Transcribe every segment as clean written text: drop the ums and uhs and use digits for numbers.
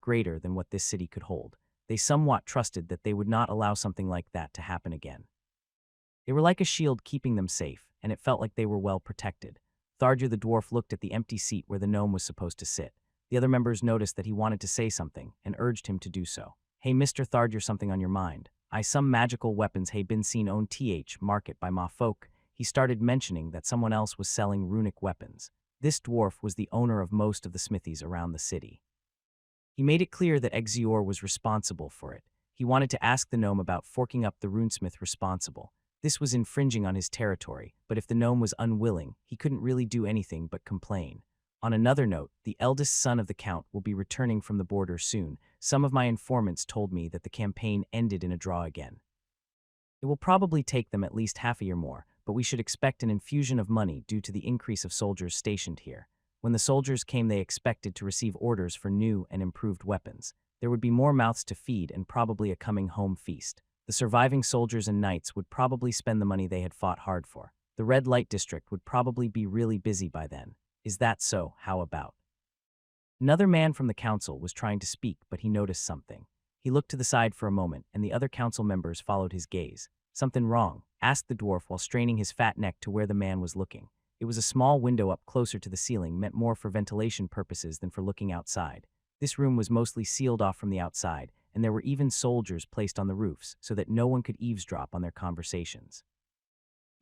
greater than what this city could hold. They somewhat trusted that they would not allow something like that to happen again. They were like a shield keeping them safe, and it felt like they were well protected. Thardir the dwarf looked at the empty seat where the gnome was supposed to sit. The other members noticed that he wanted to say something and urged him to do so. "Hey Mr. Thardir, something on your mind? Some magical weapons hay been seen on market by ma folk." He started mentioning that someone else was selling runic weapons. This dwarf was the owner of most of the smithies around the city. He made it clear that Exior was responsible for it. He wanted to ask the gnome about forking up the runesmith responsible. This was infringing on his territory, but if the gnome was unwilling, he couldn't really do anything but complain. On another note, the eldest son of the Count will be returning from the border soon. Some of my informants told me that the campaign ended in a draw again. It will probably take them at least half a year more, but we should expect an infusion of money due to the increase of soldiers stationed here. When the soldiers came, they expected to receive orders for new and improved weapons. There would be more mouths to feed and probably a coming home feast. The surviving soldiers and knights would probably spend the money they had fought hard for. The red light district would probably be really busy by then. Is that so? How about? Another man from the council was trying to speak, but he noticed something. He looked to the side for a moment, and the other council members followed his gaze. "Something wrong?" asked the dwarf while straining his fat neck to where the man was looking. It was a small window up closer to the ceiling, meant more for ventilation purposes than for looking outside. This room was mostly sealed off from the outside, and there were even soldiers placed on the roofs so that no one could eavesdrop on their conversations.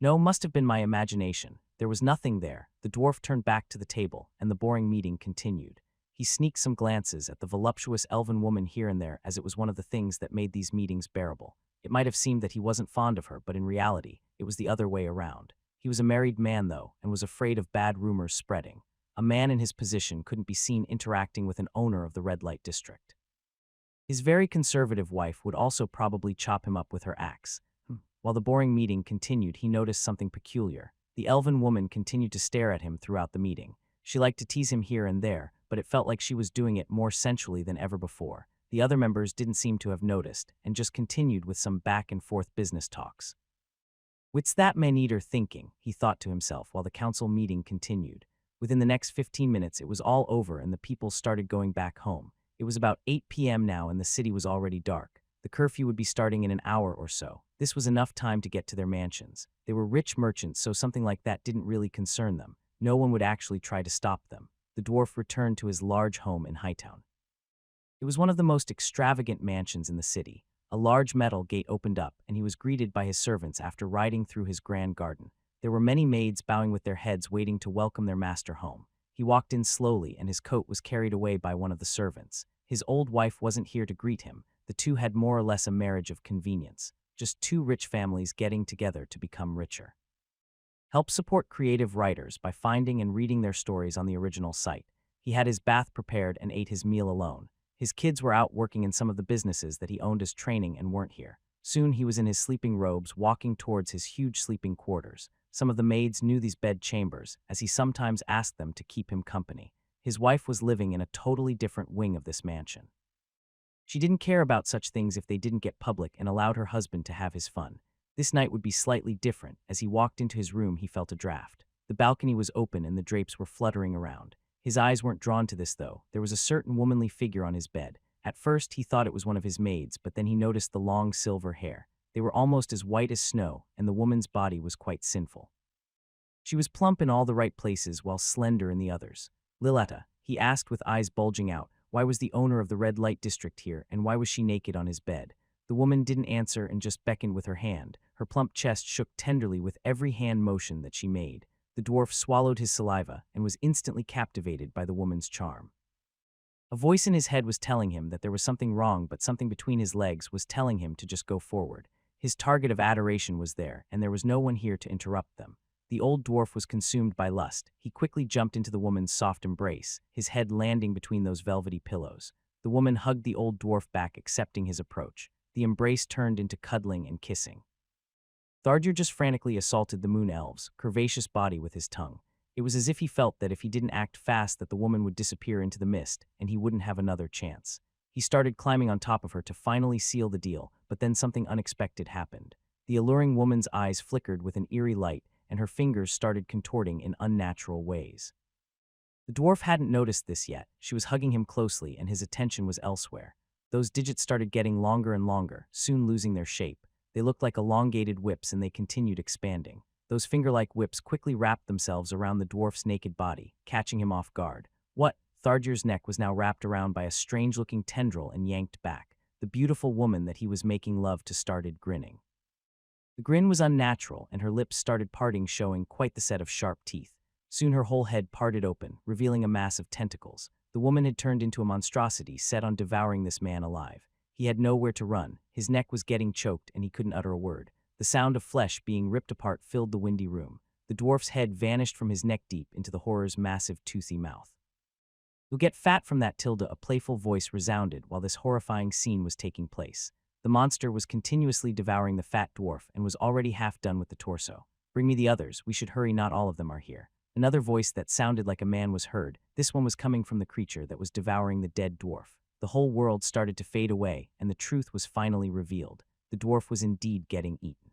No, must have been my imagination. There was nothing there. The dwarf turned back to the table, and the boring meeting continued. He sneaked some glances at the voluptuous elven woman here and there, as it was one of the things that made these meetings bearable. It might have seemed that he wasn't fond of her, but in reality, it was the other way around. He was a married man, though, and was afraid of bad rumors spreading. A man in his position couldn't be seen interacting with an owner of the red light district. His very conservative wife would also probably chop him up with her axe. While the boring meeting continued, he noticed something peculiar. The elven woman continued to stare at him throughout the meeting. She liked to tease him here and there, but it felt like she was doing it more sensually than ever before. The other members didn't seem to have noticed, and just continued with some back-and-forth business talks. "What's that man-eater thinking?" he thought to himself while the council meeting continued. Within the next 15 minutes, it was all over and the people started going back home. It was about 8 p.m. now and the city was already dark. The curfew would be starting in an hour or so. This was enough time to get to their mansions. They were rich merchants, so something like that didn't really concern them. No one would actually try to stop them. The dwarf returned to his large home in Hightown. It was one of the most extravagant mansions in the city. A large metal gate opened up, and he was greeted by his servants after riding through his grand garden. There were many maids bowing with their heads waiting to welcome their master home. He walked in slowly, and his coat was carried away by one of the servants. His old wife wasn't here to greet him. The two had more or less a marriage of convenience. Just two rich families getting together to become richer. Help support creative writers by finding and reading their stories on the original site. He had his bath prepared and ate his meal alone. His kids were out working in some of the businesses that he owned as training and weren't here. Soon he was in his sleeping robes walking towards his huge sleeping quarters. Some of the maids knew these bed chambers, as he sometimes asked them to keep him company. His wife was living in a totally different wing of this mansion. She didn't care about such things if they didn't get public and allowed her husband to have his fun. This night would be slightly different. As he walked into his room, he felt a draft. The balcony was open and the drapes were fluttering around. His eyes weren't drawn to this, though. There was a certain womanly figure on his bed. At first, he thought it was one of his maids, but then he noticed the long silver hair. They were almost as white as snow, and the woman's body was quite sinful. She was plump in all the right places while slender in the others. "Liletta," he asked with eyes bulging out, why was the owner of the red light district here, and why was she naked on his bed? The woman didn't answer and just beckoned with her hand. Her plump chest shook tenderly with every hand motion that she made. The dwarf swallowed his saliva and was instantly captivated by the woman's charm. A voice in his head was telling him that there was something wrong, but something between his legs was telling him to just go forward. His target of adoration was there, and there was no one here to interrupt them. The old dwarf was consumed by lust. He quickly jumped into the woman's soft embrace, his head landing between those velvety pillows. The woman hugged the old dwarf back, accepting his approach. The embrace turned into cuddling and kissing. Thardir just frantically assaulted the moon elf's curvaceous body with his tongue. It was as if he felt that if he didn't act fast that the woman would disappear into the mist, and he wouldn't have another chance. He started climbing on top of her to finally seal the deal, but then something unexpected happened. The alluring woman's eyes flickered with an eerie light, and her fingers started contorting in unnatural ways. The dwarf hadn't noticed this yet. She was hugging him closely, and his attention was elsewhere. Those digits started getting longer and longer, soon losing their shape. They looked like elongated whips, and they continued expanding. Those finger-like whips quickly wrapped themselves around the dwarf's naked body, catching him off guard. What? Thardir's neck was now wrapped around by a strange-looking tendril and yanked back. The beautiful woman that he was making love to started grinning. The grin was unnatural, and her lips started parting, showing quite the set of sharp teeth. Soon her whole head parted open, revealing a mass of tentacles. The woman had turned into a monstrosity, set on devouring this man alive. He had nowhere to run. His neck was getting choked, and he couldn't utter a word. The sound of flesh being ripped apart filled the windy room. The dwarf's head vanished from his neck deep into the horror's massive, toothy mouth. "You'll get fat from that, Tilda," a playful voice resounded while this horrifying scene was taking place. The monster was continuously devouring the fat dwarf and was already half done with the torso. "Bring me the others. We should hurry, not all of them are here." Another voice that sounded like a man was heard. This one was coming from the creature that was devouring the dead dwarf. The whole world started to fade away, and the truth was finally revealed. The dwarf was indeed getting eaten.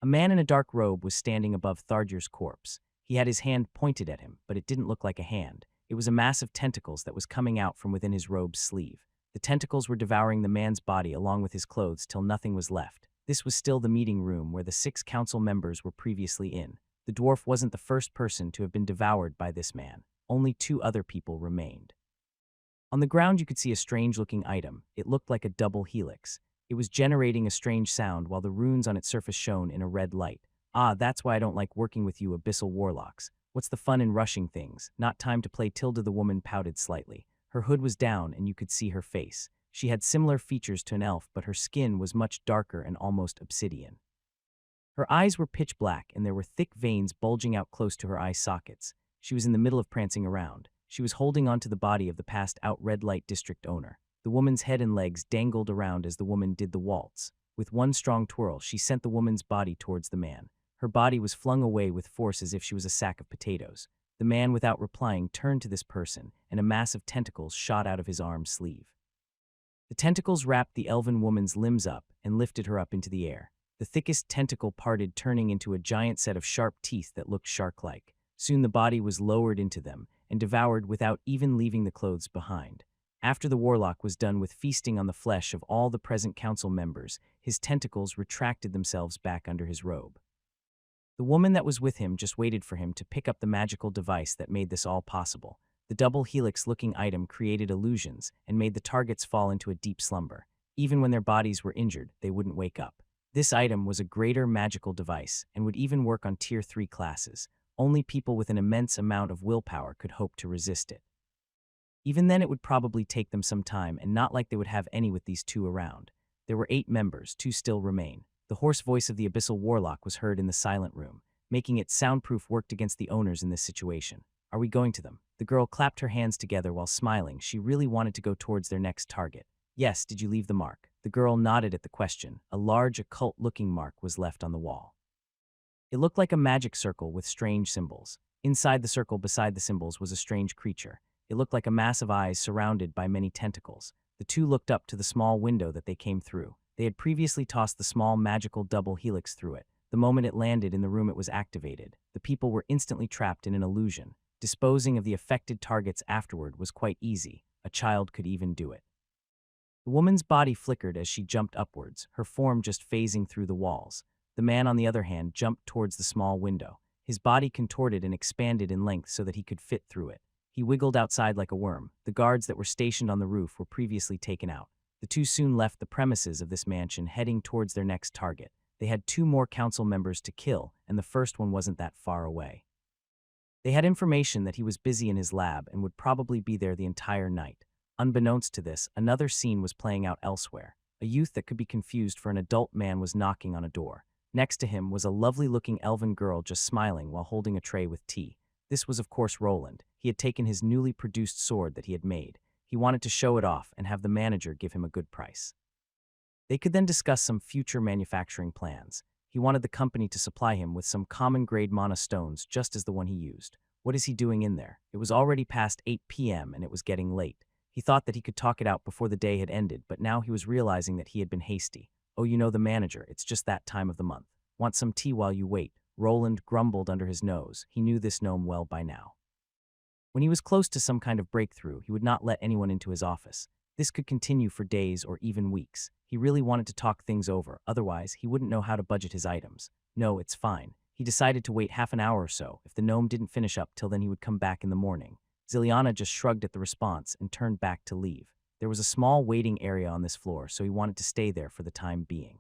A man in a dark robe was standing above Thardir's corpse. He had his hand pointed at him, but it didn't look like a hand. It was a mass of tentacles that was coming out from within his robe's sleeve. The tentacles were devouring the man's body along with his clothes till nothing was left. This was still the meeting room where the 6 council members were previously in. The dwarf wasn't the first person to have been devoured by this man. Only 2 other people remained. On the ground you could see a strange-looking item. It looked like a double helix. It was generating a strange sound while the runes on its surface shone in a red light. "Ah, that's why I don't like working with you abyssal warlocks. What's the fun in rushing things? Not time to play." Tilda the woman pouted slightly. Her hood was down and you could see her face. She had similar features to an elf, but her skin was much darker and almost obsidian. Her eyes were pitch black, and there were thick veins bulging out close to her eye sockets. She was in the middle of prancing around. She was holding onto the body of the passed-out red light district owner. The woman's head and legs dangled around as the woman did the waltz. With one strong twirl, she sent the woman's body towards the man. Her body was flung away with force as if she was a sack of potatoes. The man, without replying, turned to this person, and a mass of tentacles shot out of his arm sleeve. The tentacles wrapped the elven woman's limbs up and lifted her up into the air. The thickest tentacle parted, turning into a giant set of sharp teeth that looked shark-like. Soon the body was lowered into them and devoured without even leaving the clothes behind. After the warlock was done with feasting on the flesh of all the present council members, his tentacles retracted themselves back under his robe. The woman that was with him just waited for him to pick up the magical device that made this all possible. The double helix-looking item created illusions and made the targets fall into a deep slumber. Even when their bodies were injured, they wouldn't wake up. This item was a greater magical device and would even work on Tier 3 classes. Only people with an immense amount of willpower could hope to resist it. Even then, it would probably take them some time, and not like they would have any with these 2 around. There were 8 members, 2 still remain. The hoarse voice of the abyssal warlock was heard in the silent room. Making it soundproof worked against the owners in this situation. "Are we going to them?" The girl clapped her hands together while smiling. She really wanted to go towards their next target. "Yes, did you leave the mark?" The girl nodded at the question. A large, occult-looking mark was left on the wall. It looked like a magic circle with strange symbols. Inside the circle, beside the symbols, was a strange creature. It looked like a mass of eyes surrounded by many tentacles. The 2 looked up to the small window that they came through. They had previously tossed the small magical double helix through it. The moment it landed in the room, it was activated. The people were instantly trapped in an illusion. Disposing of the affected targets afterward was quite easy. A child could even do it. The woman's body flickered as she jumped upwards, her form just phasing through the walls. The man, on the other hand, jumped towards the small window. His body contorted and expanded in length so that he could fit through it. He wiggled outside like a worm. The guards that were stationed on the roof were previously taken out. The 2 soon left the premises of this mansion, heading towards their next target. They had 2 more council members to kill, and the first one wasn't that far away. They had information that he was busy in his lab and would probably be there the entire night. Unbeknownst to this, another scene was playing out elsewhere. A youth that could be confused for an adult man was knocking on a door. Next to him was a lovely-looking elven girl just smiling while holding a tray with tea. This was, of course, Roland. He had taken his newly produced sword that he had made. He wanted to show it off and have the manager give him a good price. They could then discuss some future manufacturing plans. He wanted the company to supply him with some common-grade mana stones, just as the one he used. What is he doing in there? It was already past 8 p.m. and it was getting late. He thought that he could talk it out before the day had ended, but now he was realizing that he had been hasty. "Oh, you know the manager, it's just that time of the month. Want some tea while you wait?" Roland grumbled under his nose. He knew this gnome well by now. When he was close to some kind of breakthrough, he would not let anyone into his office. This could continue for days or even weeks. He really wanted to talk things over, otherwise he wouldn't know how to budget his items. No, it's fine. He decided to wait half an hour or so. If the gnome didn't finish up till then, he would come back in the morning. Ziliana just shrugged at the response and turned back to leave. There was a small waiting area on this floor, so he wanted to stay there for the time being.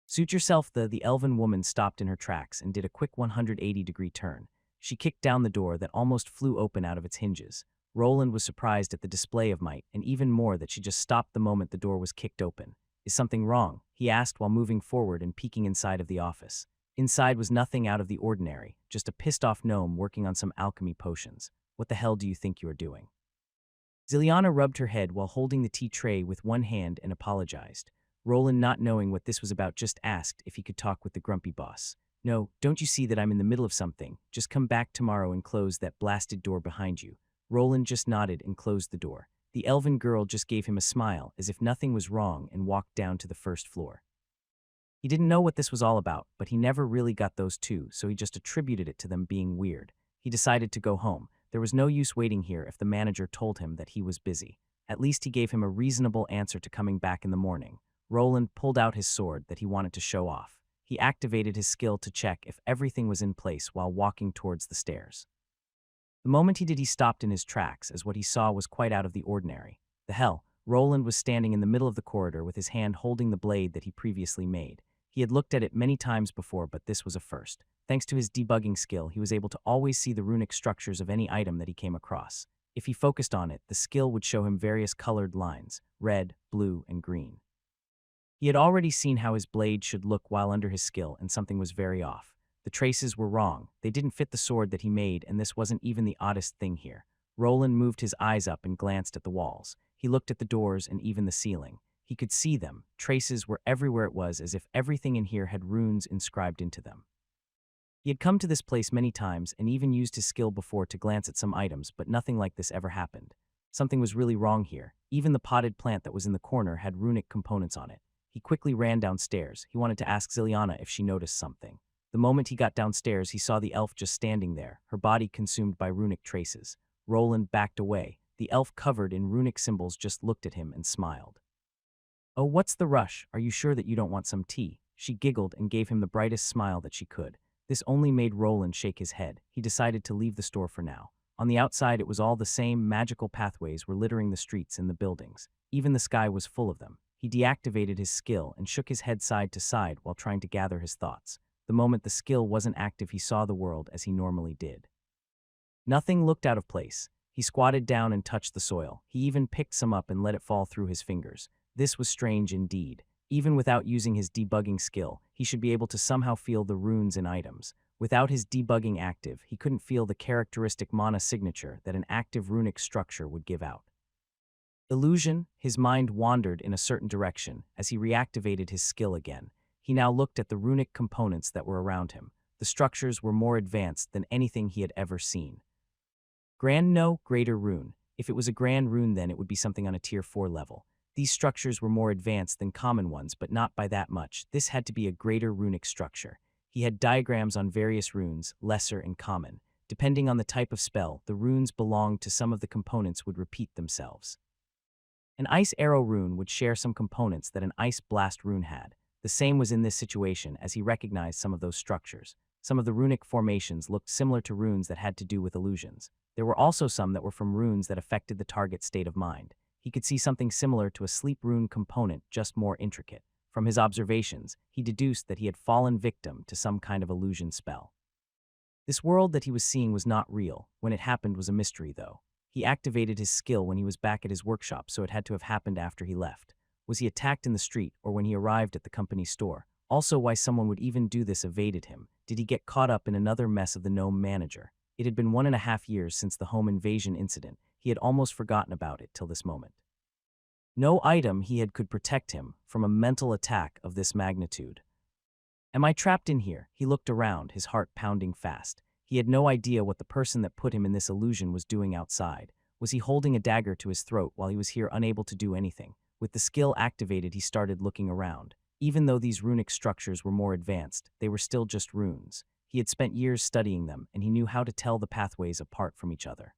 Suit yourself, the elven woman stopped in her tracks and did a quick 180-degree turn. She kicked down the door that almost flew open out of its hinges. Roland was surprised at the display of might, and even more that she just stopped the moment the door was kicked open. Is something wrong? He asked while moving forward and peeking inside of the office. Inside was nothing out of the ordinary, just a pissed-off gnome working on some alchemy potions. What the hell do you think you are doing? Ziliana rubbed her head while holding the tea tray with one hand and apologized. Roland, not knowing what this was about, just asked if he could talk with the grumpy boss. No, don't you see that I'm in the middle of something? Just come back tomorrow and close that blasted door behind you. Roland just nodded and closed the door. The elven girl just gave him a smile, as if nothing was wrong, and walked down to the first floor. He didn't know what this was all about, but he never really got those two, so he just attributed it to them being weird. He decided to go home. There was no use waiting here if the manager told him that he was busy. At least he gave him a reasonable answer to coming back in the morning. Roland pulled out his sword that he wanted to show off. He activated his skill to check if everything was in place while walking towards the stairs. The moment he did, he stopped in his tracks, as what he saw was quite out of the ordinary. The hell? Roland was standing in the middle of the corridor with his hand holding the blade that he previously made. He had looked at it many times before, but this was a first. Thanks to his debugging skill, he was able to always see the runic structures of any item that he came across. If he focused on it, the skill would show him various colored lines: red, blue, and green. He had already seen how his blade should look while under his skill, and something was very off. The traces were wrong. They didn't fit the sword that he made, and this wasn't even the oddest thing here. Roland moved his eyes up and glanced at the walls. He looked at the doors and even the ceiling. He could see them. Traces were everywhere. It was as if everything in here had runes inscribed into them. He had come to this place many times and even used his skill before to glance at some items, but nothing like this ever happened. Something was really wrong here. Even the potted plant that was in the corner had runic components on it. He quickly ran downstairs. He wanted to ask Ziliana if she noticed something. The moment he got downstairs, he saw the elf just standing there, her body consumed by runic traces. Roland backed away. The elf, covered in runic symbols, just looked at him and smiled. Oh, what's the rush? Are you sure that you don't want some tea? She giggled and gave him the brightest smile that she could. This only made Roland shake his head. He decided to leave the store for now. On the outside, it was all the same. Magical pathways were littering the streets and the buildings. Even the sky was full of them. He deactivated his skill and shook his head side to side while trying to gather his thoughts. The moment the skill wasn't active, he saw the world as he normally did. Nothing looked out of place. He squatted down and touched the soil. He even picked some up and let it fall through his fingers. This was strange indeed. Even without using his debugging skill, he should be able to somehow feel the runes in items. Without his debugging active, he couldn't feel the characteristic mana signature that an active runic structure would give out. Illusion. His mind wandered in a certain direction as he reactivated his skill again. He now looked at the runic components that were around him. The structures were more advanced than anything he had ever seen. Grand? No, greater rune. If it was a grand rune, then it would be something on a tier 4 level. These structures were more advanced than common ones, but not by that much. This had to be a greater runic structure. He had diagrams on various runes, lesser and common. Depending on the type of spell, the runes belonged to some of the components would repeat themselves. An ice arrow rune would share some components that an ice blast rune had. The same was in this situation, as he recognized some of those structures. Some of the runic formations looked similar to runes that had to do with illusions. There were also some that were from runes that affected the target's state of mind. He could see something similar to a sleep rune component, just more intricate. From his observations, he deduced that he had fallen victim to some kind of illusion spell. This world that he was seeing was not real. When it happened was a mystery, though. He activated his skill when he was back at his workshop, so it had to have happened after he left. Was he attacked in the street or when he arrived at the company store? Also, why someone would even do this evaded him. Did he get caught up in another mess of the gnome manager? It had been 1.5 years since the home invasion incident. He had almost forgotten about it till this moment. No item he had could protect him from a mental attack of this magnitude. Am I trapped in here? He looked around, his heart pounding fast. He had no idea what the person that put him in this illusion was doing outside. Was he holding a dagger to his throat while he was here, unable to do anything? With the skill activated, he started looking around. Even though these runic structures were more advanced, they were still just runes. He had spent years studying them, and he knew how to tell the pathways apart from each other.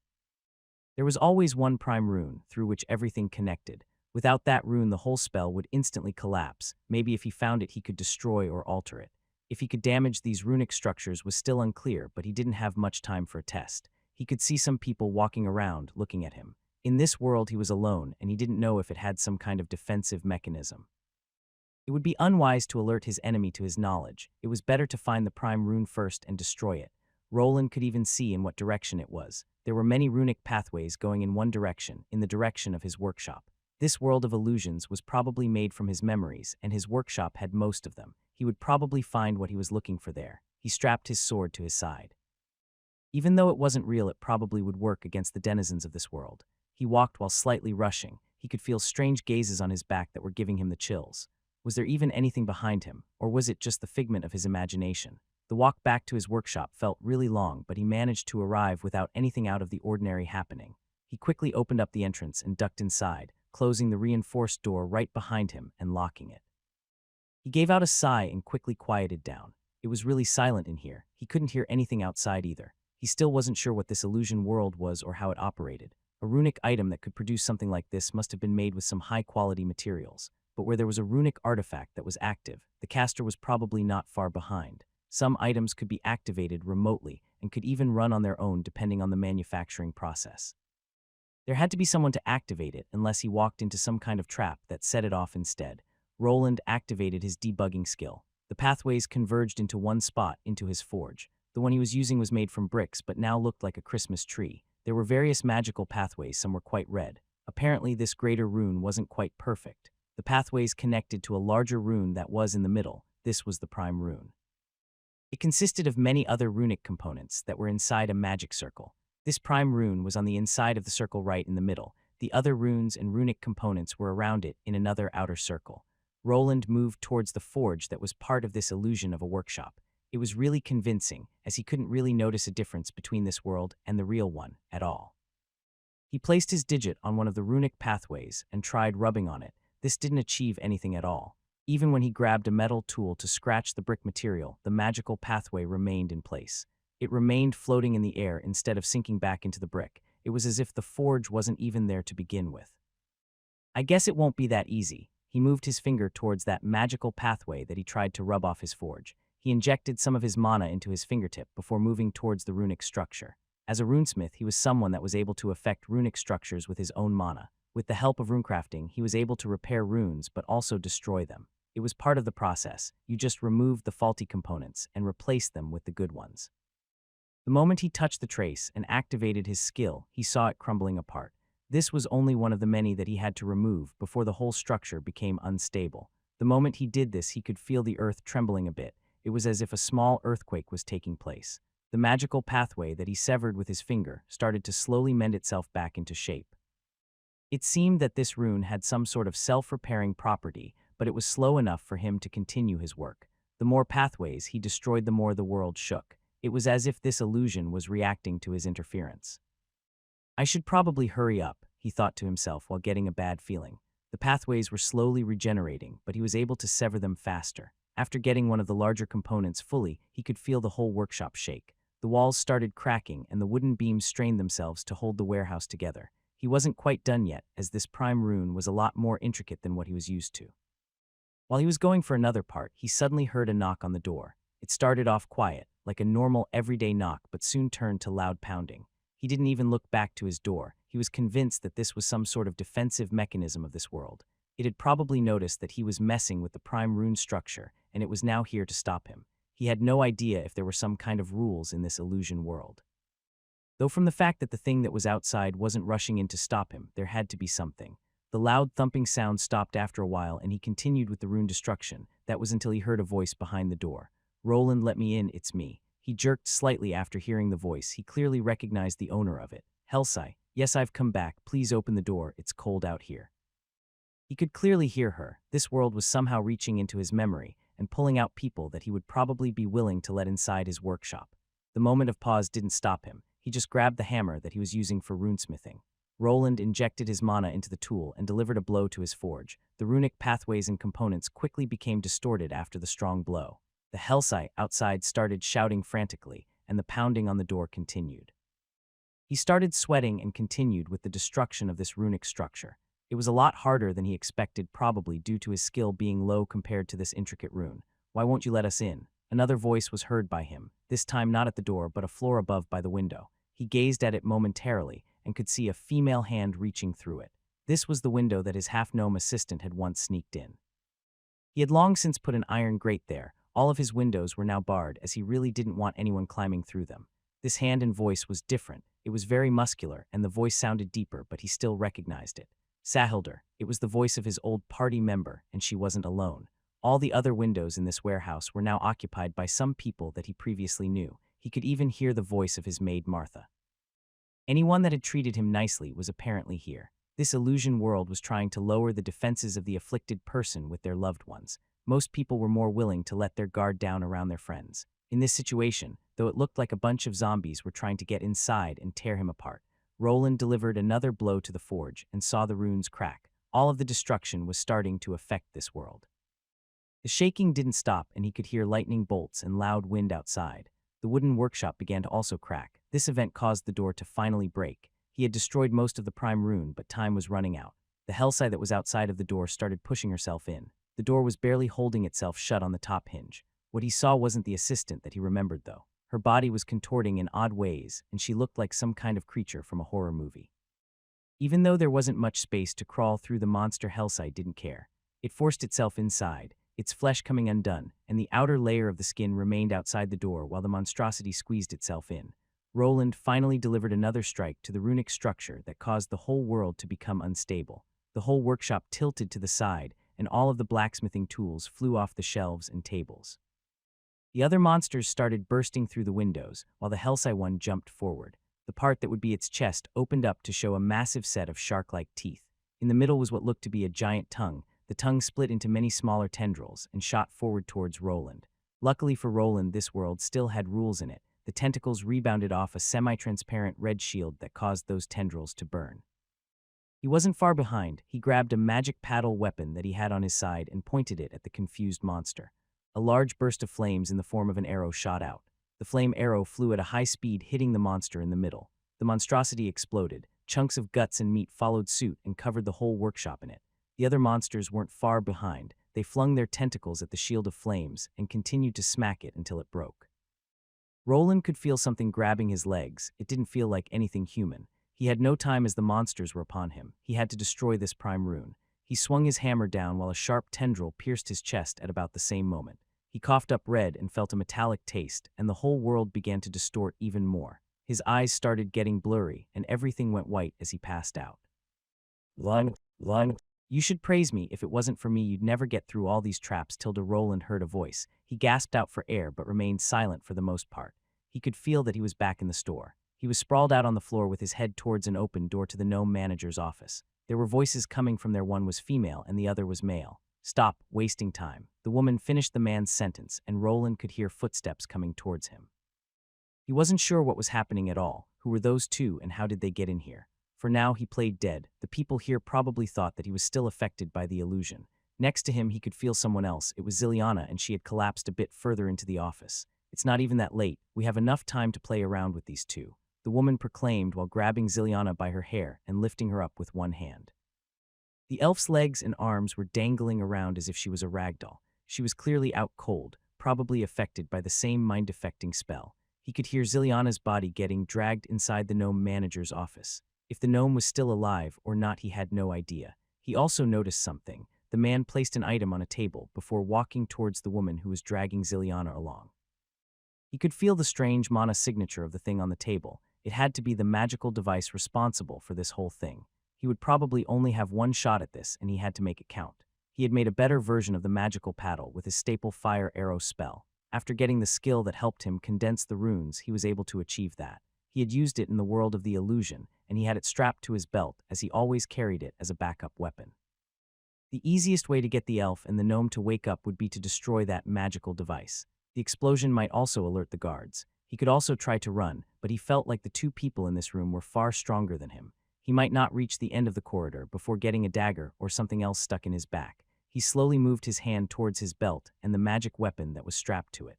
There was always one prime rune through which everything connected. Without that rune, the whole spell would instantly collapse. Maybe if he found it, he could destroy or alter it. If he could damage these runic structures was still unclear, but he didn't have much time for a test. He could see some people walking around, looking at him. In this world, he was alone, and he didn't know if it had some kind of defensive mechanism. It would be unwise to alert his enemy to his knowledge. It was better to find the prime rune first and destroy it. Roland could even see in what direction it was. There were many runic pathways going in one direction, in the direction of his workshop. This world of illusions was probably made from his memories, and his workshop had most of them. He would probably find what he was looking for there. He strapped his sword to his side. Even though it wasn't real, it probably would work against the denizens of this world. He walked while slightly rushing. He could feel strange gazes on his back that were giving him the chills. Was there even anything behind him, or was it just the figment of his imagination? The walk back to his workshop felt really long, but he managed to arrive without anything out of the ordinary happening. He quickly opened up the entrance and ducked inside, closing the reinforced door right behind him and locking it. He gave out a sigh and quickly quieted down. It was really silent in here. He couldn't hear anything outside either. He still wasn't sure what this illusion world was or how it operated. A runic item that could produce something like this must have been made with some high-quality materials. But where there was a runic artifact that was active, the caster was probably not far behind. Some items could be activated remotely and could even run on their own depending on the manufacturing process. There had to be someone to activate it unless he walked into some kind of trap that set it off instead. Roland activated his debugging skill. The pathways converged into one spot, into his forge. The one he was using was made from bricks but now looked like a Christmas tree. There were various magical pathways, some were quite red. Apparently this greater rune wasn't quite perfect. The pathways connected to a larger rune that was in the middle. This was the prime rune. It consisted of many other runic components that were inside a magic circle. This prime rune was on the inside of the circle right in the middle. The other runes and runic components were around it in another outer circle. Roland moved towards the forge that was part of this illusion of a workshop. It was really convincing, as he couldn't really notice a difference between this world and the real one at all. He placed his digit on one of the runic pathways and tried rubbing on it. This didn't achieve anything at all. Even when he grabbed a metal tool to scratch the brick material, the magical pathway remained in place. It remained floating in the air instead of sinking back into the brick. It was as if the forge wasn't even there to begin with. I guess it won't be that easy. He moved his finger towards that magical pathway that he tried to rub off his forge. He injected some of his mana into his fingertip before moving towards the runic structure. As a runesmith, he was someone that was able to affect runic structures with his own mana. With the help of runecrafting, he was able to repair runes but also destroy them. It was part of the process. You just removed the faulty components and replaced them with the good ones. The moment he touched the trace and activated his skill, he saw it crumbling apart. This was only one of the many that he had to remove before the whole structure became unstable. The moment he did this, he could feel the earth trembling a bit. It was as if a small earthquake was taking place. The magical pathway that he severed with his finger started to slowly mend itself back into shape. It seemed that this rune had some sort of self-repairing property, but it was slow enough for him to continue his work. The more pathways he destroyed, the more the world shook. It was as if this illusion was reacting to his interference. I should probably hurry up, he thought to himself while getting a bad feeling. The pathways were slowly regenerating, but he was able to sever them faster. After getting one of the larger components fully, he could feel the whole workshop shake. The walls started cracking and the wooden beams strained themselves to hold the warehouse together. He wasn't quite done yet, as this prime rune was a lot more intricate than what he was used to. While he was going for another part, he suddenly heard a knock on the door. It started off quiet, like a normal everyday knock, but soon turned to loud pounding. He didn't even look back to his door. He was convinced that this was some sort of defensive mechanism of this world. It had probably noticed that he was messing with the prime rune structure, and it was now here to stop him. He had no idea if there were some kind of rules in this illusion world. Though from the fact that the thing that was outside wasn't rushing in to stop him, there had to be something. The loud thumping sound stopped after a while, and he continued with the rune destruction. That was until he heard a voice behind the door. "Roland, let me in, it's me." He jerked slightly after hearing the voice. He clearly recognized the owner of it. "Helsai, yes, I've come back. Please open the door. It's cold out here." He could clearly hear her. This world was somehow reaching into his memory and pulling out people that he would probably be willing to let inside his workshop. The moment of pause didn't stop him. He just grabbed the hammer that he was using for runesmithing. Roland injected his mana into the tool and delivered a blow to his forge. The runic pathways and components quickly became distorted after the strong blow. The Helsai outside started shouting frantically, and the pounding on the door continued. He started sweating and continued with the destruction of this runic structure. It was a lot harder than he expected, probably due to his skill being low compared to this intricate rune. "Why won't you let us in?" Another voice was heard by him, this time not at the door but a floor above by the window. He gazed at it momentarily and could see a female hand reaching through it. This was the window that his half-gnome assistant had once sneaked in. He had long since put an iron grate there. All of his windows were now barred, as he really didn't want anyone climbing through them. This hand and voice was different. It was very muscular, and the voice sounded deeper, but he still recognized it. Sahildr. It was the voice of his old party member, and she wasn't alone. All the other windows in this warehouse were now occupied by some people that he previously knew. He could even hear the voice of his maid Martha. Anyone that had treated him nicely was apparently here. This illusion world was trying to lower the defenses of the afflicted person with their loved ones. Most people were more willing to let their guard down around their friends. In this situation, though it looked like a bunch of zombies were trying to get inside and tear him apart, Roland delivered another blow to the forge and saw the runes crack. All of the destruction was starting to affect this world. The shaking didn't stop, and he could hear lightning bolts and loud wind outside. The wooden workshop began to also crack. This event caused the door to finally break. He had destroyed most of the prime rune, but time was running out. The Hellside that was outside of the door started pushing herself in. The door was barely holding itself shut on the top hinge. What he saw wasn't the assistant that he remembered, though. Her body was contorting in odd ways, and she looked like some kind of creature from a horror movie. Even though there wasn't much space to crawl through, the monster Hellside didn't care. It forced itself inside, its flesh coming undone, and the outer layer of the skin remained outside the door while the monstrosity squeezed itself in. Roland finally delivered another strike to the runic structure that caused the whole world to become unstable. The whole workshop tilted to the side, and all of the blacksmithing tools flew off the shelves and tables. The other monsters started bursting through the windows, while the Hellside one jumped forward. The part that would be its chest opened up to show a massive set of shark-like teeth. In the middle was what looked to be a giant tongue. The tongue split into many smaller tendrils and shot forward towards Roland. Luckily for Roland, this world still had rules in it. The tentacles rebounded off a semi-transparent red shield that caused those tendrils to burn. He wasn't far behind. He grabbed a magic paddle weapon that he had on his side and pointed it at the confused monster. A large burst of flames in the form of an arrow shot out. The flame arrow flew at a high speed, hitting the monster in the middle. The monstrosity exploded. Chunks of guts and meat followed suit and covered the whole workshop in it. The other monsters weren't far behind. They flung their tentacles at the shield of flames and continued to smack it until it broke. Roland could feel something grabbing his legs. It didn't feel like anything human. He had no time as the monsters were upon him. He had to destroy this prime rune. He swung his hammer down while a sharp tendril pierced his chest at about the same moment. He coughed up red and felt a metallic taste, and the whole world began to distort even more. His eyes started getting blurry, and everything went white as he passed out. "Lung. You should praise me. If it wasn't for me, you'd never get through all these traps." Tilda Roland heard a voice. He gasped out for air, but remained silent for the most part. He could feel that he was back in the store. He was sprawled out on the floor with his head towards an open door to the gnome manager's office. There were voices coming from there. One was female and the other was male. "Stop wasting time." The woman finished the man's sentence, and Roland could hear footsteps coming towards him. He wasn't sure what was happening at all. Who were those two, and how did they get in here? For now, he played dead. The people here probably thought that he was still affected by the illusion. Next to him, he could feel someone else. It was Ziliana, and she had collapsed a bit further into the office. "It's not even that late. We have enough time to play around with these two," the woman proclaimed while grabbing Ziliana by her hair and lifting her up with one hand. The elf's legs and arms were dangling around as if she was a ragdoll. She was clearly out cold, probably affected by the same mind-affecting spell. He could hear Ziliana's body getting dragged inside the gnome manager's office. If the gnome was still alive or not, he had no idea. He also noticed something. The man placed an item on a table before walking towards the woman who was dragging Ziliana along. He could feel the strange mana signature of the thing on the table. It had to be the magical device responsible for this whole thing. He would probably only have one shot at this, and he had to make it count. He had made a better version of the magical paddle with his staple fire arrow spell. After getting the skill that helped him condense the runes, he was able to achieve that. He had used it in the world of the illusion, and he had it strapped to his belt as he always carried it as a backup weapon. The easiest way to get the elf and the gnome to wake up would be to destroy that magical device. The explosion might also alert the guards. He could also try to run, but he felt like the two people in this room were far stronger than him. He might not reach the end of the corridor before getting a dagger or something else stuck in his back. He slowly moved his hand towards his belt and the magic weapon that was strapped to it.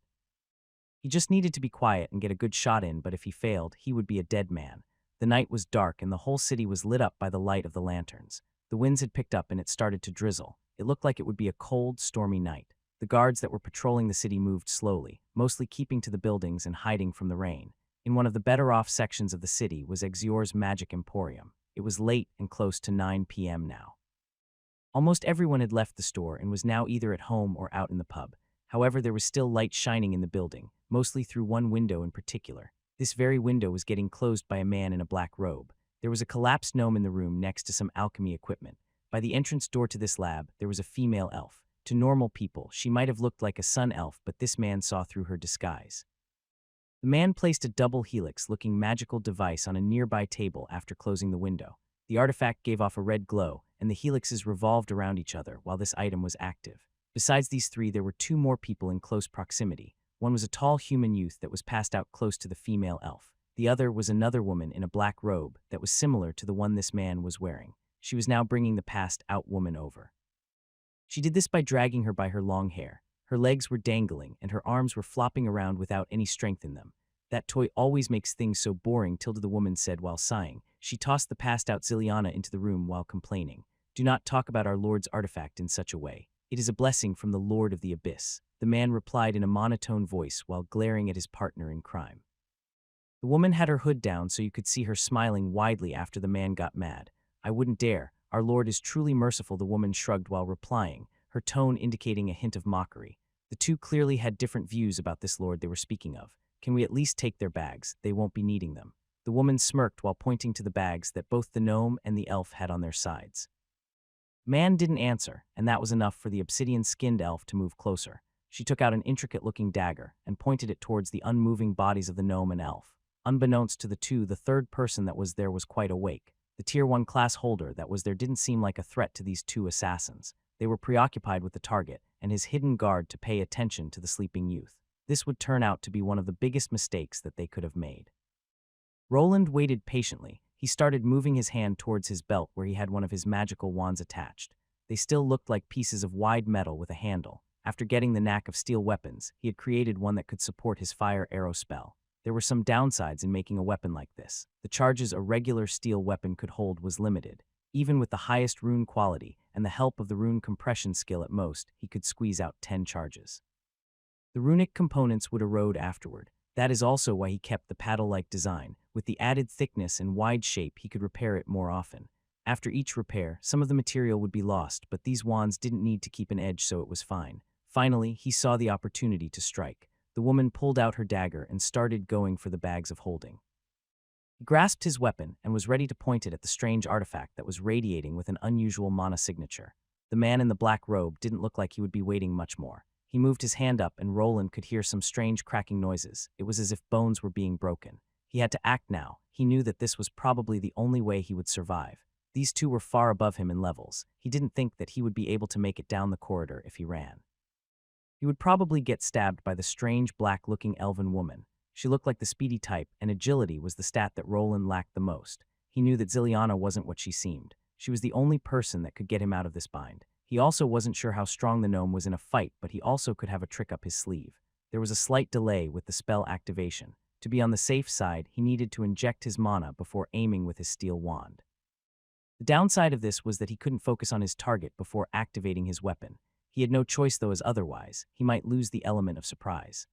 He just needed to be quiet and get a good shot in, but if he failed, he would be a dead man. The night was dark and the whole city was lit up by the light of the lanterns. The winds had picked up and it started to drizzle. It looked like it would be a cold, stormy night. The guards that were patrolling the city moved slowly, mostly keeping to the buildings and hiding from the rain. In one of the better-off sections of the city was Exior's Magic Emporium. It was late and close to 9 p.m. now. Almost everyone had left the store and was now either at home or out in the pub. However, there was still light shining in the building, mostly through one window in particular. This very window was getting closed by a man in a black robe. There was a collapsed gnome in the room next to some alchemy equipment. By the entrance door to this lab, there was a female elf. To normal people, she might have looked like a sun elf, but this man saw through her disguise. The man placed a double helix-looking magical device on a nearby table after closing the window. The artifact gave off a red glow, and the helixes revolved around each other while this item was active. Besides these three, there were two more people in close proximity. One was a tall human youth that was passed out close to the female elf. The other was another woman in a black robe that was similar to the one this man was wearing. She was now bringing the passed out woman over. She did this by dragging her by her long hair. Her legs were dangling, and her arms were flopping around without any strength in them. "That toy always makes things so boring," Tilda the woman said while sighing. She tossed the passed-out Ziliana into the room while complaining. "Do not talk about our Lord's artifact in such a way. It is a blessing from the Lord of the Abyss," the man replied in a monotone voice while glaring at his partner in crime. The woman had her hood down so you could see her smiling widely after the man got mad. "I wouldn't dare. Our Lord is truly merciful," the woman shrugged while replying, her tone indicating a hint of mockery. The two clearly had different views about this Lord they were speaking of. "Can we at least take their bags? They won't be needing them." The woman smirked while pointing to the bags that both the gnome and the elf had on their sides. Man didn't answer, and that was enough for the obsidian-skinned elf to move closer. She took out an intricate-looking dagger and pointed it towards the unmoving bodies of the gnome and elf. Unbeknownst to the two, the third person that was there was quite awake. The Tier 1 class holder that was there didn't seem like a threat to these two assassins. They were preoccupied with the target and his hidden guard to pay attention to the sleeping youth. This would turn out to be one of the biggest mistakes that they could have made. Roland waited patiently. He started moving his hand towards his belt where he had one of his magical wands attached. They still looked like pieces of wide metal with a handle. After getting the knack of steel weapons, he had created one that could support his fire arrow spell. There were some downsides in making a weapon like this. The charges a regular steel weapon could hold was limited. Even with the highest rune quality and the help of the rune compression skill at most, he could squeeze out 10 charges. The runic components would erode afterward. That is also why he kept the paddle-like design. With the added thickness and wide shape, he could repair it more often. After each repair, some of the material would be lost, but these wands didn't need to keep an edge, so it was fine. Finally, he saw the opportunity to strike. The woman pulled out her dagger and started going for the bags of holding. He grasped his weapon and was ready to point it at the strange artifact that was radiating with an unusual mana signature. The man in the black robe didn't look like he would be waiting much more. He moved his hand up and Roland could hear some strange cracking noises. It was as if bones were being broken. He had to act now. He knew that this was probably the only way he would survive. These two were far above him in levels. He didn't think that he would be able to make it down the corridor if he ran. He would probably get stabbed by the strange black-looking elven woman. She looked like the speedy type, and agility was the stat that Roland lacked the most. He knew that Ziliana wasn't what she seemed. She was the only person that could get him out of this bind. He also wasn't sure how strong the gnome was in a fight, but he also could have a trick up his sleeve. There was a slight delay with the spell activation. To be on the safe side, he needed to inject his mana before aiming with his steel wand. The downside of this was that he couldn't focus on his target before activating his weapon. He had no choice, though, as otherwise he might lose the element of surprise.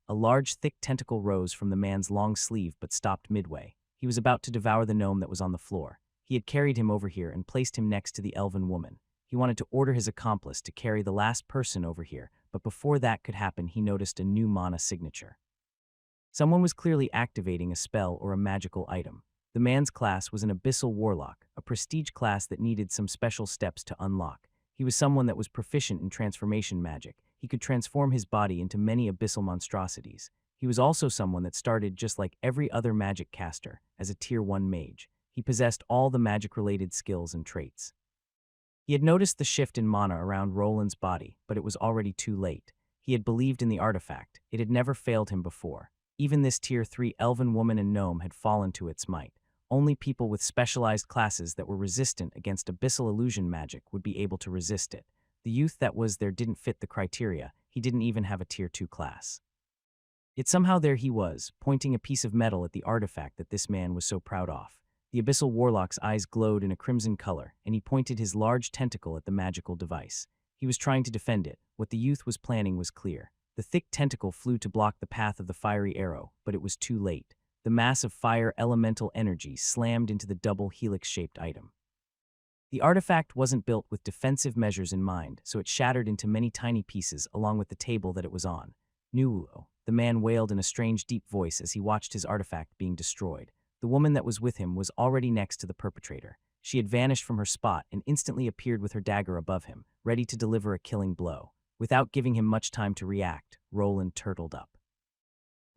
A large, thick tentacle rose from the man's long sleeve but stopped midway. He was about to devour the gnome that was on the floor. He had carried him over here and placed him next to the elven woman. He wanted to order his accomplice to carry the last person over here, but before that could happen, he noticed a new mana signature. Someone was clearly activating a spell or a magical item. The man's class was an abyssal warlock, a prestige class that needed some special steps to unlock. He was someone that was proficient in transformation magic. He could transform his body into many abyssal monstrosities. He was also someone that started just like every other magic caster, as a Tier 1 mage. He possessed all the magic-related skills and traits. He had noticed the shift in mana around Roland's body, but it was already too late. He had believed in the artifact. It had never failed him before. Even this Tier 3 elven woman and gnome had fallen to its might. Only people with specialized classes that were resistant against abyssal illusion magic would be able to resist it. The youth that was there didn't fit the criteria. He didn't even have a Tier 2 class. Yet somehow there he was, pointing a piece of metal at the artifact that this man was so proud of. The abyssal warlock's eyes glowed in a crimson color, and he pointed his large tentacle at the magical device. He was trying to defend it. What the youth was planning was clear. The thick tentacle flew to block the path of the fiery arrow, but it was too late. The mass of fire elemental energy slammed into the double helix-shaped item. The artifact wasn't built with defensive measures in mind, so it shattered into many tiny pieces along with the table that it was on. Nuo, the man wailed in a strange deep voice as he watched his artifact being destroyed. The woman that was with him was already next to the perpetrator. She had vanished from her spot and instantly appeared with her dagger above him, ready to deliver a killing blow. Without giving him much time to react, Roland turtled up.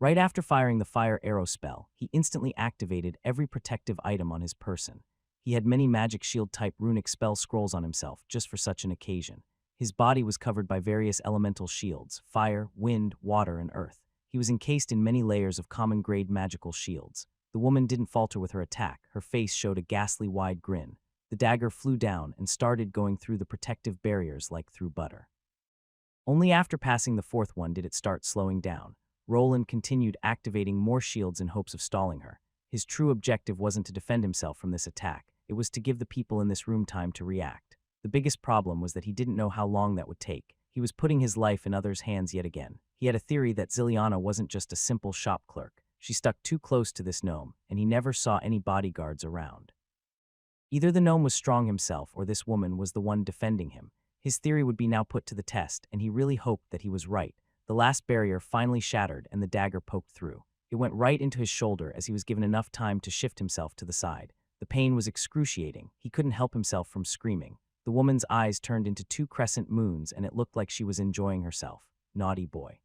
Right after firing the fire arrow spell, he instantly activated every protective item on his person. He had many magic shield-type runic spell scrolls on himself just for such an occasion. His body was covered by various elemental shields: fire, wind, water, and earth. He was encased in many layers of common-grade magical shields. The woman didn't falter with her attack. Her face showed a ghastly wide grin. The dagger flew down and started going through the protective barriers like through butter. Only after passing the fourth one did it start slowing down. Roland continued activating more shields in hopes of stalling her. His true objective wasn't to defend himself from this attack. It was to give the people in this room time to react. The biggest problem was that he didn't know how long that would take. He was putting his life in others' hands yet again. He had a theory that Ziliana wasn't just a simple shop clerk. She stuck too close to this gnome, and he never saw any bodyguards around. Either the gnome was strong himself or this woman was the one defending him. His theory would be now put to the test, and he really hoped that he was right. The last barrier finally shattered and the dagger poked through. It went right into his shoulder as he was given enough time to shift himself to the side. The pain was excruciating. He couldn't help himself from screaming. The woman's eyes turned into two crescent moons, and it looked like she was enjoying herself. Naughty boy,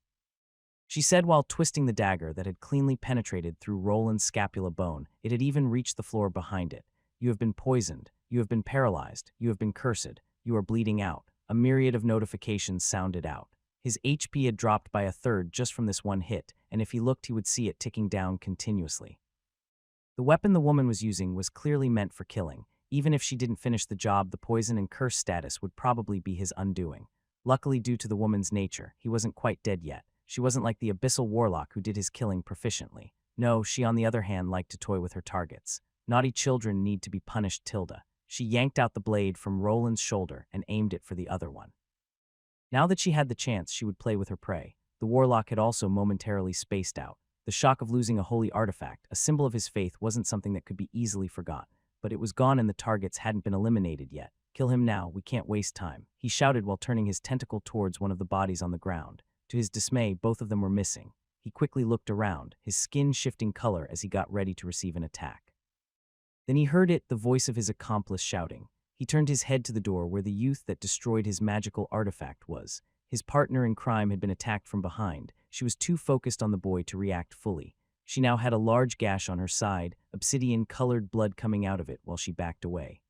she said while twisting the dagger that had cleanly penetrated through Roland's scapula bone. It had even reached the floor behind it. You have been poisoned. You have been paralyzed. You have been cursed. You are bleeding out. A myriad of notifications sounded out. His HP had dropped by a third just from this one hit, and if he looked he would see it ticking down continuously. The weapon the woman was using was clearly meant for killing. Even if she didn't finish the job, the poison and curse status would probably be his undoing. Luckily, due to the woman's nature, he wasn't quite dead yet. She wasn't like the abyssal warlock who did his killing proficiently. No, she on the other hand liked to toy with her targets. Naughty children need to be punished, Tilda. She yanked out the blade from Roland's shoulder and aimed it for the other one. Now that she had the chance, she would play with her prey. The warlock had also momentarily spaced out. The shock of losing a holy artifact, a symbol of his faith, wasn't something that could be easily forgot. But it was gone and the targets hadn't been eliminated yet. Kill him now, we can't waste time, he shouted while turning his tentacle towards one of the bodies on the ground. To his dismay, both of them were missing. He quickly looked around, his skin shifting color as he got ready to receive an attack. Then he heard it, the voice of his accomplice shouting. He turned his head to the door where the youth that destroyed his magical artifact was. His partner in crime had been attacked from behind. She was too focused on the boy to react fully. She now had a large gash on her side, obsidian-colored blood coming out of it while she backed away.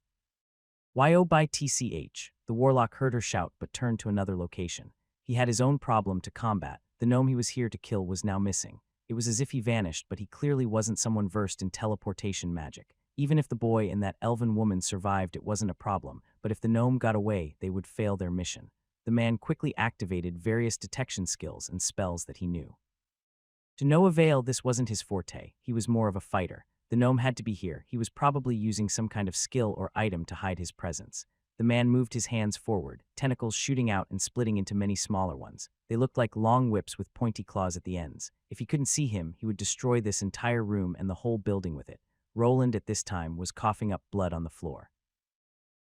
"Yo by TCH, the warlock heard her shout but turned to another location. He had his own problem to combat. The gnome he was here to kill was now missing. It was as if he vanished, but he clearly wasn't someone versed in teleportation magic. Even if the boy and that elven woman survived, it wasn't a problem, but if the gnome got away, they would fail their mission. The man quickly activated various detection skills and spells that he knew. To no avail, this wasn't his forte. He was more of a fighter. The gnome had to be here. He was probably using some kind of skill or item to hide his presence. The man moved his hands forward, tentacles shooting out and splitting into many smaller ones. They looked like long whips with pointy claws at the ends. If he couldn't see him, he would destroy this entire room and the whole building with it. Roland, at this time, was coughing up blood on the floor.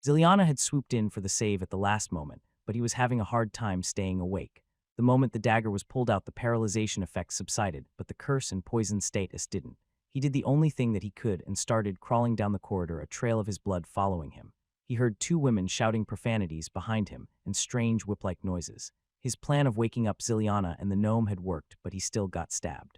Ziliana had swooped in for the save at the last moment, but he was having a hard time staying awake. The moment the dagger was pulled out, the paralyzation effects subsided, but the curse and poison status didn't. He did the only thing that he could and started crawling down the corridor, a trail of his blood following him. He heard two women shouting profanities behind him and strange whip-like noises. His plan of waking up Ziliana and the gnome had worked, but he still got stabbed.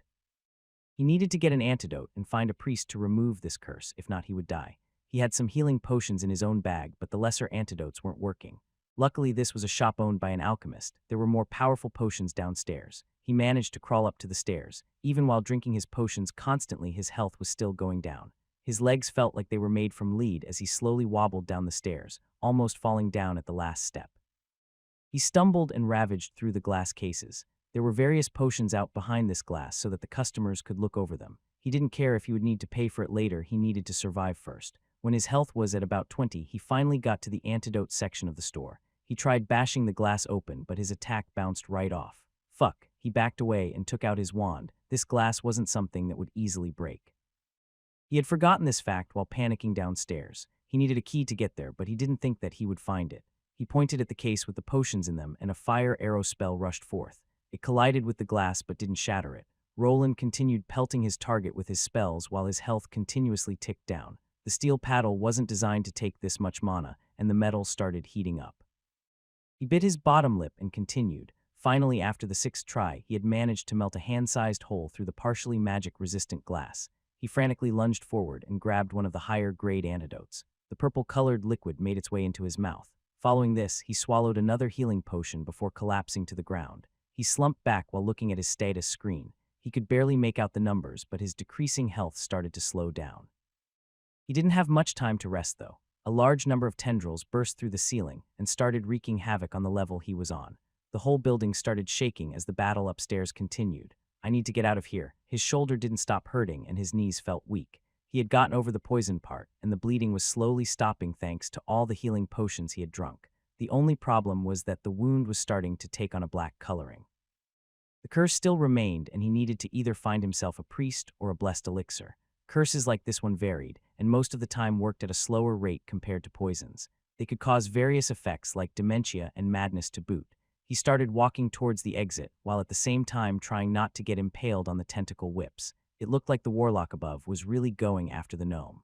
He needed to get an antidote and find a priest to remove this curse, if not he would die. He had some healing potions in his own bag, but the lesser antidotes weren't working. Luckily, this was a shop owned by an alchemist. There were more powerful potions downstairs. He managed to crawl up to the stairs. Even while drinking his potions constantly, his health was still going down. His legs felt like they were made from lead as he slowly wobbled down the stairs, almost falling down at the last step. He stumbled and ravaged through the glass cases. There were various potions out behind this glass so that the customers could look over them. He didn't care if he would need to pay for it later, he needed to survive first. When his health was at about 20, he finally got to the antidote section of the store. He tried bashing the glass open, but his attack bounced right off. Fuck, he backed away and took out his wand. This glass wasn't something that would easily break. He had forgotten this fact while panicking downstairs. He needed a key to get there, but he didn't think that he would find it. He pointed at the case with the potions in them, and a fire arrow spell rushed forth. It collided with the glass but didn't shatter it. Roland continued pelting his target with his spells while his health continuously ticked down. The steel paddle wasn't designed to take this much mana, and the metal started heating up. He bit his bottom lip and continued. Finally, after the 6th try, he had managed to melt a hand-sized hole through the partially magic-resistant glass. He frantically lunged forward and grabbed one of the higher-grade antidotes. The purple-colored liquid made its way into his mouth. Following this, he swallowed another healing potion before collapsing to the ground. He slumped back while looking at his status screen. He could barely make out the numbers, but his decreasing health started to slow down. He didn't have much time to rest, though. A large number of tendrils burst through the ceiling and started wreaking havoc on the level he was on. The whole building started shaking as the battle upstairs continued. I need to get out of here. His shoulder didn't stop hurting and his knees felt weak. He had gotten over the poison part, and the bleeding was slowly stopping thanks to all the healing potions he had drunk. The only problem was that the wound was starting to take on a black coloring. The curse still remained, and he needed to either find himself a priest or a blessed elixir. Curses like this one varied, and most of the time worked at a slower rate compared to poisons. They could cause various effects like dementia and madness to boot. He started walking towards the exit, while at the same time trying not to get impaled on the tentacle whips. It looked like the warlock above was really going after the gnome.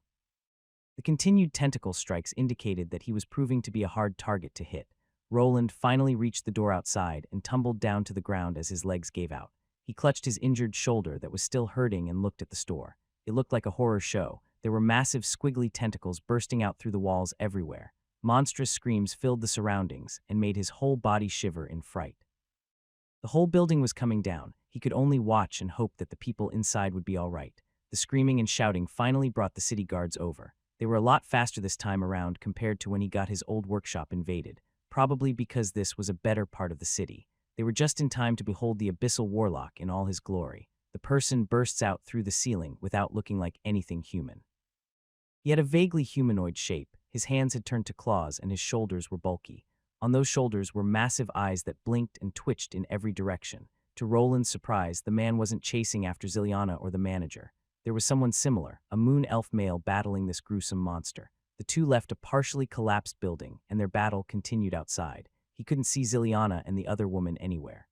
The continued tentacle strikes indicated that he was proving to be a hard target to hit. Roland finally reached the door outside and tumbled down to the ground as his legs gave out. He clutched his injured shoulder that was still hurting and looked at the store. It looked like a horror show. There were massive squiggly tentacles bursting out through the walls everywhere. Monstrous screams filled the surroundings and made his whole body shiver in fright. The whole building was coming down. He could only watch and hope that the people inside would be all right. The screaming and shouting finally brought the city guards over. They were a lot faster this time around compared to when he got his old workshop invaded, probably because this was a better part of the city. They were just in time to behold the abyssal warlock in all his glory. The person bursts out through the ceiling without looking like anything human. He had a vaguely humanoid shape. His hands had turned to claws and his shoulders were bulky. On those shoulders were massive eyes that blinked and twitched in every direction. To Roland's surprise, the man wasn't chasing after Ziliana or the manager. There was someone similar, a moon elf male battling this gruesome monster. The two left a partially collapsed building, and their battle continued outside. He couldn't see Ziliana and the other woman anywhere.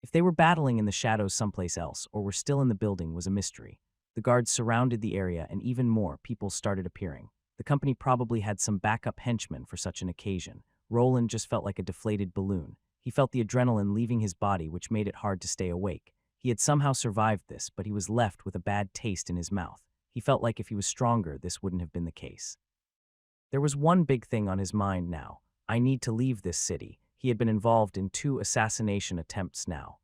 If they were battling in the shadows someplace else or were still in the building was a mystery. The guards surrounded the area and even more people started appearing. The company probably had some backup henchmen for such an occasion. Roland just felt like a deflated balloon. He felt the adrenaline leaving his body, which made it hard to stay awake. He had somehow survived this, but he was left with a bad taste in his mouth. He felt like if he was stronger, this wouldn't have been the case. There was one big thing on his mind now. I need to leave this city. He had been involved in 2 assassination attempts now.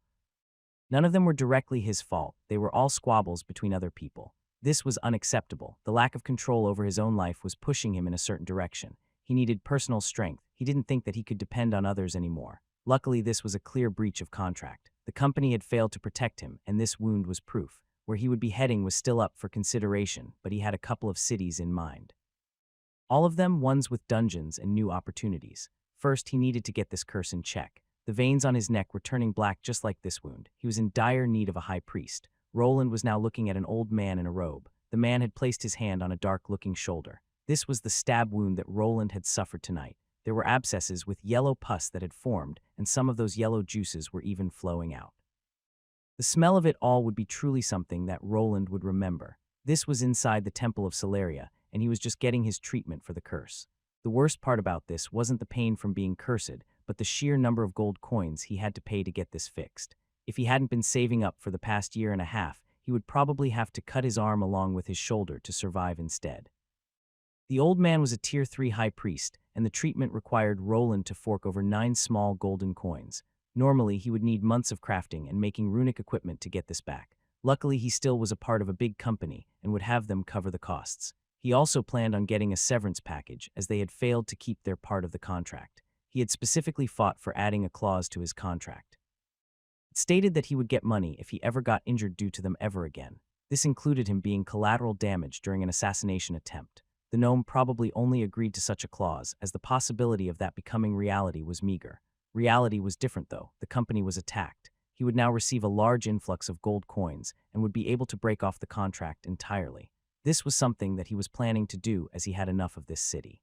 None of them were directly his fault. They were all squabbles between other people. This was unacceptable. The lack of control over his own life was pushing him in a certain direction. He needed personal strength. He didn't think that he could depend on others anymore. Luckily, this was a clear breach of contract. The company had failed to protect him, and this wound was proof. Where he would be heading was still up for consideration, but he had a couple of cities in mind. All of them ones with dungeons and new opportunities. First, he needed to get this curse in check. The veins on his neck were turning black just like this wound. He was in dire need of a high priest. Roland was now looking at an old man in a robe. The man had placed his hand on a dark-looking shoulder. This was the stab wound that Roland had suffered tonight. There were abscesses with yellow pus that had formed, and some of those yellow juices were even flowing out. The smell of it all would be truly something that Roland would remember. This was inside the Temple of Celeria, and he was just getting his treatment for the curse. The worst part about this wasn't the pain from being cursed, but the sheer number of gold coins he had to pay to get this fixed. If he hadn't been saving up for the past year and a half, he would probably have to cut his arm along with his shoulder to survive instead. The old man was a Tier 3 high priest, and the treatment required Roland to fork over 9 small golden coins. Normally, he would need months of crafting and making runic equipment to get this back. Luckily, he still was a part of a big company and would have them cover the costs. He also planned on getting a severance package, as they had failed to keep their part of the contract. He had specifically fought for adding a clause to his contract. It stated that he would get money if he ever got injured due to them ever again. This included him being collateral damage during an assassination attempt. The gnome probably only agreed to such a clause, as the possibility of that becoming reality was meager. Reality was different, though. The company was attacked. He would now receive a large influx of gold coins and would be able to break off the contract entirely. This was something that he was planning to do, as he had enough of this city.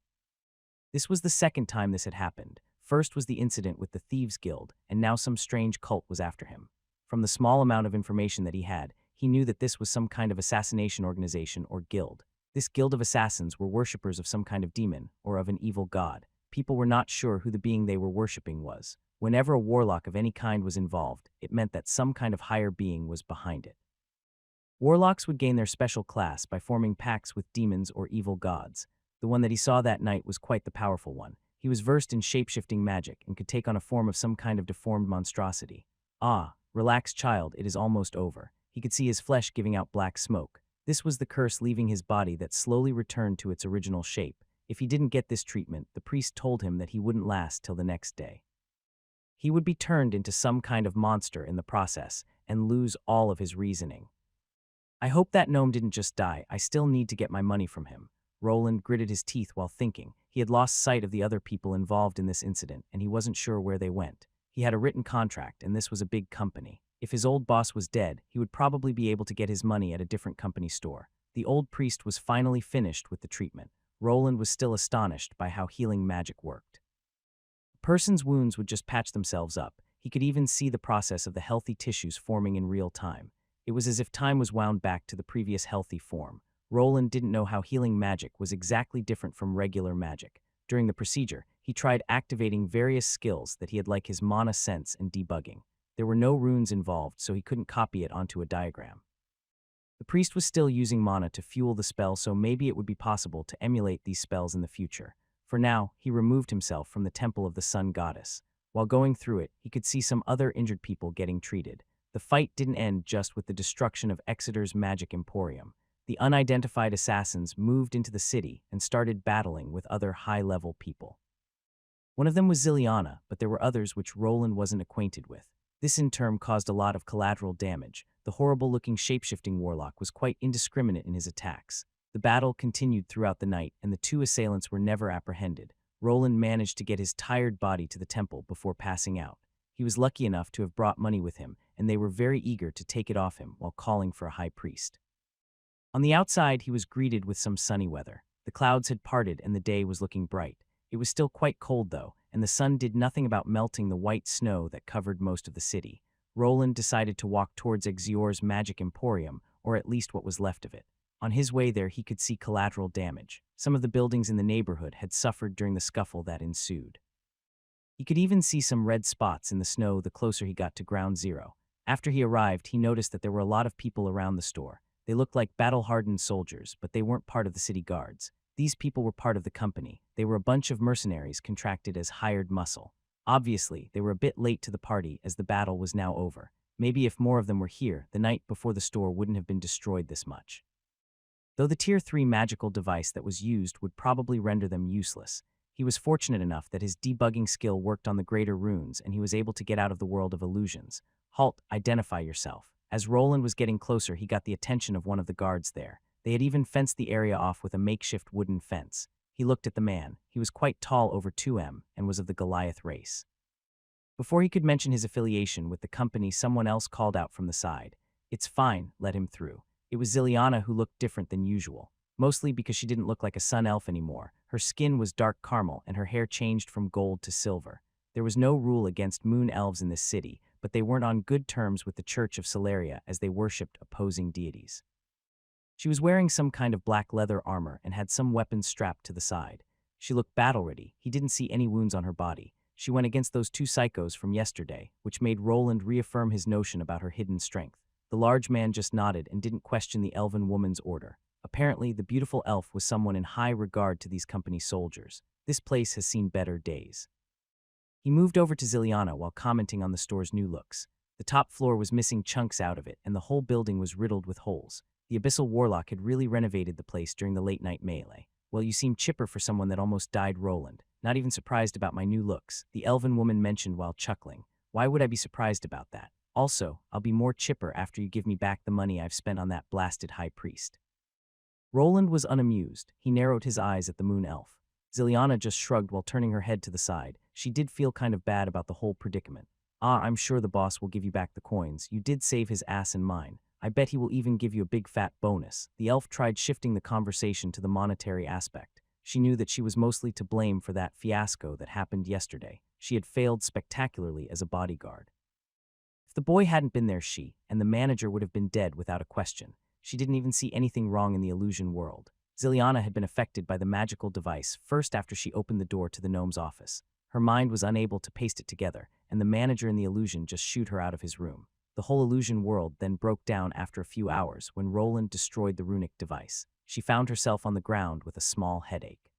This was the second time this had happened. First was the incident with the Thieves Guild, and now some strange cult was after him. From the small amount of information that he had, he knew that this was some kind of assassination organization or guild. This guild of assassins were worshippers of some kind of demon or of an evil god. People were not sure who the being they were worshipping was. Whenever a warlock of any kind was involved, it meant that some kind of higher being was behind it. Warlocks would gain their special class by forming pacts with demons or evil gods. The one that he saw that night was quite the powerful one. He was versed in shape-shifting magic and could take on a form of some kind of deformed monstrosity. Ah, relax, child, it is almost over. He could see his flesh giving out black smoke. This was the curse leaving his body that slowly returned to its original shape. If he didn't get this treatment, the priest told him that he wouldn't last till the next day. He would be turned into some kind of monster in the process and lose all of his reasoning. I hope that gnome didn't just die. I still need to get my money from him. Roland gritted his teeth while thinking. He had lost sight of the other people involved in this incident, and he wasn't sure where they went. He had a written contract, and this was a big company. If his old boss was dead, he would probably be able to get his money at a different company store. The old priest was finally finished with the treatment. Roland was still astonished by how healing magic worked. A person's wounds would just patch themselves up. He could even see the process of the healthy tissues forming in real time. It was as if time was wound back to the previous healthy form. Roland didn't know how healing magic was exactly different from regular magic. During the procedure, he tried activating various skills that he had, like his mana sense and debugging. There were no runes involved, so he couldn't copy it onto a diagram. The priest was still using mana to fuel the spell, so maybe it would be possible to emulate these spells in the future. For now, he removed himself from the temple of the sun goddess. While going through it, he could see some other injured people getting treated. The fight didn't end just with the destruction of Exeter's magic emporium. The unidentified assassins moved into the city and started battling with other high-level people. One of them was Ziliana, but there were others which Roland wasn't acquainted with. This in turn caused a lot of collateral damage. The horrible-looking shape-shifting warlock was quite indiscriminate in his attacks. The battle continued throughout the night, and the two assailants were never apprehended. Roland managed to get his tired body to the temple before passing out. He was lucky enough to have brought money with him, and they were very eager to take it off him while calling for a high priest. On the outside, he was greeted with some sunny weather. The clouds had parted and the day was looking bright. It was still quite cold, though, and the sun did nothing about melting the white snow that covered most of the city. Roland decided to walk towards Exior's magic emporium, or at least what was left of it. On his way there, he could see collateral damage. Some of the buildings in the neighborhood had suffered during the scuffle that ensued. He could even see some red spots in the snow the closer he got to Ground Zero. After he arrived, he noticed that there were a lot of people around the store. They looked like battle-hardened soldiers, but they weren't part of the city guards. These people were part of the company. They were a bunch of mercenaries contracted as hired muscle. Obviously, they were a bit late to the party as the battle was now over. Maybe if more of them were here, the night before the store wouldn't have been destroyed this much. Though the Tier 3 magical device that was used would probably render them useless, he was fortunate enough that his debugging skill worked on the greater runes and he was able to get out of the world of illusions. Halt, identify yourself. As Roland was getting closer, he got the attention of one of the guards there. They had even fenced the area off with a makeshift wooden fence. He looked at the man. He was quite tall, over 2 m, and was of the Goliath race. Before he could mention his affiliation with the company, someone else called out from the side. "It's fine, let him through." It was Ziliana, who looked different than usual, mostly because she didn't look like a sun elf anymore. Her skin was dark caramel, and her hair changed from gold to silver. There was no rule against moon elves in this city, but they weren't on good terms with the Church of Celeria as they worshipped opposing deities. She was wearing some kind of black leather armor and had some weapons strapped to the side. She looked battle-ready. He didn't see any wounds on her body. She went against those two psychos from yesterday, which made Roland reaffirm his notion about her hidden strength. The large man just nodded and didn't question the elven woman's order. Apparently, the beautiful elf was someone in high regard to these company soldiers. This place has seen better days. He moved over to Ziliana while commenting on the store's new looks. The top floor was missing chunks out of it, and the whole building was riddled with holes. The Abyssal Warlock had really renovated the place during the late-night melee. "Well, you seem chipper for someone that almost died, Roland. Not even surprised about my new looks," the elven woman mentioned while chuckling. "Why would I be surprised about that? Also, I'll be more chipper after you give me back the money I've spent on that blasted high priest." Roland was unamused. He narrowed his eyes at the moon elf. Ziliana just shrugged while turning her head to the side. She did feel kind of bad about the whole predicament. "I'm sure the boss will give you back the coins. You did save his ass and mine. I bet he will even give you a big fat bonus." The elf tried shifting the conversation to the monetary aspect. She knew that she was mostly to blame for that fiasco that happened yesterday. She had failed spectacularly as a bodyguard. If the boy hadn't been there, she and the manager would have been dead without a question. She didn't even see anything wrong in the illusion world. Ziliana had been affected by the magical device first after she opened the door to the gnome's office. Her mind was unable to paste it together, and the manager in the illusion just shooed her out of his room. The whole illusion world then broke down after a few hours when Roland destroyed the runic device. She found herself on the ground with a small headache.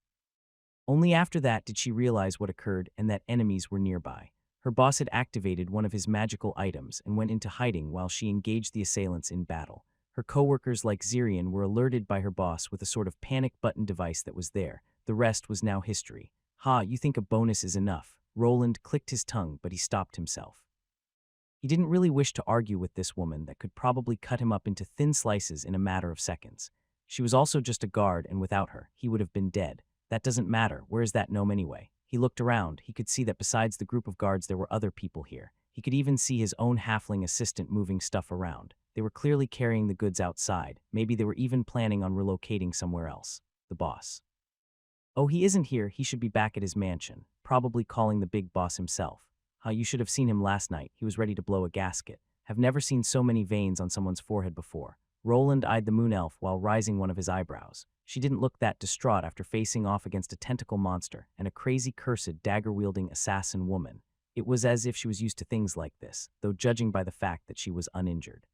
Only after that did she realize what occurred and that enemies were nearby. Her boss had activated one of his magical items and went into hiding while she engaged the assailants in battle. Her coworkers like Zirian were alerted by her boss with a sort of panic button device that was there. The rest was now history. "Ha, you think a bonus is enough?" Roland clicked his tongue, but he stopped himself. He didn't really wish to argue with this woman that could probably cut him up into thin slices in a matter of seconds. She was also just a guard, and without her, he would have been dead. That doesn't matter. Where is that gnome anyway? He looked around. He could see that besides the group of guards, there were other people here. He could even see his own halfling assistant moving stuff around. They were clearly carrying the goods outside. Maybe they were even planning on relocating somewhere else. The boss. "Oh, he isn't here. He should be back at his mansion, probably calling the big boss himself. You should have seen him last night. He was ready to blow a gasket. Have never seen so many veins on someone's forehead before." Roland eyed the moon elf while raising one of his eyebrows. She didn't look that distraught after facing off against a tentacle monster and a crazy, cursed, dagger-wielding assassin woman. It was as if she was used to things like this, though judging by the fact that she was uninjured.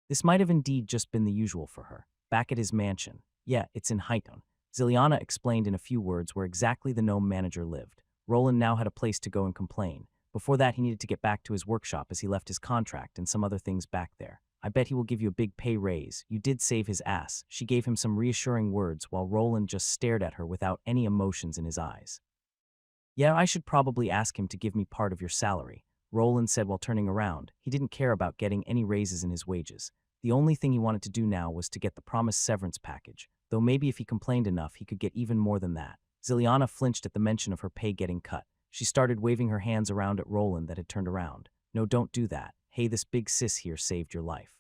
This might have indeed just been the usual for her. Back at his mansion. "Yeah, it's in Highton." Ziliana explained in a few words where exactly the gnome manager lived. Roland now had a place to go and complain. Before that, he needed to get back to his workshop as he left his contract and some other things back there. "I bet he will give you a big pay raise. You did save his ass." She gave him some reassuring words while Roland just stared at her without any emotions in his eyes. "Yeah, I should probably ask him to give me part of your salary," Roland said while turning around. He didn't care about getting any raises in his wages. The only thing he wanted to do now was to get the promised severance package, though maybe if he complained enough, he could get even more than that. Ziliana flinched at the mention of her pay getting cut. She started waving her hands around at Roland that had turned around. "No, don't do that. Hey, this big sis here saved your life."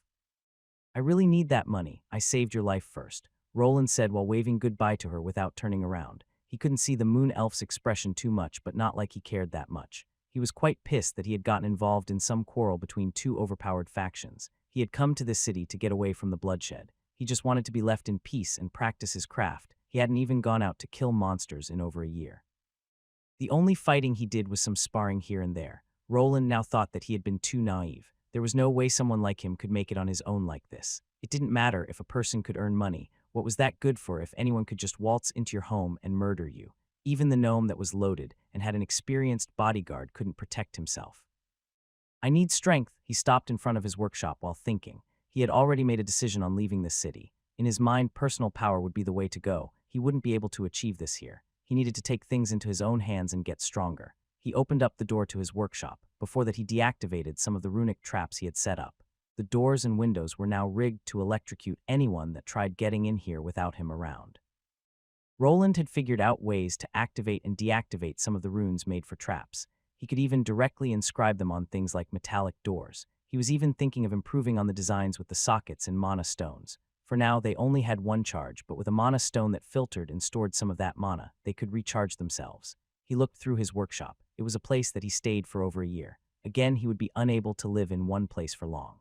"I really need that money. I saved your life first," Roland said while waving goodbye to her without turning around. He couldn't see the moon elf's expression too much, but not like he cared that much. He was quite pissed that he had gotten involved in some quarrel between two overpowered factions. He had come to this city to get away from the bloodshed. He just wanted to be left in peace and practice his craft. He hadn't even gone out to kill monsters in over a year. The only fighting he did was some sparring here and there. Roland now thought that he had been too naive. There was no way someone like him could make it on his own like this. It didn't matter if a person could earn money. What was that good for if anyone could just waltz into your home and murder you? Even the gnome that was loaded and had an experienced bodyguard couldn't protect himself. "I need strength." He stopped in front of his workshop while thinking. He had already made a decision on leaving this city. In his mind, personal power would be the way to go. He wouldn't be able to achieve this here. He needed to take things into his own hands and get stronger. He opened up the door to his workshop. Before that, he deactivated some of the runic traps he had set up. The doors and windows were now rigged to electrocute anyone that tried getting in here without him around. Roland had figured out ways to activate and deactivate some of the runes made for traps. He could even directly inscribe them on things like metallic doors. He was even thinking of improving on the designs with the sockets and mana stones. For now, they only had one charge, but with a mana stone that filtered and stored some of that mana, they could recharge themselves. He looked through his workshop. It was a place that he stayed for over a year. Again, he would be unable to live in one place for long.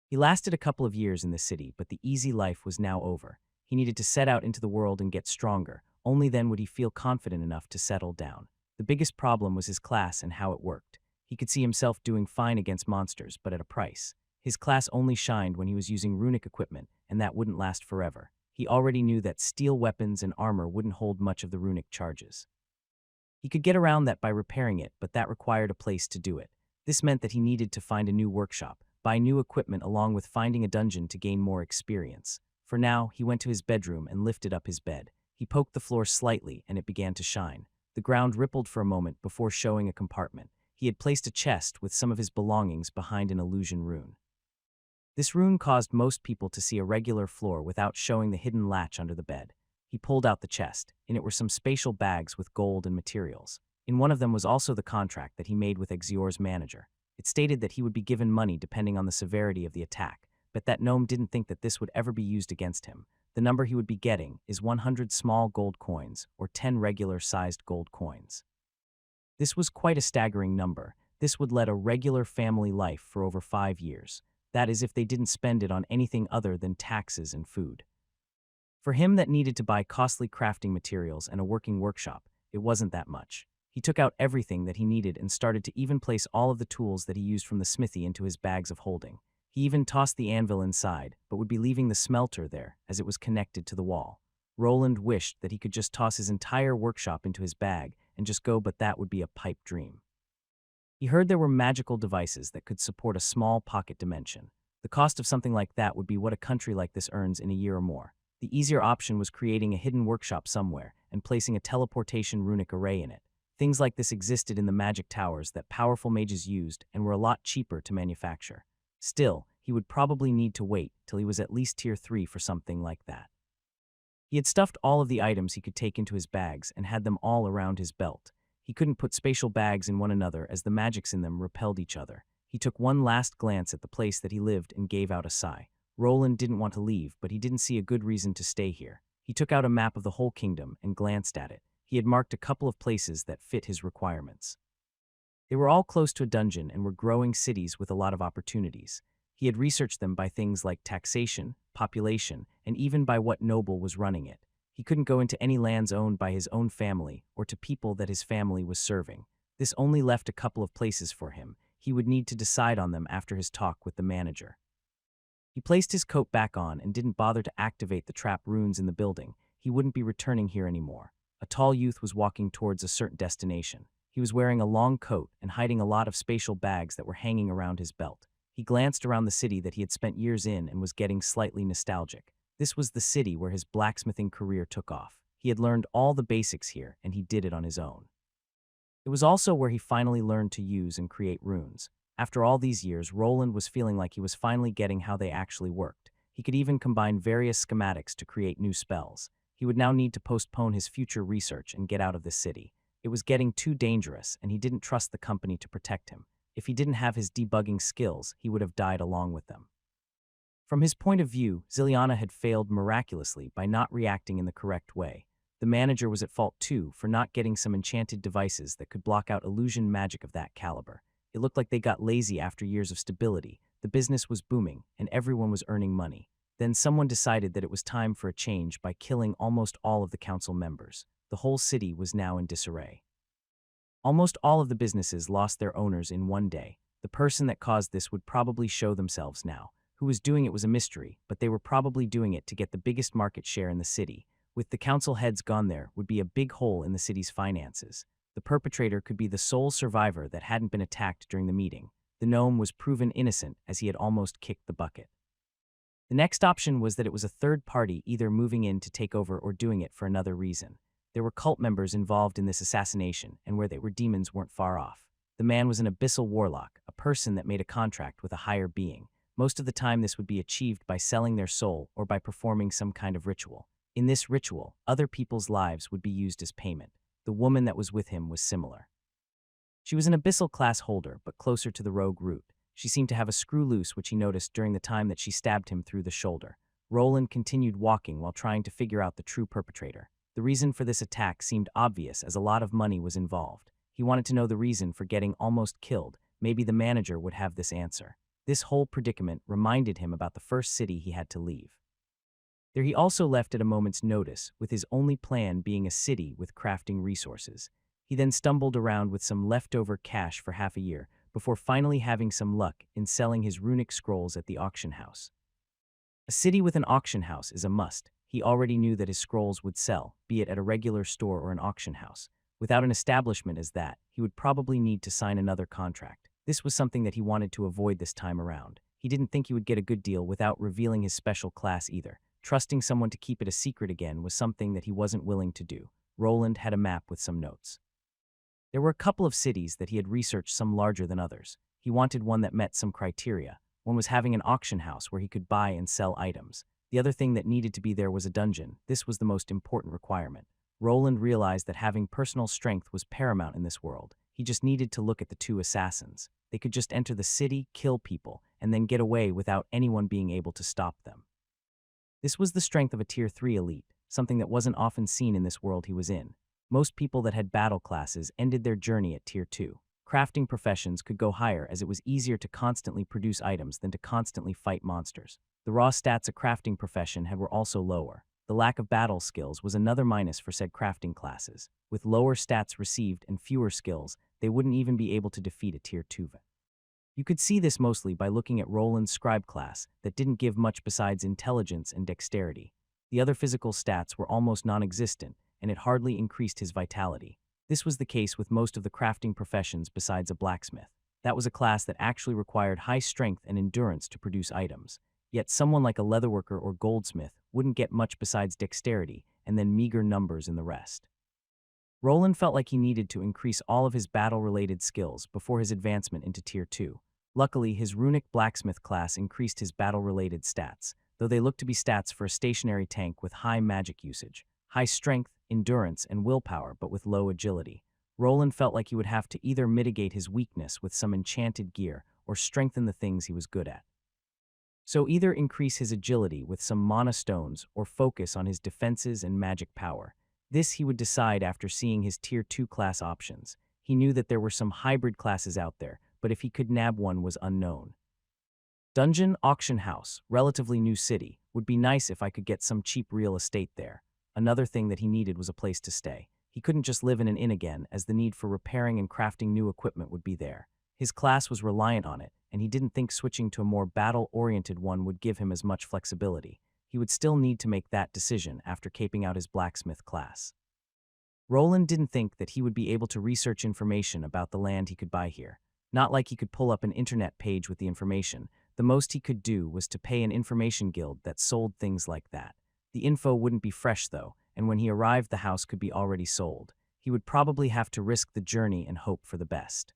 He lasted a couple of years in the city, but the easy life was now over. He needed to set out into the world and get stronger. Only then would he feel confident enough to settle down. The biggest problem was his class and how it worked. He could see himself doing fine against monsters, but at a price. His class only shined when he was using runic equipment, and that wouldn't last forever. He already knew that steel weapons and armor wouldn't hold much of the runic charges. He could get around that by repairing it, but that required a place to do it. This meant that he needed to find a new workshop, buy new equipment along with finding a dungeon to gain more experience. For now, he went to his bedroom and lifted up his bed. He poked the floor slightly and it began to shine. The ground rippled for a moment before showing a compartment. he had placed a chest with some of his belongings behind an illusion rune. This rune caused most people to see a regular floor without showing the hidden latch under the bed. He pulled out the chest. In it were some spatial bags with gold and materials. In one of them was also the contract that he made with Exior's manager. It stated that he would be given money depending on the severity of the attack, but that gnome didn't think that this would ever be used against him. The number he would be getting is 100 small gold coins, or 10 regular-sized gold coins. This was quite a staggering number. This would lead a regular family life for over 5 years. That is if they didn't spend it on anything other than taxes and food. For him that needed to buy costly crafting materials and a working workshop, it wasn't that much. He took out everything that he needed and started to even place all of the tools that he used from the smithy into his bags of holding. He even tossed the anvil inside, but would be leaving the smelter there as it was connected to the wall. Roland wished that he could just toss his entire workshop into his bag and just go, but that would be a pipe dream. He heard there were magical devices that could support a small pocket dimension. The cost of something like that would be what a country like this earns in a year or more. The easier option was creating a hidden workshop somewhere and placing a teleportation runic array in it. Things like this existed in the magic towers that powerful mages used and were a lot cheaper to manufacture. Still, he would probably need to wait till he was at least tier 3 for something like that. He had stuffed all of the items he could take into his bags and had them all around his belt. He couldn't put spatial bags in one another as the magics in them repelled each other. He took one last glance at the place that he lived and gave out a sigh. Roland didn't want to leave, but he didn't see a good reason to stay here. He took out a map of the whole kingdom and glanced at it. He had marked a couple of places that fit his requirements. They were all close to a dungeon and were growing cities with a lot of opportunities. He had researched them by things like taxation, population, and even by what noble was running it. He couldn't go into any lands owned by his own family or to people that his family was serving. This only left a couple of places for him. He would need to decide on them after his talk with the manager. He placed his coat back on and didn't bother to activate the trap runes in the building. He wouldn't be returning here anymore. A tall youth was walking towards a certain destination. He was wearing a long coat and hiding a lot of spatial bags that were hanging around his belt. He glanced around the city that he had spent years in and was getting slightly nostalgic. This was the city where his blacksmithing career took off. He had learned all the basics here, and he did it on his own. It was also where he finally learned to use and create runes. After all these years, Roland was feeling like he was finally getting how they actually worked. He could even combine various schematics to create new spells. He would now need to postpone his future research and get out of the city. It was getting too dangerous, and he didn't trust the company to protect him. If he didn't have his debugging skills, he would have died along with them. From his point of view, Ziliana had failed miraculously by not reacting in the correct way. The manager was at fault too for not getting some enchanted devices that could block out illusion magic of that caliber. It looked like they got lazy after years of stability. The business was booming, and everyone was earning money. Then someone decided that it was time for a change by killing almost all of the council members. The whole city was now in disarray. Almost all of the businesses lost their owners in one day. The person that caused this would probably show themselves now. Who was doing it was a mystery, but they were probably doing it to get the biggest market share in the city. With the council heads gone, there would be a big hole in the city's finances. The perpetrator could be the sole survivor that hadn't been attacked during the meeting. The gnome was proven innocent as he had almost kicked the bucket. The next option was that it was a third party either moving in to take over or doing it for another reason. There were cult members involved in this assassination, and where they were demons weren't far off. The man was an abyssal warlock, a person that made a contract with a higher being. Most of the time this would be achieved by selling their soul or by performing some kind of ritual. In this ritual, other people's lives would be used as payment. The woman that was with him was similar. She was an abyssal class holder, but closer to the rogue route. She seemed to have a screw loose, which he noticed during the time that she stabbed him through the shoulder. Roland continued walking while trying to figure out the true perpetrator. The reason for this attack seemed obvious as a lot of money was involved. He wanted to know the reason for getting almost killed. Maybe the manager would have this answer. This whole predicament reminded him about the first city he had to leave. There he also left at a moment's notice, with his only plan being a city with crafting resources. He then stumbled around with some leftover cash for half a year, before finally having some luck in selling his runic scrolls at the auction house. A city with an auction house is a must. He already knew that his scrolls would sell, be it at a regular store or an auction house. Without an establishment as that, he would probably need to sign another contract. This was something that he wanted to avoid this time around. He didn't think he would get a good deal without revealing his special class either. Trusting someone to keep it a secret again was something that he wasn't willing to do. Roland had a map with some notes. There were a couple of cities that he had researched, some larger than others. He wanted one that met some criteria. One was having an auction house where he could buy and sell items. The other thing that needed to be there was a dungeon. This was the most important requirement. Roland realized that having personal strength was paramount in this world. He just needed to look at the two assassins. They could just enter the city, kill people, and then get away without anyone being able to stop them. This was the strength of a Tier 3 elite, something that wasn't often seen in this world he was in. Most people that had battle classes ended their journey at Tier 2. Crafting professions could go higher as it was easier to constantly produce items than to constantly fight monsters. The raw stats a crafting profession had were also lower. The lack of battle skills was another minus for said crafting classes. With lower stats received and fewer skills, they wouldn't even be able to defeat a Tier 2 vet. You could see this mostly by looking at Roland's scribe class that didn't give much besides intelligence and dexterity. The other physical stats were almost non-existent, and it hardly increased his vitality. This was the case with most of the crafting professions besides a blacksmith. That was a class that actually required high strength and endurance to produce items. Yet someone like a leatherworker or goldsmith wouldn't get much besides dexterity, and then meager numbers in the rest. Roland felt like he needed to increase all of his battle-related skills before his advancement into Tier 2. Luckily, his runic blacksmith class increased his battle-related stats, though they looked to be stats for a stationary tank with high magic usage, high strength, endurance, and willpower, but with low agility. Roland felt like he would have to either mitigate his weakness with some enchanted gear or strengthen the things he was good at. So either increase his agility with some mana stones or focus on his defenses and magic power. This he would decide after seeing his Tier 2 class options. He knew that there were some hybrid classes out there, but if he could nab one was unknown. Dungeon, auction house, relatively new city. Would be nice if I could get some cheap real estate there. Another thing that he needed was a place to stay. He couldn't just live in an inn again, as the need for repairing and crafting new equipment would be there. His class was reliant on it, and he didn't think switching to a more battle-oriented one would give him as much flexibility. He would still need to make that decision after caping out his blacksmith class. Roland didn't think that he would be able to research information about the land he could buy here. Not like he could pull up an internet page with the information. The most he could do was to pay an information guild that sold things like that. The info wouldn't be fresh though, and when he arrived the house could be already sold. He would probably have to risk the journey and hope for the best.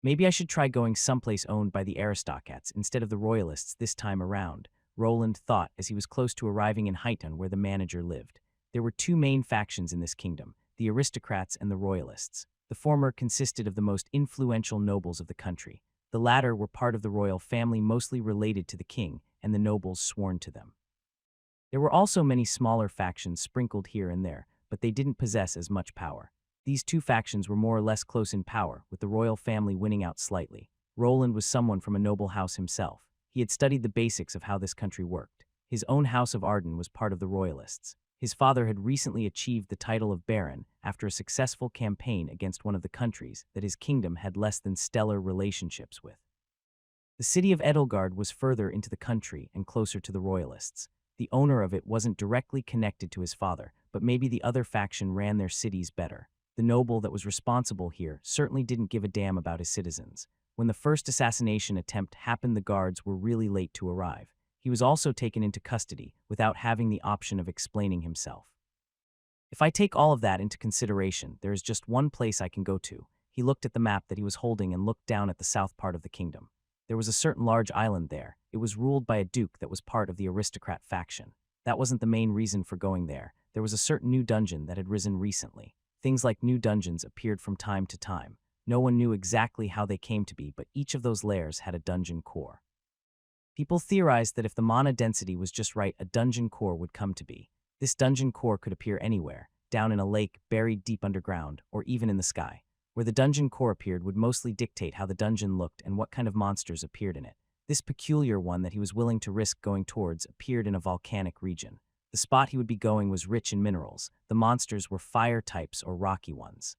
Maybe I should try going someplace owned by the aristocrats instead of the royalists this time around, Roland thought as he was close to arriving in Highton where the manager lived. There were two main factions in this kingdom, the aristocrats and the royalists. The former consisted of the most influential nobles of the country. The latter were part of the royal family mostly related to the king and the nobles sworn to them. There were also many smaller factions sprinkled here and there, but they didn't possess as much power. These two factions were more or less close in power, with the royal family winning out slightly. Roland was someone from a noble house himself. He had studied the basics of how this country worked. His own house of Arden was part of the royalists. His father had recently achieved the title of Baron after a successful campaign against one of the countries that his kingdom had less than stellar relationships with. The city of Edelgard was further into the country and closer to the royalists. The owner of it wasn't directly connected to his father, but maybe the other faction ran their cities better. The noble that was responsible here certainly didn't give a damn about his citizens. When the first assassination attempt happened, the guards were really late to arrive. He was also taken into custody without having the option of explaining himself. If I take all of that into consideration, there is just one place I can go to. He looked at the map that he was holding and looked down at the south part of the kingdom. There was a certain large island there. It was ruled by a duke that was part of the aristocrat faction. That wasn't the main reason for going there. There was a certain new dungeon that had risen recently. Things like new dungeons appeared from time to time. No one knew exactly how they came to be, but each of those lairs had a dungeon core. People theorized that if the mana density was just right, a dungeon core would come to be. This dungeon core could appear anywhere, down in a lake, buried deep underground, or even in the sky. Where the dungeon core appeared would mostly dictate how the dungeon looked and what kind of monsters appeared in it. This peculiar one that he was willing to risk going towards appeared in a volcanic region. The spot he would be going was rich in minerals. The monsters were fire types or rocky ones.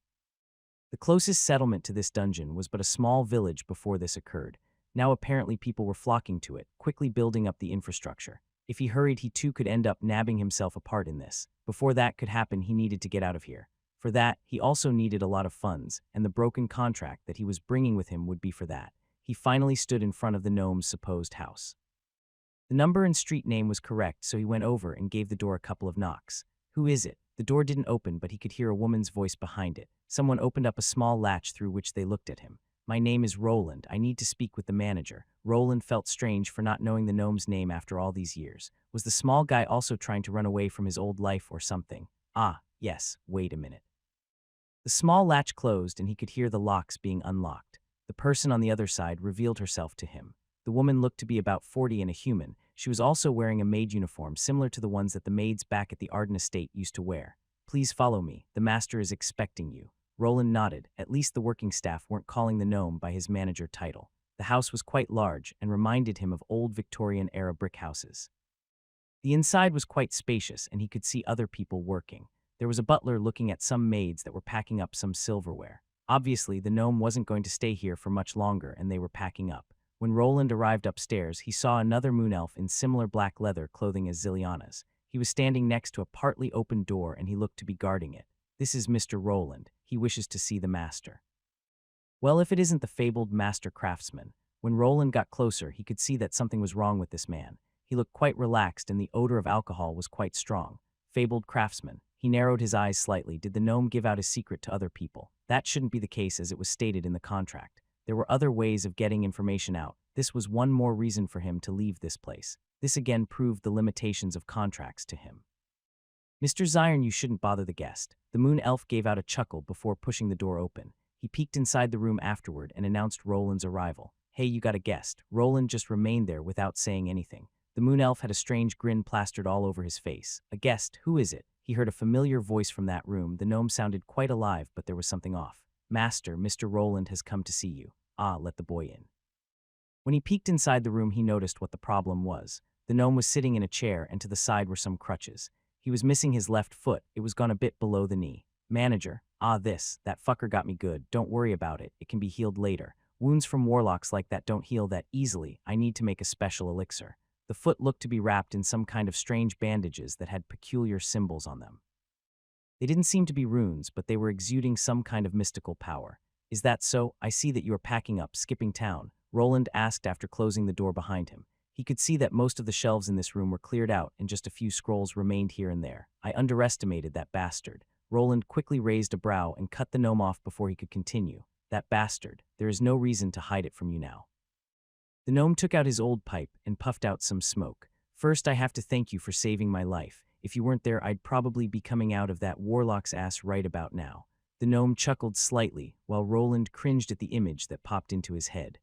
The closest settlement to this dungeon was but a small village before this occurred. Now apparently people were flocking to it, quickly building up the infrastructure. If he hurried, he too could end up nabbing himself a part in this. Before that could happen, he needed to get out of here. For that, he also needed a lot of funds, and the broken contract that he was bringing with him would be for that. He finally stood in front of the gnome's supposed house. The number and street name was correct, so he went over and gave the door a couple of knocks. "Who is it?" The door didn't open, but he could hear a woman's voice behind it. Someone opened up a small latch through which they looked at him. "My name is Roland. I need to speak with the manager." Roland felt strange for not knowing the gnome's name after all these years. Was the small guy also trying to run away from his old life or something? Ah, yes, wait a minute. The small latch closed and he could hear the locks being unlocked. The person on the other side revealed herself to him. The woman looked to be about 40 and a human. She was also wearing a maid uniform similar to the ones that the maids back at the Arden estate used to wear. "Please follow me. The master is expecting you." Roland nodded. At least the working staff weren't calling the gnome by his manager title. The house was quite large and reminded him of old Victorian-era brick houses. The inside was quite spacious and he could see other people working. There was a butler looking at some maids that were packing up some silverware. Obviously, the gnome wasn't going to stay here for much longer and they were packing up. When Roland arrived upstairs, he saw another moon elf in similar black leather clothing as Ziliana's. He was standing next to a partly open door and he looked to be guarding it. "This is Mr. Roland. He wishes to see the master." Well, if it isn't the fabled master craftsman. When Roland got closer, he could see that something was wrong with this man. He looked quite relaxed and the odor of alcohol was quite strong. Fabled craftsman. He narrowed his eyes slightly. Did the gnome give out his secret to other people? That shouldn't be the case as it was stated in the contract. There were other ways of getting information out. This was one more reason for him to leave this place. This again proved the limitations of contracts to him. "Mr. Zion, you shouldn't bother the guest." The moon elf gave out a chuckle before pushing the door open. He peeked inside the room afterward and announced Roland's arrival. "Hey, you got a guest." Roland just remained there without saying anything. The moon elf had a strange grin plastered all over his face. "A guest? Who is it?" He heard a familiar voice from that room. The gnome sounded quite alive, but there was something off. "Master, Mr. Roland has come to see you." "Ah, let the boy in." When he peeked inside the room, he noticed what the problem was. The gnome was sitting in a chair, and to the side were some crutches. He was missing his left foot. It was gone a bit below the knee. "Manager, that fucker got me good. Don't worry about it. It can be healed later. Wounds from warlocks like that don't heal that easily. I need to make a special elixir." The foot looked to be wrapped in some kind of strange bandages that had peculiar symbols on them. They didn't seem to be runes, but they were exuding some kind of mystical power. "Is that so? I see that you are packing up, skipping town," Roland asked after closing the door behind him. He could see that most of the shelves in this room were cleared out and just a few scrolls remained here and there. "I underestimated that bastard." Roland quickly raised a brow and cut the gnome off before he could continue. "That bastard. There is no reason to hide it from you now." The gnome took out his old pipe and puffed out some smoke. "First, I have to thank you for saving my life. If you weren't there, I'd probably be coming out of that warlock's ass right about now." The gnome chuckled slightly, while Roland cringed at the image that popped into his head.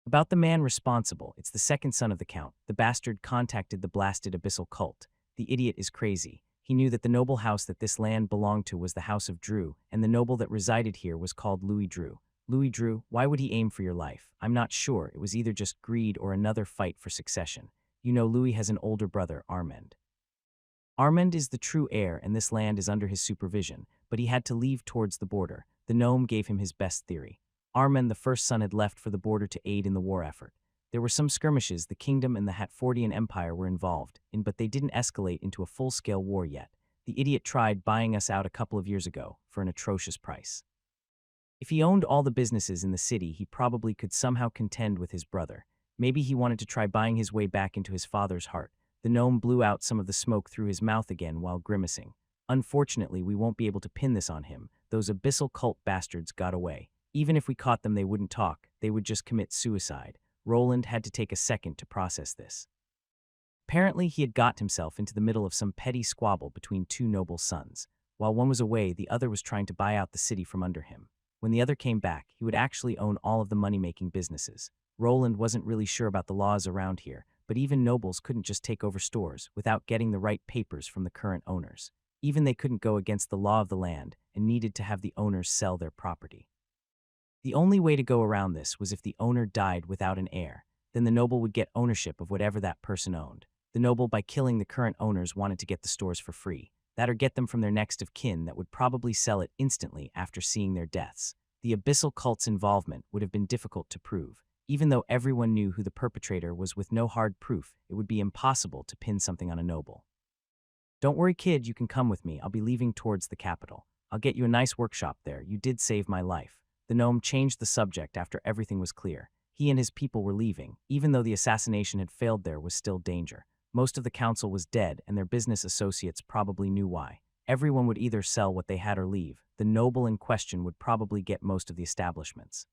"About the man responsible, it's the second son of the Count. The bastard contacted the blasted abyssal cult. The idiot is crazy. He knew that the noble house that this land belonged to was the House of Drew, and the noble that resided here was called Louis Drew. Louis Drew, why would he aim for your life? I'm not sure. It was either just greed or another fight for succession. You know, Louis has an older brother, Armand. Armand is the true heir, and this land is under his supervision, but he had to leave towards the border. The gnome gave him his best theory. Armand, the first son, had left for the border to aid in the war effort. There were some skirmishes. The kingdom and the Hatfordian Empire were involved in, but they didn't escalate into a full-scale war yet. The idiot tried buying us out a couple of years ago for an atrocious price. If he owned all the businesses in the city, he probably could somehow contend with his brother. Maybe he wanted to try buying his way back into his father's heart. The gnome blew out some of the smoke through his mouth again while grimacing. "Unfortunately, we won't be able to pin this on him. Those abyssal cult bastards got away. Even if we caught them, they wouldn't talk. They would just commit suicide." Roland had to take a second to process this. Apparently, he had got himself into the middle of some petty squabble between two noble sons. While one was away, the other was trying to buy out the city from under him. When the other came back, he would actually own all of the money-making businesses. Roland wasn't really sure about the laws around here, but even nobles couldn't just take over stores without getting the right papers from the current owners. Even they couldn't go against the law of the land and needed to have the owners sell their property. The only way to go around this was if the owner died without an heir. Then the noble would get ownership of whatever that person owned. The noble, by killing the current owners, wanted to get the stores for free. That or get them from their next of kin that would probably sell it instantly after seeing their deaths. The abyssal cult's involvement would have been difficult to prove. Even though everyone knew who the perpetrator was, with no hard proof, it would be impossible to pin something on a noble. "Don't worry, kid, you can come with me. I'll be leaving towards the capital. I'll get you a nice workshop there. You did save my life." The gnome changed the subject after everything was clear. He and his people were leaving. Even though the assassination had failed, there was still danger. Most of the council was dead, and their business associates probably knew why. Everyone would either sell what they had or leave. The noble in question would probably get most of the establishments.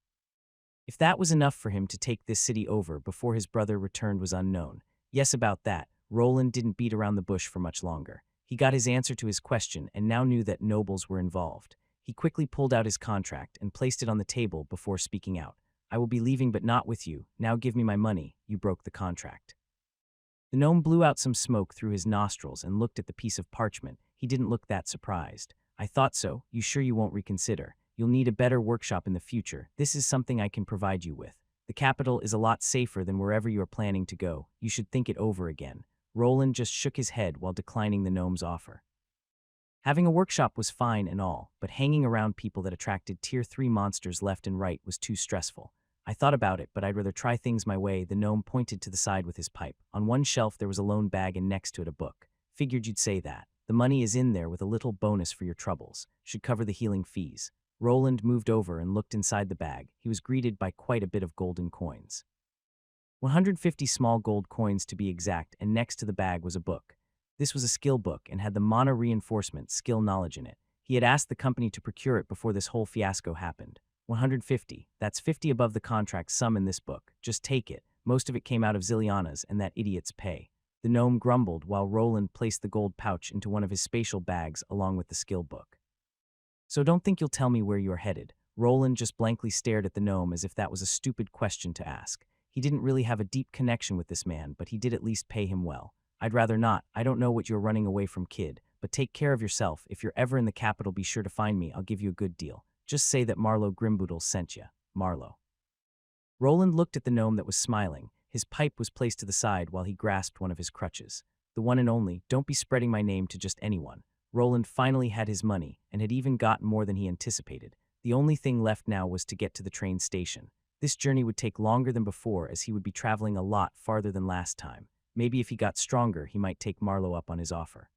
If that was enough for him to take this city over before his brother returned was unknown. Yes, about that, Roland didn't beat around the bush for much longer. He got his answer to his question and now knew that nobles were involved. He quickly pulled out his contract and placed it on the table before speaking out. I will be leaving but not with you. Now give me my money. You broke the contract. The gnome blew out some smoke through his nostrils and looked at the piece of parchment. He didn't look that surprised. I thought so. You sure you won't reconsider? You'll need a better workshop in the future. This is something I can provide you with. The capital is a lot safer than wherever you are planning to go. You should think it over again. Roland just shook his head while declining the gnome's offer. Having a workshop was fine and all, but hanging around people that attracted Tier 3 monsters left and right was too stressful. I thought about it, but I'd rather try things my way. The gnome pointed to the side with his pipe. On one shelf there was a lone bag and next to it a book. Figured you'd say that. The money is in there with a little bonus for your troubles. Should cover the healing fees. Roland moved over and looked inside the bag. He was greeted by quite a bit of golden coins. 150 small gold coins to be exact, and next to the bag was a book. This was a skill book and had the mana reinforcement skill knowledge in it. He had asked the company to procure it before this whole fiasco happened. 150, that's 50 above the contract sum in this book. Just take it. Most of it came out of Ziliana's and that idiot's pay. The gnome grumbled while Roland placed the gold pouch into one of his spatial bags along with the skill book. So don't think you'll tell me where you're headed. Roland just blankly stared at the gnome as if that was a stupid question to ask. He didn't really have a deep connection with this man, but he did at least pay him well. I'd rather not. I don't know what you're running away from, kid, but take care of yourself. If you're ever in the capital, be sure to find me. I'll give you a good deal. Just say that Marlowe Grimboodle sent you. Marlowe. Roland looked at the gnome that was smiling. His pipe was placed to the side while he grasped one of his crutches. The one and only, don't be spreading my name to just anyone. Roland finally had his money and had even gotten more than he anticipated. The only thing left now was to get to the train station. This journey would take longer than before as he would be traveling a lot farther than last time. Maybe if he got stronger, he might take Marlowe up on his offer.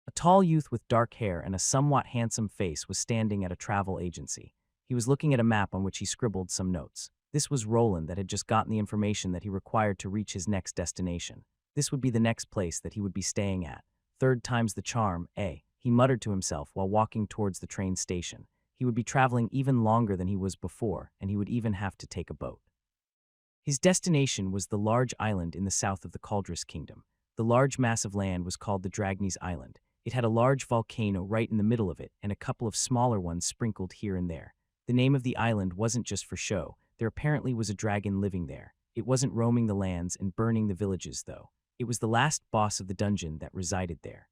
A tall youth with dark hair and a somewhat handsome face was standing at a travel agency. He was looking at a map on which he scribbled some notes. This was Roland that had just gotten the information that he required to reach his next destination. This would be the next place that he would be staying at. Third time's the charm, eh? He muttered to himself while walking towards the train station. He would be traveling even longer than he was before, and he would even have to take a boat. His destination was the large island in the south of the Cauldrus Kingdom. The large mass of land was called the Dragnes Island. It had a large volcano right in the middle of it and a couple of smaller ones sprinkled here and there. The name of the island wasn't just for show. There apparently was a dragon living there. It wasn't roaming the lands and burning the villages, though. It was the last boss of the dungeon that resided there.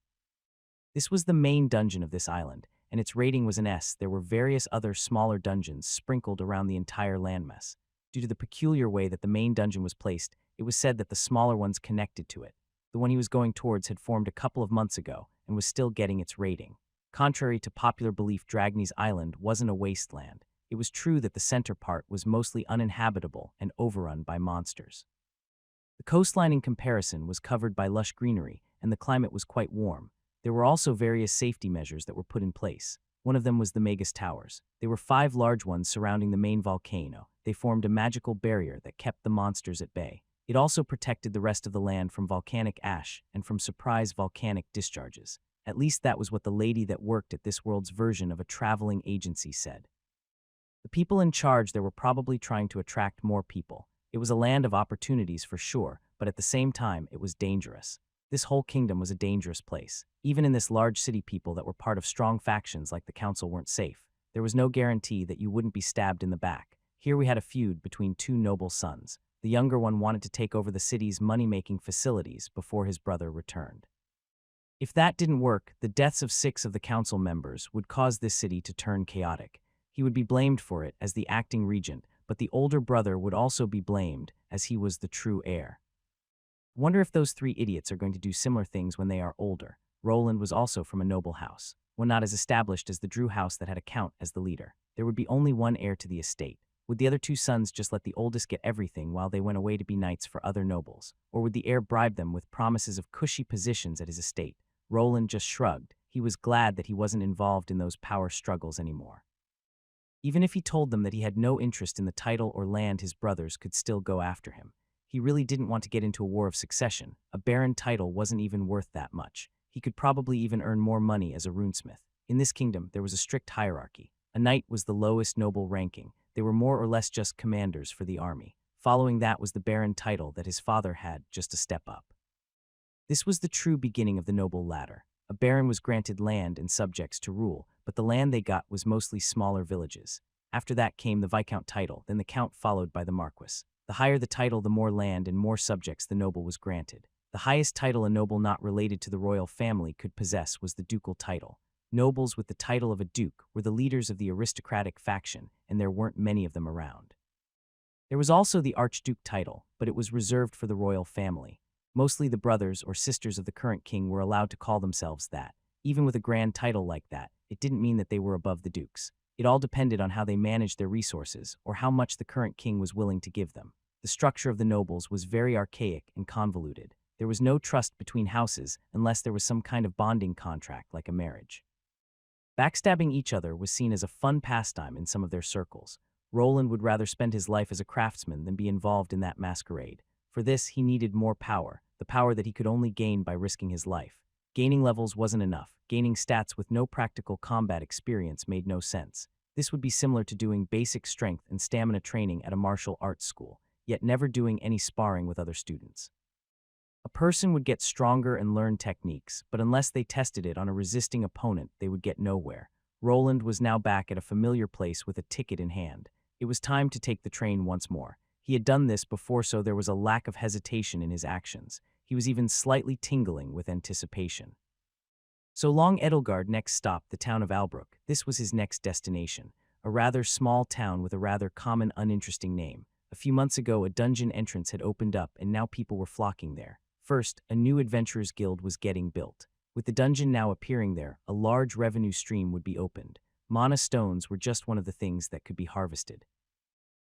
This was the main dungeon of this island, and its rating was an S. There were various other smaller dungeons sprinkled around the entire landmass. Due to the peculiar way that the main dungeon was placed, it was said that the smaller ones connected to it. The one he was going towards had formed a couple of months ago and was still getting its rating. Contrary to popular belief, Dragnes Island wasn't a wasteland. It was true that the center part was mostly uninhabitable and overrun by monsters. The coastline in comparison was covered by lush greenery, and the climate was quite warm. There were also various safety measures that were put in place. One of them was the Magus Towers. They were 5 large ones surrounding the main volcano. They formed a magical barrier that kept the monsters at bay. It also protected the rest of the land from volcanic ash and from surprise volcanic discharges. At least that was what the lady that worked at this world's version of a traveling agency said. The people in charge there were probably trying to attract more people. It was a land of opportunities for sure, but at the same time, it was dangerous. This whole kingdom was a dangerous place. Even in this large city, people that were part of strong factions like the council weren't safe. There was no guarantee that you wouldn't be stabbed in the back. Here we had a feud between 2 noble sons. The younger one wanted to take over the city's money-making facilities before his brother returned. If that didn't work, the deaths of 6 of the council members would cause this city to turn chaotic. He would be blamed for it as the acting regent, but the older brother would also be blamed as he was the true heir. Wonder if those 3 idiots are going to do similar things when they are older. Roland was also from a noble house, one not as established as the Drew house that had a count as the leader. There would be only one heir to the estate. Would the other 2 sons just let the oldest get everything while they went away to be knights for other nobles? Or would the heir bribe them with promises of cushy positions at his estate? Roland just shrugged. He was glad that he wasn't involved in those power struggles anymore. Even if he told them that he had no interest in the title or land, his brothers could still go after him. He really didn't want to get into a war of succession. A barren title wasn't even worth that much. He could probably even earn more money as a runesmith. In this kingdom, there was a strict hierarchy. A knight was the lowest noble ranking. They were more or less just commanders for the army. Following that was the baron title that his father had, just a step up. This was the true beginning of the noble ladder. A baron was granted land and subjects to rule, but the land they got was mostly smaller villages. After that came the viscount title, then the count, followed by the marquis. The higher the title, the more land and more subjects the noble was granted. The highest title a noble not related to the royal family could possess was the ducal title. Nobles with the title of a duke were the leaders of the aristocratic faction, and there weren't many of them around. There was also the archduke title, but it was reserved for the royal family. Mostly the brothers or sisters of the current king were allowed to call themselves that. Even with a grand title like that, it didn't mean that they were above the dukes. It all depended on how they managed their resources or how much the current king was willing to give them. The structure of the nobles was very archaic and convoluted. There was no trust between houses unless there was some kind of bonding contract like a marriage. Backstabbing each other was seen as a fun pastime in some of their circles. Roland would rather spend his life as a craftsman than be involved in that masquerade. For this, he needed more power, the power that he could only gain by risking his life. Gaining levels wasn't enough. Gaining stats with no practical combat experience made no sense. This would be similar to doing basic strength and stamina training at a martial arts school, yet never doing any sparring with other students. A person would get stronger and learn techniques, but unless they tested it on a resisting opponent, they would get nowhere. Roland was now back at a familiar place with a ticket in hand. It was time to take the train once more. He had done this before, so there was a lack of hesitation in his actions. He was even slightly tingling with anticipation. So long Edelgard next stopped the town of Albrook. This was his next destination, a rather small town with a rather common, uninteresting name. A few months ago, a dungeon entrance had opened up, and now people were flocking there. First, a new adventurers guild was getting built. With the dungeon now appearing there, a large revenue stream would be opened. Mana stones were just one of the things that could be harvested.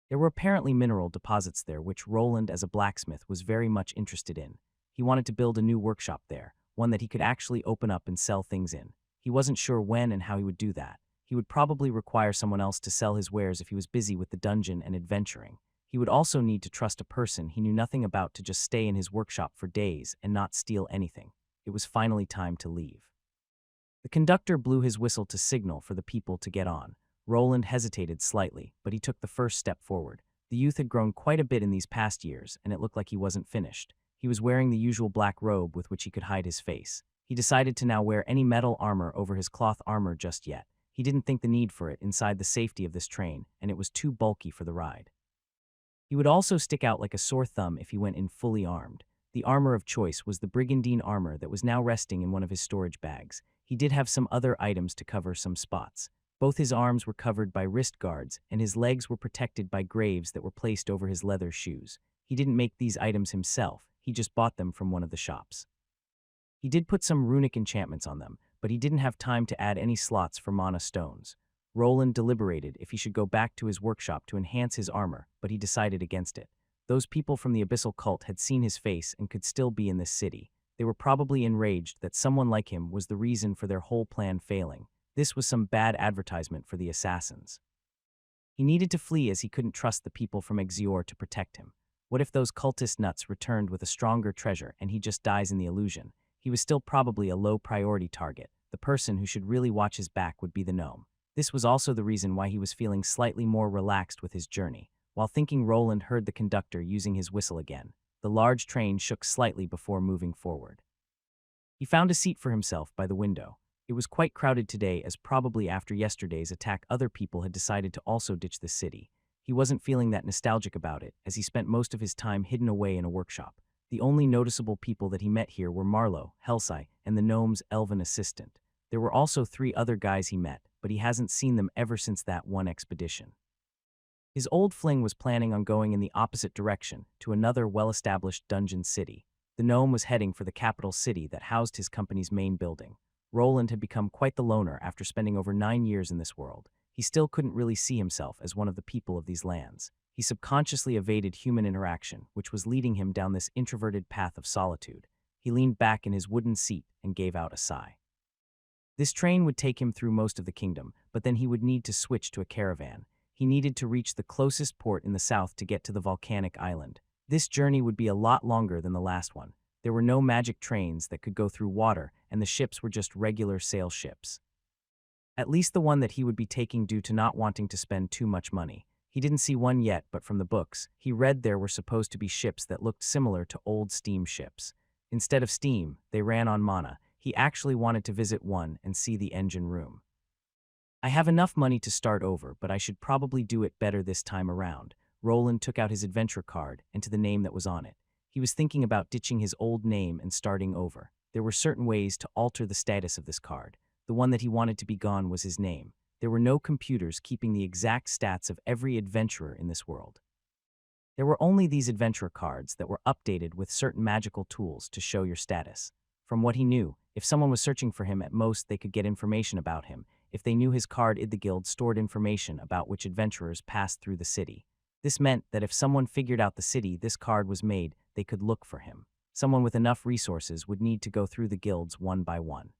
There were apparently mineral deposits there, which Roland, as a blacksmith, was very much interested in. He wanted to build a new workshop there, one that he could actually open up and sell things in. He wasn't sure when and how he would do that. He would probably require someone else to sell his wares if he was busy with the dungeon and adventuring. He would also need to trust a person he knew nothing about to just stay in his workshop for days and not steal anything. It was finally time to leave. The conductor blew his whistle to signal for the people to get on. Roland hesitated slightly, but he took the first step forward. The youth had grown quite a bit in these past years, and it looked like he wasn't finished. He was wearing the usual black robe with which he could hide his face. He decided to now wear any metal armor over his cloth armor just yet. He didn't think the need for it inside the safety of this train, and it was too bulky for the ride. He would also stick out like a sore thumb if he went in fully armed. The armor of choice was the brigandine armor that was now resting in one of his storage bags. He did have some other items to cover some spots. Both his arms were covered by wrist guards, and his legs were protected by graves that were placed over his leather shoes. He didn't make these items himself, he just bought them from one of the shops. He did put some runic enchantments on them, but he didn't have time to add any slots for mana stones. Roland deliberated if he should go back to his workshop to enhance his armor, but he decided against it. Those people from the Abyssal cult had seen his face and could still be in this city. They were probably enraged that someone like him was the reason for their whole plan failing. This was some bad advertisement for the assassins. He needed to flee as he couldn't trust the people from Exior to protect him. What if those cultist nuts returned with a stronger treasure and he just dies in the illusion? He was still probably a low-priority target. The person who should really watch his back would be the gnome. This was also the reason why he was feeling slightly more relaxed with his journey. While thinking, Roland heard the conductor using his whistle again. The large train shook slightly before moving forward. He found a seat for himself by the window. It was quite crowded today, as probably after yesterday's attack other people had decided to also ditch the city. He wasn't feeling that nostalgic about it, as he spent most of his time hidden away in a workshop. The only noticeable people that he met here were Marlowe, Helsai, and the gnome's elven assistant. There were also 3 other guys he met, but he hasn't seen them ever since that one expedition. His old fling was planning on going in the opposite direction, to another well-established dungeon city. The gnome was heading for the capital city that housed his company's main building. Roland had become quite the loner after spending over 9 years in this world. He still couldn't really see himself as one of the people of these lands. He subconsciously evaded human interaction, which was leading him down this introverted path of solitude. He leaned back in his wooden seat and gave out a sigh. This train would take him through most of the kingdom, but then he would need to switch to a caravan. He needed to reach the closest port in the south to get to the volcanic island. This journey would be a lot longer than the last one. There were no magic trains that could go through water, and the ships were just regular sail ships. At least the one that he would be taking due to not wanting to spend too much money. He didn't see one yet, but from the books, he read there were supposed to be ships that looked similar to old steam ships. Instead of steam, they ran on mana. He actually wanted to visit one and see the engine room. I have enough money to start over, but I should probably do it better this time around. Roland took out his adventure card and to the name that was on it. He was thinking about ditching his old name and starting over. There were certain ways to alter the status of this card. The one that he wanted to be gone was his name. There were no computers keeping the exact stats of every adventurer in this world. There were only these adventurer cards that were updated with certain magical tools to show your status. From what he knew, if someone was searching for him, at most they could get information about him. If they knew his card, the guild stored information about which adventurers passed through the city. This meant that if someone figured out the city this card was made, they could look for him. Someone with enough resources would need to go through the guilds one by one.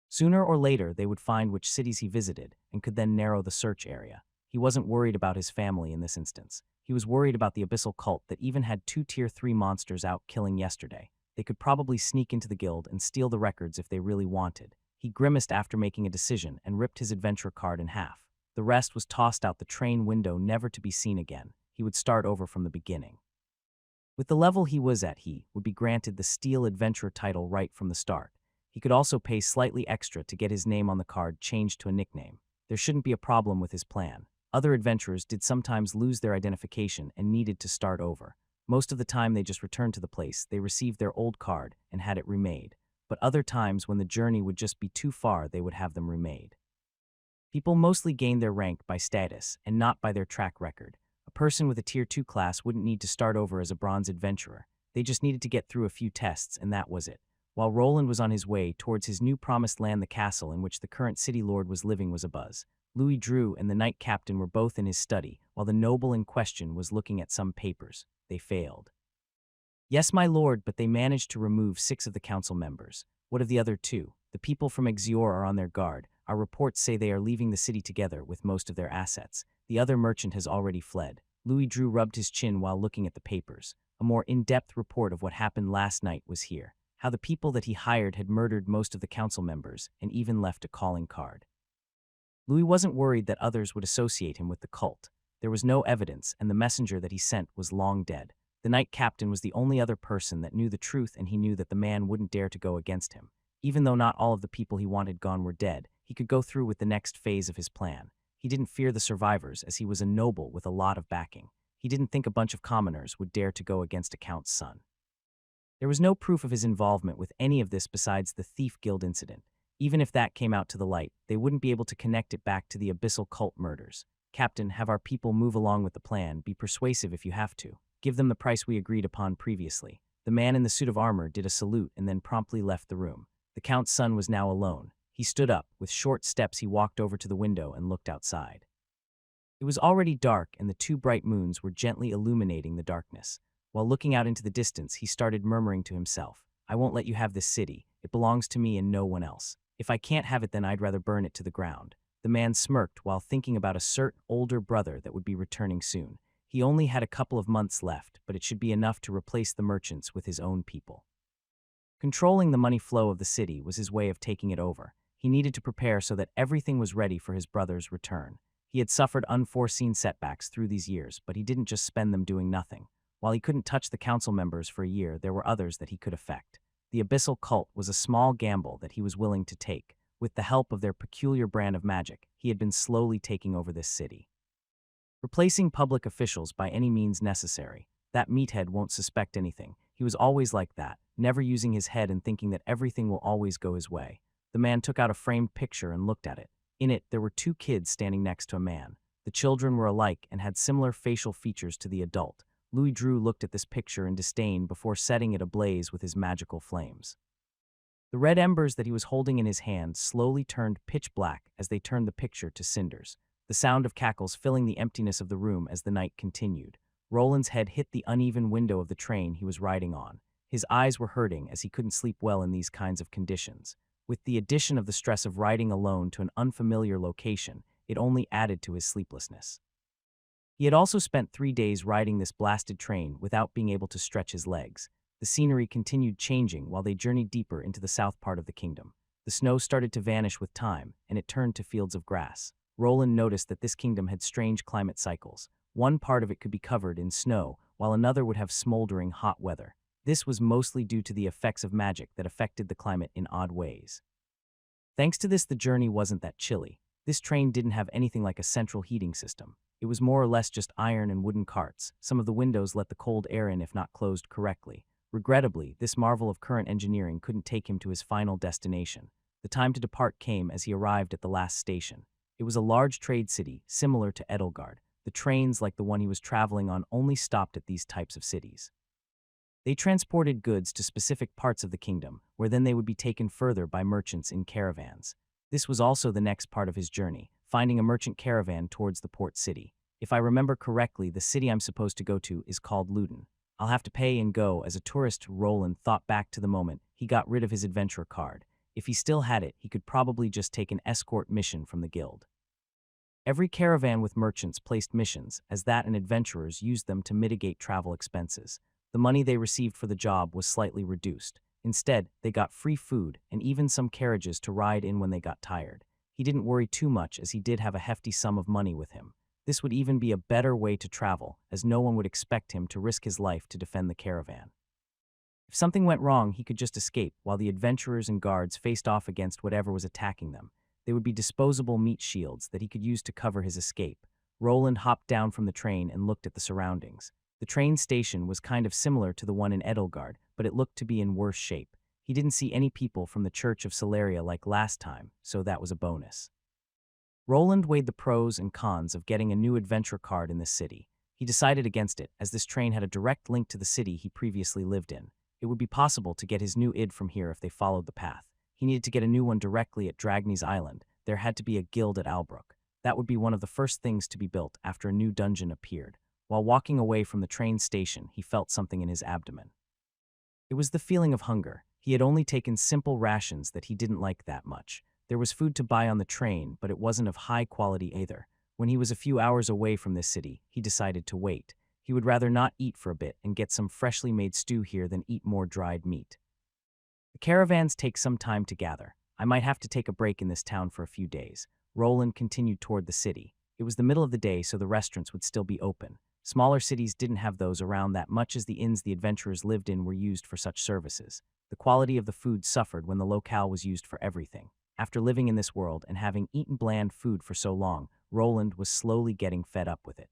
Sooner or later, they would find which cities he visited and could then narrow the search area. He wasn't worried about his family in this instance. He was worried about the abyssal cult that even had 2 Tier 3 monsters out killing yesterday. They could probably sneak into the guild and steal the records if they really wanted. He grimaced after making a decision and ripped his adventure card in half. The rest was tossed out the train window, never to be seen again. He would start over from the beginning. With the level he was at, he would be granted the Steel Adventurer title right from the start. He could also pay slightly extra to get his name on the card changed to a nickname. There shouldn't be a problem with his plan. Other adventurers did sometimes lose their identification and needed to start over. Most of the time they just returned to the place, they received their old card and had it remade. But other times when the journey would just be too far, they would have them remade. People mostly gained their rank by status and not by their track record. A person with a Tier 2 class wouldn't need to start over as a bronze adventurer. They just needed to get through a few tests and that was it. While Roland was on his way towards his new promised land, the castle in which the current city lord was living was abuzz. Louis Drew and the knight captain were both in his study, while the noble in question was looking at some papers. They failed. Yes, my lord, but they managed to remove 6 of the council members. What of the other 2? The people from Exior are on their guard. Our reports say they are leaving the city together with most of their assets. The other merchant has already fled. Louis Drew rubbed his chin while looking at the papers. A more in-depth report of what happened last night was here. How the people that he hired had murdered most of the council members and even left a calling card. Louis wasn't worried that others would associate him with the cult. There was no evidence, and the messenger that he sent was long dead. The knight captain was the only other person that knew the truth, and he knew that the man wouldn't dare to go against him. Even though not all of the people he wanted gone were dead, he could go through with the next phase of his plan. He didn't fear the survivors, as he was a noble with a lot of backing. He didn't think a bunch of commoners would dare to go against a count's son. There was no proof of his involvement with any of this besides the Thief Guild incident. Even if that came out to the light, they wouldn't be able to connect it back to the abyssal cult murders. Captain, have our people move along with the plan. Be persuasive if you have to. Give them the price we agreed upon previously. The man in the suit of armor did a salute and then promptly left the room. The count's son was now alone. He stood up. With short steps he walked over to the window and looked outside. It was already dark and the 2 bright moons were gently illuminating the darkness. While looking out into the distance, he started murmuring to himself, I won't let you have this city. It belongs to me and no one else. If I can't have it, then I'd rather burn it to the ground. The man smirked while thinking about a certain older brother that would be returning soon. He only had a couple of months left, but it should be enough to replace the merchants with his own people. Controlling the money flow of the city was his way of taking it over. He needed to prepare so that everything was ready for his brother's return. He had suffered unforeseen setbacks through these years, but he didn't just spend them doing nothing. While he couldn't touch the council members for a year, there were others that he could affect. The abyssal cult was a small gamble that he was willing to take. With the help of their peculiar brand of magic, he had been slowly taking over this city. Replacing public officials by any means necessary. That meathead won't suspect anything. He was always like that, never using his head and thinking that everything will always go his way. The man took out a framed picture and looked at it. In it, there were 2 kids standing next to a man. The children were alike and had similar facial features to the adult. Louis Drew looked at this picture in disdain before setting it ablaze with his magical flames. The red embers that he was holding in his hand slowly turned pitch black as they turned the picture to cinders. The sound of cackles filling the emptiness of the room as the night continued. Roland's head hit the uneven window of the train he was riding on. His eyes were hurting as he couldn't sleep well in these kinds of conditions. With the addition of the stress of riding alone to an unfamiliar location, it only added to his sleeplessness. He had also spent 3 days riding this blasted train without being able to stretch his legs. The The scenery continued changing while they journeyed deeper into the south part of the kingdom. The snow started to vanish with time, and it turned to fields of grass. Roland noticed that this kingdom had strange climate cycles. One part of it could be covered in snow, while another would have smoldering hot weather. This was mostly due to the effects of magic that affected the climate in odd ways. Thanks to this, the journey wasn't that chilly. This train didn't have anything like a central heating system. It was more or less just iron and wooden carts. Some of the windows let the cold air in if not closed correctly. Regrettably, this marvel of current engineering couldn't take him to his final destination. The time to depart came as he arrived at the last station. It was a large trade city, similar to Edelgard. The trains, like the one he was traveling on, only stopped at these types of cities. They transported goods to specific parts of the kingdom, where then they would be taken further by merchants in caravans. This was also the next part of his journey, finding a merchant caravan towards the port city. If I remember correctly, the city I'm supposed to go to is called Luden. I'll have to pay and go. As a tourist, Roland thought back to the moment he got rid of his adventurer card. If he still had it, he could probably just take an escort mission from the guild. Every caravan with merchants placed missions, as that and adventurers used them to mitigate travel expenses. The money they received for the job was slightly reduced. Instead, they got free food and even some carriages to ride in when they got tired. He didn't worry too much as he did have a hefty sum of money with him. This would even be a better way to travel, as no one would expect him to risk his life to defend the caravan. If something went wrong, he could just escape, while the adventurers and guards faced off against whatever was attacking them. They would be disposable meat shields that he could use to cover his escape. Roland hopped down from the train and looked at the surroundings. The train station was kind of similar to the one in Edelgard, but it looked to be in worse shape. He didn't see any people from the Church of Celeria like last time, so that was a bonus. Roland weighed the pros and cons of getting a new adventure card in this city. He decided against it, as this train had a direct link to the city he previously lived in. It would be possible to get his new id from here if they followed the path. He needed to get a new one directly at Dragny's Island. There had to be a guild at Albrook. That would be one of the first things to be built after a new dungeon appeared. While walking away from the train station, he felt something in his abdomen. It was the feeling of hunger. He had only taken simple rations that he didn't like that much. There was food to buy on the train, but it wasn't of high quality either. When he was a few hours away from this city, he decided to wait. He would rather not eat for a bit and get some freshly made stew here than eat more dried meat. The caravans take some time to gather. I might have to take a break in this town for a few days. Roland continued toward the city. It was the middle of the day, so the restaurants would still be open. Smaller cities didn't have those around that much, as the inns the adventurers lived in were used for such services. The quality of the food suffered when the locale was used for everything. After living in this world and having eaten bland food for so long, Roland was slowly getting fed up with it.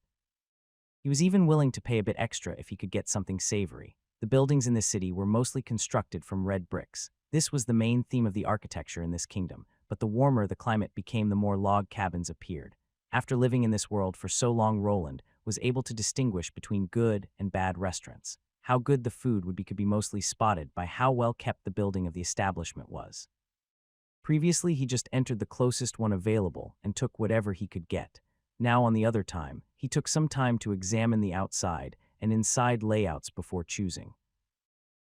He was even willing to pay a bit extra if he could get something savory. The buildings in this city were mostly constructed from red bricks. This was the main theme of the architecture in this kingdom, but the warmer the climate became, the more log cabins appeared. After living in this world for so long, Roland was able to distinguish between good and bad restaurants. How good the food would be could be mostly spotted by how well kept the building of the establishment was. Previously, he just entered the closest one available and took whatever he could get. Now, on the other time, he took some time to examine the outside and inside layouts before choosing.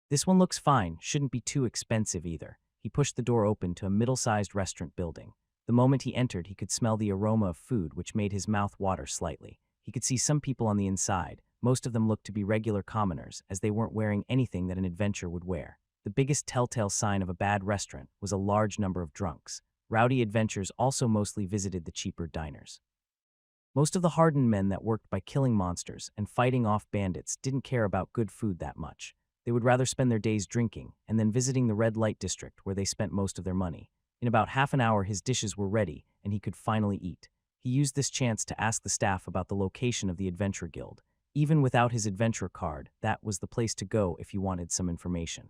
This one looks fine, shouldn't be too expensive either. He pushed the door open to a middle-sized restaurant building. The moment he entered, he could smell the aroma of food, which made his mouth water slightly. He could see some people on the inside. Most of them looked to be regular commoners, as they weren't wearing anything that an adventurer would wear. The biggest telltale sign of a bad restaurant was a large number of drunks. Rowdy adventurers also mostly visited the cheaper diners. Most of the hardened men that worked by killing monsters and fighting off bandits didn't care about good food that much. They would rather spend their days drinking and then visiting the red light district, where they spent most of their money. In about half an hour, his dishes were ready and he could finally eat. He used this chance to ask the staff about the location of the Adventure Guild. Even without his adventurer card, that was the place to go if you wanted some information.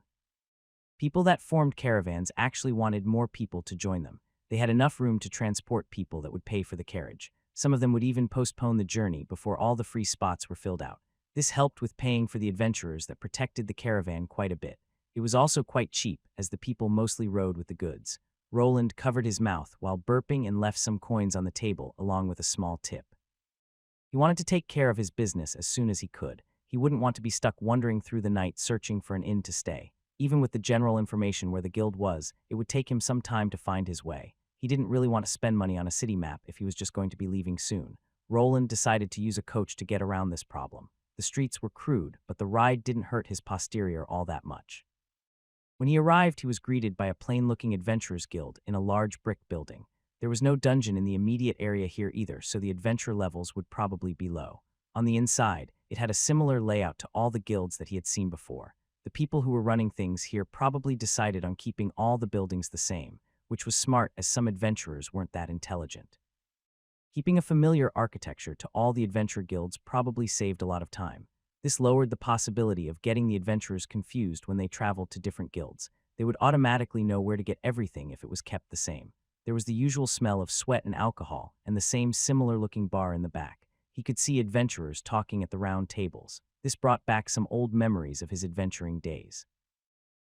People that formed caravans actually wanted more people to join them. They had enough room to transport people that would pay for the carriage. Some of them would even postpone the journey before all the free spots were filled out. This helped with paying for the adventurers that protected the caravan quite a bit. It was also quite cheap, as the people mostly rode with the goods. Roland covered his mouth while burping and left some coins on the table along with a small tip. He wanted to take care of his business as soon as he could. He wouldn't want to be stuck wandering through the night searching for an inn to stay. Even with the general information where the guild was, it would take him some time to find his way. He didn't really want to spend money on a city map if he was just going to be leaving soon. Roland decided to use a coach to get around this problem. The streets were crude, but the ride didn't hurt his posterior all that much. When he arrived, he was greeted by a plain-looking adventurers guild in a large brick building. There was no dungeon in the immediate area here either, so the adventure levels would probably be low. On the inside, it had a similar layout to all the guilds that he had seen before. The people who were running things here probably decided on keeping all the buildings the same, which was smart as some adventurers weren't that intelligent. Keeping a familiar architecture to all the adventure guilds probably saved a lot of time. This lowered the possibility of getting the adventurers confused when they traveled to different guilds. They would automatically know where to get everything if it was kept the same. There was the usual smell of sweat and alcohol, and the same similar-looking bar in the back. He could see adventurers talking at the round tables. This brought back some old memories of his adventuring days.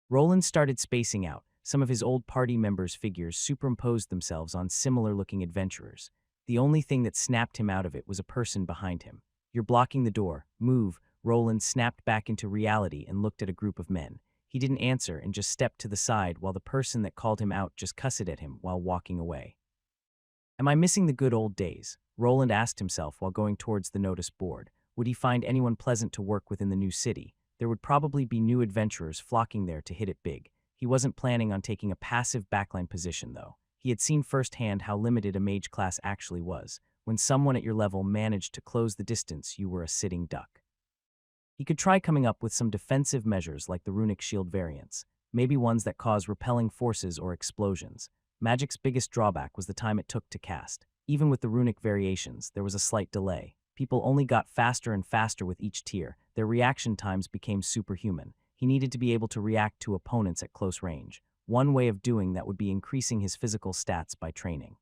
Roland started spacing out. Some of his old party members' figures superimposed themselves on similar-looking adventurers. The only thing that snapped him out of it was a person behind him. "You're blocking the door. Move." Roland snapped back into reality and looked at a group of men. He didn't answer and just stepped to the side while the person that called him out just cussed at him while walking away. Am I missing the good old days? Roland asked himself while going towards the notice board. Would he find anyone pleasant to work with in the new city? There would probably be new adventurers flocking there to hit it big. He wasn't planning on taking a passive backline position, though. He had seen firsthand how limited a mage class actually was. When someone at your level managed to close the distance, you were a sitting duck. He could try coming up with some defensive measures like the runic shield variants, maybe ones that cause repelling forces or explosions. Magic's biggest drawback was the time it took to cast. Even with the runic variations, there was a slight delay. People only got faster and faster with each tier. Their reaction times became superhuman. He needed to be able to react to opponents at close range. One way of doing that would be increasing his physical stats by training.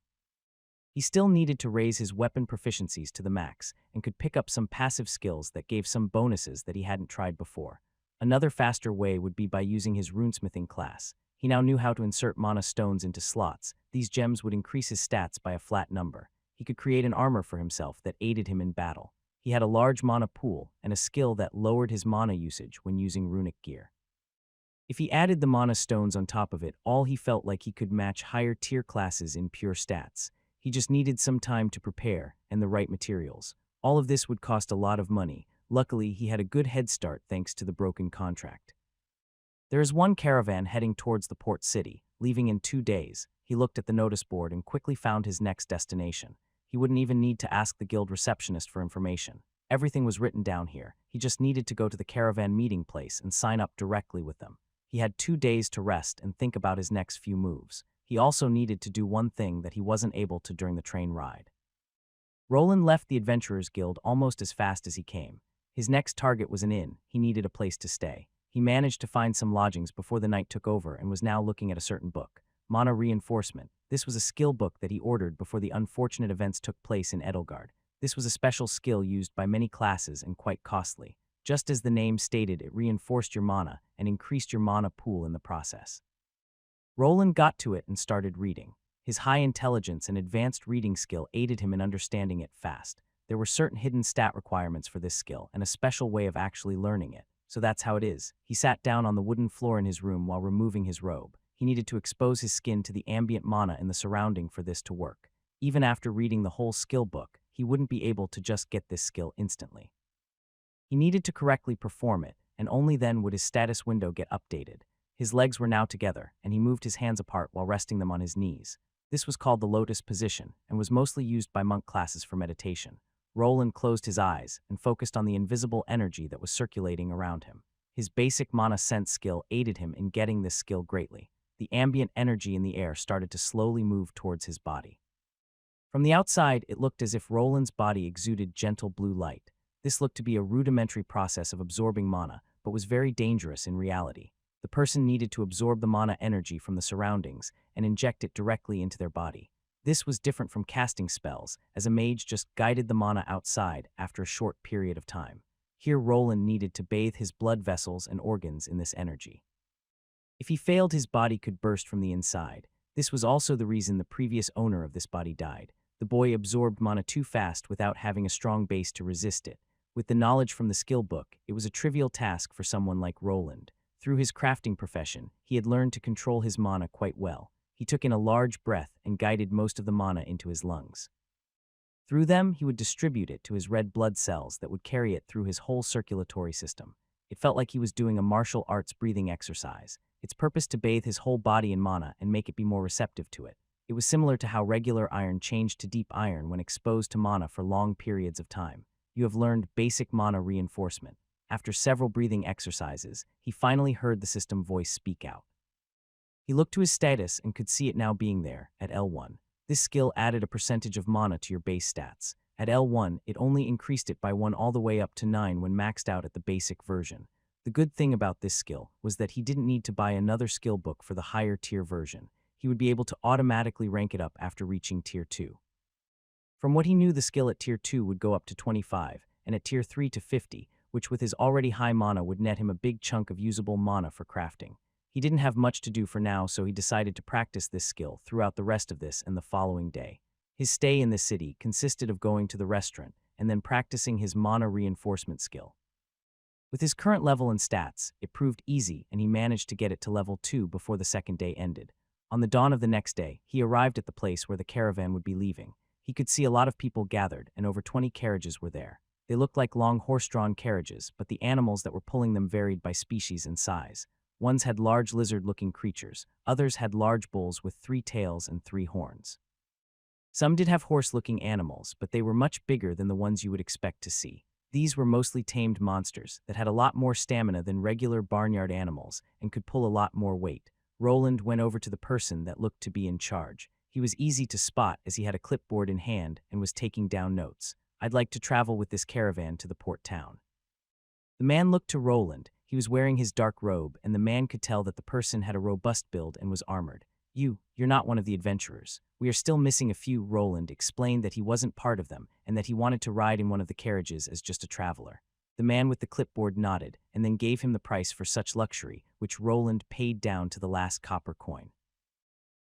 He still needed to raise his weapon proficiencies to the max and could pick up some passive skills that gave some bonuses that he hadn't tried before. Another faster way would be by using his runesmithing class. He now knew how to insert mana stones into slots. These gems would increase his stats by a flat number. He could create an armor for himself that aided him in battle. He had a large mana pool and a skill that lowered his mana usage when using runic gear. If he added the mana stones on top of it, all he felt like he could match higher tier classes in pure stats. He just needed some time to prepare and the right materials. All of this would cost a lot of money. Luckily, he had a good head start thanks to the broken contract. There is one caravan heading towards the port city, leaving in 2 days. He looked at the notice board and quickly found his next destination. He wouldn't even need to ask the guild receptionist for information. Everything was written down here. He just needed to go to the caravan meeting place and sign up directly with them. He had 2 days to rest and think about his next few moves. He also needed to do one thing that he wasn't able to during the train ride. Roland left the Adventurers Guild almost as fast as he came. His next target was an inn. He needed a place to stay. He managed to find some lodgings before the night took over and was now looking at a certain book. Mana Reinforcement. This was a skill book that he ordered before the unfortunate events took place in Edelgard. This was a special skill used by many classes and quite costly. Just as the name stated, it reinforced your mana and increased your mana pool in the process. Roland got to it and started reading. His high intelligence and advanced reading skill aided him in understanding it fast. There were certain hidden stat requirements for this skill and a special way of actually learning it. So that's how it is. He sat down on the wooden floor in his room while removing his robe. He needed to expose his skin to the ambient mana in the surrounding for this to work. Even after reading the whole skill book, he wouldn't be able to just get this skill instantly. He needed to correctly perform it, and only then would his status window get updated. His legs were now together, and he moved his hands apart while resting them on his knees. This was called the lotus position, and was mostly used by monk classes for meditation. Roland closed his eyes and focused on the invisible energy that was circulating around him. His basic mana sense skill aided him in getting this skill greatly. The ambient energy in the air started to slowly move towards his body. From the outside, it looked as if Roland's body exuded gentle blue light. This looked to be a rudimentary process of absorbing mana, but was very dangerous in reality. The person needed to absorb the mana energy from the surroundings and inject it directly into their body. This was different from casting spells, as a mage just guided the mana outside after a short period of time. Here Roland needed to bathe his blood vessels and organs in this energy. If he failed, his body could burst from the inside. This was also the reason the previous owner of this body died. The boy absorbed mana too fast without having a strong base to resist it. With the knowledge from the skill book, it was a trivial task for someone like Roland. Through his crafting profession, he had learned to control his mana quite well. He took in a large breath and guided most of the mana into his lungs. Through them, he would distribute it to his red blood cells that would carry it through his whole circulatory system. It felt like he was doing a martial arts breathing exercise, its purpose to bathe his whole body in mana and make it be more receptive to it. It was similar to how regular iron changed to deep iron when exposed to mana for long periods of time. You have learned basic mana reinforcement. After several breathing exercises, he finally heard the system voice speak out. He looked to his status and could see it now being there, at L1. This skill added a percentage of mana to your base stats. At L1, it only increased it by 1 all the way up to 9 when maxed out at the basic version. The good thing about this skill was that he didn't need to buy another skill book for the higher tier version. He would be able to automatically rank it up after reaching tier 2. From what he knew, the skill at tier 2 would go up to 25, and at tier 3 to 50, which with his already high mana would net him a big chunk of usable mana for crafting. He didn't have much to do for now, so he decided to practice this skill throughout the rest of this and the following day. His stay in the city consisted of going to the restaurant and then practicing his mana reinforcement skill. With his current level and stats, it proved easy and he managed to get it to level 2 before the second day ended. On the dawn of the next day, he arrived at the place where the caravan would be leaving. He could see a lot of people gathered and over 20 carriages were there. They looked like long horse-drawn carriages, but the animals that were pulling them varied by species and size. Ones had large lizard-looking creatures, others had large bulls with 3 tails and 3 horns. Some did have horse-looking animals, but they were much bigger than the ones you would expect to see. These were mostly tamed monsters that had a lot more stamina than regular barnyard animals and could pull a lot more weight. Roland went over to the person that looked to be in charge. He was easy to spot as he had a clipboard in hand and was taking down notes. "I'd like to travel with this caravan to the port town." The man looked to Roland. He was wearing his dark robe, and the man could tell that the person had a robust build and was armored. You're not one of the adventurers. We are still missing a few." Roland explained that he wasn't part of them and that he wanted to ride in one of the carriages as just a traveler. The man with the clipboard nodded and then gave him the price for such luxury, which Roland paid down to the last copper coin.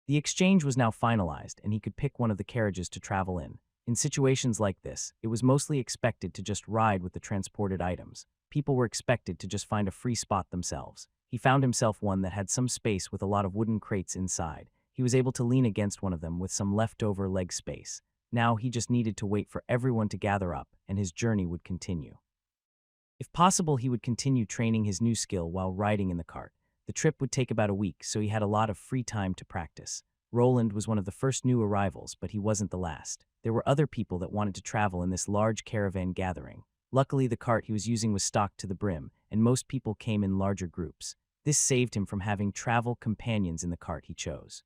The exchange was now finalized, and he could pick one of the carriages to travel in. In situations like this, it was mostly expected to just ride with the transported items. People were expected to just find a free spot themselves. He found himself one that had some space with a lot of wooden crates inside. He was able to lean against one of them with some leftover leg space. Now he just needed to wait for everyone to gather up, and his journey would continue. If possible, he would continue training his new skill while riding in the cart. The trip would take about a week, so he had a lot of free time to practice. Roland was one of the first new arrivals, but he wasn't the last. There were other people that wanted to travel in this large caravan gathering. Luckily, the cart he was using was stocked to the brim, and most people came in larger groups. This saved him from having travel companions in the cart he chose.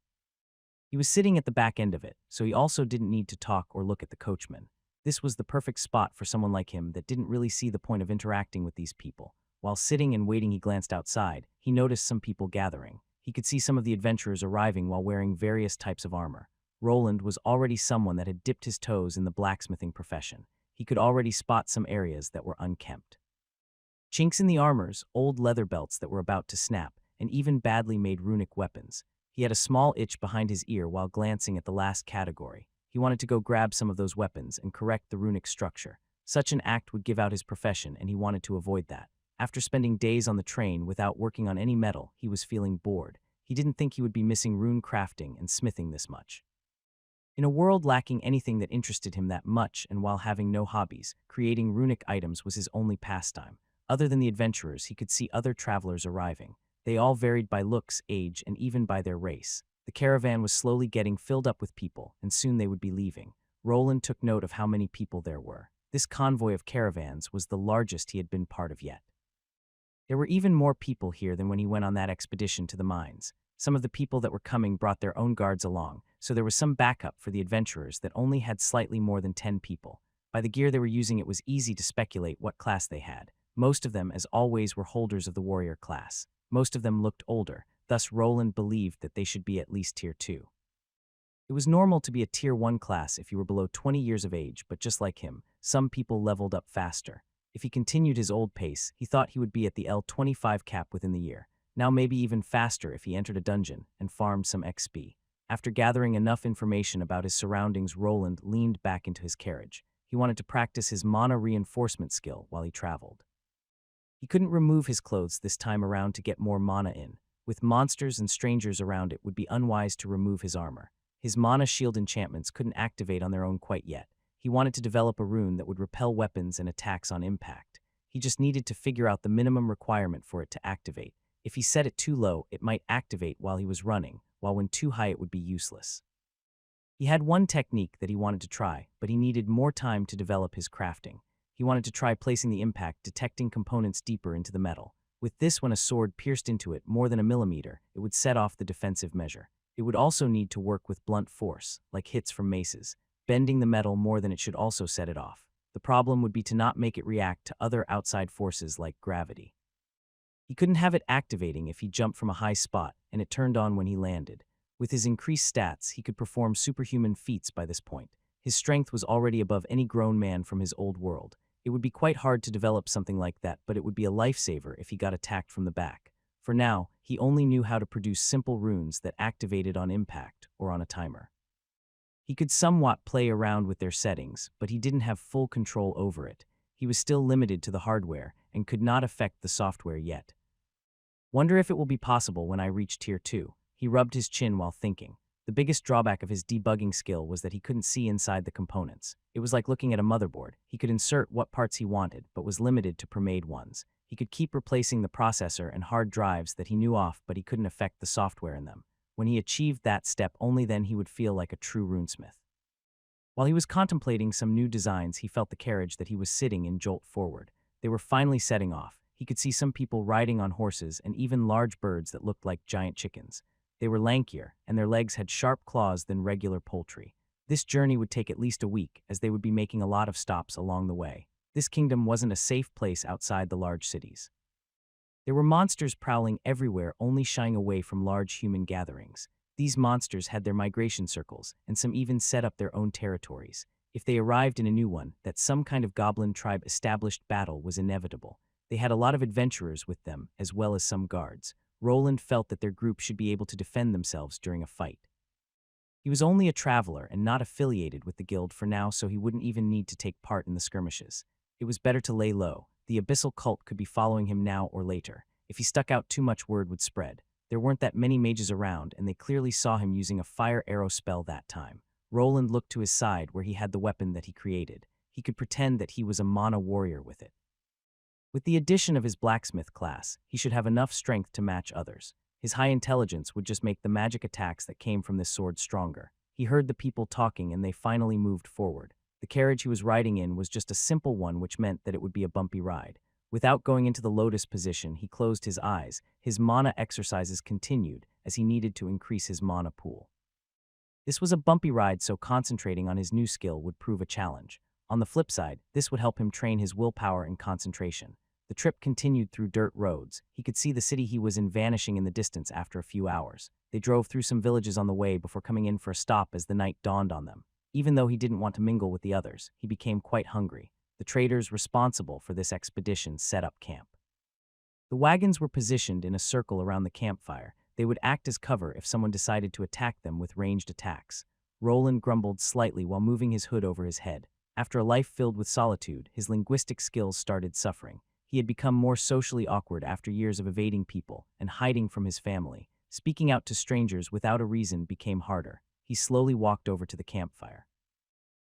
He was sitting at the back end of it, so he also didn't need to talk or look at the coachman. This was the perfect spot for someone like him that didn't really see the point of interacting with these people. While sitting and waiting, he glanced outside. He noticed some people gathering. He could see some of the adventurers arriving while wearing various types of armor. Roland was already someone that had dipped his toes in the blacksmithing profession. He could already spot some areas that were unkempt. Chinks in the armors, old leather belts that were about to snap, and even badly made runic weapons. He had a small itch behind his ear while glancing at the last category. He wanted to go grab some of those weapons and correct the runic structure. Such an act would give out his profession, and he wanted to avoid that. After spending days on the train without working on any metal, he was feeling bored. He didn't think he would be missing rune crafting and smithing this much. In a world lacking anything that interested him that much, and while having no hobbies, creating runic items was his only pastime. Other than the adventurers, he could see other travelers arriving. They all varied by looks, age, and even by their race. The caravan was slowly getting filled up with people, and soon they would be leaving. Roland took note of how many people there were. This convoy of caravans was the largest he had been part of yet. There were even more people here than when he went on that expedition to the mines. Some of the people that were coming brought their own guards along, so there was some backup for the adventurers that only had slightly more than 10 people. By the gear they were using, it was easy to speculate what class they had. Most of them, as always, were holders of the warrior class. Most of them looked older, thus Roland believed that they should be at least tier 2. It was normal to be a tier 1 class if you were below 20 years of age, but just like him, some people leveled up faster. If he continued his old pace, he thought he would be at the L25 cap within the year. Now maybe even faster if he entered a dungeon and farmed some XP. After gathering enough information about his surroundings, Roland leaned back into his carriage. He wanted to practice his mana reinforcement skill while he traveled. He couldn't remove his clothes this time around to get more mana in. With monsters and strangers around, it would be unwise to remove his armor. His mana shield enchantments couldn't activate on their own quite yet. He wanted to develop a rune that would repel weapons and attacks on impact. He just needed to figure out the minimum requirement for it to activate. If he set it too low, it might activate while he was running, while when too high it would be useless. He had one technique that he wanted to try, but he needed more time to develop his crafting. He wanted to try placing the impact, detecting components deeper into the metal. With this, when a sword pierced into it more than a millimeter, it would set off the defensive measure. It would also need to work with blunt force, like hits from maces, bending the metal more than it should also set it off. The problem would be to not make it react to other outside forces like gravity. He couldn't have it activating if he jumped from a high spot and it turned on when he landed. With his increased stats, he could perform superhuman feats by this point. His strength was already above any grown man from his old world. It would be quite hard to develop something like that, but it would be a lifesaver if he got attacked from the back. For now, he only knew how to produce simple runes that activated on impact or on a timer. He could somewhat play around with their settings, but he didn't have full control over it. He was still limited to the hardware and could not affect the software yet. Wonder if it will be possible when I reach Tier 2. He rubbed his chin while thinking. The biggest drawback of his debugging skill was that he couldn't see inside the components. It was like looking at a motherboard. He could insert what parts he wanted, but was limited to pre-made ones. He could keep replacing the processor and hard drives that he knew off, but he couldn't affect the software in them. When he achieved that step, only then he would feel like a true runesmith. While he was contemplating some new designs, he felt the carriage that he was sitting in jolt forward. They were finally setting off. He could see some people riding on horses and even large birds that looked like giant chickens. They were lankier, and their legs had sharp claws than regular poultry. This journey would take at least a week, as they would be making a lot of stops along the way. This kingdom wasn't a safe place outside the large cities. There were monsters prowling everywhere, only shying away from large human gatherings. These monsters had their migration circles, and some even set up their own territories. If they arrived in a new one, that some kind of goblin tribe established battle was inevitable. They had a lot of adventurers with them, as well as some guards. Roland felt that their group should be able to defend themselves during a fight. He was only a traveler and not affiliated with the guild for now, so he wouldn't even need to take part in the skirmishes. It was better to lay low. The abyssal cult could be following him now or later. If he stuck out too much, word would spread. There weren't that many mages around, and they clearly saw him using a fire arrow spell that time. Roland looked to his side where he had the weapon that he created. He could pretend that he was a mana warrior with it. With the addition of his blacksmith class, he should have enough strength to match others. His high intelligence would just make the magic attacks that came from this sword stronger. He heard the people talking and they finally moved forward. The carriage he was riding in was just a simple one, which meant that it would be a bumpy ride. Without going into the lotus position, he closed his eyes. His mana exercises continued as he needed to increase his mana pool. This was a bumpy ride, so concentrating on his new skill would prove a challenge. On the flip side, this would help him train his willpower and concentration. The trip continued through dirt roads. He could see the city he was in vanishing in the distance after a few hours. They drove through some villages on the way before coming in for a stop as the night dawned on them. Even though he didn't want to mingle with the others, he became quite hungry. The traders responsible for this expedition set up camp. The wagons were positioned in a circle around the campfire. They would act as cover if someone decided to attack them with ranged attacks. Roland grumbled slightly while moving his hood over his head. After a life filled with solitude, his linguistic skills started suffering. He had become more socially awkward after years of evading people and hiding from his family. Speaking out to strangers without a reason became harder. He slowly walked over to the campfire.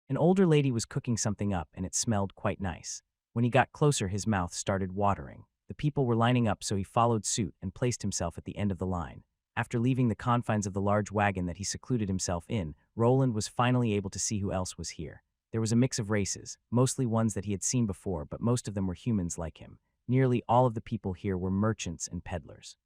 An older lady was cooking something up, and it smelled quite nice. When he got closer, his mouth started watering. The people were lining up, so he followed suit and placed himself at the end of the line. After leaving the confines of the large wagon that he secluded himself in, Roland was finally able to see who else was here. There was a mix of races, mostly ones that he had seen before, but most of them were humans like him. Nearly all of the people here were merchants and peddlers.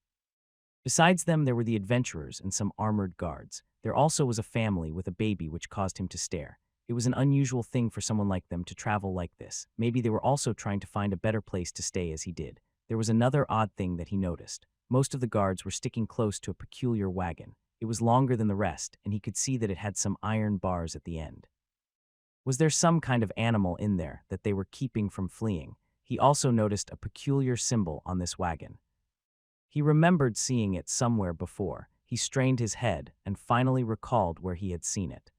Besides them, there were the adventurers and some armored guards. There also was a family with a baby, which caused him to stare. It was an unusual thing for someone like them to travel like this. Maybe they were also trying to find a better place to stay as he did. There was another odd thing that he noticed. Most of the guards were sticking close to a peculiar wagon. It was longer than the rest, and he could see that it had some iron bars at the end. Was there some kind of animal in there that they were keeping from fleeing? He also noticed a peculiar symbol on this wagon. He remembered seeing it somewhere before. He strained his head and finally recalled where he had seen it.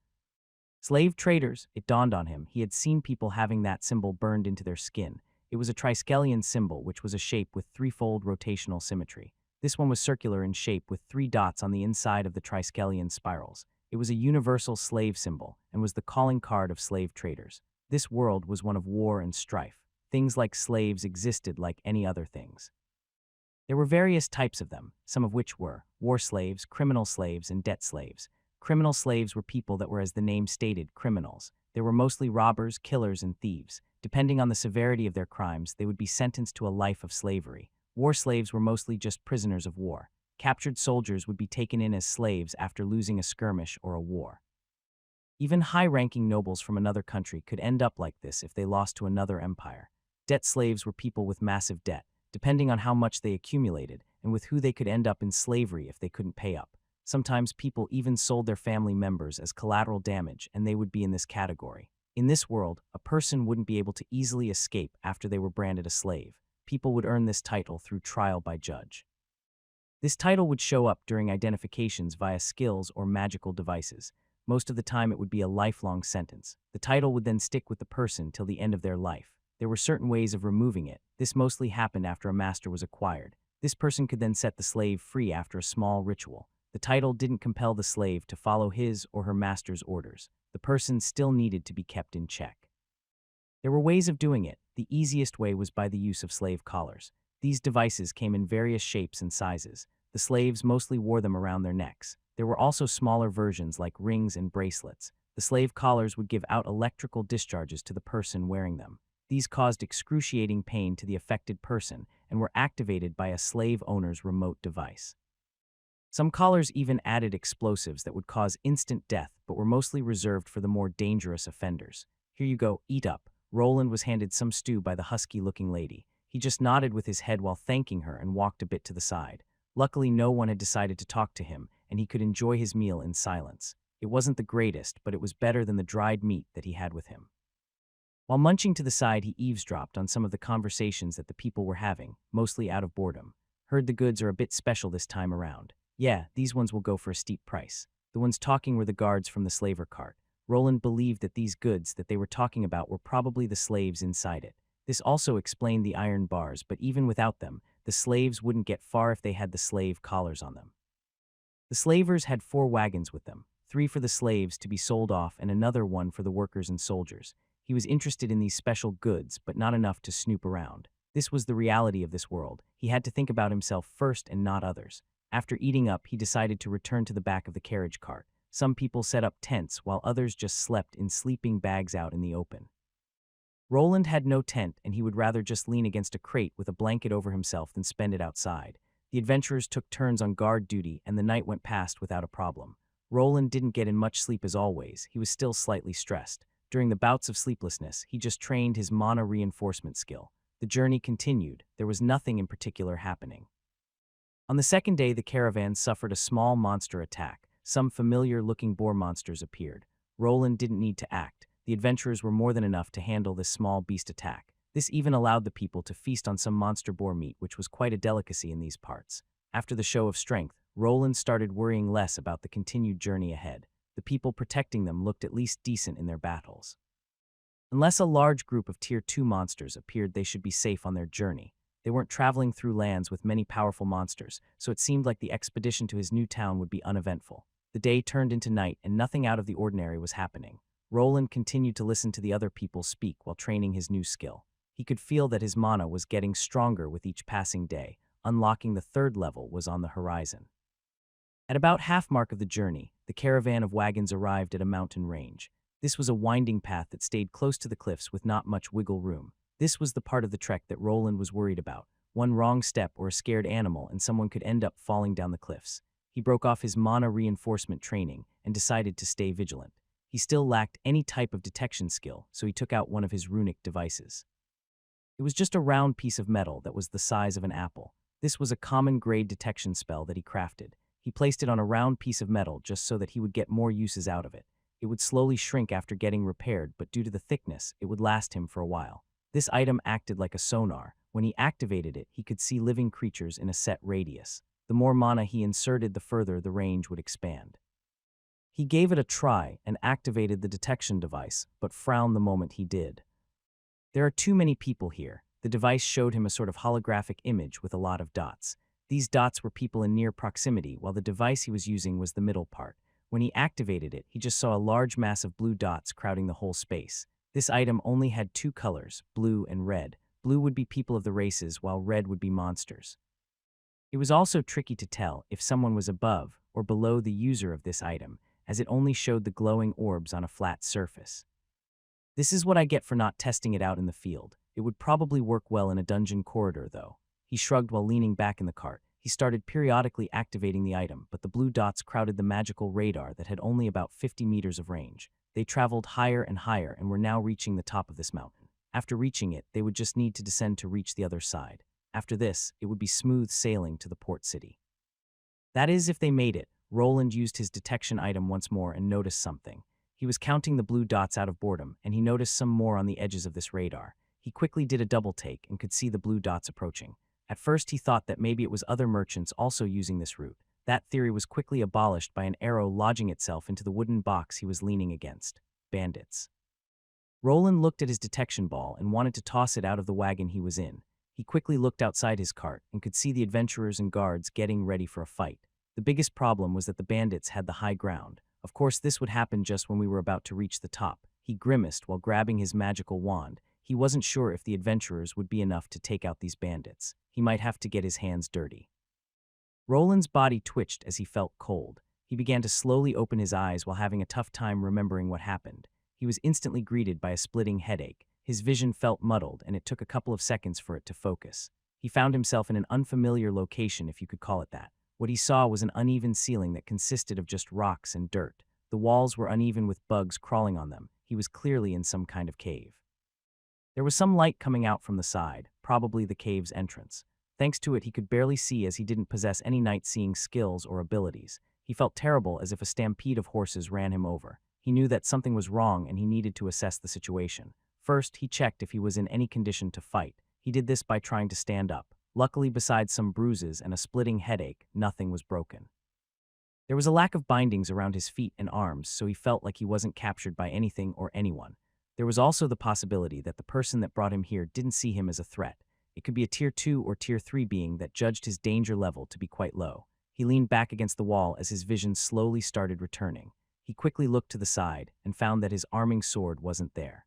Slave traders, it dawned on him. He had seen people having that symbol burned into their skin. It was a triskelion symbol, which was a shape with threefold rotational symmetry. This one was circular in shape with 3 dots on the inside of the triskelion spirals. It was a universal slave symbol and was the calling card of slave traders. This world was one of war and strife. Things like slaves existed like any other things. There were various types of them, some of which were war slaves, criminal slaves, and debt slaves. Criminal slaves were people that were, as the name stated, criminals. They were mostly robbers, killers, and thieves. Depending on the severity of their crimes, they would be sentenced to a life of slavery. War slaves were mostly just prisoners of war. Captured soldiers would be taken in as slaves after losing a skirmish or a war. Even high-ranking nobles from another country could end up like this if they lost to another empire. Debt slaves were people with massive debt, depending on how much they accumulated, and with who they could end up in slavery if they couldn't pay up. Sometimes people even sold their family members as collateral damage, and they would be in this category. In this world, a person wouldn't be able to easily escape after they were branded a slave. People would earn this title through trial by judge. This title would show up during identifications via skills or magical devices. Most of the time it would be a lifelong sentence. The title would then stick with the person till the end of their life. There were certain ways of removing it. This mostly happened after a master was acquired. This person could then set the slave free after a small ritual. The title didn't compel the slave to follow his or her master's orders. The person still needed to be kept in check. There were ways of doing it. The easiest way was by the use of slave collars. These devices came in various shapes and sizes. The slaves mostly wore them around their necks. There were also smaller versions like rings and bracelets. The slave collars would give out electrical discharges to the person wearing them. These caused excruciating pain to the affected person and were activated by a slave owner's remote device. Some collars even added explosives that would cause instant death, but were mostly reserved for the more dangerous offenders. Here you go, eat up. Roland was handed some stew by the husky-looking lady. He just nodded with his head while thanking her and walked a bit to the side. Luckily, no one had decided to talk to him, and he could enjoy his meal in silence. It wasn't the greatest, but it was better than the dried meat that he had with him. While munching to the side, he eavesdropped on some of the conversations that the people were having, mostly out of boredom. Heard the goods are a bit special this time around. Yeah, these ones will go for a steep price. The ones talking were the guards from the slaver cart. Roland believed that these goods that they were talking about were probably the slaves inside it. This also explained the iron bars, but even without them, the slaves wouldn't get far if they had the slave collars on them. The slavers had 4 wagons with them, 3 for the slaves to be sold off and another one for the workers and soldiers. He was interested in these special goods, but not enough to snoop around. This was the reality of this world. He had to think about himself first and not others. After eating up, he decided to return to the back of the carriage cart. Some people set up tents while others just slept in sleeping bags out in the open. Roland had no tent, and he would rather just lean against a crate with a blanket over himself than spend it outside. The adventurers took turns on guard duty, and the night went past without a problem. Roland didn't get in much sleep as always. He was still slightly stressed. During the bouts of sleeplessness, he just trained his mana reinforcement skill. The journey continued. There was nothing in particular happening. On the second day, the caravan suffered a small monster attack. Some familiar-looking boar monsters appeared. Roland didn't need to act. The adventurers were more than enough to handle this small beast attack. This even allowed the people to feast on some monster boar meat, which was quite a delicacy in these parts. After the show of strength, Roland started worrying less about the continued journey ahead. The people protecting them looked at least decent in their battles. Unless a large group of Tier 2 monsters appeared, they should be safe on their journey. They weren't traveling through lands with many powerful monsters, so it seemed like the expedition to his new town would be uneventful. The day turned into night, and nothing out of the ordinary was happening. Roland continued to listen to the other people speak while training his new skill. He could feel that his mana was getting stronger with each passing day. Unlocking the 3rd level was on the horizon. At about half mark of the journey, the caravan of wagons arrived at a mountain range. This was a winding path that stayed close to the cliffs with not much wiggle room. This was the part of the trek that Roland was worried about. One wrong step or a scared animal and someone could end up falling down the cliffs. He broke off his mana reinforcement training and decided to stay vigilant. He still lacked any type of detection skill, so he took out one of his runic devices. It was just a round piece of metal that was the size of an apple. This was a common grade detection spell that he crafted. He placed it on a round piece of metal just so that he would get more uses out of it. It would slowly shrink after getting repaired, but due to the thickness, it would last him for a while. This item acted like a sonar. When he activated it, he could see living creatures in a set radius. The more mana he inserted, the further the range would expand. He gave it a try and activated the detection device, but frowned the moment he did. There are too many people here. The device showed him a sort of holographic image with a lot of dots. These dots were people in near proximity, while the device he was using was the middle part. When he activated it, he just saw a large mass of blue dots crowding the whole space. This item only had two colors, blue and red. Blue would be people of the races, while red would be monsters. It was also tricky to tell if someone was above or below the user of this item, as it only showed the glowing orbs on a flat surface. This is what I get for not testing it out in the field. It would probably work well in a dungeon corridor, though. He shrugged while leaning back in the cart. He started periodically activating the item, but the blue dots crowded the magical radar that had only about 50 meters of range. They traveled higher and higher and were now reaching the top of this mountain. After reaching it, they would just need to descend to reach the other side. After this, it would be smooth sailing to the port city. That is, if they made it. Roland used his detection item once more and noticed something. He was counting the blue dots out of boredom, and he noticed some more on the edges of this radar. He quickly did a double take and could see the blue dots approaching. At first, he thought that maybe it was other merchants also using this route. That theory was quickly abolished by an arrow lodging itself into the wooden box he was leaning against. Bandits. Roland looked at his detection ball and wanted to toss it out of the wagon he was in. He quickly looked outside his cart and could see the adventurers and guards getting ready for a fight. The biggest problem was that the bandits had the high ground. Of course, this would happen just when we were about to reach the top. He grimaced while grabbing his magical wand. He wasn't sure if the adventurers would be enough to take out these bandits. He might have to get his hands dirty. Roland's body twitched as he felt cold. He began to slowly open his eyes while having a tough time remembering what happened. He was instantly greeted by a splitting headache. His vision felt muddled, and it took a couple of seconds for it to focus. He found himself in an unfamiliar location, if you could call it that. What he saw was an uneven ceiling that consisted of just rocks and dirt. The walls were uneven with bugs crawling on them. He was clearly in some kind of cave. There was some light coming out from the side, probably the cave's entrance. Thanks to it, he could barely see as he didn't possess any night-seeing skills or abilities. He felt terrible, as if a stampede of horses ran him over. He knew that something was wrong and he needed to assess the situation. First, he checked if he was in any condition to fight. He did this by trying to stand up. Luckily, besides some bruises and a splitting headache, nothing was broken. There was a lack of bindings around his feet and arms, so he felt like he wasn't captured by anything or anyone. There was also the possibility that the person that brought him here didn't see him as a threat. It could be a Tier 2 or Tier 3 being that judged his danger level to be quite low. He leaned back against the wall as his vision slowly started returning. He quickly looked to the side and found that his arming sword wasn't there.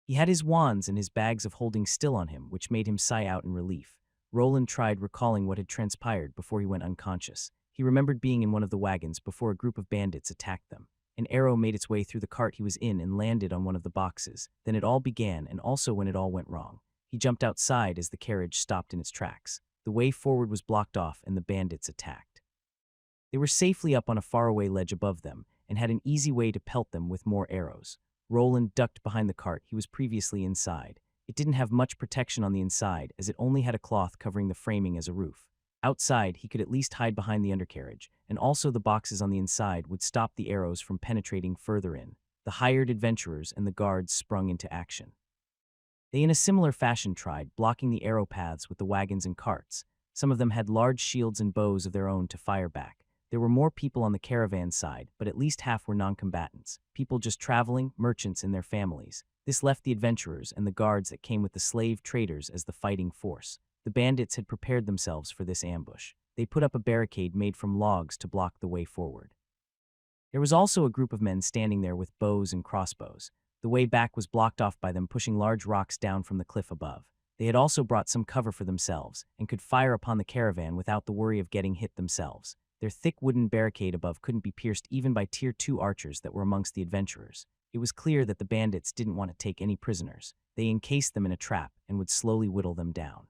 He had his wands and his bags of holding still on him, which made him sigh out in relief. Roland tried recalling what had transpired before he went unconscious. He remembered being in one of the wagons before a group of bandits attacked them. An arrow made its way through the cart he was in and landed on one of the boxes. Then it all began, and also when it all went wrong. He jumped outside as the carriage stopped in its tracks. The way forward was blocked off and the bandits attacked. They were safely up on a faraway ledge above them and had an easy way to pelt them with more arrows. Roland ducked behind the cart he was previously inside. It didn't have much protection on the inside, as it only had a cloth covering the framing as a roof. Outside, he could at least hide behind the undercarriage, and also the boxes on the inside would stop the arrows from penetrating further in. The hired adventurers and the guards sprung into action. They in a similar fashion tried, blocking the arrow paths with the wagons and carts. Some of them had large shields and bows of their own to fire back. There were more people on the caravan side, but at least half were non-combatants, people just traveling, merchants and their families. This left the adventurers and the guards that came with the slave traders as the fighting force. The bandits had prepared themselves for this ambush. They put up a barricade made from logs to block the way forward. There was also a group of men standing there with bows and crossbows. The way back was blocked off by them pushing large rocks down from the cliff above. They had also brought some cover for themselves and could fire upon the caravan without the worry of getting hit themselves. Their thick wooden barricade above couldn't be pierced even by Tier 2 archers that were amongst the adventurers. It was clear that the bandits didn't want to take any prisoners. They encased them in a trap and would slowly whittle them down.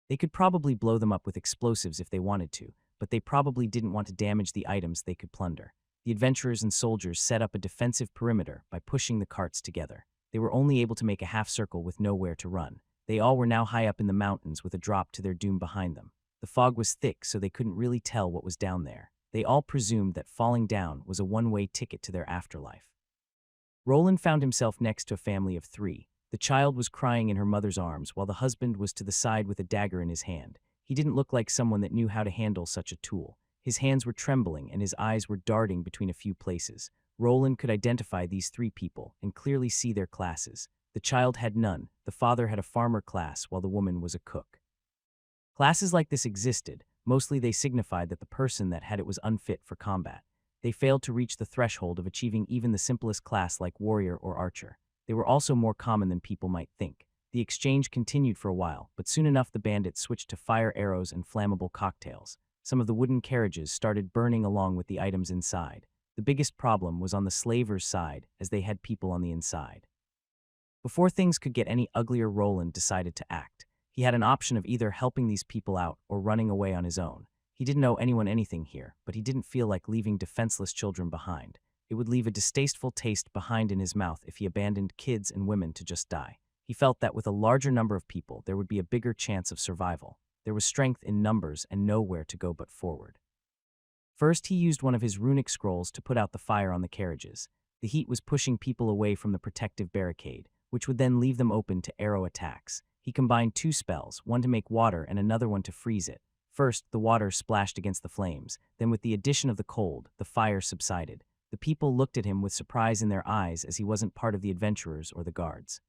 They could probably blow them up with explosives if they wanted to, but they probably didn't want to damage the items they could plunder. The adventurers and soldiers set up a defensive perimeter by pushing the carts together. They were only able to make a half circle with nowhere to run. They all were now high up in the mountains with a drop to their doom behind them. The fog was thick, so they couldn't really tell what was down there. They all presumed that falling down was a one-way ticket to their afterlife. Roland found himself next to a family of 3. The child was crying in her mother's arms, while the husband was to the side with a dagger in his hand. He didn't look like someone that knew how to handle such a tool. His hands were trembling and his eyes were darting between a few places. Roland could identify these 3 people and clearly see their classes. The child had none. The father had a farmer class, while the woman was a cook. Classes like this existed. Mostly they signified that the person that had it was unfit for combat. They failed to reach the threshold of achieving even the simplest class like warrior or archer. They were also more common than people might think. The exchange continued for a while, but soon enough the bandits switched to fire arrows and flammable cocktails. Some of the wooden carriages started burning along with the items inside. The biggest problem was on the slavers' side, as they had people on the inside. Before things could get any uglier, Roland decided to act. He had an option of either helping these people out or running away on his own. He didn't owe anyone anything here, but he didn't feel like leaving defenseless children behind. It would leave a distasteful taste behind in his mouth if he abandoned kids and women to just die. He felt that with a larger number of people, there would be a bigger chance of survival. There was strength in numbers and nowhere to go but forward. First, he used one of his runic scrolls to put out the fire on the carriages. The heat was pushing people away from the protective barricade, which would then leave them open to arrow attacks. He combined two spells, one to make water and another one to freeze it. First, the water splashed against the flames. Then with the addition of the cold, the fire subsided. The people looked at him with surprise in their eyes as he wasn't part of the adventurers or the guards.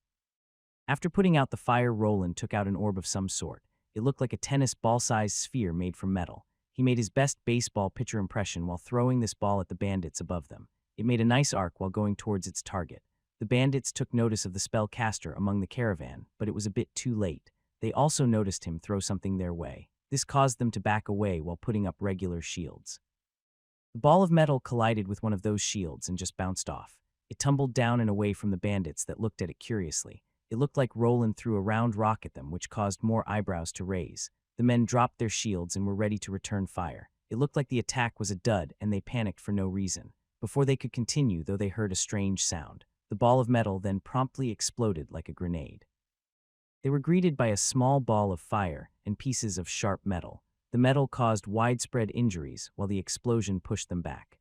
After putting out the fire, Roland took out an orb of some sort. It looked like a tennis ball-sized sphere made from metal. He made his best baseball pitcher impression while throwing this ball at the bandits above them. It made a nice arc while going towards its target. The bandits took notice of the spellcaster among the caravan, but it was a bit too late. They also noticed him throw something their way. This caused them to back away while putting up regular shields. The ball of metal collided with one of those shields and just bounced off. It tumbled down and away from the bandits that looked at it curiously. It looked like Roland threw a round rock at them, which caused more eyebrows to raise. The men dropped their shields and were ready to return fire. It looked like the attack was a dud, and they panicked for no reason. Before they could continue, though, they heard a strange sound. The ball of metal then promptly exploded like a grenade. They were greeted by a small ball of fire and pieces of sharp metal. The metal caused widespread injuries, while the explosion pushed them back.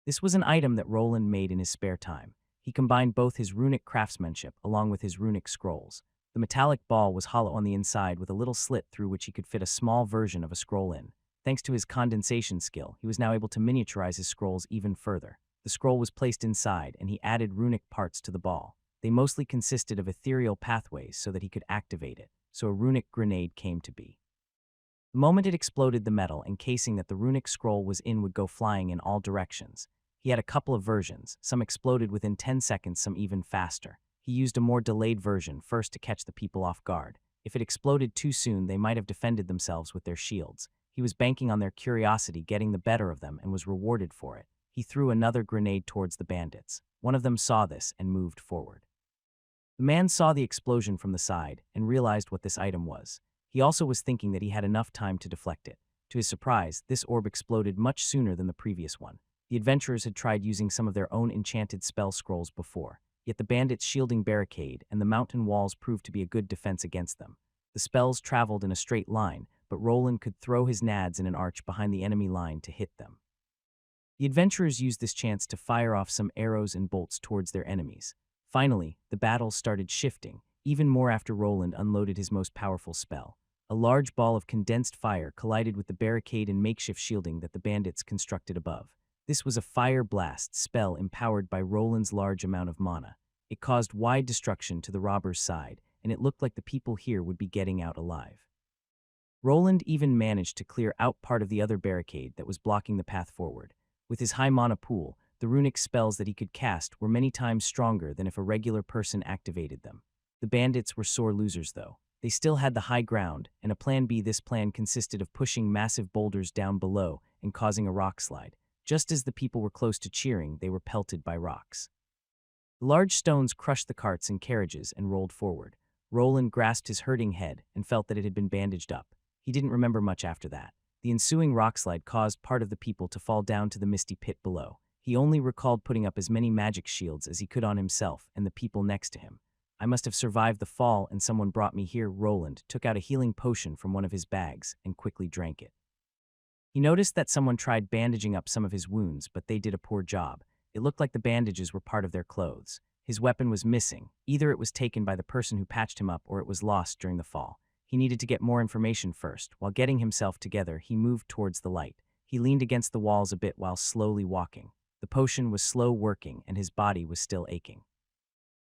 This was an item that Roland made in his spare time. He combined both his runic craftsmanship along with his runic scrolls. The metallic ball was hollow on the inside with a little slit through which he could fit a small version of a scroll in. Thanks to his condensation skill, he was now able to miniaturize his scrolls even further. The scroll was placed inside, and he added runic parts to the ball. They mostly consisted of ethereal pathways so that he could activate it, so a runic grenade came to be. The moment it exploded, the metal encasing that the runic scroll was in would go flying in all directions. He had a couple of versions. Some exploded within 10 seconds, some even faster. He used a more delayed version first to catch the people off guard. If it exploded too soon, they might have defended themselves with their shields. He was banking on their curiosity getting the better of them and was rewarded for it. He threw another grenade towards the bandits. One of them saw this and moved forward. The man saw the explosion from the side and realized what this item was. He also was thinking that he had enough time to deflect it. To his surprise, this orb exploded much sooner than the previous one. The adventurers had tried using some of their own enchanted spell scrolls before, yet the bandits' shielding barricade and the mountain walls proved to be a good defense against them. The spells traveled in a straight line, but Roland could throw his nads in an arch behind the enemy line to hit them. The adventurers used this chance to fire off some arrows and bolts towards their enemies. Finally, the battle started shifting, even more after Roland unloaded his most powerful spell. A large ball of condensed fire collided with the barricade and makeshift shielding that the bandits constructed above. This was a fire blast spell empowered by Roland's large amount of mana. It caused wide destruction to the robbers' side, and it looked like the people here would be getting out alive. Roland even managed to clear out part of the other barricade that was blocking the path forward. With his high mana pool, the runic spells that he could cast were many times stronger than if a regular person activated them. The bandits were sore losers, though. They still had the high ground, and a plan B. This plan consisted of pushing massive boulders down below and causing a rock slide. Just as the people were close to cheering, they were pelted by rocks. The large stones crushed the carts and carriages and rolled forward. Roland grasped his hurting head and felt that it had been bandaged up. He didn't remember much after that. The ensuing rockslide caused part of the people to fall down to the misty pit below. He only recalled putting up as many magic shields as he could on himself and the people next to him. I must have survived the fall and someone brought me here. Roland took out a healing potion from one of his bags and quickly drank it. He noticed that someone tried bandaging up some of his wounds, but they did a poor job. It looked like the bandages were part of their clothes. His weapon was missing. Either it was taken by the person who patched him up or it was lost during the fall. He needed to get more information first. While getting himself together, he moved towards the light. He leaned against the walls a bit while slowly walking. The potion was slow working and his body was still aching.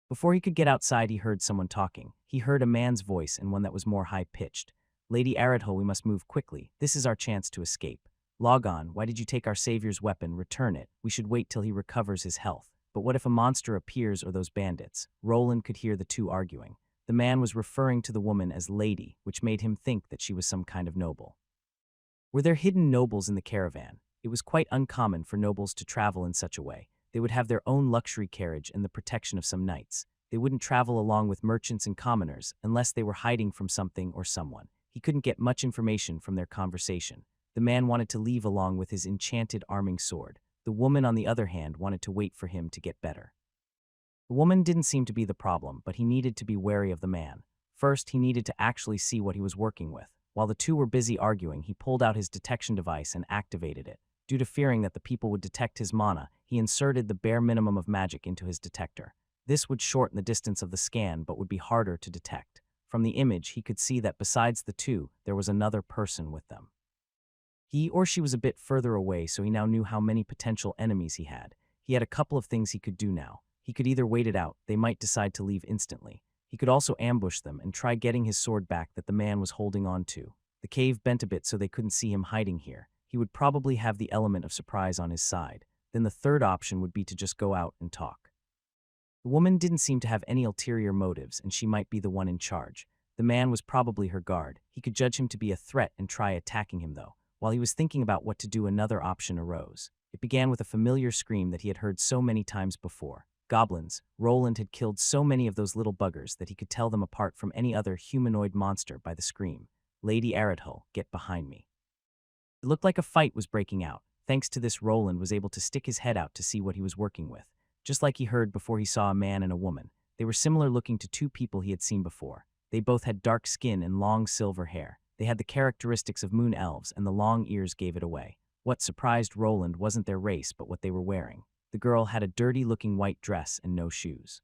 Before he could get outside, he heard someone talking. He heard a man's voice and one that was more high-pitched. "Lady Aradhul, we must move quickly. This is our chance to escape." "Logon, why did you take our savior's weapon? Return it. We should wait till he recovers his health." But what if a monster appears or those bandits? Roland could hear the two arguing. The man was referring to the woman as lady, which made him think that she was some kind of noble. Were there hidden nobles in the caravan? It was quite uncommon for nobles to travel in such a way. They would have their own luxury carriage and the protection of some knights. They wouldn't travel along with merchants and commoners unless they were hiding from something or someone. He couldn't get much information from their conversation. The man wanted to leave along with his enchanted arming sword. The woman, on the other hand, wanted to wait for him to get better. The woman didn't seem to be the problem, but he needed to be wary of the man. First, he needed to actually see what he was working with. While the two were busy arguing, he pulled out his detection device and activated it. Due to fearing that the people would detect his mana, he inserted the bare minimum of magic into his detector. This would shorten the distance of the scan, but would be harder to detect. From the image, he could see that besides the two, there was another person with them. He or she was a bit further away, so he now knew how many potential enemies he had. He had a couple of things he could do now. He could either wait it out, they might decide to leave instantly. He could also ambush them and try getting his sword back that the man was holding on to. The cave bent a bit so they couldn't see him hiding here. He would probably have the element of surprise on his side. Then the third option would be to just go out and talk. The woman didn't seem to have any ulterior motives, and she might be the one in charge. The man was probably her guard. He could judge him to be a threat and try attacking him, though. While he was thinking about what to do, another option arose. It began with a familiar scream that he had heard so many times before. Goblins. Roland had killed so many of those little buggers that he could tell them apart from any other humanoid monster by the scream. "Lady Aradhull, get behind me." It looked like a fight was breaking out. Thanks to this, Roland was able to stick his head out to see what he was working with. Just like he heard before, he saw a man and a woman. They were similar looking to two people he had seen before. They both had dark skin and long silver hair. They had the characteristics of moon elves, and the long ears gave it away. What surprised Roland wasn't their race, but what they were wearing. The girl had a dirty-looking white dress and no shoes.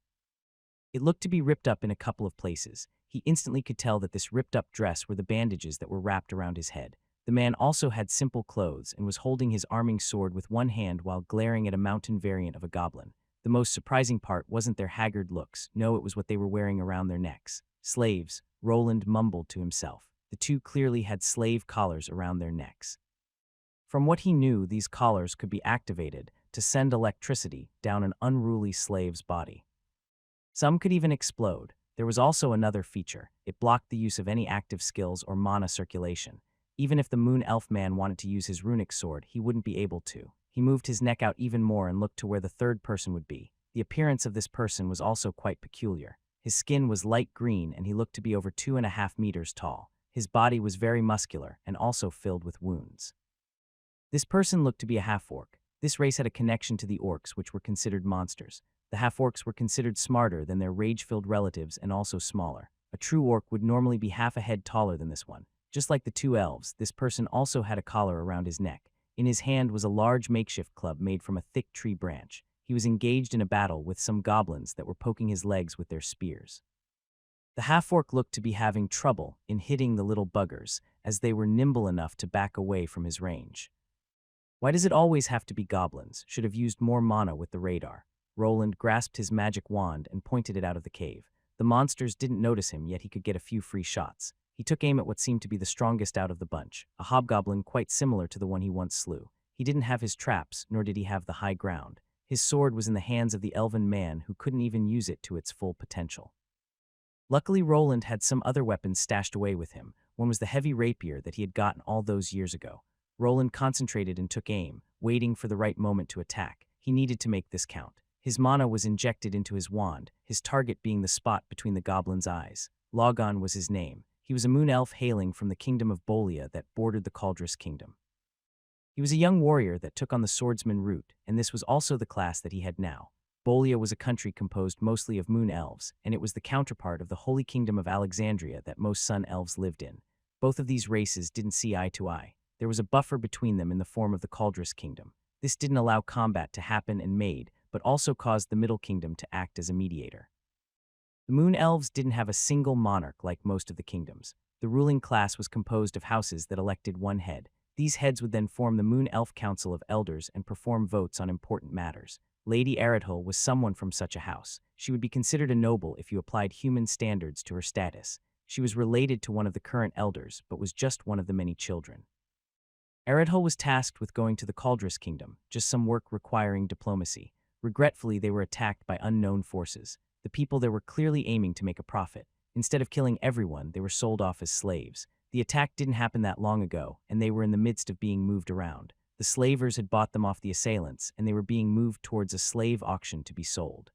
It looked to be ripped up in a couple of places. He instantly could tell that this ripped-up dress were the bandages that were wrapped around his head. The man also had simple clothes and was holding his arming sword with one hand while glaring at a mountain variant of a goblin. The most surprising part wasn't their haggard looks. No, it was what they were wearing around their necks. Slaves, Roland mumbled to himself. The two clearly had slave collars around their necks. From what he knew, these collars could be activated to send electricity down an unruly slave's body. Some could even explode. There was also another feature. It blocked the use of any active skills or mana circulation. Even if the moon elf man wanted to use his runic sword, he wouldn't be able to. He moved his neck out even more and looked to where the third person would be. The appearance of this person was also quite peculiar. His skin was light green and he looked to be over 2.5 meters tall. His body was very muscular and also filled with wounds. This person looked to be a half-orc. This race had a connection to the orcs, which were considered monsters. The half-orcs were considered smarter than their rage-filled relatives and also smaller. A true orc would normally be half a head taller than this one. Just like the two elves, this person also had a collar around his neck. In his hand was a large makeshift club made from a thick tree branch. He was engaged in a battle with some goblins that were poking his legs with their spears. The half-orc looked to be having trouble in hitting the little buggers, as they were nimble enough to back away from his range. Why does it always have to be goblins? Should have used more mana with the radar. Roland grasped his magic wand and pointed it out of the cave. The monsters didn't notice him, yet he could get a few free shots. He took aim at what seemed to be the strongest out of the bunch, a hobgoblin quite similar to the one he once slew. He didn't have his traps, nor did he have the high ground. His sword was in the hands of the elven man who couldn't even use it to its full potential. Luckily, Roland had some other weapons stashed away with him. One was the heavy rapier that he had gotten all those years ago. Roland concentrated and took aim, waiting for the right moment to attack. He needed to make this count. His mana was injected into his wand, his target being the spot between the goblin's eyes. Logon was his name. He was a moon elf hailing from the kingdom of Bolia that bordered the Cauldrus kingdom. He was a young warrior that took on the swordsman route, and this was also the class that he had now. Bolia was a country composed mostly of moon elves, and it was the counterpart of the holy kingdom of Alexandria that most sun elves lived in. Both of these races didn't see eye to eye. There was a buffer between them in the form of the Cauldrus kingdom. This didn't allow combat to happen and made, but also caused the Middle Kingdom to act as a mediator. The Moon Elves didn't have a single monarch like most of the kingdoms. The ruling class was composed of houses that elected one head. These heads would then form the Moon Elf Council of Elders and perform votes on important matters. Lady Aradhull was someone from such a house. She would be considered a noble if you applied human standards to her status. She was related to one of the current elders, but was just one of the many children. Eredhul was tasked with going to the Cauldrus Kingdom, just some work requiring diplomacy. Regretfully, they were attacked by unknown forces. The people there were clearly aiming to make a profit. Instead of killing everyone, they were sold off as slaves. The attack didn't happen that long ago, and they were in the midst of being moved around. The slavers had bought them off the assailants, and they were being moved towards a slave auction to be sold.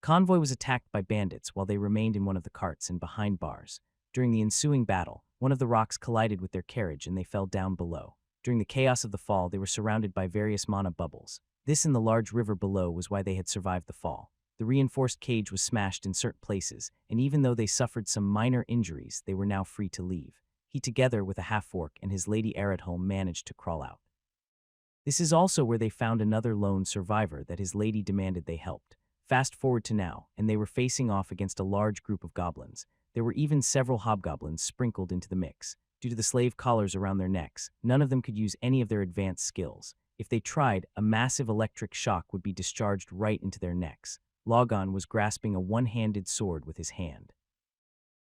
Convoy was attacked by bandits while they remained in one of the carts and behind bars. During the ensuing battle, one of the rocks collided with their carriage and they fell down below. During the chaos of the fall, they were surrounded by various mana bubbles. This and the large river below was why they had survived the fall. The reinforced cage was smashed in certain places, and even though they suffered some minor injuries, they were now free to leave. He, together with a half-orc and his lady Eredhul, managed to crawl out. This is also where they found another lone survivor that his lady demanded they helped. Fast forward to now, and they were facing off against a large group of goblins. There were even several hobgoblins sprinkled into the mix. Due to the slave collars around their necks, none of them could use any of their advanced skills. If they tried, a massive electric shock would be discharged right into their necks. Logon was grasping a one-handed sword with his hand.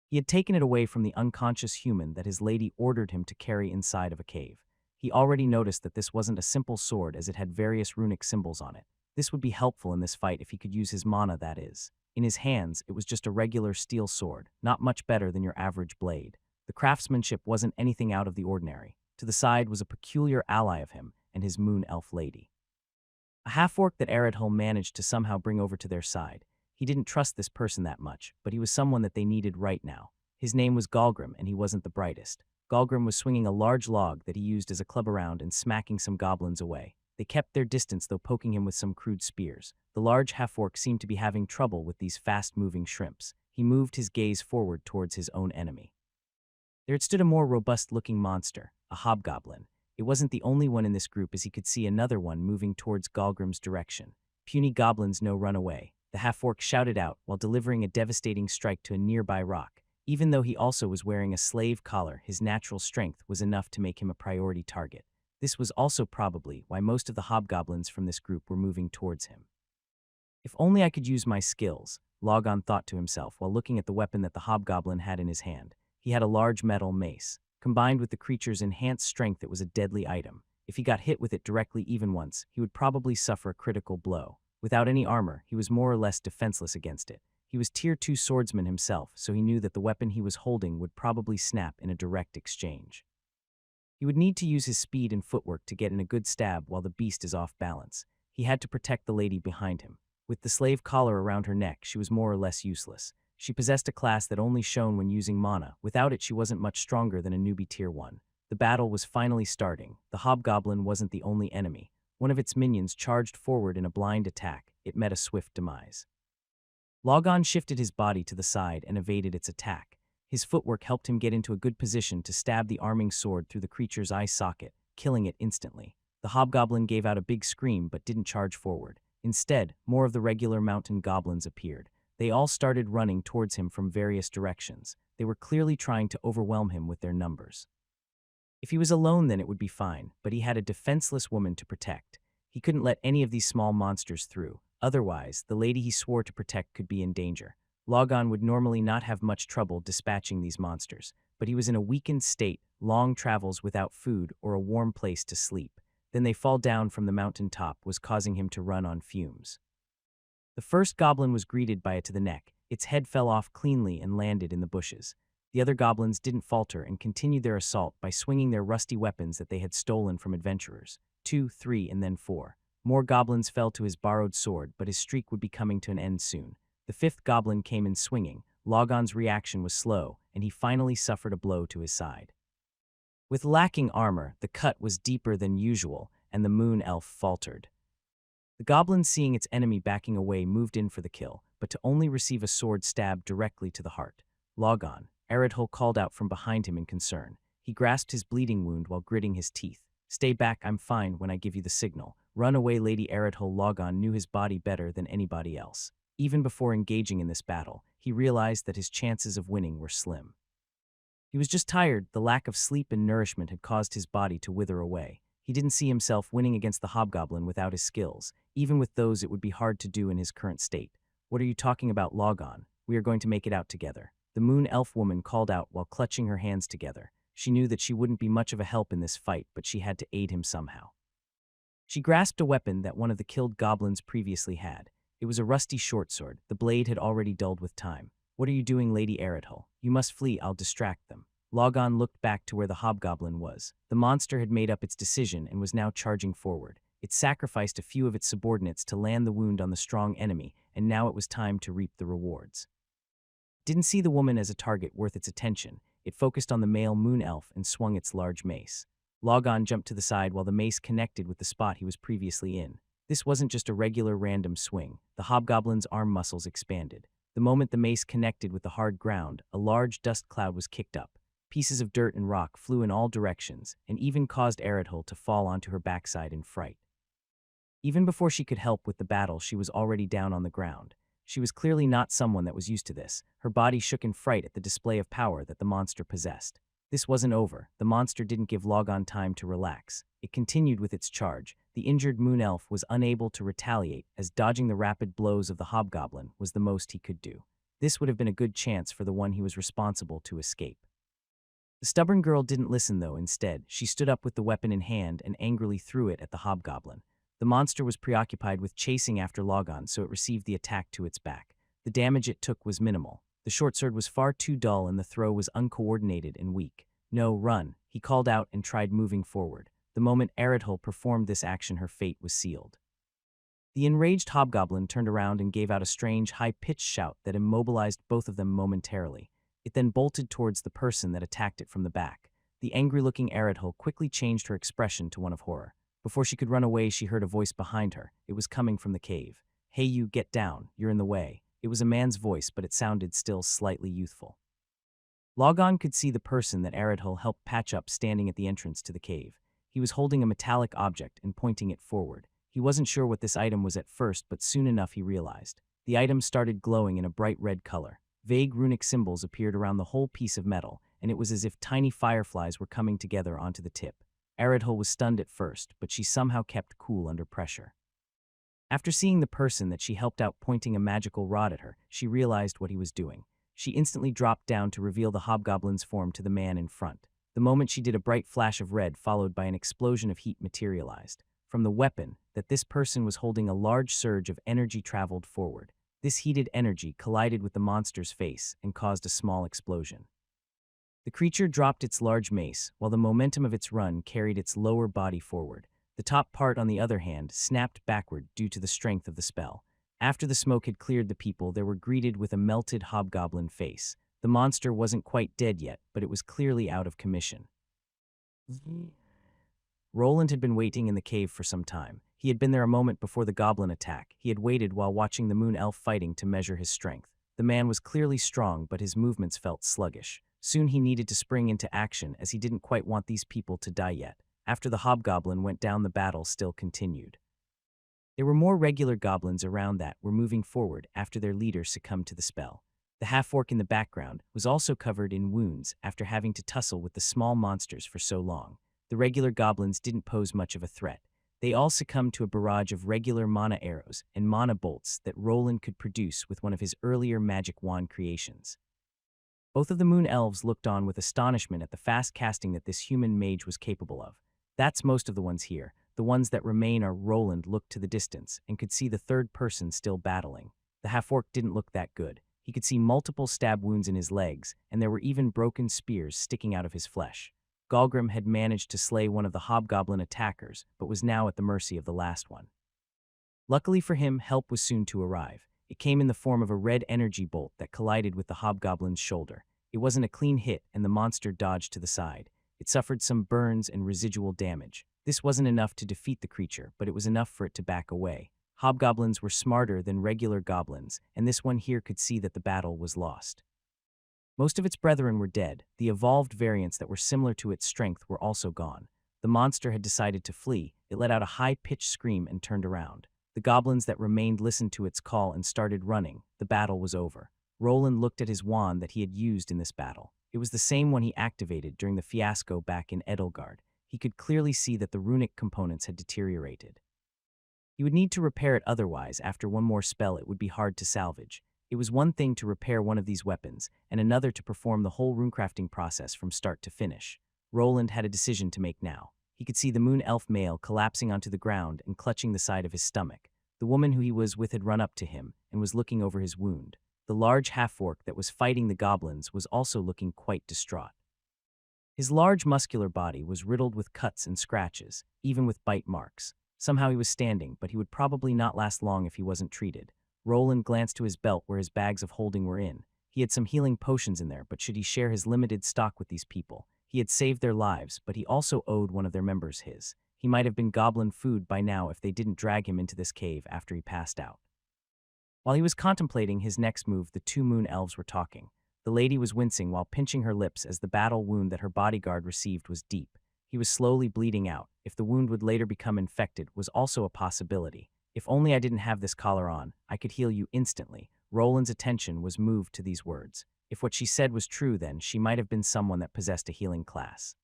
He had taken it away from the unconscious human that his lady ordered him to carry inside of a cave. He already noticed that this wasn't a simple sword as it had various runic symbols on it. This would be helpful in this fight if he could use his mana, that is. In his hands, it was just a regular steel sword, not much better than your average blade. The craftsmanship wasn't anything out of the ordinary. To the side was a peculiar ally of him and his moon elf lady. A half-orc that Eredhul managed to somehow bring over to their side. He didn't trust this person that much, but he was someone that they needed right now. His name was Golgrim, and he wasn't the brightest. Golgrim was swinging a large log that he used as a club around and smacking some goblins away. They kept their distance, though poking him with some crude spears. The large half-orc seemed to be having trouble with these fast-moving shrimps. He moved his gaze forward towards his own enemy. There had stood a more robust-looking monster, a hobgoblin. It wasn't the only one in this group, as he could see another one moving towards Golgrim's direction. "Puny goblins, no, run away," the half-orc shouted out while delivering a devastating strike to a nearby rock. Even though he also was wearing a slave collar, his natural strength was enough to make him a priority target. This was also probably why most of the hobgoblins from this group were moving towards him. If only I could use my skills, Logon thought to himself while looking at the weapon that the hobgoblin had in his hand. He had a large metal mace. Combined with the creature's enhanced strength, it was a deadly item. If he got hit with it directly even once, he would probably suffer a critical blow. Without any armor, he was more or less defenseless against it. He was Tier 2 swordsman himself, so he knew that the weapon he was holding would probably snap in a direct exchange. He would need to use his speed and footwork to get in a good stab while the beast is off balance. He had to protect the lady behind him. With the slave collar around her neck, she was more or less useless. She possessed a class that only shone when using mana. Without it, she wasn't much stronger than a newbie Tier 1. The battle was finally starting. The hobgoblin wasn't the only enemy. One of its minions charged forward in a blind attack. It met a swift demise. Logon shifted his body to the side and evaded its attack. His footwork helped him get into a good position to stab the arming sword through the creature's eye socket, killing it instantly. The hobgoblin gave out a big scream but didn't charge forward. Instead, more of the regular mountain goblins appeared. They all started running towards him from various directions. They were clearly trying to overwhelm him with their numbers. If he was alone, then it would be fine, but he had a defenseless woman to protect. He couldn't let any of these small monsters through. Otherwise, the lady he swore to protect could be in danger. Logon would normally not have much trouble dispatching these monsters, but he was in a weakened state, long travels without food or a warm place to sleep. Then they fall down from the mountain top was causing him to run on fumes. The first goblin was greeted by it to the neck. Its head fell off cleanly and landed in the bushes. The other goblins didn't falter and continued their assault by swinging their rusty weapons that they had stolen from adventurers. 2, 3, and then 4. More goblins fell to his borrowed sword, but his streak would be coming to an end soon. The fifth goblin came in swinging. Logon's reaction was slow, and he finally suffered a blow to his side. With lacking armor, the cut was deeper than usual, and the moon elf faltered. The goblin, seeing its enemy backing away, moved in for the kill, but to only receive a sword stab directly to the heart. Logon, Eredhul called out from behind him in concern. He grasped his bleeding wound while gritting his teeth. "Stay back, I'm fine when I give you the signal." "Run away, Lady Eredhul." Logon knew his body better than anybody else. Even before engaging in this battle, he realized that his chances of winning were slim. He was just tired. The lack of sleep and nourishment had caused his body to wither away. He didn't see himself winning against the hobgoblin without his skills. Even with those, it would be hard to do in his current state. "What are you talking about, Logon? We are going to make it out together." The moon elf woman called out while clutching her hands together. She knew that she wouldn't be much of a help in this fight, but she had to aid him somehow. She grasped a weapon that one of the killed goblins previously had. It was a rusty short sword. The blade had already dulled with time. "What are you doing, Lady Eredhul? You must flee, I'll distract them." Logon looked back to where the hobgoblin was. The monster had made up its decision and was now charging forward. It sacrificed a few of its subordinates to land the wound on the strong enemy, and now it was time to reap the rewards. It didn't see the woman as a target worth its attention. It focused on the male moon elf and swung its large mace. Logon jumped to the side while the mace connected with the spot he was previously in. This wasn't just a regular random swing. The hobgoblin's arm muscles expanded. The moment the mace connected with the hard ground, a large dust cloud was kicked up. Pieces of dirt and rock flew in all directions, and even caused Eredhul to fall onto her backside in fright. Even before she could help with the battle, she was already down on the ground. She was clearly not someone that was used to this. Her body shook in fright at the display of power that the monster possessed. This wasn't over. The monster didn't give Logon time to relax. It continued with its charge. The injured moon elf was unable to retaliate, as dodging the rapid blows of the hobgoblin was the most he could do. This would have been a good chance for the one he was responsible to escape. The stubborn girl didn't listen, though. Instead, she stood up with the weapon in hand and angrily threw it at the hobgoblin. The monster was preoccupied with chasing after Logon, so it received the attack to its back. The damage it took was minimal. The short sword was far too dull and the throw was uncoordinated and weak. "No, run," he called out and tried moving forward. The moment Eredhul performed this action, her fate was sealed. The enraged hobgoblin turned around and gave out a strange, high-pitched shout that immobilized both of them momentarily. It then bolted towards the person that attacked it from the back. The angry-looking Eredhul quickly changed her expression to one of horror. Before she could run away, she heard a voice behind her. It was coming from the cave. "Hey you, get down, you're in the way." It was a man's voice, but it sounded still slightly youthful. Logon could see the person that Eredhul helped patch up standing at the entrance to the cave. He was holding a metallic object and pointing it forward. He wasn't sure what this item was at first, but soon enough he realized. The item started glowing in a bright red color. Vague runic symbols appeared around the whole piece of metal, and it was as if tiny fireflies were coming together onto the tip. Eredhul was stunned at first, but she somehow kept cool under pressure. After seeing the person that she helped out pointing a magical rod at her, she realized what he was doing. She instantly dropped down to reveal the hobgoblin's form to the man in front. The moment she did, a bright flash of red followed by an explosion of heat materialized. From the weapon that this person was holding, a large surge of energy traveled forward. This heated energy collided with the monster's face and caused a small explosion. The creature dropped its large mace, while the momentum of its run carried its lower body forward. The top part, on the other hand, snapped backward due to the strength of the spell. After the smoke had cleared, the people there were greeted with a melted hobgoblin face. The monster wasn't quite dead yet, but it was clearly out of commission. Roland had been waiting in the cave for some time. He had been there a moment before the goblin attack. He had waited while watching the moon elf fighting to measure his strength. The man was clearly strong, but his movements felt sluggish. Soon he needed to spring into action, as he didn't quite want these people to die yet. After the hobgoblin went down, the battle still continued. There were more regular goblins around that were moving forward after their leader succumbed to the spell. The half-orc in the background was also covered in wounds after having to tussle with the small monsters for so long. The regular goblins didn't pose much of a threat. They all succumbed to a barrage of regular mana arrows and mana bolts that Roland could produce with one of his earlier magic wand creations. Both of the moon elves looked on with astonishment at the fast casting that this human mage was capable of. That's most of the ones here. The ones that remain are. Roland looked to the distance and could see the third person still battling. The half-orc didn't look that good. He could see multiple stab wounds in his legs, and there were even broken spears sticking out of his flesh. Golem had managed to slay one of the hobgoblin attackers, but was now at the mercy of the last one. Luckily for him, help was soon to arrive. It came in the form of a red energy bolt that collided with the hobgoblin's shoulder. It wasn't a clean hit, and the monster dodged to the side. It suffered some burns and residual damage. This wasn't enough to defeat the creature, but it was enough for it to back away. Hobgoblins were smarter than regular goblins, and this one here could see that the battle was lost. Most of its brethren were dead. The evolved variants that were similar to its strength were also gone. The monster had decided to flee. It let out a high-pitched scream and turned around. The goblins that remained listened to its call and started running. The battle was over. Roland looked at his wand that he had used in this battle. It was the same one he activated during the fiasco back in Edelgard. He could clearly see that the runic components had deteriorated. He would need to repair it, otherwise, after one more spell, it would be hard to salvage. It was one thing to repair one of these weapons, and another to perform the whole runecrafting process from start to finish. Roland had a decision to make now. He could see the moon elf male collapsing onto the ground and clutching the side of his stomach. The woman who he was with had run up to him and was looking over his wound. The large half-orc that was fighting the goblins was also looking quite distraught. His large muscular body was riddled with cuts and scratches, even with bite marks. Somehow he was standing, but he would probably not last long if he wasn't treated. Roland glanced to his belt where his bags of holding were in. He had some healing potions in there, but should he share his limited stock with these people? He had saved their lives, but he also owed one of their members his. He might have been goblin food by now if they didn't drag him into this cave after he passed out. While he was contemplating his next move, the two moon elves were talking. The lady was wincing while pinching her lips as the battle wound that her bodyguard received was deep. He was slowly bleeding out. If the wound would later become infected was also a possibility. If only I didn't have this collar on, I could heal you instantly. Roland's attention was moved to these words. If what she said was true, then she might have been someone that possessed a healing class.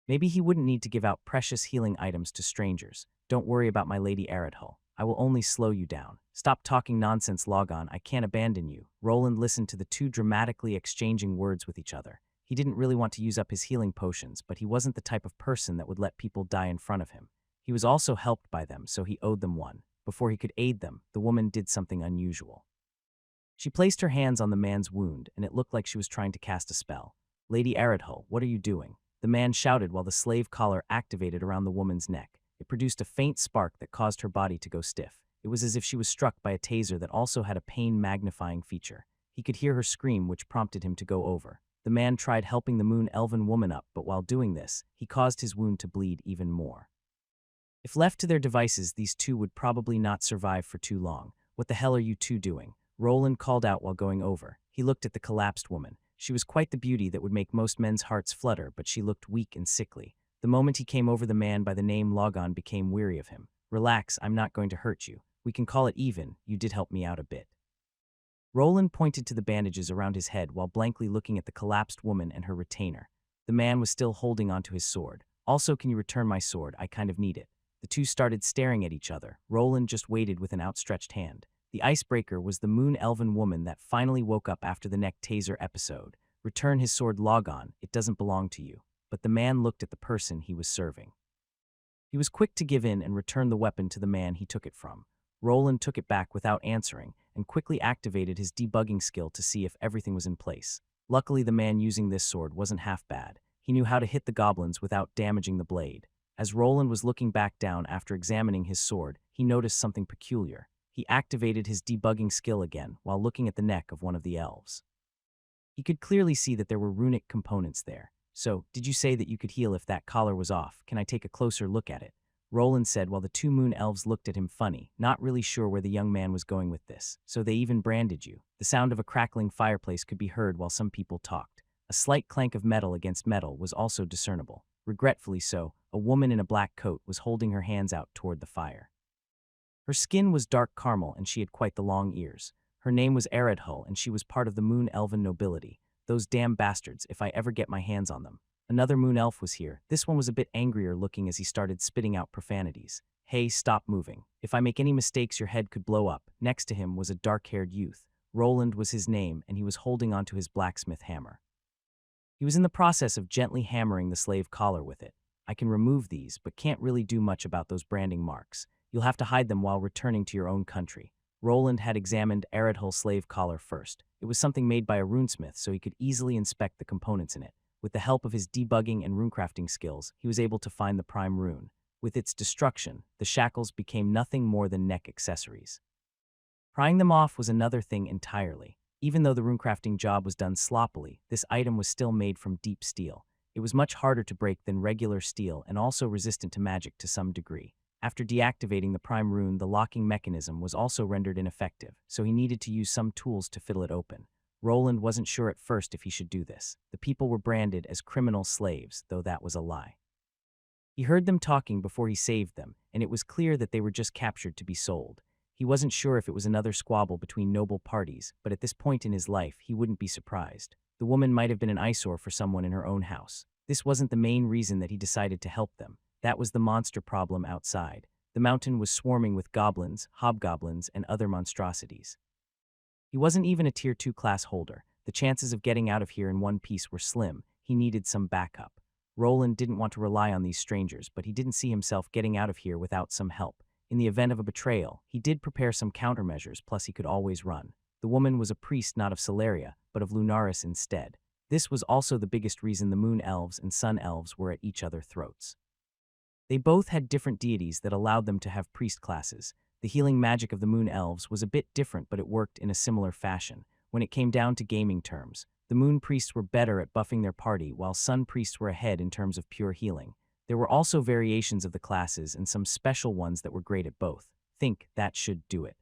Maybe he wouldn't need to give out precious healing items to strangers. Don't worry about my lady Aradhull. I will only slow you down. Stop talking nonsense, Logon. I can't abandon you. Roland listened to the two dramatically exchanging words with each other. He didn't really want to use up his healing potions, but he wasn't the type of person that would let people die in front of him. He was also helped by them, so he owed them one. Before he could aid them, the woman did something unusual. She placed her hands on the man's wound, and it looked like she was trying to cast a spell. Lady Aradhull, what are you doing? The man shouted while the slave collar activated around the woman's neck. It produced a faint spark that caused her body to go stiff. It was as if she was struck by a taser that also had a pain-magnifying feature. He could hear her scream, which prompted him to go over. The man tried helping the moon elven woman up, but while doing this, he caused his wound to bleed even more. If left to their devices, these two would probably not survive for too long. What the hell are you two doing? Roland called out while going over. He looked at the collapsed woman. She was quite the beauty that would make most men's hearts flutter, but she looked weak and sickly. The moment he came over, the man by the name Logon became weary of him. Relax, I'm not going to hurt you. We can call it even. You did help me out a bit. Roland pointed to the bandages around his head while blankly looking at the collapsed woman and her retainer. The man was still holding onto his sword. Also, can you return my sword? I kind of need it. The two started staring at each other. Roland just waited with an outstretched hand. The icebreaker was the moon elven woman that finally woke up after the neck taser episode. Return his sword, Logon. It doesn't belong to you. But the man looked at the person he was serving. He was quick to give in and return the weapon to the man he took it from. Roland took it back without answering and quickly activated his debugging skill to see if everything was in place. Luckily, the man using this sword wasn't half bad. He knew how to hit the goblins without damaging the blade. As Roland was looking back down after examining his sword, he noticed something peculiar. He activated his debugging skill again while looking at the neck of one of the elves. He could clearly see that there were runic components there. So, did you say that you could heal if that collar was off? Can I take a closer look at it? Roland said while the two moon elves looked at him funny, not really sure where the young man was going with this. So they even branded you. The sound of a crackling fireplace could be heard while some people talked. A slight clank of metal against metal was also discernible. Regretfully so, a woman in a black coat was holding her hands out toward the fire. Her skin was dark caramel and she had quite the long ears. Her name was Aradhull and she was part of the moon elven nobility. Those damn bastards, if I ever get my hands on them. Another moon elf was here. This one was a bit angrier looking as he started spitting out profanities. Hey, stop moving. If I make any mistakes, your head could blow up. Next to him was a dark-haired youth. Roland was his name, and he was holding onto his blacksmith hammer. He was in the process of gently hammering the slave collar with it. I can remove these, but can't really do much about those branding marks. You'll have to hide them while returning to your own country. Roland had examined Aradhull's slave collar first. It was something made by a runesmith, so he could easily inspect the components in it. With the help of his debugging and runecrafting skills, he was able to find the prime rune. With its destruction, the shackles became nothing more than neck accessories. Prying them off was another thing entirely. Even though the runecrafting job was done sloppily, this item was still made from deep steel. It was much harder to break than regular steel and also resistant to magic to some degree. After deactivating the prime rune, the locking mechanism was also rendered ineffective, so he needed to use some tools to fiddle it open. Roland wasn't sure at first if he should do this. The people were branded as criminal slaves, though that was a lie. He heard them talking before he saved them, and it was clear that they were just captured to be sold. He wasn't sure if it was another squabble between noble parties, but at this point in his life, he wouldn't be surprised. The woman might have been an eyesore for someone in her own house. This wasn't the main reason that he decided to help them. That was the monster problem outside. The mountain was swarming with goblins, hobgoblins, and other monstrosities. He wasn't even a Tier 2 class holder. The chances of getting out of here in one piece were slim. He needed some backup. Roland didn't want to rely on these strangers, but he didn't see himself getting out of here without some help. In the event of a betrayal, he did prepare some countermeasures, plus he could always run. The woman was a priest not of Celeria, but of Lunaris instead. This was also the biggest reason the Moon Elves and Sun Elves were at each other's throats. They both had different deities that allowed them to have priest classes. The healing magic of the Moon Elves was a bit different, but it worked in a similar fashion. When it came down to gaming terms, the Moon Priests were better at buffing their party, while Sun Priests were ahead in terms of pure healing. There were also variations of the classes and some special ones that were great at both. Think that should do it.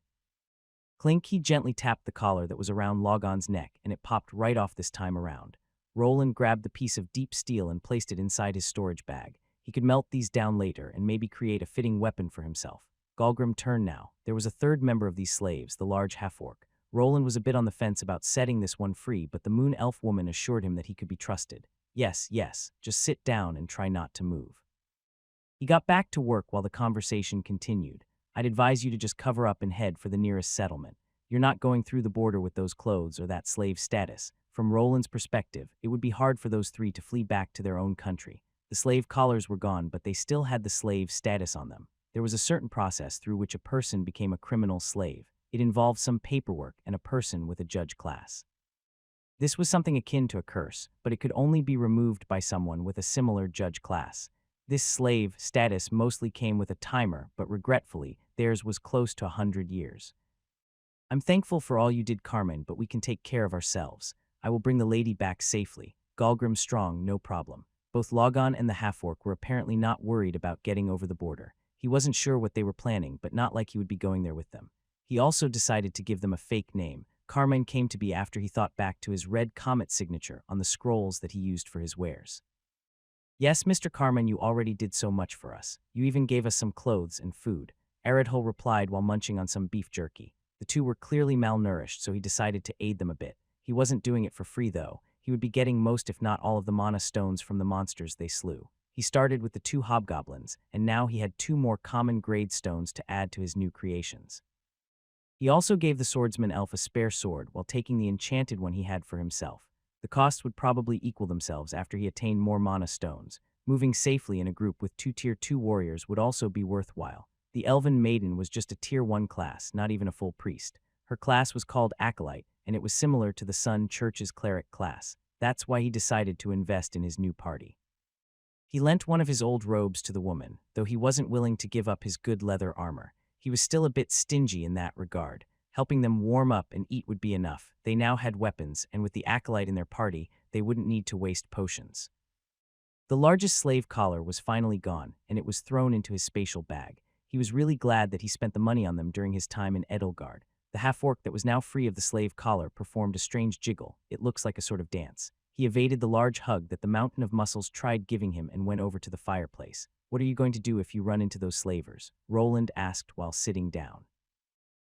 Clink, he gently tapped the collar that was around Logon's neck, and it popped right off this time around. Roland grabbed the piece of deep steel and placed it inside his storage bag. He could melt these down later and maybe create a fitting weapon for himself. Golgrim turned now. There was a third member of these slaves, the large half-orc. Roland was a bit on the fence about setting this one free, but the Moon Elf woman assured him that he could be trusted. Yes, just sit down and try not to move. He got back to work while the conversation continued. I'd advise you to just cover up and head for the nearest settlement. You're not going through the border with those clothes or that slave status. From Roland's perspective, it would be hard for those three to flee back to their own country. The slave collars were gone, but they still had the slave status on them. There was a certain process through which a person became a criminal slave. It involved some paperwork and a person with a judge class. This was something akin to a curse, but it could only be removed by someone with a similar judge class. This slave status mostly came with a timer, but regretfully, theirs was close to 100 years. I'm thankful for all you did, Carmen, but we can take care of ourselves. I will bring the lady back safely. Golgrim strong, no problem. Both Logon and the half-orc were apparently not worried about getting over the border. He wasn't sure what they were planning, but not like he would be going there with them. He also decided to give them a fake name. Carmen came to be after he thought back to his red comet signature on the scrolls that he used for his wares. Yes, Mr. Carmen, you already did so much for us. You even gave us some clothes and food. Aradhul replied while munching on some beef jerky. The two were clearly malnourished, so he decided to aid them a bit. He wasn't doing it for free, though. He would be getting most, if not all, of the mana stones from the monsters they slew. He started with the 2 hobgoblins, and now he had 2 more common grade stones to add to his new creations. He also gave the swordsman elf a spare sword while taking the enchanted one he had for himself. The costs would probably equal themselves after he attained more mana stones. Moving safely in a group with 2 Tier 2 warriors would also be worthwhile. The Elven Maiden was just a Tier 1 class, not even a full priest. Her class was called Acolyte, and it was similar to the Sun Church's cleric class. That's why he decided to invest in his new party. He lent one of his old robes to the woman, though he wasn't willing to give up his good leather armor. He was still a bit stingy in that regard. Helping them warm up and eat would be enough. They now had weapons, and with the Acolyte in their party, they wouldn't need to waste potions. The largest slave collar was finally gone, and it was thrown into his spatial bag. He was really glad that he spent the money on them during his time in Edelgard. The half-orc that was now free of the slave collar performed a strange jiggle. It looks like a sort of dance. He evaded the large hug that the mountain of muscles tried giving him and went over to the fireplace. What are you going to do if you run into those slavers? Roland asked while sitting down.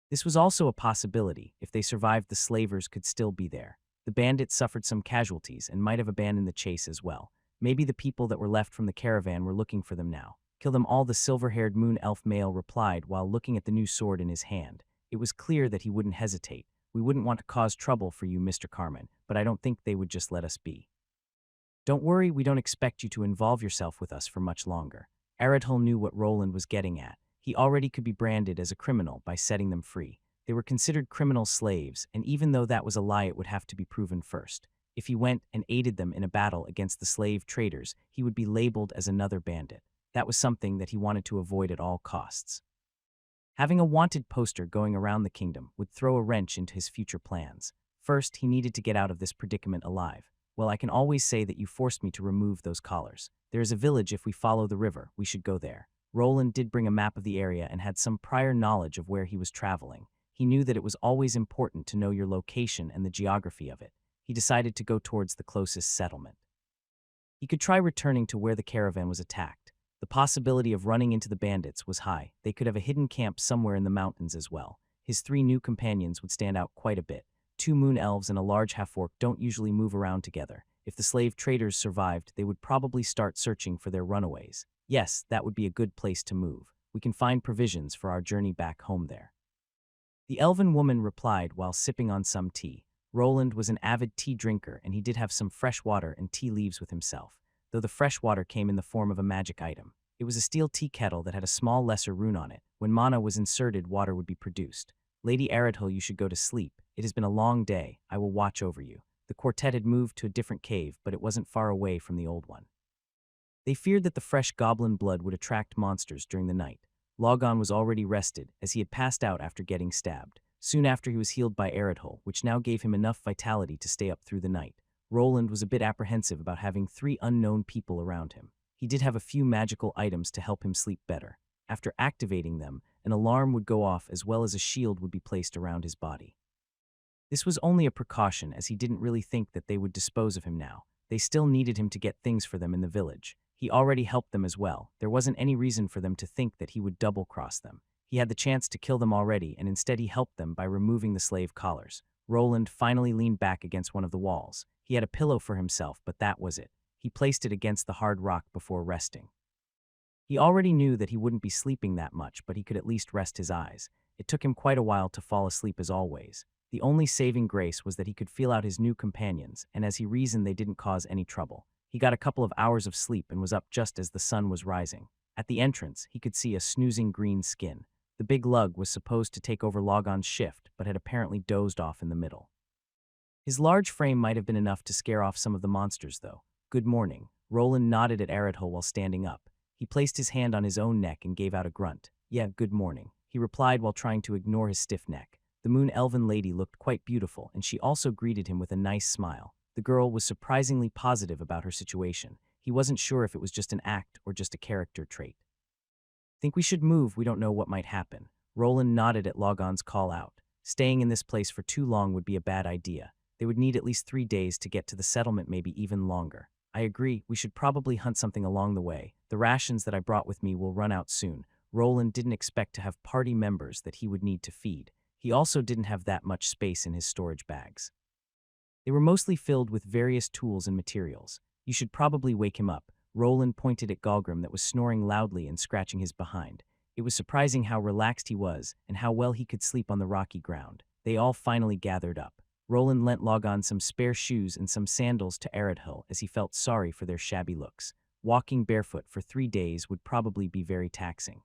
This was also a possibility. If they survived, the slavers could still be there. The bandits suffered some casualties and might have abandoned the chase as well. Maybe the people that were left from the caravan were looking for them now. Kill them all, the silver-haired moon elf male replied while looking at the new sword in his hand. It was clear that he wouldn't hesitate. We wouldn't want to cause trouble for you, Mr. Carmen, but I don't think they would just let us be. Don't worry, we don't expect you to involve yourself with us for much longer. Aradhul knew what Roland was getting at. He already could be branded as a criminal by setting them free. They were considered criminal slaves, and even though that was a lie, it would have to be proven first. If he went and aided them in a battle against the slave traders, he would be labeled as another bandit. That was something that he wanted to avoid at all costs. Having a wanted poster going around the kingdom would throw a wrench into his future plans. First, he needed to get out of this predicament alive. Well, I can always say that you forced me to remove those collars. There is a village if we follow the river. We should go there. Roland did bring a map of the area and had some prior knowledge of where he was traveling. He knew that it was always important to know your location and the geography of it. He decided to go towards the closest settlement. He could try returning to where the caravan was attacked. The possibility of running into the bandits was high. They could have a hidden camp somewhere in the mountains as well. His 3 new companions would stand out quite a bit. 2 moon elves and a large half-orc don't usually move around together. If the slave traders survived, they would probably start searching for their runaways. Yes, that would be a good place to move. We can find provisions for our journey back home there. The elven woman replied while sipping on some tea. Roland was an avid tea drinker, and he did have some fresh water and tea leaves with himself, though the fresh water came in the form of a magic item. It was a steel tea kettle that had a small lesser rune on it. When mana was inserted, water would be produced. Lady Aradhil, you should go to sleep. It has been a long day. I will watch over you. The quartet had moved to a different cave, but it wasn't far away from the old one. They feared that the fresh goblin blood would attract monsters during the night. Logon was already rested, as he had passed out after getting stabbed. Soon after, he was healed by Aradhil, which now gave him enough vitality to stay up through the night. Roland was a bit apprehensive about having 3 unknown people around him. He did have a few magical items to help him sleep better. After activating them, an alarm would go off as well as a shield would be placed around his body. This was only a precaution, as he didn't really think that they would dispose of him now. They still needed him to get things for them in the village. He already helped them as well. There wasn't any reason for them to think that he would double-cross them. He had the chance to kill them already, and instead he helped them by removing the slave collars. Roland finally leaned back against one of the walls. He had a pillow for himself, but that was it. He placed it against the hard rock before resting. He already knew that he wouldn't be sleeping that much, but he could at least rest his eyes. It took him quite a while to fall asleep as always. The only saving grace was that he could feel out his new companions, and as he reasoned, they didn't cause any trouble. He got a couple of hours of sleep and was up just as the sun was rising. At the entrance, he could see a snoozing green skin. The big lug was supposed to take over Logon's shift, but had apparently dozed off in the middle. His large frame might have been enough to scare off some of the monsters, though. Good morning. Roland nodded at Aradhil while standing up. He placed his hand on his own neck and gave out a grunt. Yeah, good morning, he replied while trying to ignore his stiff neck. The moon elven lady looked quite beautiful, and she also greeted him with a nice smile. The girl was surprisingly positive about her situation. He wasn't sure if it was just an act or just a character trait. Think we should move? We don't know what might happen. Roland nodded at Logon's call out. Staying in this place for too long would be a bad idea. They would need at least 3 days to get to the settlement, maybe even longer. I agree, we should probably hunt something along the way. The rations that I brought with me will run out soon. Roland didn't expect to have party members that he would need to feed. He also didn't have that much space in his storage bags. They were mostly filled with various tools and materials. You should probably wake him up. Roland pointed at Golem that was snoring loudly and scratching his behind. It was surprising how relaxed he was and how well he could sleep on the rocky ground. They all finally gathered up. Roland lent Logon some spare shoes and some sandals to Aradhil as he felt sorry for their shabby looks. Walking barefoot for 3 days would probably be very taxing.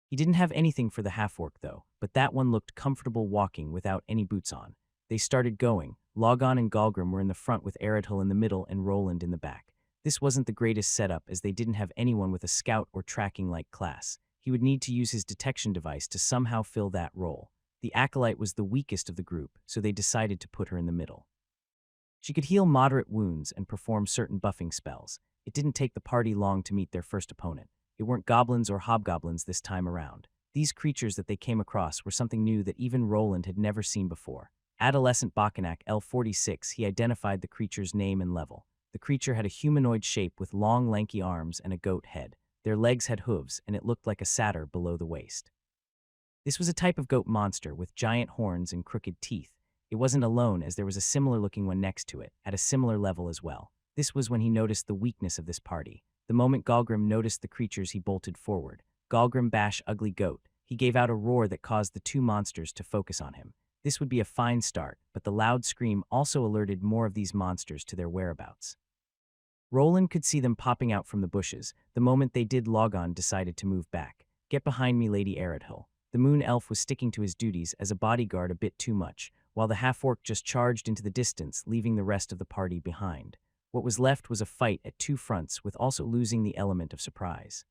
He didn't have anything for the half-orc though, but that one looked comfortable walking without any boots on. They started going. Logon and Golem were in the front with Aradhil in the middle and Roland in the back. This wasn't the greatest setup as they didn't have anyone with a scout or tracking-like class. He would need to use his detection device to somehow fill that role. The acolyte was the weakest of the group, so they decided to put her in the middle. She could heal moderate wounds and perform certain buffing spells. It didn't take the party long to meet their first opponent. It weren't goblins or hobgoblins this time around. These creatures that they came across were something new that even Roland had never seen before. Adolescent Bacchanach L46, he identified the creature's name and level. The creature had a humanoid shape with long, lanky arms and a goat head. Their legs had hooves, and it looked like a satyr below the waist. This was a type of goat monster with giant horns and crooked teeth. It wasn't alone, as there was a similar-looking one next to it, at a similar level as well. This was when he noticed the weakness of this party. The moment Golem noticed the creatures, he bolted forward. Golem bash ugly goat. He gave out a roar that caused the 2 monsters to focus on him. This would be a fine start, but the loud scream also alerted more of these monsters to their whereabouts. Roland could see them popping out from the bushes. The moment they did, Logon decided to move back. Get behind me, Lady Aradhil. The moon elf was sticking to his duties as a bodyguard a bit too much, while the half-orc just charged into the distance, leaving the rest of the party behind. What was left was a fight at 2 fronts, with also losing the element of surprise.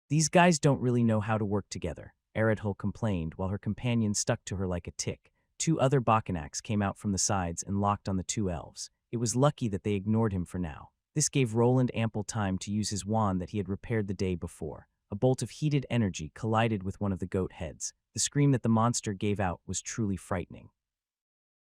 These guys don't really know how to work together, Aradhil complained, while her companion stuck to her like a tick. 2 other Bacchanachs came out from the sides and locked on the 2 elves. It was lucky that they ignored him for now. This gave Roland ample time to use his wand that he had repaired the day before. A bolt of heated energy collided with one of the goat heads. The scream that the monster gave out was truly frightening.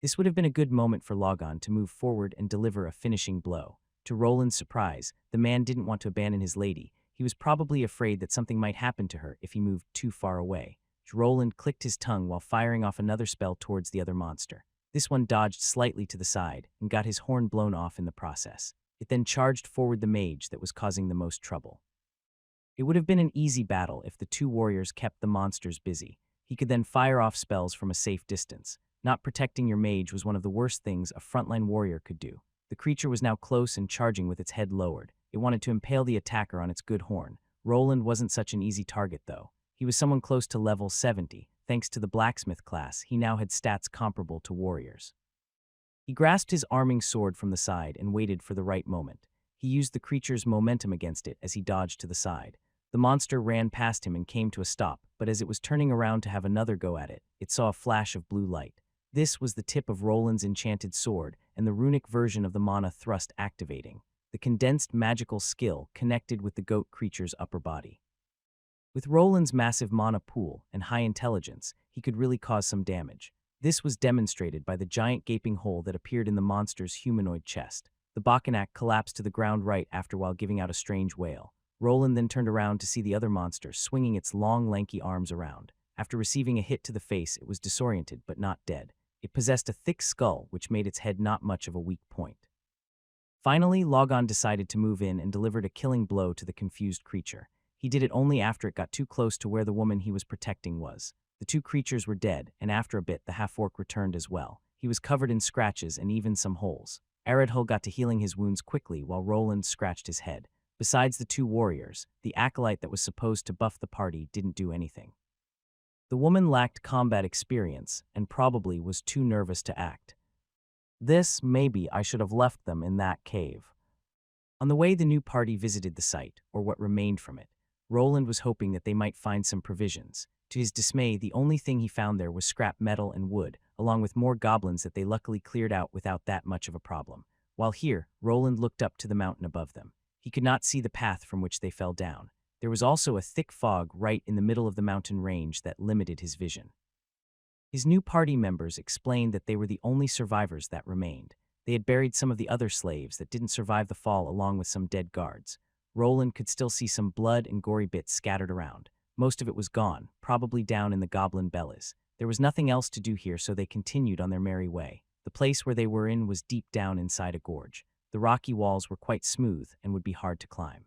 This would have been a good moment for Logon to move forward and deliver a finishing blow. To Roland's surprise, the man didn't want to abandon his lady. He was probably afraid that something might happen to her if he moved too far away. Roland clicked his tongue while firing off another spell towards the other monster. This one dodged slightly to the side and got his horn blown off in the process. It then charged forward the mage that was causing the most trouble. It would have been an easy battle if the 2 warriors kept the monsters busy. He could then fire off spells from a safe distance. Not protecting your mage was one of the worst things a frontline warrior could do. The creature was now close and charging with its head lowered. It wanted to impale the attacker on its good horn. Roland wasn't such an easy target, though. He was someone close to level 70. Thanks to the blacksmith class, he now had stats comparable to warriors. He grasped his arming sword from the side and waited for the right moment. He used the creature's momentum against it as he dodged to the side. The monster ran past him and came to a stop, but as it was turning around to have another go at it, it saw a flash of blue light. This was the tip of Roland's enchanted sword and the runic version of the mana thrust activating. The condensed magical skill connected with the goat creature's upper body. With Roland's massive mana pool and high intelligence, he could really cause some damage. This was demonstrated by the giant gaping hole that appeared in the monster's humanoid chest. The Bacchanach collapsed to the ground right after while giving out a strange wail. Roland then turned around to see the other monster swinging its long, lanky arms around. After receiving a hit to the face, it was disoriented but not dead. It possessed a thick skull, which made its head not much of a weak point. Finally, Logon decided to move in and delivered a killing blow to the confused creature. He did it only after it got too close to where the woman he was protecting was. The two creatures were dead, and after a bit, the half-orc returned as well. He was covered in scratches and even some holes. Aradhul got to healing his wounds quickly while Roland scratched his head. Besides the two warriors, the acolyte that was supposed to buff the party didn't do anything. The woman lacked combat experience and probably was too nervous to act. Maybe I should have left them in that cave. On the way, the new party visited the site, or what remained from it. Roland was hoping that they might find some provisions. To his dismay, the only thing he found there was scrap metal and wood, along with more goblins that they luckily cleared out without that much of a problem. While here, Roland looked up to the mountain above them. He could not see the path from which they fell down. There was also a thick fog right in the middle of the mountain range that limited his vision. His new party members explained that they were the only survivors that remained. They had buried some of the other slaves that didn't survive the fall along with some dead guards. Roland could still see some blood and gory bits scattered around. Most of it was gone, probably down in the goblin bellies. There was nothing else to do here, so they continued on their merry way. The place where they were in was deep down inside a gorge. The rocky walls were quite smooth and would be hard to climb.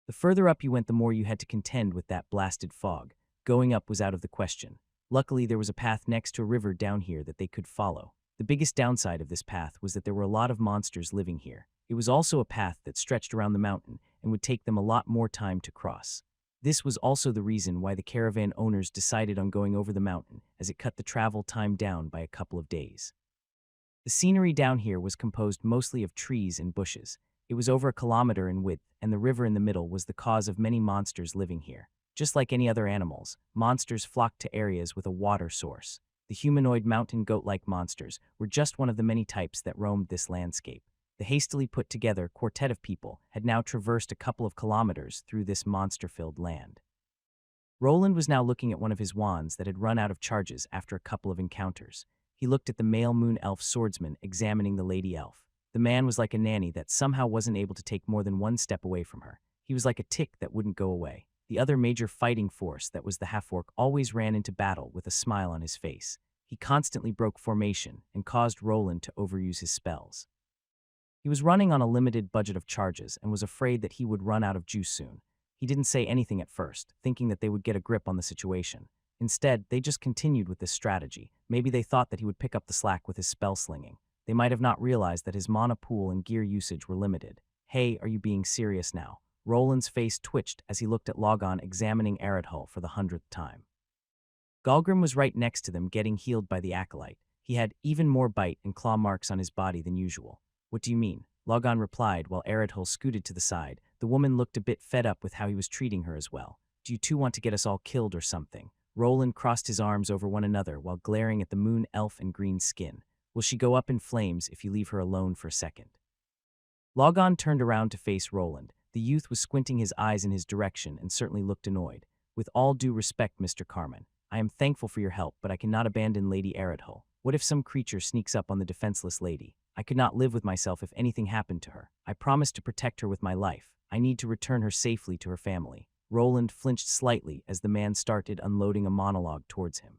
The further up you went, the more you had to contend with that blasted fog. Going up was out of the question. Luckily, there was a path next to a river down here that they could follow. The biggest downside of this path was that there were a lot of monsters living here. It was also a path that stretched around the mountain and would take them a lot more time to cross. This was also the reason why the caravan owners decided on going over the mountain, as it cut the travel time down by a couple of days. The scenery down here was composed mostly of trees and bushes. It was over 1 kilometer in width, and the river in the middle was the cause of many monsters living here. Just like any other animals, monsters flocked to areas with a water source. The humanoid mountain goat-like monsters were just one of the many types that roamed this landscape. The hastily put together quartet of people had now traversed a couple of kilometers through this monster-filled land. Roland was now looking at one of his wands that had run out of charges after a couple of encounters. He looked at the male moon elf swordsman examining the lady elf. The man was like a nanny that somehow wasn't able to take more than one step away from her. He was like a tick that wouldn't go away. The other major fighting force that was the half-orc always ran into battle with a smile on his face. He constantly broke formation and caused Roland to overuse his spells. He was running on a limited budget of charges and was afraid that he would run out of juice soon. He didn't say anything at first, thinking that they would get a grip on the situation. Instead, they just continued with this strategy. Maybe they thought that he would pick up the slack with his spell slinging. They might have not realized that his mana pool and gear usage were limited. Hey, are you being serious now? Roland's face twitched as he looked at Logon examining Aradhul for the 100th time. Galgrim was right next to them, getting healed by the acolyte. He had even more bite and claw marks on his body than usual. What do you mean? Logon replied while Aradhul scooted to the side. The woman looked a bit fed up with how he was treating her as well. Do you two want to get us all killed or something? Roland crossed his arms over one another while glaring at the moon elf in green skin. Will she go up in flames if you leave her alone for a second? Logon turned around to face Roland. The youth was squinting his eyes in his direction and certainly looked annoyed. With all due respect, Mr. Carmen, I am thankful for your help, but I cannot abandon Lady Aradhul. What if some creature sneaks up on the defenseless lady? I could not live with myself if anything happened to her. I promised to protect her with my life. I need to return her safely to her family. Roland flinched slightly as the man started unloading a monologue towards him.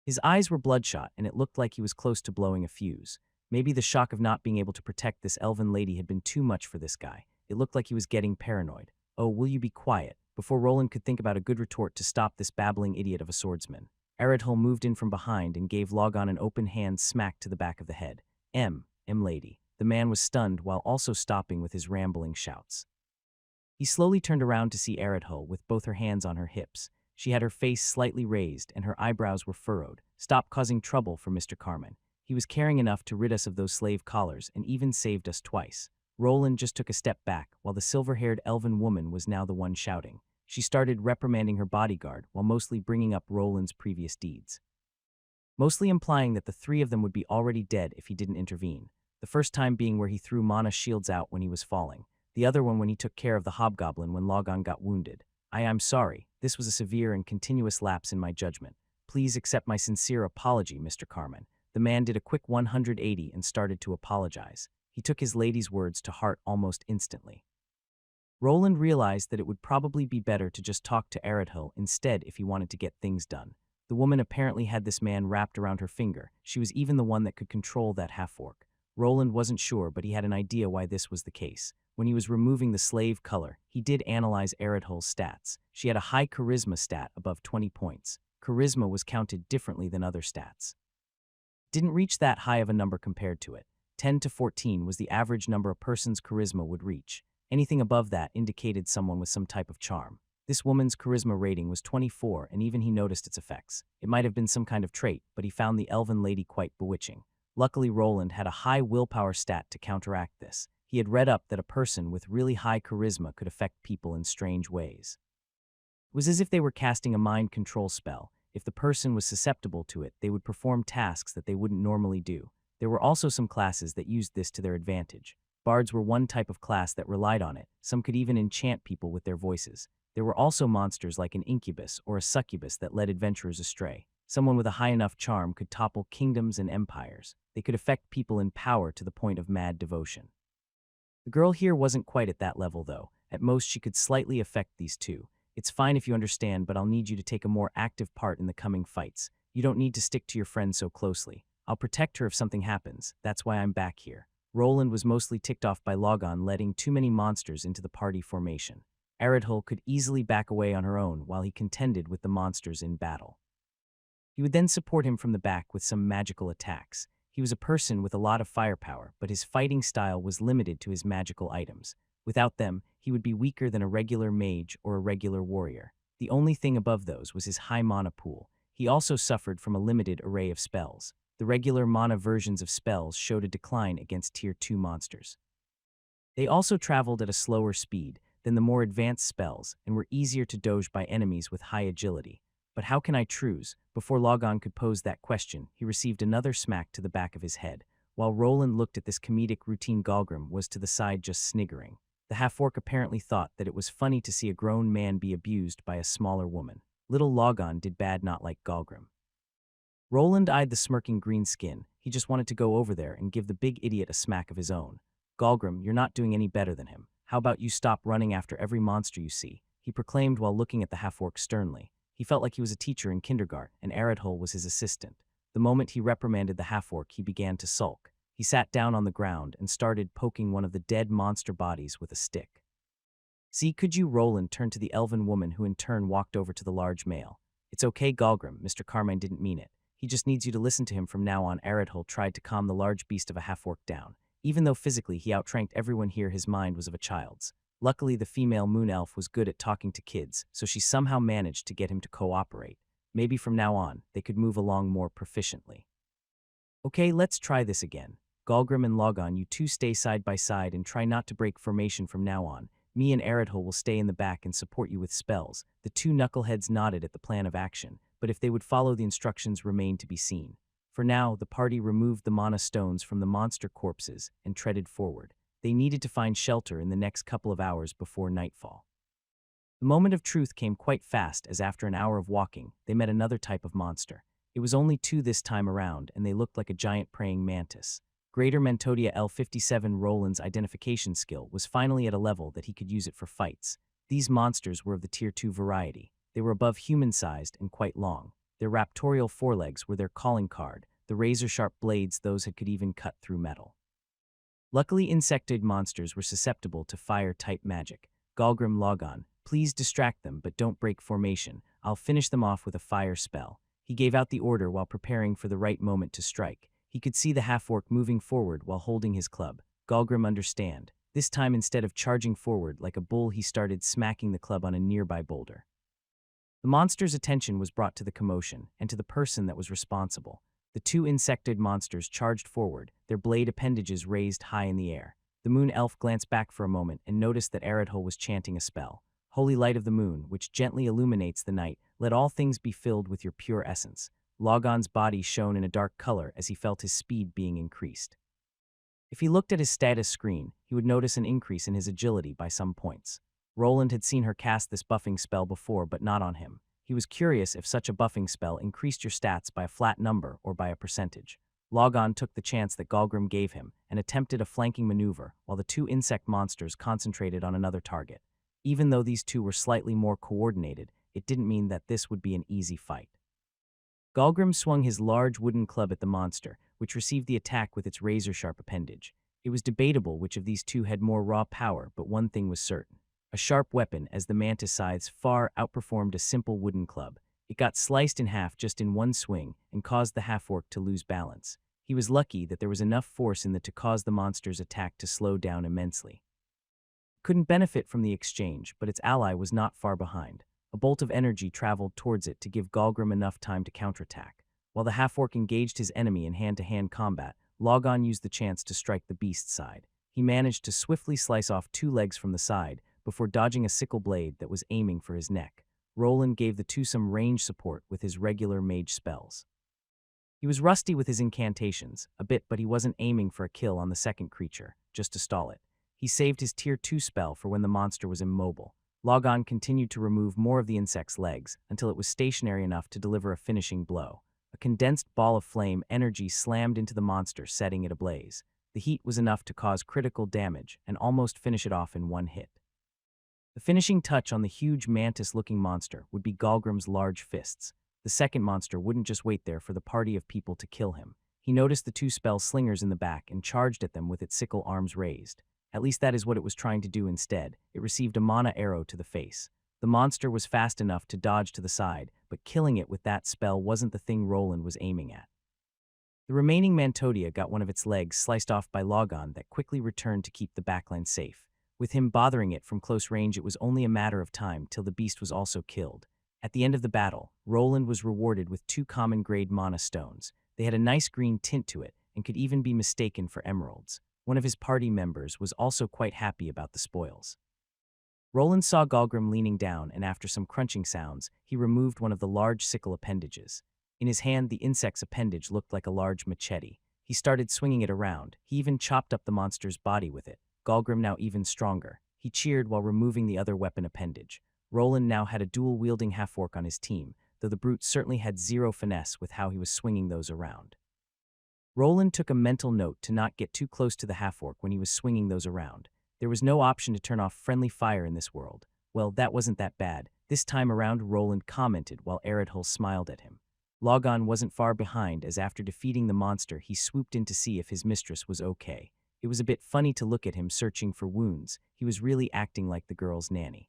His eyes were bloodshot, and it looked like he was close to blowing a fuse. Maybe the shock of not being able to protect this elven lady had been too much for this guy. It looked like he was getting paranoid. Oh, will you be quiet? Before Roland could think about a good retort to stop this babbling idiot of a swordsman, Eredhul moved in from behind and gave Logon an open hand smack to the back of the head. Lady. The man was stunned while also stopping with his rambling shouts. He slowly turned around to see Eredhul with both her hands on her hips. She had her face slightly raised and her eyebrows were furrowed. Stop causing trouble for Mr. Carmen. He was caring enough to rid us of those slave collars and even saved us twice. Roland just took a step back while the silver-haired elven woman was now the one shouting. She started reprimanding her bodyguard while mostly bringing up Roland's previous deeds, mostly implying that the three of them would be already dead if he didn't intervene. The first time being where he threw mana shields out when he was falling. The other one when he took care of the hobgoblin when Logon got wounded. I'm sorry, this was a severe and continuous lapse in my judgment. Please accept my sincere apology, Mr. Carmen. The man did a quick 180 and started to apologize. He took his lady's words to heart almost instantly. Roland realized that it would probably be better to just talk to Eredhul instead if he wanted to get things done. The woman apparently had this man wrapped around her finger. She was even the one that could control that half-orc. Roland wasn't sure, but he had an idea why this was the case. When he was removing the slave color, he did analyze Eredhul's stats. She had a high charisma stat above 20 points. Charisma was counted differently than other stats. Didn't reach that high of a number compared to it. 10 to 14 was the average number a person's charisma would reach. Anything above that indicated someone with some type of charm. This woman's charisma rating was 24, and even he noticed its effects. It might have been some kind of trait, but he found the elven lady quite bewitching. Luckily, Roland had a high willpower stat to counteract this. He had read up that a person with really high charisma could affect people in strange ways. It was as if they were casting a mind control spell. If the person was susceptible to it, they would perform tasks that they wouldn't normally do. There were also some classes that used this to their advantage. Bards were one type of class that relied on it. Some could even enchant people with their voices. There were also monsters like an incubus or a succubus that led adventurers astray. Someone with a high enough charm could topple kingdoms and empires. They could affect people in power to the point of mad devotion. The girl here wasn't quite at that level, though. At most, she could slightly affect these two. It's fine if you understand, but I'll need you to take a more active part in the coming fights. You don't need to stick to your friend so closely. I'll protect her if something happens. That's why I'm back here. Roland was mostly ticked off by Logon letting too many monsters into the party formation. Eredhul could easily back away on her own while he contended with the monsters in battle. He would then support him from the back with some magical attacks. He was a person with a lot of firepower, but his fighting style was limited to his magical items. Without them, he would be weaker than a regular mage or a regular warrior. The only thing above those was his high mana pool. He also suffered from a limited array of spells. The regular mana versions of spells showed a decline against Tier 2 monsters. They also traveled at a slower speed than the more advanced spells and were easier to dodge by enemies with high agility. But how can I choose? Before Logon could pose that question, he received another smack to the back of his head. While Roland looked at this comedic routine, Golem was to the side just sniggering. The half-orc apparently thought that it was funny to see a grown man be abused by a smaller woman. Little Logon did bad not like Golem. Roland eyed the smirking green skin. He just wanted to go over there and give the big idiot a smack of his own. Golem, you're not doing any better than him. How about you stop running after every monster you see? He proclaimed while looking at the half-orc sternly. He felt like he was a teacher in kindergarten, and Eredhul was his assistant. The moment he reprimanded the half-orc, he began to sulk. He sat down on the ground and started poking one of the dead monster bodies with a stick. See, could you? Roland turned to the elven woman, who in turn walked over to the large male. It's okay, Golem, Mr. Carmine didn't mean it. He just needs you to listen to him from now on. Eredhul tried to calm the large beast of a half-orc down. Even though physically he outranked everyone here, his mind was of a child's. Luckily, the female moon elf was good at talking to kids, so she somehow managed to get him to cooperate. Maybe from now on, they could move along more proficiently. Okay, let's try this again. Golem and Logon, you two stay side by side and try not to break formation from now on. Me and Eredhul will stay in the back and support you with spells. The two knuckleheads nodded at the plan of action, but if they would follow the instructions remained to be seen. For now, the party removed the mana stones from the monster corpses and treaded forward. They needed to find shelter in the next couple of hours before nightfall. The moment of truth came quite fast, as after an hour of walking, they met another type of monster. It was only two this time around, and they looked like a giant praying mantis. Greater Mentodia L57 Roland's identification skill was finally at a level that he could use it for fights. These monsters were of the Tier 2 variety. They were above human-sized and quite long. Their raptorial forelegs were their calling card, the razor-sharp blades those had could even cut through metal. Luckily, insectoid monsters were susceptible to fire-type magic. Golem, Logon, Please distract them, but don't break formation. I'll finish them off with a fire spell." He gave out the order while preparing for the right moment to strike. He could see the half-orc moving forward while holding his club. Golem understand. This time, instead of charging forward like a bull, he started smacking the club on a nearby boulder. The monster's attention was brought to the commotion and to the person that was responsible. The two insectoid monsters charged forward, their blade appendages raised high in the air. The moon elf glanced back for a moment and noticed that Aradhul was chanting a spell. "Holy light of the moon, which gently illuminates the night, let all things be filled with your pure essence." Logon's body shone in a dark color as he felt his speed being increased. If he looked at his status screen, he would notice an increase in his agility by some points. Roland had seen her cast this buffing spell before, but not on him. He was curious if such a buffing spell increased your stats by a flat number or by a percentage. Logon took the chance that Golem gave him and attempted a flanking maneuver while the two insect monsters concentrated on another target. Even though these two were slightly more coordinated, it didn't mean that this would be an easy fight. Golem swung his large wooden club at the monster, which received the attack with its razor-sharp appendage. It was debatable which of these two had more raw power, but one thing was certain. A sharp weapon, as the mantis scythes far outperformed a simple wooden club. It got sliced in half just in one swing and caused the half-orc to lose balance. He was lucky that there was enough force in it to cause the monster's attack to slow down immensely. Couldn't benefit from the exchange, but its ally was not far behind. A bolt of energy traveled towards it to give Golem enough time to counterattack. While the half-orc engaged his enemy in hand-to-hand combat, Logon used the chance to strike the beast's side. He managed to swiftly slice off two legs from the side before dodging a sickle blade that was aiming for his neck. Roland gave the two some range support with his regular mage spells. He was rusty with his incantations, a bit, but he wasn't aiming for a kill on the second creature, just to stall it. He saved his Tier 2 spell for when the monster was immobile. Logon continued to remove more of the insect's legs until it was stationary enough to deliver a finishing blow. A condensed ball of flame energy slammed into the monster, setting it ablaze. The heat was enough to cause critical damage and almost finish it off in one hit. The finishing touch on the huge mantis-looking monster would be Golgrim's large fists. The second monster wouldn't just wait there for the party of people to kill him. He noticed the two spell slingers in the back and charged at them with its sickle arms raised. At least that is what it was trying to do instead. It received a mana arrow to the face. The monster was fast enough to dodge to the side, but killing it with that spell wasn't the thing Roland was aiming at. The remaining Mantodia got one of its legs sliced off by Logon that quickly returned to keep the backline safe. With him bothering it from close range, it was only a matter of time till the beast was also killed. At the end of the battle, Roland was rewarded with 2 common-grade mana stones. They had a nice green tint to it and could even be mistaken for emeralds. One of his party members was also quite happy about the spoils. Roland saw Golem leaning down, and after some crunching sounds, he removed one of the large sickle appendages. In his hand, the insect's appendage looked like a large machete. He started swinging it around. He even chopped up the monster's body with it. Golem now even stronger. He cheered while removing the other weapon appendage. Roland now had a dual-wielding half-orc on his team, though the brute certainly had zero finesse with how he was swinging those around. Roland took a mental note to not get too close to the half-orc when he was swinging those around. There was no option to turn off friendly fire in this world. Well, that wasn't that bad. This time around, Roland commented while Aradhul smiled at him. Logon wasn't far behind, as after defeating the monster, he swooped in to see if his mistress was okay. It was a bit funny to look at him searching for wounds. He was really acting like the girl's nanny.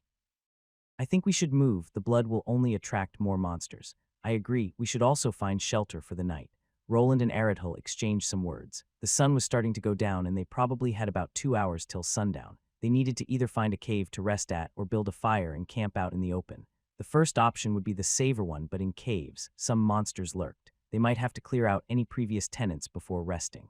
"I think we should move. The blood will only attract more monsters." "I agree. We should also find shelter for the night." Roland and Aradhul exchanged some words. The sun was starting to go down, and they probably had about 2 hours till sundown. They needed to either find a cave to rest at or build a fire and camp out in the open. The first option would be the safer one, but in caves, some monsters lurked. They might have to clear out any previous tenants before resting.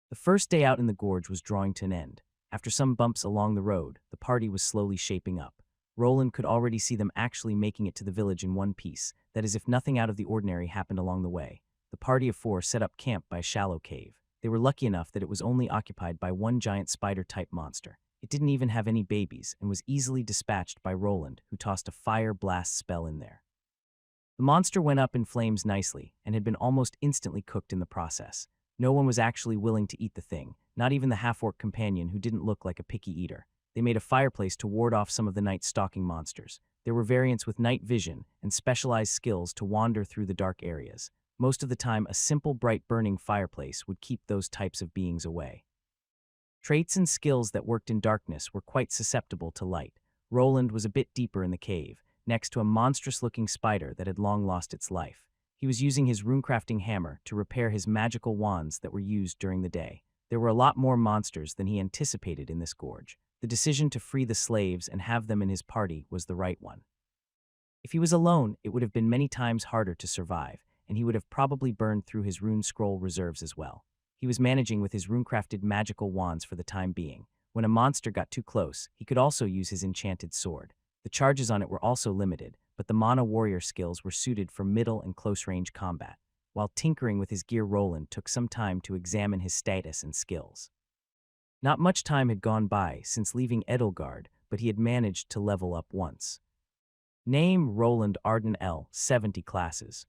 The first day out in the gorge was drawing to an end. After some bumps along the road, the party was slowly shaping up. Roland could already see them actually making it to the village in one piece, that is, if nothing out of the ordinary happened along the way. The party of 4 set up camp by a shallow cave. They were lucky enough that it was only occupied by one giant spider-type monster. It didn't even have any babies and was easily dispatched by Roland, who tossed a fire blast spell in there. The monster went up in flames nicely and had been almost instantly cooked in the process. No one was actually willing to eat the thing, not even the half-orc companion who didn't look like a picky eater. They made a fireplace to ward off some of the night-stalking monsters. There were variants with night vision and specialized skills to wander through the dark areas. Most of the time, a simple bright burning fireplace would keep those types of beings away. Traits and skills that worked in darkness were quite susceptible to light. Roland was a bit deeper in the cave, next to a monstrous-looking spider that had long lost its life. He was using his runecrafting hammer to repair his magical wands that were used during the day. There were a lot more monsters than he anticipated in this gorge. The decision to free the slaves and have them in his party was the right one. If he was alone, it would have been many times harder to survive, and he would have probably burned through his rune scroll reserves as well. He was managing with his runecrafted magical wands for the time being. When a monster got too close, he could also use his enchanted sword. The charges on it were also limited, but the mana warrior skills were suited for middle and close-range combat. While tinkering with his gear, Roland took some time to examine his status and skills. Not much time had gone by since leaving Edelgard, but he had managed to level up once. Name: Roland Arden L. 70 classes.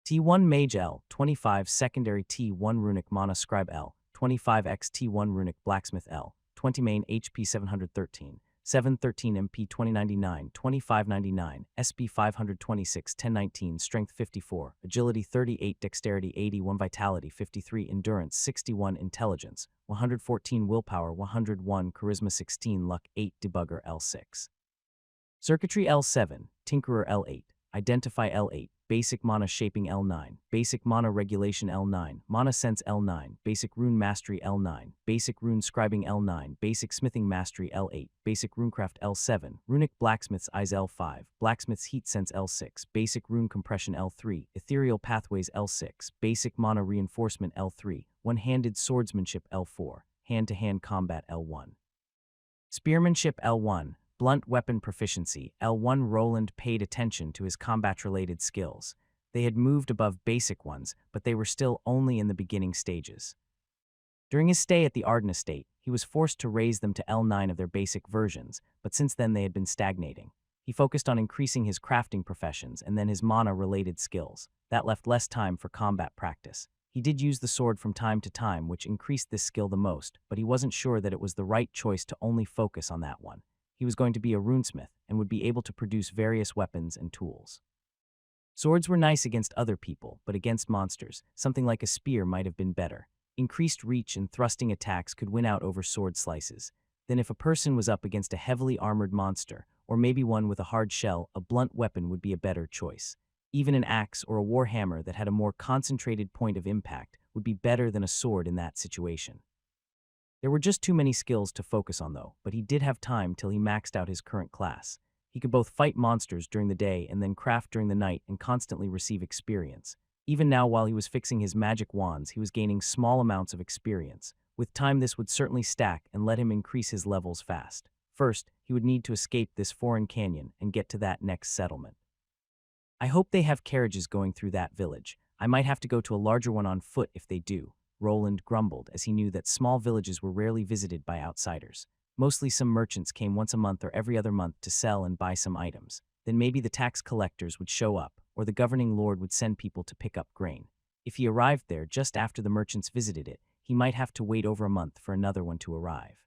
T1 Mage L. 25 Secondary T1 Runic Mana Scribe L. 25x T1 Runic Blacksmith L. 20 Main HP 713. 713 MP 2099, 2599, SP 526, 1019, Strength 54, Agility 38, Dexterity 81, Vitality 53, Endurance 61, Intelligence 114, Willpower 101, Charisma 16, Luck 8, Debugger L6. Circuitry L7, Tinkerer L8, Identify L8, Basic Mana Shaping L9, Basic Mana Regulation L9, Mana Sense L9, Basic Rune Mastery L9, Basic Rune Scribing L9, Basic Smithing Mastery L8, Basic Runecraft L7, Runic Blacksmith's Eyes L5, Blacksmith's Heat Sense L6, Basic Rune Compression L3, Ethereal Pathways L6, Basic Mana Reinforcement L3, One-Handed Swordsmanship L4, Hand-to-Hand Combat L1. Spearmanship L1, Blunt Weapon Proficiency L1. Roland paid attention to his combat-related skills. They had moved above basic ones, but they were still only in the beginning stages. During his stay at the Arden Estate, he was forced to raise them to L9 of their basic versions, but since then they had been stagnating. He focused on increasing his crafting professions and then his mana-related skills. That left less time for combat practice. He did use the sword from time to time, which increased this skill the most, but he wasn't sure that it was the right choice to only focus on that one. He was going to be a runesmith and would be able to produce various weapons and tools. Swords were nice against other people, but against monsters, something like a spear might have been better. Increased reach and thrusting attacks could win out over sword slices. Then if a person was up against a heavily armored monster, or maybe one with a hard shell, a blunt weapon would be a better choice. Even an axe or a warhammer that had a more concentrated point of impact would be better than a sword in that situation. There were just too many skills to focus on though, but he did have time till he maxed out his current class. He could both fight monsters during the day and then craft during the night and constantly receive experience. Even now, while he was fixing his magic wands, he was gaining small amounts of experience. With time, this would certainly stack and let him increase his levels fast. First, he would need to escape this foreign canyon and get to that next settlement. I hope they have carriages going through that village. I might have to go to a larger one on foot if they do. Roland grumbled as he knew that small villages were rarely visited by outsiders. Mostly some merchants came once a month or every other month to sell and buy some items. Then maybe the tax collectors would show up, or the governing lord would send people to pick up grain. If he arrived there just after the merchants visited it, he might have to wait over a month for another one to arrive.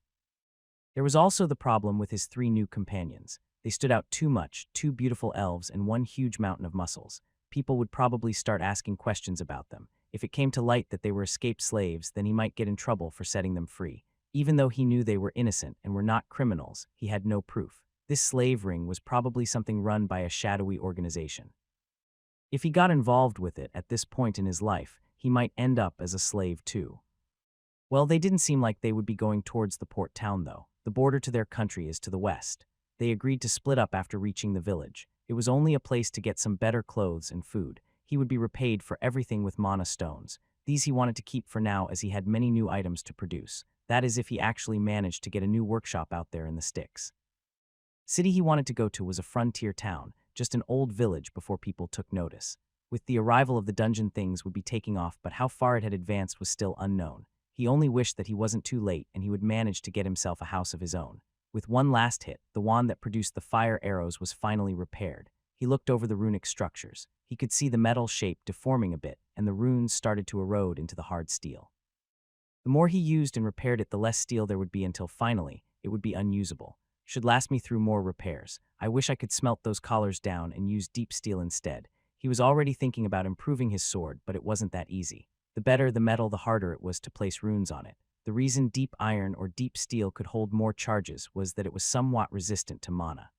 There was also the problem with his 3 new companions. They stood out too much, 2 beautiful elves and 1 huge mountain of muscles. People would probably start asking questions about them. If it came to light that they were escaped slaves, then he might get in trouble for setting them free. Even though he knew they were innocent and were not criminals, he had no proof. This slave ring was probably something run by a shadowy organization. If he got involved with it at this point in his life, he might end up as a slave too. Well, they didn't seem like they would be going towards the port town though. The border to their country is to the west. They agreed to split up after reaching the village. It was only a place to get some better clothes and food. He would be repaid for everything with mana stones. These he wanted to keep for now as he had many new items to produce. That is if he actually managed to get a new workshop out there in the sticks. City he wanted to go to was a frontier town, just an old village before people took notice. With the arrival of the dungeon, things would be taking off, but how far it had advanced was still unknown. He only wished that he wasn't too late and he would manage to get himself a house of his own. With one last hit, the wand that produced the fire arrows was finally repaired. He looked over the runic structures. He could see the metal shape deforming a bit, and the runes started to erode into the hard steel. The more he used and repaired it, the less steel there would be until finally, it would be unusable. Should last me through more repairs. I wish I could smelt those collars down and use deep steel instead. He was already thinking about improving his sword, but it wasn't that easy. The better the metal, the harder it was to place runes on it. The reason deep iron or deep steel could hold more charges was that it was somewhat resistant to mana.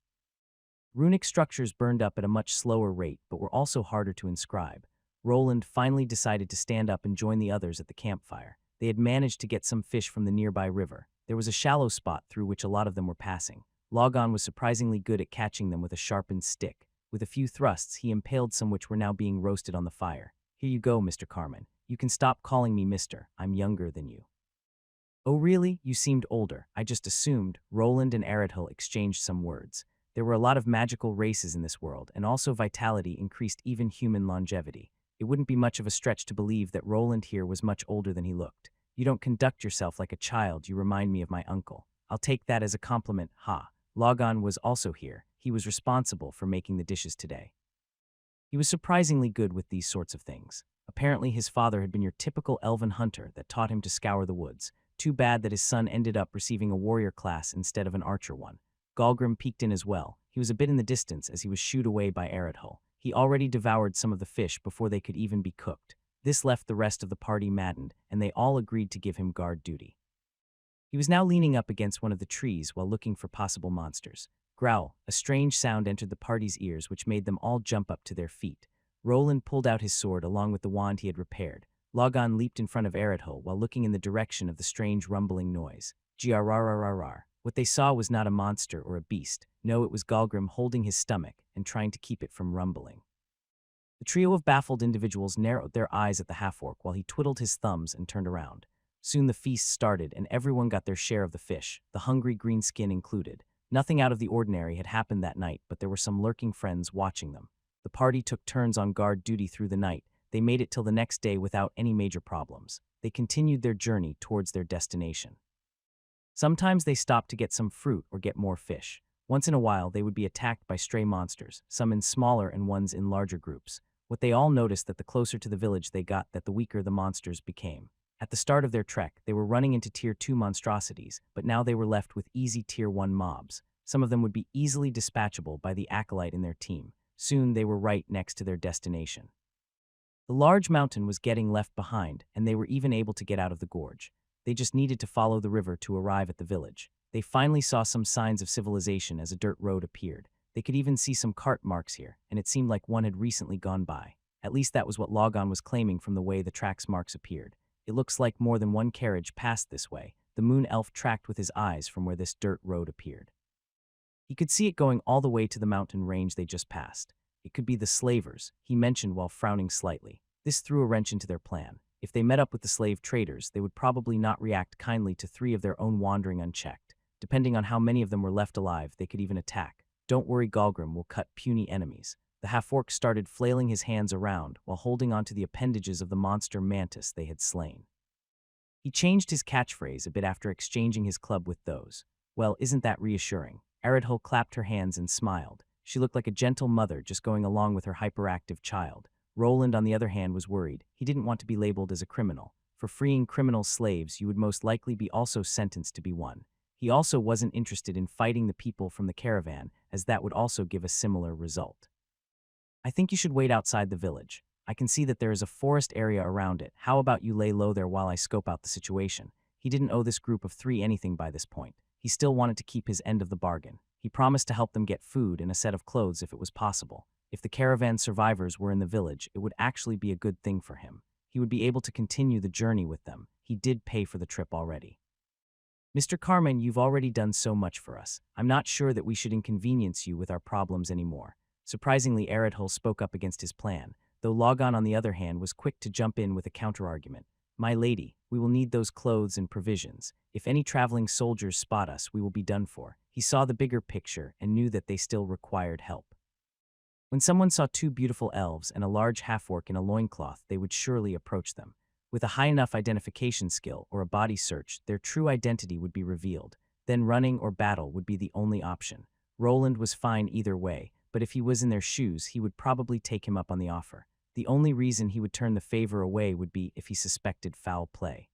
Runic structures burned up at a much slower rate, but were also harder to inscribe. Roland finally decided to stand up and join the others at the campfire. They had managed to get some fish from the nearby river. There was a shallow spot through which a lot of them were passing. Logon was surprisingly good at catching them with a sharpened stick. With a few thrusts, he impaled some which were now being roasted on the fire. "Here you go, Mr. Carmen. You can stop calling me Mr. I'm younger than you." "Oh really? You seemed older. I just assumed." Roland and Aradhul exchanged some words. There were a lot of magical races in this world, and also vitality increased even human longevity. It wouldn't be much of a stretch to believe that Roland here was much older than he looked. "You don't conduct yourself like a child. You remind me of my uncle." "I'll take that as a compliment, ha." Logon was also here. He was responsible for making the dishes today. He was surprisingly good with these sorts of things. Apparently his father had been your typical elven hunter that taught him to scour the woods. Too bad that his son ended up receiving a warrior class instead of an archer one. Golgrim peeked in as well. He was a bit in the distance as he was shooed away by Aradhul. He already devoured some of the fish before they could even be cooked. This left the rest of the party maddened, and they all agreed to give him guard duty. He was now leaning up against one of the trees while looking for possible monsters. Growl, a strange sound entered the party's ears which made them all jump up to their feet. Roland pulled out his sword along with the wand he had repaired. Logon leaped in front of Aradhul while looking in the direction of the strange rumbling noise. Grrrrrrrr. What they saw was not a monster or a beast. No, it was Golgrim holding his stomach and trying to keep it from rumbling. The trio of baffled individuals narrowed their eyes at the half-orc while he twiddled his thumbs and turned around. Soon the feast started and everyone got their share of the fish, the hungry green skin included. Nothing out of the ordinary had happened that night, but there were some lurking friends watching them. The party took turns on guard duty through the night. They made it till the next day without any major problems. They continued their journey towards their destination. Sometimes they stopped to get some fruit or get more fish. Once in a while, they would be attacked by stray monsters, some in smaller and ones in larger groups. What they all noticed that the closer to the village they got, that the weaker the monsters became. At the start of their trek, they were running into Tier 2 monstrosities, but now they were left with easy Tier 1 mobs. Some of them would be easily dispatchable by the acolyte in their team. Soon they were right next to their destination. The large mountain was getting left behind, and they were even able to get out of the gorge. They just needed to follow the river to arrive at the village. They finally saw some signs of civilization as a dirt road appeared. They could even see some cart marks here, and it seemed like one had recently gone by. At least that was what Logon was claiming from the way the track's marks appeared. It looks like more than one carriage passed this way. The moon elf tracked with his eyes from where this dirt road appeared. He could see it going all the way to the mountain range they just passed. It could be the slavers, he mentioned while frowning slightly. This threw a wrench into their plan. If they met up with the slave traders, they would probably not react kindly to 3 of their own wandering unchecked. Depending on how many of them were left alive, they could even attack. "Don't worry, Golgrim will cut puny enemies." The half-orc started flailing his hands around while holding onto the appendages of the monster mantis they had slain. He changed his catchphrase a bit after exchanging his club with those. "Well, isn't that reassuring?" Aradhul clapped her hands and smiled. She looked like a gentle mother just going along with her hyperactive child. Roland, on the other hand, was worried. He didn't want to be labeled as a criminal. For freeing criminal slaves, you would most likely be also sentenced to be one. He also wasn't interested in fighting the people from the caravan, as that would also give a similar result. "I think you should wait outside the village. I can see that there is a forest area around it. How about you lay low there while I scope out the situation?" He didn't owe this group of 3 anything by this point. He still wanted to keep his end of the bargain. He promised to help them get food and a set of clothes if it was possible. If the caravan survivors were in the village, it would actually be a good thing for him. He would be able to continue the journey with them. He did pay for the trip already. "Mr. Carmen, you've already done so much for us. I'm not sure that we should inconvenience you with our problems anymore." Surprisingly, Aradhul spoke up against his plan, though Logon, on the other hand, was quick to jump in with a counterargument. "My lady, we will need those clothes and provisions. If any traveling soldiers spot us, we will be done for." He saw the bigger picture and knew that they still required help. When someone saw 2 beautiful elves and a large half-orc in a loincloth, they would surely approach them. With a high enough identification skill or a body search, their true identity would be revealed. Then running or battle would be the only option. Roland was fine either way, but if he was in their shoes, he would probably take him up on the offer. The only reason he would turn the favor away would be if he suspected foul play.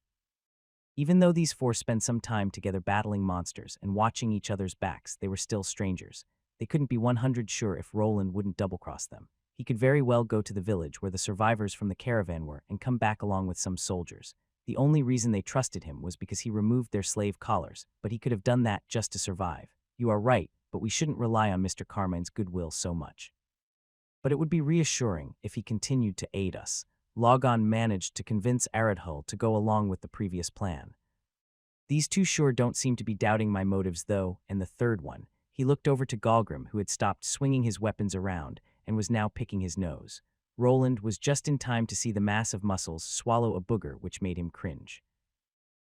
Even though these 4 spent some time together battling monsters and watching each other's backs, they were still strangers. They couldn't be 100% sure if Roland wouldn't double-cross them. He could very well go to the village where the survivors from the caravan were and come back along with some soldiers. The only reason they trusted him was because he removed their slave collars, but he could have done that just to survive. You are right, but we shouldn't rely on Mr. Carmine's goodwill so much. But it would be reassuring if he continued to aid us. Logon managed to convince Aradhul to go along with the previous plan. These two sure don't seem to be doubting my motives though, and the third one. He looked over to Golgrim, who had stopped swinging his weapons around and was now picking his nose. Roland was just in time to see the mass of muscles swallow a booger, which made him cringe.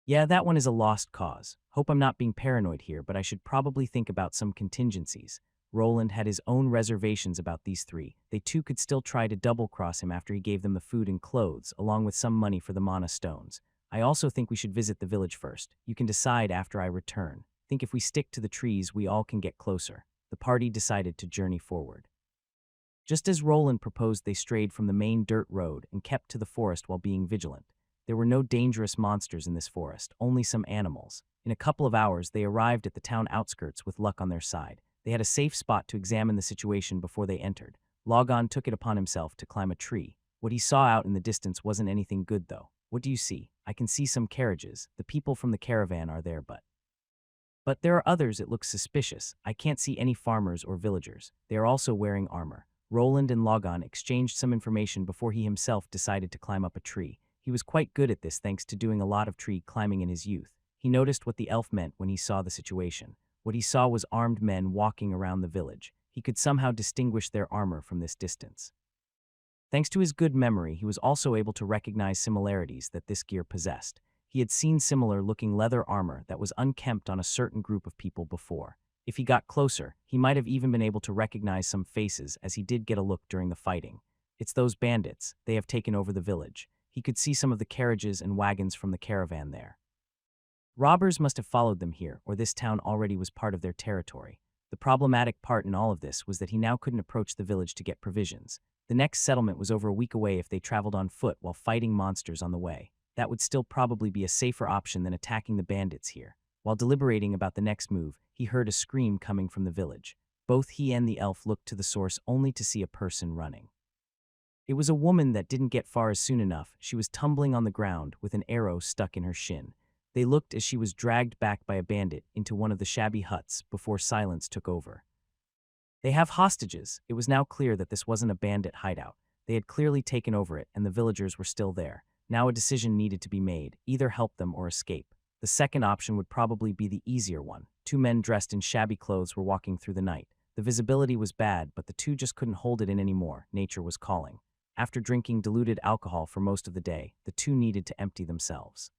Yeah, that one is a lost cause. Hope I'm not being paranoid here, but I should probably think about some contingencies. Roland had his own reservations about these three. They too could still try to double-cross him after he gave them the food and clothes, along with some money for the mana stones. I also think we should visit the village first. You can decide after I return. Think if we stick to the trees, we all can get closer. The party decided to journey forward. Just as Roland proposed, they strayed from the main dirt road and kept to the forest while being vigilant. There were no dangerous monsters in this forest, only some animals. In a couple of hours, they arrived at the town outskirts with luck on their side. They had a safe spot to examine the situation before they entered. Logon took it upon himself to climb a tree. What he saw out in the distance wasn't anything good, though. What do you see? I can see some carriages. The people from the caravan are there, but there are others. It looks suspicious. I can't see any farmers or villagers. They are also wearing armor. Roland and Logon exchanged some information before he himself decided to climb up a tree. He was quite good at this thanks to doing a lot of tree climbing in his youth. He noticed what the elf meant when he saw the situation. What he saw was armed men walking around the village. He could somehow distinguish their armor from this distance. Thanks to his good memory, he was also able to recognize similarities that this gear possessed. He had seen similar-looking leather armor that was unkempt on a certain group of people before. If he got closer, he might have even been able to recognize some faces, as he did get a look during the fighting. It's those bandits. They have taken over the village. He could see some of the carriages and wagons from the caravan there. Robbers must have followed them here, or this town already was part of their territory. The problematic part in all of this was that he now couldn't approach the village to get provisions. The next settlement was over a week away if they traveled on foot while fighting monsters on the way. That would still probably be a safer option than attacking the bandits here. While deliberating about the next move, he heard a scream coming from the village. Both he and the elf looked to the source only to see a person running. It was a woman that didn't get far soon enough. She was tumbling on the ground with an arrow stuck in her shin. They looked as she was dragged back by a bandit into one of the shabby huts before silence took over. They have hostages. It was now clear that this wasn't a bandit hideout. They had clearly taken over it, and the villagers were still there. Now a decision needed to be made, either help them or escape. The second option would probably be the easier one. Two men dressed in shabby clothes were walking through the night. The visibility was bad, but the two just couldn't hold it in anymore. Nature was calling. After drinking diluted alcohol for most of the day, the two needed to empty themselves.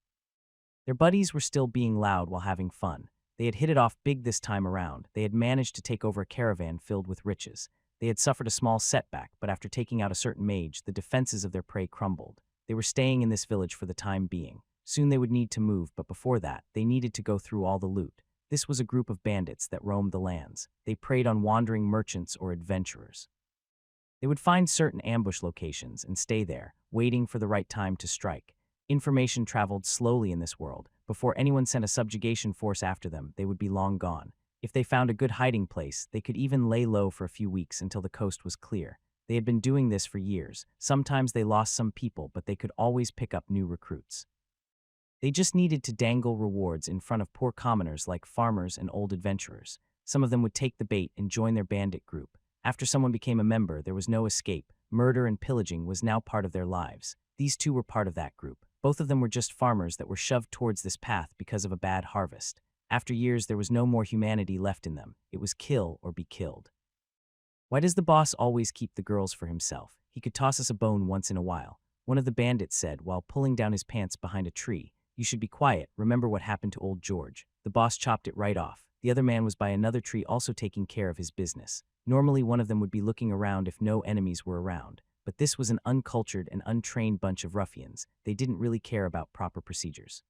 Their buddies were still being loud while having fun. They had hit it off big this time around. They had managed to take over a caravan filled with riches. They had suffered a small setback, but after taking out a certain mage, the defenses of their prey crumbled. They were staying in this village for the time being. Soon they would need to move, but before that, they needed to go through all the loot. This was a group of bandits that roamed the lands. They preyed on wandering merchants or adventurers. They would find certain ambush locations and stay there, waiting for the right time to strike. Information traveled slowly in this world. Before anyone sent a subjugation force after them, they would be long gone. If they found a good hiding place, they could even lay low for a few weeks until the coast was clear. They had been doing this for years. Sometimes they lost some people, but they could always pick up new recruits. They just needed to dangle rewards in front of poor commoners like farmers and old adventurers. Some of them would take the bait and join their bandit group. After someone became a member, there was no escape. Murder and pillaging was now part of their lives. These two were part of that group. Both of them were just farmers that were shoved towards this path because of a bad harvest. After years, there was no more humanity left in them. It was kill or be killed. Why does the boss always keep the girls for himself? He could toss us a bone once in a while. One of the bandits said while pulling down his pants behind a tree. You should be quiet. Remember what happened to old George. The boss chopped it right off. The other man was by another tree also taking care of his business. Normally one of them would be looking around if no enemies were around. But this was an uncultured and untrained bunch of ruffians. They didn't really care about proper procedures.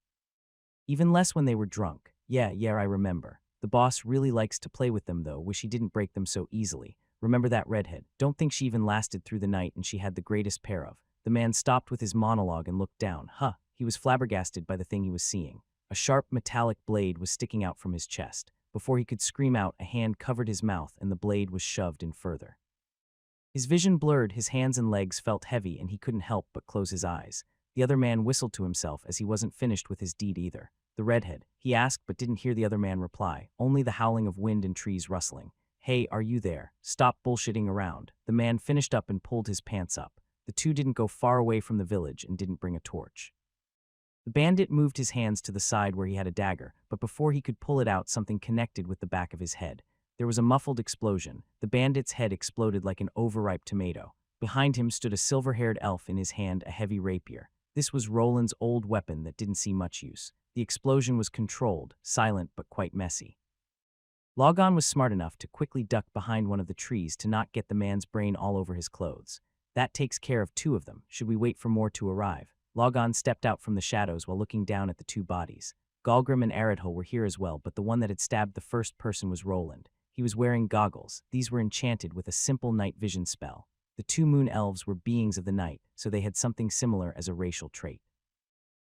Even less when they were drunk. Yeah, I remember. The boss really likes to play with them though. Wish he didn't break them so easily. Remember that redhead? Don't think she even lasted through the night and she had the greatest pair of. The man stopped with his monologue and looked down. He was flabbergasted by the thing he was seeing. A sharp metallic blade was sticking out from his chest. Before he could scream out, a hand covered his mouth and the blade was shoved in further. His vision blurred, his hands and legs felt heavy and he couldn't help but close his eyes. The other man whistled to himself as he wasn't finished with his deed either. The redhead, he asked but didn't hear the other man reply, only the howling of wind and trees rustling. Hey, are you there? Stop bullshitting around. The man finished up and pulled his pants up. The two didn't go far away from the village and didn't bring a torch. The bandit moved his hands to the side where he had a dagger, but before he could pull it out, something connected with the back of his head. There was a muffled explosion. The bandit's head exploded like an overripe tomato. Behind him stood a silver-haired elf, in his hand a heavy rapier. This was Roland's old weapon that didn't see much use. The explosion was controlled, silent but quite messy. Logon was smart enough to quickly duck behind one of the trees to not get the man's brain all over his clothes. That takes care of two of them. Should we wait for more to arrive? Logon stepped out from the shadows while looking down at the two bodies. Golem and Aradhul were here as well, but the one that had stabbed the first person was Roland. He was wearing goggles. These were enchanted with a simple night vision spell. The two moon elves were beings of the night, so they had something similar as a racial trait.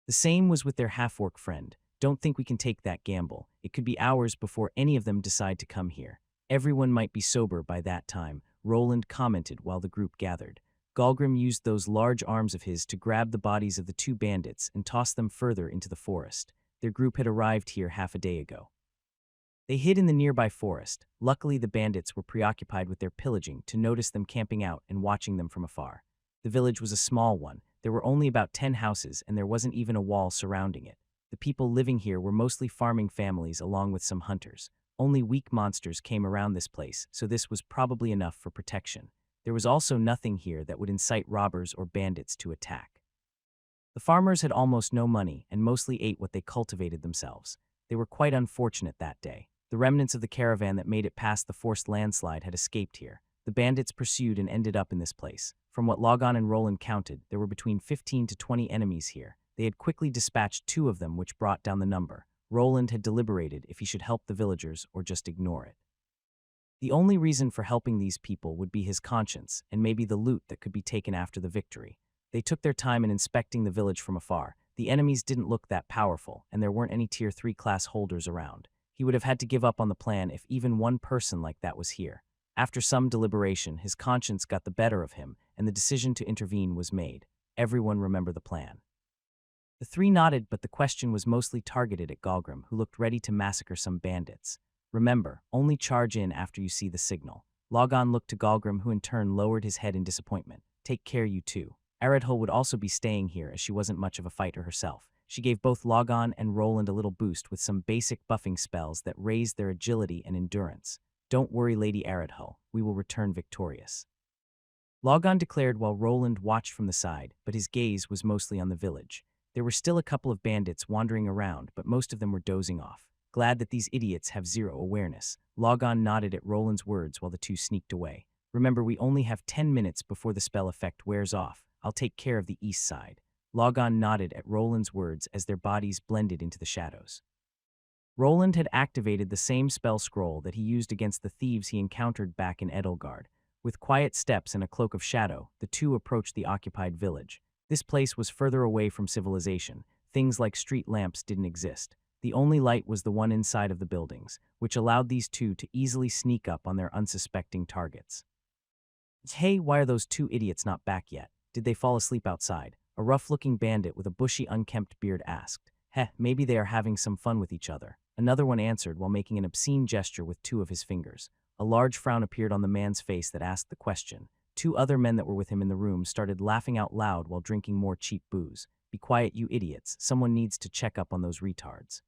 The same was with their half-orc friend. Don't think we can take that gamble. It could be hours before any of them decide to come here. Everyone might be sober by that time, Roland commented while the group gathered. Golem used those large arms of his to grab the bodies of the two bandits and toss them further into the forest. Their group had arrived here half a day ago. They hid in the nearby forest. Luckily, the bandits were preoccupied with their pillaging to notice them camping out and watching them from afar. The village was a small one. There were only about 10 houses, and there wasn't even a wall surrounding it. The people living here were mostly farming families along with some hunters. Only weak monsters came around this place, so this was probably enough for protection. There was also nothing here that would incite robbers or bandits to attack. The farmers had almost no money and mostly ate what they cultivated themselves. They were quite unfortunate that day. The remnants of the caravan that made it past the forced landslide had escaped here. The bandits pursued and ended up in this place. From what Logon and Roland counted, there were between 15 to 20 enemies here. They had quickly dispatched 2 of them, which brought down the number. Roland had deliberated if he should help the villagers or just ignore it. The only reason for helping these people would be his conscience and maybe the loot that could be taken after the victory. They took their time in inspecting the village from afar. The enemies didn't look that powerful, and there weren't any Tier 3 class holders around. He would have had to give up on the plan if even one person like that was here. After some deliberation, his conscience got the better of him, and the decision to intervene was made. Everyone remember the plan. The 3 nodded, but the question was mostly targeted at Golem, who looked ready to massacre some bandits. Remember, only charge in after you see the signal. Logon looked to Golem, who in turn lowered his head in disappointment. Take care, you two. Aradhul would also be staying here as she wasn't much of a fighter herself. She gave both Logon and Roland a little boost with some basic buffing spells that raised their agility and endurance. Don't worry, Lady Aradhul, we will return victorious. Logon declared while Roland watched from the side, but his gaze was mostly on the village. There were still a couple of bandits wandering around, but most of them were dozing off. Glad that these idiots have zero awareness. Logon nodded at Roland's words while the two sneaked away. Remember, we only have 10 minutes before the spell effect wears off. I'll take care of the east side. Logon nodded at Roland's words as their bodies blended into the shadows. Roland had activated the same spell scroll that he used against the thieves he encountered back in Edelgard. With quiet steps and a cloak of shadow, the two approached the occupied village. This place was further away from civilization. Things like street lamps didn't exist. The only light was the one inside of the buildings, which allowed these two to easily sneak up on their unsuspecting targets. Hey, why are those 2 idiots not back yet? Did they fall asleep outside? A rough-looking bandit with a bushy, unkempt beard asked. Heh, maybe they are having some fun with each other. Another one answered while making an obscene gesture with 2 of his fingers. A large frown appeared on the man's face that asked the question. 2 other men that were with him in the room started laughing out loud while drinking more cheap booze. Be quiet, you idiots. Someone needs to check up on those retards.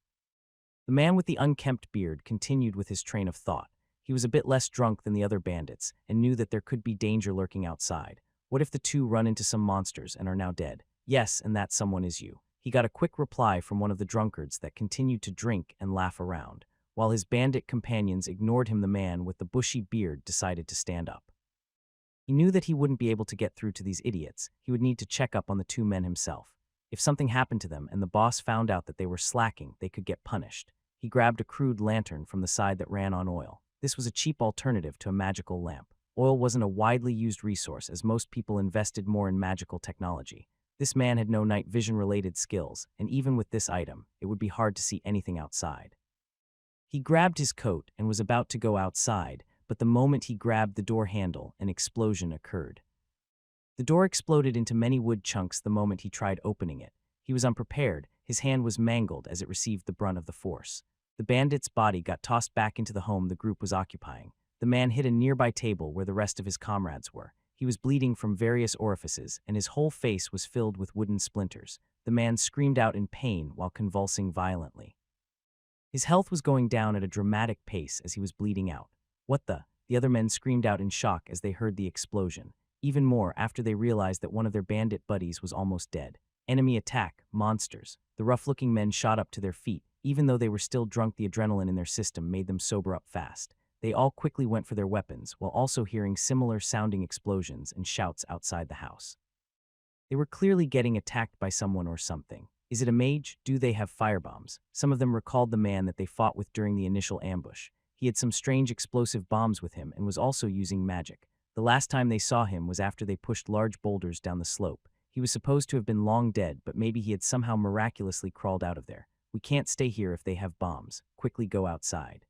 The man with the unkempt beard continued with his train of thought. He was a bit less drunk than the other bandits and knew that there could be danger lurking outside. What if the 2 run into some monsters and are now dead? Yes, and that someone is you. He got a quick reply from one of the drunkards that continued to drink and laugh around. While his bandit companions ignored him, the man with the bushy beard decided to stand up. He knew that he wouldn't be able to get through to these idiots. He would need to check up on the 2 men himself. If something happened to them and the boss found out that they were slacking, they could get punished. He grabbed a crude lantern from the side that ran on oil. This was a cheap alternative to a magical lamp. Oil wasn't a widely used resource as most people invested more in magical technology. This man had no night vision-related skills, and even with this item, it would be hard to see anything outside. He grabbed his coat and was about to go outside, but the moment he grabbed the door handle, an explosion occurred. The door exploded into many wood chunks the moment he tried opening it. He was unprepared, his hand was mangled as it received the brunt of the force. The bandit's body got tossed back into the home the group was occupying. The man hit a nearby table where the rest of his comrades were. He was bleeding from various orifices, and his whole face was filled with wooden splinters. The man screamed out in pain while convulsing violently. His health was going down at a dramatic pace as he was bleeding out. "What the?" The other men screamed out in shock as they heard the explosion. Even more after they realized that one of their bandit buddies was almost dead. Enemy attack, monsters. The rough-looking men shot up to their feet. Even though they were still drunk, the adrenaline in their system made them sober up fast. They all quickly went for their weapons, while also hearing similar-sounding explosions and shouts outside the house. They were clearly getting attacked by someone or something. Is it a mage? Do they have firebombs? Some of them recalled the man that they fought with during the initial ambush. He had some strange explosive bombs with him and was also using magic. The last time they saw him was after they pushed large boulders down the slope. He was supposed to have been long dead, but maybe he had somehow miraculously crawled out of there. "We can't stay here if they have bombs. Quickly go outside."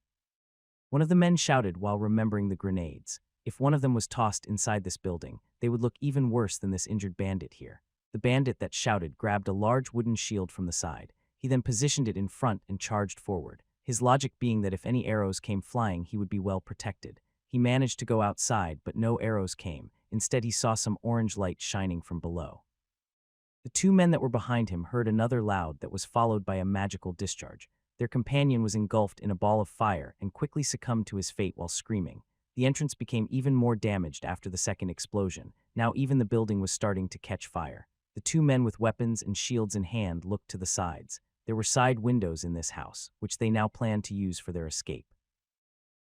One of the men shouted while remembering the grenades. If one of them was tossed inside this building, they would look even worse than this injured bandit here. The bandit that shouted grabbed a large wooden shield from the side. He then positioned it in front and charged forward, his logic being that if any arrows came flying, he would be well protected. He managed to go outside, but no arrows came. Instead, he saw some orange light shining from below. The two men that were behind him heard another loud that was followed by a magical discharge. Their companion was engulfed in a ball of fire and quickly succumbed to his fate while screaming. The entrance became even more damaged after the second explosion. Now even the building was starting to catch fire. The two men with weapons and shields in hand looked to the sides. There were side windows in this house, which they now planned to use for their escape.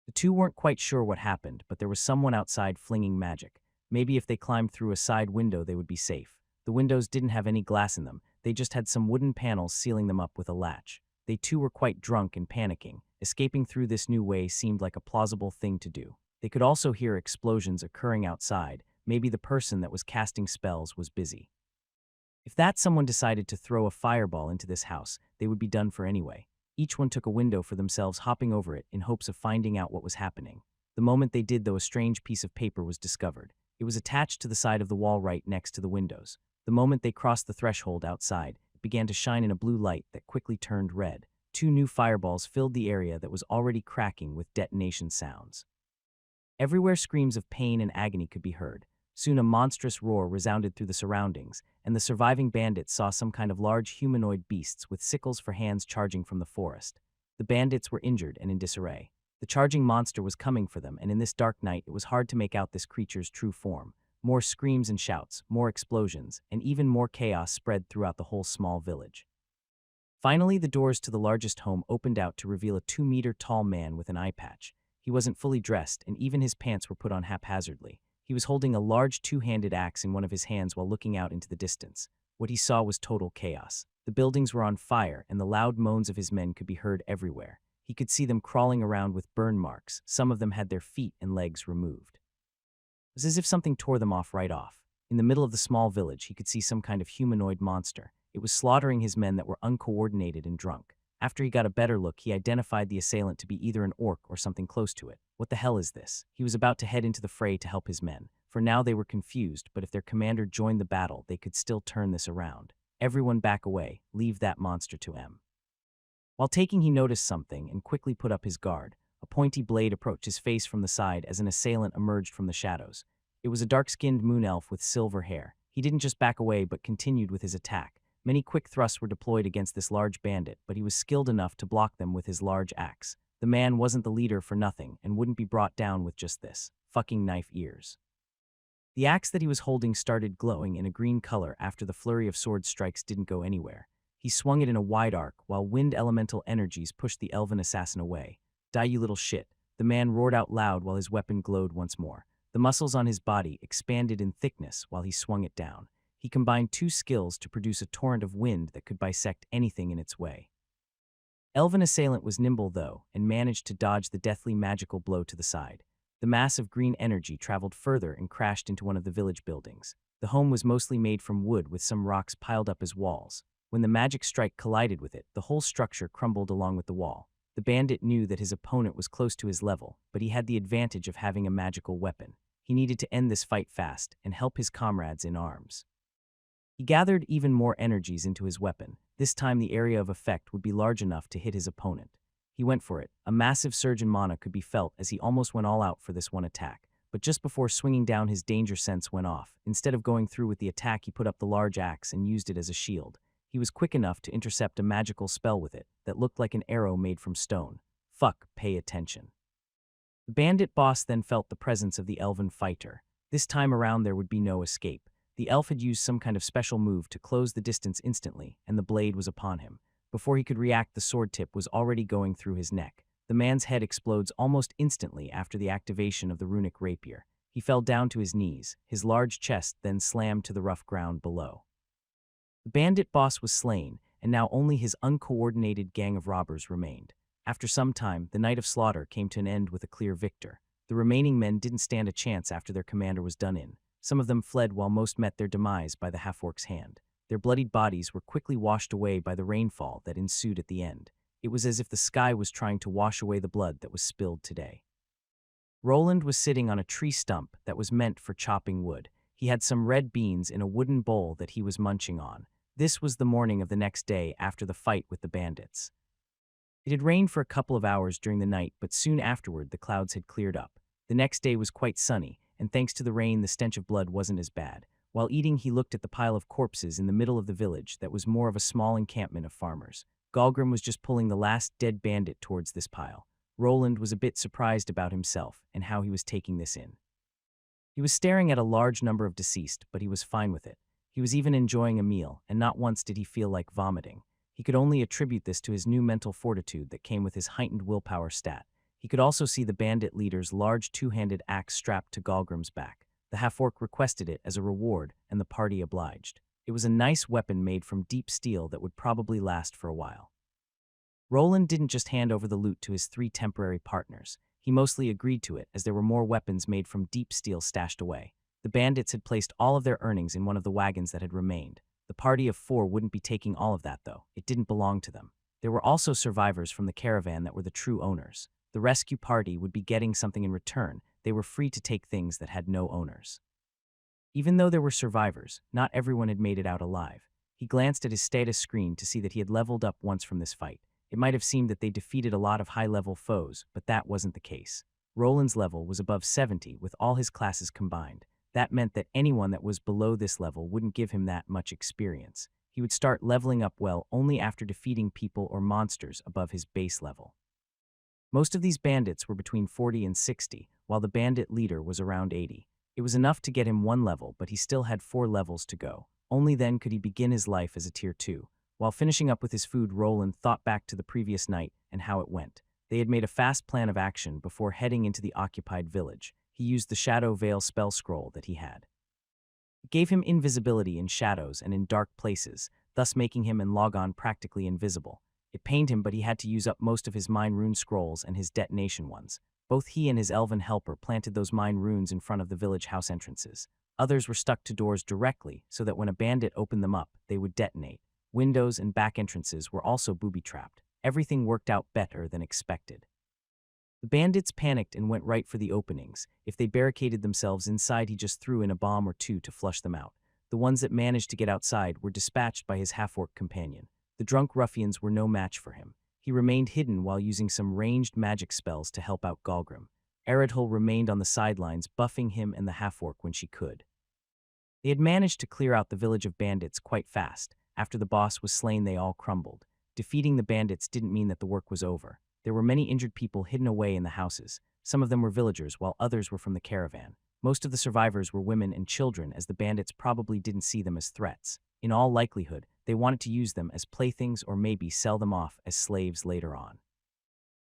The two weren't quite sure what happened, but there was someone outside flinging magic. Maybe if they climbed through a side window, they would be safe. The windows didn't have any glass in them. They just had some wooden panels sealing them up with a latch. They too were quite drunk and panicking. Escaping through this new way seemed like a plausible thing to do. They could also hear explosions occurring outside. Maybe the person that was casting spells was busy. If that someone decided to throw a fireball into this house, they would be done for anyway. Each one took a window for themselves, hopping over it in hopes of finding out what was happening. The moment they did, though, a strange piece of paper was discovered. It was attached to the side of the wall right next to the windows. The moment they crossed the threshold outside, it began to shine in a blue light that quickly turned red. Two new fireballs filled the area that was already cracking with detonation sounds. Everywhere screams of pain and agony could be heard. Soon a monstrous roar resounded through the surroundings, and the surviving bandits saw some kind of large humanoid beasts with sickles for hands charging from the forest. The bandits were injured and in disarray. The charging monster was coming for them, and in this dark night it was hard to make out this creature's true form. More screams and shouts, more explosions, and even more chaos spread throughout the whole small village. Finally, the doors to the largest home opened out to reveal a 2-meter-tall man with an eye patch. He wasn't fully dressed, and even his pants were put on haphazardly. He was holding a large two-handed axe in one of his hands while looking out into the distance. What he saw was total chaos. The buildings were on fire, and the loud moans of his men could be heard everywhere. He could see them crawling around with burn marks. Some of them had their feet and legs removed. It was as if something tore them right off. In the middle of the small village, he could see some kind of humanoid monster. It was slaughtering his men that were uncoordinated and drunk. After he got a better look, he identified the assailant to be either an orc or something close to it. What the hell is this? He was about to head into the fray to help his men. For now they were confused, but if their commander joined the battle, they could still turn this around. Everyone back away. Leave that monster to him. While taking, he noticed something and quickly put up his guard. A pointy blade approached his face from the side as an assailant emerged from the shadows. It was a dark-skinned moon elf with silver hair. He didn't just back away but continued with his attack. Many quick thrusts were deployed against this large bandit, but he was skilled enough to block them with his large axe. The man wasn't the leader for nothing and wouldn't be brought down with just this. Fucking knife ears. The axe that he was holding started glowing in a green color after the flurry of sword strikes didn't go anywhere. He swung it in a wide arc while wind elemental energies pushed the elven assassin away. "Die, you little shit." The man roared out loud while his weapon glowed once more. The muscles on his body expanded in thickness while he swung it down. He combined two skills to produce a torrent of wind that could bisect anything in its way. Elven assailant was nimble, though, and managed to dodge the deathly magical blow to the side. The mass of green energy traveled further and crashed into one of the village buildings. The home was mostly made from wood with some rocks piled up as walls. When the magic strike collided with it, the whole structure crumbled along with the wall. The bandit knew that his opponent was close to his level, but he had the advantage of having a magical weapon. He needed to end this fight fast and help his comrades in arms. He gathered even more energies into his weapon. This time the area of effect would be large enough to hit his opponent. He went for it. A massive surge in mana could be felt as he almost went all out for this one attack. But just before swinging down, his danger sense went off. Instead of going through with the attack, he put up the large axe and used it as a shield. He was quick enough to intercept a magical spell with it that looked like an arrow made from stone. Fuck, pay attention. The bandit boss then felt the presence of the elven fighter. This time around there would be no escape. The elf had used some kind of special move to close the distance instantly, and the blade was upon him. Before he could react, the sword tip was already going through his neck. The man's head explodes almost instantly after the activation of the runic rapier. He fell down to his knees, his large chest then slammed to the rough ground below. The bandit boss was slain, and now only his uncoordinated gang of robbers remained. After some time, the night of slaughter came to an end with a clear victor. The remaining men didn't stand a chance after their commander was done in. Some of them fled while most met their demise by the half-orc's hand. Their bloodied bodies were quickly washed away by the rainfall that ensued at the end. It was as if the sky was trying to wash away the blood that was spilled today. Roland was sitting on a tree stump that was meant for chopping wood. He had some red beans in a wooden bowl that he was munching on. This was the morning of the next day after the fight with the bandits. It had rained for a couple of hours during the night, but soon afterward the clouds had cleared up. The next day was quite sunny, and thanks to the rain the stench of blood wasn't as bad. While eating, he looked at the pile of corpses in the middle of the village that was more of a small encampment of farmers. Golem was just pulling the last dead bandit towards this pile. Roland was a bit surprised about himself and how he was taking this in. He was staring at a large number of deceased, but he was fine with it. He was even enjoying a meal, and not once did he feel like vomiting. He could only attribute this to his new mental fortitude that came with his heightened willpower stat. He could also see the bandit leader's large two-handed axe strapped to Golgrim's back. The half-orc requested it as a reward, and the party obliged. It was a nice weapon made from deep steel that would probably last for a while. Roland didn't just hand over the loot to his 3 temporary partners. He mostly agreed to it, as there were more weapons made from deep steel stashed away. The bandits had placed all of their earnings in one of the wagons that had remained. The party of 4 wouldn't be taking all of that, though. It didn't belong to them. There were also survivors from the caravan that were the true owners. The rescue party would be getting something in return. They were free to take things that had no owners. Even though there were survivors, not everyone had made it out alive. He glanced at his status screen to see that he had leveled up once from this fight. It might have seemed that they defeated a lot of high-level foes, but that wasn't the case. Roland's level was above 70 with all his classes combined. That meant that anyone that was below this level wouldn't give him that much experience. He would start leveling up well only after defeating people or monsters above his base level. Most of these bandits were between 40 and 60, while the bandit leader was around 80. It was enough to get him 1 level, but he still had 4 levels to go. Only then could he begin his life as a tier 2. While finishing up with his food, Roland thought back to the previous night and how it went. They had made a fast plan of action before heading into the occupied village. He used the Shadow Veil spell scroll that he had. It gave him invisibility in shadows and in dark places, thus making him and Logon practically invisible. It pained him, but he had to use up most of his mine rune scrolls and his detonation ones. Both he and his elven helper planted those mine runes in front of the village house entrances. Others were stuck to doors directly, so that when a bandit opened them up, they would detonate. Windows and back entrances were also booby-trapped. Everything worked out better than expected. The bandits panicked and went right for the openings. If they barricaded themselves inside, he just threw in a bomb or 2 to flush them out. The ones that managed to get outside were dispatched by his half-orc companion. The drunk ruffians were no match for him. He remained hidden while using some ranged magic spells to help out Golem. Eredhul remained on the sidelines, buffing him and the half-orc when she could. They had managed to clear out the village of bandits quite fast. After the boss was slain, they all crumbled. Defeating the bandits didn't mean that the work was over. There were many injured people hidden away in the houses. Some of them were villagers, while others were from the caravan. Most of the survivors were women and children, as the bandits probably didn't see them as threats. In all likelihood, they wanted to use them as playthings or maybe sell them off as slaves later on.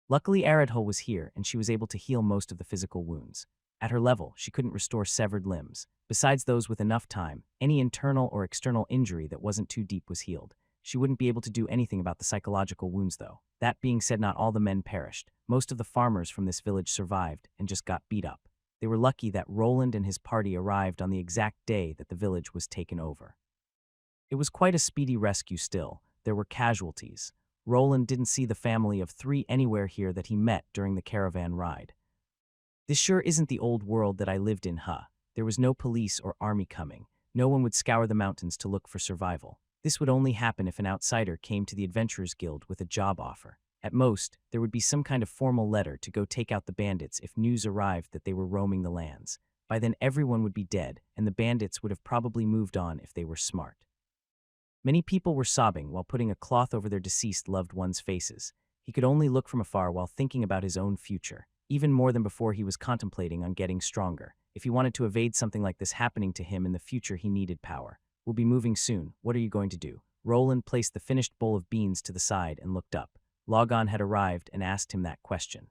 Luckily, Eredhul was here, and she was able to heal most of the physical wounds. At her level, she couldn't restore severed limbs. Besides those with enough time, any internal or external injury that wasn't too deep was healed. She wouldn't be able to do anything about the psychological wounds, though. That being said, not all the men perished. Most of the farmers from this village survived and just got beat up. They were lucky that Roland and his party arrived on the exact day that the village was taken over. It was quite a speedy rescue still. There were casualties. Roland didn't see the family of 3 anywhere here that he met during the caravan ride. This sure isn't the old world that I lived in, huh? There was no police or army coming. No one would scour the mountains to look for survival. This would only happen if an outsider came to the Adventurers Guild with a job offer. At most, there would be some kind of formal letter to go take out the bandits if news arrived that they were roaming the lands. By then everyone would be dead, and the bandits would have probably moved on if they were smart. Many people were sobbing while putting a cloth over their deceased loved ones' faces. He could only look from afar while thinking about his own future, even more than before he was contemplating on getting stronger. If he wanted to evade something like this happening to him in the future, he needed power. We'll be moving soon. What are you going to do? Roland placed the finished bowl of beans to the side and looked up. Logon had arrived and asked him that question.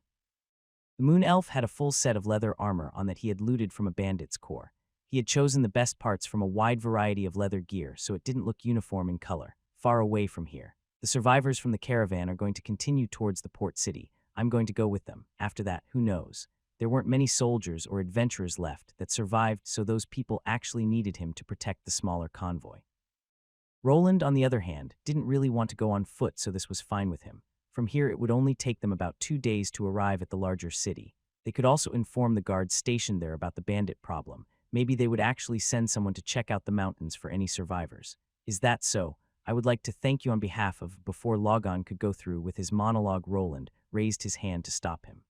The moon elf had a full set of leather armor on that he had looted from a bandit's corps. He had chosen the best parts from a wide variety of leather gear so it didn't look uniform in color. Far away from here. The survivors from the caravan are going to continue towards the port city. I'm going to go with them. After that, who knows? There weren't many soldiers or adventurers left that survived, so those people actually needed him to protect the smaller convoy. Roland, on the other hand, didn't really want to go on foot, so this was fine with him. From here, it would only take them about 2 days to arrive at the larger city. They could also inform the guards stationed there about the bandit problem. Maybe they would actually send someone to check out the mountains for any survivors. Is that so? I would like to thank you on behalf of. Before Logon could go through with his monologue, Roland raised his hand to stop him.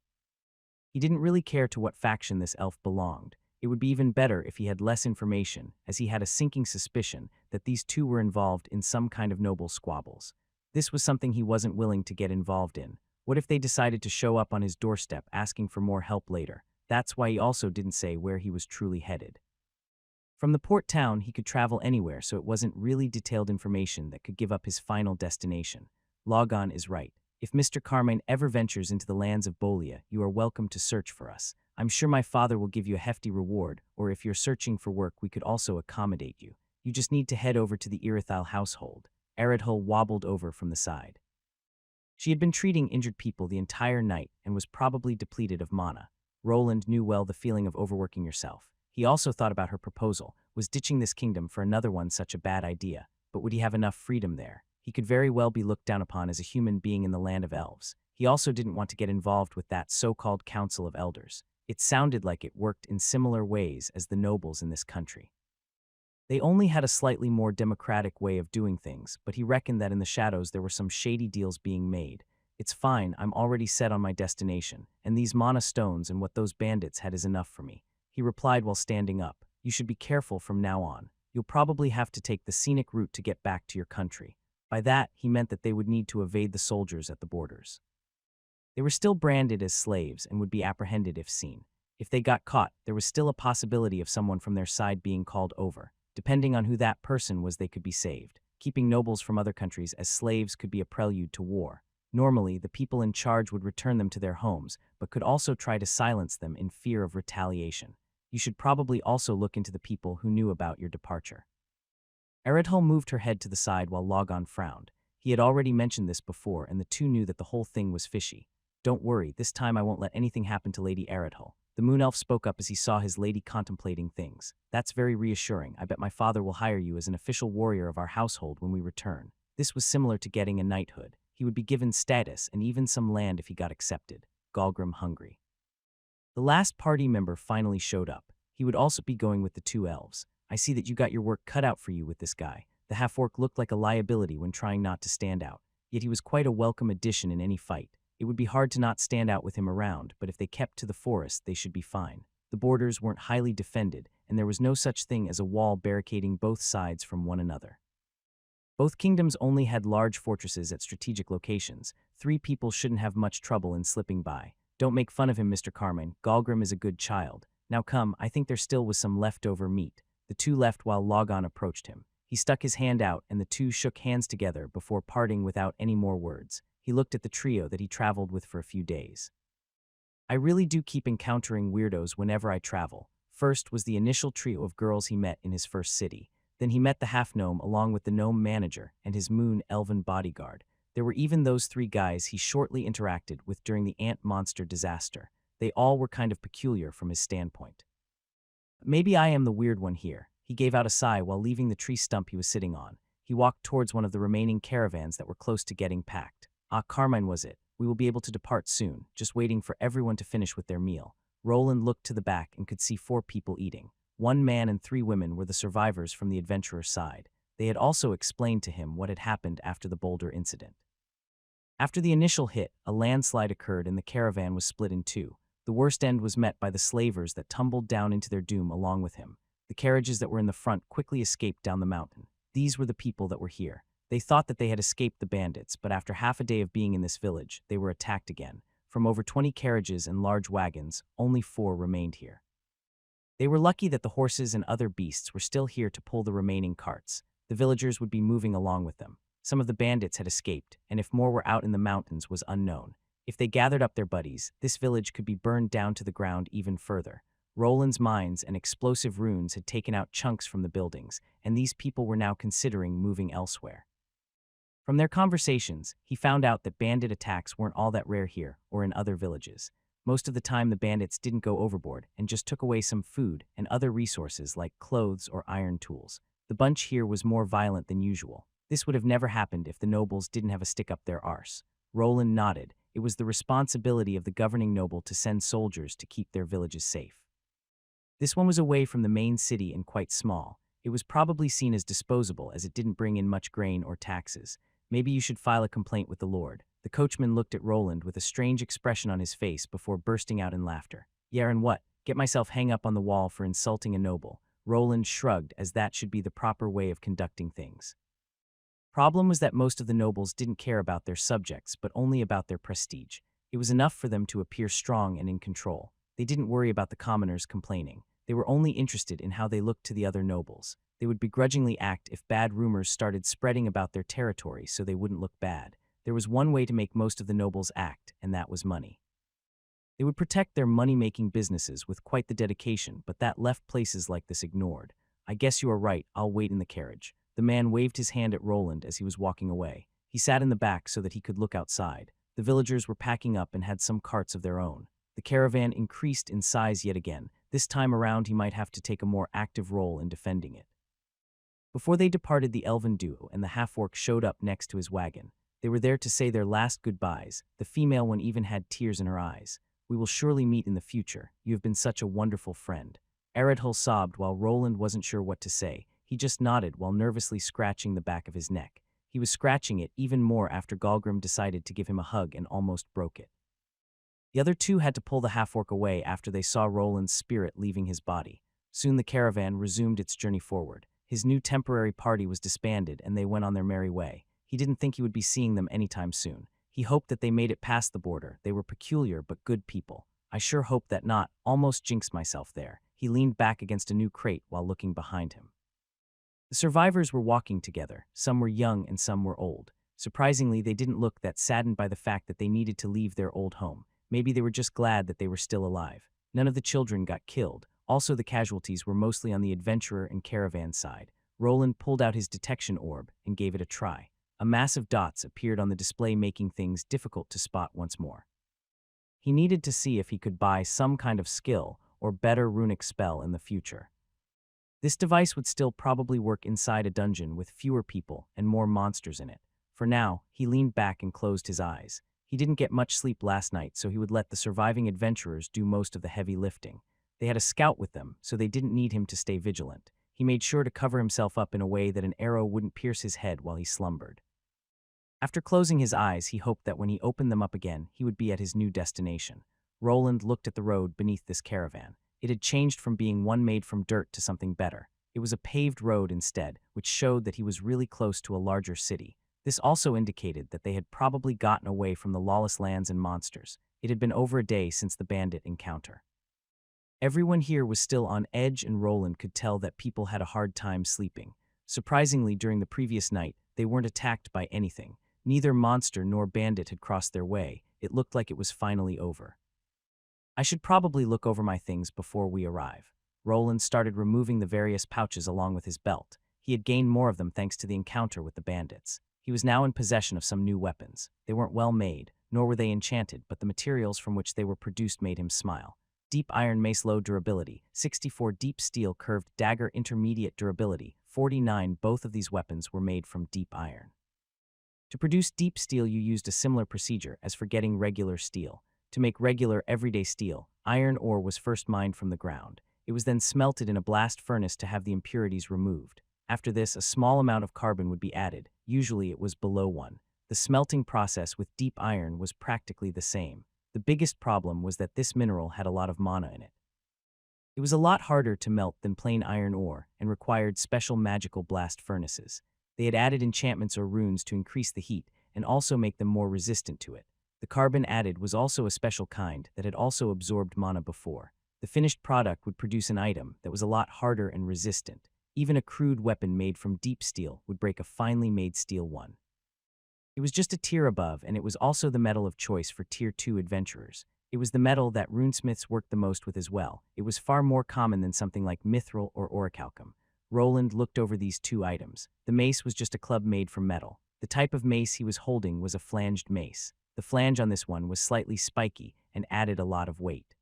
He didn't really care to what faction this elf belonged. It would be even better if he had less information, as he had a sinking suspicion that these two were involved in some kind of noble squabbles. This was something he wasn't willing to get involved in. What if they decided to show up on his doorstep asking for more help later? That's why he also didn't say where he was truly headed. From the port town, he could travel anywhere, so it wasn't really detailed information that could give up his final destination. Logon is right. If Mr. Carmine ever ventures into the lands of Bolia, you are welcome to search for us. I'm sure my father will give you a hefty reward, or if you're searching for work, we could also accommodate you. You just need to head over to the Irithal household. Eredhul wobbled over from the side. She had been treating injured people the entire night and was probably depleted of mana. Roland knew well the feeling of overworking yourself. He also thought about her proposal. Was ditching this kingdom for another one such a bad idea? But would he have enough freedom there? He could very well be looked down upon as a human being in the land of elves. He also didn't want to get involved with that so-called council of elders. It sounded like it worked in similar ways as the nobles in this country. They only had a slightly more democratic way of doing things, but he reckoned that in the shadows there were some shady deals being made. It's fine, I'm already set on my destination, and these mana stones and what those bandits had is enough for me. He replied while standing up. You should be careful from now on. You'll probably have to take the scenic route to get back to your country. By that, he meant that they would need to evade the soldiers at the borders. They were still branded as slaves and would be apprehended if seen. If they got caught, there was still a possibility of someone from their side being called over. Depending on who that person was, they could be saved. Keeping nobles from other countries as slaves could be a prelude to war. Normally, the people in charge would return them to their homes, but could also try to silence them in fear of retaliation. You should probably also look into the people who knew about your departure. Eredhul moved her head to the side while Logon frowned. He had already mentioned this before, and the two knew that the whole thing was fishy. Don't worry, this time I won't let anything happen to Lady Eredhul. The moon elf spoke up as he saw his lady contemplating things. That's very reassuring. I bet my father will hire you as an official warrior of our household when we return. This was similar to getting a knighthood. He would be given status and even some land if he got accepted. Golgrim hungry. The last party member finally showed up. He would also be going with the two elves. I see that you got your work cut out for you with this guy. The half-orc looked like a liability when trying not to stand out, yet he was quite a welcome addition in any fight. It would be hard to not stand out with him around, but if they kept to the forest, they should be fine. The borders weren't highly defended, and there was no such thing as a wall barricading both sides from one another. Both kingdoms only had large fortresses at strategic locations. 3 people shouldn't have much trouble in slipping by. Don't make fun of him, Mr. Carmine. Golgrim is a good child. Now come, I think there still was some leftover meat. The two left while Logon approached him. He stuck his hand out, and the two shook hands together before parting without any more words. He looked at the trio that he traveled with for a few days. I really do keep encountering weirdos whenever I travel. First was the initial trio of girls he met in his first city. Then he met the half-gnome along with the gnome manager and his moon elven bodyguard. There were even those 3 guys he shortly interacted with during the ant monster disaster. They all were kind of peculiar from his standpoint. Maybe I am the weird one here. He gave out a sigh while leaving the tree stump he was sitting on. He walked towards one of the remaining caravans that were close to getting packed. Ah, Carmine was it. We will be able to depart soon, just waiting for everyone to finish with their meal. Roland looked to the back and could see 4 people eating. 1 man and 3 women were the survivors from the adventurer's side. They had also explained to him what had happened after the boulder incident. After the initial hit, a landslide occurred and the caravan was split in 2. The worst end was met by the slavers that tumbled down into their doom along with him. The carriages that were in the front quickly escaped down the mountain. These were the people that were here. They thought that they had escaped the bandits, but after half a day of being in this village, they were attacked again. From over 20 carriages and large wagons, only 4 remained here. They were lucky that the horses and other beasts were still here to pull the remaining carts. The villagers would be moving along with them. Some of the bandits had escaped, and if more were out in the mountains was unknown. If they gathered up their buddies, this village could be burned down to the ground even further. Roland's mines and explosive runes had taken out chunks from the buildings, and these people were now considering moving elsewhere. From their conversations, he found out that bandit attacks weren't all that rare here or in other villages. Most of the time the bandits didn't go overboard and just took away some food and other resources like clothes or iron tools. The bunch here was more violent than usual. This would have never happened if the nobles didn't have a stick up their arse. Roland nodded. It was the responsibility of the governing noble to send soldiers to keep their villages safe. This one was away from the main city and quite small. It was probably seen as disposable as it didn't bring in much grain or taxes. Maybe you should file a complaint with the lord. The coachman looked at Roland with a strange expression on his face before bursting out in laughter. Yeah, and what? Get myself hang up on the wall for insulting a noble. Roland shrugged, as that should be the proper way of conducting things. Problem was that most of the nobles didn't care about their subjects, but only about their prestige. It was enough for them to appear strong and in control. They didn't worry about the commoners complaining. They were only interested in how they looked to the other nobles. They would begrudgingly act if bad rumors started spreading about their territory so they wouldn't look bad. There was one way to make most of the nobles act, and that was money. They would protect their money-making businesses with quite the dedication, but that left places like this ignored. I guess you are right, I'll wait in the carriage. The man waved his hand at Roland as he was walking away. He sat in the back so that he could look outside. The villagers were packing up and had some carts of their own. The caravan increased in size yet again. This time around he might have to take a more active role in defending it. Before they departed, the elven duo and the half-orc showed up next to his wagon. They were there to say their last goodbyes. The female one even had tears in her eyes. We will surely meet in the future. You have been such a wonderful friend. Eredhul sobbed while Roland wasn't sure what to say. He just nodded while nervously scratching the back of his neck. He was scratching it even more after Galgrim decided to give him a hug and almost broke it. The other 2 had to pull the half-orc away after they saw Roland's spirit leaving his body. Soon the caravan resumed its journey forward. His new temporary party was disbanded and they went on their merry way. He didn't think he would be seeing them anytime soon. He hoped that they made it past the border. They were peculiar but good people. I sure hope that not. Almost jinxed myself there. He leaned back against a new crate while looking behind him. The survivors were walking together. Some were young and some were old. Surprisingly, they didn't look that saddened by the fact that they needed to leave their old home. Maybe they were just glad that they were still alive. None of the children got killed. Also, the casualties were mostly on the adventurer and caravan side. Roland pulled out his detection orb and gave it a try. A mass of dots appeared on the display, making things difficult to spot once more. He needed to see if he could buy some kind of skill or better runic spell in the future. This device would still probably work inside a dungeon with fewer people and more monsters in it. For now, he leaned back and closed his eyes. He didn't get much sleep last night, so he would let the surviving adventurers do most of the heavy lifting. They had a scout with them, so they didn't need him to stay vigilant. He made sure to cover himself up in a way that an arrow wouldn't pierce his head while he slumbered. After closing his eyes, he hoped that when he opened them up again, he would be at his new destination. Roland looked at the road beneath this caravan. It had changed from being one made from dirt to something better. It was a paved road instead, which showed that he was really close to a larger city. This also indicated that they had probably gotten away from the lawless lands and monsters. It had been over a day since the bandit encounter. Everyone here was still on edge, and Roland could tell that people had a hard time sleeping. Surprisingly, during the previous night, they weren't attacked by anything. Neither monster nor bandit had crossed their way. It looked like it was finally over. I should probably look over my things before we arrive. Roland started removing the various pouches along with his belt. He had gained more of them thanks to the encounter with the bandits. He was now in possession of some new weapons. They weren't well made, nor were they enchanted, but the materials from which they were produced made him smile. Deep iron mace, low durability, 64 deep steel curved dagger, intermediate durability, 49. Both of these weapons were made from deep iron. To produce deep steel, you used a similar procedure as for getting regular steel. To make regular, everyday steel, iron ore was first mined from the ground. It was then smelted in a blast furnace to have the impurities removed. After this, a small amount of carbon would be added. Usually it was below 1. The smelting process with deep iron was practically the same. The biggest problem was that this mineral had a lot of mana in it. It was a lot harder to melt than plain iron ore and required special magical blast furnaces. They had added enchantments or runes to increase the heat and also make them more resistant to it. The carbon added was also a special kind that had also absorbed mana before. The finished product would produce an item that was a lot harder and resistant. Even a crude weapon made from deep steel would break a finely made steel one. It was just a tier above, and it was also the metal of choice for Tier 2 adventurers. It was the metal that runesmiths worked the most with as well. It was far more common than something like mithril or orichalcum. Roland looked over these 2 items. The mace was just a club made from metal. The type of mace he was holding was a flanged mace. The flange on this one was slightly spiky and added a lot of weight.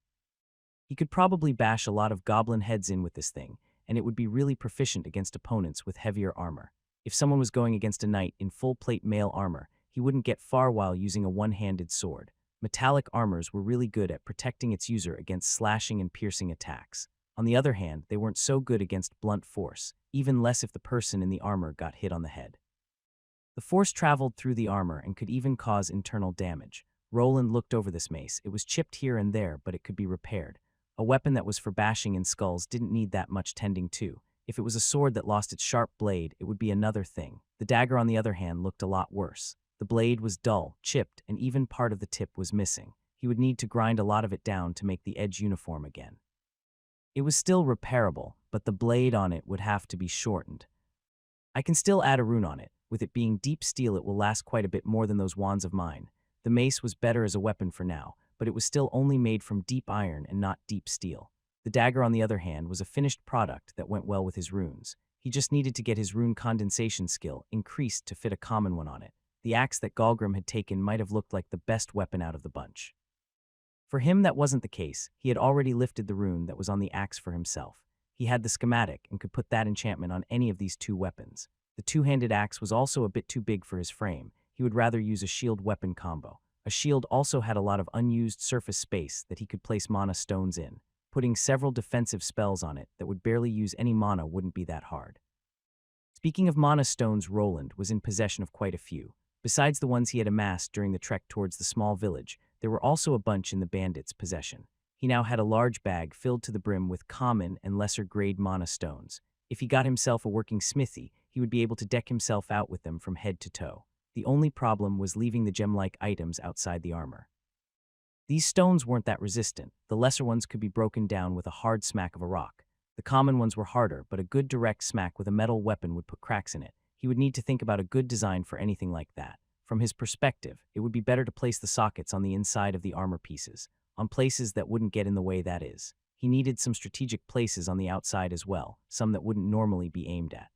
He could probably bash a lot of goblin heads in with this thing, and it would be really proficient against opponents with heavier armor. If someone was going against a knight in full-plate mail armor, he wouldn't get far while using a one-handed sword. Metallic armors were really good at protecting its user against slashing and piercing attacks. On the other hand, they weren't so good against blunt force, even less if the person in the armor got hit on the head. The force traveled through the armor and could even cause internal damage. Roland looked over this mace. It was chipped here and there, but it could be repaired. A weapon that was for bashing in skulls didn't need that much tending to. If it was a sword that lost its sharp blade, it would be another thing. The dagger, on the other hand, looked a lot worse. The blade was dull, chipped, and even part of the tip was missing. He would need to grind a lot of it down to make the edge uniform again. It was still repairable, but the blade on it would have to be shortened. I can still add a rune on it. With it being deep steel, it will last quite a bit more than those wands of mine. The mace was better as a weapon for now, but it was still only made from deep iron and not deep steel. The dagger, on the other hand, was a finished product that went well with his runes. He just needed to get his rune condensation skill increased to fit a common one on it. The axe that Golem had taken might have looked like the best weapon out of the bunch. For him, that wasn't the case. He had already lifted the rune that was on the axe for himself. He had the schematic and could put that enchantment on any of these 2 weapons. The 2-handed axe was also a bit too big for his frame. He would rather use a shield weapon combo. A shield also had a lot of unused surface space that he could place mana stones in. Putting several defensive spells on it that would barely use any mana wouldn't be that hard. Speaking of mana stones, Roland was in possession of quite a few. Besides the ones he had amassed during the trek towards the small village, there were also a bunch in the bandits' possession. He now had a large bag filled to the brim with common and lesser-grade mana stones. If he got himself a working smithy, he would be able to deck himself out with them from head to toe. The only problem was leaving the gem-like items outside the armor. These stones weren't that resistant. The lesser ones could be broken down with a hard smack of a rock. The common ones were harder, but a good direct smack with a metal weapon would put cracks in it. He would need to think about a good design for anything like that. From his perspective, it would be better to place the sockets on the inside of the armor pieces, on places that wouldn't get in the way, that is. He needed some strategic places on the outside as well, some that wouldn't normally be aimed at.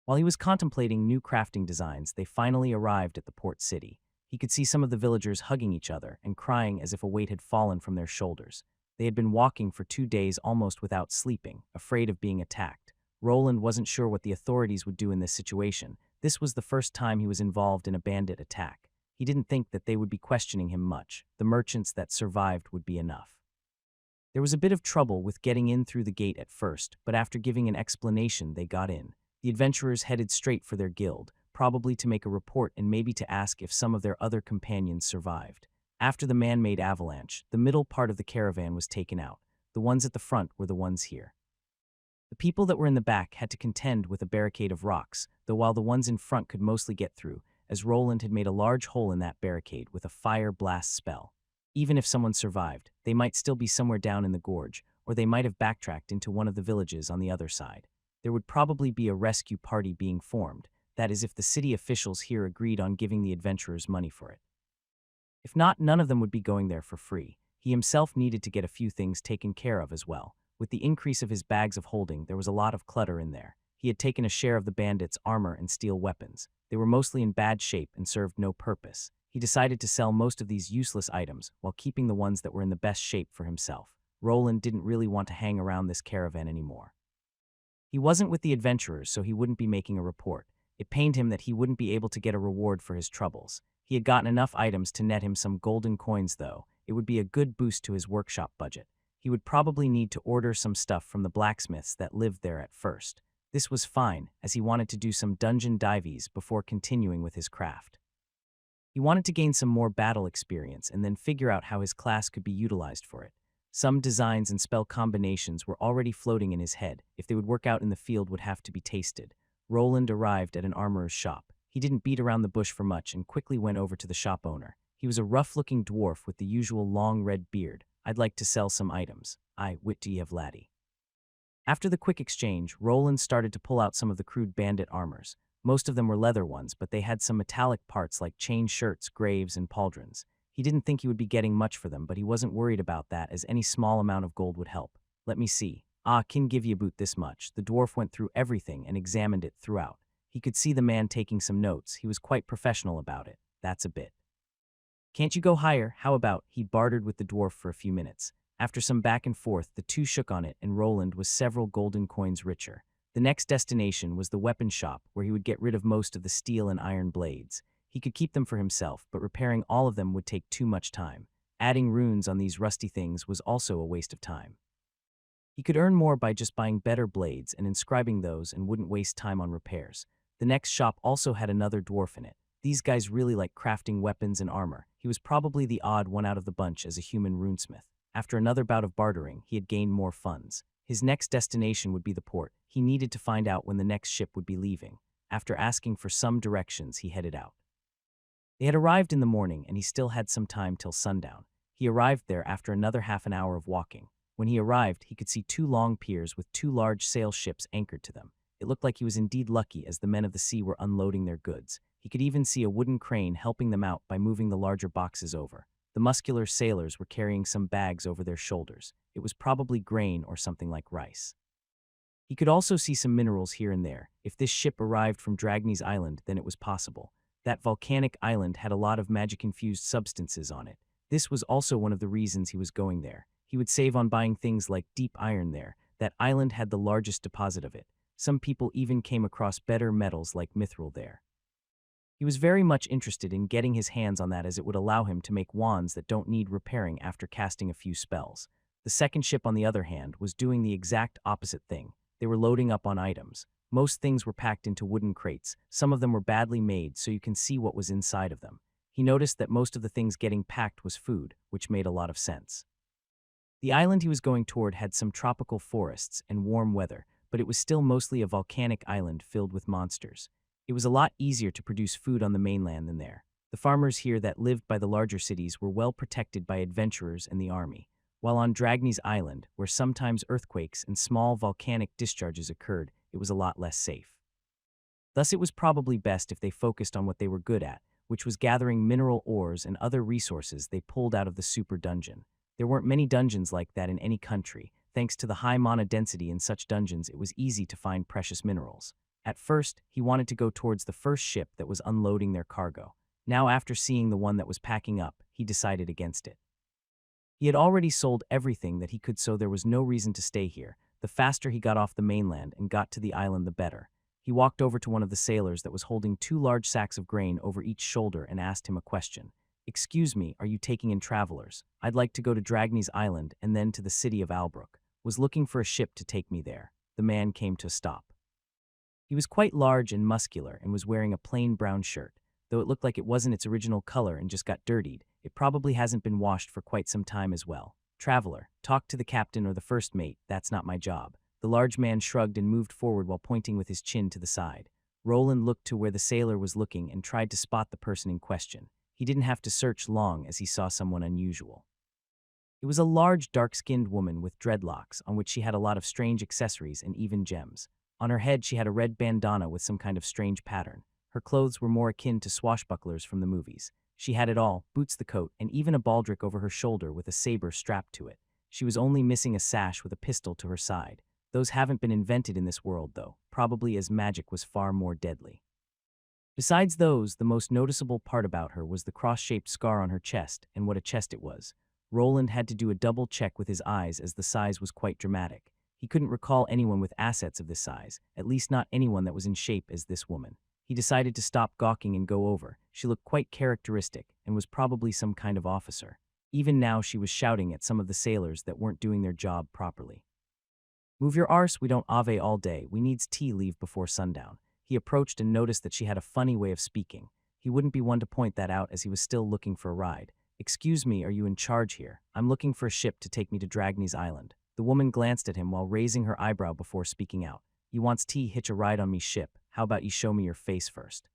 While he was contemplating new crafting designs, they finally arrived at the port city. He could see some of the villagers hugging each other and crying as if a weight had fallen from their shoulders. They had been walking for 2 days almost without sleeping, afraid of being attacked. Roland wasn't sure what the authorities would do in this situation. This was the first time he was involved in a bandit attack. He didn't think that they would be questioning him much. The merchants that survived would be enough. There was a bit of trouble with getting in through the gate at first, but after giving an explanation, they got in. The adventurers headed straight for their guild, probably to make a report and maybe to ask if some of their other companions survived. After the man-made avalanche, the middle part of the caravan was taken out. The ones at the front were the ones here. The people that were in the back had to contend with a barricade of rocks, though while the ones in front could mostly get through, as Roland had made a large hole in that barricade with a fire blast spell. Even if someone survived, they might still be somewhere down in the gorge, or they might have backtracked into one of the villages on the other side. There would probably be a rescue party being formed, that is if the city officials here agreed on giving the adventurers money for it. If not, none of them would be going there for free. He himself needed to get a few things taken care of as well. With the increase of his bags of holding, there was a lot of clutter in there. He had taken a share of the bandits' armor and steel weapons. They were mostly in bad shape and served no purpose. He decided to sell most of these useless items while keeping the ones that were in the best shape for himself. Roland didn't really want to hang around this caravan anymore. He wasn't with the adventurers, so he wouldn't be making a report. It pained him that he wouldn't be able to get a reward for his troubles. He had gotten enough items to net him some golden coins, though. It would be a good boost to his workshop budget. He would probably need to order some stuff from the blacksmiths that lived there at first. This was fine, as he wanted to do some dungeon dives before continuing with his craft. He wanted to gain some more battle experience and then figure out how his class could be utilized for it. Some designs and spell combinations were already floating in his head. If they would work out in the field, would have to be tasted. Roland arrived at an armorer's shop. He didn't beat around the bush for much and quickly went over to the shop owner. He was a rough-looking dwarf with the usual long red beard. "I'd like to sell some items. What do you have, laddie?" After the quick exchange, Roland started to pull out some of the crude bandit armors. Most of them were leather ones, but they had some metallic parts like chain shirts, graves, and pauldrons. He didn't think he would be getting much for them, but he wasn't worried about that, as any small amount of gold would help. "Let me see. Can give you about this much." The dwarf went through everything and examined it throughout. He could see the man taking some notes. He was quite professional about it. "That's a bit. Can't you go higher? How about?" He bartered with the dwarf for a few minutes. After some back and forth, the two shook on it, and Roland was several golden coins richer. The next destination was the weapon shop, where he would get rid of most of the steel and iron blades. He could keep them for himself, but repairing all of them would take too much time. Adding runes on these rusty things was also a waste of time. He could earn more by just buying better blades and inscribing those, and wouldn't waste time on repairs. The next shop also had another dwarf in it. These guys really liked crafting weapons and armor. He was probably the odd one out of the bunch as a human runesmith. After another bout of bartering, he had gained more funds. His next destination would be the port. He needed to find out when the next ship would be leaving. After asking for some directions, he headed out. They had arrived in the morning, and he still had some time till sundown. He arrived there after another half an hour of walking. When he arrived, he could see two long piers with two large sail ships anchored to them. It looked like he was indeed lucky, as the men of the sea were unloading their goods. He could even see a wooden crane helping them out by moving the larger boxes over. The muscular sailors were carrying some bags over their shoulders. It was probably grain or something like rice. He could also see some minerals here and there. If this ship arrived from Dragny's Island, then it was possible. That volcanic island had a lot of magic-infused substances on it. This was also one of the reasons he was going there. He would save on buying things like deep iron there. That island had the largest deposit of it. Some people even came across better metals like mithril there. He was very much interested in getting his hands on that, as it would allow him to make wands that don't need repairing after casting a few spells. The second ship, on the other hand, was doing the exact opposite thing. They were loading up on items. Most things were packed into wooden crates. Some of them were badly made, so you can see what was inside of them. He noticed that most of the things getting packed was food, which made a lot of sense. The island he was going toward had some tropical forests and warm weather, but it was still mostly a volcanic island filled with monsters. It was a lot easier to produce food on the mainland than there. The farmers here that lived by the larger cities were well protected by adventurers and the army, while on Dragny's Island, where sometimes earthquakes and small volcanic discharges occurred, it was a lot less safe. Thus, it was probably best if they focused on what they were good at, which was gathering mineral ores and other resources they pulled out of the super dungeon. There weren't many dungeons like that in any country. Thanks to the high mana density in such dungeons, it was easy to find precious minerals. At first, he wanted to go towards the first ship that was unloading their cargo. Now, after seeing the one that was packing up, he decided against it. He had already sold everything that he could, so there was no reason to stay here. The faster he got off the mainland and got to the island, the better. He walked over to one of the sailors that was holding two large sacks of grain over each shoulder and asked him a question. "Excuse me, are you taking in travelers? I'd like to go to Dragny's Island and then to the city of Albrook. Was looking for a ship to take me there." The man came to a stop. He was quite large and muscular and was wearing a plain brown shirt. Though it looked like it wasn't its original color and just got dirtied, it probably hasn't been washed for quite some time as well. "Traveler, talk to the captain or the first mate. That's not my job." The large man shrugged and moved forward while pointing with his chin to the side. Roland looked to where the sailor was looking and tried to spot the person in question. He didn't have to search long as he saw someone unusual. It was a large, dark-skinned woman with dreadlocks, on which she had a lot of strange accessories and even gems. On her head, she had a red bandana with some kind of strange pattern. Her clothes were more akin to swashbucklers from the movies. She had it all: boots, the coat, and even a baldric over her shoulder with a saber strapped to it. She was only missing a sash with a pistol to her side. Those haven't been invented in this world, though, probably as magic was far more deadly. Besides those, the most noticeable part about her was the cross-shaped scar on her chest, and what a chest it was. Roland had to do a double check with his eyes, as the size was quite dramatic. He couldn't recall anyone with assets of this size, at least not anyone that was in shape as this woman. He decided to stop gawking and go over. She looked quite characteristic and was probably some kind of officer. Even now she was shouting at some of the sailors that weren't doing their job properly. "Move your arse, we don't ave all day, we needs tea leave before sundown." He approached and noticed that she had a funny way of speaking. He wouldn't be one to point that out as he was still looking for a ride. "Excuse me, are you in charge here? I'm looking for a ship to take me to Dragny's Island." The woman glanced at him while raising her eyebrow before speaking out. "You wants tea, hitch a ride on me ship. How about you show me your face first?"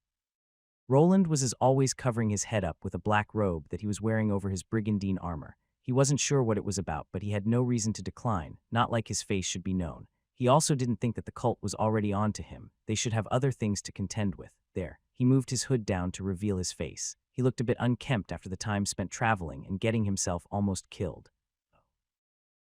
Roland was as always covering his head up with a black robe that he was wearing over his brigandine armor. He wasn't sure what it was about, but he had no reason to decline, not like his face should be known. He also didn't think that the cult was already on to him. They should have other things to contend with. There, he moved his hood down to reveal his face. He looked a bit unkempt after the time spent traveling and getting himself almost killed.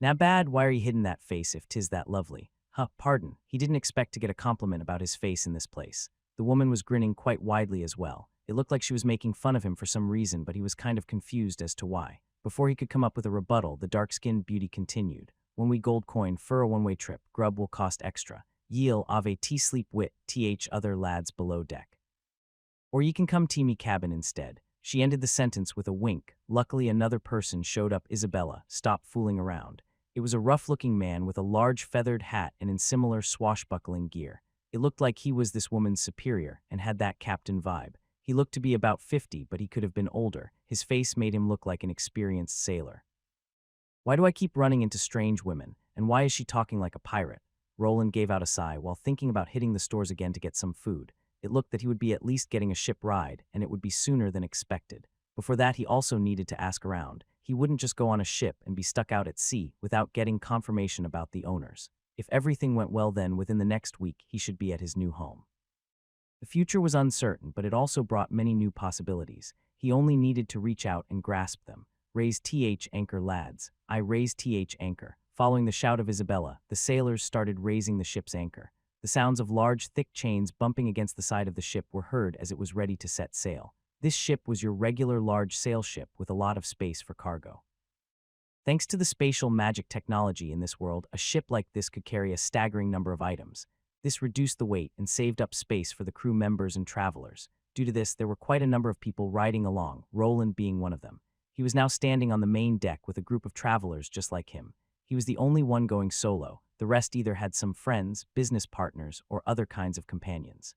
"Na bad, why are you hidden that face if 'tis that lovely?" Pardon, he didn't expect to get a compliment about his face in this place. The woman was grinning quite widely as well. It looked like she was making fun of him for some reason, but he was kind of confused as to why. Before he could come up with a rebuttal, the dark-skinned beauty continued. "When we gold coin, fur a one-way trip, grub will cost extra. Ye'll ave tea sleep wit, th other lads below deck. Or ye can come to me cabin instead." She ended the sentence with a wink. Luckily another person showed up. "Isabella, stop fooling around." It was a rough-looking man with a large feathered hat and in similar swashbuckling gear. It looked like he was this woman's superior and had that captain vibe. He looked to be about 50, but he could have been older. His face made him look like an experienced sailor. "Why do I keep running into strange women, and why is she talking like a pirate?" Roland gave out a sigh while thinking about hitting the stores again to get some food. It looked that he would be at least getting a ship ride, and it would be sooner than expected. Before that, he also needed to ask around. He wouldn't just go on a ship and be stuck out at sea without getting confirmation about the owners. If everything went well, then within the next week, he should be at his new home. The future was uncertain, but it also brought many new possibilities. He only needed to reach out and grasp them. "Raise th anchor, lads. I raise th anchor." Following the shout of Isabella, the sailors started raising the ship's anchor. The sounds of large, thick chains bumping against the side of the ship were heard as it was ready to set sail. This ship was your regular large sail ship with a lot of space for cargo. Thanks to the spatial magic technology in this world, a ship like this could carry a staggering number of items. This reduced the weight and saved up space for the crew members and travelers. Due to this, there were quite a number of people riding along, Roland being one of them. He was now standing on the main deck with a group of travelers just like him. He was the only one going solo. The rest either had some friends, business partners, or other kinds of companions.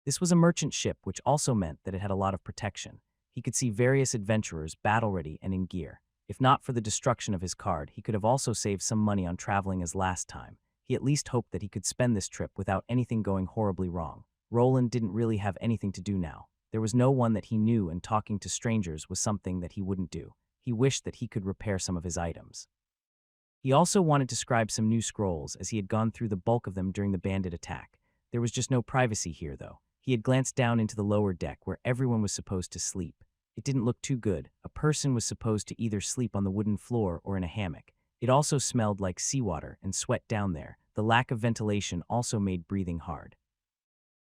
This was a merchant ship, which also meant that it had a lot of protection. He could see various adventurers battle-ready and in gear. If not for the destruction of his card, he could have also saved some money on traveling as last time. He at least hoped that he could spend this trip without anything going horribly wrong. Roland didn't really have anything to do now. There was no one that he knew, and talking to strangers was something that he wouldn't do. He wished that he could repair some of his items. He also wanted to scribe some new scrolls, as he had gone through the bulk of them during the bandit attack. There was just no privacy here, though. He had glanced down into the lower deck where everyone was supposed to sleep. It didn't look too good. A person was supposed to either sleep on the wooden floor or in a hammock. It also smelled like seawater and sweat down there. The lack of ventilation also made breathing hard.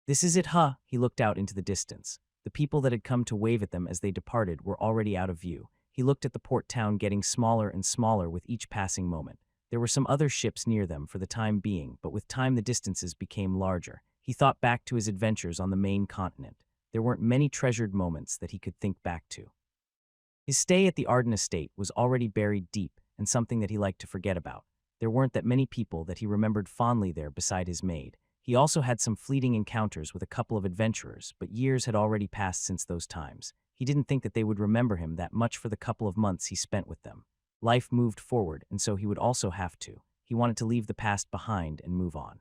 "This is it, huh?" He looked out into the distance. The people that had come to wave at them as they departed were already out of view. He looked at the port town getting smaller and smaller with each passing moment. There were some other ships near them for the time being, but with time the distances became larger. He thought back to his adventures on the main continent. There weren't many treasured moments that he could think back to. His stay at the Arden estate was already buried deep and something that he liked to forget about. There weren't that many people that he remembered fondly there beside his maid. He also had some fleeting encounters with a couple of adventurers, but years had already passed since those times. He didn't think that they would remember him that much for the couple of months he spent with them. Life moved forward, and so he would also have to. He wanted to leave the past behind and move on.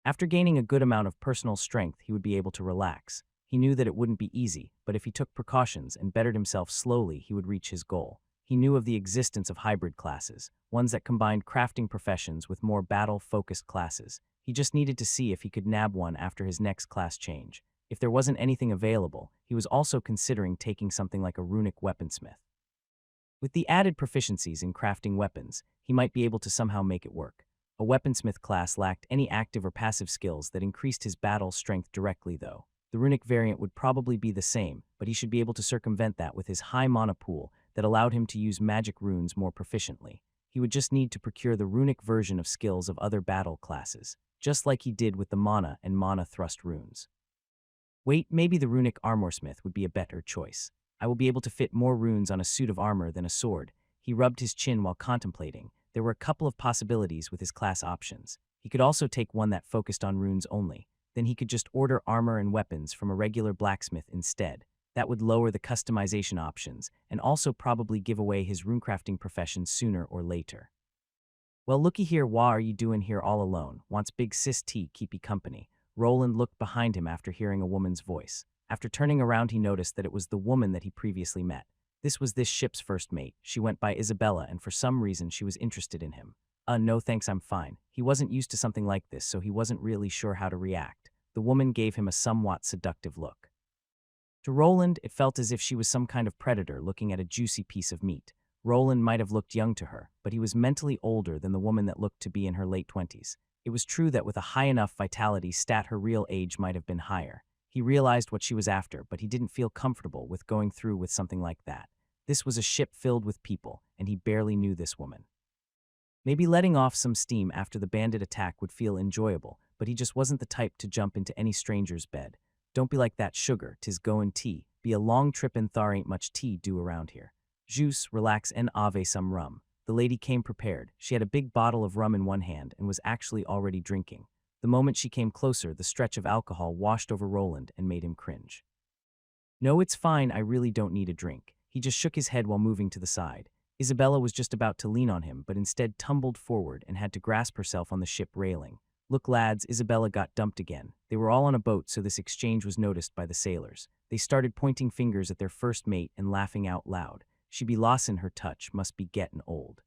After gaining a good amount of personal strength, he would be able to relax. He knew that it wouldn't be easy, but if he took precautions and bettered himself slowly, he would reach his goal. He knew of the existence of hybrid classes, ones that combined crafting professions with more battle-focused classes. He just needed to see if he could nab one after his next class change. If there wasn't anything available, he was also considering taking something like a runic weaponsmith. With the added proficiencies in crafting weapons, he might be able to somehow make it work. A weaponsmith class lacked any active or passive skills that increased his battle strength directly, though. The runic variant would probably be the same, but he should be able to circumvent that with his high mana pool that allowed him to use magic runes more proficiently. He would just need to procure the runic version of skills of other battle classes, just like he did with the mana and mana thrust runes. Wait, maybe the runic armorsmith would be a better choice. I will be able to fit more runes on a suit of armor than a sword. He rubbed his chin while contemplating. There were a couple of possibilities with his class options. He could also take one that focused on runes only. Then he could just order armor and weapons from a regular blacksmith instead. That would lower the customization options and also probably give away his runecrafting profession sooner or later. Well, looky here, wha are you doing here all alone? Wants big sis T keep you company? Roland looked behind him after hearing a woman's voice. After turning around, he noticed that it was the woman that he previously met. This was this ship's first mate. She went by Isabella, and for some reason she was interested in him. No thanks, I'm fine. He wasn't used to something like this, so he wasn't really sure how to react. The woman gave him a somewhat seductive look. To Roland, it felt as if she was some kind of predator looking at a juicy piece of meat. Roland might have looked young to her, but he was mentally older than the woman that looked to be in her late 20s. It was true that with a high enough vitality stat, her real age might have been higher. He realized what she was after, but he didn't feel comfortable with going through with something like that. This was a ship filled with people, and he barely knew this woman. Maybe letting off some steam after the bandit attack would feel enjoyable, but he just wasn't the type to jump into any stranger's bed. Don't be like that, sugar, 'tis goin' tea. Be a long trip and thar ain't much tea due around here. Juice, relax, and ave some rum. The lady came prepared. She had a big bottle of rum in one hand and was actually already drinking. The moment she came closer, the stretch of alcohol washed over Roland and made him cringe. No, it's fine, I really don't need a drink. He just shook his head while moving to the side. Isabella was just about to lean on him, but instead tumbled forward and had to grasp herself on the ship railing. Look, lads, Isabella got dumped again. They were all on a boat, so this exchange was noticed by the sailors. They started pointing fingers at their first mate and laughing out loud. She be lossin' her touch, must be gettin' old.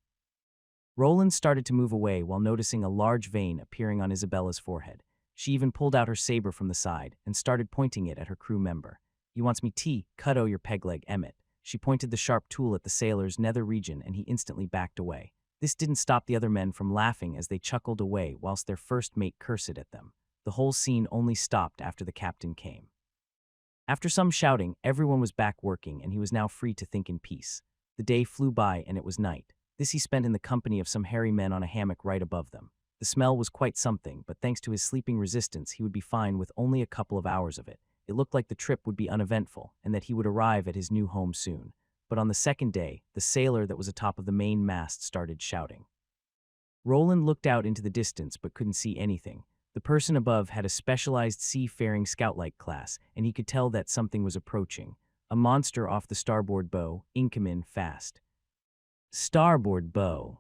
Roland started to move away while noticing a large vein appearing on Isabella's forehead. She even pulled out her saber from the side and started pointing it at her crew member. You wants me tea, cut o' your pegleg, Emmett. She pointed the sharp tool at the sailor's nether region and he instantly backed away. This didn't stop the other men from laughing as they chuckled away whilst their first mate cursed at them. The whole scene only stopped after the captain came. After some shouting, everyone was back working and he was now free to think in peace. The day flew by and it was night. This he spent in the company of some hairy men on a hammock right above them. The smell was quite something, but thanks to his sleeping resistance, he would be fine with only a couple of hours of it. It looked like the trip would be uneventful and that he would arrive at his new home soon. But on the second day, the sailor that was atop of the main mast started shouting. Roland looked out into the distance but couldn't see anything. The person above had a specialized seafaring scout-like class, and he could tell that something was approaching. A monster off the starboard bow, incoming fast. Starboard bow.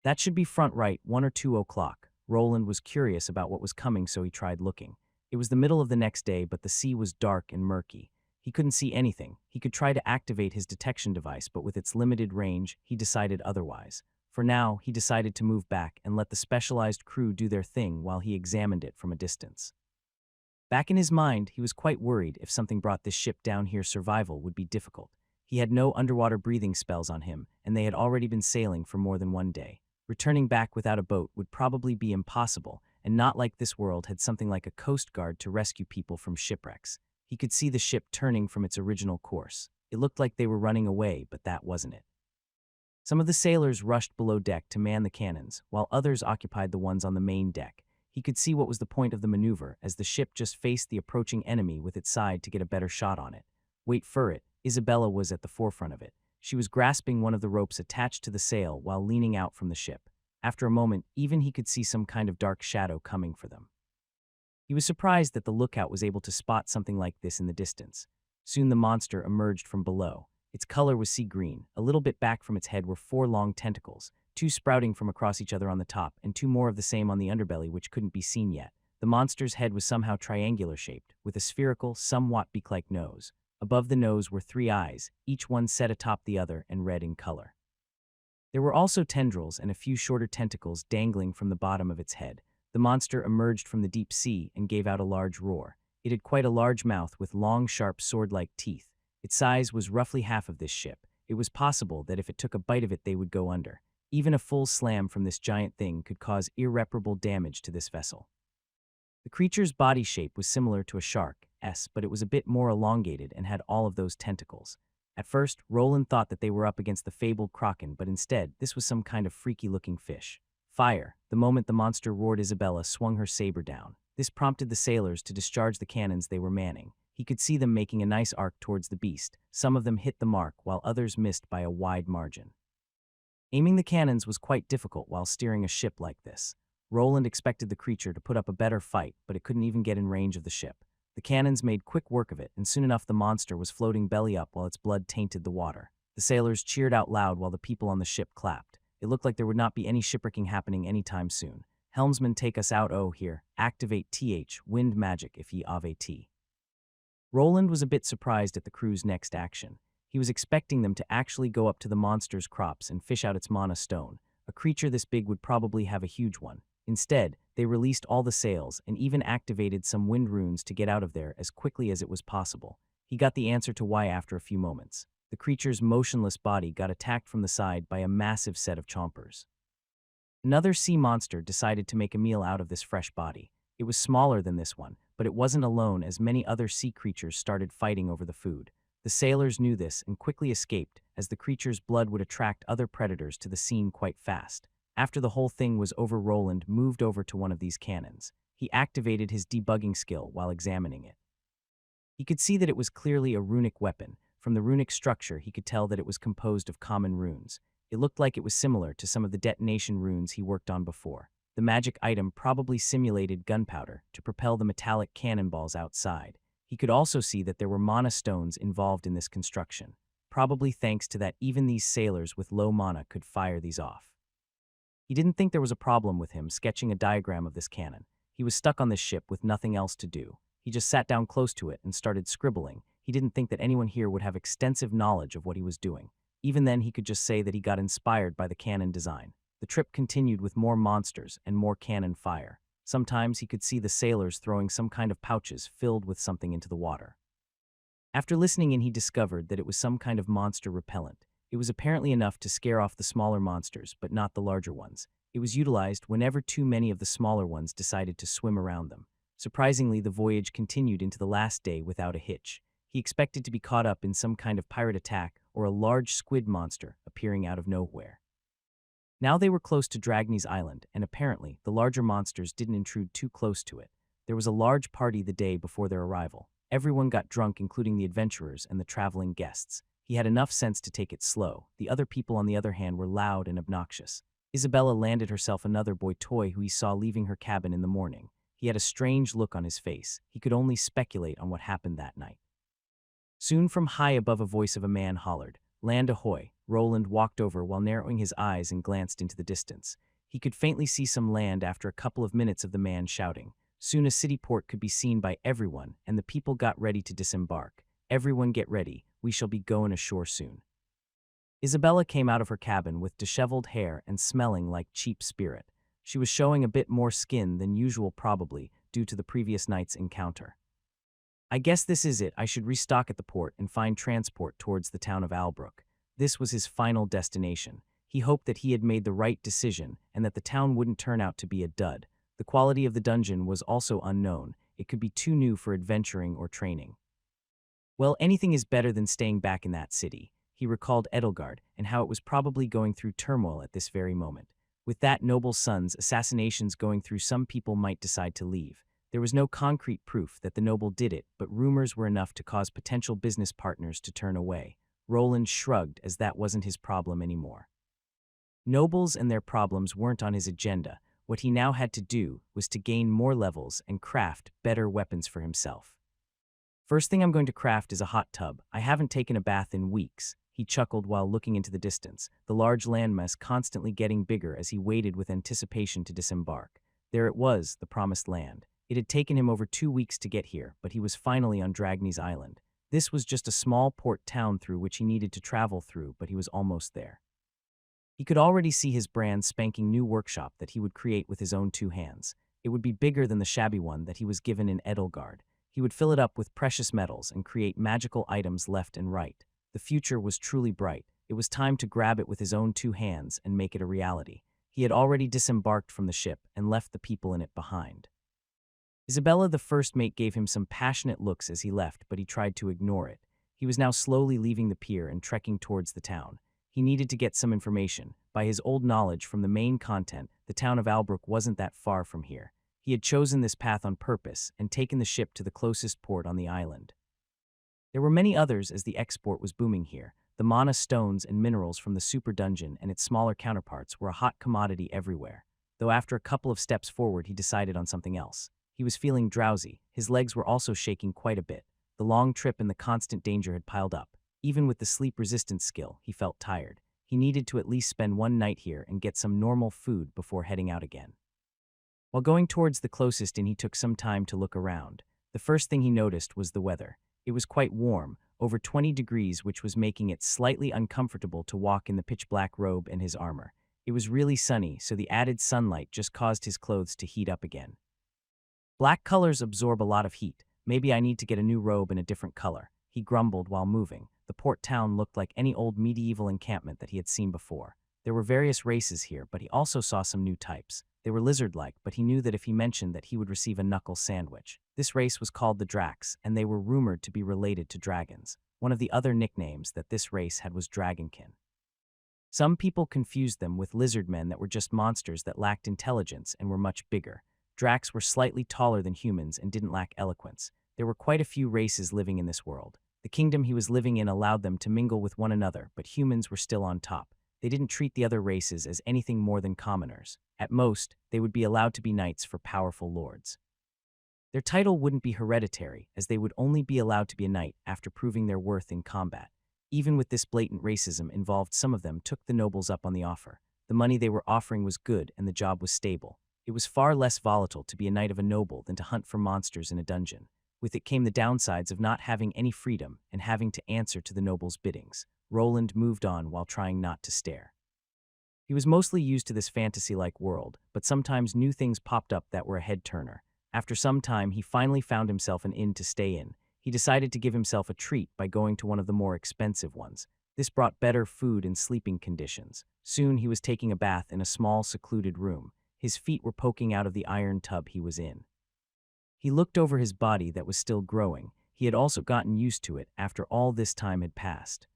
That should be front right, 1 or 2 o'clock. Roland was curious about what was coming, so he tried looking. It was the middle of the next day, but the sea was dark and murky. He couldn't see anything. He could try to activate his detection device, but with its limited range, he decided otherwise. For now, he decided to move back and let the specialized crew do their thing while he examined it from a distance. Back in his mind, he was quite worried if something brought this ship down here, survival would be difficult. He had no underwater breathing spells on him, and they had already been sailing for more than one day. Returning back without a boat would probably be impossible, and not like this world had something like a coast guard to rescue people from shipwrecks. He could see the ship turning from its original course. It looked like they were running away, but that wasn't it. Some of the sailors rushed below deck to man the cannons, while others occupied the ones on the main deck. He could see what was the point of the maneuver, as the ship just faced the approaching enemy with its side to get a better shot on it. Wait for it. Isabella was at the forefront of it. She was grasping one of the ropes attached to the sail while leaning out from the ship. After a moment, even he could see some kind of dark shadow coming for them. He was surprised that the lookout was able to spot something like this in the distance. Soon the monster emerged from below. Its color was sea green. A little bit back from its head were 4 long tentacles, 2 sprouting from across each other on the top, and 2 more of the same on the underbelly which couldn't be seen yet. The monster's head was somehow triangular-shaped, with a spherical, somewhat beak-like nose. Above the nose were 3 eyes, each one set atop the other and red in color. There were also tendrils and a few shorter tentacles dangling from the bottom of its head. The monster emerged from the deep sea and gave out a large roar. It had quite a large mouth with long, sharp, sword-like teeth. Its size was roughly half of this ship. It was possible that if it took a bite of it, they would go under. Even a full slam from this giant thing could cause irreparable damage to this vessel. The creature's body shape was similar to a shark's, but it was a bit more elongated and had all of those tentacles. At first, Roland thought that they were up against the fabled kraken, but instead, this was some kind of freaky-looking fish. Fire! The moment the monster roared, Isabella swung her saber down. This prompted the sailors to discharge the cannons they were manning. He could see them making a nice arc towards the beast. Some of them hit the mark, while others missed by a wide margin. Aiming the cannons was quite difficult while steering a ship like this. Roland expected the creature to put up a better fight, but it couldn't even get in range of the ship. The cannons made quick work of it, and soon enough the monster was floating belly up while its blood tainted the water. The sailors cheered out loud while the people on the ship clapped. It looked like there would not be any shipwrecking happening anytime soon. Helmsman, take us out. Oh, here. Activate wind magic if ye ave t. Roland was a bit surprised at the crew's next action. He was expecting them to actually go up to the monster's crops and fish out its mana stone. A creature this big would probably have a huge one. Instead, they released all the sails and even activated some wind runes to get out of there as quickly as it was possible. He got the answer to why after a few moments. The creature's motionless body got attacked from the side by a massive set of chompers. Another sea monster decided to make a meal out of this fresh body. It was smaller than this one, but it wasn't alone as many other sea creatures started fighting over the food. The sailors knew this and quickly escaped, as the creature's blood would attract other predators to the scene quite fast. After the whole thing was over, Roland moved over to one of these cannons. He activated his debugging skill while examining it. He could see that it was clearly a runic weapon. From the runic structure, he could tell that it was composed of common runes. It looked like it was similar to some of the detonation runes he worked on before. The magic item probably simulated gunpowder to propel the metallic cannonballs outside. He could also see that there were mana stones involved in this construction, probably thanks to that even these sailors with low mana could fire these off. He didn't think there was a problem with him sketching a diagram of this cannon. He was stuck on this ship with nothing else to do. He just sat down close to it and started scribbling. He didn't think that anyone here would have extensive knowledge of what he was doing. Even then, he could just say that he got inspired by the cannon design. The trip continued with more monsters and more cannon fire. Sometimes he could see the sailors throwing some kind of pouches filled with something into the water. After listening in, he discovered that it was some kind of monster repellent. It was apparently enough to scare off the smaller monsters, but not the larger ones. It was utilized whenever too many of the smaller ones decided to swim around them. Surprisingly, the voyage continued into the last day without a hitch. He expected to be caught up in some kind of pirate attack or a large squid monster appearing out of nowhere. Now they were close to Dragny's island, and apparently the larger monsters didn't intrude too close to it. There was a large party the day before their arrival. Everyone got drunk, including the adventurers and the traveling guests. He had enough sense to take it slow. The other people, on the other hand, were loud and obnoxious. Isabella landed herself another boy toy who he saw leaving her cabin in the morning. He had a strange look on his face. He could only speculate on what happened that night. Soon from high above a voice of a man hollered, "Land ahoy!" Roland walked over while narrowing his eyes and glanced into the distance. He could faintly see some land after a couple of minutes of the man shouting. Soon a city port could be seen by everyone, and the people got ready to disembark. "Everyone get ready, we shall be going ashore soon." Isabella came out of her cabin with disheveled hair and smelling like cheap spirit. She was showing a bit more skin than usual, probably due to the previous night's encounter. "I guess this is it. I should restock at the port and find transport towards the town of Albrook." This was his final destination. He hoped that he had made the right decision and that the town wouldn't turn out to be a dud. The quality of the dungeon was also unknown. It could be too new for adventuring or training. Well, anything is better than staying back in that city. He recalled Edelgard and how it was probably going through turmoil at this very moment. With that noble's son's assassinations going through, some people might decide to leave. There was no concrete proof that the noble did it, but rumors were enough to cause potential business partners to turn away. Roland shrugged, as that wasn't his problem anymore. Nobles and their problems weren't on his agenda. What he now had to do was to gain more levels and craft better weapons for himself. "First thing I'm going to craft is a hot tub. I haven't taken a bath in weeks," he chuckled while looking into the distance, the large landmass constantly getting bigger as he waited with anticipation to disembark. There it was, the promised land. It had taken him over 2 weeks to get here, but he was finally on Dragny's island. This was just a small port town through which he needed to travel through, but he was almost there. He could already see his brand spanking new workshop that he would create with his own 2 hands. It would be bigger than the shabby one that he was given in Edelgard. He would fill it up with precious metals and create magical items left and right. The future was truly bright. It was time to grab it with his own 2 hands and make it a reality. He had already disembarked from the ship and left the people in it behind. Isabella, the first mate, gave him some passionate looks as he left, but he tried to ignore it. He was now slowly leaving the pier and trekking towards the town. He needed to get some information. By his old knowledge from the main content, the town of Albrook wasn't that far from here. He had chosen this path on purpose and taken the ship to the closest port on the island. There were many others as the export was booming here. The mana stones and minerals from the super dungeon and its smaller counterparts were a hot commodity everywhere. Though after a couple of steps forward, he decided on something else. He was feeling drowsy. His legs were also shaking quite a bit. The long trip and the constant danger had piled up. Even with the sleep resistance skill, he felt tired. He needed to at least spend one night here and get some normal food before heading out again. While going towards the closest inn, he took some time to look around. The first thing he noticed was the weather. It was quite warm, over 20 degrees, which was making it slightly uncomfortable to walk in the pitch-black robe and his armor. It was really sunny, so the added sunlight just caused his clothes to heat up again. Black colors absorb a lot of heat. Maybe I need to get a new robe in a different color, he grumbled while moving. The port town looked like any old medieval encampment that he had seen before. There were various races here, but he also saw some new types. They were lizard-like, but he knew that if he mentioned that he would receive a knuckle sandwich. This race was called the Drax, and they were rumored to be related to dragons. One of the other nicknames that this race had was Dragonkin. Some people confused them with lizardmen that were just monsters that lacked intelligence and were much bigger. Drax were slightly taller than humans and didn't lack eloquence. There were quite a few races living in this world. The kingdom he was living in allowed them to mingle with one another, but humans were still on top. They didn't treat the other races as anything more than commoners. At most, they would be allowed to be knights for powerful lords. Their title wouldn't be hereditary, as they would only be allowed to be a knight after proving their worth in combat. Even with this blatant racism involved, some of them took the nobles up on the offer. The money they were offering was good and the job was stable. It was far less volatile to be a knight of a noble than to hunt for monsters in a dungeon. With it came the downsides of not having any freedom and having to answer to the noble's biddings. Roland moved on while trying not to stare. He was mostly used to this fantasy-like world, but sometimes new things popped up that were a head-turner. After some time, he finally found himself an inn to stay in. He decided to give himself a treat by going to one of the more expensive ones. This brought better food and sleeping conditions. Soon he was taking a bath in a small, secluded room. His feet were poking out of the iron tub he was in. He looked over his body that was still growing. He had also gotten used to it after all this time had passed.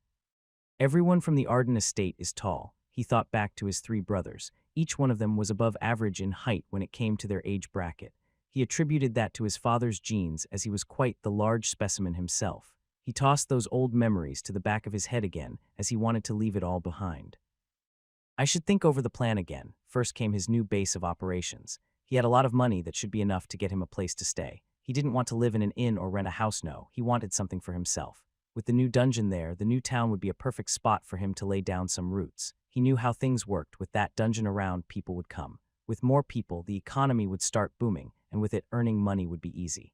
Everyone from the Arden estate is tall. He thought back to his 3 brothers. Each one of them was above average in height when it came to their age bracket. He attributed that to his father's genes, as he was quite the large specimen himself. He tossed those old memories to the back of his head again, as he wanted to leave it all behind. I should think over the plan again. First came his new base of operations. He had a lot of money that should be enough to get him a place to stay. He didn't want to live in an inn or rent a house, no. He wanted something for himself. With the new dungeon there, the new town would be a perfect spot for him to lay down some roots. He knew how things worked. With that dungeon around, people would come. With more people, the economy would start booming, and with it, earning money would be easy.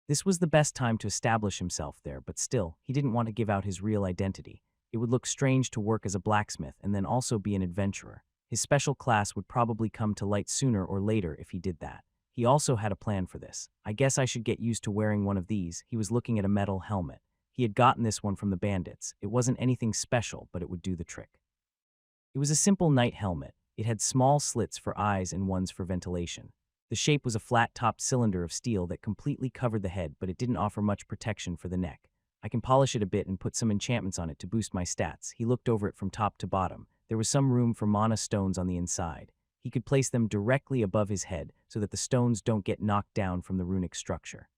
This was the best time to establish himself there, but still, he didn't want to give out his real identity. It would look strange to work as a blacksmith and then also be an adventurer. His special class would probably come to light sooner or later if he did that. He also had a plan for this. I guess I should get used to wearing one of these. He was looking at a metal helmet. He had gotten this one from the bandits. It wasn't anything special, but it would do the trick. It was a simple knight helmet. It had small slits for eyes and ones for ventilation. The shape was a flat-topped cylinder of steel that completely covered the head, but it didn't offer much protection for the neck. I can polish it a bit and put some enchantments on it to boost my stats. He looked over it from top to bottom. There was some room for mana stones on the inside. He could place them directly above his head so that the stones don't get knocked down from the runic structure.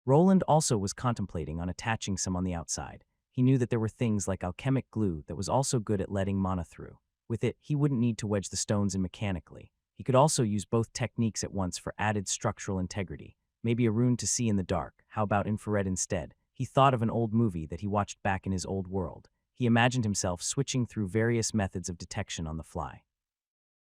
Roland also was contemplating on attaching some on the outside. He knew that there were things like alchemic glue that was also good at letting mana through. With it, he wouldn't need to wedge the stones in mechanically. He could also use both techniques at once for added structural integrity. Maybe a rune to see in the dark. How about infrared instead? He thought of an old movie that he watched back in his old world. He imagined himself switching through various methods of detection on the fly.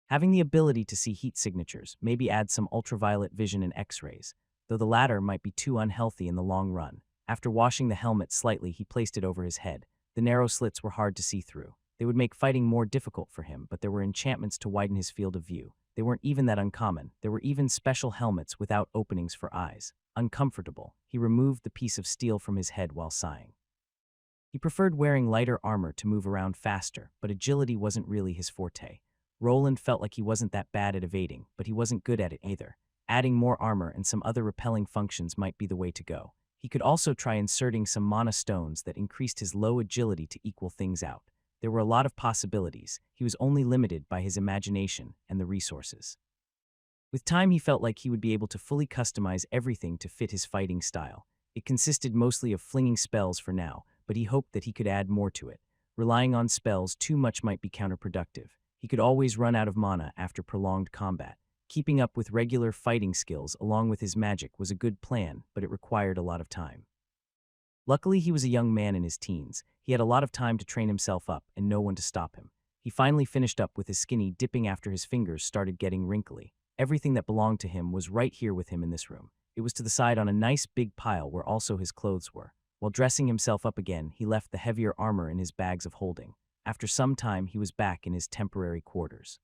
Having the ability to see heat signatures, maybe add some ultraviolet vision and X-rays, though the latter might be too unhealthy in the long run. After washing the helmet slightly, he placed it over his head. The narrow slits were hard to see through. They would make fighting more difficult for him, but there were enchantments to widen his field of view. They weren't even that uncommon. There were even special helmets without openings for eyes. Uncomfortable, he removed the piece of steel from his head while sighing. He preferred wearing lighter armor to move around faster, but agility wasn't really his forte. Roland felt like he wasn't that bad at evading, but he wasn't good at it either. Adding more armor and some other repelling functions might be the way to go. He could also try inserting some mana stones that increased his low agility to equal things out. There were a lot of possibilities. He was only limited by his imagination and the resources. With time, he felt like he would be able to fully customize everything to fit his fighting style. It consisted mostly of flinging spells for now, but he hoped that he could add more to it. Relying on spells too much might be counterproductive. He could always run out of mana after prolonged combat. Keeping up with regular fighting skills along with his magic was a good plan, but it required a lot of time. Luckily, he was a young man in his teens. He had a lot of time to train himself up and no one to stop him. He finally finished up with his skinny dipping after his fingers started getting wrinkly. Everything that belonged to him was right here with him in this room. It was to the side on a nice big pile where also his clothes were. While dressing himself up again, he left the heavier armor in his bags of holding. After some time, he was back in his temporary quarters.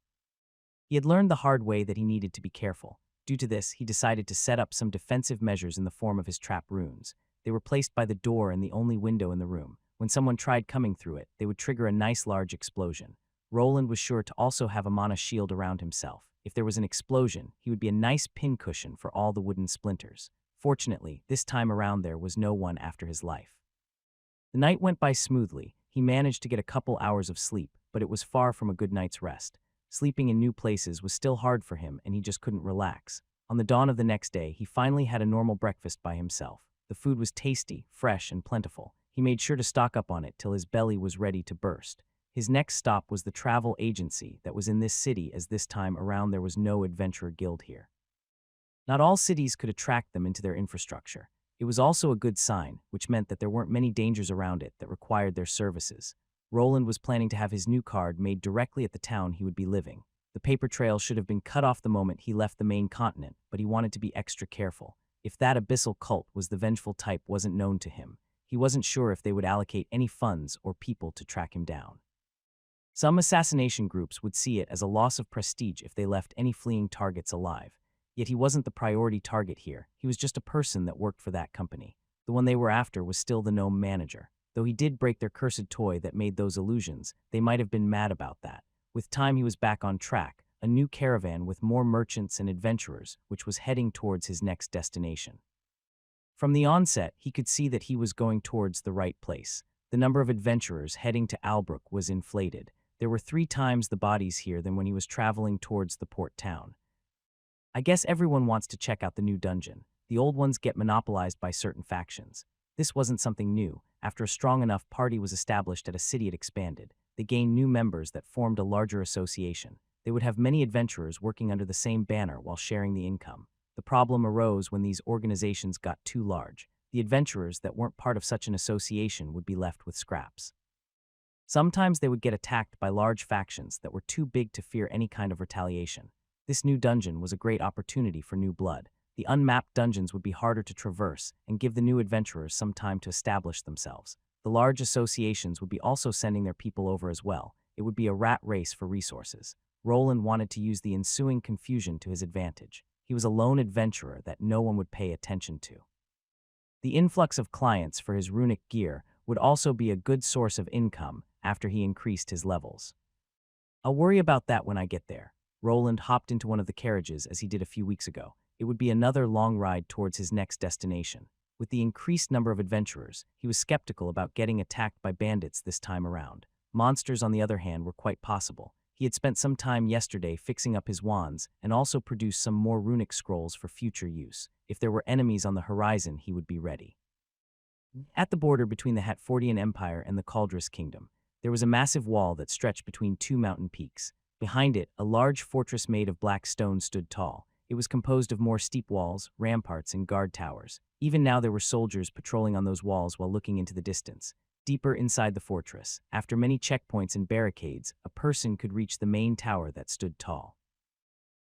He had learned the hard way that he needed to be careful. Due to this, he decided to set up some defensive measures in the form of his trap runes. They were placed by the door and the only window in the room. When someone tried coming through it, they would trigger a nice large explosion. Roland was sure to also have a mana shield around himself. If there was an explosion, he would be a nice pincushion for all the wooden splinters. Fortunately, this time around there was no one after his life. The night went by smoothly. He managed to get a couple hours of sleep, but it was far from a good night's rest. Sleeping in new places was still hard for him, and he just couldn't relax. On the dawn of the next day, he finally had a normal breakfast by himself. The food was tasty, fresh, and plentiful. He made sure to stock up on it till his belly was ready to burst. His next stop was the travel agency that was in this city, as this time around there was no adventurer guild here. Not all cities could attract them into their infrastructure. It was also a good sign, which meant that there weren't many dangers around it that required their services. Roland was planning to have his new card made directly at the town he would be living. The paper trail should have been cut off the moment he left the main continent, but he wanted to be extra careful. If that abyssal cult was the vengeful type wasn't known to him, he wasn't sure if they would allocate any funds or people to track him down. Some assassination groups would see it as a loss of prestige if they left any fleeing targets alive. Yet he wasn't the priority target here. He was just a person that worked for that company. The one they were after was still the gnome manager. Though he did break their cursed toy that made those illusions, they might have been mad about that. With time, he was back on track, a new caravan with more merchants and adventurers, which was heading towards his next destination. From the onset, he could see that he was going towards the right place. The number of adventurers heading to Albrook was inflated. There were 3 times the bodies here than when he was traveling towards the port town. I guess everyone wants to check out the new dungeon. The old ones get monopolized by certain factions. This wasn't something new. After a strong enough party was established at a city, it expanded. They gained new members that formed a larger association. They would have many adventurers working under the same banner while sharing the income. The problem arose when these organizations got too large. The adventurers that weren't part of such an association would be left with scraps. Sometimes they would get attacked by large factions that were too big to fear any kind of retaliation. This new dungeon was a great opportunity for new blood. The unmapped dungeons would be harder to traverse and give the new adventurers some time to establish themselves. The large associations would be also sending their people over as well. It would be a rat race for resources. Roland wanted to use the ensuing confusion to his advantage. He was a lone adventurer that no one would pay attention to. The influx of clients for his runic gear would also be a good source of income after he increased his levels. I'll worry about that when I get there. Roland hopped into one of the carriages as he did a few weeks ago. It would be another long ride towards his next destination. With the increased number of adventurers, he was skeptical about getting attacked by bandits this time around. Monsters, on the other hand, were quite possible. He had spent some time yesterday fixing up his wands and also produced some more runic scrolls for future use. If there were enemies on the horizon, he would be ready. At the border between the Hatfordian Empire and the Caldris Kingdom, there was a massive wall that stretched between 2 mountain peaks. Behind it, a large fortress made of black stone stood tall. It was composed of more steep walls, ramparts, and guard towers. Even now there were soldiers patrolling on those walls while looking into the distance. Deeper inside the fortress, after many checkpoints and barricades, a person could reach the main tower that stood tall.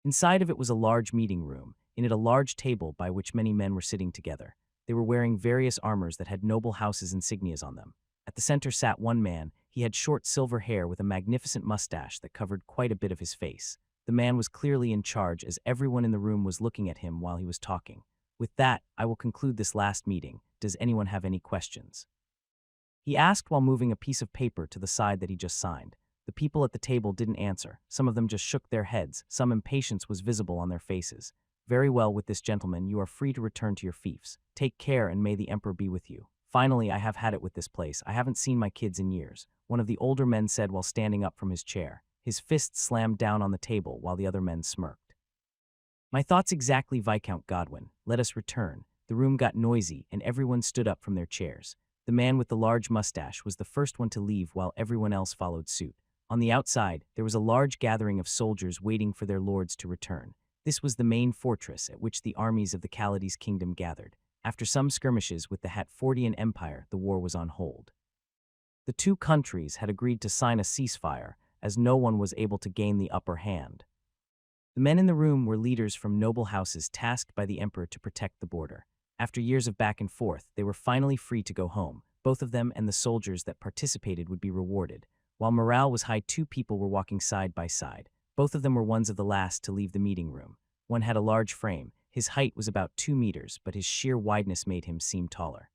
Inside of it was a large meeting room. In it a large table by which many men were sitting together. They were wearing various armors that had noble houses' insignias on them. At the center sat one man. He had short silver hair with a magnificent mustache that covered quite a bit of his face. The man was clearly in charge, as everyone in the room was looking at him while he was talking. With that, I will conclude this last meeting. Does anyone have any questions? He asked while moving a piece of paper to the side that he just signed. The people at the table didn't answer. Some of them just shook their heads. Some impatience was visible on their faces. Very well, with this gentleman, you are free to return to your fiefs. Take care, and may the Emperor be with you. Finally, I have had it with this place. I haven't seen my kids in years, one of the older men said while standing up from his chair. His fist slammed down on the table while the other men smirked. My thoughts exactly, Viscount Godwin. Let us return. the room got noisy and everyone stood up from their chairs. The man with the large mustache was the first one to leave while everyone else followed suit. On the outside, there was a large gathering of soldiers waiting for their lords to return. This was the main fortress at which the armies of the Khalidi's kingdom gathered. After some skirmishes with the Hatfordian Empire, the war was on hold. The two countries had agreed to sign a ceasefire, as no one was able to gain the upper hand. The men in the room were leaders from noble houses tasked by the emperor to protect the border. After years of back and forth, they were finally free to go home. Both of them and the soldiers that participated would be rewarded. While morale was high, two people were walking side by side. Both of them were ones of the last to leave the meeting room. One had a large frame. His height was about 2 meters, but his sheer wideness made him seem taller.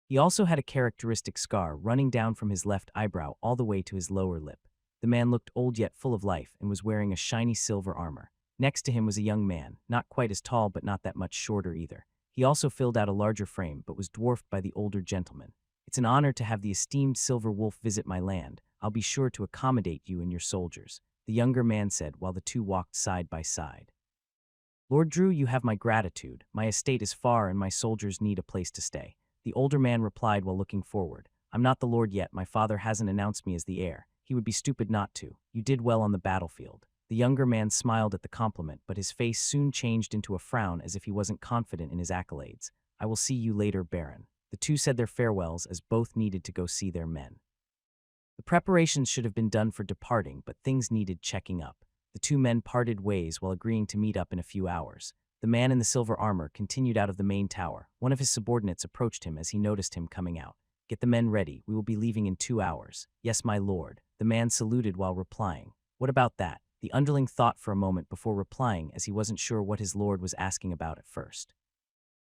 He also had a characteristic scar running down from his left eyebrow all the way to his lower lip. The man looked old yet full of life and was wearing a shiny silver armor. Next to him was a young man, not quite as tall but not that much shorter either. He also filled out a larger frame but was dwarfed by the older gentleman. "It's an honor to have the esteemed Silver Wolf visit my land. I'll be sure to accommodate you and your soldiers," the younger man said while the two walked side by side. "Lord Drew, you have my gratitude. My estate is far and my soldiers need a place to stay," the older man replied while looking forward. "I'm not the lord yet. My father hasn't announced me as the heir. He would be stupid not to. You did well on the battlefield." The younger man smiled at the compliment, but his face soon changed into a frown as if he wasn't confident in his accolades. "I will see you later, Baron." The two said their farewells as both needed to go see their men. The preparations should have been done for departing, but things needed checking up. The two men parted ways while agreeing to meet up in a few hours. The man in the silver armor continued out of the main tower. One of his subordinates approached him as he noticed him coming out. "Get the men ready. We will be leaving in 2 hours." "Yes, my lord." The man saluted while replying. "What about that?" The underling thought for a moment before replying, as he wasn't sure what his lord was asking about at first.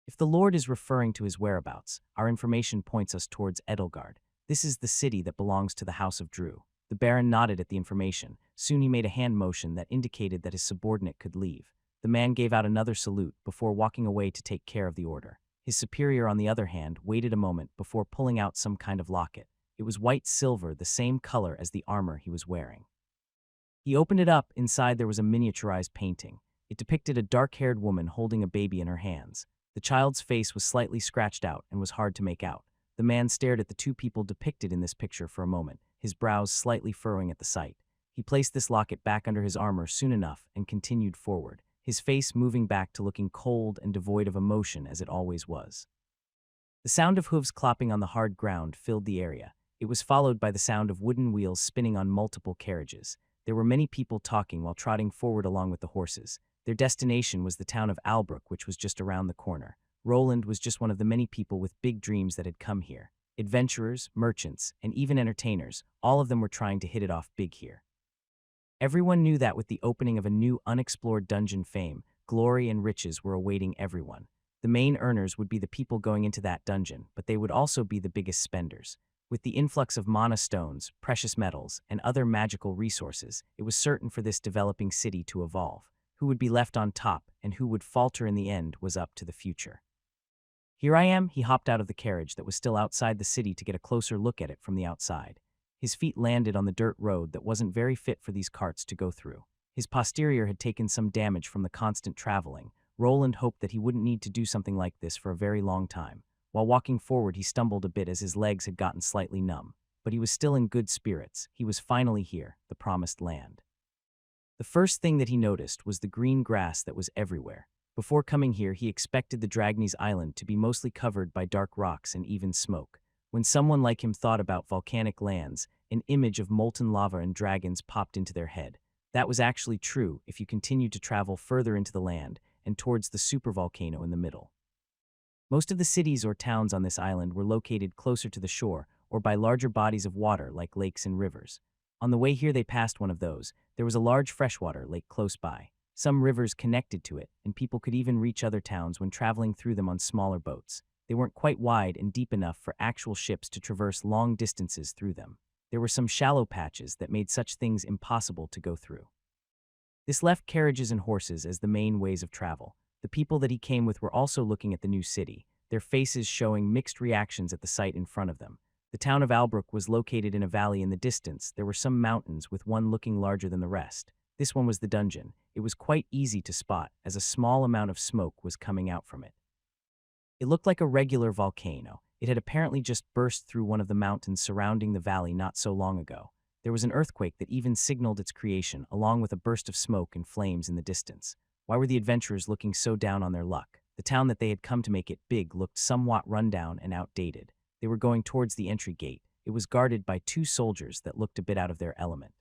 "If the lord is referring to his whereabouts, our information points us towards Edelgard. This is the city that belongs to the House of Drew." The Baron nodded at the information. Soon he made a hand motion that indicated that his subordinate could leave. The man gave out another salute before walking away to take care of the order. His superior, on the other hand, waited a moment before pulling out some kind of locket. It was white silver, the same color as the armor he was wearing. He opened it up. Inside there was a miniaturized painting. It depicted a dark-haired woman holding a baby in her hands. The child's face was slightly scratched out and was hard to make out. The man stared at the two people depicted in this picture for a moment, his brows slightly furrowing at the sight. He placed this locket back under his armor soon enough and continued forward, his face moving back to looking cold and devoid of emotion as it always was. The sound of hooves clopping on the hard ground filled the area. It was followed by the sound of wooden wheels spinning on multiple carriages. There were many people talking while trotting forward along with the horses. Their destination was the town of Albrook, which was just around the corner. Roland was just one of the many people with big dreams that had come here. Adventurers, merchants, and even entertainers, all of them were trying to hit it off big here. Everyone knew that with the opening of a new unexplored dungeon, fame, glory, and riches were awaiting everyone. The main earners would be the people going into that dungeon, but they would also be the biggest spenders. With the influx of mana stones, precious metals, and other magical resources, it was certain for this developing city to evolve. Who would be left on top and who would falter in the end was up to the future. "Here I am." He hopped out of the carriage that was still outside the city to get a closer look at it from the outside. His feet landed on the dirt road that wasn't very fit for these carts to go through. His posterior had taken some damage from the constant traveling. Roland hoped that he wouldn't need to do something like this for a very long time. While walking forward, he stumbled a bit as his legs had gotten slightly numb. But he was still in good spirits. He was finally here, the promised land. The first thing that he noticed was the green grass that was everywhere. Before coming here, he expected the Dragnes Island to be mostly covered by dark rocks and even smoke. When someone like him thought about volcanic lands, an image of molten lava and dragons popped into their head. That was actually true if you continued to travel further into the land and towards the supervolcano in the middle. Most of the cities or towns on this island were located closer to the shore or by larger bodies of water like lakes and rivers. On the way here they passed one of those. There was a large freshwater lake close by. Some rivers connected to it, and people could even reach other towns when traveling through them on smaller boats. They weren't quite wide and deep enough for actual ships to traverse long distances through them. There were some shallow patches that made such things impossible to go through. This left carriages and horses as the main ways of travel. The people that he came with were also looking at the new city, their faces showing mixed reactions at the sight in front of them. The town of Albrook was located in a valley in the distance. There were some mountains with one looking larger than the rest. This one was the dungeon. It was quite easy to spot as a small amount of smoke was coming out from it. It looked like a regular volcano. It had apparently just burst through one of the mountains surrounding the valley not so long ago. There was an earthquake that even signaled its creation, along with a burst of smoke and flames in the distance. Why were the adventurers looking so down on their luck? The town that they had come to make it big looked somewhat rundown and outdated. They were going towards the entry gate. It was guarded by two soldiers that looked a bit out of their element.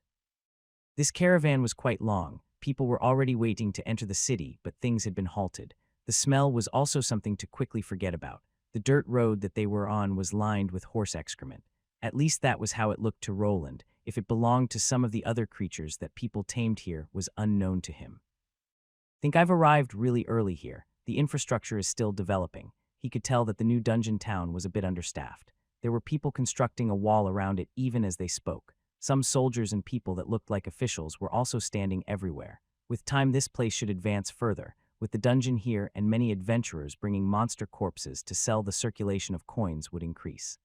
This caravan was quite long. People were already waiting to enter the city, but things had been halted. The smell was also something to quickly forget about. The dirt road that they were on was lined with horse excrement. At least that was how it looked to Roland. If it belonged to some of the other creatures that people tamed here was unknown to him. Think I've arrived really early here. The infrastructure is still developing. He could tell that the new dungeon town was a bit understaffed. There were people constructing a wall around it even as they spoke. Some soldiers and people that looked like officials were also standing everywhere. With time, this place should advance further. With the dungeon here and many adventurers bringing monster corpses to sell, the circulation of coins would increase.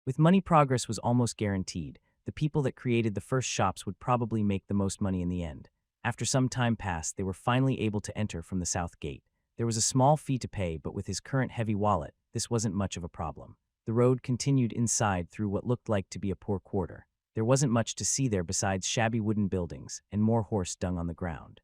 With money, progress was almost guaranteed. The people that created the first shops would probably make the most money in the end. After some time passed, they were finally able to enter from the south gate. There was a small fee to pay, but with his current heavy wallet, this wasn't much of a problem. The road continued inside through what looked like to be a poor quarter. There wasn't much to see there besides shabby wooden buildings and more horse dung on the ground.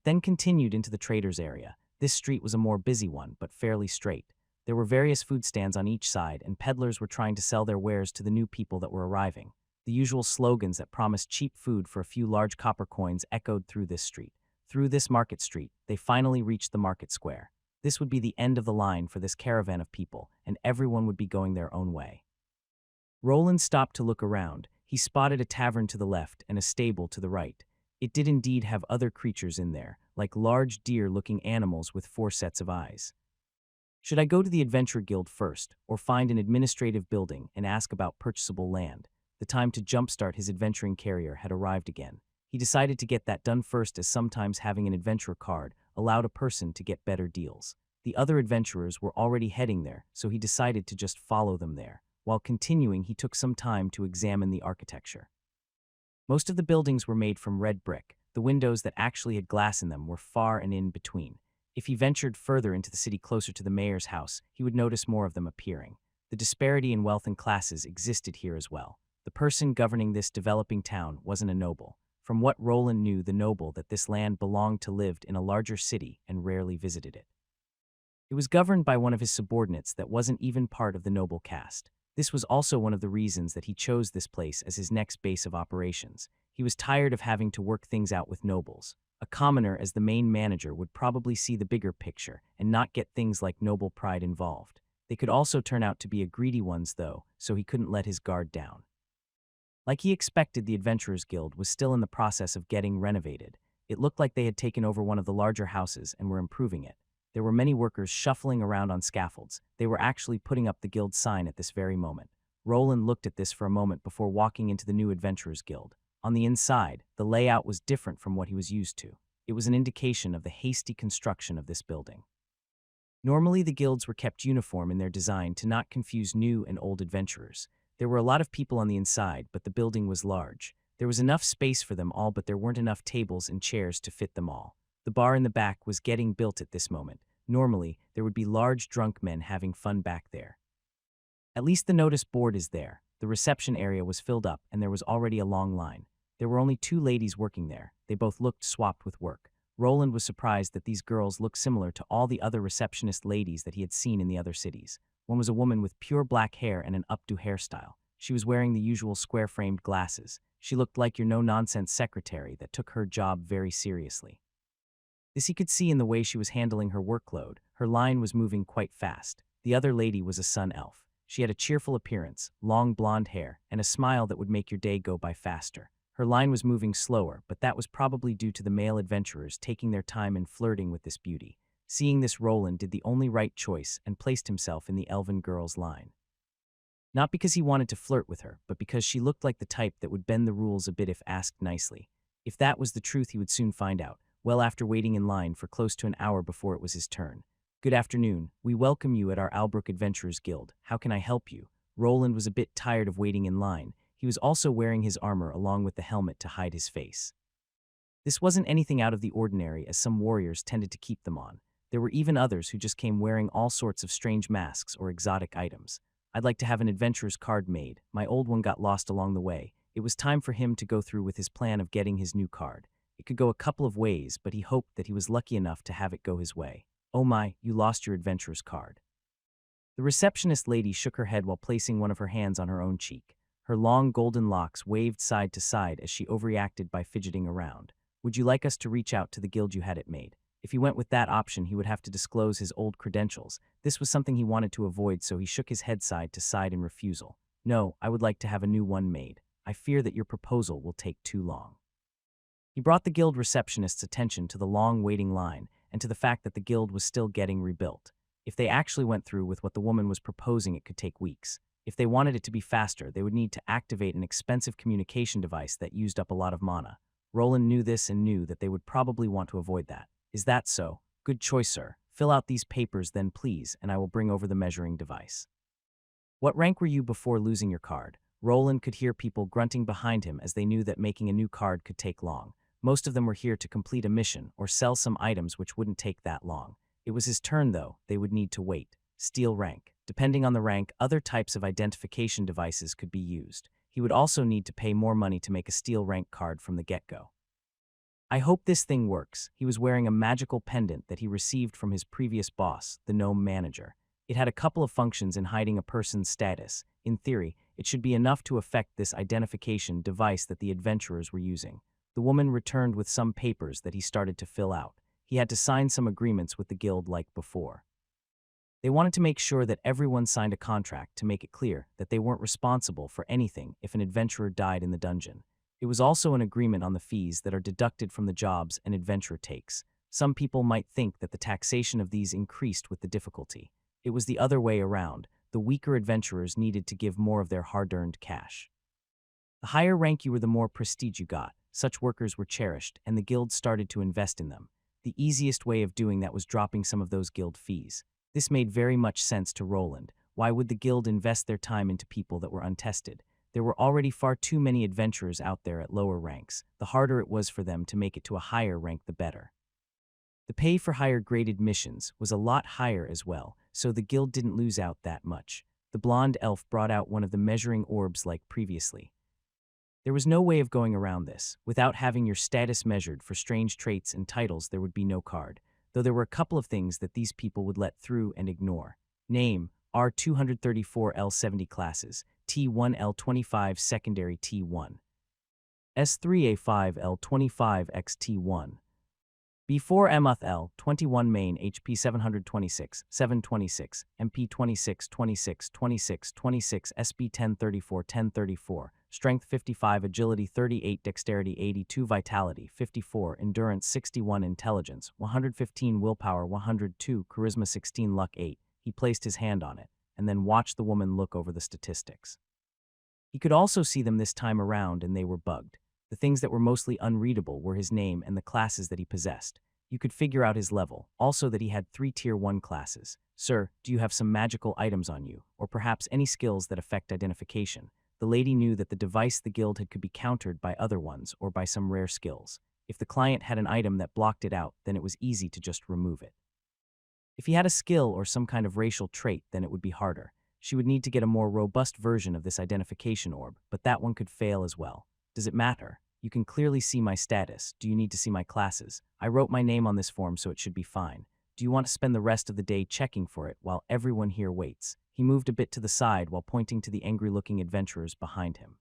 Then continued into the traders' area. This street was a more busy one, but fairly straight. There were various food stands on each side, and peddlers were trying to sell their wares to the new people that were arriving. The usual slogans that promised cheap food for a few large copper coins echoed through this street. Through this market street, they finally reached the market square. This would be the end of the line for this caravan of people, and everyone would be going their own way. Roland stopped to look around. He spotted a tavern to the left and a stable to the right. It did indeed have other creatures in there, like large deer-looking animals with 4 sets of eyes. Should I go to the Adventure Guild first, or find an administrative building and ask about purchasable land? The time to jumpstart his adventuring career had arrived again. He decided to get that done first, as sometimes having an adventurer card allowed a person to get better deals. The other adventurers were already heading there, so he decided to just follow them there. While continuing, he took some time to examine the architecture. Most of the buildings were made from red brick. The windows that actually had glass in them were far and in between. If he ventured further into the city closer to the mayor's house, he would notice more of them appearing. The disparity in wealth and classes existed here as well. The person governing this developing town wasn't a noble. From what Roland knew, the noble that this land belonged to lived in a larger city and rarely visited it. It was governed by one of his subordinates that wasn't even part of the noble caste. This was also one of the reasons that he chose this place as his next base of operations. He was tired of having to work things out with nobles. A commoner as the main manager would probably see the bigger picture and not get things like noble pride involved. They could also turn out to be a greedy ones though, so he couldn't let his guard down. Like he expected, the Adventurers Guild was still in the process of getting renovated. It looked like they had taken over one of the larger houses and were improving it. There were many workers shuffling around on scaffolds. They were actually putting up the guild sign at this very moment. Roland looked at this for a moment before walking into the new Adventurers Guild. On the inside, the layout was different from what he was used to. It was an indication of the hasty construction of this building. Normally, the guilds were kept uniform in their design to not confuse new and old adventurers. There were a lot of people on the inside, but the building was large. There was enough space for them all, but there weren't enough tables and chairs to fit them all. The bar in the back was getting built at this moment. Normally, there would be large drunk men having fun back there. At least the notice board is there. The reception area was filled up, and there was already a long line. There were only 2 ladies working there. They both looked swapped with work. Roland was surprised that these girls looked similar to all the other receptionist ladies that he had seen in the other cities. One was a woman with pure black hair and an updo hairstyle. She was wearing the usual square-framed glasses. She looked like your no-nonsense secretary that took her job very seriously. This he could see in the way she was handling her workload. Her line was moving quite fast. The other lady was a sun elf. She had a cheerful appearance, long blonde hair, and a smile that would make your day go by faster. Her line was moving slower, but that was probably due to the male adventurers taking their time and flirting with this beauty. Seeing this, Roland did the only right choice and placed himself in the elven girl's line. Not because he wanted to flirt with her, but because she looked like the type that would bend the rules a bit if asked nicely. If that was the truth, he would soon find out, well after waiting in line for close to an hour before it was his turn. "Good afternoon. We welcome you at our Albrook Adventurers Guild. How can I help you?" Roland was a bit tired of waiting in line. He was also wearing his armor along with the helmet to hide his face. This wasn't anything out of the ordinary, as some warriors tended to keep them on. There were even others who just came wearing all sorts of strange masks or exotic items. I'd like to have an adventurer's card made. My old one got lost along the way. It was time for him to go through with his plan of getting his new card. It could go a couple of ways, but he hoped that he was lucky enough to have it go his way. Oh my, you lost your adventurer's card. The receptionist lady shook her head while placing one of her hands on her own cheek. Her long golden locks waved side to side as she overreacted by fidgeting around. Would you like us to reach out to the guild you had it made? If he went with that option, he would have to disclose his old credentials. This was something he wanted to avoid, so he shook his head side to side in refusal. No, I would like to have a new one made. I fear that your proposal will take too long. He brought the guild receptionist's attention to the long waiting line and to the fact that the guild was still getting rebuilt. If they actually went through with what the woman was proposing, it could take weeks. If they wanted it to be faster, they would need to activate an expensive communication device that used up a lot of mana. Roland knew this and knew that they would probably want to avoid that. Is that so? Good choice, sir. Fill out these papers then, please, and I will bring over the measuring device. What rank were you before losing your card? Roland could hear people grunting behind him as they knew that making a new card could take long. Most of them were here to complete a mission or sell some items which wouldn't take that long. It was his turn, though. They would need to wait. Steel rank. Depending on the rank, other types of identification devices could be used. He would also need to pay more money to make a steel rank card from the get-go. I hope this thing works. He was wearing a magical pendant that he received from his previous boss, the gnome manager. It had a couple of functions in hiding a person's status. In theory, it should be enough to affect this identification device that the adventurers were using. The woman returned with some papers that he started to fill out. He had to sign some agreements with the guild like before. They wanted to make sure that everyone signed a contract to make it clear that they weren't responsible for anything if an adventurer died in the dungeon. It was also an agreement on the fees that are deducted from the jobs an adventurer takes. Some people might think that the taxation of these increased with the difficulty. It was the other way around. The weaker adventurers needed to give more of their hard-earned cash. The higher rank you were, the more prestige you got. Such workers were cherished, and the guild started to invest in them. The easiest way of doing that was dropping some of those guild fees. This made very much sense to Roland. Why would the guild invest their time into people that were untested? There were already far too many adventurers out there at lower ranks. The harder it was for them to make it to a higher rank, the better. The pay for higher graded missions was a lot higher as well, so the guild didn't lose out that much. The blonde elf brought out one of the measuring orbs like previously. There was no way of going around this. Without having your status measured for strange traits and titles, there would be no card, though there were a couple of things that these people would let through and ignore. Name, R234L70 classes, T1L25 secondary T1, S3A5L25XT1, B4ML 21 main HP 726, 726, MP 26, 26, 26, 26, SB 1034, 1034, Strength 55, Agility 38, Dexterity 82, Vitality 54, Endurance 61, Intelligence 115, Willpower 102, Charisma 16, Luck 8. He placed his hand on it, and then watched the woman look over the statistics. He could also see them this time around, and they were bugged. The things that were mostly unreadable were his name and the classes that he possessed. You could figure out his level, also that he had 3 Tier 1 classes. Sir, do you have some magical items on you, or perhaps any skills that affect identification? The lady knew that the device the guild had could be countered by other ones or by some rare skills. If the client had an item that blocked it out, then it was easy to just remove it. If he had a skill or some kind of racial trait, then it would be harder. She would need to get a more robust version of this identification orb, but that one could fail as well. Does it matter? You can clearly see my status. Do you need to see my classes? I wrote my name on this form, so it should be fine. Do you want to spend the rest of the day checking for it while everyone here waits? He moved a bit to the side while pointing to the angry-looking adventurers behind him.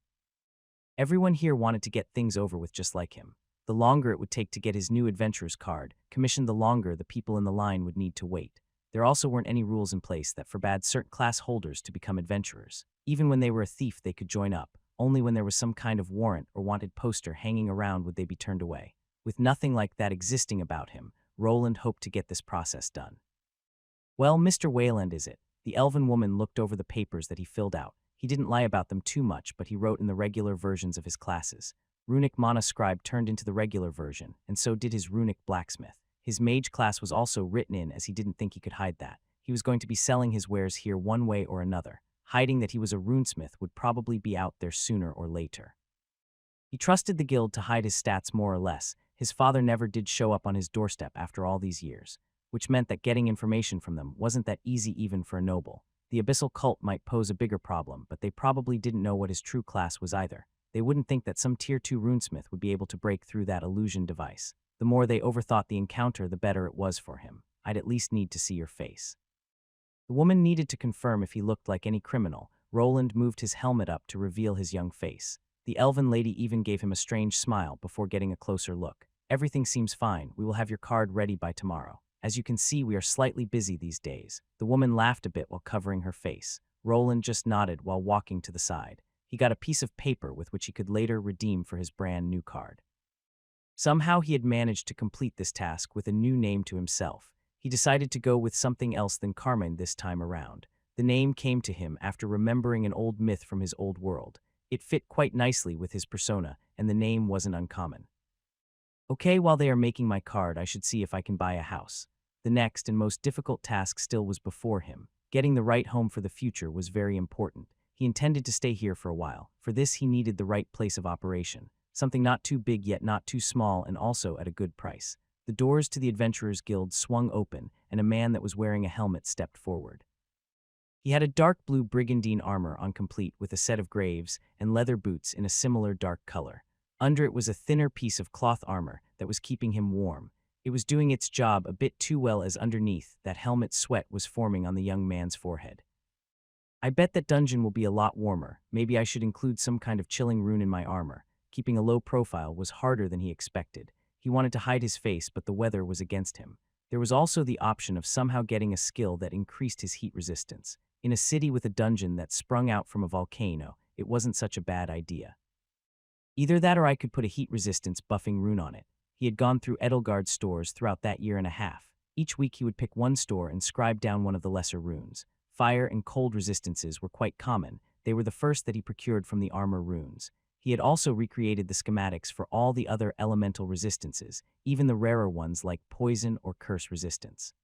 Everyone here wanted to get things over with just like him. The longer it would take to get his new adventurer's card commissioned, the longer the people in the line would need to wait. There also weren't any rules in place that forbade certain class holders to become adventurers. Even when they were a thief, they could join up. Only when there was some kind of warrant or wanted poster hanging around would they be turned away. With nothing like that existing about him, Roland hoped to get this process done. Well, Mr. Wayland, is it? The elven woman looked over the papers that he filled out. He didn't lie about them too much, but he wrote in the regular versions of his classes. Runic Mana Scribe turned into the regular version, and so did his Runic Blacksmith. His mage class was also written in, as he didn't think he could hide that. He was going to be selling his wares here one way or another. Hiding that he was a runesmith would probably be out there sooner or later. He trusted the guild to hide his stats more or less. His father never did show up on his doorstep after all these years. which meant that getting information from them wasn't that easy even for a noble. The abyssal cult might pose a bigger problem, but they probably didn't know what his true class was either. They wouldn't think that some Tier 2 runesmith would be able to break through that illusion device. The more they overthought the encounter, the better it was for him. I'd at least need to see your face. The woman needed to confirm if he looked like any criminal. Roland moved his helmet up to reveal his young face. The elven lady even gave him a strange smile before getting a closer look. Everything seems fine. We will have your card ready by tomorrow. As you can see, we are slightly busy these days. The woman laughed a bit while covering her face. Roland just nodded while walking to the side. He got a piece of paper with which he could later redeem for his brand new card. Somehow he had managed to complete this task with a new name to himself. He decided to go with something else than Carmen this time around. The name came to him after remembering an old myth from his old world. It fit quite nicely with his persona, and the name wasn't uncommon. Okay, while they are making my card, I should see if I can buy a house. The next and most difficult task still was before him. Getting the right home for the future was very important. He intended to stay here for a while. For this, he needed the right place of operation. Something not too big yet not too small, and also at a good price. The doors to the Adventurers Guild swung open, and a man that was wearing a helmet stepped forward. He had a dark blue brigandine armor on complete with a set of graves and leather boots in a similar dark color. Under it was a thinner piece of cloth armor that was keeping him warm. It was doing its job a bit too well, as underneath that helmet sweat was forming on the young man's forehead. I bet that dungeon will be a lot warmer. Maybe I should include some kind of chilling rune in my armor. Keeping a low profile was harder than he expected. He wanted to hide his face, but the weather was against him. There was also the option of somehow getting a skill that increased his heat resistance. In a city with a dungeon that sprung out from a volcano, it wasn't such a bad idea. Either that or I could put a heat resistance buffing rune on it. He had gone through Edelgard's stores throughout that year and a half. Each week he would pick one store and scribe down one of the lesser runes. Fire and cold resistances were quite common. They were the first that he procured from the armor runes. He had also recreated the schematics for all the other elemental resistances, even the rarer ones like poison or curse resistance.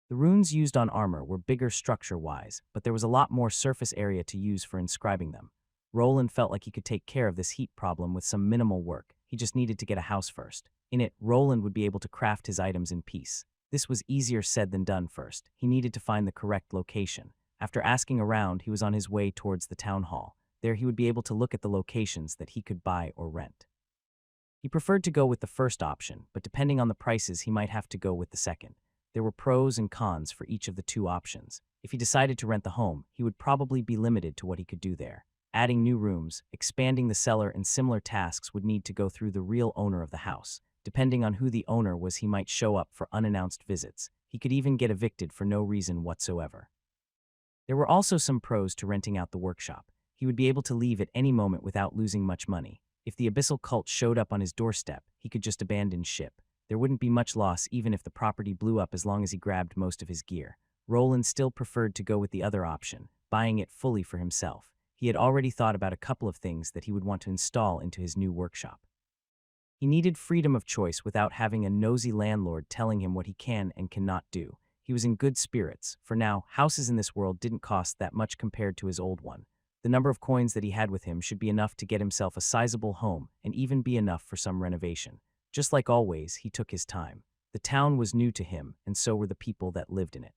The runes used on armor were bigger structure-wise, but there was a lot more surface area to use for inscribing them. Roland felt like he could take care of this heat problem with some minimal work. He just needed to get a house first. In it, Roland would be able to craft his items in peace. This was easier said than done first. He needed to find the correct location. After asking around, he was on his way towards the town hall. There he would be able to look at the locations that he could buy or rent. He preferred to go with the first option, but depending on the prices, he might have to go with the second. There were pros and cons for each of the two options. If he decided to rent the home, he would probably be limited to what he could do there. Adding new rooms, expanding the cellar, and similar tasks would need to go through the real owner of the house. Depending on who the owner was, he might show up for unannounced visits. He could even get evicted for no reason whatsoever. There were also some pros to renting out the workshop. He would be able to leave at any moment without losing much money. If the abyssal cult showed up on his doorstep, he could just abandon ship. There wouldn't be much loss even if the property blew up, as long as he grabbed most of his gear. Roland still preferred to go with the other option, buying it fully for himself. He had already thought about a couple of things that he would want to install into his new workshop. He needed freedom of choice without having a nosy landlord telling him what he can and cannot do. He was in good spirits. For now, houses in this world didn't cost that much compared to his old one. The number of coins that he had with him should be enough to get himself a sizable home and even be enough for some renovation. Just like always, he took his time. The town was new to him, and so were the people that lived in it.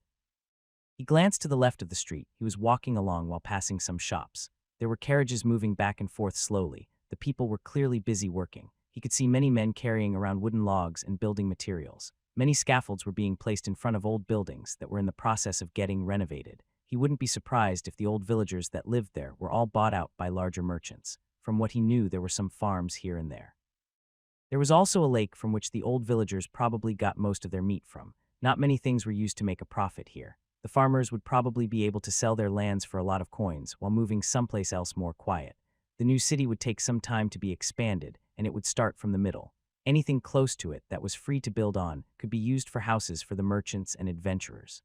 He glanced to the left of the street. He was walking along while passing some shops. There were carriages moving back and forth slowly. The people were clearly busy working. He could see many men carrying around wooden logs and building materials. Many scaffolds were being placed in front of old buildings that were in the process of getting renovated. He wouldn't be surprised if the old villagers that lived there were all bought out by larger merchants. From what he knew, there were some farms here and there. There was also a lake from which the old villagers probably got most of their meat from. Not many things were used to make a profit here. The farmers would probably be able to sell their lands for a lot of coins while moving someplace else more quiet. The new city would take some time to be expanded, and it would start from the middle. Anything close to it that was free to build on could be used for houses for the merchants and adventurers.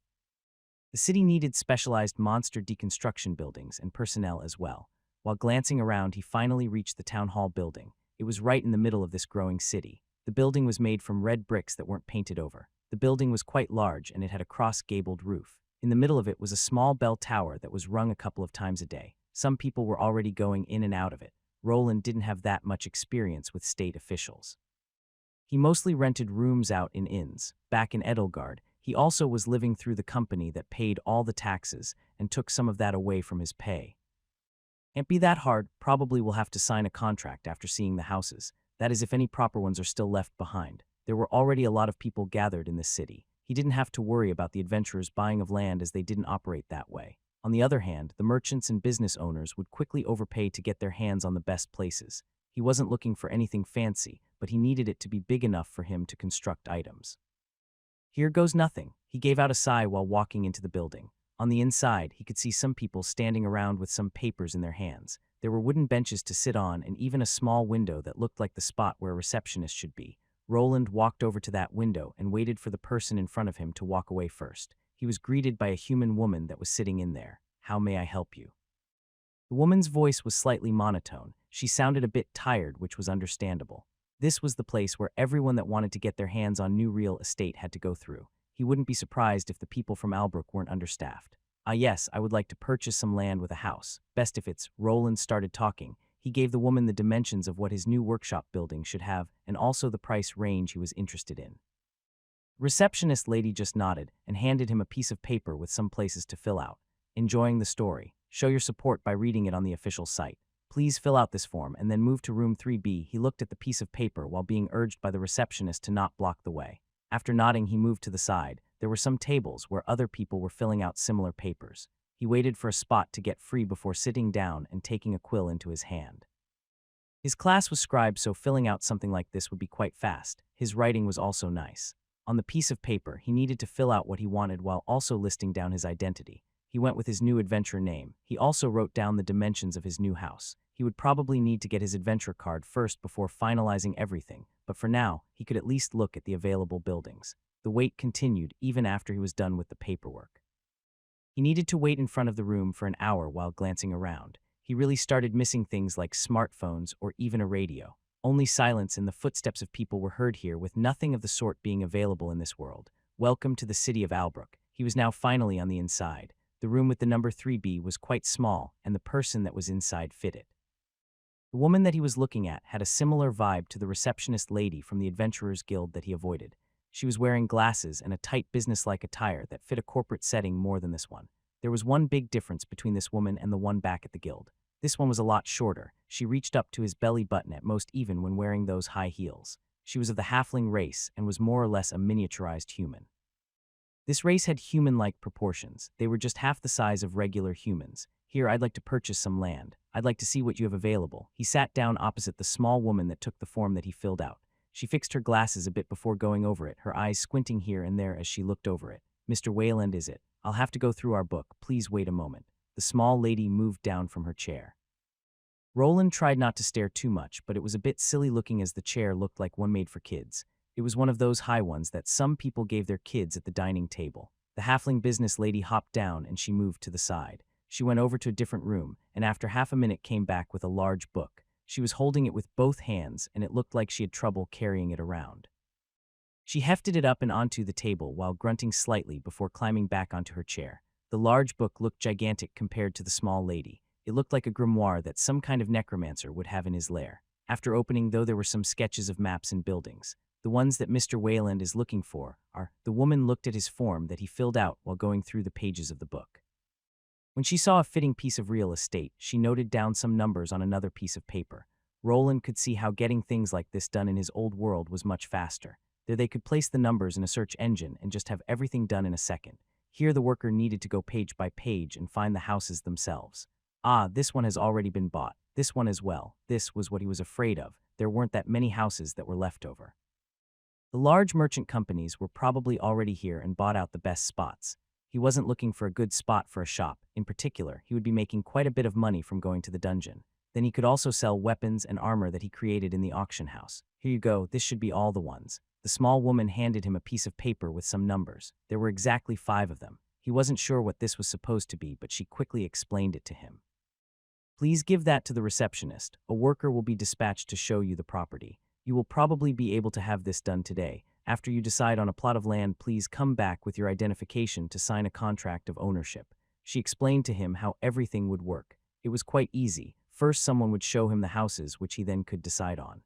The city needed specialized monster deconstruction buildings and personnel as well. While glancing around, he finally reached the town hall building. It was right in the middle of this growing city. The building was made from red bricks that weren't painted over. The building was quite large, and it had a cross-gabled roof. In the middle of it was a small bell tower that was rung a couple of times a day. Some people were already going in and out of it. Roland didn't have that much experience with state officials. He mostly rented rooms out in inns. Back in Edelgard, He also was living through the company that paid all the taxes and took some of that away from his pay. Can't be that hard, probably will have to sign a contract after seeing the houses. That is if any proper ones are still left behind. There were already a lot of people gathered in this city. He didn't have to worry about the adventurers buying of land as they didn't operate that way. On the other hand, the merchants and business owners would quickly overpay to get their hands on the best places. He wasn't looking for anything fancy, but he needed it to be big enough for him to construct items. Here goes nothing. He gave out a sigh while walking into the building. On the inside, he could see some people standing around with some papers in their hands. There were wooden benches to sit on and even a small window that looked like the spot where a receptionist should be. Roland walked over to that window and waited for the person in front of him to walk away first. He was greeted by a human woman that was sitting in there. "How may I help you?" The woman's voice was slightly monotone. She sounded a bit tired, which was understandable. This was the place where everyone that wanted to get their hands on new real estate had to go through. He wouldn't be surprised if the people from Albrook weren't understaffed. Yes, I would like to purchase some land with a house. Best if it's." Roland started talking. He gave the woman the dimensions of what his new workshop building should have and also the price range he was interested in. Receptionist lady just nodded and handed him a piece of paper with some places to fill out. "Enjoying the story? Show your support by reading it on the official site. Please fill out this form and then move to room 3B. He looked at the piece of paper while being urged by the receptionist to not block the way. After nodding, he moved to the side. There were some tables where other people were filling out similar papers. He waited for a spot to get free before sitting down and taking a quill into his hand. His class was scribe, so filling out something like this would be quite fast. His writing was also nice. On the piece of paper, he needed to fill out what he wanted while also listing down his identity. He went with his new adventure name. He also wrote down the dimensions of his new house. He would probably need to get his adventure card first before finalizing everything, but for now, he could at least look at the available buildings. The wait continued even after he was done with the paperwork. He needed to wait in front of the room for an hour while glancing around. He really started missing things like smartphones or even a radio. Only silence and the footsteps of people were heard here, with nothing of the sort being available in this world. Welcome to the city of Albrook. He was now finally on the inside. The room with the number 3B was quite small, and the person that was inside fit it. The woman that he was looking at had a similar vibe to the receptionist lady from the Adventurers Guild that he avoided. She was wearing glasses and a tight business-like attire that fit a corporate setting more than this one. There was one big difference between this woman and the one back at the guild. This one was a lot shorter. She reached up to his belly button at most, even when wearing those high heels. She was of the halfling race and was more or less a miniaturized human. This race had human-like proportions. They were just half the size of regular humans. "Here, I'd like to purchase some land. I'd like to see what you have available." He sat down opposite the small woman that took the form that he filled out. She fixed her glasses a bit before going over it, her eyes squinting here and there as she looked over it. "Mr. Wayland, is it? I'll have to go through our book. Please wait a moment." The small lady moved down from her chair. Roland tried not to stare too much, but it was a bit silly looking as the chair looked like one made for kids. It was one of those high ones that some people gave their kids at the dining table. The halfling business lady hopped down and she moved to the side. She went over to a different room, and after half a minute came back with a large book. She was holding it with both hands, and it looked like she had trouble carrying it around. She hefted it up and onto the table while grunting slightly before climbing back onto her chair. The large book looked gigantic compared to the small lady. It looked like a grimoire that some kind of necromancer would have in his lair. After opening, though, there were some sketches of maps and buildings. The ones that Mr. Wayland is looking for are... The woman looked at his form that he filled out while going through the pages of the book. When she saw a fitting piece of real estate, she noted down some numbers on another piece of paper. Roland could see how getting things like this done in his old world was much faster. There they could place the numbers in a search engine and just have everything done in a second. Here the worker needed to go page by page and find the houses themselves. This one has already been bought. This one as well. This was what he was afraid of. There weren't that many houses that were left over. The large merchant companies were probably already here and bought out the best spots. He wasn't looking for a good spot for a shop. In particular, he would be making quite a bit of money from going to the dungeon. Then he could also sell weapons and armor that he created in the auction house. Here you go, this should be all the ones. The small woman handed him a piece of paper with some numbers. There were exactly 5 of them. He wasn't sure what this was supposed to be, but she quickly explained it to him. "Please give that to the receptionist. A worker will be dispatched to show you the property. You will probably be able to have this done today. After you decide on a plot of land, please come back with your identification to sign a contract of ownership." She explained to him how everything would work. It was quite easy. First, someone would show him the houses, which he then could decide on.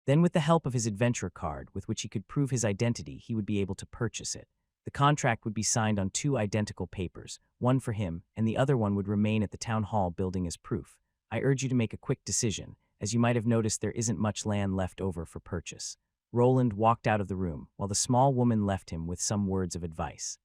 Then, with the help of his adventure card, with which he could prove his identity, he would be able to purchase it. The contract would be signed on two identical papers, one for him, and the other one would remain at the town hall building as proof. I urge you to make a quick decision. As you might have noticed, there isn't much land left over for purchase. Roland walked out of the room, while the small woman left him with some words of advice.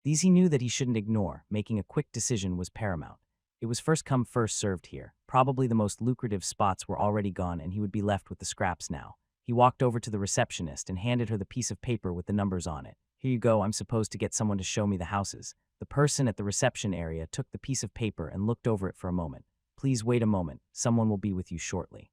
These he knew that he shouldn't ignore. Making a quick decision was paramount. It was first come first served here. Probably the most lucrative spots were already gone and he would be left with the scraps now. He walked over to the receptionist and handed her the piece of paper with the numbers on it. Here you go, I'm supposed to get someone to show me the houses. The person at the reception area took the piece of paper and looked over it for a moment. Please wait a moment, someone will be with you shortly.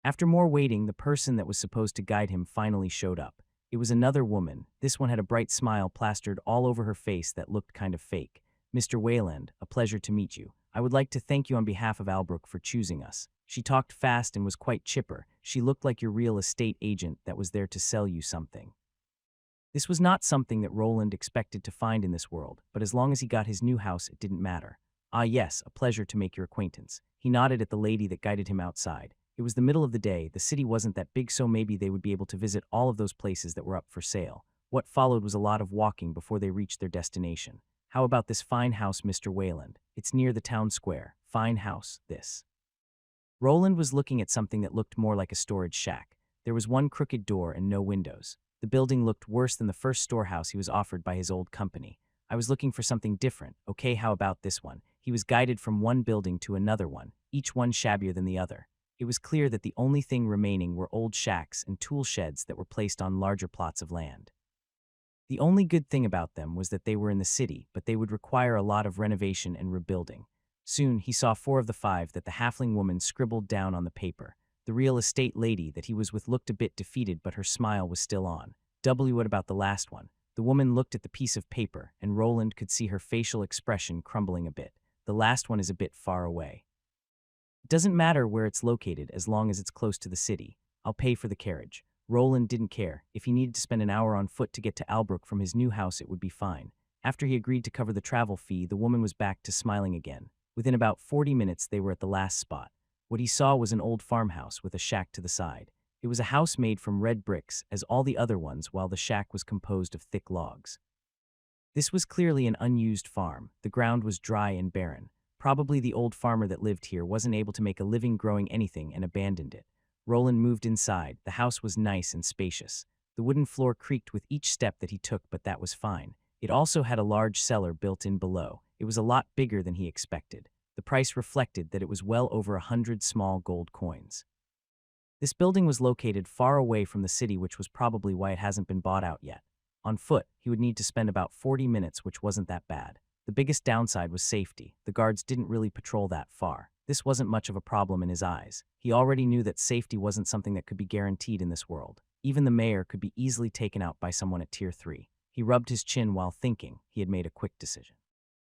After more waiting, the person that was supposed to guide him finally showed up. It was another woman. This one had a bright smile plastered all over her face that looked kind of fake. Mr. Wayland, a pleasure to meet you. I would like to thank you on behalf of Albrook for choosing us. She talked fast and was quite chipper. She looked like your real estate agent that was there to sell you something. This was not something that Roland expected to find in this world, but as long as he got his new house, it didn't matter. Ah yes, a pleasure to make your acquaintance. He nodded at the lady that guided him outside. It was the middle of the day, the city wasn't that big, so maybe they would be able to visit all of those places that were up for sale. What followed was a lot of walking before they reached their destination. How about this fine house, Mr. Wayland? It's near the town square. Fine house, this. Roland was looking at something that looked more like a storage shack. There was one crooked door and no windows. The building looked worse than the first storehouse he was offered by his old company. I was looking for something different. Okay, how about this one? He was guided from one building to another one, each one shabbier than the other. It was clear that the only thing remaining were old shacks and tool sheds that were placed on larger plots of land. The only good thing about them was that they were in the city, but they would require a lot of renovation and rebuilding. Soon, he saw 4 of the 5 that the halfling woman scribbled down on the paper. The real estate lady that he was with looked a bit defeated, but her smile was still on. What about the last one? The woman looked at the piece of paper, and Roland could see her facial expression crumbling a bit. The last one is a bit far away. It doesn't matter where it's located as long as it's close to the city. I'll pay for the carriage. Roland didn't care. If he needed to spend an hour on foot to get to Albrook from his new house, it would be fine. After he agreed to cover the travel fee, the woman was back to smiling again. Within about 40 minutes, they were at the last spot. What he saw was an old farmhouse with a shack to the side. It was a house made from red bricks, as all the other ones, while the shack was composed of thick logs. This was clearly an unused farm. The ground was dry and barren. Probably the old farmer that lived here wasn't able to make a living growing anything and abandoned it. Roland moved inside. The house was nice and spacious. The wooden floor creaked with each step that he took, but that was fine. It also had a large cellar built in below. It was a lot bigger than he expected. The price reflected that it was well over 100 small gold coins. This building was located far away from the city, which was probably why it hasn't been bought out yet. On foot, he would need to spend about 40 minutes, which wasn't that bad. The biggest downside was safety. The guards didn't really patrol that far. This wasn't much of a problem in his eyes. He already knew that safety wasn't something that could be guaranteed in this world. Even the mayor could be easily taken out by someone at Tier 3. He rubbed his chin while thinking. He had made a quick decision.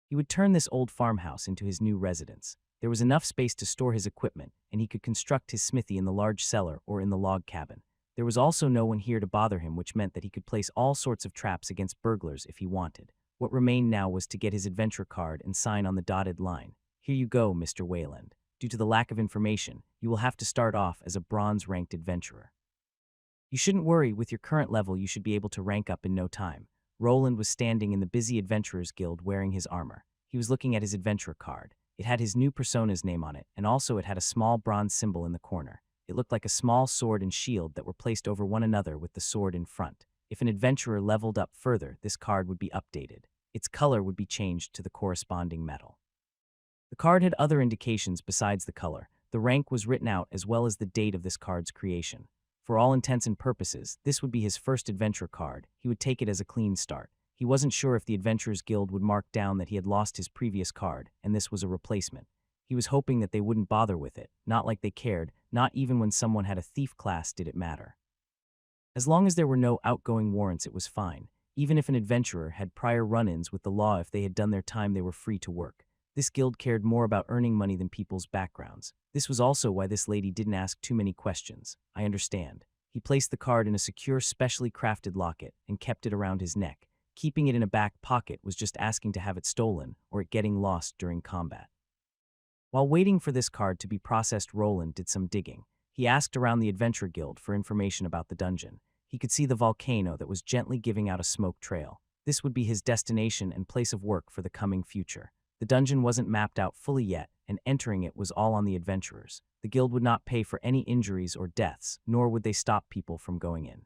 He would turn this old farmhouse into his new residence. There was enough space to store his equipment, and he could construct his smithy in the large cellar or in the log cabin. There was also no one here to bother him, which meant that he could place all sorts of traps against burglars if he wanted. What remained now was to get his adventure card and sign on the dotted line. Here you go, Mr. Wayland. Due to the lack of information, you will have to start off as a bronze-ranked adventurer. You shouldn't worry, with your current level you should be able to rank up in no time. Roland was standing in the busy Adventurers Guild wearing his armor. He was looking at his adventurer card. It had his new persona's name on it, and also it had a small bronze symbol in the corner. It looked like a small sword and shield that were placed over one another with the sword in front. If an adventurer leveled up further, this card would be updated. Its color would be changed to the corresponding metal. The card had other indications besides the color. The rank was written out as well as the date of this card's creation. For all intents and purposes, this would be his first adventure card. He would take it as a clean start. He wasn't sure if the Adventurers Guild would mark down that he had lost his previous card, and this was a replacement. He was hoping that they wouldn't bother with it, not like they cared, not even when someone had a thief class did it matter. As long as there were no outgoing warrants, it was fine. Even if an adventurer had prior run-ins with the law, if they had done their time, they were free to work. This guild cared more about earning money than people's backgrounds. This was also why this lady didn't ask too many questions. I understand. He placed the card in a secure, specially crafted locket and kept it around his neck. Keeping it in a back pocket was just asking to have it stolen or it getting lost during combat. While waiting for this card to be processed, Roland did some digging. He asked around the Adventure Guild for information about the dungeon. He could see the volcano that was gently giving out a smoke trail. This would be his destination and place of work for the coming future. The dungeon wasn't mapped out fully yet, and entering it was all on the adventurers. The guild would not pay for any injuries or deaths, nor would they stop people from going in.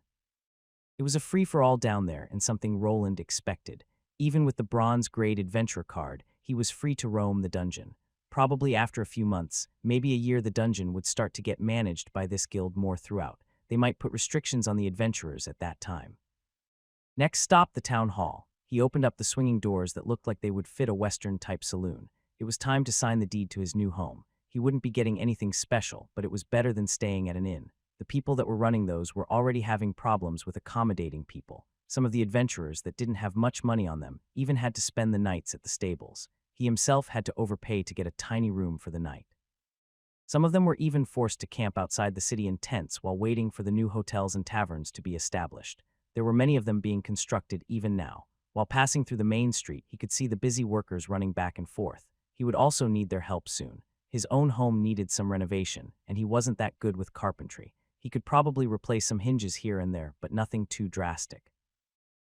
It was a free-for-all down there, and something Roland expected. Even with the bronze-grade adventurer card, he was free to roam the dungeon. Probably after a few months, maybe a year, the dungeon would start to get managed by this guild more throughout. They might put restrictions on the adventurers at that time. Next stop, the town hall. He opened up the swinging doors that looked like they would fit a Western-type saloon. It was time to sign the deed to his new home. He wouldn't be getting anything special, but it was better than staying at an inn. The people that were running those were already having problems with accommodating people. Some of the adventurers that didn't have much money on them even had to spend the nights at the stables. He himself had to overpay to get a tiny room for the night. Some of them were even forced to camp outside the city in tents while waiting for the new hotels and taverns to be established. There were many of them being constructed even now. While passing through the main street, he could see the busy workers running back and forth. He would also need their help soon. His own home needed some renovation, and he wasn't that good with carpentry. He could probably replace some hinges here and there, but nothing too drastic.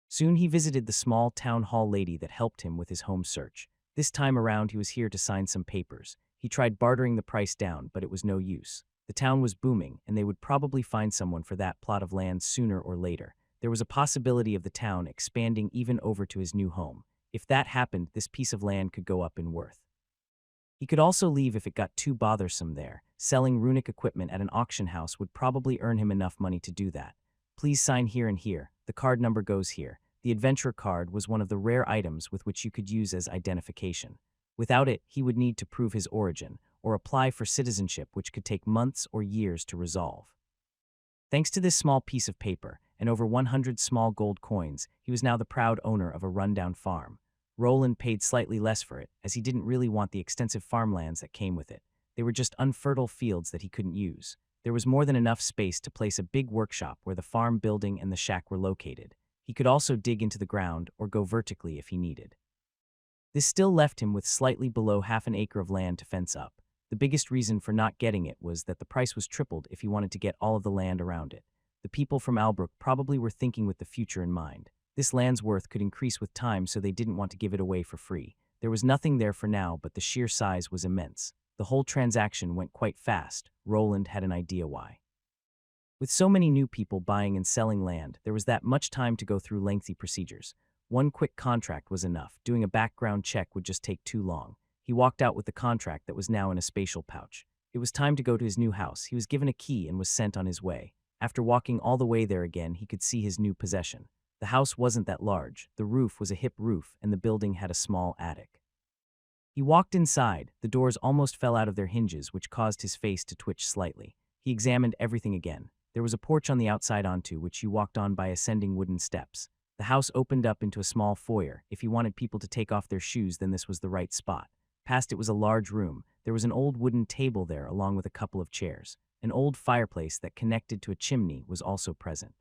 Soon he visited the small town hall lady that helped him with his home search. This time around, he was here to sign some papers. He tried bartering the price down, but it was no use. The town was booming, and they would probably find someone for that plot of land sooner or later. There was a possibility of the town expanding even over to his new home. If that happened, this piece of land could go up in worth. He could also leave if it got too bothersome there. Selling runic equipment at an auction house would probably earn him enough money to do that. Please sign here and here. The card number goes here. The adventurer card was one of the rare items with which you could use as identification. Without it, he would need to prove his origin, or apply for citizenship, which could take months or years to resolve. Thanks to this small piece of paper, and over 100 small gold coins, he was now the proud owner of a rundown farm. Roland paid slightly less for it, as he didn't really want the extensive farmlands that came with it. They were just unfertile fields that he couldn't use. There was more than enough space to place a big workshop where the farm building and the shack were located. He could also dig into the ground or go vertically if he needed. This still left him with slightly below half an acre of land to fence up. The biggest reason for not getting it was that the price was tripled if he wanted to get all of the land around it. The people from Albrook probably were thinking with the future in mind. This land's worth could increase with time, so they didn't want to give it away for free. There was nothing there for now, but the sheer size was immense. The whole transaction went quite fast. Roland had an idea why. With so many new people buying and selling land, there was that much time to go through lengthy procedures. One quick contract was enough. Doing a background check would just take too long. He walked out with the contract that was now in a spatial pouch. It was time to go to his new house. He was given a key and was sent on his way. After walking all the way there again, he could see his new possession. The house wasn't that large. The roof was a hip roof, and the building had a small attic. He walked inside. The doors almost fell out of their hinges, which caused his face to twitch slightly. He examined everything again. There was a porch on the outside onto which he walked on by ascending wooden steps. The house opened up into a small foyer. If he wanted people to take off their shoes, then this was the right spot. Past it was a large room. There was an old wooden table there along with a couple of chairs. An old fireplace that connected to a chimney was also present.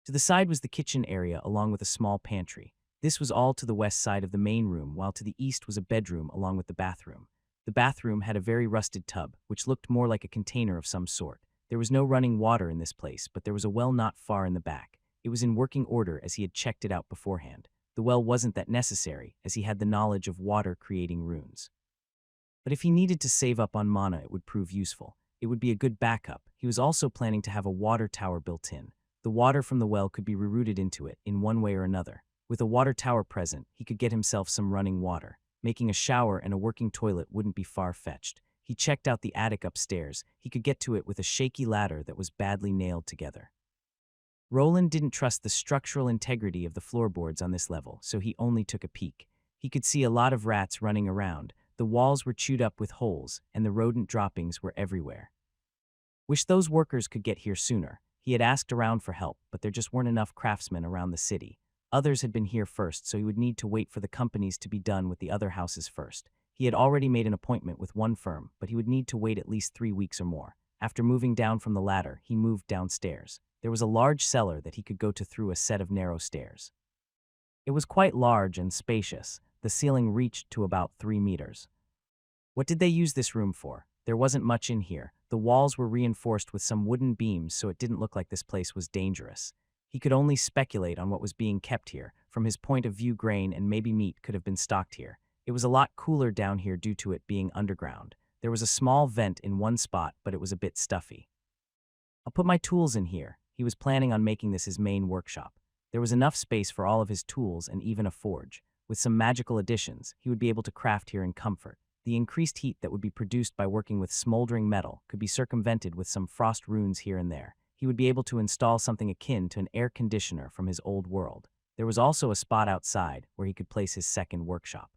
To the side was the kitchen area along with a small pantry. This was all to the west side of the main room, while to the east was a bedroom along with the bathroom. The bathroom had a very rusted tub, which looked more like a container of some sort. There was no running water in this place, but there was a well not far in the back. It was in working order as he had checked it out beforehand. The well wasn't that necessary, as he had the knowledge of water creating runes. But if he needed to save up on mana, it would prove useful. It would be a good backup. He was also planning to have a water tower built in. The water from the well could be rerouted into it in one way or another. With a water tower present, he could get himself some running water. Making a shower and a working toilet wouldn't be far-fetched. He checked out the attic upstairs. He could get to it with a shaky ladder that was badly nailed together. Roland didn't trust the structural integrity of the floorboards on this level, so he only took a peek. He could see a lot of rats running around. The walls were chewed up with holes, and the rodent droppings were everywhere. Wish those workers could get here sooner. He had asked around for help, but there just weren't enough craftsmen around the city. Others had been here first, so he would need to wait for the companies to be done with the other houses first. He had already made an appointment with one firm, but he would need to wait at least 3 weeks or more. After moving down from the ladder, he moved downstairs. There was a large cellar that he could go to through a set of narrow stairs. It was quite large and spacious. The ceiling reached to about 3 meters. What did they use this room for? There wasn't much in here. The walls were reinforced with some wooden beams so it didn't look like this place was dangerous. He could only speculate on what was being kept here. From his point of view, grain and maybe meat could have been stocked here. It was a lot cooler down here due to it being underground. There was a small vent in one spot, but it was a bit stuffy. I'll put my tools in here. He was planning on making this his main workshop. There was enough space for all of his tools and even a forge. With some magical additions, he would be able to craft here in comfort. The increased heat that would be produced by working with smoldering metal could be circumvented with some frost runes here and there. He would be able to install something akin to an air conditioner from his old world. There was also a spot outside where he could place his second workshop.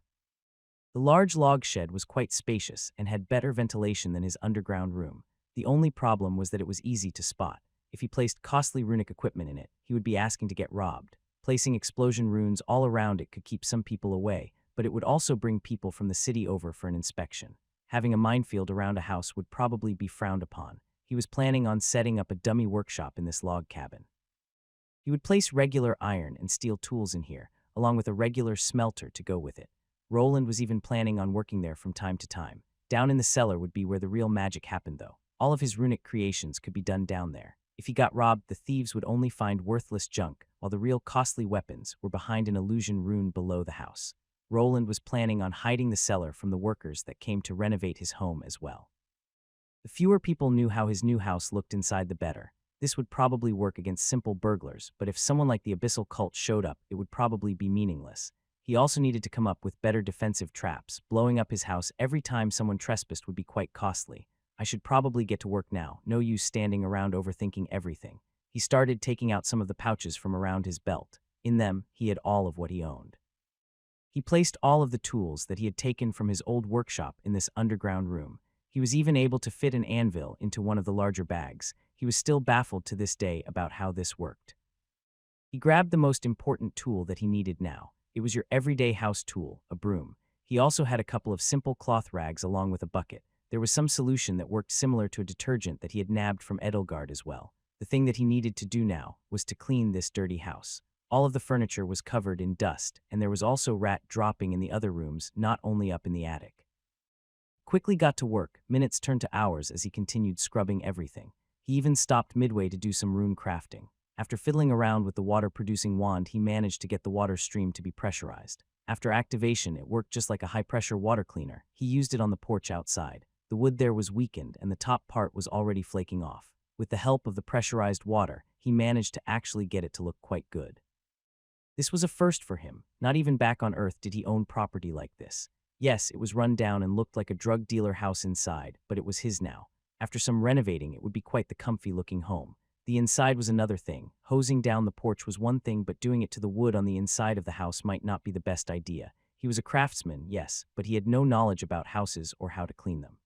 The large log shed was quite spacious and had better ventilation than his underground room. The only problem was that it was easy to spot. If he placed costly runic equipment in it, he would be asking to get robbed. Placing explosion runes all around it could keep some people away, but it would also bring people from the city over for an inspection. Having a minefield around a house would probably be frowned upon. He was planning on setting up a dummy workshop in this log cabin. He would place regular iron and steel tools in here, along with a regular smelter to go with it. Roland was even planning on working there from time to time. Down in the cellar would be where the real magic happened, though. All of his runic creations could be done down there. If he got robbed, the thieves would only find worthless junk, while the real costly weapons were behind an illusion rune below the house. Roland was planning on hiding the cellar from the workers that came to renovate his home as well. The fewer people knew how his new house looked inside, the better. This would probably work against simple burglars, but if someone like the Abyssal Cult showed up, it would probably be meaningless. He also needed to come up with better defensive traps. Blowing up his house every time someone trespassed would be quite costly. I should probably get to work now. No use standing around overthinking everything. He started taking out some of the pouches from around his belt. In them, he had all of what he owned. He placed all of the tools that he had taken from his old workshop in this underground room. He was even able to fit an anvil into one of the larger bags. He was still baffled to this day about how this worked. He grabbed the most important tool that he needed now. It was your everyday house tool, a broom. He also had a couple of simple cloth rags along with a bucket. There was some solution that worked similar to a detergent that he had nabbed from Edelgard as well. The thing that he needed to do now was to clean this dirty house. All of the furniture was covered in dust, and there was also rat dropping in the other rooms, not only up in the attic. Quickly got to work. Minutes turned to hours as he continued scrubbing everything. He even stopped midway to do some rune crafting. After fiddling around with the water-producing wand, he managed to get the water stream to be pressurized. After activation, it worked just like a high-pressure water cleaner. He used it on the porch outside. The wood there was weakened, and the top part was already flaking off. With the help of the pressurized water, he managed to actually get it to look quite good. This was a first for him. Not even back on Earth did he own property like this. Yes, it was run down and looked like a drug dealer house inside, but it was his now. After some renovating, it would be quite the comfy-looking home. The inside was another thing. Hosing down the porch was one thing, but doing it to the wood on the inside of the house might not be the best idea. He was a craftsman, yes, but he had no knowledge about houses or how to clean them.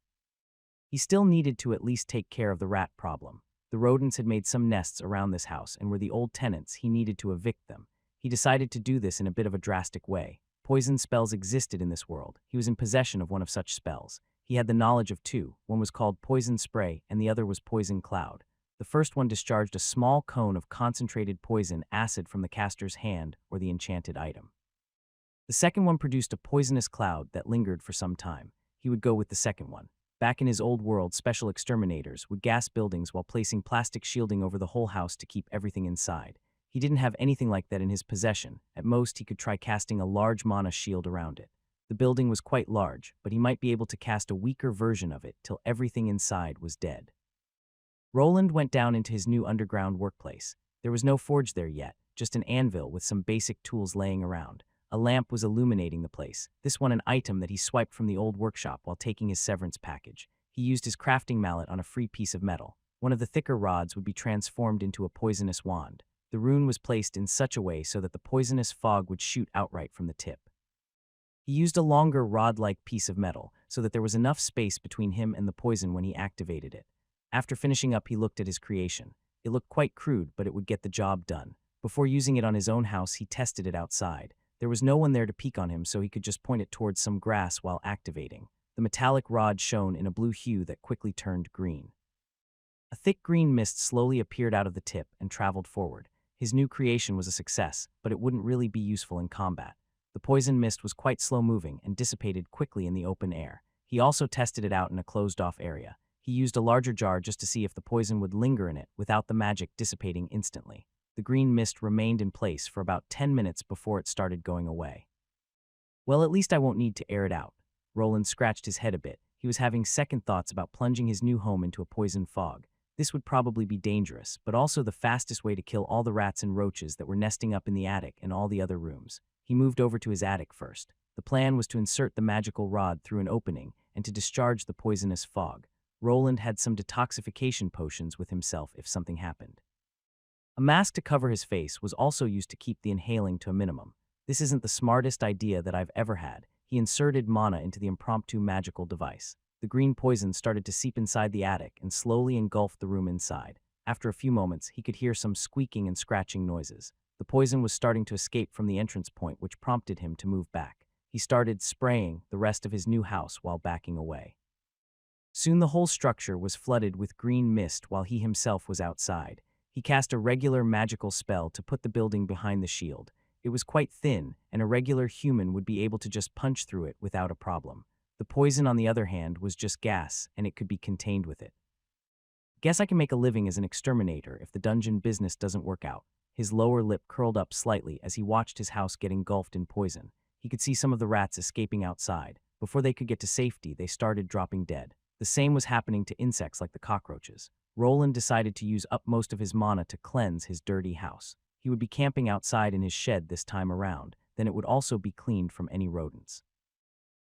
He still needed to at least take care of the rat problem. The rodents had made some nests around this house and were the old tenants. He needed to evict them. He decided to do this in a bit of a drastic way. Poison spells existed in this world. He was in possession of one of such spells. He had the knowledge of two. One was called Poison Spray and the other was Poison Cloud. The first one discharged a small cone of concentrated poison acid from the caster's hand or the enchanted item. The second one produced a poisonous cloud that lingered for some time. He would go with the second one. Back in his old world, special exterminators would gas buildings while placing plastic shielding over the whole house to keep everything inside. He didn't have anything like that in his possession. At most, he could try casting a large mana shield around it. The building was quite large, but he might be able to cast a weaker version of it till everything inside was dead. Roland went down into his new underground workplace. There was no forge there yet, just an anvil with some basic tools laying around. A lamp was illuminating the place, this one an item that he swiped from the old workshop while taking his severance package. He used his crafting mallet on a free piece of metal. One of the thicker rods would be transformed into a poisonous wand. The rune was placed in such a way so that the poisonous fog would shoot outright from the tip. He used a longer rod-like piece of metal so that there was enough space between him and the poison when he activated it. After finishing up, he looked at his creation. It looked quite crude, but it would get the job done. Before using it on his own house, he tested it outside. There was no one there to peek on him, so he could just point it towards some grass while activating. The metallic rod shone in a blue hue that quickly turned green. A thick green mist slowly appeared out of the tip and traveled forward. His new creation was a success, but it wouldn't really be useful in combat. The poison mist was quite slow-moving and dissipated quickly in the open air. He also tested it out in a closed-off area. He used a larger jar just to see if the poison would linger in it without the magic dissipating instantly. The green mist remained in place for about 10 minutes before it started going away. Well, at least I won't need to air it out. Roland scratched his head a bit. He was having second thoughts about plunging his new home into a poison fog. This would probably be dangerous, but also the fastest way to kill all the rats and roaches that were nesting up in the attic and all the other rooms. He moved over to his attic first. The plan was to insert the magical rod through an opening and to discharge the poisonous fog. Roland had some detoxification potions with himself if something happened. A mask to cover his face was also used to keep the inhaling to a minimum. This isn't the smartest idea that I've ever had. He inserted mana into the impromptu magical device. The green poison started to seep inside the attic and slowly engulfed the room inside. After a few moments, he could hear some squeaking and scratching noises. The poison was starting to escape from the entrance point, which prompted him to move back. He started spraying the rest of his new house while backing away. Soon the whole structure was flooded with green mist while he himself was outside. He cast a regular magical spell to put the building behind the shield. It was quite thin, and a regular human would be able to just punch through it without a problem. The poison, on the other hand, was just gas, and it could be contained with it. Guess I can make a living as an exterminator if the dungeon business doesn't work out. His lower lip curled up slightly as he watched his house get engulfed in poison. He could see some of the rats escaping outside. Before they could get to safety, they started dropping dead. The same was happening to insects like the cockroaches. Roland decided to use up most of his mana to cleanse his dirty house. He would be camping outside in his shed this time around, then it would also be cleaned from any rodents.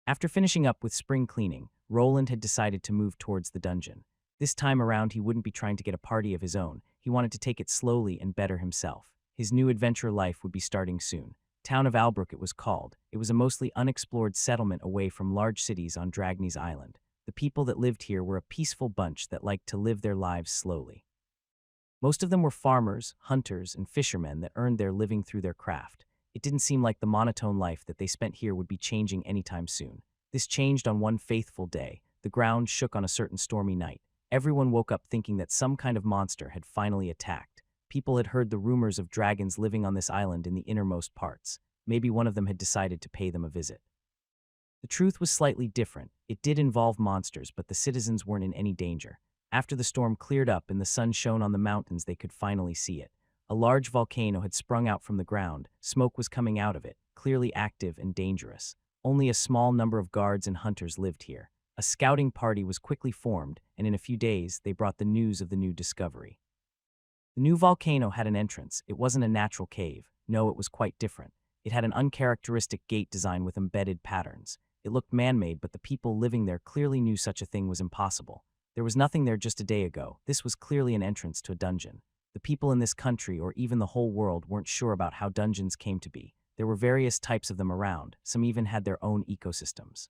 After finishing up with spring cleaning, Roland had decided to move towards the dungeon. This time around, he wouldn't be trying to get a party of his own. He wanted to take it slowly and better himself. His new adventure life would be starting soon. Town of Albrook it was called. It was a mostly unexplored settlement away from large cities on Dragny's Island. The people that lived here were a peaceful bunch that liked to live their lives slowly. Most of them were farmers, hunters, and fishermen that earned their living through their craft. It didn't seem like the monotone life that they spent here would be changing anytime soon. This changed on one faithful day. The ground shook on a certain stormy night. Everyone woke up thinking that some kind of monster had finally attacked. People had heard the rumors of dragons living on this island in the innermost parts. Maybe one of them had decided to pay them a visit. The truth was slightly different. It did involve monsters, but the citizens weren't in any danger. After the storm cleared up and the sun shone on the mountains, they could finally see it. A large volcano had sprung out from the ground. Smoke was coming out of it, clearly active and dangerous. Only a small number of guards and hunters lived here. A scouting party was quickly formed, and in a few days, they brought the news of the new discovery. The new volcano had an entrance. It wasn't a natural cave. No, it was quite different. It had an uncharacteristic gate design with embedded patterns. It looked man-made, but the people living there clearly knew such a thing was impossible. There was nothing there just a day ago. This was clearly an entrance to a dungeon. The people in this country, or even the whole world, weren't sure about how dungeons came to be. There were various types of them around. Some even had their own ecosystems.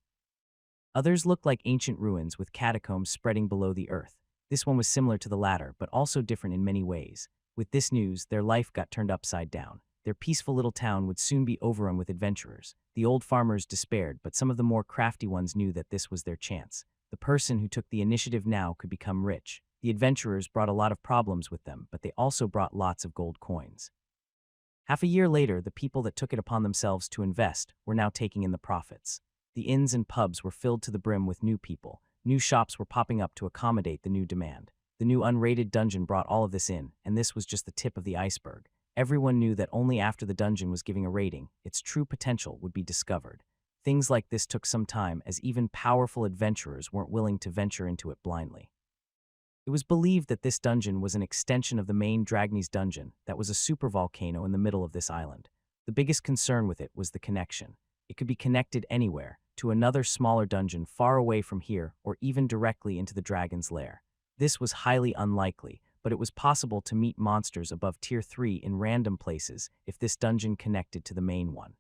Others looked like ancient ruins with catacombs spreading below the earth. This one was similar to the latter, but also different in many ways. With this news, their life got turned upside down. Their peaceful little town would soon be overrun with adventurers. The old farmers despaired, but some of the more crafty ones knew that this was their chance. The person who took the initiative now could become rich. The adventurers brought a lot of problems with them, but they also brought lots of gold coins. Half a year later, the people that took it upon themselves to invest were now taking in the profits. The inns and pubs were filled to the brim with new people. New shops were popping up to accommodate the new demand. The new unrated dungeon brought all of this in, and this was just the tip of the iceberg. Everyone knew that only after the dungeon was giving a rating, its true potential would be discovered. Things like this took some time, as even powerful adventurers weren't willing to venture into it blindly. It was believed that this dungeon was an extension of the main Dragny's dungeon that was a supervolcano in the middle of this island. The biggest concern with it was the connection. It could be connected anywhere, to another smaller dungeon far away from here, or even directly into the dragon's lair. This was highly unlikely, but it was possible to meet monsters above Tier 3 in random places if this dungeon connected to the main one.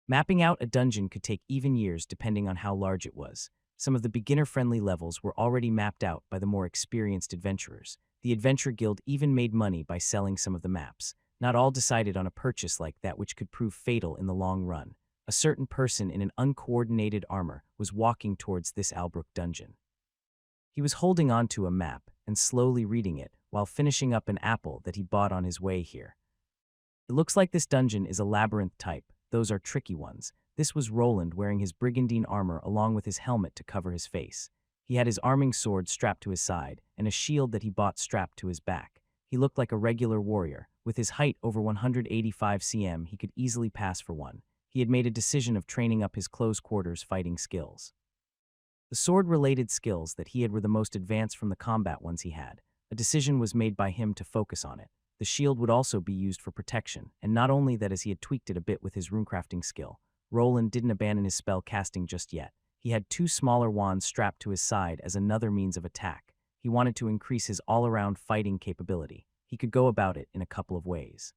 Mapping out a dungeon could take even years depending on how large it was. Some of the beginner-friendly levels were already mapped out by the more experienced adventurers. The Adventure Guild even made money by selling some of the maps. Not all decided on a purchase like that, which could prove fatal in the long run. A certain person in an uncoordinated armor was walking towards this Albrook dungeon. He was holding onto a map and slowly reading it while finishing up an apple that he bought on his way here. It looks like this dungeon is a labyrinth type. Those are tricky ones. This was Roland wearing his brigandine armor along with his helmet to cover his face. He had his arming sword strapped to his side and a shield that he bought strapped to his back. He looked like a regular warrior. With his height over 185 cm, he could easily pass for one. He had made a decision of training up his close quarters fighting skills. The sword-related skills that he had were the most advanced from the combat ones he had. A decision was made by him to focus on it. The shield would also be used for protection, and not only that, as he had tweaked it a bit with his runecrafting skill, Roland didn't abandon his spell casting just yet. He had two smaller wands strapped to his side as another means of attack. He wanted to increase his all-around fighting capability. He could go about it in a couple of ways.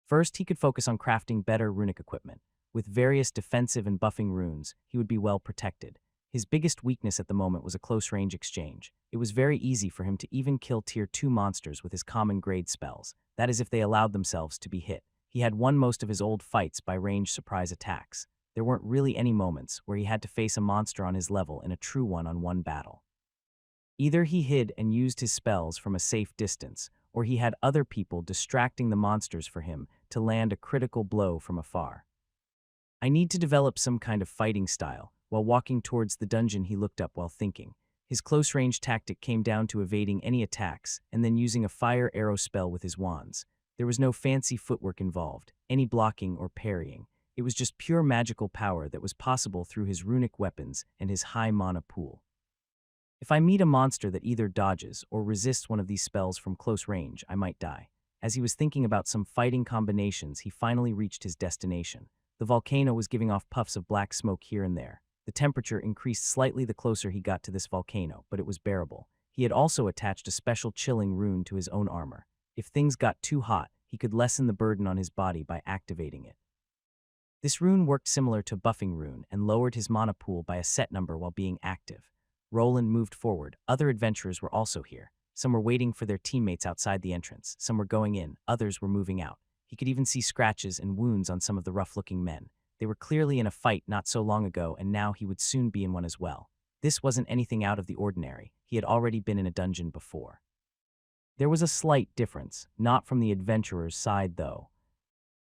First, he could focus on crafting better runic equipment. With various defensive and buffing runes, he would be well protected. His biggest weakness at the moment was a close-range exchange. It was very easy for him to even kill Tier 2 monsters with his common grade spells, that is if they allowed themselves to be hit. He had won most of his old fights by ranged surprise attacks. There weren't really any moments where he had to face a monster on his level in a true one-on-one battle. Either he hid and used his spells from a safe distance, or he had other people distracting the monsters for him to land a critical blow from afar. I need to develop some kind of fighting style. While walking towards the dungeon, he looked up while thinking. His close-range tactic came down to evading any attacks and then using a fire arrow spell with his wands. There was no fancy footwork involved, any blocking or parrying. It was just pure magical power that was possible through his runic weapons and his high mana pool. If I meet a monster that either dodges or resists one of these spells from close range, I might die. As he was thinking about some fighting combinations, he finally reached his destination. The volcano was giving off puffs of black smoke here and there. The temperature increased slightly the closer he got to this volcano, but it was bearable. He had also attached a special chilling rune to his own armor. If things got too hot, he could lessen the burden on his body by activating it. This rune worked similar to buffing rune and lowered his mana pool by a set number while being active. Roland moved forward. Other adventurers were also here. Some were waiting for their teammates outside the entrance. Some were going in. Others were moving out. He could even see scratches and wounds on some of the rough-looking men. They were clearly in a fight not so long ago, and now he would soon be in one as well. This wasn't anything out of the ordinary. He had already been in a dungeon before. There was a slight difference, not from the adventurer's side though.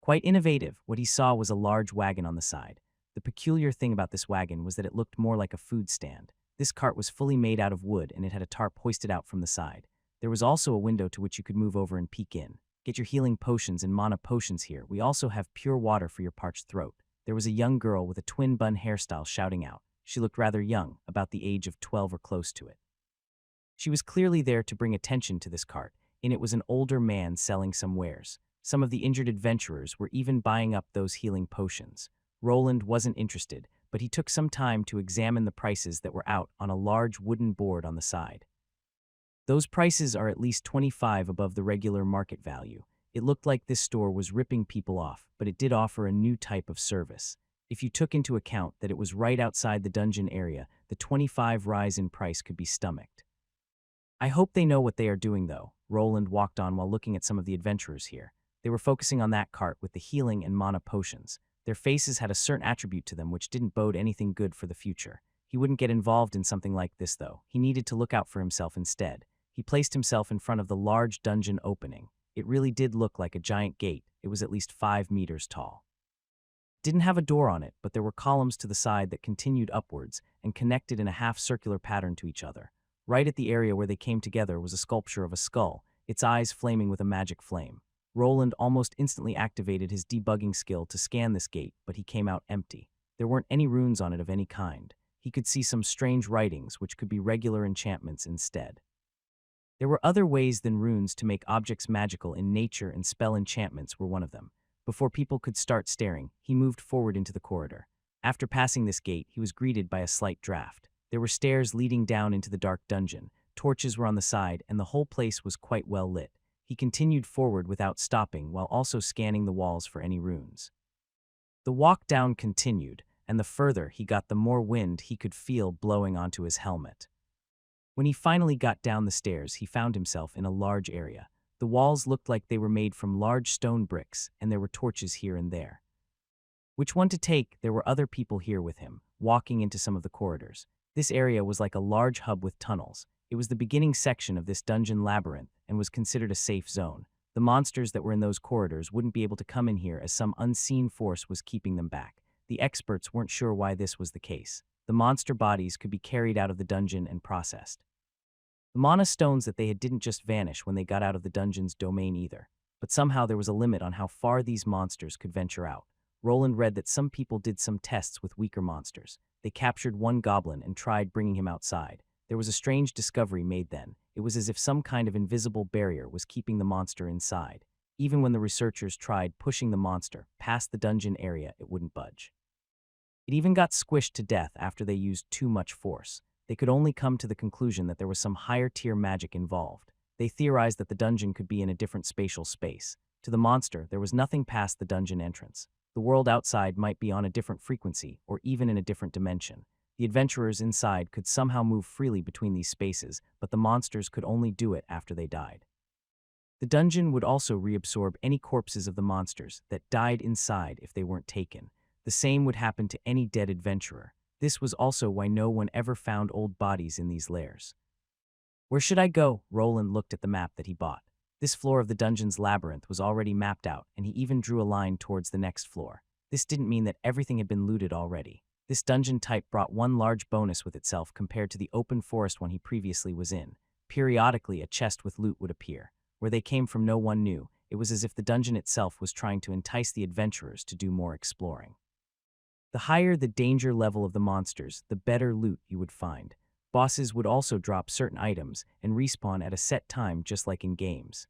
Quite innovative, what he saw was a large wagon on the side. The peculiar thing about this wagon was that it looked more like a food stand. This cart was fully made out of wood and it had a tarp hoisted out from the side. There was also a window to which you could move over and peek in. Get your healing potions and mana potions here. We also have pure water for your parched throat. There was a young girl with a twin bun hairstyle shouting out. She looked rather young, about the age of 12 or close to it. She was clearly there to bring attention to this cart. In it was an older man selling some wares. Some of the injured adventurers were even buying up those healing potions. Roland wasn't interested, but he took some time to examine the prices that were out on a large wooden board on the side. Those prices are at least 25 above the regular market value. It looked like this store was ripping people off, but it did offer a new type of service. If you took into account that it was right outside the dungeon area, the 25 rise in price could be stomached. I hope they know what they are doing though. Roland walked on while looking at some of the adventurers here. They were focusing on that cart with the healing and mana potions. Their faces had a certain attribute to them which didn't bode anything good for the future. He wouldn't get involved in something like this though. He needed to look out for himself instead. He placed himself in front of the large dungeon opening. It really did look like a giant gate. It was at least 5 meters tall. It didn't have a door on it, but there were columns to the side that continued upwards and connected in a half-circular pattern to each other. Right at the area where they came together was a sculpture of a skull, its eyes flaming with a magic flame. Roland almost instantly activated his debugging skill to scan this gate, but he came out empty. There weren't any runes on it of any kind. He could see some strange writings, which could be regular enchantments instead. There were other ways than runes to make objects magical in nature, and spell enchantments were one of them. Before people could start staring, he moved forward into the corridor. After passing this gate, he was greeted by a slight draft. There were stairs leading down into the dark dungeon. Torches were on the side, and the whole place was quite well lit. He continued forward without stopping, while also scanning the walls for any runes. The walk down continued, and the further he got, the more wind he could feel blowing onto his helmet. When he finally got down the stairs, he found himself in a large area. The walls looked like they were made from large stone bricks, and there were torches here and there. Which one to take? There were other people here with him, walking into some of the corridors. This area was like a large hub with tunnels. It was the beginning section of this dungeon labyrinth and was considered a safe zone. The monsters that were in those corridors wouldn't be able to come in here as some unseen force was keeping them back. the experts weren't sure why this was the case. The monster bodies could be carried out of the dungeon and processed. The mana stones that they had didn't just vanish when they got out of the dungeon's domain either, but somehow there was a limit on how far these monsters could venture out. Roland read that some people did some tests with weaker monsters. They captured one goblin and tried bringing him outside. There was a strange discovery made then. It was as if some kind of invisible barrier was keeping the monster inside. Even when the researchers tried pushing the monster past the dungeon area, it wouldn't budge. It even got squished to death after they used too much force. They could only come to the conclusion that there was some higher-tier magic involved. They theorized that the dungeon could be in a different spatial space. To the monster, there was nothing past the dungeon entrance. The world outside might be on a different frequency, or even in a different dimension. The adventurers inside could somehow move freely between these spaces, but the monsters could only do it after they died. The dungeon would also reabsorb any corpses of the monsters that died inside if they weren't taken. The same would happen to any dead adventurer. This was also why no one ever found old bodies in these lairs. Where should I go? Roland looked at the map that he bought. This floor of the dungeon's labyrinth was already mapped out, and he even drew a line towards the next floor. This didn't mean that everything had been looted already. This dungeon type brought one large bonus with itself compared to the open forest one he previously was in. Periodically, a chest with loot would appear. Where they came from no one knew. It was as if the dungeon itself was trying to entice the adventurers to do more exploring. The higher the danger level of the monsters, the better loot you would find. Bosses would also drop certain items and respawn at a set time just like in games.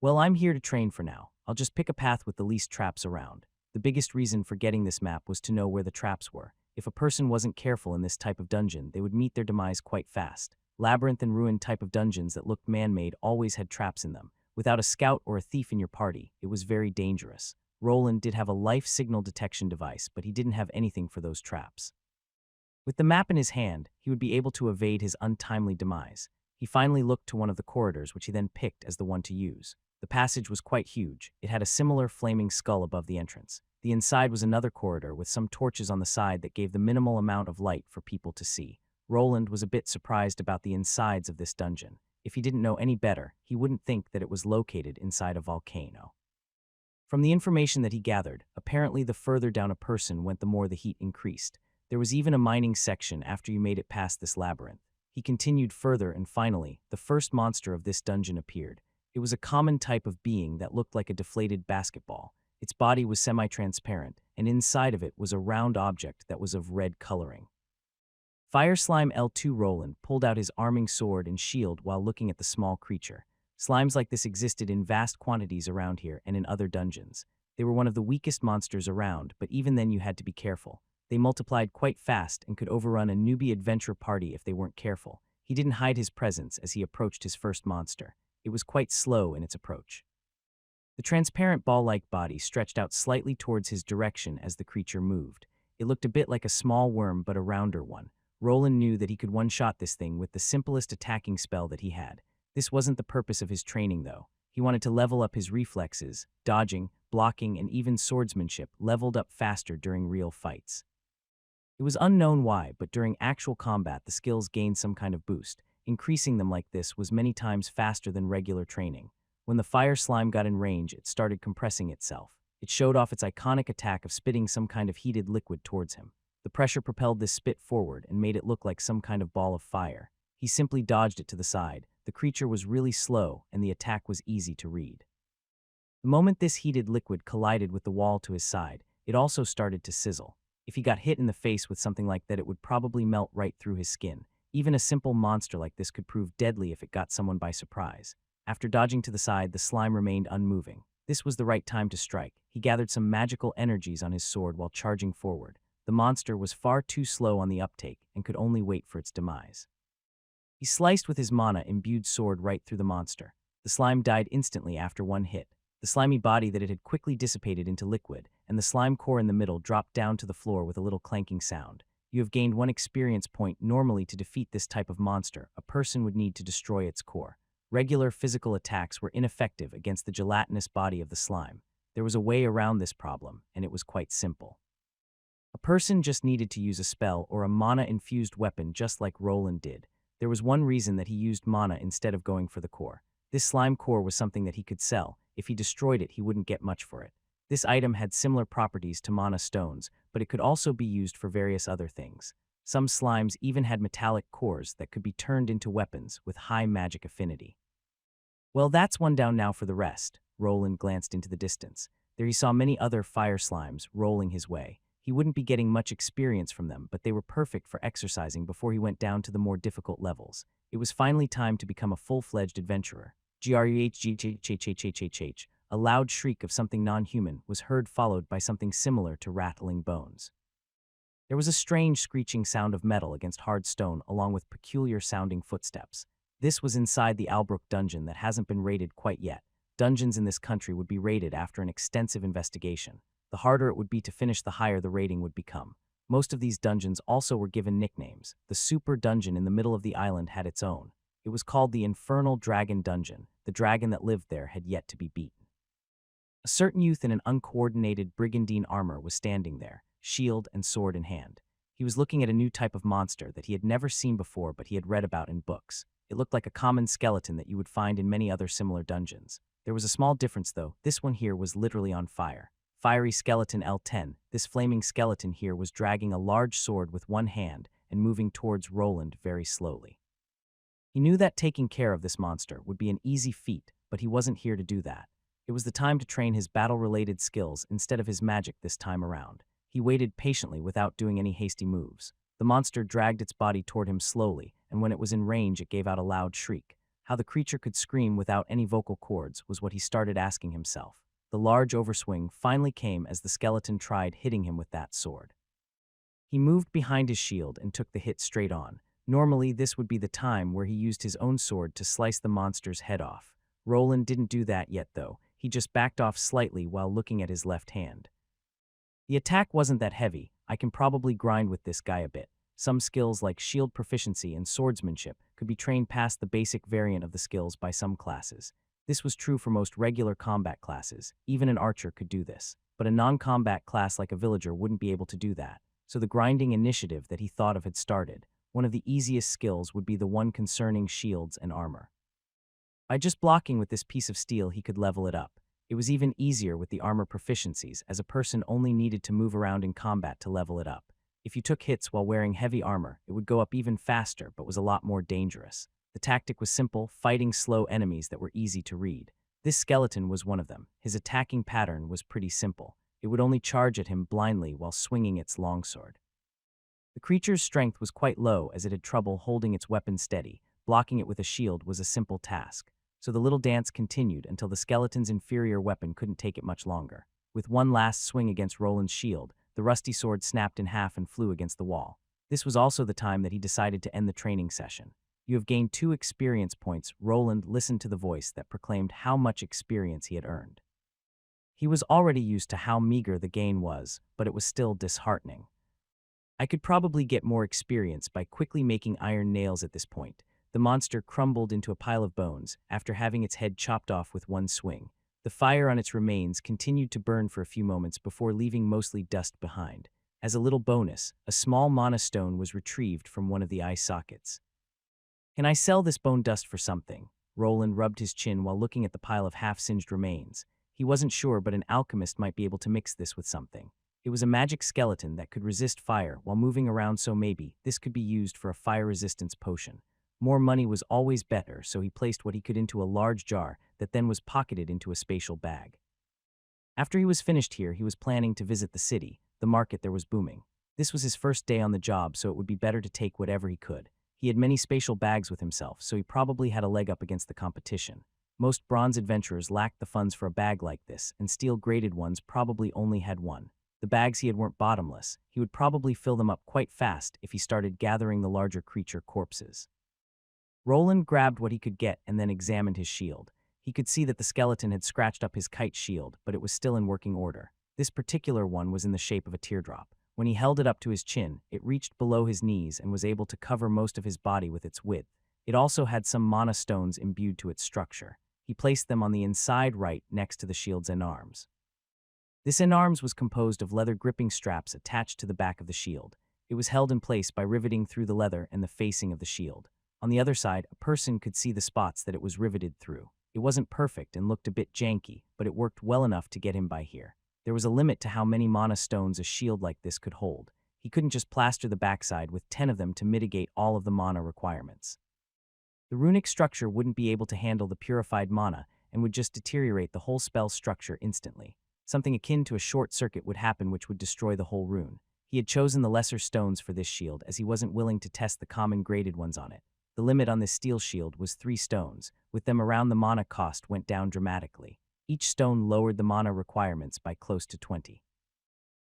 Well, I'm here to train for now. I'll just pick a path with the least traps around. The biggest reason for getting this map was to know where the traps were. If a person wasn't careful in this type of dungeon, they would meet their demise quite fast. Labyrinth and ruin type of dungeons that looked man-made always had traps in them. Without a scout or a thief in your party, it was very dangerous. Roland did have a life signal detection device, but he didn't have anything for those traps. With the map in his hand, he would be able to evade his untimely demise. He finally looked to one of the corridors, which he then picked as the one to use. The passage was quite huge. It had a similar flaming skull above the entrance. The inside was another corridor with some torches on the side that gave the minimal amount of light for people to see. Roland was a bit surprised about the insides of this dungeon. If he didn't know any better, he wouldn't think that it was located inside a volcano. From the information that he gathered, apparently the further down a person went, the more the heat increased. There was even a mining section after you made it past this labyrinth. He continued further, and finally, the first monster of this dungeon appeared. It was a common type of being that looked like a deflated basketball. Its body was semi-transparent, and inside of it was a round object that was of red coloring. Fire Slime L2 Roland pulled out his arming sword and shield while looking at the small creature. Slimes like this existed in vast quantities around here and in other dungeons. They were one of the weakest monsters around, but even then you had to be careful. They multiplied quite fast and could overrun a newbie adventure party if they weren't careful. He didn't hide his presence as he approached his first monster. It was quite slow in its approach. The transparent ball-like body stretched out slightly towards his direction as the creature moved. It looked a bit like a small worm, but a rounder one. Roland knew that he could one-shot this thing with the simplest attacking spell that he had. This wasn't the purpose of his training, though. He wanted to level up his reflexes. Dodging, blocking, and even swordsmanship leveled up faster during real fights. It was unknown why, but during actual combat the skills gained some kind of boost. Increasing them like this was many times faster than regular training. When the fire slime got in range, it started compressing itself. It showed off its iconic attack of spitting some kind of heated liquid towards him. The pressure propelled this spit forward and made it look like some kind of ball of fire. He simply dodged it to the side. The creature was really slow, and the attack was easy to read. The moment this heated liquid collided with the wall to his side, it also started to sizzle. If he got hit in the face with something like that, it would probably melt right through his skin. Even a simple monster like this could prove deadly if it got someone by surprise. After dodging to the side, the slime remained unmoving. This was the right time to strike. He gathered some magical energies on his sword while charging forward. The monster was far too slow on the uptake and could only wait for its demise. He sliced with his mana-imbued sword right through the monster. The slime died instantly after one hit. The slimy body that it had quickly dissipated into liquid, and the slime core in the middle dropped down to the floor with a little clanking sound. You have gained 1 experience point. Normally, to defeat this type of monster, a person would need to destroy its core. Regular physical attacks were ineffective against the gelatinous body of the slime. There was a way around this problem, and it was quite simple. A person just needed to use a spell or a mana-infused weapon just like Roland did. There was one reason that he used mana instead of going for the core. This slime core was something that he could sell. If he destroyed it, he wouldn't get much for it. This item had similar properties to mana stones, but it could also be used for various other things. Some slimes even had metallic cores that could be turned into weapons with high magic affinity. Well, that's one down now for the rest. Roland glanced into the distance. There he saw many other fire slimes rolling his way. He wouldn't be getting much experience from them, but they were perfect for exercising before he went down to the more difficult levels. It was finally time to become a full-fledged adventurer. Gruhh. A loud shriek of something non-human was heard, followed by something similar to rattling bones. There was a strange screeching sound of metal against hard stone along with peculiar-sounding footsteps. This was inside the Albrook dungeon that hasn't been raided quite yet. Dungeons in this country would be raided after an extensive investigation. The harder it would be to finish, the higher the rating would become. Most of these dungeons also were given nicknames. The super dungeon in the middle of the island had its own. It was called the Infernal Dragon Dungeon. The dragon that lived there had yet to be beaten. A certain youth in an uncoordinated brigandine armor was standing there, shield and sword in hand. He was looking at a new type of monster that he had never seen before, but he had read about in books. It looked like a common skeleton that you would find in many other similar dungeons. There was a small difference though. This one here was literally on fire. Fiery skeleton L10. This flaming skeleton here was dragging a large sword with one hand and moving towards Roland very slowly. He knew that taking care of this monster would be an easy feat, but he wasn't here to do that. It was the time to train his battle-related skills instead of his magic this time around. He waited patiently without doing any hasty moves. The monster dragged its body toward him slowly, and when it was in range it gave out a loud shriek. How the creature could scream without any vocal cords was what he started asking himself. The large overswing finally came as the skeleton tried hitting him with that sword. He moved behind his shield and took the hit straight on. Normally, this would be the time where he used his own sword to slice the monster's head off. Roland didn't do that yet, though. He just backed off slightly while looking at his left hand. The attack wasn't that heavy. I can probably grind with this guy a bit. Some skills like shield proficiency and swordsmanship could be trained past the basic variant of the skills by some classes. This was true for most regular combat classes. Even an archer could do this. But a non-combat class like a villager wouldn't be able to do that. So the grinding initiative that he thought of had started. One of the easiest skills would be the one concerning shields and armor. By just blocking with this piece of steel, he could level it up. It was even easier with the armor proficiencies, as a person only needed to move around in combat to level it up. If you took hits while wearing heavy armor, it would go up even faster, but was a lot more dangerous. The tactic was simple, fighting slow enemies that were easy to read. This skeleton was one of them. His attacking pattern was pretty simple. It would only charge at him blindly while swinging its longsword. The creature's strength was quite low, as it had trouble holding its weapon steady. Blocking it with a shield was a simple task. So the little dance continued until the skeleton's inferior weapon couldn't take it much longer. With one last swing against Roland's shield, the rusty sword snapped in half and flew against the wall. This was also the time that he decided to end the training session. You have gained 2 experience points. Roland listened to the voice that proclaimed how much experience he had earned. He was already used to how meager the gain was, but it was still disheartening. I could probably get more experience by quickly making iron nails at this point. The monster crumbled into a pile of bones after having its head chopped off with one swing. The fire on its remains continued to burn for a few moments before leaving mostly dust behind. As a little bonus, a small mana stone was retrieved from one of the eye sockets. Can I sell this bone dust for something? Roland rubbed his chin while looking at the pile of half-singed remains. He wasn't sure, but an alchemist might be able to mix this with something. It was a magic skeleton that could resist fire while moving around, so maybe this could be used for a fire resistance potion. More money was always better, so he placed what he could into a large jar that then was pocketed into a spatial bag. After he was finished here, he was planning to visit the city. The market there was booming. This was his first day on the job, so it would be better to take whatever he could. He had many spatial bags with himself, so he probably had a leg up against the competition. Most bronze adventurers lacked the funds for a bag like this, and steel-graded ones probably only had one. The bags he had weren't bottomless. He would probably fill them up quite fast if he started gathering the larger creature corpses. Roland grabbed what he could get and then examined his shield. He could see that the skeleton had scratched up his kite shield, but it was still in working order. This particular one was in the shape of a teardrop. When he held it up to his chin, it reached below his knees and was able to cover most of his body with its width. It also had some mana stones imbued to its structure. He placed them on the inside right next to the shield's end arms. This end arms was composed of leather gripping straps attached to the back of the shield. It was held in place by riveting through the leather and the facing of the shield. On the other side, a person could see the spots that it was riveted through. It wasn't perfect and looked a bit janky, but it worked well enough to get him by here. There was a limit to how many mana stones a shield like this could hold. He couldn't just plaster the backside with 10 of them to mitigate all of the mana requirements. The runic structure wouldn't be able to handle the purified mana and would just deteriorate the whole spell structure instantly. Something akin to a short circuit would happen which would destroy the whole rune. He had chosen the lesser stones for this shield as he wasn't willing to test the common graded ones on it. The limit on this steel shield was 3 stones. With them around, the mana cost went down dramatically. Each stone lowered the mana requirements by close to 20.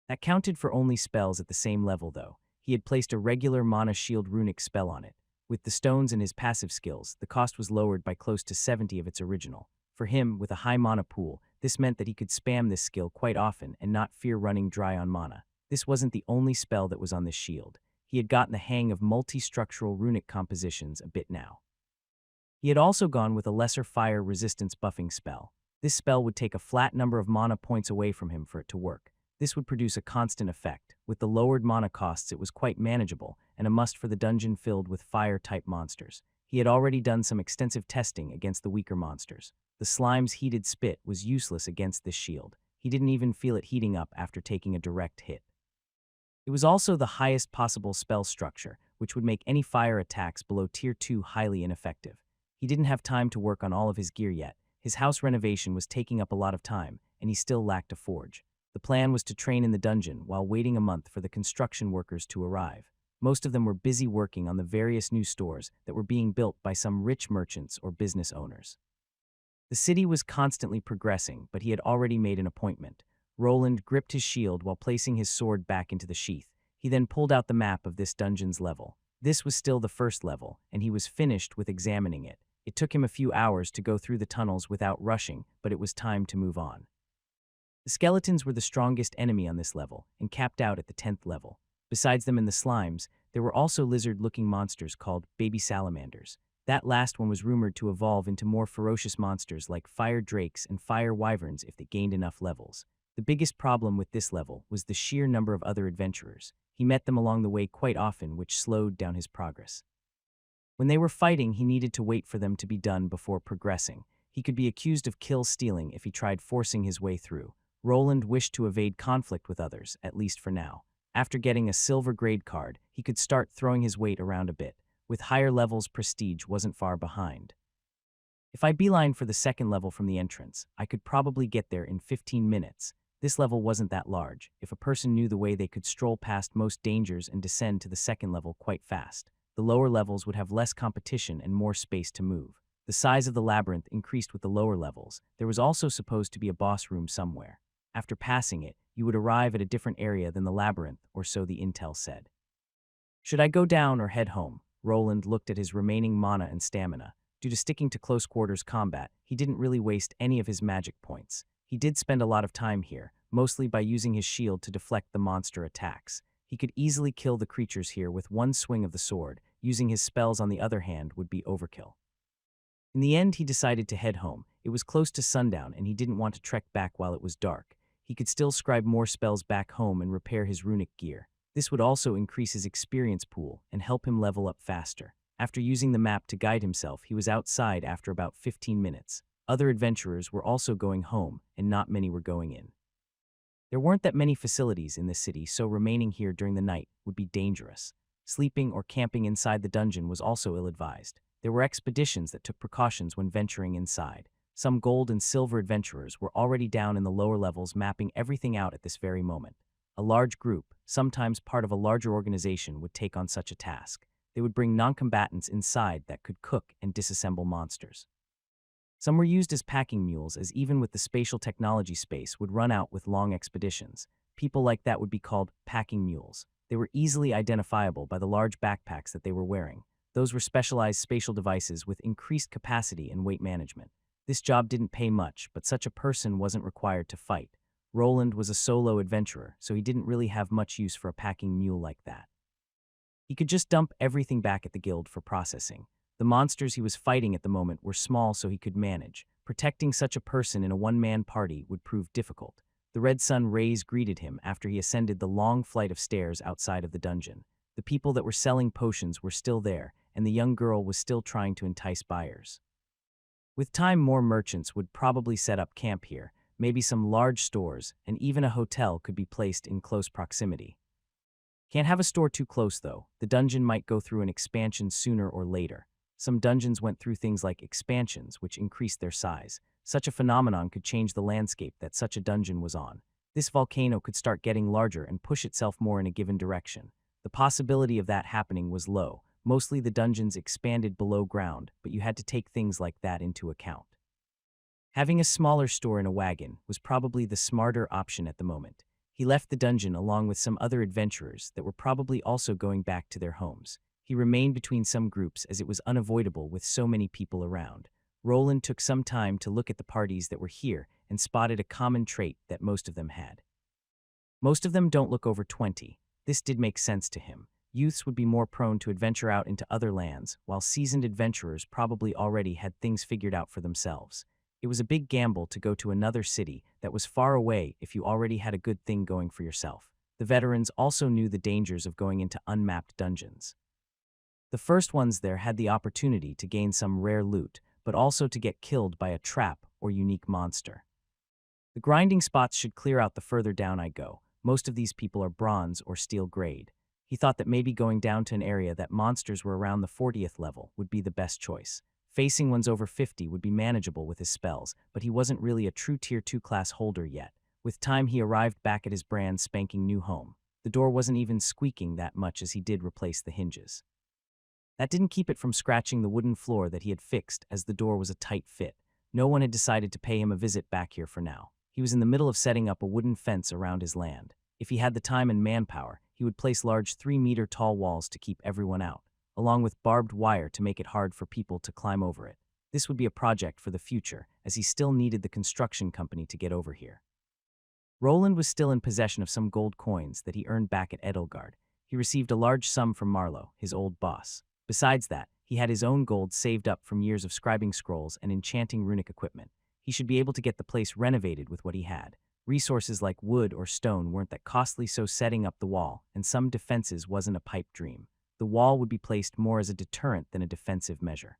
That counted for only spells at the same level though. He had placed a regular mana shield runic spell on it. With the stones and his passive skills, the cost was lowered by close to 70 of its original. For him, with a high mana pool, this meant that he could spam this skill quite often and not fear running dry on mana. This wasn't the only spell that was on this shield. He had gotten the hang of multi-structural runic compositions a bit now. He had also gone with a lesser fire resistance buffing spell. This spell would take a flat number of mana points away from him for it to work. This would produce a constant effect. With the lowered mana costs, it was quite manageable and a must for the dungeon filled with fire-type monsters. He had already done some extensive testing against the weaker monsters. The slime's heated spit was useless against this shield. He didn't even feel it heating up after taking a direct hit. It was also the highest possible spell structure, which would make any fire attacks below Tier 2 highly ineffective. He didn't have time to work on all of his gear yet. His house renovation was taking up a lot of time, and he still lacked a forge. The plan was to train in the dungeon while waiting a month for the construction workers to arrive. Most of them were busy working on the various new stores that were being built by some rich merchants or business owners. The city was constantly progressing, but he had already made an appointment. Roland gripped his shield while placing his sword back into the sheath. He then pulled out the map of this dungeon's level. This was still the first level, and he was finished with examining it. It took him a few hours to go through the tunnels without rushing, but it was time to move on. The skeletons were the strongest enemy on this level, and capped out at the 10th level. Besides them and the slimes, there were also lizard-looking monsters called baby salamanders. That last one was rumored to evolve into more ferocious monsters like fire drakes and fire wyverns if they gained enough levels. The biggest problem with this level was the sheer number of other adventurers. He met them along the way quite often, which slowed down his progress. When they were fighting, he needed to wait for them to be done before progressing. He could be accused of kill-stealing if he tried forcing his way through. Roland wished to evade conflict with others, at least for now. After getting a silver grade card, he could start throwing his weight around a bit. With higher levels, prestige wasn't far behind. If I beeline for the second level from the entrance, I could probably get there in 15 minutes. This level wasn't that large. If a person knew the way, they could stroll past most dangers and descend to the second level quite fast. The lower levels would have less competition and more space to move. The size of the labyrinth increased with the lower levels. There was also supposed to be a boss room somewhere. After passing it, you would arrive at a different area than the labyrinth, or so the intel said. Should I go down or head home? Roland looked at his remaining mana and stamina. Due to sticking to close quarters combat, he didn't really waste any of his magic points. He did spend a lot of time here, mostly by using his shield to deflect the monster attacks. He could easily kill the creatures here with one swing of the sword. Using his spells, on the other hand, would be overkill. In the end, he decided to head home. It was close to sundown, and he didn't want to trek back while it was dark. He could still scribe more spells back home and repair his runic gear. This would also increase his experience pool and help him level up faster. After using the map to guide himself, he was outside after about 15 minutes. Other adventurers were also going home, and not many were going in. There weren't that many facilities in this city, so remaining here during the night would be dangerous. Sleeping or camping inside the dungeon was also ill-advised. There were expeditions that took precautions when venturing inside. Some gold and silver adventurers were already down in the lower levels, mapping everything out at this very moment. A large group, sometimes part of a larger organization, would take on such a task. They would bring non-combatants inside that could cook and disassemble monsters. Some were used as packing mules, as even with the spatial technology, space would run out with long expeditions. People like that would be called packing mules. They were easily identifiable by the large backpacks that they were wearing. Those were specialized spatial devices with increased capacity and weight management. This job didn't pay much, but such a person wasn't required to fight. Roland was a solo adventurer, so he didn't really have much use for a packing mule like that. He could just dump everything back at the guild for processing. The monsters he was fighting at the moment were small, so he could manage. Protecting such a person in a one-man party would prove difficult. The red sun rays greeted him after he ascended the long flight of stairs outside of the dungeon. The people that were selling potions were still there, and the young girl was still trying to entice buyers. With time, more merchants would probably set up camp here. maybe some large stores, and even a hotel could be placed in close proximity. Can't have a store too close, though. The dungeon might go through an expansion sooner or later. Some dungeons went through things like expansions, which increased their size. Such a phenomenon could change the landscape that such a dungeon was on. This volcano could start getting larger and push itself more in a given direction. The possibility of that happening was low. Mostly the dungeons expanded below ground, but you had to take things like that into account. Having a smaller store in a wagon was probably the smarter option at the moment. He left the dungeon along with some other adventurers that were probably also going back to their homes. He remained between some groups as it was unavoidable with so many people around. Roland took some time to look at the parties that were here and spotted a common trait that most of them had. Most of them don't look over 20. This did make sense to him. Youths would be more prone to adventure out into other lands, while seasoned adventurers probably already had things figured out for themselves. It was a big gamble to go to another city that was far away if you already had a good thing going for yourself. The veterans also knew the dangers of going into unmapped dungeons. The first ones there had the opportunity to gain some rare loot, but also to get killed by a trap or unique monster. The grinding spots should clear out the further down I go. Most of these people are bronze or steel grade. He thought that maybe going down to an area that monsters were around the 40th level would be the best choice. Facing ones over 50 would be manageable with his spells, but he wasn't really a true Tier 2 class holder yet. With time he arrived back at his brand spanking new home. The door wasn't even squeaking that much as he did replace the hinges. That didn't keep it from scratching the wooden floor that he had fixed, as the door was a tight fit. No one had decided to pay him a visit back here for now. He was in the middle of setting up a wooden fence around his land. If he had the time and manpower, he would place large 3-meter-tall walls to keep everyone out, along with barbed wire to make it hard for people to climb over it. This would be a project for the future, as he still needed the construction company to get over here. Roland was still in possession of some gold coins that he earned back at Edelgard. He received a large sum from Marlowe, his old boss. Besides that, he had his own gold saved up from years of scribing scrolls and enchanting runic equipment. He should be able to get the place renovated with what he had. Resources like wood or stone weren't that costly, so setting up the wall and some defenses wasn't a pipe dream. The wall would be placed more as a deterrent than a defensive measure.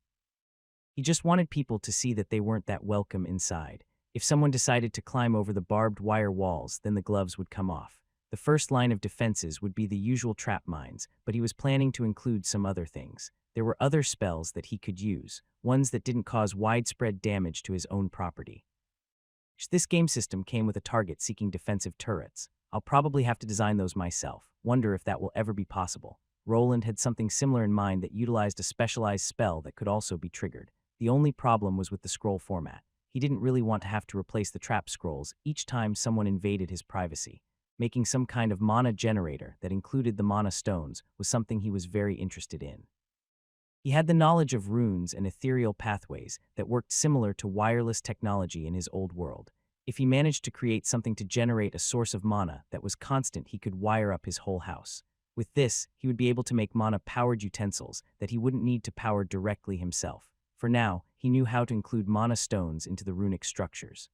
He just wanted people to see that they weren't that welcome inside. If someone decided to climb over the barbed wire walls, then the gloves would come off. The first line of defenses would be the usual trap mines, but he was planning to include some other things. There were other spells that he could use, ones that didn't cause widespread damage to his own property. This game system came with a target seeking defensive turrets. I'll probably have to design those myself. Wonder if that will ever be possible. Roland had something similar in mind that utilized a specialized spell that could also be triggered. The only problem was with the scroll format. He didn't really want to have to replace the trap scrolls each time someone invaded his privacy. Making some kind of mana generator that included the mana stones was something he was very interested in. He had the knowledge of runes and ethereal pathways that worked similar to wireless technology in his old world. If he managed to create something to generate a source of mana that was constant, he could wire up his whole house. With this, he would be able to make mana-powered utensils that he wouldn't need to power directly himself. For now, he knew how to include mana stones into the runic structures.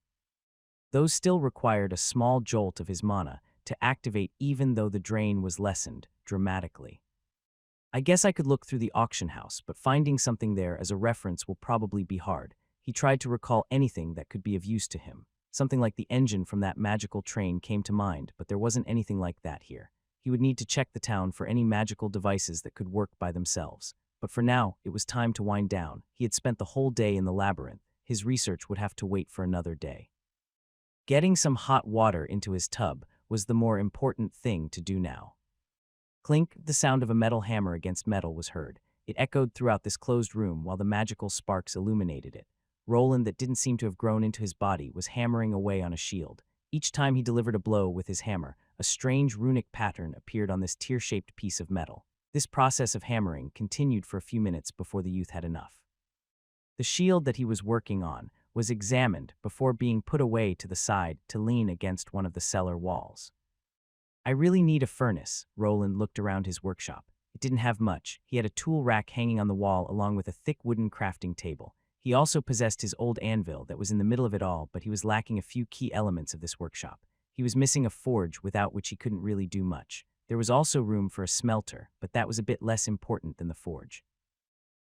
Those still required a small jolt of his mana to activate, even though the drain was lessened dramatically. I guess I could look through the auction house, but finding something there as a reference will probably be hard. He tried to recall anything that could be of use to him. Something like the engine from that magical train came to mind, but there wasn't anything like that here. He would need to check the town for any magical devices that could work by themselves. But for now, it was time to wind down. He had spent the whole day in the labyrinth. His research would have to wait for another day. Getting some hot water into his tub was the more important thing to do now. Clink, the sound of a metal hammer against metal was heard. It echoed throughout this closed room while the magical sparks illuminated it. Roland, that didn't seem to have grown into his body, was hammering away on a shield. Each time he delivered a blow with his hammer, a strange runic pattern appeared on this tear-shaped piece of metal. This process of hammering continued for a few minutes before the youth had enough. The shield that he was working on was examined before being put away to the side to lean against one of the cellar walls. I really need a furnace. Roland looked around his workshop. It didn't have much. He had a tool rack hanging on the wall along with a thick wooden crafting table. He also possessed his old anvil that was in the middle of it all, but he was lacking a few key elements of this workshop. He was missing a forge, without which he couldn't really do much. There was also room for a smelter, but that was a bit less important than the forge.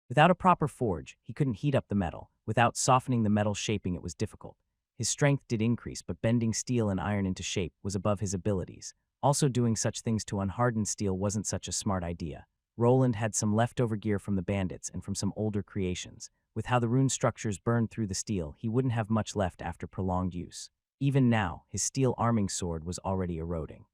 Without a proper forge, he couldn't heat up the metal. Without softening the metal shaping, it was difficult. His strength did increase, but bending steel and iron into shape was above his abilities. Also, doing such things to unhardened steel wasn't such a smart idea. Roland had some leftover gear from the bandits and from some older creations. With how the rune structures burned through the steel, he wouldn't have much left after prolonged use. Even now, his steel arming sword was already eroding.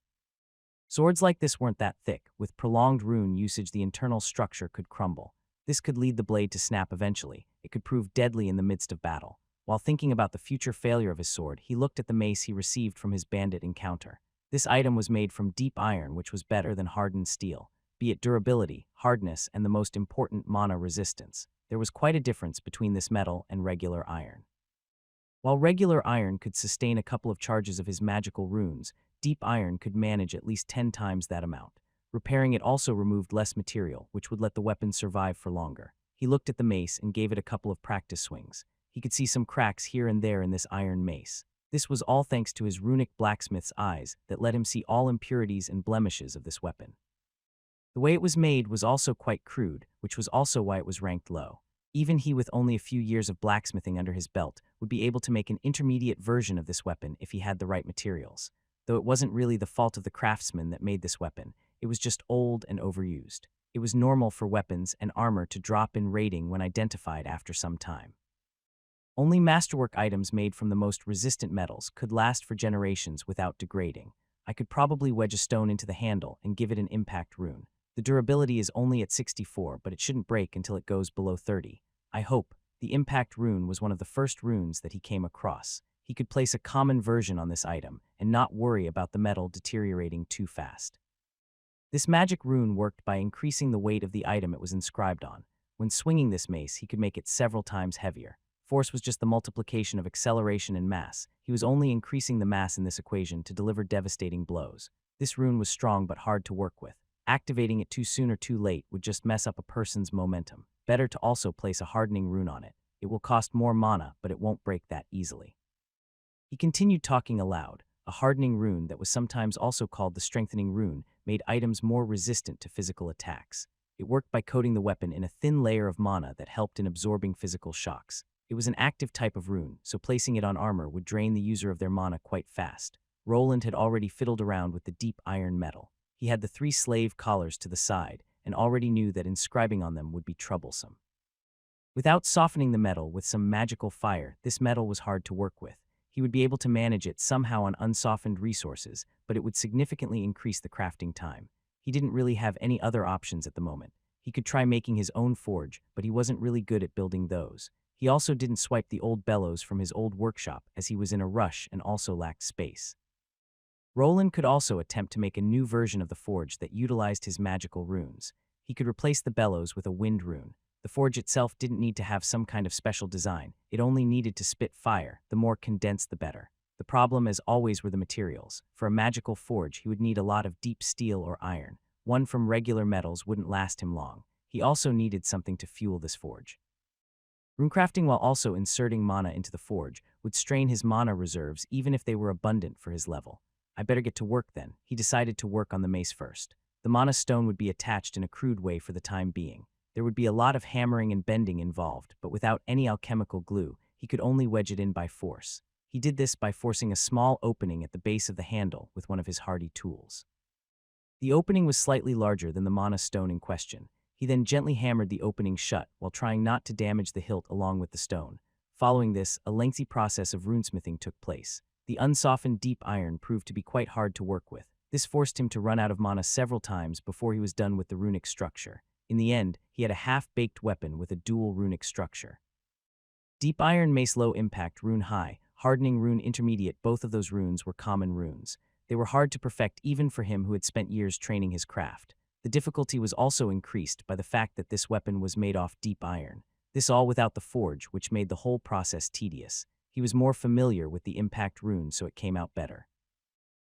Swords like this weren't that thick. With prolonged rune usage, the internal structure could crumble. This could lead the blade to snap eventually. It could prove deadly in the midst of battle. While thinking about the future failure of his sword, he looked at the mace he received from his bandit encounter. This item was made from deep iron, which was better than hardened steel, be it durability, hardness, and the most important, mana resistance. There was quite a difference between this metal and regular iron. While regular iron could sustain a couple of charges of his magical runes, deep iron could manage at least 10 times that amount. Repairing it also removed less material, which would let the weapon survive for longer. He looked at the mace and gave it a couple of practice swings. He could see some cracks here and there in this iron mace. This was all thanks to his runic blacksmith's eyes that let him see all impurities and blemishes of this weapon. The way it was made was also quite crude, which was also why it was ranked low. Even he, with only a few years of blacksmithing under his belt, would be able to make an intermediate version of this weapon if he had the right materials. Though it wasn't really the fault of the craftsman that made this weapon, it was just old and overused. It was normal for weapons and armor to drop in rating when identified after some time. Only masterwork items made from the most resistant metals could last for generations without degrading. I could probably wedge a stone into the handle and give it an impact rune. The durability is only at 64, but it shouldn't break until it goes below 30. I hope. The impact rune was one of the first runes that he came across. He could place a common version on this item and not worry about the metal deteriorating too fast. This magic rune worked by increasing the weight of the item it was inscribed on. When swinging this mace, he could make it several times heavier. Force was just the multiplication of acceleration and mass. He was only increasing the mass in this equation to deliver devastating blows. This rune was strong but hard to work with. Activating it too soon or too late would just mess up a person's momentum. Better to also place a hardening rune on it. It will cost more mana, but it won't break that easily. He continued talking aloud. A hardening rune that was sometimes also called the strengthening rune made items more resistant to physical attacks. It worked by coating the weapon in a thin layer of mana that helped in absorbing physical shocks. It was an active type of rune, so placing it on armor would drain the user of their mana quite fast. Roland had already fiddled around with the deep iron metal. He had the 3 slave collars to the side and already knew that inscribing on them would be troublesome. Without softening the metal with some magical fire, this metal was hard to work with. He would be able to manage it somehow on unsoftened resources, but it would significantly increase the crafting time. He didn't really have any other options at the moment. He could try making his own forge, but he wasn't really good at building those. He also didn't swipe the old bellows from his old workshop as he was in a rush and also lacked space. Roland could also attempt to make a new version of the forge that utilized his magical runes. He could replace the bellows with a wind rune. The forge itself didn't need to have some kind of special design. It only needed to spit fire. The more condensed, the better. The problem, as always, were the materials. For a magical forge, he would need a lot of deep steel or iron. One from regular metals wouldn't last him long. He also needed something to fuel this forge. Runecrafting while also inserting mana into the forge would strain his mana reserves even if they were abundant for his level. I better get to work then. He decided to work on the mace first. The mana stone would be attached in a crude way for the time being. There would be a lot of hammering and bending involved, but without any alchemical glue, he could only wedge it in by force. He did this by forcing a small opening at the base of the handle with one of his hardy tools. The opening was slightly larger than the mana stone in question. He then gently hammered the opening shut while trying not to damage the hilt along with the stone. Following this, a lengthy process of runesmithing took place. The unsoftened deep iron proved to be quite hard to work with. This forced him to run out of mana several times before he was done with the runic structure. In the end, he had a half-baked weapon with a dual runic structure. Deep iron mace low impact, rune high, hardening rune intermediate, both of those runes were common runes. They were hard to perfect even for him who had spent years training his craft. The difficulty was also increased by the fact that this weapon was made off deep iron. This all without the forge, which made the whole process tedious. He was more familiar with the impact rune, so it came out better.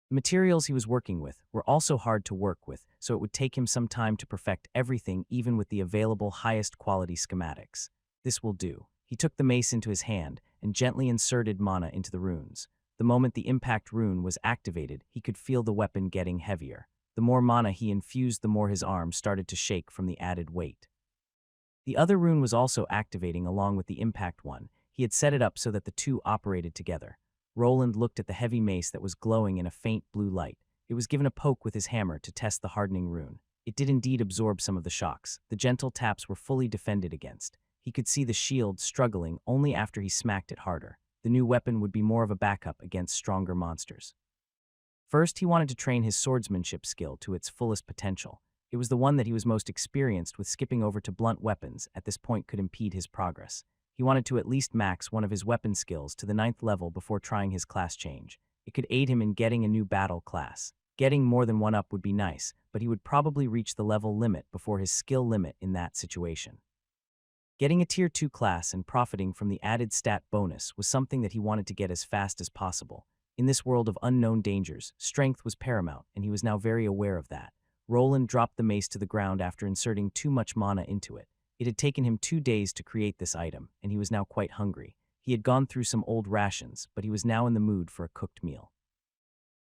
The materials he was working with were also hard to work with, so it would take him some time to perfect everything even with the available highest quality schematics. This will do. He took the mace into his hand and gently inserted mana into the runes. The moment the impact rune was activated, he could feel the weapon getting heavier. The more mana he infused, the more his arms started to shake from the added weight. The other rune was also activating along with the impact one. He had set it up so that the two operated together. Roland looked at the heavy mace that was glowing in a faint blue light. It was given a poke with his hammer to test the hardening rune. It did indeed absorb some of the shocks. The gentle taps were fully defended against. He could see the shield struggling only after he smacked it harder. The new weapon would be more of a backup against stronger monsters. First, he wanted to train his swordsmanship skill to its fullest potential. It was the one that he was most experienced with. Skipping over to blunt weapons at this point could impede his progress. He wanted to at least max one of his weapon skills to the 9th level before trying his class change. It could aid him in getting a new battle class. Getting more than one up would be nice, but he would probably reach the level limit before his skill limit in that situation. Getting a tier 2 class and profiting from the added stat bonus was something that he wanted to get as fast as possible. In this world of unknown dangers, strength was paramount, and he was now very aware of that. Roland dropped the mace to the ground after inserting too much mana into it. It had taken him 2 days to create this item, and he was now quite hungry. He had gone through some old rations, but he was now in the mood for a cooked meal.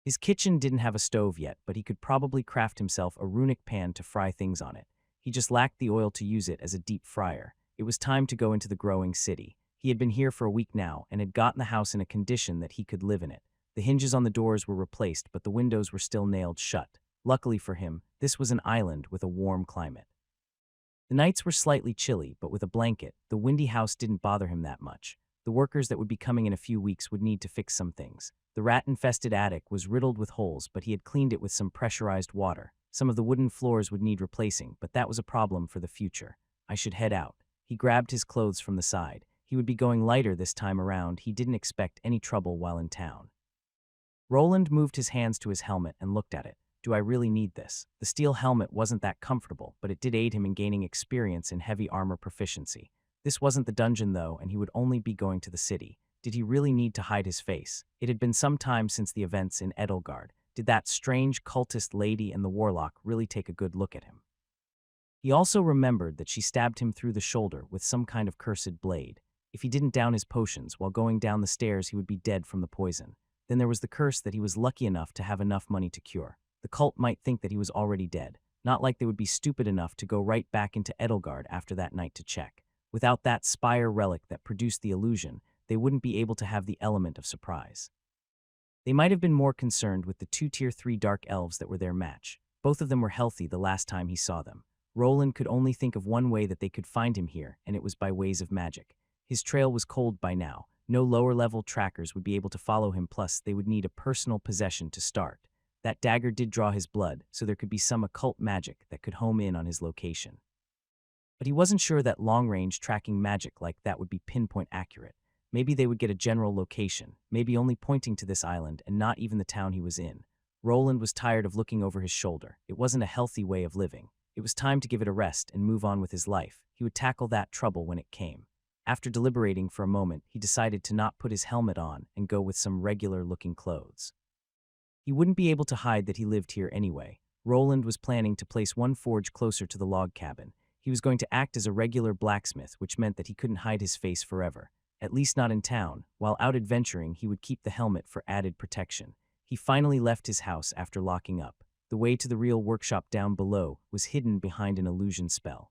His kitchen didn't have a stove yet, but he could probably craft himself a runic pan to fry things on it. He just lacked the oil to use it as a deep fryer. It was time to go into the growing city. He had been here for a week now and had gotten the house in a condition that he could live in it. The hinges on the doors were replaced, but the windows were still nailed shut. Luckily for him, this was an island with a warm climate. The nights were slightly chilly, but with a blanket, the windy house didn't bother him that much. The workers that would be coming in a few weeks would need to fix some things. The rat-infested attic was riddled with holes, but he had cleaned it with some pressurized water. Some of the wooden floors would need replacing, but that was a problem for the future. I should head out. He grabbed his clothes from the side. He would be going lighter this time around. He didn't expect any trouble while in town. Roland moved his hands to his helmet and looked at it. Do I really need this? The steel helmet wasn't that comfortable, but it did aid him in gaining experience in heavy armor proficiency. This wasn't the dungeon though, and he would only be going to the city. Did he really need to hide his face? It had been some time since the events in Edelgard. Did that strange cultist lady and the Warlock really take a good look at him? He also remembered that she stabbed him through the shoulder with some kind of cursed blade. If he didn't down his potions while going down the stairs, he would be dead from the poison. Then there was the curse that he was lucky enough to have enough money to cure. The cult might think that he was already dead. Not like they would be stupid enough to go right back into Edelgard after that night to check. Without that spire relic that produced the illusion, they wouldn't be able to have the element of surprise. They might have been more concerned with the 2 tier 3 dark elves that were their match. Both of them were healthy the last time he saw them. Roland could only think of one way that they could find him here, and it was by ways of magic. His trail was cold by now. No lower-level trackers would be able to follow him, plus they would need a personal possession to start. That dagger did draw his blood, so there could be some occult magic that could home in on his location. But he wasn't sure that long-range tracking magic like that would be pinpoint accurate. Maybe they would get a general location, maybe only pointing to this island and not even the town he was in. Roland was tired of looking over his shoulder. It wasn't a healthy way of living. It was time to give it a rest and move on with his life. He would tackle that trouble when it came. After deliberating for a moment, he decided to not put his helmet on and go with some regular-looking clothes. He wouldn't be able to hide that he lived here anyway. Roland was planning to place one forge closer to the log cabin. He was going to act as a regular blacksmith, which meant that he couldn't hide his face forever. At least not in town. While out adventuring, he would keep the helmet for added protection. He finally left his house after locking up. The way to the real workshop down below was hidden behind an illusion spell.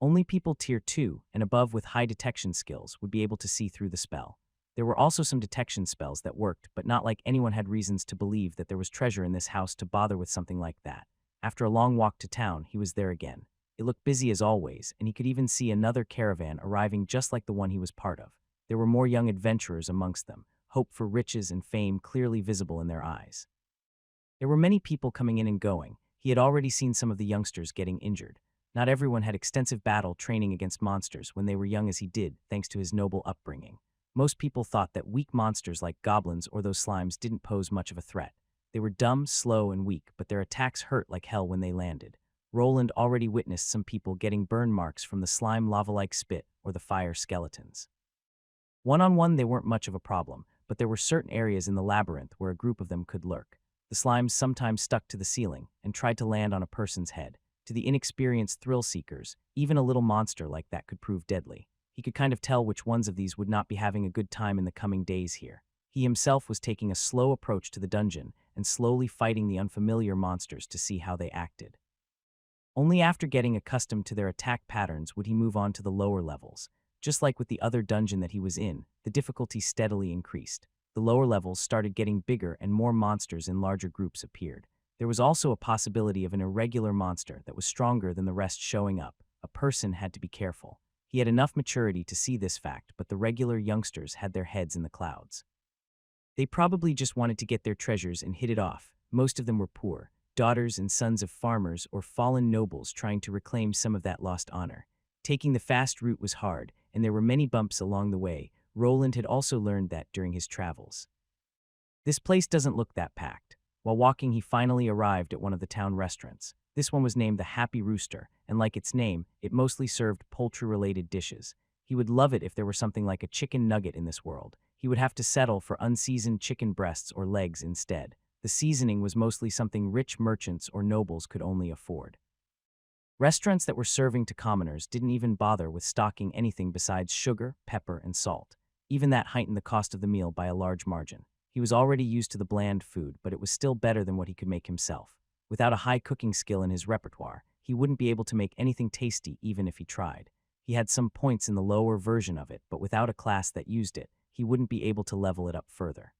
Only people tier 2 and above with high detection skills would be able to see through the spell. There were also some detection spells that worked, but not like anyone had reasons to believe that there was treasure in this house to bother with something like that. After a long walk to town, he was there again. It looked busy as always, and he could even see another caravan arriving just like the one he was part of. There were more young adventurers amongst them, hope for riches and fame clearly visible in their eyes. There were many people coming in and going. He had already seen some of the youngsters getting injured. Not everyone had extensive battle training against monsters when they were young as he did, thanks to his noble upbringing. Most people thought that weak monsters like goblins or those slimes didn't pose much of a threat. They were dumb, slow, and weak, but their attacks hurt like hell when they landed. Roland already witnessed some people getting burn marks from the slime lava-like spit or the fire skeletons. One-on-one they weren't much of a problem, but there were certain areas in the labyrinth where a group of them could lurk. The slimes sometimes stuck to the ceiling and tried to land on a person's head. To the inexperienced thrill-seekers, even a little monster like that could prove deadly. He could kind of tell which ones of these would not be having a good time in the coming days here. He himself was taking a slow approach to the dungeon and slowly fighting the unfamiliar monsters to see how they acted. Only after getting accustomed to their attack patterns would he move on to the lower levels. Just like with the other dungeon that he was in, the difficulty steadily increased. The lower levels started getting bigger and more monsters in larger groups appeared. There was also a possibility of an irregular monster that was stronger than the rest showing up. A person had to be careful. He had enough maturity to see this fact, but the regular youngsters had their heads in the clouds. They probably just wanted to get their treasures and hit it off. Most of them were poor, daughters and sons of farmers or fallen nobles trying to reclaim some of that lost honor. Taking the fast route was hard, and there were many bumps along the way. Roland had also learned that during his travels. This place doesn't look that packed. While walking, he finally arrived at one of the town restaurants. This one was named the Happy Rooster, and like its name, it mostly served poultry-related dishes. He would love it if there were something like a chicken nugget in this world. He would have to settle for unseasoned chicken breasts or legs instead. The seasoning was mostly something rich merchants or nobles could only afford. Restaurants that were serving to commoners didn't even bother with stocking anything besides sugar, pepper, and salt. Even that heightened the cost of the meal by a large margin. He was already used to the bland food, but it was still better than what he could make himself. Without a high cooking skill in his repertoire, he wouldn't be able to make anything tasty even if he tried. He had some points in the lower version of it, but without a class that used it, he wouldn't be able to level it up further.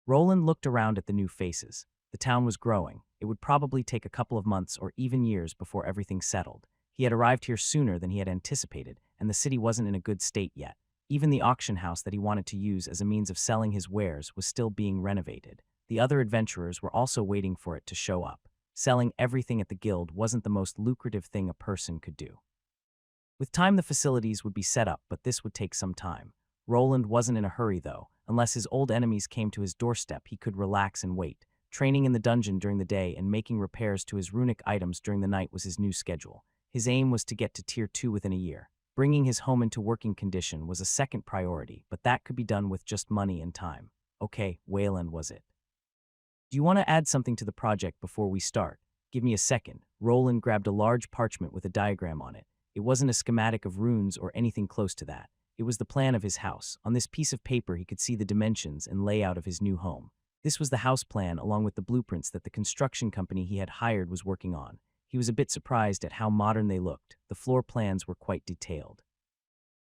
Roland looked around at the new faces. The town was growing. It would probably take a couple of months or even years before everything settled. He had arrived here sooner than he had anticipated, and the city wasn't in a good state yet. Even the auction house that he wanted to use as a means of selling his wares was still being renovated. The other adventurers were also waiting for it to show up. Selling everything at the guild wasn't the most lucrative thing a person could do. With time, the facilities would be set up, but this would take some time. Roland wasn't in a hurry, though. Unless his old enemies came to his doorstep, he could relax and wait. Training in the dungeon during the day and making repairs to his runic items during the night was his new schedule. His aim was to get to Tier 2 within a year. Bringing his home into working condition was a second priority, but that could be done with just money and time. Okay, Wayland was it. Do you want to add something to the project before we start? Give me a second. Roland grabbed a large parchment with a diagram on it. It wasn't a schematic of runes or anything close to that. It was the plan of his house. On this piece of paper, he could see the dimensions and layout of his new home. This was the house plan along with the blueprints that the construction company he had hired was working on. He was a bit surprised at how modern they looked. The floor plans were quite detailed.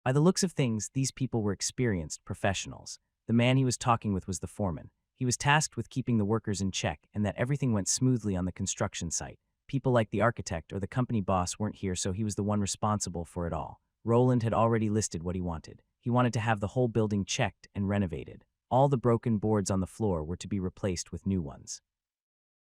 By the looks of things, these people were experienced professionals. The man he was talking with was the foreman. He was tasked with keeping the workers in check and that everything went smoothly on the construction site. People like the architect or the company boss weren't here, so he was the one responsible for it all. Roland had already listed what he wanted. He wanted to have the whole building checked and renovated. All the broken boards on the floor were to be replaced with new ones.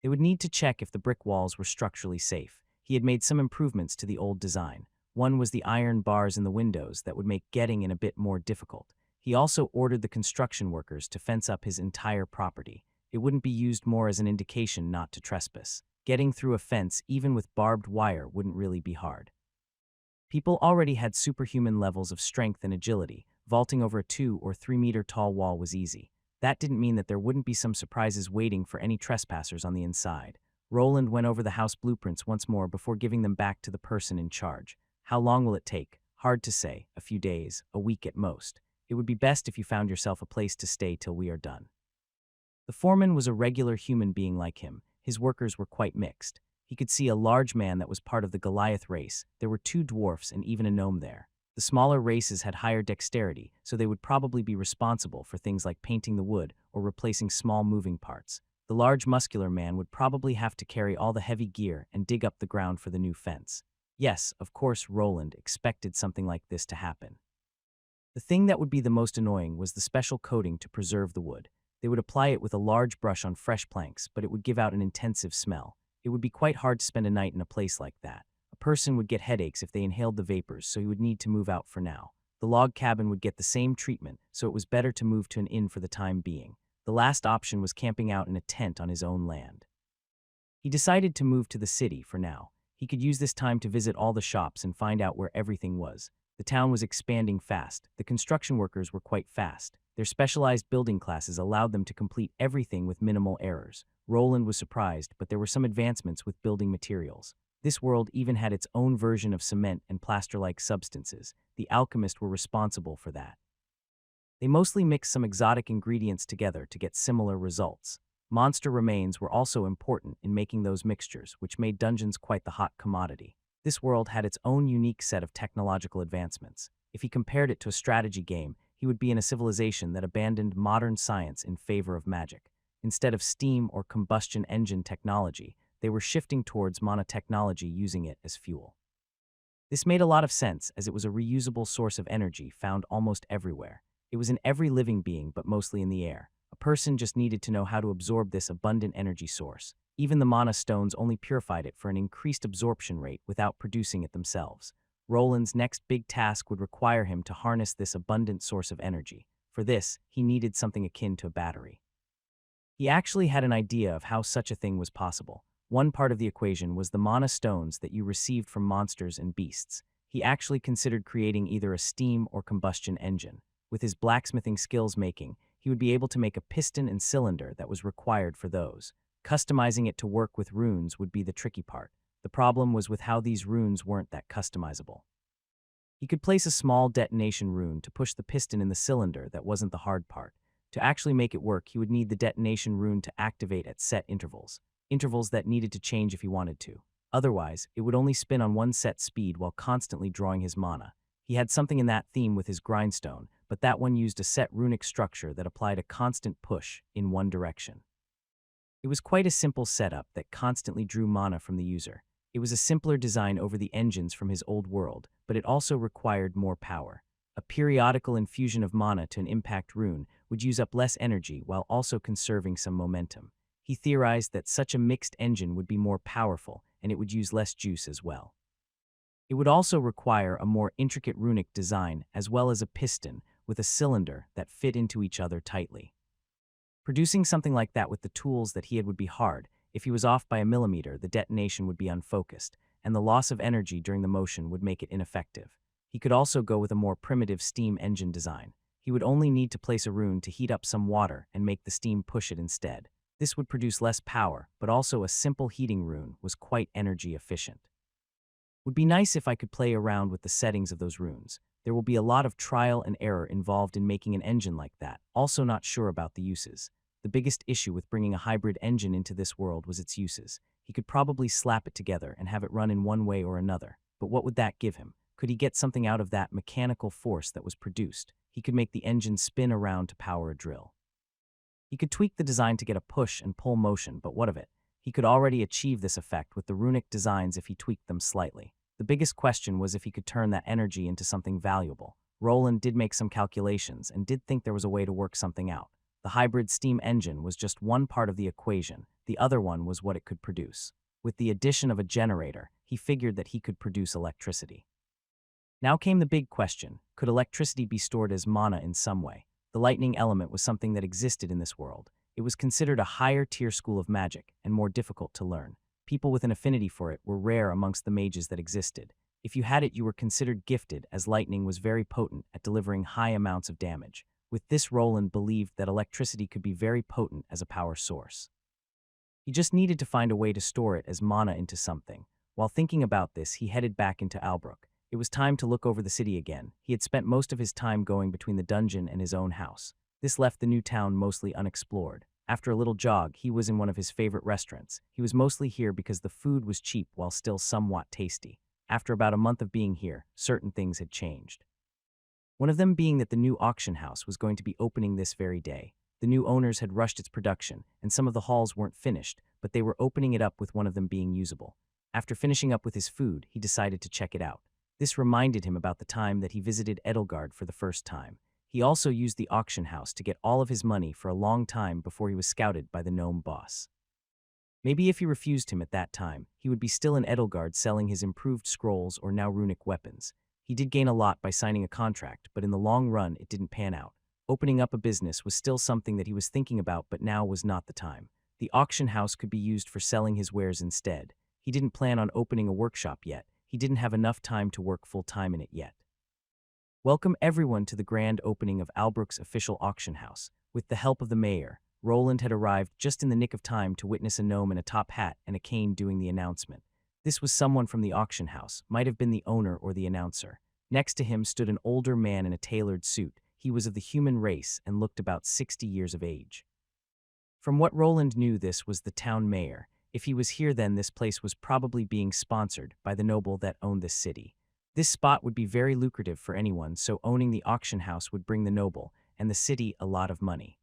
They would need to check if the brick walls were structurally safe. He had made some improvements to the old design. One was the iron bars in the windows that would make getting in a bit more difficult. He also ordered the construction workers to fence up his entire property. It wouldn't be used more as an indication not to trespass. Getting through a fence, even with barbed wire, wouldn't really be hard. People already had superhuman levels of strength and agility. Vaulting over a 2 or 3 meter tall wall was easy. That didn't mean that there wouldn't be some surprises waiting for any trespassers on the inside. Roland went over the house blueprints once more before giving them back to the person in charge. How long will it take? Hard to say. A few days, a week at most. It would be best if you found yourself a place to stay till we are done. The foreman was a regular human being like him. His workers were quite mixed. He could see a large man that was part of the Goliath race. There were 2 dwarfs and even a gnome there. The smaller races had higher dexterity, so they would probably be responsible for things like painting the wood or replacing small moving parts. The large muscular man would probably have to carry all the heavy gear and dig up the ground for the new fence. Yes, of course, Roland expected something like this to happen. The thing that would be the most annoying was the special coating to preserve the wood. They would apply it with a large brush on fresh planks, but it would give out an intensive smell. It would be quite hard to spend a night in a place like that. A person would get headaches if they inhaled the vapors, so he would need to move out for now. The log cabin would get the same treatment, so it was better to move to an inn for the time being. The last option was camping out in a tent on his own land. He decided to move to the city for now. He could use this time to visit all the shops and find out where everything was. The town was expanding fast. The construction workers were quite fast. Their specialized building classes allowed them to complete everything with minimal errors. Roland was surprised, but there were some advancements with building materials. This world even had its own version of cement and plaster-like substances. The alchemists were responsible for that. They mostly mixed some exotic ingredients together to get similar results. Monster remains were also important in making those mixtures, which made dungeons quite the hot commodity. This world had its own unique set of technological advancements. If he compared it to a strategy game, he would be in a civilization that abandoned modern science in favor of magic. Instead of steam or combustion engine technology, they were shifting towards mana technology, using it as fuel. This made a lot of sense, as it was a reusable source of energy found almost everywhere. It was in every living being, but mostly in the air. A person just needed to know how to absorb this abundant energy source. Even the mana stones only purified it for an increased absorption rate without producing it themselves. Roland's next big task would require him to harness this abundant source of energy. For this, he needed something akin to a battery. He actually had an idea of how such a thing was possible. One part of the equation was the mana stones that you received from monsters and beasts. He actually considered creating either a steam or combustion engine. With his blacksmithing skills he would be able to make a piston and cylinder that was required for those. Customizing it to work with runes would be the tricky part. The problem was with how these runes weren't that customizable. He could place a small detonation rune to push the piston in the cylinder. That wasn't the hard part. To actually make it work, he would need the detonation rune to activate at set intervals that needed to change if he wanted to. Otherwise, it would only spin on one set speed while constantly drawing his mana. He had something in that theme with his grindstone, but that one used a set runic structure that applied a constant push in one direction. It was quite a simple setup that constantly drew mana from the user. It was a simpler design over the engines from his old world, but it also required more power. A periodical infusion of mana to an impact rune would use up less energy while also conserving some momentum. He theorized that such a mixed engine would be more powerful, and it would use less juice as well. It would also require a more intricate runic design, as well as a piston with a cylinder that fit into each other tightly. Producing something like that with the tools that he had would be hard. If he was off by a millimeter, the detonation would be unfocused, and the loss of energy during the motion would make it ineffective. He could also go with a more primitive steam engine design. He would only need to place a rune to heat up some water and make the steam push it instead. This would produce less power, but also a simple heating rune was quite energy efficient. Would be nice if I could play around with the settings of those runes. There will be a lot of trial and error involved in making an engine like that. Also not sure about the uses. The biggest issue with bringing a hybrid engine into this world was its uses. He could probably slap it together and have it run in one way or another. But what would that give him? Could he get something out of that mechanical force that was produced? He could make the engine spin around to power a drill. He could tweak the design to get a push and pull motion, but what of it? He could already achieve this effect with the runic designs if he tweaked them slightly. The biggest question was if he could turn that energy into something valuable. Roland did make some calculations and did think there was a way to work something out. The hybrid steam engine was just one part of the equation. The other one was what it could produce. With the addition of a generator, he figured that he could produce electricity. Now came the big question: could electricity be stored as mana in some way? The lightning element was something that existed in this world. It was considered a higher-tier school of magic and more difficult to learn. People with an affinity for it were rare amongst the mages that existed. If you had it, you were considered gifted, as lightning was very potent at delivering high amounts of damage. With this, Roland believed that electricity could be very potent as a power source. He just needed to find a way to store it as mana into something. While thinking about this, he headed back into Albrook. It was time to look over the city again. He had spent most of his time going between the dungeon and his own house. This left the new town mostly unexplored. After a little jog, he was in one of his favorite restaurants. He was mostly here because the food was cheap while still somewhat tasty. After about a month of being here, certain things had changed. One of them being that the new auction house was going to be opening this very day. The new owners had rushed its production, and some of the halls weren't finished, but they were opening it up with one of them being usable. After finishing up with his food, he decided to check it out. This reminded him about the time that he visited Edelgard for the first time. He also used the auction house to get all of his money for a long time before he was scouted by the gnome boss. Maybe if he refused him at that time, he would be still in Edelgard selling his improved scrolls or now runic weapons. He did gain a lot by signing a contract, but in the long run it didn't pan out. Opening up a business was still something that he was thinking about, but now was not the time. The auction house could be used for selling his wares instead. He didn't plan on opening a workshop yet. He didn't have enough time to work full-time in it yet. Welcome everyone to the grand opening of Albrook's official auction house. With the help of the mayor, Roland had arrived just in the nick of time to witness a gnome in a top hat and a cane doing the announcement. This was someone from the auction house, might have been the owner or the announcer. Next to him stood an older man in a tailored suit. He was of the human race and looked about 60 years of age. From what Roland knew, this was the town mayor. If he was here, then this place was probably being sponsored by the noble that owned this city. This spot would be very lucrative for anyone, so owning the auction house would bring the noble and the city a lot of money.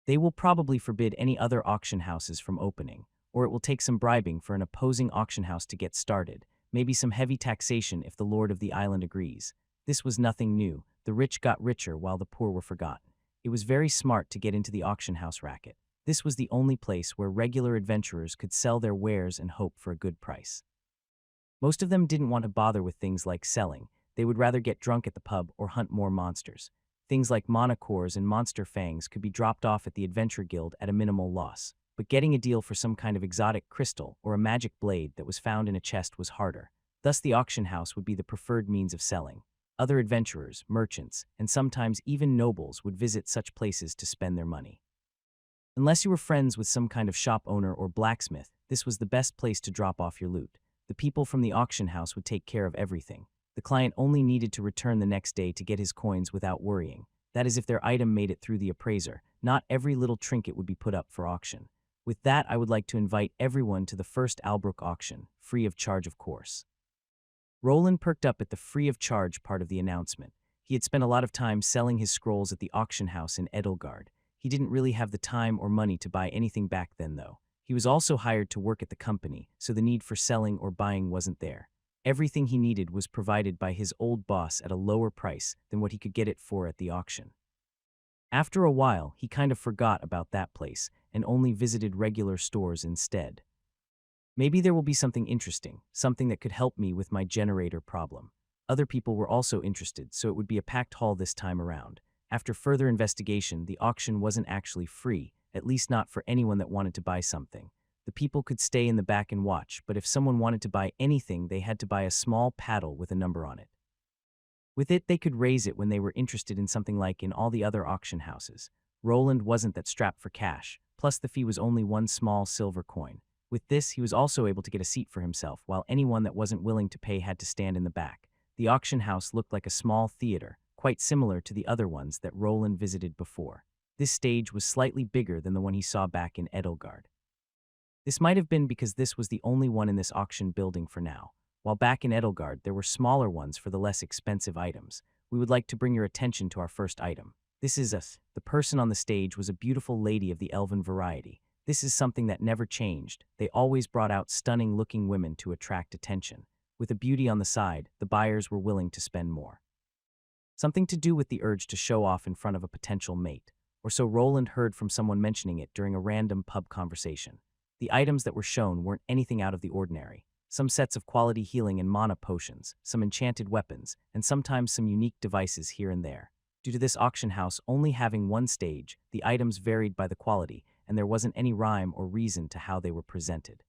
They will probably forbid any other auction houses from opening, or it will take some bribing for an opposing auction house to get started, maybe some heavy taxation if the lord of the island agrees. This was nothing new. The rich got richer while the poor were forgotten. It was very smart to get into the auction house racket. This was the only place where regular adventurers could sell their wares and hope for a good price. Most of them didn't want to bother with things like selling. They would rather get drunk at the pub or hunt more monsters. Things like mana cores and monster fangs could be dropped off at the Adventure Guild at a minimal loss, but getting a deal for some kind of exotic crystal or a magic blade that was found in a chest was harder. Thus the auction house would be the preferred means of selling. Other adventurers, merchants, and sometimes even nobles would visit such places to spend their money. Unless you were friends with some kind of shop owner or blacksmith, this was the best place to drop off your loot. The people from the auction house would take care of everything. The client only needed to return the next day to get his coins without worrying. That is if their item made it through the appraiser. Not every little trinket would be put up for auction. With that, I would like to invite everyone to the first Albrook auction, free of charge of course. Roland perked up at the free of charge part of the announcement. He had spent a lot of time selling his scrolls at the auction house in Edelgard. He didn't really have the time or money to buy anything back then though. He was also hired to work at the company, so the need for selling or buying wasn't there. Everything he needed was provided by his old boss at a lower price than what he could get it for at the auction. After a while, he kind of forgot about that place and only visited regular stores instead. Maybe there will be something interesting, something that could help me with my generator problem. Other people were also interested, so it would be a packed hall this time around. After further investigation, the auction wasn't actually free, at least not for anyone that wanted to buy something. The people could stay in the back and watch, but if someone wanted to buy anything, they had to buy a small paddle with a number on it. With it, they could raise it when they were interested in something like in all the other auction houses. Roland wasn't that strapped for cash, plus the fee was only one small silver coin. With this, he was also able to get a seat for himself, while anyone that wasn't willing to pay had to stand in the back. The auction house looked like a small theater, quite similar to the other ones that Roland visited before. This stage was slightly bigger than the one he saw back in Edelgard. This might have been because this was the only one in this auction building for now. While back in Edelgard, there were smaller ones for the less expensive items. We would like to bring your attention to our first item. This is the person on the stage was a beautiful lady of the elven variety. This is something that never changed. They always brought out stunning-looking women to attract attention. With a beauty on the side, the buyers were willing to spend more. Something to do with the urge to show off in front of a potential mate. Or so Roland heard from someone mentioning it during a random pub conversation. The items that were shown weren't anything out of the ordinary. Some sets of quality healing and mana potions, some enchanted weapons, and sometimes some unique devices here and there. Due to this auction house only having one stage, the items varied by the quality, and there wasn't any rhyme or reason to how they were presented.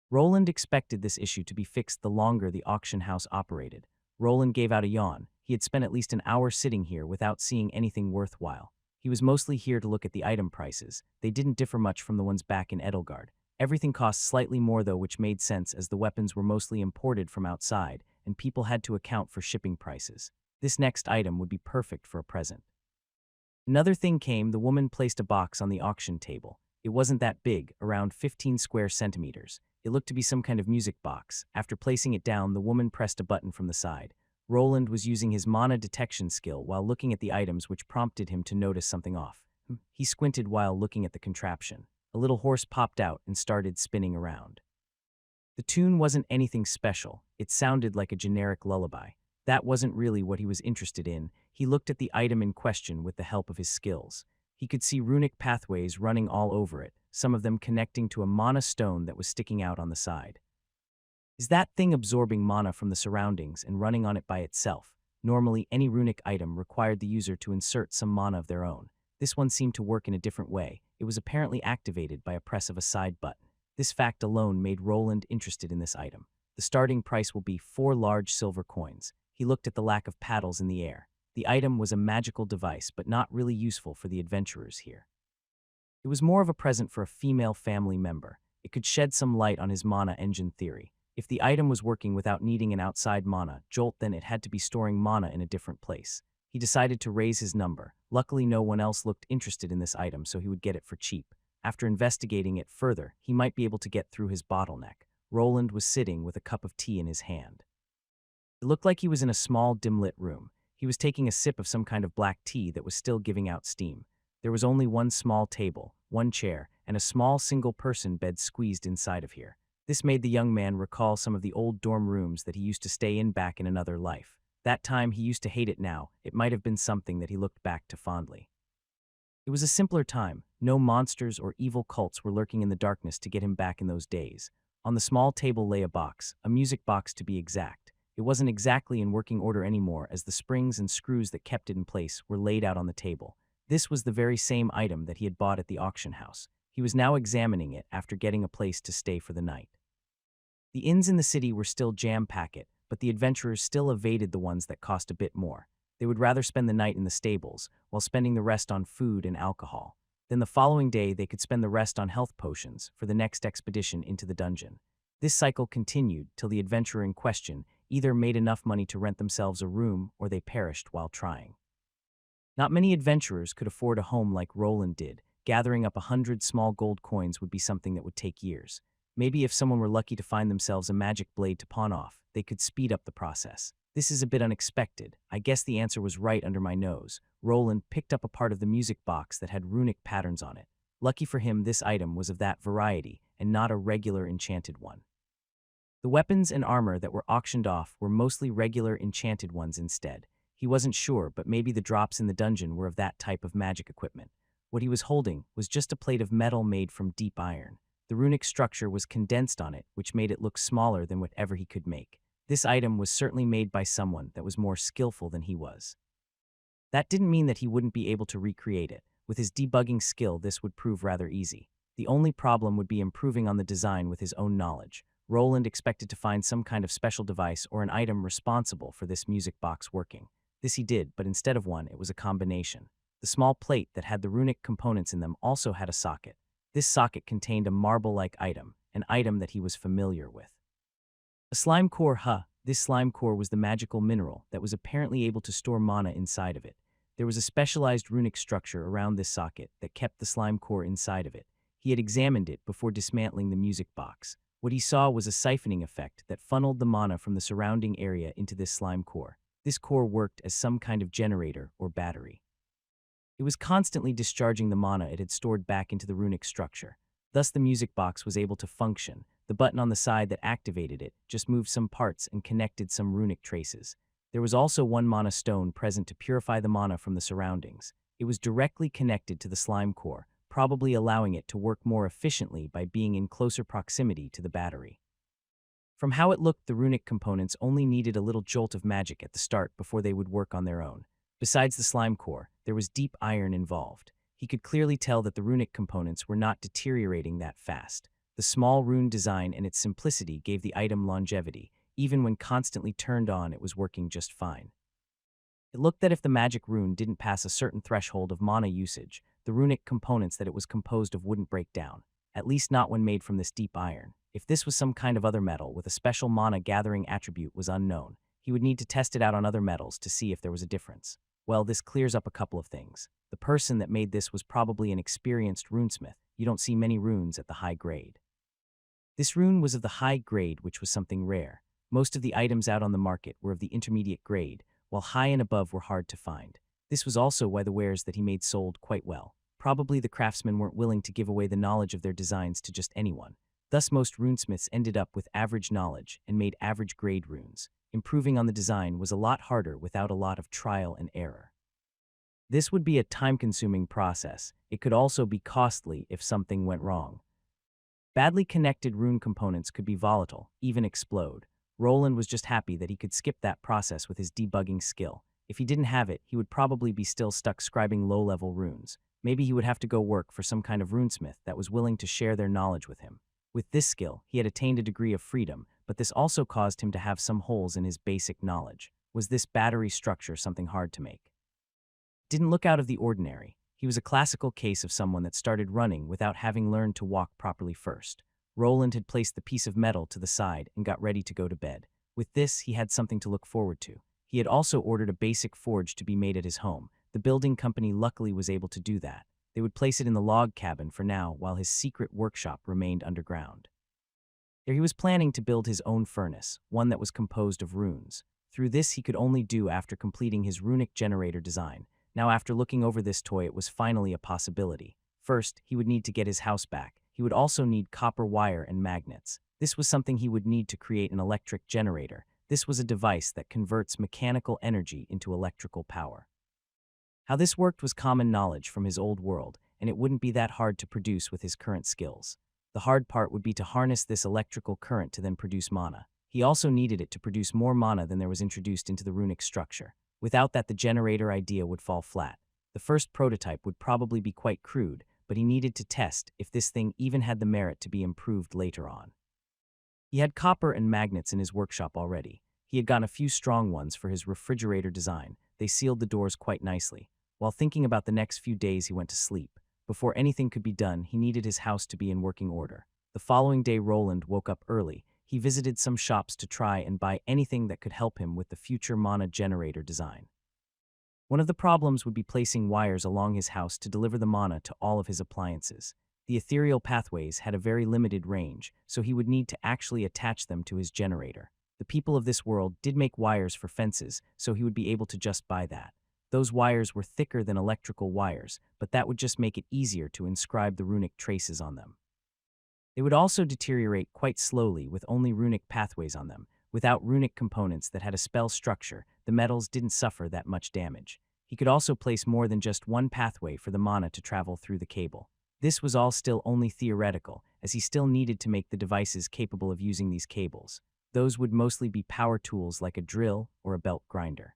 Roland expected this issue to be fixed the longer the auction house operated. Roland gave out a yawn. He had spent at least an hour sitting here without seeing anything worthwhile. He was mostly here to look at the item prices. They didn't differ much from the ones back in Edelgard. Everything cost slightly more though, which made sense as the weapons were mostly imported from outside, and people had to account for shipping prices. This next item would be perfect for a present. Another thing came, the woman placed a box on the auction table. It wasn't that big, around 15 square centimeters. It looked to be some kind of music box. After placing it down, the woman pressed a button from the side. Roland was using his mana detection skill while looking at the items, which prompted him to notice something off. He squinted while looking at the contraption. A little horse popped out and started spinning around. The tune wasn't anything special. It sounded like a generic lullaby. That wasn't really what he was interested in. He looked at the item in question with the help of his skills. He could see runic pathways running all over it, some of them connecting to a mana stone that was sticking out on the side. Is that thing absorbing mana from the surroundings and running on it by itself? Normally, any runic item required the user to insert some mana of their own. This one seemed to work in a different way. It was apparently activated by a press of a side button. This fact alone made Roland interested in this item. The starting price will be 4 large silver coins. He looked at the lack of paddles in the air. The item was a magical device, but not really useful for the adventurers here. It was more of a present for a female family member. It could shed some light on his mana engine theory. If the item was working without needing an outside mana jolt, then it had to be storing mana in a different place. He decided to raise his number. Luckily, no one else looked interested in this item, so he would get it for cheap. After investigating it further, he might be able to get through his bottleneck. Roland was sitting with a cup of tea in his hand. It looked like he was in a small, dim-lit room. He was taking a sip of some kind of black tea that was still giving out steam. There was only one small table, one chair, and a small single-person bed squeezed inside of here. This made the young man recall some of the old dorm rooms that he used to stay in back in another life. That time he used to hate it now. It might have been something that he looked back to fondly. It was a simpler time. No monsters or evil cults were lurking in the darkness to get him back in those days. On the small table lay a box, a music box to be exact. It wasn't exactly in working order anymore, as the springs and screws that kept it in place were laid out on the table. This was the very same item that he had bought at the auction house. He was now examining it after getting a place to stay for the night. The inns in the city were still jam-packed, but the adventurers still evaded the ones that cost a bit more. They would rather spend the night in the stables, while spending the rest on food and alcohol. Then the following day they could spend the rest on health potions for the next expedition into the dungeon. This cycle continued till the adventurer in question either made enough money to rent themselves a room or they perished while trying. Not many adventurers could afford a home like Roland did. Gathering up 100 small gold coins would be something that would take years. Maybe if someone were lucky to find themselves a magic blade to pawn off, they could speed up the process. This is a bit unexpected. I guess the answer was right under my nose. Roland picked up a part of the music box that had runic patterns on it. Lucky for him, this item was of that variety and not a regular enchanted one. The weapons and armor that were auctioned off were mostly regular enchanted ones instead. He wasn't sure, but maybe the drops in the dungeon were of that type of magic equipment. What he was holding was just a plate of metal made from deep iron. The runic structure was condensed on it, which made it look smaller than whatever he could make. This item was certainly made by someone that was more skillful than he was. That didn't mean that he wouldn't be able to recreate it. With his debugging skill, this would prove rather easy. The only problem would be improving on the design with his own knowledge. Roland expected to find some kind of special device or an item responsible for this music box working. This he did, but instead of one, it was a combination. The small plate that had the runic components in them also had a socket. This socket contained a marble-like item, an item that he was familiar with. A slime core, This slime core was the magical mineral that was apparently able to store mana inside of it. There was a specialized runic structure around this socket that kept the slime core inside of it. He had examined it before dismantling the music box. What he saw was a siphoning effect that funneled the mana from the surrounding area into this slime core. This core worked as some kind of generator or battery. It was constantly discharging the mana it had stored back into the runic structure. Thus the music box was able to function. The button on the side that activated it just moved some parts and connected some runic traces. There was also one mana stone present to purify the mana from the surroundings. It was directly connected to the slime core, probably allowing it to work more efficiently by being in closer proximity to the battery. From how it looked, the runic components only needed a little jolt of magic at the start before they would work on their own. Besides the slime core, there was deep iron involved. He could clearly tell that the runic components were not deteriorating that fast. The small rune design and its simplicity gave the item longevity. Even when constantly turned on, it was working just fine. It looked that if the magic rune didn't pass a certain threshold of mana usage, the runic components that it was composed of wouldn't break down, at least not when made from this deep iron. If this was some kind of other metal with a special mana-gathering attribute was unknown, he would need to test it out on other metals to see if there was a difference. Well, this clears up a couple of things. The person that made this was probably an experienced runesmith. You don't see many runes at the high grade. This rune was of the high grade, which was something rare. Most of the items out on the market were of the intermediate grade, while high and above were hard to find. This was also why the wares that he made sold quite well. Probably the craftsmen weren't willing to give away the knowledge of their designs to just anyone. Thus most runesmiths ended up with average knowledge and made average grade runes. Improving on the design was a lot harder without a lot of trial and error. This would be a time-consuming process. It could also be costly if something went wrong. Badly connected rune components could be volatile, even explode. Roland was just happy that he could skip that process with his debugging skill. If he didn't have it, he would probably be still stuck scribing low-level runes. Maybe he would have to go work for some kind of runesmith that was willing to share their knowledge with him. With this skill, he had attained a degree of freedom, but this also caused him to have some holes in his basic knowledge. Was this battery structure something hard to make? Didn't look out of the ordinary. He was a classical case of someone that started running without having learned to walk properly first. Roland had placed the piece of metal to the side and got ready to go to bed. With this, he had something to look forward to. He had also ordered a basic forge to be made at his home. The building company luckily was able to do that. They would place it in the log cabin for now while his secret workshop remained underground. There he was planning to build his own furnace, one that was composed of runes. Through this he could only do after completing his runic generator design. Now after looking over this toy, it was finally a possibility. First, he would need to get his house back. He would also need copper wire and magnets. This was something he would need to create an electric generator. This was a device that converts mechanical energy into electrical power. How this worked was common knowledge from his old world, and it wouldn't be that hard to produce with his current skills. The hard part would be to harness this electrical current to then produce mana. He also needed it to produce more mana than there was introduced into the runic structure. Without that, the generator idea would fall flat. The first prototype would probably be quite crude, but he needed to test if this thing even had the merit to be improved later on. He had copper and magnets in his workshop already. He had gotten a few strong ones for his refrigerator design. They sealed the doors quite nicely. While thinking about the next few days, he went to sleep. Before anything could be done, he needed his house to be in working order. The following day, Roland woke up early. He visited some shops to try and buy anything that could help him with the future mana generator design. One of the problems would be placing wires along his house to deliver the mana to all of his appliances. The ethereal pathways had a very limited range, so he would need to actually attach them to his generator. The people of this world did make wires for fences, so he would be able to just buy that. Those wires were thicker than electrical wires, but that would just make it easier to inscribe the runic traces on them. They would also deteriorate quite slowly with only runic pathways on them. Without runic components that had a spell structure, the metals didn't suffer that much damage. He could also place more than just one pathway for the mana to travel through the cable. This was all still only theoretical, as he still needed to make the devices capable of using these cables. Those would mostly be power tools like a drill or a belt grinder.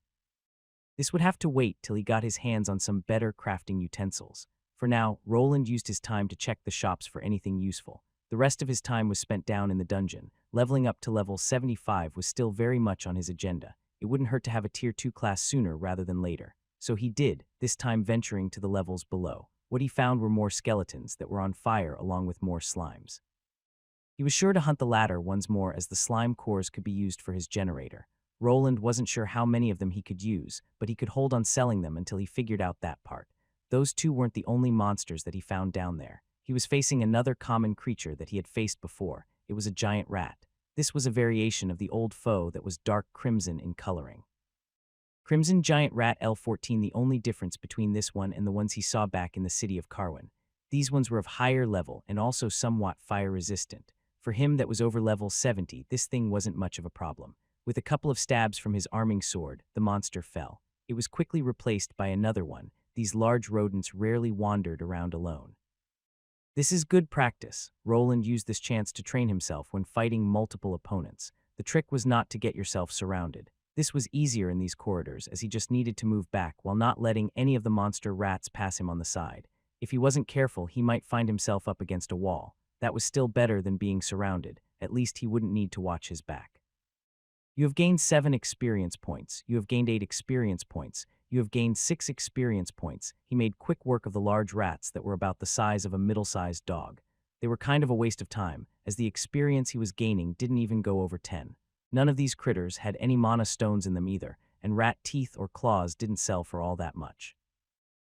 This would have to wait till he got his hands on some better crafting utensils. For now, Roland used his time to check the shops for anything useful. The rest of his time was spent down in the dungeon. Leveling up to level 75 was still very much on his agenda. It wouldn't hurt to have a tier 2 class sooner rather than later. So he did, this time venturing to the levels below. What he found were more skeletons that were on fire along with more slimes. He was sure to hunt the latter once more, as the slime cores could be used for his generator. Roland wasn't sure how many of them he could use, but he could hold on selling them until he figured out that part. Those two weren't the only monsters that he found down there. He was facing another common creature that he had faced before. It was a giant rat. This was a variation of the old foe that was dark crimson in coloring. Crimson Giant Rat L14, the only difference between this one and the ones he saw back in the city of Carwin. These ones were of higher level and also somewhat fire resistant. For him that was over level 70, this thing wasn't much of a problem. With a couple of stabs from his arming sword, the monster fell. It was quickly replaced by another one. These large rodents rarely wandered around alone. This is good practice. Roland used this chance to train himself when fighting multiple opponents. The trick was not to get yourself surrounded. This was easier in these corridors, as he just needed to move back while not letting any of the monster rats pass him on the side. If he wasn't careful, he might find himself up against a wall. That was still better than being surrounded. At least he wouldn't need to watch his back. You have gained 7 experience points. You have gained 8 experience points. You have gained 6 experience points. He made quick work of the large rats that were about the size of a middle-sized dog. They were kind of a waste of time, as the experience he was gaining didn't even go over 10. None of these critters had any mana stones in them either, and rat teeth or claws didn't sell for all that much.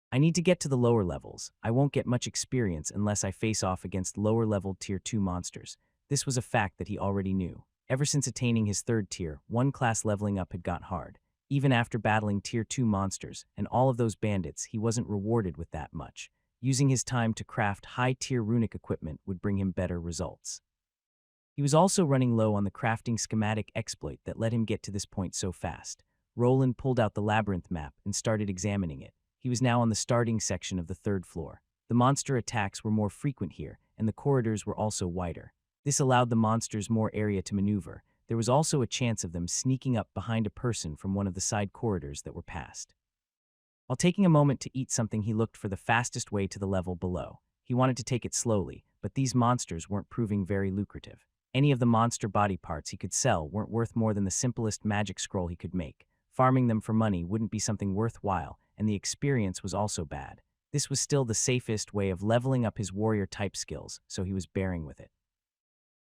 I need to get to the lower levels. I won't get much experience unless I face off against lower-level Tier 2 monsters. This was a fact that he already knew. Ever since attaining his 3rd tier, one class leveling up had got hard. Even after battling Tier 2 monsters and all of those bandits, he wasn't rewarded with that much. Using his time to craft high-tier runic equipment would bring him better results. He was also running low on the crafting schematic exploit that let him get to this point so fast. Roland pulled out the labyrinth map and started examining it. He was now on the starting section of the 3rd floor. The monster attacks were more frequent here, and the corridors were also wider. This allowed the monsters more area to maneuver. There was also a chance of them sneaking up behind a person from one of the side corridors that were passed. While taking a moment to eat something, he looked for the fastest way to the level below. He wanted to take it slowly, but these monsters weren't proving very lucrative. Any of the monster body parts he could sell weren't worth more than the simplest magic scroll he could make. Farming them for money wouldn't be something worthwhile, and the experience was also bad. This was still the safest way of leveling up his warrior-type skills, so he was bearing with it.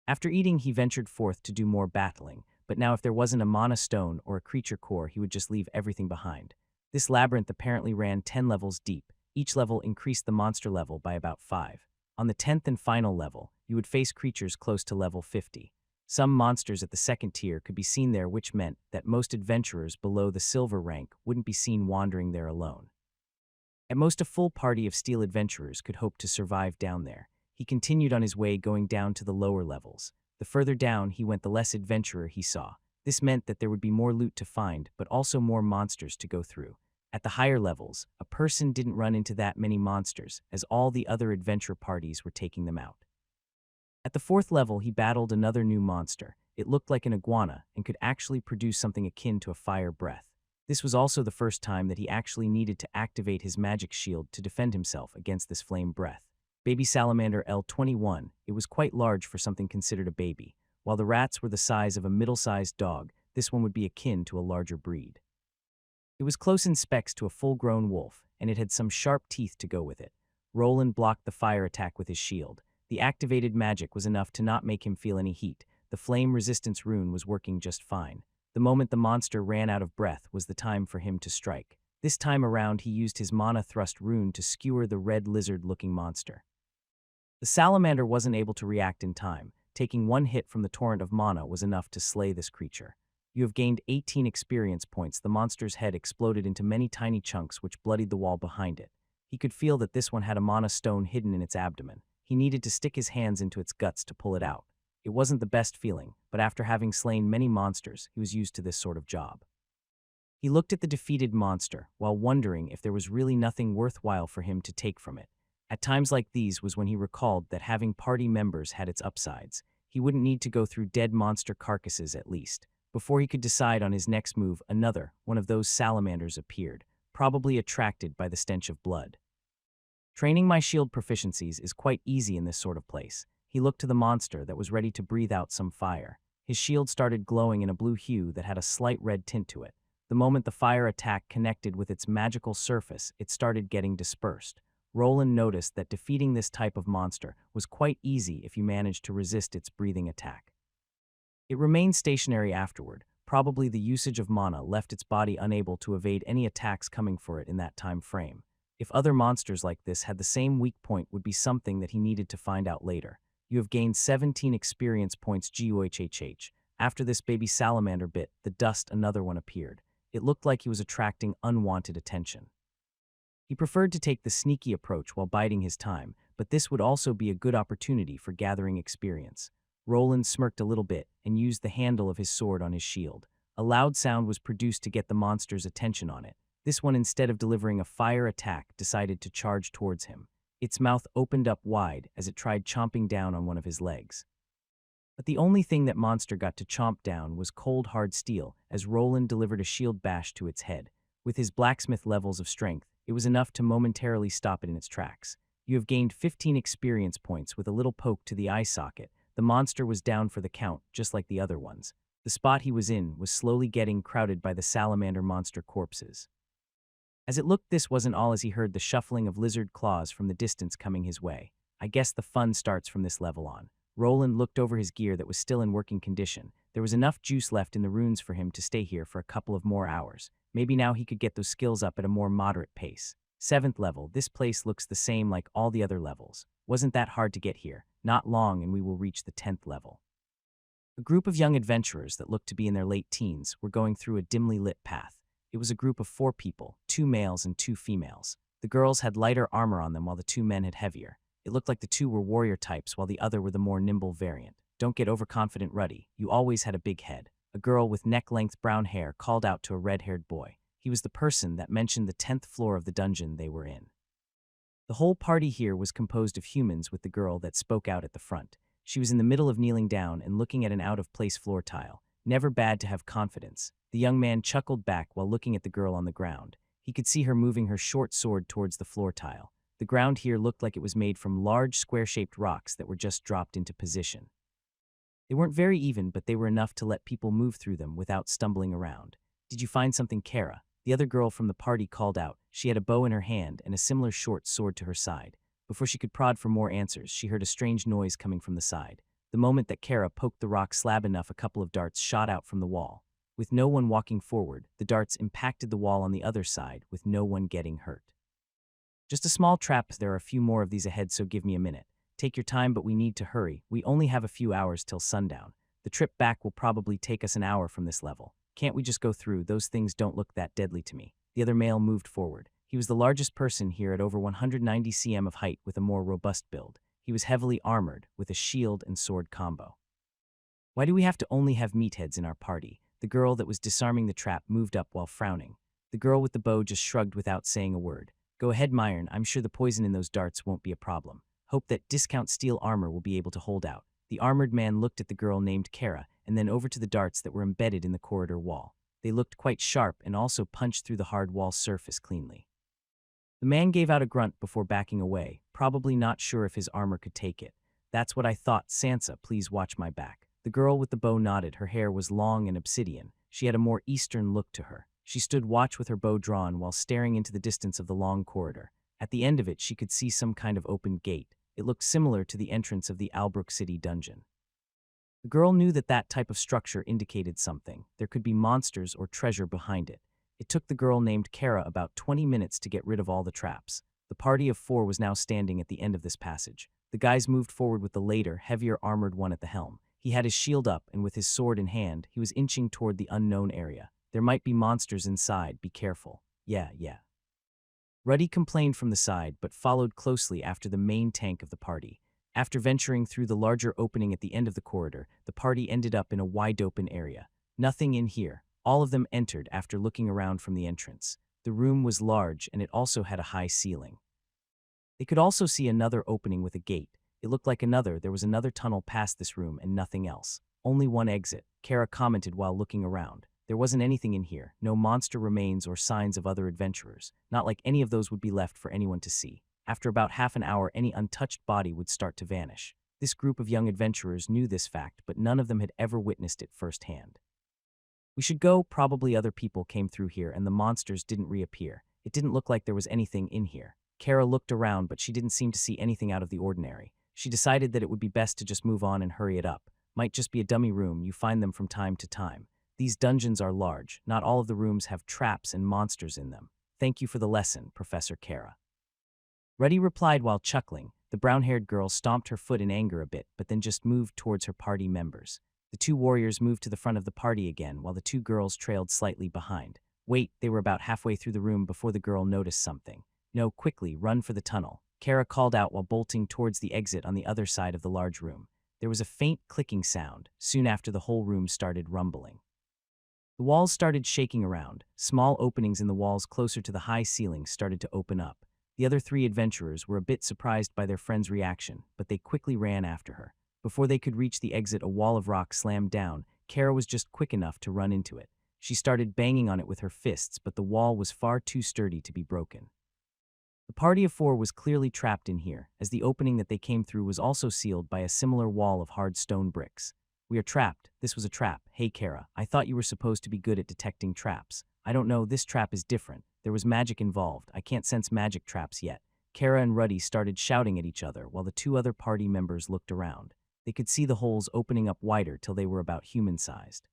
After eating, he ventured forth to do more battling, but now if there wasn't a mana stone or a creature core, he would just leave everything behind. This labyrinth apparently ran 10 levels deep. Each level increased the monster level by about 5. On the 10th and final level, you would face creatures close to level 50. Some monsters at the second tier could be seen there, which meant that most adventurers below the silver rank wouldn't be seen wandering there alone. At most, a full party of steel adventurers could hope to survive down there. He continued on his way, going down to the lower levels. The further down he went, the less adventurer he saw. This meant that there would be more loot to find, but also more monsters to go through. At the higher levels, a person didn't run into that many monsters, as all the other adventure parties were taking them out. At the fourth level, he battled another new monster. It looked like an iguana and could actually produce something akin to a fire breath. This was also the first time that he actually needed to activate his magic shield to defend himself against this flame breath. Baby salamander L21, it was quite large for something considered a baby. While the rats were the size of a middle-sized dog, this one would be akin to a larger breed. It was close in specs to a full-grown wolf, and it had some sharp teeth to go with it. Roland blocked the fire attack with his shield. The activated magic was enough to not make him feel any heat. The flame resistance rune was working just fine. The moment the monster ran out of breath was the time for him to strike. This time around, he used his mana thrust rune to skewer the red lizard-looking monster. The salamander wasn't able to react in time. Taking one hit from the torrent of mana was enough to slay this creature. You have gained 18 experience points. The monster's head exploded into many tiny chunks which bloodied the wall behind it. He could feel that this one had a mana stone hidden in its abdomen. He needed to stick his hands into its guts to pull it out. It wasn't the best feeling, but after having slain many monsters, he was used to this sort of job. He looked at the defeated monster, while wondering if there was really nothing worthwhile for him to take from it. At times like these was when he recalled that having party members had its upsides. He wouldn't need to go through dead monster carcasses at least. Before he could decide on his next move, one of those salamanders appeared, probably attracted by the stench of blood. Training my shield proficiencies is quite easy in this sort of place. He looked to the monster that was ready to breathe out some fire. His shield started glowing in a blue hue that had a slight red tint to it. The moment the fire attack connected with its magical surface, it started getting dispersed. Roland noticed that defeating this type of monster was quite easy if you managed to resist its breathing attack. It remained stationary afterward. Probably the usage of mana left its body unable to evade any attacks coming for it in that time frame. If other monsters like this had the same weak point, would be something that he needed to find out later. You have gained 17 experience points. GOHHH. After this baby salamander bit the dust, another one appeared. It looked like he was attracting unwanted attention. He preferred to take the sneaky approach while biding his time, but this would also be a good opportunity for gathering experience. Roland smirked a little bit and used the handle of his sword on his shield. A loud sound was produced to get the monster's attention on it. This one, instead of delivering a fire attack, decided to charge towards him. Its mouth opened up wide as it tried chomping down on one of his legs. But the only thing that monster got to chomp down was cold hard steel, as Roland delivered a shield bash to its head. With his blacksmith levels of strength, it was enough to momentarily stop it in its tracks. You have gained 15 experience points with a little poke to the eye socket. The monster was down for the count, just like the other ones. The spot he was in was slowly getting crowded by the salamander monster corpses. As it looked, this wasn't all, as he heard the shuffling of lizard claws from the distance coming his way. I guess the fun starts from this level on. Roland looked over his gear that was still in working condition. There was enough juice left in the runes for him to stay here for a couple of more hours. Maybe now he could get those skills up at a more moderate pace. 7th level, this place looks the same like all the other levels. Wasn't that hard to get here? Not long and we will reach the 10th level. A group of young adventurers that looked to be in their late teens were going through a dimly lit path. It was a group of 4 people, 2 males and 2 females. The girls had lighter armor on them while the 2 men had heavier. It looked like the 2 were warrior types while the other were the more nimble variant. Don't get overconfident, Ruddy. You always had a big head. A girl with neck-length brown hair called out to a red-haired boy. He was the person that mentioned the 10th floor of the dungeon they were in. The whole party here was composed of humans, with the girl that spoke out at the front. She was in the middle of kneeling down and looking at an out-of-place floor tile. Never bad to have confidence. The young man chuckled back while looking at the girl on the ground. He could see her moving her short sword towards the floor tile. The ground here looked like it was made from large square-shaped rocks that were just dropped into position. They weren't very even, but they were enough to let people move through them without stumbling around. Did you find something, Kara? The other girl from the party called out. She had a bow in her hand and a similar short sword to her side. Before she could prod for more answers, she heard a strange noise coming from the side. The moment that Kara poked the rock slab enough, a couple of darts shot out from the wall. With no one walking forward, the darts impacted the wall on the other side, with no one getting hurt. Just a small trap. There are a few more of these ahead, so give me a minute. Take your time, but we need to hurry. We only have a few hours till sundown. The trip back will probably take us an hour from this level. Can't we just go through? Those things don't look that deadly to me." The other male moved forward. He was the largest person here at over 190 cm of height with a more robust build. He was heavily armored, with a shield and sword combo. "Why do we have to only have meatheads in our party?" The girl that was disarming the trap moved up while frowning. The girl with the bow just shrugged without saying a word. "Go ahead, Myron. I'm sure the poison in those darts won't be a problem. Hope that discount steel armor will be able to hold out." The armored man looked at the girl named Kara and then over to the darts that were embedded in the corridor wall. They looked quite sharp and also punched through the hard wall surface cleanly. The man gave out a grunt before backing away, probably not sure if his armor could take it. "That's what I thought. Sansa, please watch my back." The girl with the bow nodded. Her hair was long and obsidian. She had a more eastern look to her. She stood watch with her bow drawn while staring into the distance of the long corridor. At the end of it, she could see some kind of open gate. It looked similar to the entrance of the Albrook city dungeon. The girl knew that that type of structure indicated something. There could be monsters or treasure behind it. It took the girl named Kara about 20 minutes to get rid of all the traps. The party of 4 was now standing at the end of this passage. The guys moved forward with the later, heavier armored one at the helm. He had his shield up, and with his sword in hand, he was inching toward the unknown area. "There might be monsters inside, be careful." Yeah. Ruddy complained from the side, but followed closely after the main tank of the party. After venturing through the larger opening at the end of the corridor, the party ended up in a wide-open area. "Nothing in here." All of them entered after looking around from the entrance. The room was large, and it also had a high ceiling. They could also see another opening with a gate. It looked like there was another tunnel past this room and nothing else. "Only one exit," Kara commented while looking around. There wasn't anything in here, no monster remains or signs of other adventurers. Not like any of those would be left for anyone to see. After about half an hour, any untouched body would start to vanish. This group of young adventurers knew this fact, but none of them had ever witnessed it firsthand. "We should go. Probably other people came through here and the monsters didn't reappear. It didn't look like there was anything in here." Kara looked around, but she didn't seem to see anything out of the ordinary. She decided that it would be best to just move on and hurry it up. Might just be a dummy room. You find them from time to time. These dungeons are large. Not all of the rooms have traps and monsters in them. "Thank you for the lesson, Professor Kara." Ruddy replied while chuckling. The brown-haired girl stomped her foot in anger a bit, but then just moved towards her party members. The 2 warriors moved to the front of the party again, while the 2 girls trailed slightly behind. "Wait," they were about halfway through the room before the girl noticed something. "No, quickly, run for the tunnel," Kara called out while bolting towards the exit on the other side of the large room. There was a faint clicking sound. Soon after, the whole room started rumbling. The walls started shaking around. Small openings in the walls closer to the high ceiling started to open up. The other 3 adventurers were a bit surprised by their friend's reaction, but they quickly ran after her. Before they could reach the exit, a wall of rock slammed down. Kara was just quick enough to run into it. She started banging on it with her fists, but the wall was far too sturdy to be broken. The party of 4 was clearly trapped in here, as the opening that they came through was also sealed by a similar wall of hard stone bricks. "We are trapped. This was a trap." "Hey, Kara, I thought you were supposed to be good at detecting traps." "I don't know, this trap is different. There was magic involved. I can't sense magic traps yet." Kara and Ruddy started shouting at each other while the 2 other party members looked around. They could see the holes opening up wider till they were about human-sized.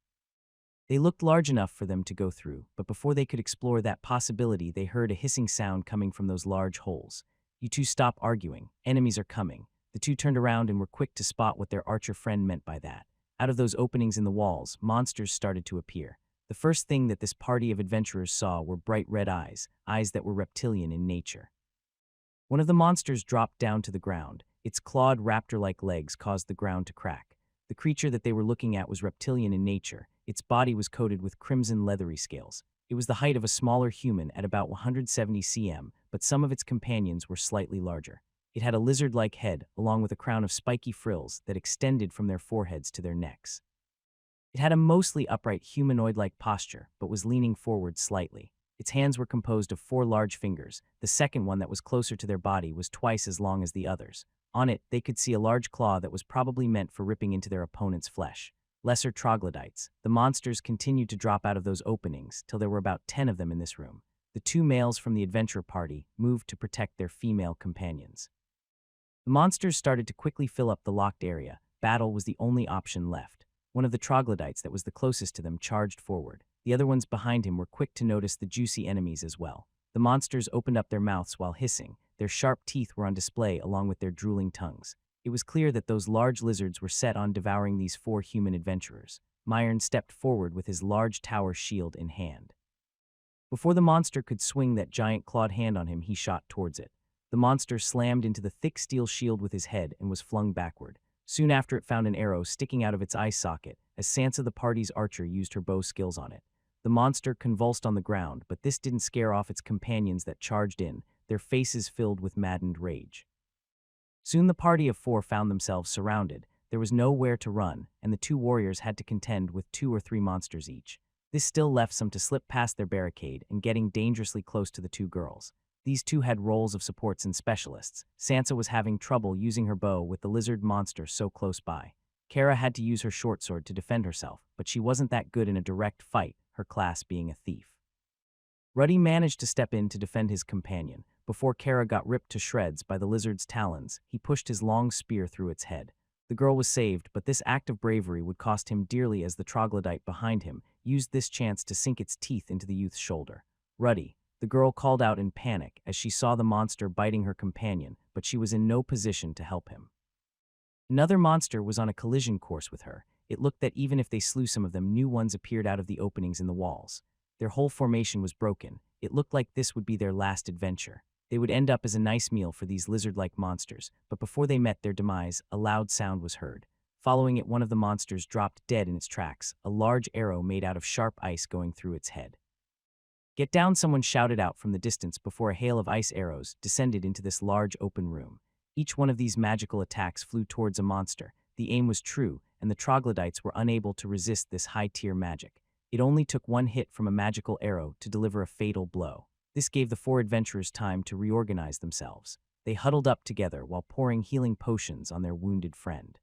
They looked large enough for them to go through, but before they could explore that possibility, they heard a hissing sound coming from those large holes. "You 2 stop arguing. Enemies are coming." The 2 turned around and were quick to spot what their archer friend meant by that. Out of those openings in the walls, monsters started to appear. The first thing that this party of adventurers saw were bright red eyes that were reptilian in nature. One of the monsters dropped down to the ground. Its clawed raptor-like legs caused the ground to crack. The creature that they were looking at was reptilian in nature. Its body was coated with crimson leathery scales. It was the height of a smaller human at about 170 cm, but some of its companions were slightly larger. It had a lizard-like head, along with a crown of spiky frills that extended from their foreheads to their necks. It had a mostly upright humanoid-like posture, but was leaning forward slightly. Its hands were composed of 4 large fingers. The second one that was closer to their body was twice as long as the others. On it, they could see a large claw that was probably meant for ripping into their opponent's flesh. Lesser troglodytes. The monsters continued to drop out of those openings till there were about 10 of them in this room. The 2 males from the adventure party moved to protect their female companions. The monsters started to quickly fill up the locked area. Battle was the only option left. One of the troglodytes that was the closest to them charged forward. The other ones behind him were quick to notice the juicy enemies as well. The monsters opened up their mouths while hissing. Their sharp teeth were on display along with their drooling tongues. It was clear that those large lizards were set on devouring these 4 human adventurers. Myron stepped forward with his large tower shield in hand. Before the monster could swing that giant clawed hand on him, he shot towards it. The monster slammed into the thick steel shield with his head and was flung backward. Soon after, it found an arrow sticking out of its eye socket as Sansa, the party's archer, used her bow skills on it. The monster convulsed on the ground, but this didn't scare off its companions that charged in, their faces filled with maddened rage. Soon the party of 4 found themselves surrounded. There was nowhere to run, and the 2 warriors had to contend with 2 or 3 monsters each. This still left some to slip past their barricade and getting dangerously close to the 2 girls. These 2 had roles of supports and specialists. Sansa was having trouble using her bow with the lizard monster so close by. Kara had to use her short sword to defend herself, but she wasn't that good in a direct fight, her class being a thief. Ruddy managed to step in to defend his companion. Before Kara got ripped to shreds by the lizard's talons, he pushed his long spear through its head. The girl was saved, but this act of bravery would cost him dearly as the troglodyte behind him used this chance to sink its teeth into the youth's shoulder. "Ruddy," the girl called out in panic as she saw the monster biting her companion, but she was in no position to help him. Another monster was on a collision course with her. It looked that even if they slew some of them, new ones appeared out of the openings in the walls. Their whole formation was broken. It looked like this would be their last adventure. They would end up as a nice meal for these lizard-like monsters, but before they met their demise, a loud sound was heard. Following it, one of the monsters dropped dead in its tracks, a large arrow made out of sharp ice going through its head. "Get down," someone shouted out from the distance before a hail of ice arrows descended into this large open room. Each one of these magical attacks flew towards a monster. The aim was true, and the troglodytes were unable to resist this high-tier magic. It only took one hit from a magical arrow to deliver a fatal blow. This gave the 4 adventurers time to reorganize themselves. They huddled up together while pouring healing potions on their wounded friend.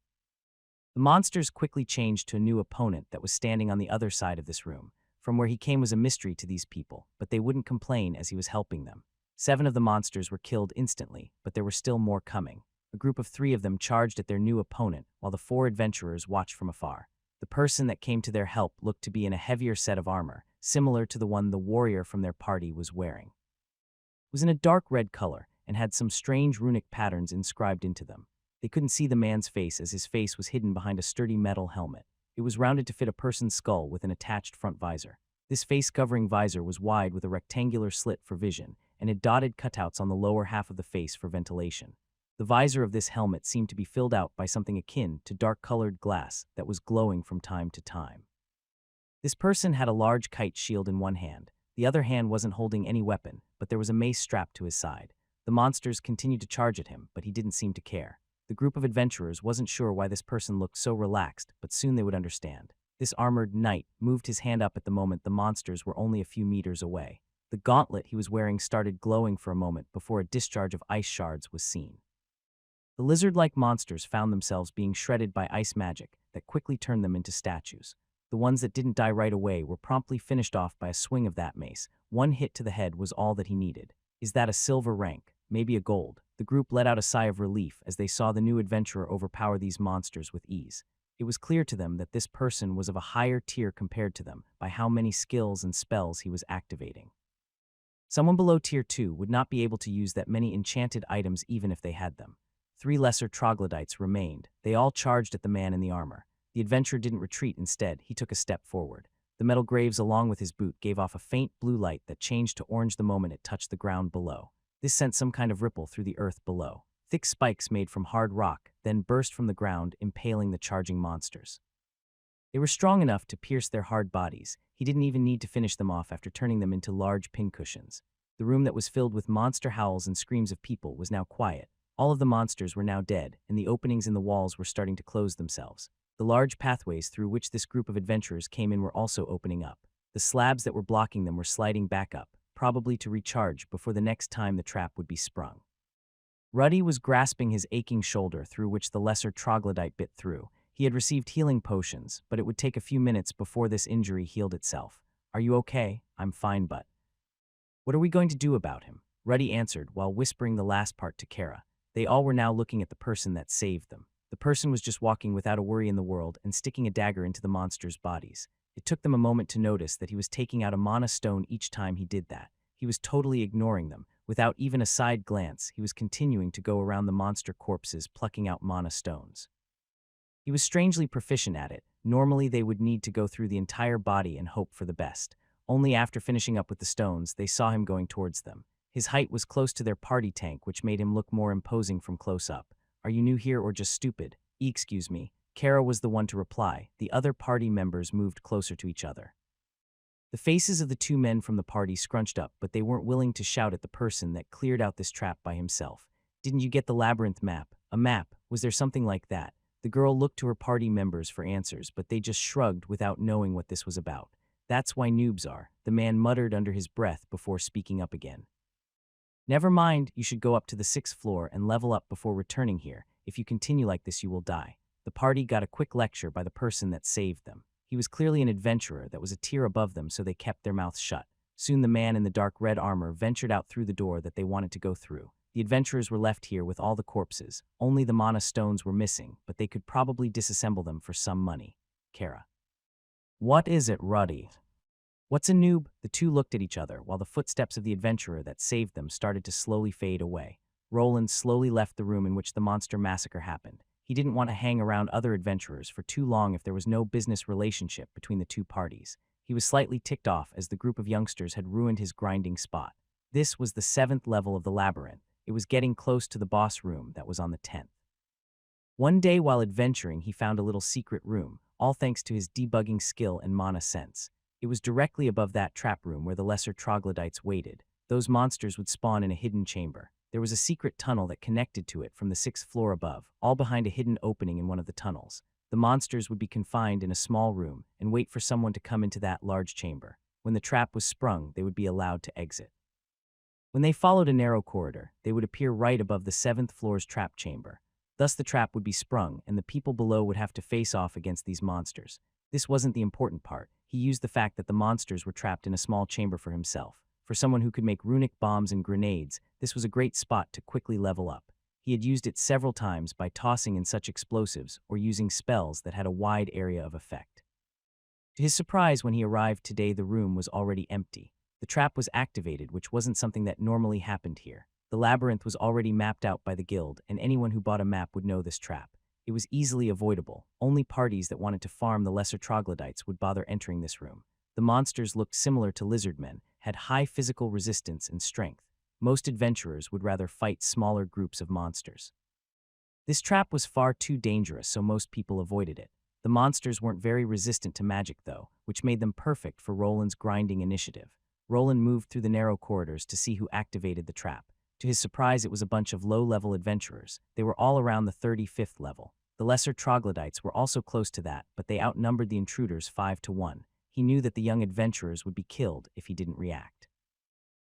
The monsters quickly changed to a new opponent that was standing on the other side of this room. From where he came was a mystery to these people, but they wouldn't complain as he was helping them. 7 of the monsters were killed instantly, but there were still more coming. A group of 3 of them charged at their new opponent, while the 4 adventurers watched from afar. The person that came to their help looked to be in a heavier set of armor, similar to the one the warrior from their party was wearing. It was in a dark red color and had some strange runic patterns inscribed into them. They couldn't see the man's face as his face was hidden behind a sturdy metal helmet. It was rounded to fit a person's skull with an attached front visor. This face-covering visor was wide with a rectangular slit for vision and had dotted cutouts on the lower half of the face for ventilation. The visor of this helmet seemed to be filled out by something akin to dark-colored glass that was glowing from time to time. This person had a large kite shield in one hand. The other hand wasn't holding any weapon, but there was a mace strapped to his side. The monsters continued to charge at him, but he didn't seem to care. The group of adventurers wasn't sure why this person looked so relaxed, but soon they would understand. This armored knight moved his hand up at the moment the monsters were only a few meters away. The gauntlet he was wearing started glowing for a moment before a discharge of ice shards was seen. The lizard-like monsters found themselves being shredded by ice magic that quickly turned them into statues. The ones that didn't die right away were promptly finished off by a swing of that mace. One hit to the head was all that he needed. Is that a silver rank? Maybe a gold? The group let out a sigh of relief as they saw the new adventurer overpower these monsters with ease. It was clear to them that this person was of a higher tier compared to them by how many skills and spells he was activating. Someone below tier 2 would not be able to use that many enchanted items even if they had them. 3 lesser troglodytes remained. They all charged at the man in the armor. The adventurer didn't retreat. Instead, he took a step forward. The metal graves along with his boot gave off a faint blue light that changed to orange the moment it touched the ground below. This sent some kind of ripple through the earth below. Thick spikes made from hard rock then burst from the ground, impaling the charging monsters. They were strong enough to pierce their hard bodies. He didn't even need to finish them off after turning them into large pincushions. The room that was filled with monster howls and screams of people was now quiet. All of the monsters were now dead, and the openings in the walls were starting to close themselves. The large pathways through which this group of adventurers came in were also opening up. The slabs that were blocking them were sliding back up, probably to recharge before the next time the trap would be sprung. Ruddy was grasping his aching shoulder through which the lesser troglodyte bit through. He had received healing potions, but it would take a few minutes before this injury healed itself. "Are you okay?" "I'm fine, but..." "What are we going to do about him?" Ruddy answered while whispering the last part to Kara. They all were now looking at the person that saved them. The person was just walking without a worry in the world and sticking a dagger into the monsters' bodies. It took them a moment to notice that he was taking out a mana stone each time he did that. He was totally ignoring them, Without even a side glance, he was continuing to go around the monster corpses, plucking out mana stones. He was strangely proficient at it. Normally, they would need to go through the entire body and hope for the best. Only after finishing up with the stones, they saw him going towards them. His height was close to their party tank, which made him look more imposing from close up. "Are you new here or just stupid?" "Excuse me." Kara was the one to reply. The other party members moved closer to each other. The faces of the two men from the party scrunched up, but they weren't willing to shout at the person that cleared out this trap by himself. "Didn't you get the labyrinth map?" "A map? Was there something like that?" The girl looked to her party members for answers, but they just shrugged without knowing what this was about. "That's why noobs are," the man muttered under his breath before speaking up again. "Never mind, you should go up to the 6th floor and level up before returning here. If you continue like this, you will die." The party got a quick lecture by the person that saved them. He was clearly an adventurer that was a tier above them, so they kept their mouths shut. Soon the man in the dark red armor ventured out through the door that they wanted to go through. The adventurers were left here with all the corpses. Only the mana stones were missing, but they could probably disassemble them for some money. Kara. "What is it, Ruddy?" "What's a noob?" The two looked at each other while the footsteps of the adventurer that saved them started to slowly fade away. Roland slowly left the room in which the monster massacre happened. He didn't want to hang around other adventurers for too long if there was no business relationship between the two parties. He was slightly ticked off as the group of youngsters had ruined his grinding spot. This was the 7th level of the labyrinth. It was getting close to the boss room that was on the 10th. One day while adventuring, he found a little secret room, all thanks to his debugging skill and mana sense. It was directly above that trap room where the lesser troglodytes waited. Those monsters would spawn in a hidden chamber. There was a secret tunnel that connected to it from the 6th floor above, all behind a hidden opening in one of the tunnels. The monsters would be confined in a small room and wait for someone to come into that large chamber. When the trap was sprung, they would be allowed to exit. When they followed a narrow corridor, they would appear right above the 7th floor's trap chamber. Thus the trap would be sprung, and the people below would have to face off against these monsters. This wasn't the important part. He used the fact that the monsters were trapped in a small chamber for himself. For someone who could make runic bombs and grenades, this was a great spot to quickly level up. He had used it several times by tossing in such explosives or using spells that had a wide area of effect. To his surprise, when he arrived today, the room was already empty. The trap was activated, which wasn't something that normally happened here. The labyrinth was already mapped out by the guild, and anyone who bought a map would know this trap. It was easily avoidable. Only parties that wanted to farm the lesser troglodytes would bother entering this room. The monsters looked similar to lizard men, had high physical resistance and strength. Most adventurers would rather fight smaller groups of monsters. This trap was far too dangerous, so most people avoided it. The monsters weren't very resistant to magic, though, which made them perfect for Roland's grinding initiative. Roland moved through the narrow corridors to see who activated the trap. To his surprise, it was a bunch of low-level adventurers. They were all around the 35th level. The lesser troglodytes were also close to that, but they outnumbered the intruders 5-1. He knew that the young adventurers would be killed if he didn't react.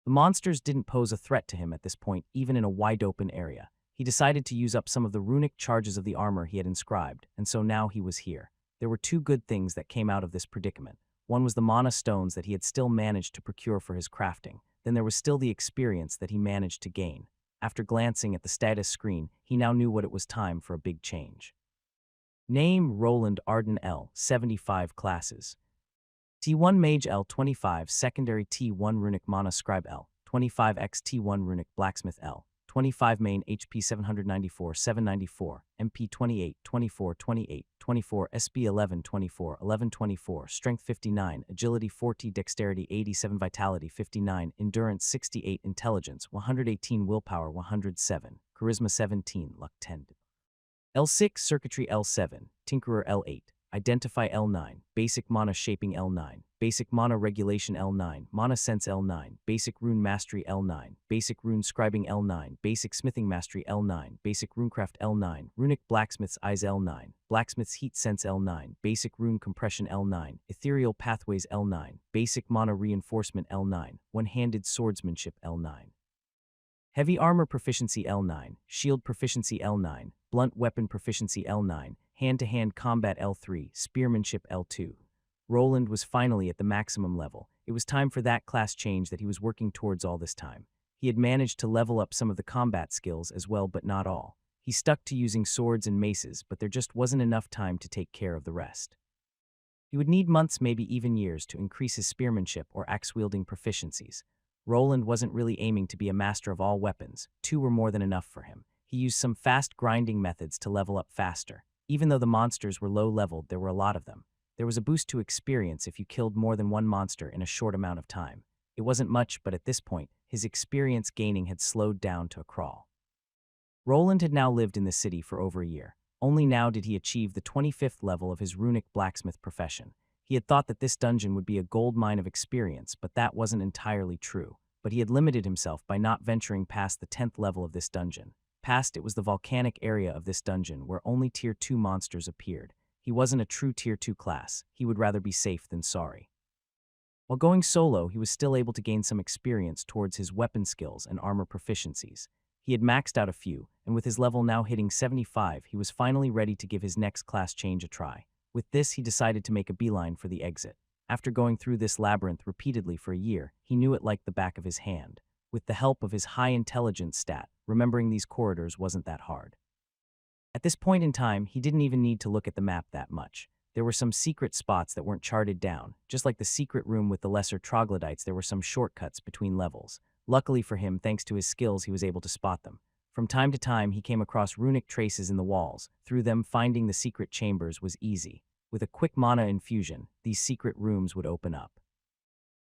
The monsters didn't pose a threat to him at this point, even in a wide-open area. He decided to use up some of the runic charges of the armor he had inscribed, and so now he was here. There were two good things that came out of this predicament. One was the mana stones that he had still managed to procure for his crafting. Then there was still the experience that he managed to gain. After glancing at the status screen, he now knew what it was time for a big change. Name: Roland Arden L. 75 classes. T1 Mage L. 25 Secondary T1 Runic Mana Scribe L. 25x T1 Runic Blacksmith L. 25 Main HP 794 794 MP 28 24 28 24 SB 11 24 11 24 Strength 59 Agility 40 Dexterity 87 Vitality 59 Endurance 68 Intelligence 118 Willpower 107 Charisma 17 Luck 10 L6 Circuitry L7 Tinkerer L8 Identify L9, Basic Mana Shaping L9, Basic Mana Regulation L9, Mana Sense L9, Basic Rune Mastery L9, Basic Rune Scribing L9, Basic Smithing Mastery L9, Basic Runecraft L9, Runic Blacksmith's Eyes L9, Blacksmith's Heat Sense L9, Basic Rune Compression L9, Ethereal Pathways L9, Basic Mana Reinforcement L9, One-Handed Swordsmanship L9. Heavy Armor Proficiency L9, Shield Proficiency L9, Blunt Weapon Proficiency L9, Hand-to-Hand Combat L3, Spearmanship L2. Roland was finally at the maximum level. It was time for that class change that he was working towards all this time. He had managed to level up some of the combat skills as well, but not all. He stuck to using swords and maces, but there just wasn't enough time to take care of the rest. He would need months, maybe even years, to increase his spearmanship or axe-wielding proficiencies. Roland wasn't really aiming to be a master of all weapons. 2 were more than enough for him. He used some fast grinding methods to level up faster. Even though the monsters were low-leveled, there were a lot of them. There was a boost to experience if you killed more than one monster in a short amount of time. It wasn't much, but at this point, his experience gaining had slowed down to a crawl. Roland had now lived in the city for over a year. Only now did he achieve the 25th level of his runic blacksmith profession. He had thought that this dungeon would be a gold mine of experience, but that wasn't entirely true. But he had limited himself by not venturing past the 10th level of this dungeon. Past it was the volcanic area of this dungeon where only Tier 2 monsters appeared. He wasn't a true Tier 2 class. He would rather be safe than sorry. While going solo, he was still able to gain some experience towards his weapon skills and armor proficiencies. He had maxed out a few, and with his level now hitting 75, he was finally ready to give his next class change a try. With this, he decided to make a beeline for the exit. After going through this labyrinth repeatedly for a year, he knew it like the back of his hand. With the help of his high intelligence stat, remembering these corridors wasn't that hard. At this point in time, he didn't even need to look at the map that much. There were some secret spots that weren't charted down. Just like the secret room with the lesser troglodytes, there were some shortcuts between levels. Luckily for him, thanks to his skills, he was able to spot them. From time to time, he came across runic traces in the walls. Through them, finding the secret chambers was easy. With a quick mana infusion, these secret rooms would open up.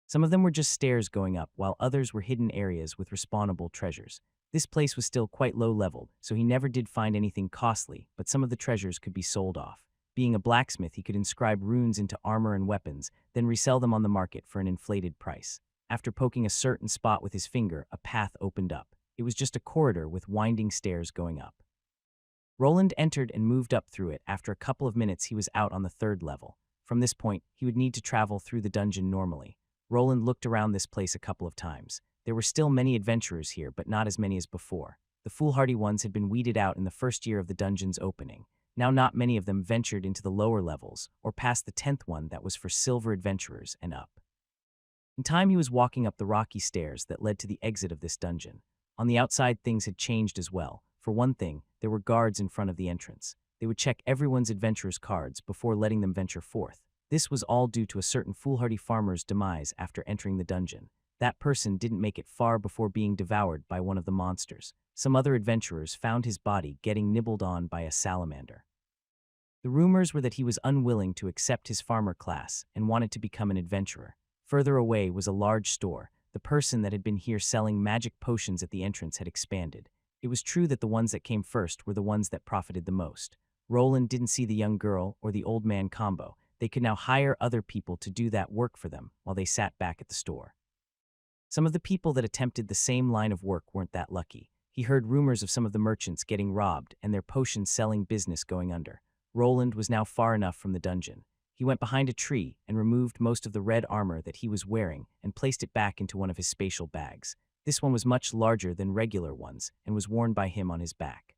Some of them were just stairs going up, while others were hidden areas with respawnable treasures. This place was still quite low-leveled, so he never did find anything costly, but some of the treasures could be sold off. Being a blacksmith, he could inscribe runes into armor and weapons, then resell them on the market for an inflated price. After poking a certain spot with his finger, a path opened up. It was just a corridor with winding stairs going up. Roland entered and moved up through it. After a couple of minutes, he was out on the 3rd level. From this point, he would need to travel through the dungeon normally. Roland looked around this place a couple of times. There were still many adventurers here, but not as many as before. The foolhardy ones had been weeded out in the first year of the dungeon's opening. Now not many of them ventured into the lower levels, or past the 10th one that was for silver adventurers and up. In time, he was walking up the rocky stairs that led to the exit of this dungeon. On the outside, things had changed as well. For one thing, there were guards in front of the entrance. They would check everyone's adventurer's cards before letting them venture forth. This was all due to a certain foolhardy farmer's demise after entering the dungeon. That person didn't make it far before being devoured by one of the monsters. Some other adventurers found his body getting nibbled on by a salamander. The rumors were that he was unwilling to accept his farmer class and wanted to become an adventurer. Further away was a large store. The person that had been here selling magic potions at the entrance had expanded. It was true that the ones that came first were the ones that profited the most. Roland didn't see the young girl or the old man combo. They could now hire other people to do that work for them while they sat back at the store. Some of the people that attempted the same line of work weren't that lucky. He heard rumors of some of the merchants getting robbed and their potion-selling business going under. Roland was now far enough from the dungeon. He went behind a tree and removed most of the red armor that he was wearing and placed it back into one of his spatial bags. This one was much larger than regular ones and was worn by him on his back.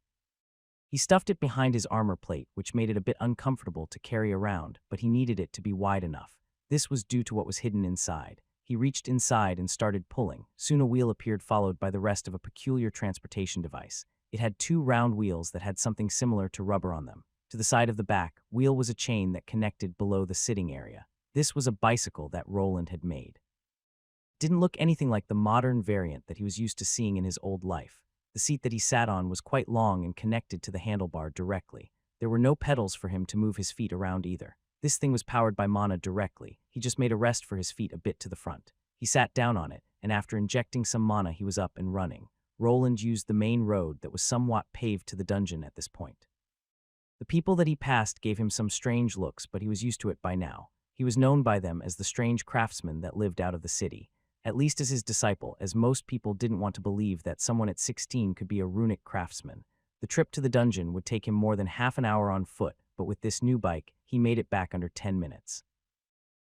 He stuffed it behind his armor plate, which made it a bit uncomfortable to carry around, but he needed it to be wide enough. This was due to what was hidden inside. He reached inside and started pulling. Soon a wheel appeared, followed by the rest of a peculiar transportation device. It had 2 round wheels that had something similar to rubber on them. To the side of the back wheel was a chain that connected below the sitting area. This was a bicycle that Roland had made. It didn't look anything like the modern variant that he was used to seeing in his old life. The seat that he sat on was quite long and connected to the handlebar directly. There were no pedals for him to move his feet around either. This thing was powered by mana directly. He just made a rest for his feet a bit to the front. He sat down on it, and after injecting some mana, he was up and running. Roland used the main road that was somewhat paved to the dungeon at this point. The people that he passed gave him some strange looks, but he was used to it by now. He was known by them as the strange craftsman that lived out of the city, at least as his disciple, as most people didn't want to believe that someone at 16 could be a runic craftsman. The trip to the dungeon would take him more than half an hour on foot, but with this new bike, he made it back under 10 minutes.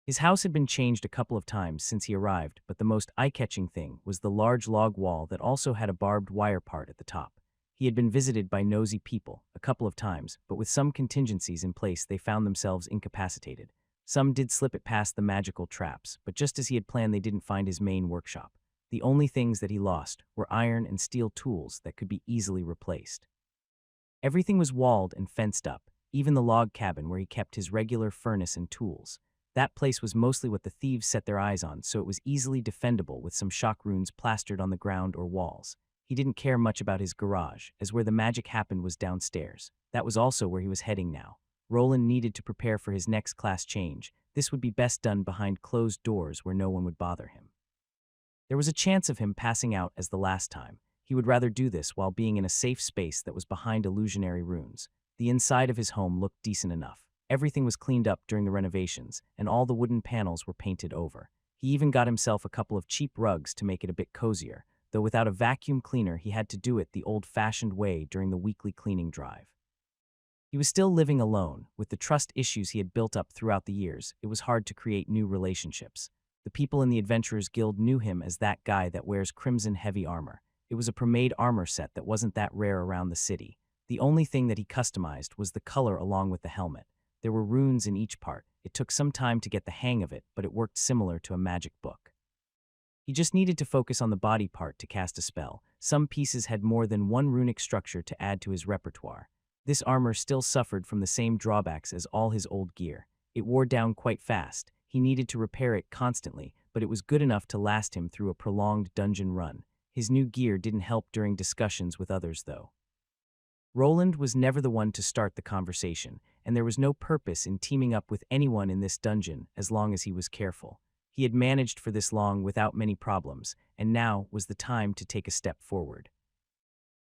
His house had been changed a couple of times since he arrived, but the most eye-catching thing was the large log wall that also had a barbed wire part at the top. He had been visited by nosy people a couple of times, but with some contingencies in place, they found themselves incapacitated. Some did slip it past the magical traps, but just as he had planned, they didn't find his main workshop. The only things that he lost were iron and steel tools that could be easily replaced. Everything was walled and fenced up, even the log cabin where he kept his regular furnace and tools. That place was mostly what the thieves set their eyes on, so it was easily defendable with some shock runes plastered on the ground or walls. He didn't care much about his garage, as where the magic happened was downstairs. That was also where he was heading now. Roland needed to prepare for his next class change. This would be best done behind closed doors where no one would bother him. There was a chance of him passing out as the last time. He would rather do this while being in a safe space that was behind illusionary runes. The inside of his home looked decent enough. Everything was cleaned up during the renovations, and all the wooden panels were painted over. He even got himself a couple of cheap rugs to make it a bit cozier, though without a vacuum cleaner he had to do it the old-fashioned way during the weekly cleaning drive. He was still living alone. With the trust issues he had built up throughout the years, it was hard to create new relationships. The people in the Adventurers Guild knew him as that guy that wears crimson heavy armor. It was a pre-made armor set that wasn't that rare around the city. The only thing that he customized was the color along with the helmet. There were runes in each part. It took some time to get the hang of it, but it worked similar to a magic book. He just needed to focus on the body part to cast a spell. Some pieces had more than one runic structure to add to his repertoire. This armor still suffered from the same drawbacks as all his old gear. It wore down quite fast. He needed to repair it constantly, but it was good enough to last him through a prolonged dungeon run. His new gear didn't help during discussions with others, though. Roland was never the one to start the conversation, and there was no purpose in teaming up with anyone in this dungeon as long as he was careful. He had managed for this long without many problems, and now was the time to take a step forward.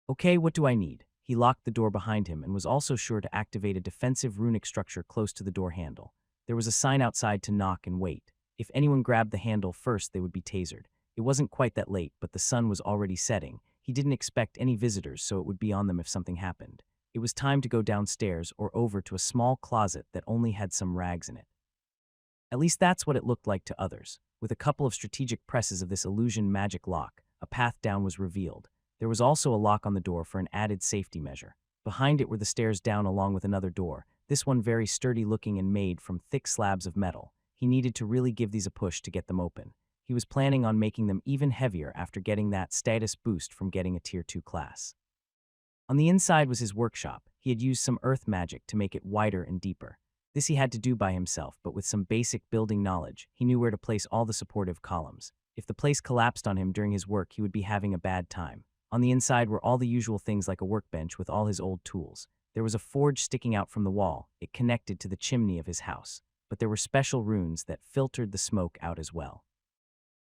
Okay, what do I need? He locked the door behind him and was also sure to activate a defensive runic structure close to the door handle. There was a sign outside to knock and wait. If anyone grabbed the handle first, they would be tasered. It wasn't quite that late, but the sun was already setting. He didn't expect any visitors, so it would be on them if something happened. It was time to go downstairs or over to a small closet that only had some rags in it. At least that's what it looked like to others. With a couple of strategic presses of this illusion magic lock, a path down was revealed. There was also a lock on the door for an added safety measure. Behind it were the stairs down along with another door, this one very sturdy looking and made from thick slabs of metal. He needed to really give these a push to get them open. He was planning on making them even heavier after getting that status boost from getting a Tier 2 class. On the inside was his workshop. He had used some earth magic to make it wider and deeper. This he had to do by himself, but with some basic building knowledge, he knew where to place all the supportive columns. If the place collapsed on him during his work, he would be having a bad time. On the inside were all the usual things like a workbench with all his old tools. There was a forge sticking out from the wall. It connected to the chimney of his house, but there were special runes that filtered the smoke out as well.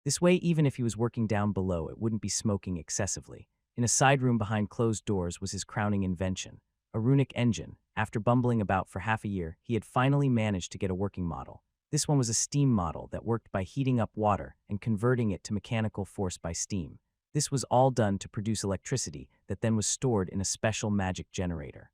This way, even if he was working down below, it wouldn't be smoking excessively. In a side room behind closed doors was his crowning invention, a runic engine. After bumbling about for half a year, he had finally managed to get a working model. This one was a steam model that worked by heating up water and converting it to mechanical force by steam. This was all done to produce electricity that then was stored in a special magic generator.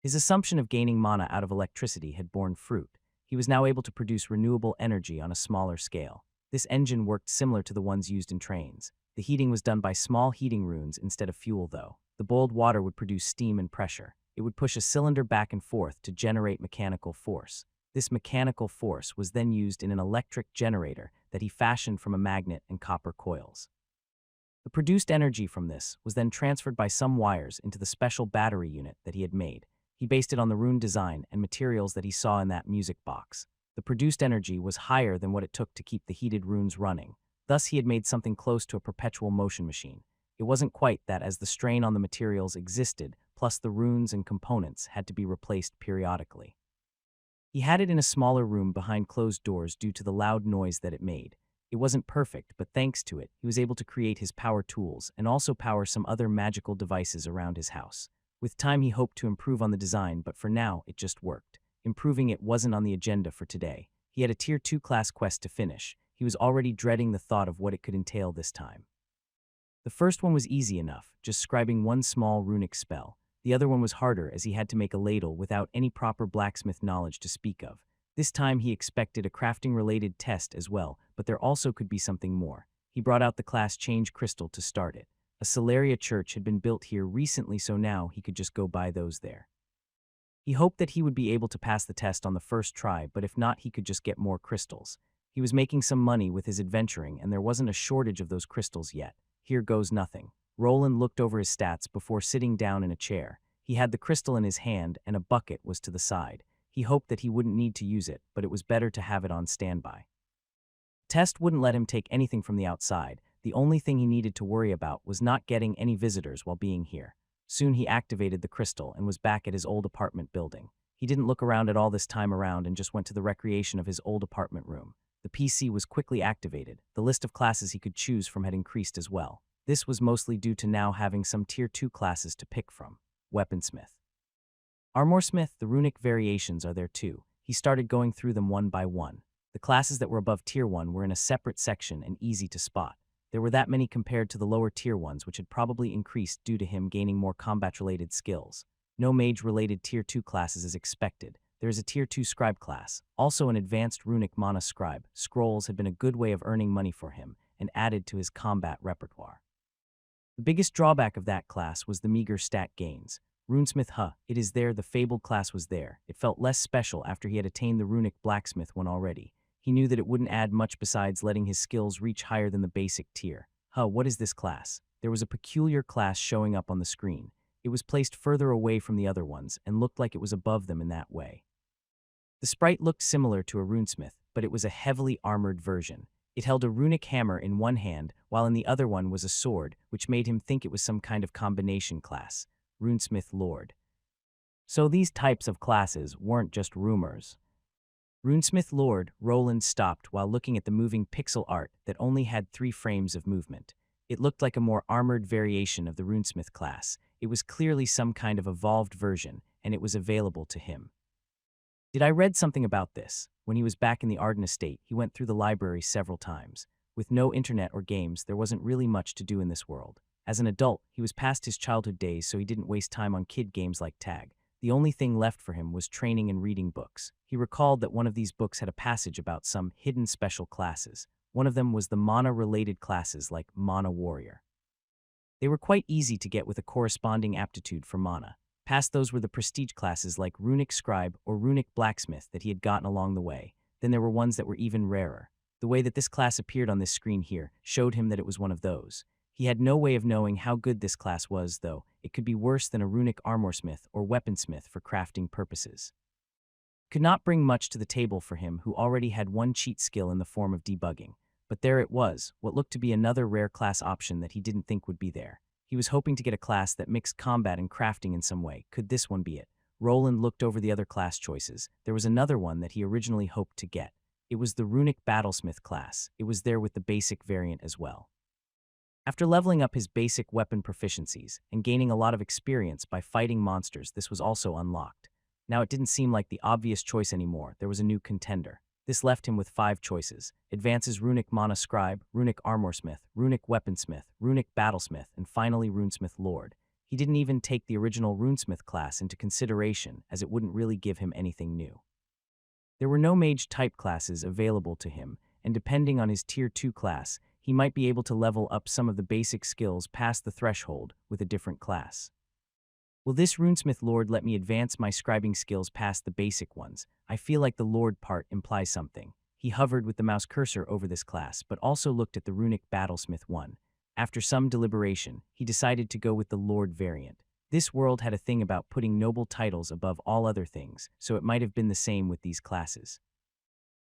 His assumption of gaining mana out of electricity had borne fruit. He was now able to produce renewable energy on a smaller scale. This engine worked similar to the ones used in trains. The heating was done by small heating runes instead of fuel, though. The boiled water would produce steam and pressure. It would push a cylinder back and forth to generate mechanical force. This mechanical force was then used in an electric generator that he fashioned from a magnet and copper coils. The produced energy from this was then transferred by some wires into the special battery unit that he had made. He based it on the rune design and materials that he saw in that music box. The produced energy was higher than what it took to keep the heated runes running. Thus, he had made something close to a perpetual motion machine. It wasn't quite that, as the strain on the materials existed, plus the runes and components had to be replaced periodically. He had it in a smaller room behind closed doors due to the loud noise that it made. It wasn't perfect, but thanks to it, he was able to create his power tools and also power some other magical devices around his house. With time, he hoped to improve on the design, but for now, it just worked. Improving it wasn't on the agenda for today. He had a Tier 2 class quest to finish. He was already dreading the thought of what it could entail this time. The first one was easy enough, just scribing one small runic spell. The other one was harder, as he had to make a ladle without any proper blacksmith knowledge to speak of. This time he expected a crafting-related test as well, but there also could be something more. He brought out the class change crystal to start it. A Celeria church had been built here recently, so now he could just go buy those there. He hoped that he would be able to pass the test on the first try, but if not, he could just get more crystals. He was making some money with his adventuring, and there wasn't a shortage of those crystals yet. Here goes nothing. Roland looked over his stats before sitting down in a chair. He had the crystal in his hand, and a bucket was to the side. He hoped that he wouldn't need to use it, but it was better to have it on standby. Test wouldn't let him take anything from the outside. The only thing he needed to worry about was not getting any visitors while being here. Soon he activated the crystal and was back at his old apartment building. He didn't look around at all this time around and just went to the recreation of his old apartment room. The PC was quickly activated. The list of classes he could choose from had increased as well. This was mostly due to now having some Tier 2 classes to pick from. Weaponsmith. Armorsmith, the runic variations are there too. He started going through them one by one. The classes that were above Tier 1 were in a separate section and easy to spot. There were that many compared to the lower Tier 1s, which had probably increased due to him gaining more combat-related skills. No mage-related Tier 2 classes as expected. There is a Tier 2 Scribe class, also an advanced runic mana scribe. Scrolls had been a good way of earning money for him and added to his combat repertoire. The biggest drawback of that class was the meager stat gains. Runesmith, it is there, the fabled class was there. It felt less special after he had attained the runic blacksmith one already. He knew that it wouldn't add much besides letting his skills reach higher than the basic tier. What is this class? There was a peculiar class showing up on the screen. It was placed further away from the other ones and looked like it was above them in that way. The sprite looked similar to a runesmith, but it was a heavily armored version. It held a runic hammer in one hand, while in the other one was a sword, which made him think it was some kind of combination class. Runesmith Lord. So these types of classes weren't just rumors. Runesmith Lord, Roland stopped while looking at the moving pixel art that only had 3 frames of movement. It looked like a more armored variation of the Runesmith class. It was clearly some kind of evolved version, and it was available to him. Did I read something about this? When he was back in the Arden estate, he went through the library several times. With no internet or games, there wasn't really much to do in this world. As an adult, he was past his childhood days, so he didn't waste time on kid games like tag. The only thing left for him was training and reading books. He recalled that one of these books had a passage about some hidden special classes. One of them was the mana-related classes like Mana Warrior. They were quite easy to get with a corresponding aptitude for mana. Past those were the prestige classes like Runic Scribe or Runic Blacksmith that he had gotten along the way. Then there were ones that were even rarer. The way that this class appeared on this screen here showed him that it was one of those. He had no way of knowing how good this class was, though. It could be worse than a Runic Armorsmith or Weaponsmith for crafting purposes. Could not bring much to the table for him who already had one cheat skill in the form of debugging. But there it was, what looked to be another rare class option that he didn't think would be there. He was hoping to get a class that mixed combat and crafting in some way. Could this one be it? Roland looked over the other class choices. There was another one that he originally hoped to get. It was the Runic Battlesmith class. It was there with the basic variant as well. After leveling up his basic weapon proficiencies and gaining a lot of experience by fighting monsters, this was also unlocked. Now it didn't seem like the obvious choice anymore. There was a new contender. This left him with 5 choices. Advances Runic Mana Scribe, Runic Armorsmith, Runic Weaponsmith, Runic Battlesmith, and finally Runesmith Lord. He didn't even take the original Runesmith class into consideration, as it wouldn't really give him anything new. There were no mage type classes available to him, and depending on his Tier 2 class, he might be able to level up some of the basic skills past the threshold with a different class. Will this Runesmith Lord let me advance my scribing skills past the basic ones? I feel like the Lord part implies something. He hovered with the mouse cursor over this class, but also looked at the Runic Battlesmith one. After some deliberation, he decided to go with the Lord variant. This world had a thing about putting noble titles above all other things, so it might have been the same with these classes.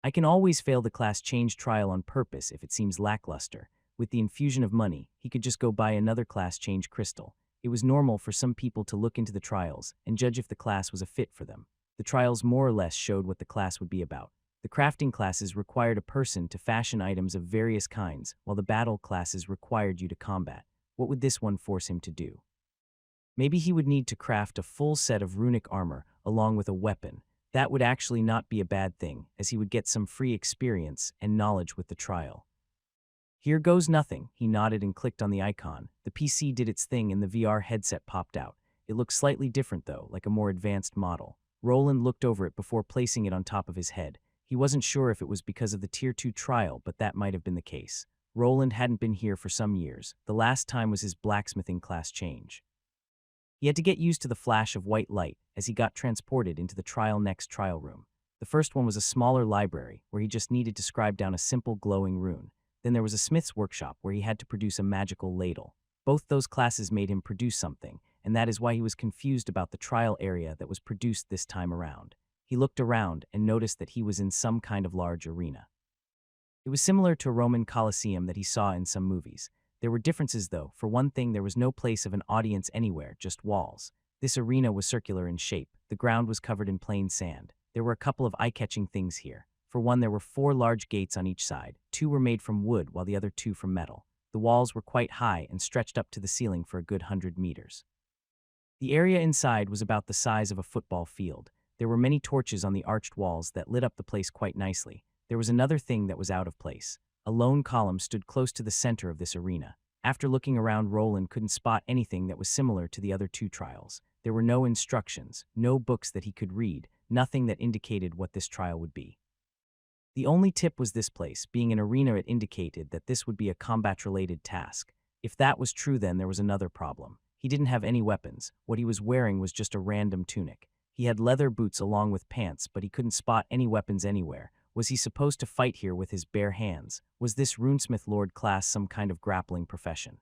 I can always fail the class change trial on purpose if it seems lackluster. With the infusion of money, he could just go buy another class change crystal. It was normal for some people to look into the trials and judge if the class was a fit for them. The trials more or less showed what the class would be about. The crafting classes required a person to fashion items of various kinds, while the battle classes required you to combat. What would this one force him to do? Maybe he would need to craft a full set of runic armor along with a weapon. That would actually not be a bad thing, as he would get some free experience and knowledge with the trial. Here goes nothing. He nodded and clicked on the icon. The PC did its thing and the VR headset popped out. It looked slightly different though, like a more advanced model. Roland looked over it before placing it on top of his head. He wasn't sure if it was because of the Tier 2 trial, but that might have been the case. Roland hadn't been here for some years. The last time was his blacksmithing class change. He had to get used to the flash of white light as he got transported into the next trial room. The first one was a smaller library where he just needed to scribe down a simple glowing rune. Then there was a smith's workshop where he had to produce a magical ladle. Both those classes made him produce something, and that is why he was confused about the trial area that was produced this time around. He looked around and noticed that he was in some kind of large arena. It was similar to a Roman Colosseum that he saw in some movies. There were differences though. For one thing, there was no place of an audience anywhere, just walls. This arena was circular in shape. The ground was covered in plain sand. There were a couple of eye-catching things here. For one, there were 4 large gates on each side. 2 were made from wood while the other 2 from metal. The walls were quite high and stretched up to the ceiling for a good 100 meters. The area inside was about the size of a football field. There were many torches on the arched walls that lit up the place quite nicely. There was another thing that was out of place. A lone column stood close to the center of this arena. After looking around, Roland couldn't spot anything that was similar to the other 2 trials. There were no instructions, no books that he could read, nothing that indicated what this trial would be. The only tip was this place. Being an arena, it indicated that this would be a combat-related task. If that was true, then there was another problem. He didn't have any weapons. What he was wearing was just a random tunic. He had leather boots along with pants, but he couldn't spot any weapons anywhere. Was he supposed to fight here with his bare hands? Was this runesmith lord class some kind of grappling profession?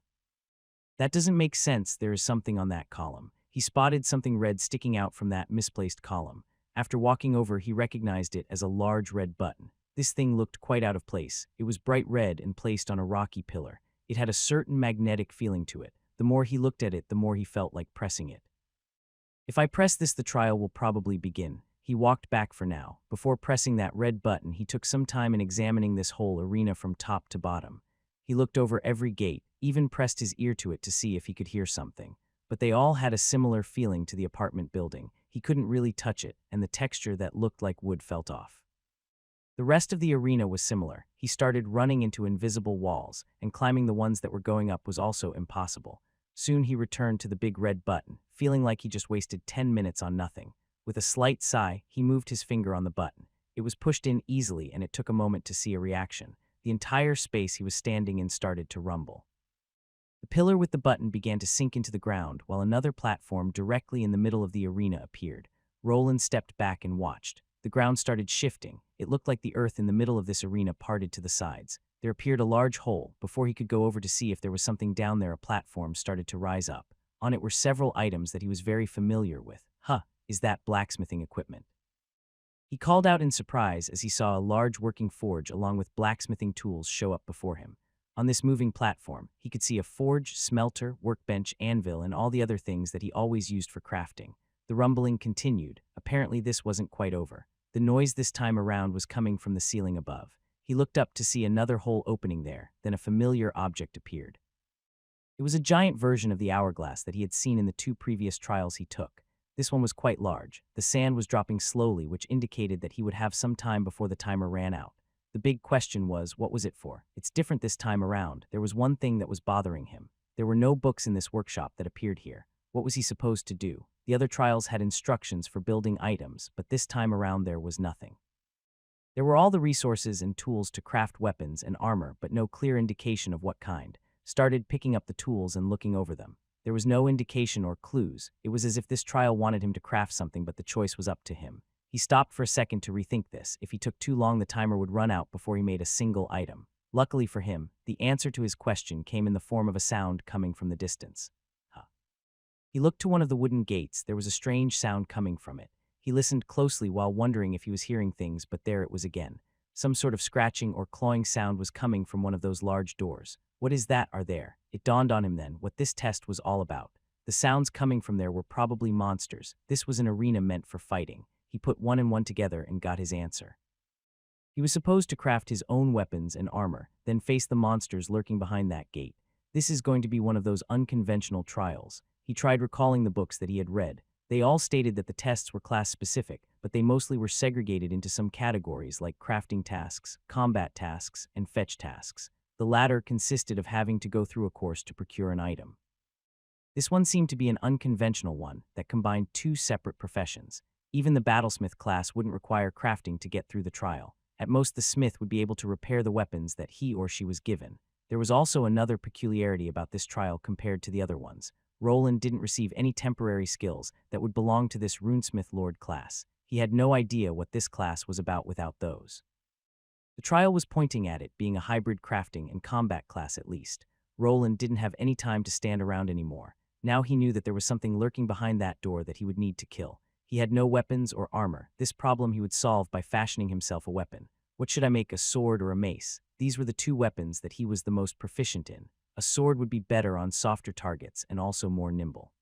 That doesn't make sense. There is something on that column. He spotted something red sticking out from that misplaced column. After walking over, he recognized it as a large red button. This thing looked quite out of place. It was bright red and placed on a rocky pillar. It had a certain magnetic feeling to it. The more he looked at it, the more he felt like pressing it. If I press this, the trial will probably begin. He walked back for now. Before pressing that red button, he took some time in examining this whole arena from top to bottom. He looked over every gate, even pressed his ear to it to see if he could hear something. But they all had a similar feeling to the apartment building. He couldn't really touch it, and the texture that looked like wood felt off. The rest of the arena was similar. He started running into invisible walls, and climbing the ones that were going up was also impossible. Soon he returned to the big red button, feeling like he just wasted 10 minutes on nothing. With a slight sigh, he moved his finger on the button. It was pushed in easily, and it took a moment to see a reaction. The entire space he was standing in started to rumble. The pillar with the button began to sink into the ground, while another platform directly in the middle of the arena appeared. Roland stepped back and watched. The ground started shifting. It looked like the earth in the middle of this arena parted to the sides. There appeared a large hole. Before he could go over to see if there was something down there, a platform started to rise up. On it were several items that he was very familiar with. Is that blacksmithing equipment? He called out in surprise as he saw a large working forge along with blacksmithing tools show up before him. On this moving platform, he could see a forge, smelter, workbench, anvil, and all the other things that he always used for crafting. The rumbling continued. Apparently this wasn't quite over. The noise this time around was coming from the ceiling above. He looked up to see another hole opening there, then a familiar object appeared. It was a giant version of the hourglass that he had seen in the 2 previous trials he took. This one was quite large. The sand was dropping slowly, which indicated that he would have some time before the timer ran out. The big question was, what was it for? It's different this time around. There was one thing that was bothering him. There were no books in this workshop that appeared here. What was he supposed to do? The other trials had instructions for building items, but this time around there was nothing. There were all the resources and tools to craft weapons and armor, but no clear indication of what kind. Started picking up the tools and looking over them. There was no indication or clues. It was as if this trial wanted him to craft something, but the choice was up to him. He stopped for a second to rethink this. If he took too long, the timer would run out before he made a single item. Luckily for him, the answer to his question came in the form of a sound coming from the distance. He looked to one of the wooden gates. There was a strange sound coming from it. He listened closely while wondering if he was hearing things, but there it was again. Some sort of scratching or clawing sound was coming from one of those large doors. What is that are there? It dawned on him then what this test was all about. The sounds coming from there were probably monsters. This was an arena meant for fighting. He put 1 and 1 together and got his answer. He was supposed to craft his own weapons and armor, then face the monsters lurking behind that gate. This is going to be one of those unconventional trials. He tried recalling the books that he had read. They all stated that the tests were class-specific, but they mostly were segregated into some categories like crafting tasks, combat tasks, and fetch tasks. The latter consisted of having to go through a course to procure an item. This one seemed to be an unconventional one that combined 2 separate professions. Even the battlesmith class wouldn't require crafting to get through the trial. At most, the smith would be able to repair the weapons that he or she was given. There was also another peculiarity about this trial compared to the other ones. Roland didn't receive any temporary skills that would belong to this runesmith lord class. He had no idea what this class was about without those. The trial was pointing at it being a hybrid crafting and combat class at least. Roland didn't have any time to stand around anymore. Now he knew that there was something lurking behind that door that he would need to kill. He had no weapons or armor. This problem he would solve by fashioning himself a weapon. What should I make, a sword or a mace? These were the two weapons that he was the most proficient in. A sword would be better on softer targets and also more nimble.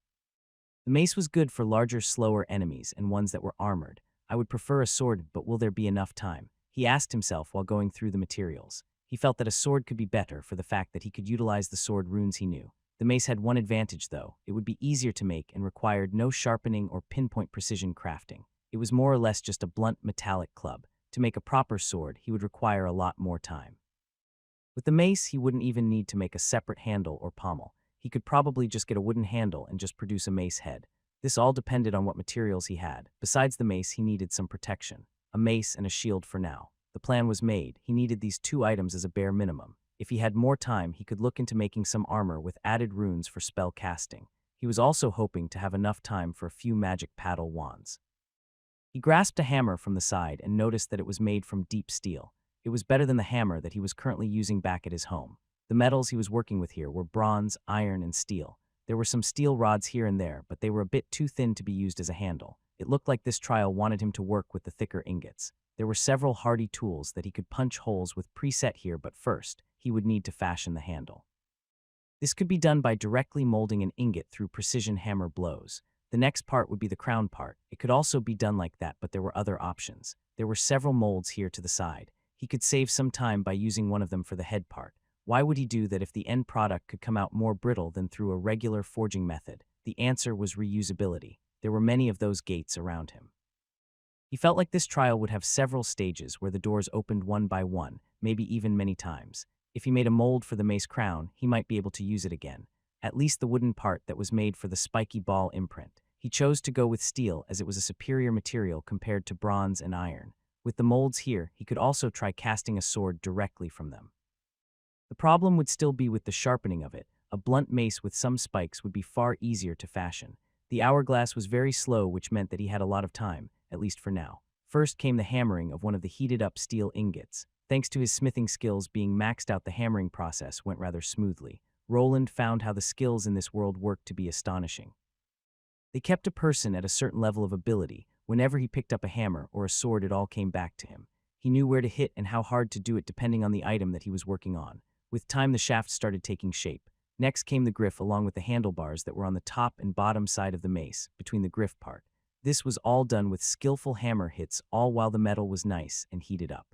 The mace was good for larger, slower enemies and ones that were armored. I would prefer a sword, but will there be enough time? He asked himself while going through the materials. He felt that a sword could be better for the fact that he could utilize the sword runes he knew. The mace had one advantage, though. It would be easier to make and required no sharpening or pinpoint precision crafting. It was more or less just a blunt metallic club. To make a proper sword, he would require a lot more time. With the mace, he wouldn't even need to make a separate handle or pommel. He could probably just get a wooden handle and just produce a mace head. This all depended on what materials he had. Besides the mace, he needed some protection. A mace and a shield for now. The plan was made. He needed these two items as a bare minimum. If he had more time, he could look into making some armor with added runes for spell casting. He was also hoping to have enough time for a few magic paddle wands. He grasped a hammer from the side and noticed that it was made from deep steel. It was better than the hammer that he was currently using back at his home. The metals he was working with here were bronze, iron, and steel. There were some steel rods here and there, but they were a bit too thin to be used as a handle. It looked like this trial wanted him to work with the thicker ingots. There were several hardy tools that he could punch holes with preset here, but first, he would need to fashion the handle. This could be done by directly molding an ingot through precision hammer blows. The next part would be the crown part. It could also be done like that, but there were other options. There were several molds here to the side. He could save some time by using one of them for the head part. Why would he do that if the end product could come out more brittle than through a regular forging method? The answer was reusability. There were many of those gates around him. He felt like this trial would have several stages where the doors opened one by one, maybe even many times. If he made a mold for the mace crown, he might be able to use it again. At least the wooden part that was made for the spiky ball imprint. He chose to go with steel as it was a superior material compared to bronze and iron. With the molds here, he could also try casting a sword directly from them. The problem would still be with the sharpening of it. A blunt mace with some spikes would be far easier to fashion. The hourglass was very slow, which meant that he had a lot of time, at least for now. First came the hammering of one of the heated-up steel ingots. Thanks to his smithing skills being maxed out, the hammering process went rather smoothly. Roland found how the skills in this world worked to be astonishing. They kept a person at a certain level of ability. Whenever he picked up a hammer or a sword, it all came back to him. He knew where to hit and how hard to do it depending on the item that he was working on. With time, the shaft started taking shape. Next came the griff along with the handlebars that were on the top and bottom side of the mace, between the griff part. This was all done with skillful hammer hits, all while the metal was nice and heated up.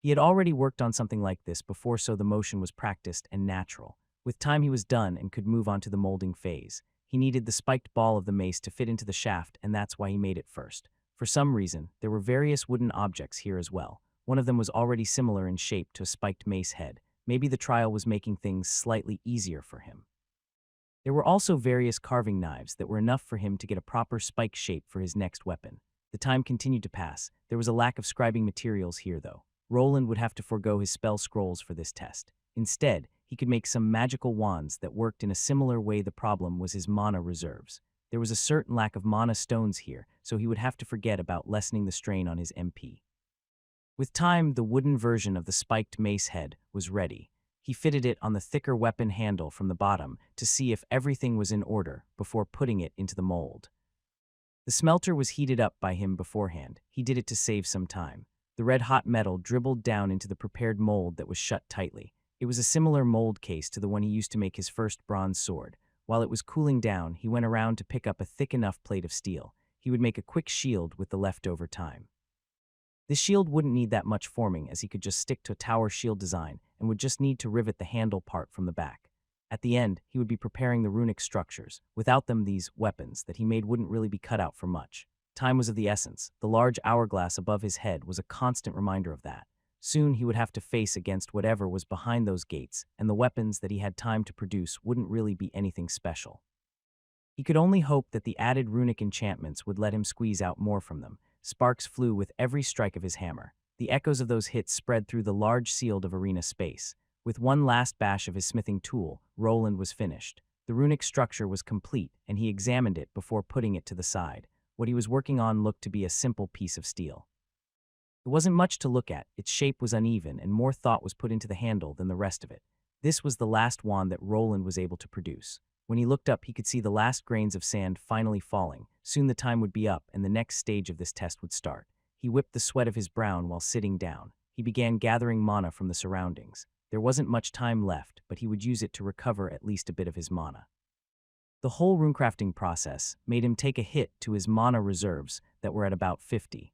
He had already worked on something like this before, so the motion was practiced and natural. With time, he was done and could move on to the molding phase. He needed the spiked ball of the mace to fit into the shaft, and that's why he made it first. For some reason, there were various wooden objects here as well. One of them was already similar in shape to a spiked mace head. Maybe the trial was making things slightly easier for him. There were also various carving knives that were enough for him to get a proper spike shape for his next weapon. The time continued to pass. There was a lack of scribing materials here, though. Roland would have to forego his spell scrolls for this test. Instead, he could make some magical wands that worked in a similar way. The problem was his mana reserves. There was a certain lack of mana stones here, so he would have to forget about lessening the strain on his MP. With time, the wooden version of the spiked mace head was ready. He fitted it on the thicker weapon handle from the bottom to see if everything was in order before putting it into the mold. The smelter was heated up by him beforehand. He did it to save some time. The red-hot metal dribbled down into the prepared mold that was shut tightly. It was a similar mold case to the one he used to make his first bronze sword. While it was cooling down, he went around to pick up a thick enough plate of steel. He would make a quick shield with the leftover time. This shield wouldn't need that much forming, as he could just stick to a tower shield design and would just need to rivet the handle part from the back. At the end, he would be preparing the runic structures. Without them, these weapons that he made wouldn't really be cut out for much. Time was of the essence. The large hourglass above his head was a constant reminder of that. Soon he would have to face against whatever was behind those gates, and the weapons that he had time to produce wouldn't really be anything special. He could only hope that the added runic enchantments would let him squeeze out more from them. Sparks flew with every strike of his hammer. The echoes of those hits spread through the large sealed of arena space. With one last bash of his smithing tool, Roland was finished. The runic structure was complete, and he examined it before putting it to the side. What he was working on looked to be a simple piece of steel. It wasn't much to look at. Its shape was uneven, and more thought was put into the handle than the rest of it. This was the last wand that Roland was able to produce. When he looked up, he could see the last grains of sand finally falling. Soon the time would be up, and the next stage of this test would start. He whipped the sweat of his brow while sitting down. He began gathering mana from the surroundings. There wasn't much time left, but he would use it to recover at least a bit of his mana. The whole runecrafting process made him take a hit to his mana reserves that were at about 50.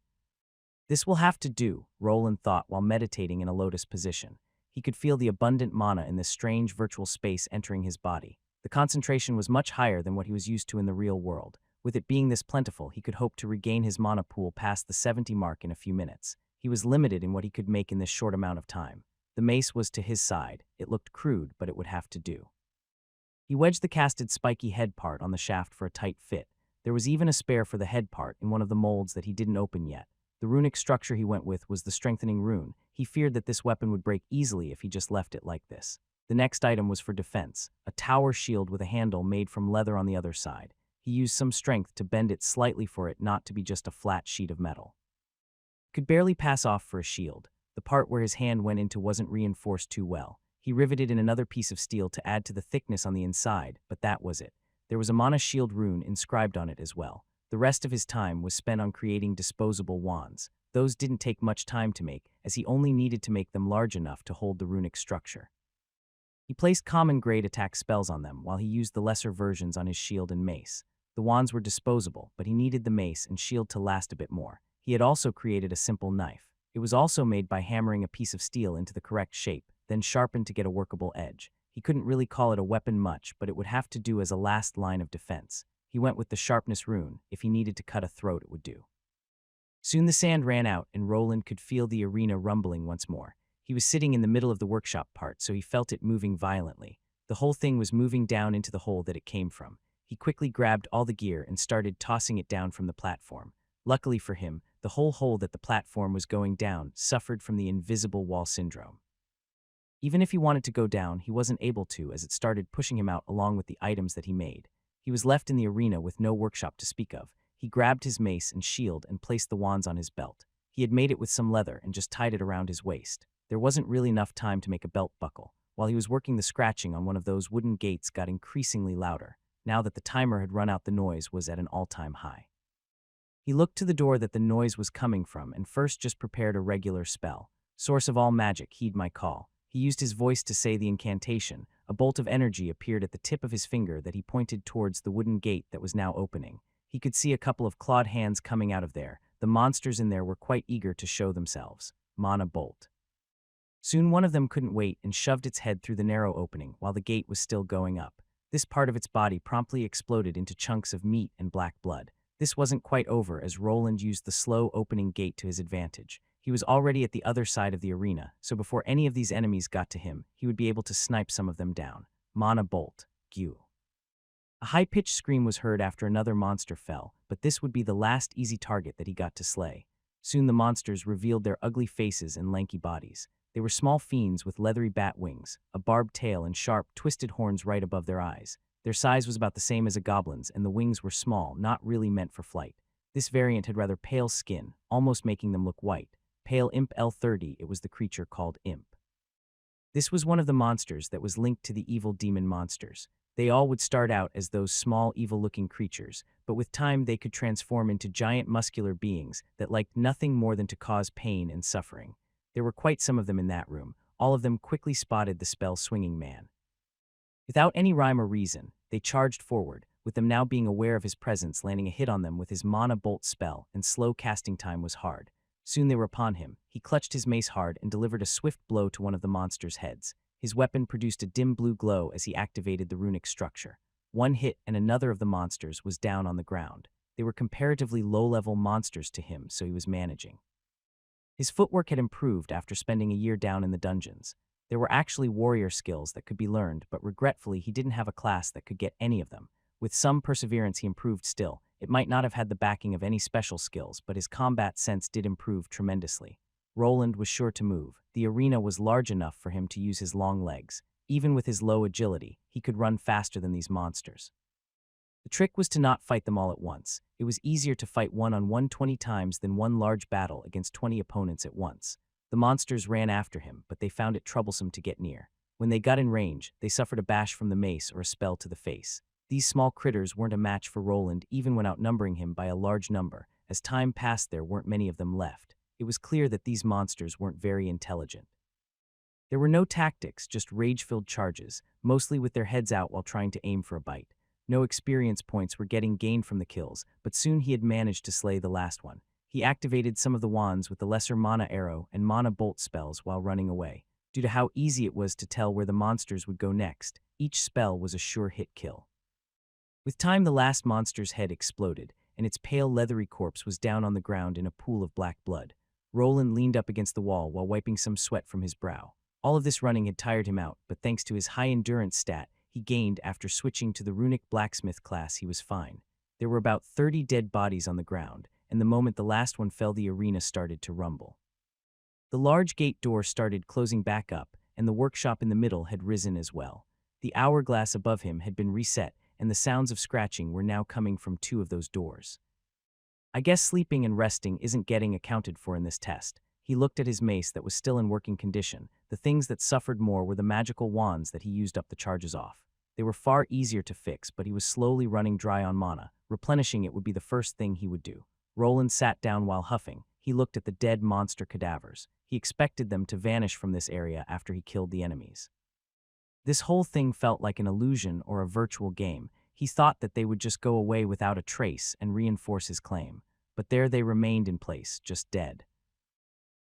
This will have to do, Roland thought while meditating in a lotus position. He could feel the abundant mana in this strange virtual space entering his body. The concentration was much higher than what he was used to in the real world. With it being this plentiful, he could hope to regain his mana pool past the 70 mark in a few minutes. He was limited in what he could make in this short amount of time. The mace was to his side. It looked crude, but it would have to do. He wedged the casted spiky head part on the shaft for a tight fit. There was even a spare for the head part in one of the molds that he didn't open yet. The runic structure he went with was the strengthening rune. He feared that this weapon would break easily if he just left it like this. The next item was for defense, a tower shield with a handle made from leather on the other side. He used some strength to bend it slightly for it not to be just a flat sheet of metal. He could barely pass off for a shield. The part where his hand went into wasn't reinforced too well. He riveted in another piece of steel to add to the thickness on the inside, but that was it. There was a mana shield rune inscribed on it as well. The rest of his time was spent on creating disposable wands. Those didn't take much time to make, as he only needed to make them large enough to hold the runic structure. He placed common grade attack spells on them while he used the lesser versions on his shield and mace. The wands were disposable, but he needed the mace and shield to last a bit more. He had also created a simple knife. It was also made by hammering a piece of steel into the correct shape, then sharpened to get a workable edge. He couldn't really call it a weapon much, but it would have to do as a last line of defense. He went with the sharpness rune. If he needed to cut a throat, it would do. Soon the sand ran out, and Roland could feel the arena rumbling once more. He was sitting in the middle of the workshop part, so he felt it moving violently. The whole thing was moving down into the hole that it came from. He quickly grabbed all the gear and started tossing it down from the platform. Luckily for him, the whole hole that the platform was going down suffered from the invisible wall syndrome. Even if he wanted to go down, he wasn't able to, as it started pushing him out along with the items that he made. He was left in the arena with no workshop to speak of. He grabbed his mace and shield and placed the wands on his belt. He had made it with some leather and just tied it around his waist. There wasn't really enough time to make a belt buckle. While he was working, the scratching on one of those wooden gates got increasingly louder. Now that the timer had run out, the noise was at an all-time high. He looked to the door that the noise was coming from and first just prepared a regular spell. Source of all magic, heed my call. He used his voice to say the incantation. A bolt of energy appeared at the tip of his finger that he pointed towards the wooden gate that was now opening. He could see a couple of clawed hands coming out of there. The monsters in there were quite eager to show themselves. Mana bolt. Soon one of them couldn't wait and shoved its head through the narrow opening while the gate was still going up. This part of its body promptly exploded into chunks of meat and black blood. This wasn't quite over as Roland used the slow opening gate to his advantage. He was already at the other side of the arena, so before any of these enemies got to him, he would be able to snipe some of them down. Mana bolt. Gyu. A high-pitched scream was heard after another monster fell, but this would be the last easy target that he got to slay. Soon the monsters revealed their ugly faces and lanky bodies. They were small fiends with leathery bat wings, a barbed tail and sharp, twisted horns right above their eyes. Their size was about the same as a goblin's, and the wings were small, not really meant for flight. This variant had rather pale skin, almost making them look white. Pale Imp L30, it was the creature called Imp. This was one of the monsters that was linked to the evil demon monsters. They all would start out as those small, evil-looking creatures, but with time they could transform into giant muscular beings that liked nothing more than to cause pain and suffering. There were quite some of them in that room. All of them quickly spotted the spell-swinging man. Without any rhyme or reason, they charged forward, with them now being aware of his presence, landing a hit on them with his mana bolt spell, and slow casting time was hard. Soon they were upon him. He clutched his mace hard and delivered a swift blow to one of the monster's heads. His weapon produced a dim blue glow as he activated the runic structure. One hit and another of the monsters was down on the ground. They were comparatively low-level monsters to him, so he was managing. His footwork had improved after spending a year down in the dungeons. There were actually warrior skills that could be learned, but regretfully he didn't have a class that could get any of them. With some perseverance he improved still. It might not have had the backing of any special skills, but his combat sense did improve tremendously. Roland was sure to move. The arena was large enough for him to use his long legs. Even with his low agility, he could run faster than these monsters. The trick was to not fight them all at once. It was easier to fight one-on-one 20 times than one large battle against 20 opponents at once. The monsters ran after him, but they found it troublesome to get near. When they got in range, they suffered a bash from the mace or a spell to the face. These small critters weren't a match for Roland even when outnumbering him by a large number. As time passed, there weren't many of them left. It was clear that these monsters weren't very intelligent. There were no tactics, just rage-filled charges, mostly with their heads out while trying to aim for a bite. No experience points were getting gained from the kills, but soon he had managed to slay the last one. He activated some of the wands with the lesser mana arrow and mana bolt spells while running away. Due to how easy it was to tell where the monsters would go next, each spell was a sure hit kill. With time, the last monster's head exploded, and its pale leathery corpse was down on the ground in a pool of black blood. Roland leaned up against the wall while wiping some sweat from his brow. All of this running had tired him out, but thanks to his high endurance stat he gained after switching to the runic blacksmith class, he was fine. There were about 30 dead bodies on the ground, and the moment the last one fell, the arena started to rumble. The large gate door started closing back up, and the workshop in the middle had risen as well. The hourglass above him had been reset, and the sounds of scratching were now coming from 2 of those doors. I guess sleeping and resting isn't getting accounted for in this test. He looked at his mace that was still in working condition. The things that suffered more were the magical wands that he used up the charges off. They were far easier to fix, but he was slowly running dry on mana. Replenishing it would be the first thing he would do. Roland sat down while huffing. He looked at the dead monster cadavers. He expected them to vanish from this area after he killed the enemies. This whole thing felt like an illusion or a virtual game. He thought that they would just go away without a trace and reinforce his claim. But there they remained in place, just dead.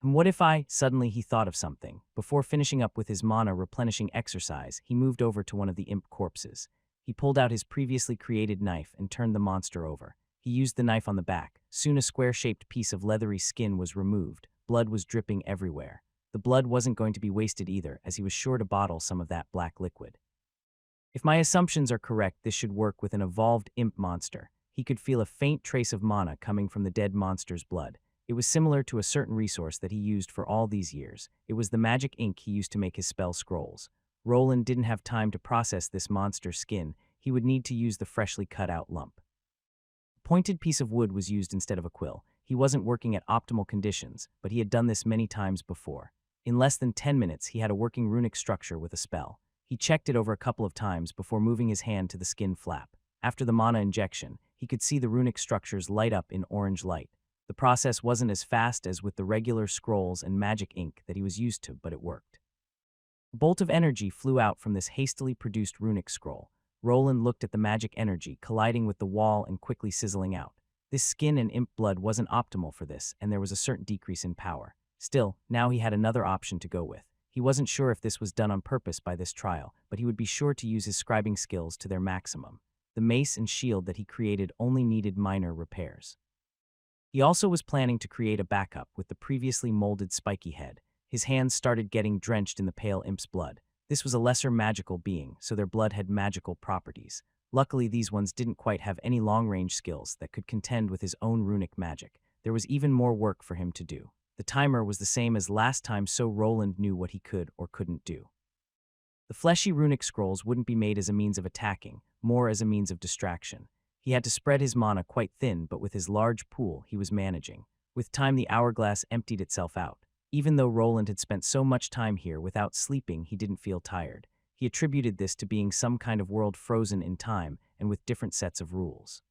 And what if suddenly he thought of something. Before finishing up with his mana replenishing exercise, he moved over to one of the imp corpses. He pulled out his previously created knife and turned the monster over. He used the knife on the back. Soon a square-shaped piece of leathery skin was removed. Blood was dripping everywhere. The blood wasn't going to be wasted either, as he was sure to bottle some of that black liquid. If my assumptions are correct, this should work with an evolved imp monster. He could feel a faint trace of mana coming from the dead monster's blood. It was similar to a certain resource that he used for all these years. It was the magic ink he used to make his spell scrolls. Roland didn't have time to process this monster's skin. He would need to use the freshly cut out lump. A pointed piece of wood was used instead of a quill. He wasn't working at optimal conditions, but he had done this many times before. In less than 10 minutes, he had a working runic structure with a spell. He checked it over a couple of times before moving his hand to the skin flap. After the mana injection, he could see the runic structures light up in orange light. The process wasn't as fast as with the regular scrolls and magic ink that he was used to, but it worked. A bolt of energy flew out from this hastily produced runic scroll. Roland looked at the magic energy colliding with the wall and quickly sizzling out. This skin and imp blood wasn't optimal for this, and there was a certain decrease in power. Still, now he had another option to go with. He wasn't sure if this was done on purpose by this trial, but he would be sure to use his scribing skills to their maximum. The mace and shield that he created only needed minor repairs. He also was planning to create a backup with the previously molded spiky head. His hands started getting drenched in the pale imp's blood. This was a lesser magical being, so their blood had magical properties. Luckily, these ones didn't quite have any long-range skills that could contend with his own runic magic. There was even more work for him to do. The timer was the same as last time, so Roland knew what he could or couldn't do. The fleshy runic scrolls wouldn't be made as a means of attacking, more as a means of distraction. He had to spread his mana quite thin, but with his large pool, he was managing. With time, the hourglass emptied itself out. Even though Roland had spent so much time here without sleeping, he didn't feel tired. He attributed this to being some kind of world frozen in time and with different sets of rules.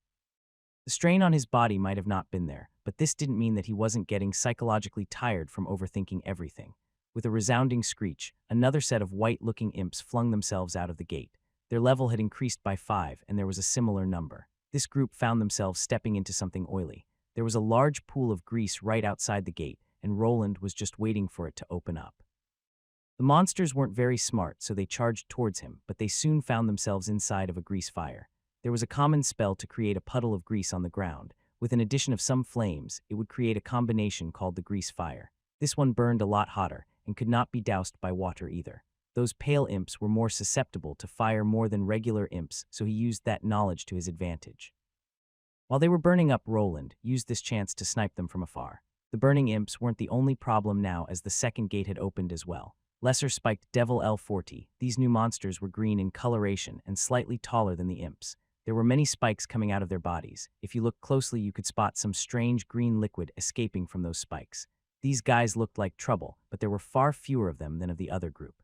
The strain on his body might have not been there, but this didn't mean that he wasn't getting psychologically tired from overthinking everything. With a resounding screech, another set of white-looking imps flung themselves out of the gate. Their level had increased by 5, and there was a similar number. This group found themselves stepping into something oily. There was a large pool of grease right outside the gate, and Roland was just waiting for it to open up. The monsters weren't very smart, so they charged towards him, but they soon found themselves inside of a grease fire. There was a common spell to create a puddle of grease on the ground. With an addition of some flames, it would create a combination called the grease fire. This one burned a lot hotter, and could not be doused by water either. Those pale imps were more susceptible to fire more than regular imps, so he used that knowledge to his advantage. While they were burning up, Roland used this chance to snipe them from afar. The burning imps weren't the only problem now, as the second gate had opened as well. Lesser spiked Devil L40, these new monsters were green in coloration and slightly taller than the imps. There were many spikes coming out of their bodies. If you looked closely, you could spot some strange green liquid escaping from those spikes. These guys looked like trouble, but there were far fewer of them than of the other group.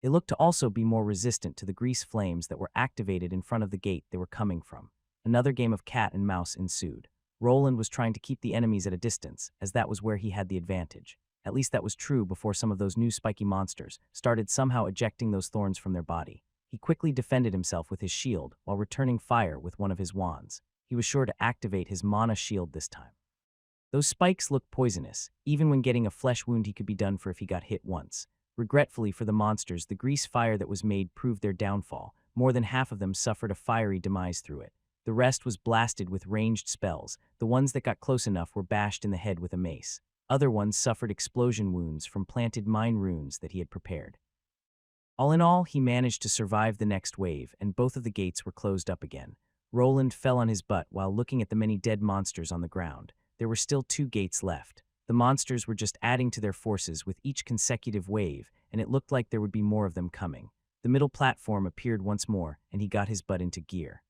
They looked to also be more resistant to the grease flames that were activated in front of the gate they were coming from. Another game of cat and mouse ensued. Roland was trying to keep the enemies at a distance, as that was where he had the advantage. At least that was true before some of those new spiky monsters started somehow ejecting those thorns from their body. He quickly defended himself with his shield while returning fire with one of his wands. He was sure to activate his mana shield this time. Those spikes looked poisonous. Even when getting a flesh wound, he could be done for if he got hit once. Regretfully for the monsters, the grease fire that was made proved their downfall. More than half of them suffered a fiery demise through it. The rest was blasted with ranged spells. The ones that got close enough were bashed in the head with a mace. Other ones suffered explosion wounds from planted mine runes that he had prepared. All in all, he managed to survive the next wave, and both of the gates were closed up again. Roland fell on his butt while looking at the many dead monsters on the ground. There were still 2 gates left. The monsters were just adding to their forces with each consecutive wave, and it looked like there would be more of them coming. The middle platform appeared once more, and he got his butt into gear.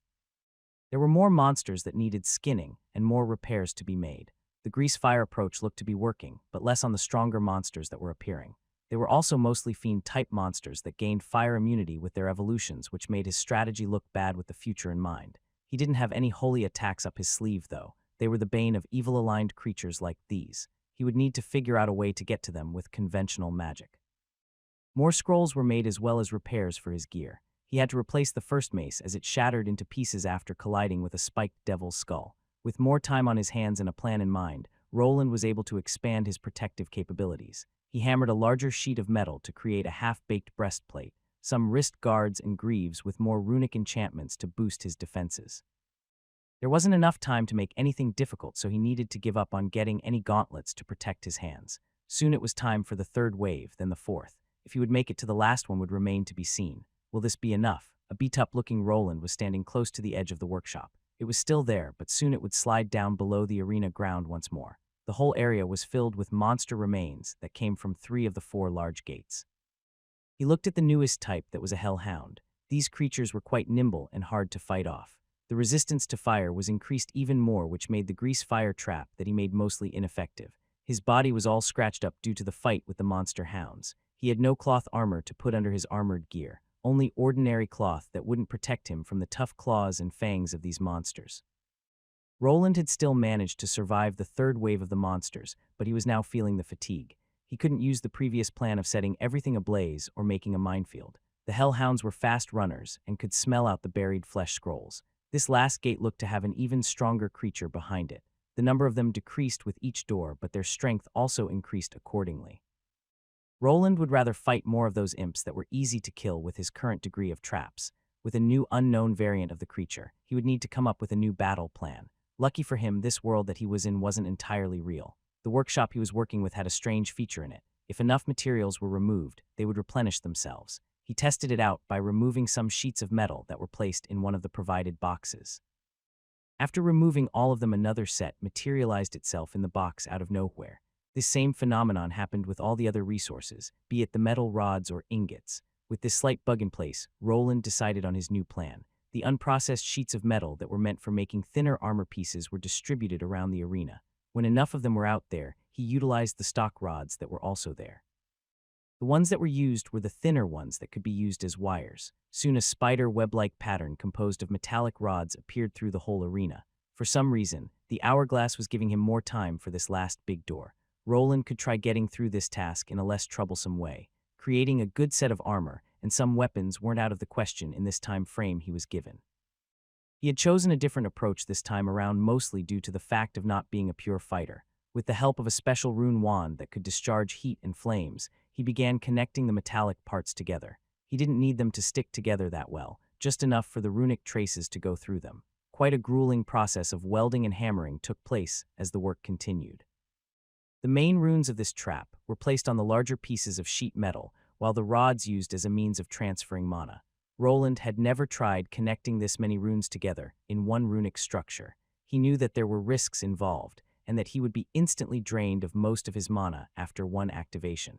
There were more monsters that needed skinning, and more repairs to be made. The grease fire approach looked to be working, but less on the stronger monsters that were appearing. They were also mostly fiend-type monsters that gained fire immunity with their evolutions, which made his strategy look bad with the future in mind. He didn't have any holy attacks up his sleeve, though. They were the bane of evil-aligned creatures like these. He would need to figure out a way to get to them with conventional magic. More scrolls were made as well as repairs for his gear. He had to replace the first mace as it shattered into pieces after colliding with a spiked devil's skull. With more time on his hands and a plan in mind, Roland was able to expand his protective capabilities. He hammered a larger sheet of metal to create a half-baked breastplate, some wrist guards and greaves with more runic enchantments to boost his defenses. There wasn't enough time to make anything difficult, so he needed to give up on getting any gauntlets to protect his hands. Soon it was time for the 3rd wave, then the 4th. If he would make it to the last one would remain to be seen. Will this be enough? A beat-up-looking Roland was standing close to the edge of the workshop. It was still there, but soon it would slide down below the arena ground once more. The whole area was filled with monster remains that came from 3 of the 4 large gates. He looked at the newest type that was a hellhound. These creatures were quite nimble and hard to fight off. The resistance to fire was increased even more, which made the grease fire trap that he made mostly ineffective. His body was all scratched up due to the fight with the monster hounds. He had no cloth armor to put under his armored gear, only ordinary cloth that wouldn't protect him from the tough claws and fangs of these monsters. Roland had still managed to survive the 3rd wave of the monsters, but he was now feeling the fatigue. He couldn't use the previous plan of setting everything ablaze or making a minefield. The hellhounds were fast runners and could smell out the buried flesh scrolls. This last gate looked to have an even stronger creature behind it. The number of them decreased with each door, but their strength also increased accordingly. Roland would rather fight more of those imps that were easy to kill with his current degree of traps. With a new unknown variant of the creature, he would need to come up with a new battle plan. Lucky for him, this world that he was in wasn't entirely real. The workshop he was working with had a strange feature in it. If enough materials were removed, they would replenish themselves. He tested it out by removing some sheets of metal that were placed in one of the provided boxes. After removing all of them, another set materialized itself in the box out of nowhere. This same phenomenon happened with all the other resources, be it the metal rods or ingots. With this slight bug in place, Roland decided on his new plan. The unprocessed sheets of metal that were meant for making thinner armor pieces were distributed around the arena. When enough of them were out there, he utilized the stock rods that were also there. The ones that were used were the thinner ones that could be used as wires. Soon a spider web-like pattern composed of metallic rods appeared through the whole arena. For some reason, the hourglass was giving him more time for this last big door. Roland could try getting through this task in a less troublesome way. Creating a good set of armor and some weapons weren't out of the question in this time frame he was given. He had chosen a different approach this time around, mostly due to the fact of not being a pure fighter. With the help of a special rune wand that could discharge heat and flames, he began connecting the metallic parts together. He didn't need them to stick together that well, just enough for the runic traces to go through them. Quite a grueling process of welding and hammering took place as the work continued. The main runes of this trap were placed on the larger pieces of sheet metal, while the rods used as a means of transferring mana. Roland had never tried connecting this many runes together in one runic structure. He knew that there were risks involved, and that he would be instantly drained of most of his mana after one activation.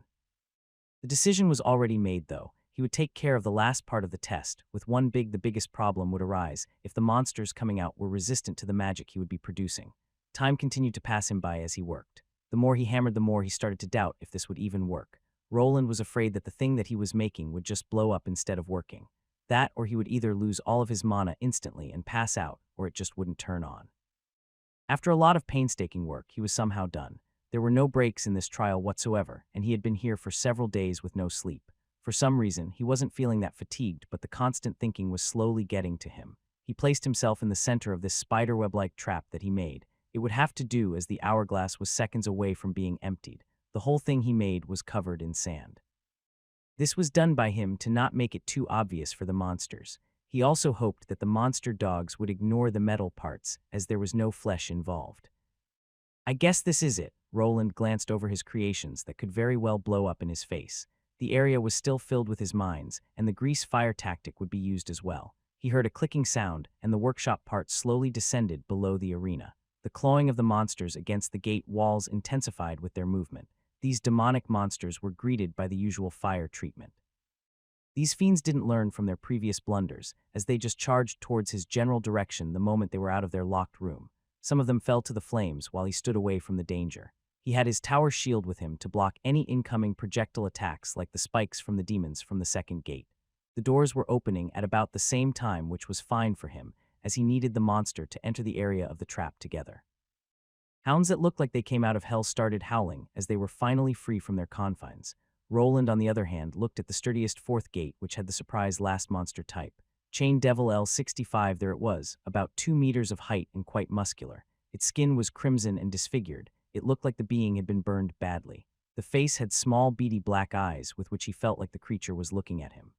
The decision was already made, though. He would take care of the last part of the test. With the biggest problem would arise if the monsters coming out were resistant to the magic he would be producing. Time continued to pass him by as he worked. The more he hammered, the more he started to doubt if this would even work. Roland was afraid that the thing that he was making would just blow up instead of working. That, or he would either lose all of his mana instantly and pass out, or it just wouldn't turn on. After a lot of painstaking work, he was somehow done. There were no breaks in this trial whatsoever, and he had been here for several days with no sleep. For some reason, he wasn't feeling that fatigued, but the constant thinking was slowly getting to him. He placed himself in the center of this spiderweb-like trap that he made. It would have to do, as the hourglass was seconds away from being emptied. The whole thing he made was covered in sand. This was done by him to not make it too obvious for the monsters. He also hoped that the monster dogs would ignore the metal parts, as there was no flesh involved. I guess this is it. Roland glanced over his creations that could very well blow up in his face. The area was still filled with his mines, and the grease fire tactic would be used as well. He heard a clicking sound, and the workshop part slowly descended below the arena. The clawing of the monsters against the gate walls intensified with their movement. These demonic monsters were greeted by the usual fire treatment. These fiends didn't learn from their previous blunders, as they just charged towards his general direction the moment they were out of their locked room. Some of them fell to the flames while he stood away from the danger. He had his tower shield with him to block any incoming projectile attacks like the spikes from the demons from the second gate. The doors were opening at about the same time, which was fine for him, as he needed the monster to enter the area of the trap together. Hounds that looked like they came out of hell started howling as they were finally free from their confines. Roland, on the other hand, looked at the sturdiest fourth gate, which had the surprise last monster type. Chain Devil L65, there it was, about 2 meters of height and quite muscular. Its skin was crimson and disfigured. It looked like the being had been burned badly. The face had small, beady black eyes with which he felt like the creature was looking at him.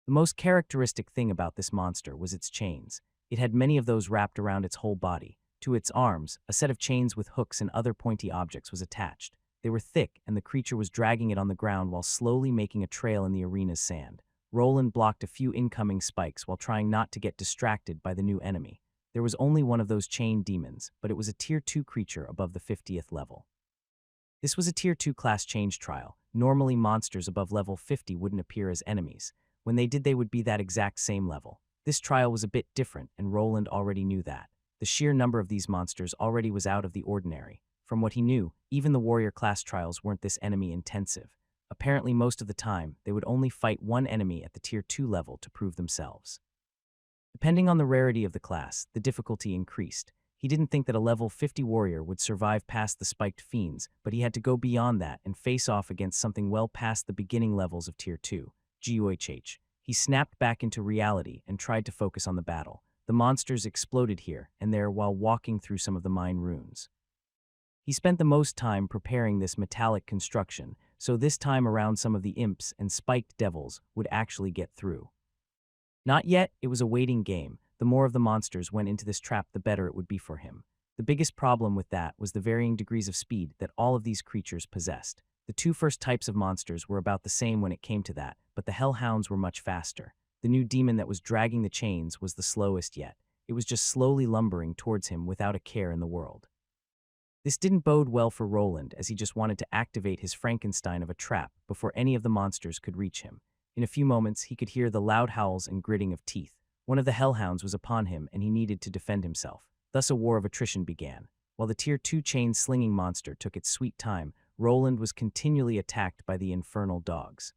The most characteristic thing about this monster was its chains. It had many of those wrapped around its whole body. To its arms, a set of chains with hooks and other pointy objects was attached. They were thick, and the creature was dragging it on the ground while slowly making a trail in the arena's sand. Roland blocked a few incoming spikes while trying not to get distracted by the new enemy. There was only one of those chained demons, but it was a Tier 2 creature above the 50th level. This was a Tier 2 class change trial. Normally, monsters above level 50 wouldn't appear as enemies. When they did, they would be that exact same level. This trial was a bit different, and Roland already knew that. The sheer number of these monsters already was out of the ordinary. From what he knew, even the warrior class trials weren't this enemy intensive. Apparently, most of the time, they would only fight one enemy at the Tier 2 level to prove themselves. Depending on the rarity of the class, the difficulty increased. He didn't think that a level 50 warrior would survive past the spiked fiends, but he had to go beyond that and face off against something well past the beginning levels of Tier 2. GOHH. He snapped back into reality and tried to focus on the battle. The monsters exploded here and there while walking through some of the mine ruins. He spent the most time preparing this metallic construction, so this time around some of the imps and spiked devils would actually get through. Not yet, it was a waiting game. The more of the monsters went into this trap, the better it would be for him. The biggest problem with that was the varying degrees of speed that all of these creatures possessed. The two first types of monsters were about the same when it came to that, but the hellhounds were much faster. The new demon that was dragging the chains was the slowest yet. It was just slowly lumbering towards him without a care in the world. This didn't bode well for Roland, as he just wanted to activate his Frankenstein of a trap before any of the monsters could reach him. In a few moments, he could hear the loud howls and gritting of teeth. One of the hellhounds was upon him, and he needed to defend himself. Thus a war of attrition began. While the Tier 2 chain-slinging monster took its sweet time, Roland was continually attacked by the infernal dogs.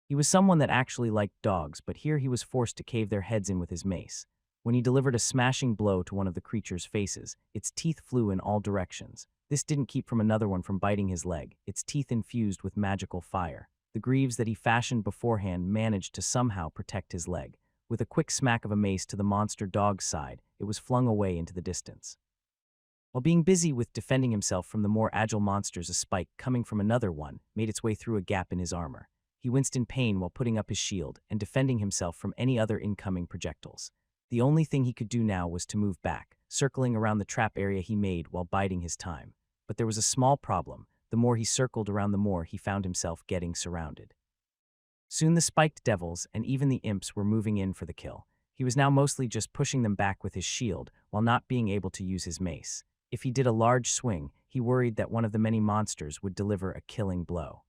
He was someone that actually liked dogs, but here he was forced to cave their heads in with his mace. When he delivered a smashing blow to one of the creature's faces, its teeth flew in all directions. This didn't keep from another one from biting his leg, its teeth infused with magical fire. The greaves that he fashioned beforehand managed to somehow protect his leg. With a quick smack of a mace to the monster dog's side, it was flung away into the distance. While being busy with defending himself from the more agile monsters, a spike coming from another one made its way through a gap in his armor. He winced in pain while putting up his shield and defending himself from any other incoming projectiles. The only thing he could do now was to move back, circling around the trap area he made while biding his time. But there was a small problem. The more he circled around, the more he found himself getting surrounded. Soon the spiked devils and even the imps were moving in for the kill. He was now mostly just pushing them back with his shield while not being able to use his mace. If he did a large swing, he worried that one of the many monsters would deliver a killing blow.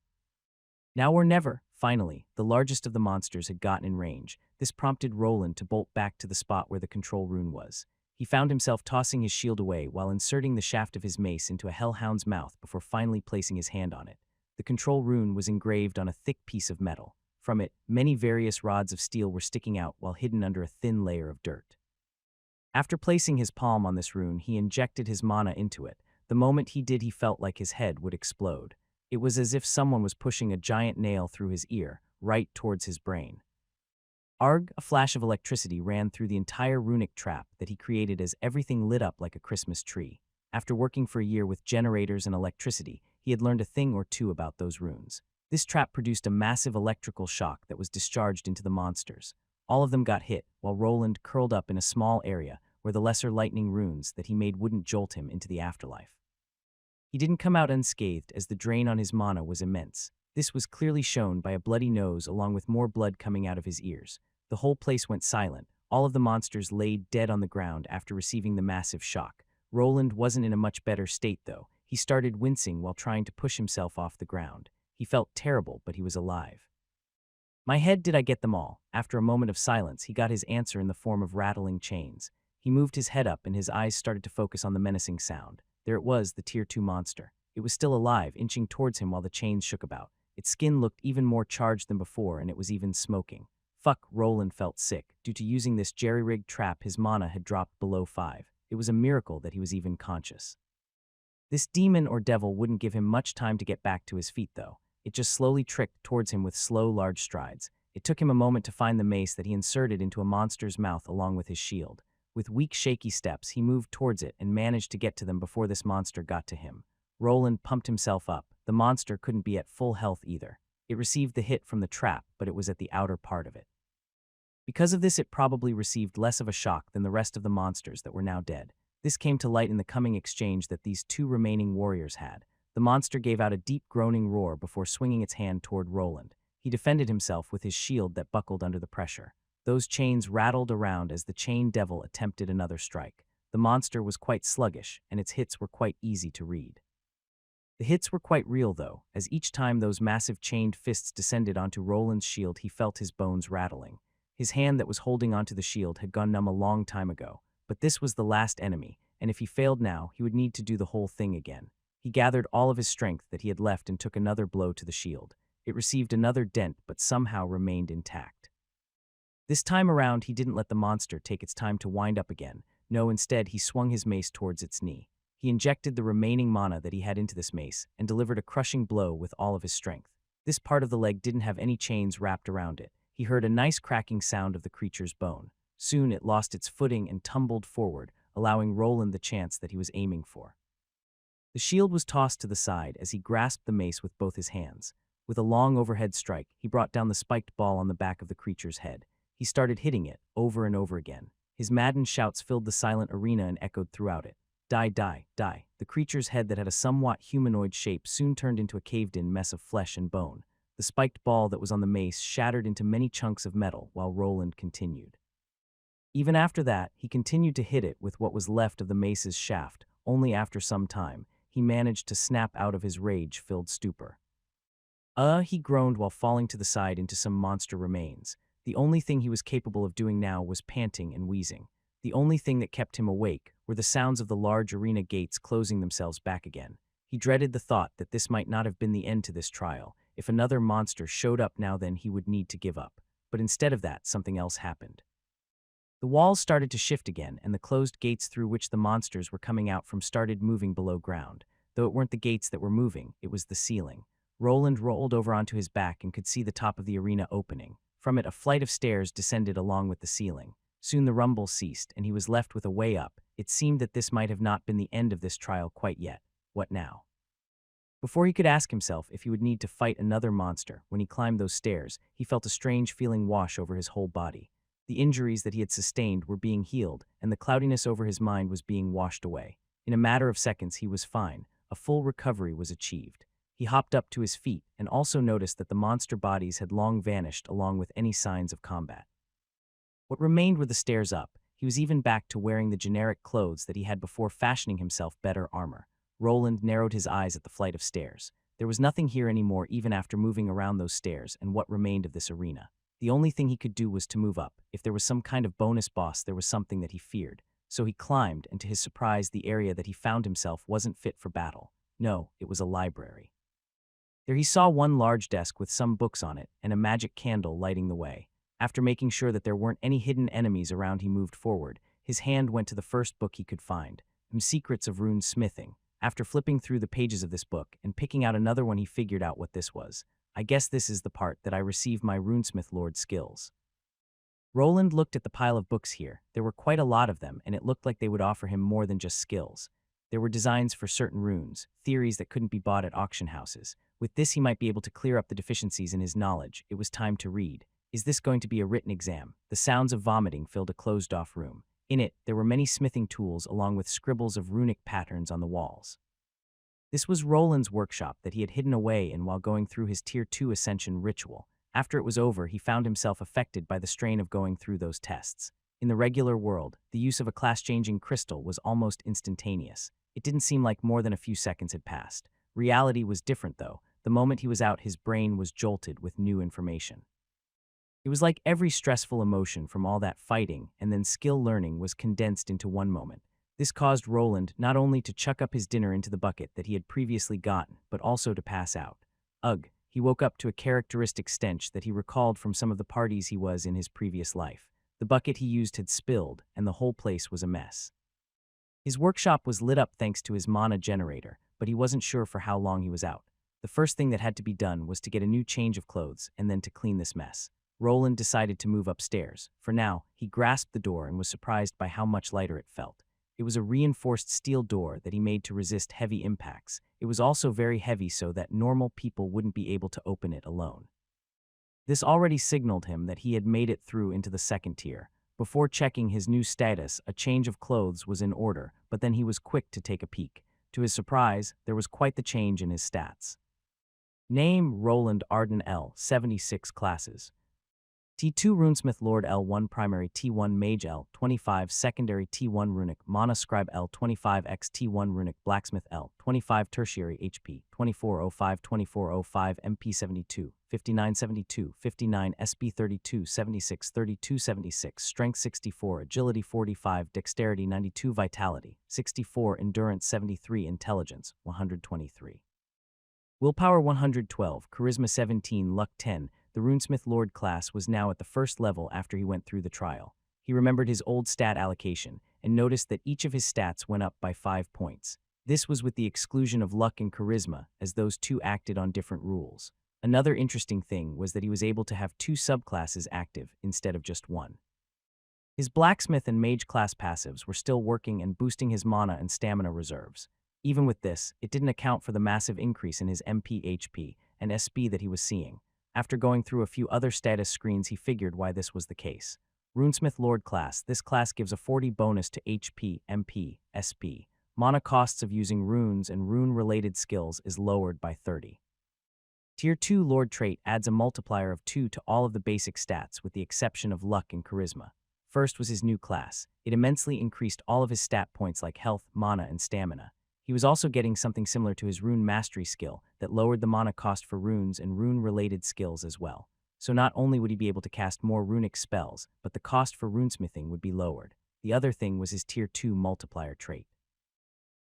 Now or never, finally, the largest of the monsters had gotten in range. This prompted Roland to bolt back to the spot where the control rune was. He found himself tossing his shield away while inserting the shaft of his mace into a hellhound's mouth before finally placing his hand on it. The The control rune was engraved on a thick piece of metal. From it, many various rods of steel were sticking out while hidden under a thin layer of dirt. After placing his palm on this rune, he injected his mana into it. The moment he did, he felt like his head would explode. It was as if someone was pushing a giant nail through his ear, right towards his brain. Arg, a flash of electricity ran through the entire runic trap that he created as everything lit up like a Christmas tree. After working for a year with generators and electricity, he had learned a thing or two about those runes. This trap produced a massive electrical shock that was discharged into the monsters. All of them got hit, while Roland curled up in a small area where the lesser lightning runes that he made wouldn't jolt him into the afterlife. He didn't come out unscathed, as the drain on his mana was immense. This was clearly shown by a bloody nose along with more blood coming out of his ears. The whole place went silent. All of the monsters laid dead on the ground after receiving the massive shock. Roland wasn't in a much better state, though. He started wincing while trying to push himself off the ground. He felt terrible, but he was alive. "My head, did I get them all?" After a moment of silence, he got his answer in the form of rattling chains. He moved his head up and his eyes started to focus on the menacing sound. There it was, the Tier 2 monster. It was still alive, inching towards him while the chains shook about. Its skin looked even more charged than before, and it was even smoking. Fuck, Roland felt sick. Due to using this jerry-rigged trap, his mana had dropped below 5. It was a miracle that he was even conscious. This demon or devil wouldn't give him much time to get back to his feet, though. It just slowly tricked towards him with slow, large strides. It took him a moment to find the mace that he inserted into a monster's mouth along with his shield. With weak, shaky steps, he moved towards it and managed to get to them before this monster got to him. Roland pumped himself up. The monster couldn't be at full health either. It received the hit from the trap, but it was at the outer part of it. Because of this, it probably received less of a shock than the rest of the monsters that were now dead. This came to light in the coming exchange that these two remaining warriors had. The monster gave out a deep groaning roar before swinging its hand toward Roland. He defended himself with his shield that buckled under the pressure. Those chains rattled around as the chain devil attempted another strike. The monster was quite sluggish, and its hits were quite easy to read. The hits were quite real, though, as each time those massive chained fists descended onto Roland's shield, he felt his bones rattling. His hand that was holding onto the shield had gone numb a long time ago, but this was the last enemy, and if he failed now, he would need to do the whole thing again. He gathered all of his strength that he had left and took another blow to the shield. It received another dent, but somehow remained intact. This time around, he didn't let the monster take its time to wind up again. No, instead, he swung his mace towards its knee. He injected the remaining mana that he had into this mace and delivered a crushing blow with all of his strength. This part of the leg didn't have any chains wrapped around it. He heard a nice cracking sound of the creature's bone. Soon it lost its footing and tumbled forward, allowing Roland the chance that he was aiming for. The shield was tossed to the side as he grasped the mace with both his hands. With a long overhead strike, he brought down the spiked ball on the back of the creature's head. He started hitting it over and over again. His maddened shouts filled the silent arena and echoed throughout it. Die, die, die. The creature's head that had a somewhat humanoid shape soon turned into a caved-in mess of flesh and bone. The spiked ball that was on the mace shattered into many chunks of metal while Roland continued. Even after that, he continued to hit it with what was left of the mace's shaft. Only after some time, he managed to snap out of his rage-filled stupor. He groaned while falling to the side into some monster remains. The only thing he was capable of doing now was panting and wheezing. The only thing that kept him awake were the sounds of the large arena gates closing themselves back again. He dreaded the thought that this might not have been the end to this trial. If another monster showed up now, then he would need to give up. But instead of that, something else happened. The walls started to shift again, and the closed gates through which the monsters were coming out from started moving below ground. Though it weren't the gates that were moving, it was the ceiling. Roland rolled over onto his back and could see the top of the arena opening. From it, a flight of stairs descended along with the ceiling. Soon the rumble ceased, and he was left with a way up. It seemed that this might have not been the end of this trial quite yet. What now? Before he could ask himself if he would need to fight another monster, when he climbed those stairs, he felt a strange feeling wash over his whole body. The injuries that he had sustained were being healed, and the cloudiness over his mind was being washed away. In a matter of seconds, he was fine. A full recovery was achieved. He hopped up to his feet and also noticed that the monster bodies had long vanished along with any signs of combat. What remained were the stairs up. He was even back to wearing the generic clothes that he had before fashioning himself better armor. Roland narrowed his eyes at the flight of stairs. There was nothing here anymore even after moving around those stairs and what remained of this arena. The only thing he could do was to move up. If there was some kind of bonus boss, there was something that he feared. So he climbed, and to his surprise, the area that he found himself wasn't fit for battle. No, it was a library. There he saw one large desk with some books on it and a magic candle lighting the way. After making sure that there weren't any hidden enemies around, he moved forward. His hand went to the first book he could find, Secrets of Rune Smithing. After flipping through the pages of this book and picking out another one, he figured out what this was. I guess this is the part that I receive my runesmith lord skills. Roland looked at the pile of books here. There were quite a lot of them, and it looked like they would offer him more than just skills. There were designs for certain runes, theories that couldn't be bought at auction houses. With this, he might be able to clear up the deficiencies in his knowledge. It was time to read. Is this going to be a written exam? The sounds of vomiting filled a closed-off room. In it, there were many smithing tools along with scribbles of runic patterns on the walls. This was Roland's workshop that he had hidden away in while going through his Tier 2 Ascension ritual. After it was over, he found himself affected by the strain of going through those tests. In the regular world, the use of a class-changing crystal was almost instantaneous. It didn't seem like more than a few seconds had passed. Reality was different, though. The moment he was out, his brain was jolted with new information. It was like every stressful emotion from all that fighting and then skill learning was condensed into one moment. This caused Roland not only to chuck up his dinner into the bucket that he had previously gotten, but also to pass out. Ugh, he woke up to a characteristic stench that he recalled from some of the parties he was in his previous life. The bucket he used had spilled, and the whole place was a mess. His workshop was lit up thanks to his mana generator, but he wasn't sure for how long he was out. The first thing that had to be done was to get a new change of clothes and then to clean this mess. Roland decided to move upstairs. For now, he grasped the door and was surprised by how much lighter it felt. It was a reinforced steel door that he made to resist heavy impacts. It was also very heavy so that normal people wouldn't be able to open it alone. This already signaled him that he had made it through into the second tier. Before checking his new status, a change of clothes was in order, but then he was quick to take a peek. To his surprise, there was quite the change in his stats. Name: Roland Arden L. 76 classes. T2 Runesmith Lord L1 Primary T1 Mage L25 Secondary T1 Runic Mana Scribe L25 X T1 Runic Blacksmith L25 Tertiary HP 2405 2405 MP 72 5972 59 SB 32 76 32 76 Strength 64 Agility 45 Dexterity 92 Vitality 64 Endurance 73 Intelligence 123 Willpower 112 Charisma 17 Luck 10. The Runesmith Lord class was now at the first level after he went through the trial. He remembered his old stat allocation and noticed that each of his stats went up by 5 points. This was with the exclusion of luck and charisma, as those two acted on different rules. Another interesting thing was that he was able to have 2 subclasses active instead of just one. His blacksmith and mage class passives were still working and boosting his mana and stamina reserves. Even with this, it didn't account for the massive increase in his MP, HP, and SB that he was seeing. After going through a few other status screens, he figured why this was the case. Runesmith Lord class. This class gives a 40 bonus to HP, MP, SP. Mana costs of using runes and rune-related skills is lowered by 30. Tier 2 Lord trait adds a multiplier of 2 to all of the basic stats with the exception of luck and charisma. First was his new class. It immensely increased all of his stat points like health, mana, and stamina. He was also getting something similar to his rune mastery skill that lowered the mana cost for runes and rune-related skills as well. So not only would he be able to cast more runic spells, but the cost for runesmithing would be lowered. The other thing was his Tier 2 multiplier trait.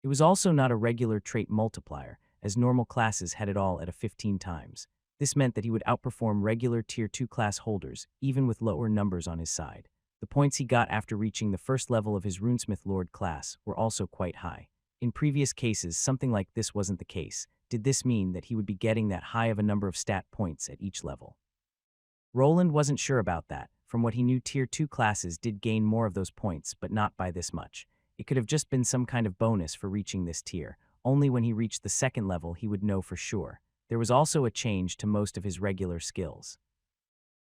It was also not a regular trait multiplier, as normal classes had it all at a 15 times. This meant that he would outperform regular Tier 2 class holders, even with lower numbers on his side. The points he got after reaching the first level of his Runesmith Lord class were also quite high. In previous cases, something like this wasn't the case. Did this mean that he would be getting that high of a number of stat points at each level? Roland wasn't sure about that. From what he knew, Tier 2 classes did gain more of those points, but not by this much. It could have just been some kind of bonus for reaching this tier. Only when he reached the second level he would know for sure. There was also a change to most of his regular skills.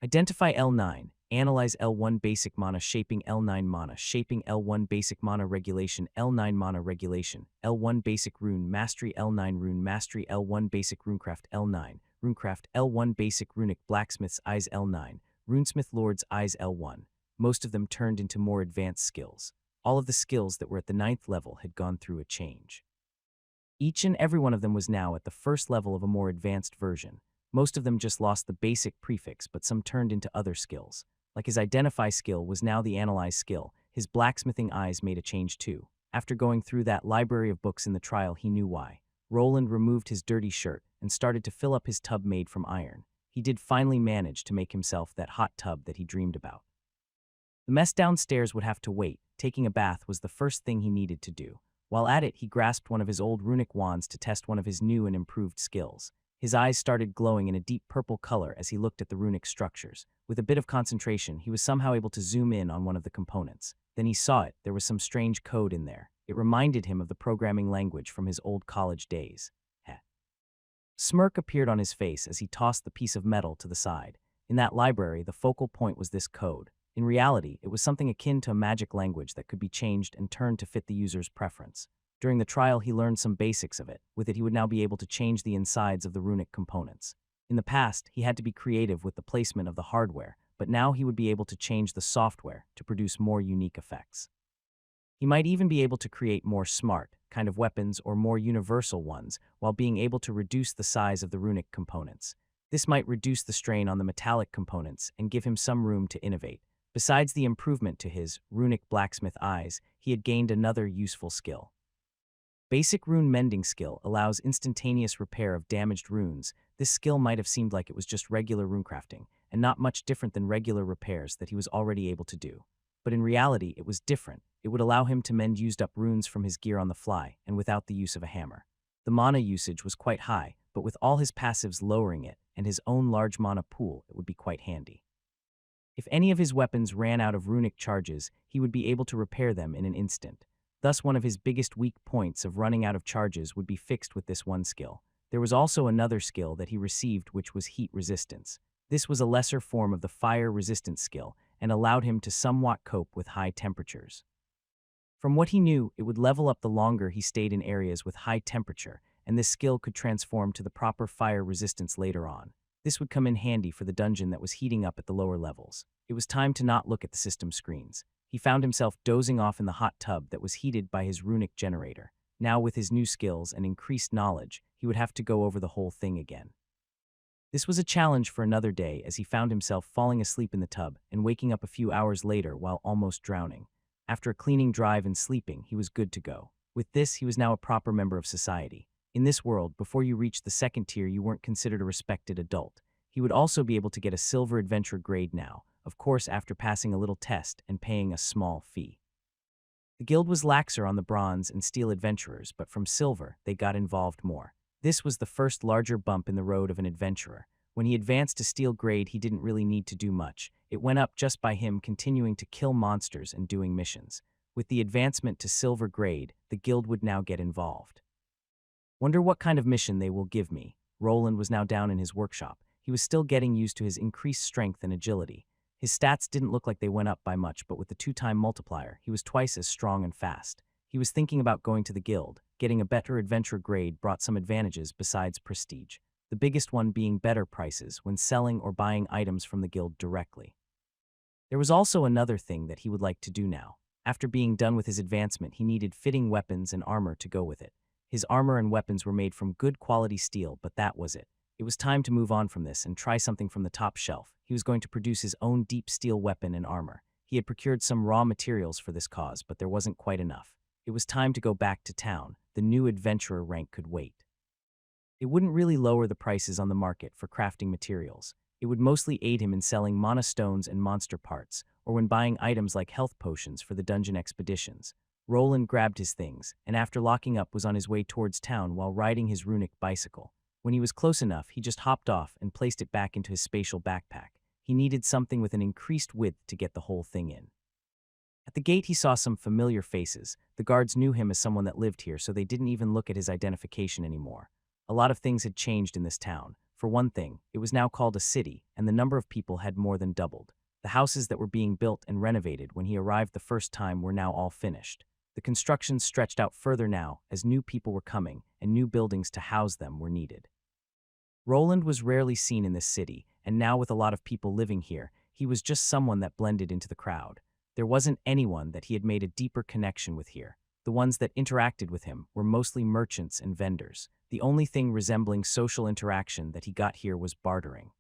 Identify L9. Analyze L1 Basic Mana Shaping L9 Mana Shaping L1 Basic Mana Regulation L9 Mana Regulation L1 Basic Rune Mastery L9 Rune Mastery L1 Basic Runecraft L9 Runecraft L1 Basic Runic Blacksmith's Eyes L9 Runesmith Lord's Eyes L1. Most of them turned into more advanced skills. All of the skills that were at the 9th level had gone through a change. Each and every one of them was now at the first level of a more advanced version. Most of them just lost the basic prefix, but some turned into other skills. Like his Identify skill was now the Analyze skill. His Blacksmithing Eyes made a change too. After going through that library of books in the trial, he knew why. Roland removed his dirty shirt and started to fill up his tub made from iron. He did finally manage to make himself that hot tub that he dreamed about. The mess downstairs would have to wait. Taking a bath was the first thing he needed to do. While at it, he grasped one of his old runic wands to test one of his new and improved skills. His eyes started glowing in a deep purple color as he looked at the runic structures. With a bit of concentration, he was somehow able to zoom in on one of the components. Then he saw it. There was some strange code in there. It reminded him of the programming language from his old college days. Heh. Smirk appeared on his face as he tossed the piece of metal to the side. In that library, the focal point was this code. In reality, it was something akin to a magic language that could be changed and turned to fit the user's preference. During the trial, he learned some basics of it. With it, he would now be able to change the insides of the runic components. In the past, he had to be creative with the placement of the hardware, but now he would be able to change the software to produce more unique effects. He might even be able to create more smart kind of weapons or more universal ones while being able to reduce the size of the runic components. This might reduce the strain on the metallic components and give him some room to innovate. Besides the improvement to his runic blacksmith eyes, he had gained another useful skill. Basic rune mending skill allows instantaneous repair of damaged runes. This skill might have seemed like it was just regular runecrafting, and not much different than regular repairs that he was already able to do. But in reality, it was different. It would allow him to mend used-up runes from his gear on the fly, and without the use of a hammer. The mana usage was quite high, but with all his passives lowering it, and his own large mana pool, it would be quite handy. If any of his weapons ran out of runic charges, he would be able to repair them in an instant. Thus, one of his biggest weak points of running out of charges would be fixed with this one skill. There was also another skill that he received, which was heat resistance. This was a lesser form of the fire resistance skill and allowed him to somewhat cope with high temperatures. From what he knew, it would level up the longer he stayed in areas with high temperature, and this skill could transform to the proper fire resistance later on. This would come in handy for the dungeon that was heating up at the lower levels. It was time to not look at the system screens. He found himself dozing off in the hot tub that was heated by his runic generator. Now, with his new skills and increased knowledge, he would have to go over the whole thing again. This was a challenge for another day as he found himself falling asleep in the tub and waking up a few hours later while almost drowning. After a cleaning drive and sleeping, he was good to go. With this, he was now a proper member of society. In this world, before you reached the second tier, you weren't considered a respected adult. He would also be able to get a silver adventure grade now, of course after passing a little test and paying a small fee. The guild was laxer on the bronze and steel adventurers, but from silver, they got involved more. This was the first larger bump in the road of an adventurer. When he advanced to steel grade, he didn't really need to do much. It went up just by him continuing to kill monsters and doing missions. With the advancement to silver grade, the guild would now get involved. Wonder what kind of mission they will give me. Roland was now down in his workshop. He was still getting used to his increased strength and agility. His stats didn't look like they went up by much, but with the 2-time multiplier, he was twice as strong and fast. He was thinking about going to the guild. Getting a better adventure grade brought some advantages besides prestige, the biggest one being better prices when selling or buying items from the guild directly. There was also another thing that he would like to do now. After being done with his advancement, he needed fitting weapons and armor to go with it. His armor and weapons were made from good quality steel, but that was it. It was time to move on from this and try something from the top shelf. He was going to produce his own deep steel weapon and armor. He had procured some raw materials for this cause, but there wasn't quite enough. It was time to go back to town. The new adventurer rank could wait. It wouldn't really lower the prices on the market for crafting materials. It would mostly aid him in selling mana stones and monster parts, or when buying items like health potions for the dungeon expeditions. Roland grabbed his things, and after locking up was on his way towards town while riding his runic bicycle. When he was close enough, he just hopped off and placed it back into his spatial backpack. He needed something with an increased width to get the whole thing in. At the gate, he saw some familiar faces. The guards knew him as someone that lived here, so they didn't even look at his identification anymore. A lot of things had changed in this town. For one thing, it was now called a city, and the number of people had more than doubled. The houses that were being built and renovated when he arrived the first time were now all finished. The construction stretched out further now, as new people were coming, and new buildings to house them were needed. Roland was rarely seen in this city, and now with a lot of people living here, he was just someone that blended into the crowd. There wasn't anyone that he had made a deeper connection with here. The ones that interacted with him were mostly merchants and vendors. The only thing resembling social interaction that he got here was bartering.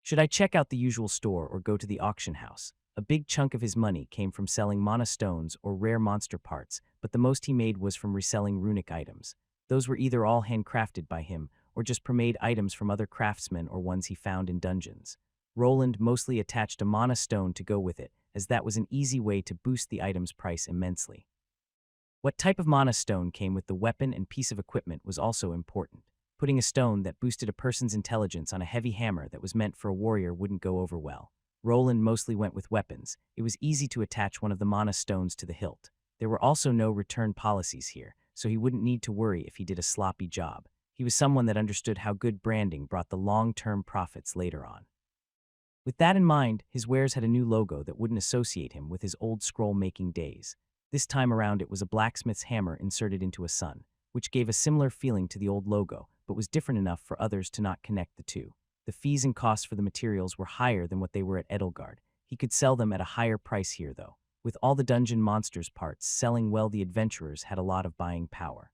Should I check out the usual store or go to the auction house? A big chunk of his money came from selling mana stones or rare monster parts, but the most he made was from reselling runic items. Those were either all handcrafted by him, or just pre-made items from other craftsmen or ones he found in dungeons. Roland mostly attached a mana stone to go with it, as that was an easy way to boost the item's price immensely. What type of mana stone came with the weapon and piece of equipment was also important. Putting a stone that boosted a person's intelligence on a heavy hammer that was meant for a warrior wouldn't go over well. Roland mostly went with weapons. It was easy to attach one of the mana stones to the hilt. There were also no return policies here, so he wouldn't need to worry if he did a sloppy job. He was someone that understood how good branding brought the long-term profits later on. With that in mind, his wares had a new logo that wouldn't associate him with his old scroll-making days. This time around it was a blacksmith's hammer inserted into a sun, which gave a similar feeling to the old logo, but was different enough for others to not connect the two. The fees and costs for the materials were higher than what they were at Edelgard. He could sell them at a higher price here, though. With all the dungeon monsters parts selling well, the adventurers had a lot of buying power.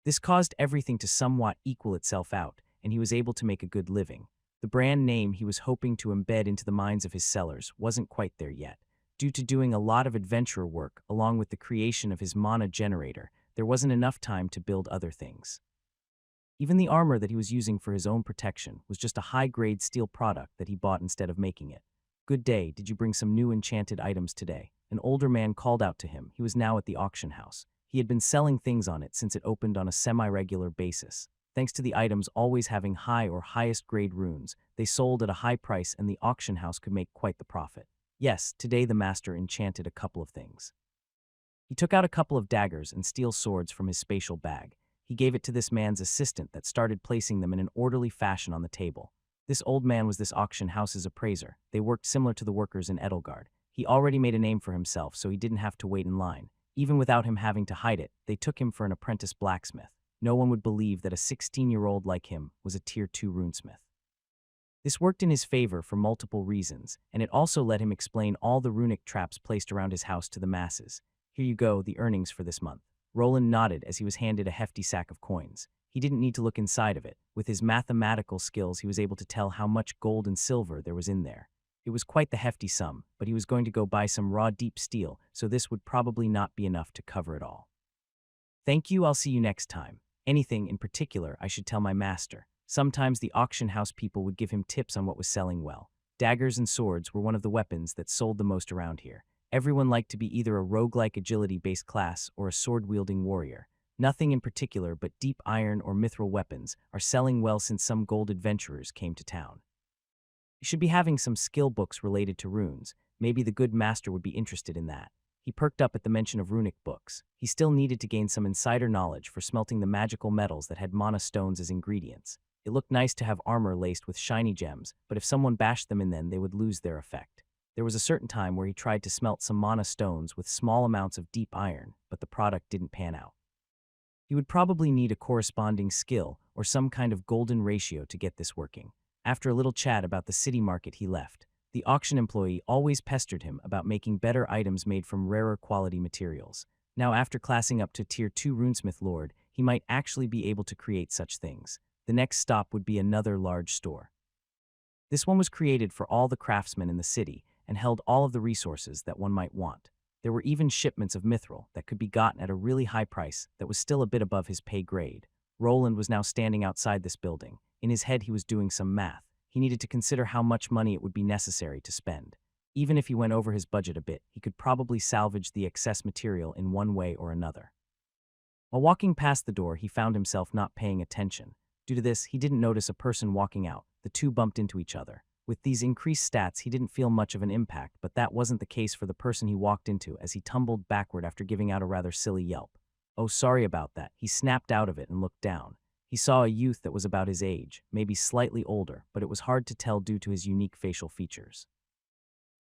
This caused everything to somewhat equal itself out, and he was able to make a good living. The brand name he was hoping to embed into the minds of his sellers wasn't quite there yet. Due to doing a lot of adventurer work along with the creation of his mana generator, there wasn't enough time to build other things. Even the armor that he was using for his own protection was just a high-grade steel product that he bought instead of making it. "Good day, did you bring some new enchanted items today?" An older man called out to him. He was now at the auction house. He had been selling things on it since it opened on a semi-regular basis. Thanks to the items always having high or highest grade runes, they sold at a high price and the auction house could make quite the profit. Yes, today the master enchanted a couple of things. He took out a couple of daggers and steel swords from his spatial bag. He gave it to this man's assistant that started placing them in an orderly fashion on the table. This old man was this auction house's appraiser. They worked similar to the workers in Edelgard. He already made a name for himself, so he didn't have to wait in line. Even without him having to hide it, they took him for an apprentice blacksmith. No one would believe that a 16-year-old like him was a Tier 2 runesmith. This worked in his favor for multiple reasons, and it also let him explain all the runic traps placed around his house to the masses. "Here you go, the earnings for this month." Roland nodded as he was handed a hefty sack of coins. He didn't need to look inside of it. With his mathematical skills, he was able to tell how much gold and silver there was in there. It was quite the hefty sum, but he was going to go buy some raw deep steel, so this would probably not be enough to cover it all. "Thank you, I'll see you next time. Anything in particular I should tell my master." Sometimes the auction house people would give him tips on what was selling well. Daggers and swords were one of the weapons that sold the most around here. Everyone liked to be either a roguelike agility-based class or a sword-wielding warrior. Nothing in particular but deep iron or mithril weapons are selling well since some gold adventurers came to town. You should be having some skill books related to runes. Maybe the good master would be interested in that. He perked up at the mention of runic books. He still needed to gain some insider knowledge for smelting the magical metals that had mana stones as ingredients. It looked nice to have armor laced with shiny gems, but if someone bashed them in then they would lose their effect. There was a certain time where he tried to smelt some mana stones with small amounts of deep iron, but the product didn't pan out. He would probably need a corresponding skill or some kind of golden ratio to get this working. After a little chat about the city market, he left. The auction employee always pestered him about making better items made from rarer quality materials. Now, after classing up to Tier 2 Runesmith Lord, he might actually be able to create such things. The next stop would be another large store. This one was created for all the craftsmen in the city and held all of the resources that one might want. There were even shipments of mithril that could be gotten at a really high price that was still a bit above his pay grade. Roland was now standing outside this building. In his head, he was doing some math. He needed to consider how much money it would be necessary to spend. Even if he went over his budget a bit, he could probably salvage the excess material in one way or another. While walking past the door, he found himself not paying attention. Due to this, he didn't notice a person walking out. The two bumped into each other. With these increased stats, he didn't feel much of an impact, but that wasn't the case for the person he walked into as he tumbled backward after giving out a rather silly yelp. "Oh, sorry about that." He snapped out of it and looked down. He saw a youth that was about his age, maybe slightly older, but it was hard to tell due to his unique facial features.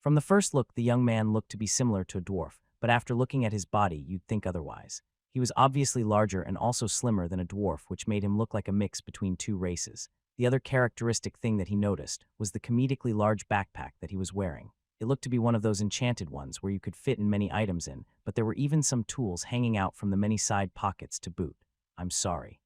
From the first look, the young man looked to be similar to a dwarf, but after looking at his body, you'd think otherwise. He was obviously larger and also slimmer than a dwarf, which made him look like a mix between two races. The other characteristic thing that he noticed was the comedically large backpack that he was wearing. It looked to be one of those enchanted ones where you could fit in many items in, but there were even some tools hanging out from the many side pockets to boot. "I'm sorry."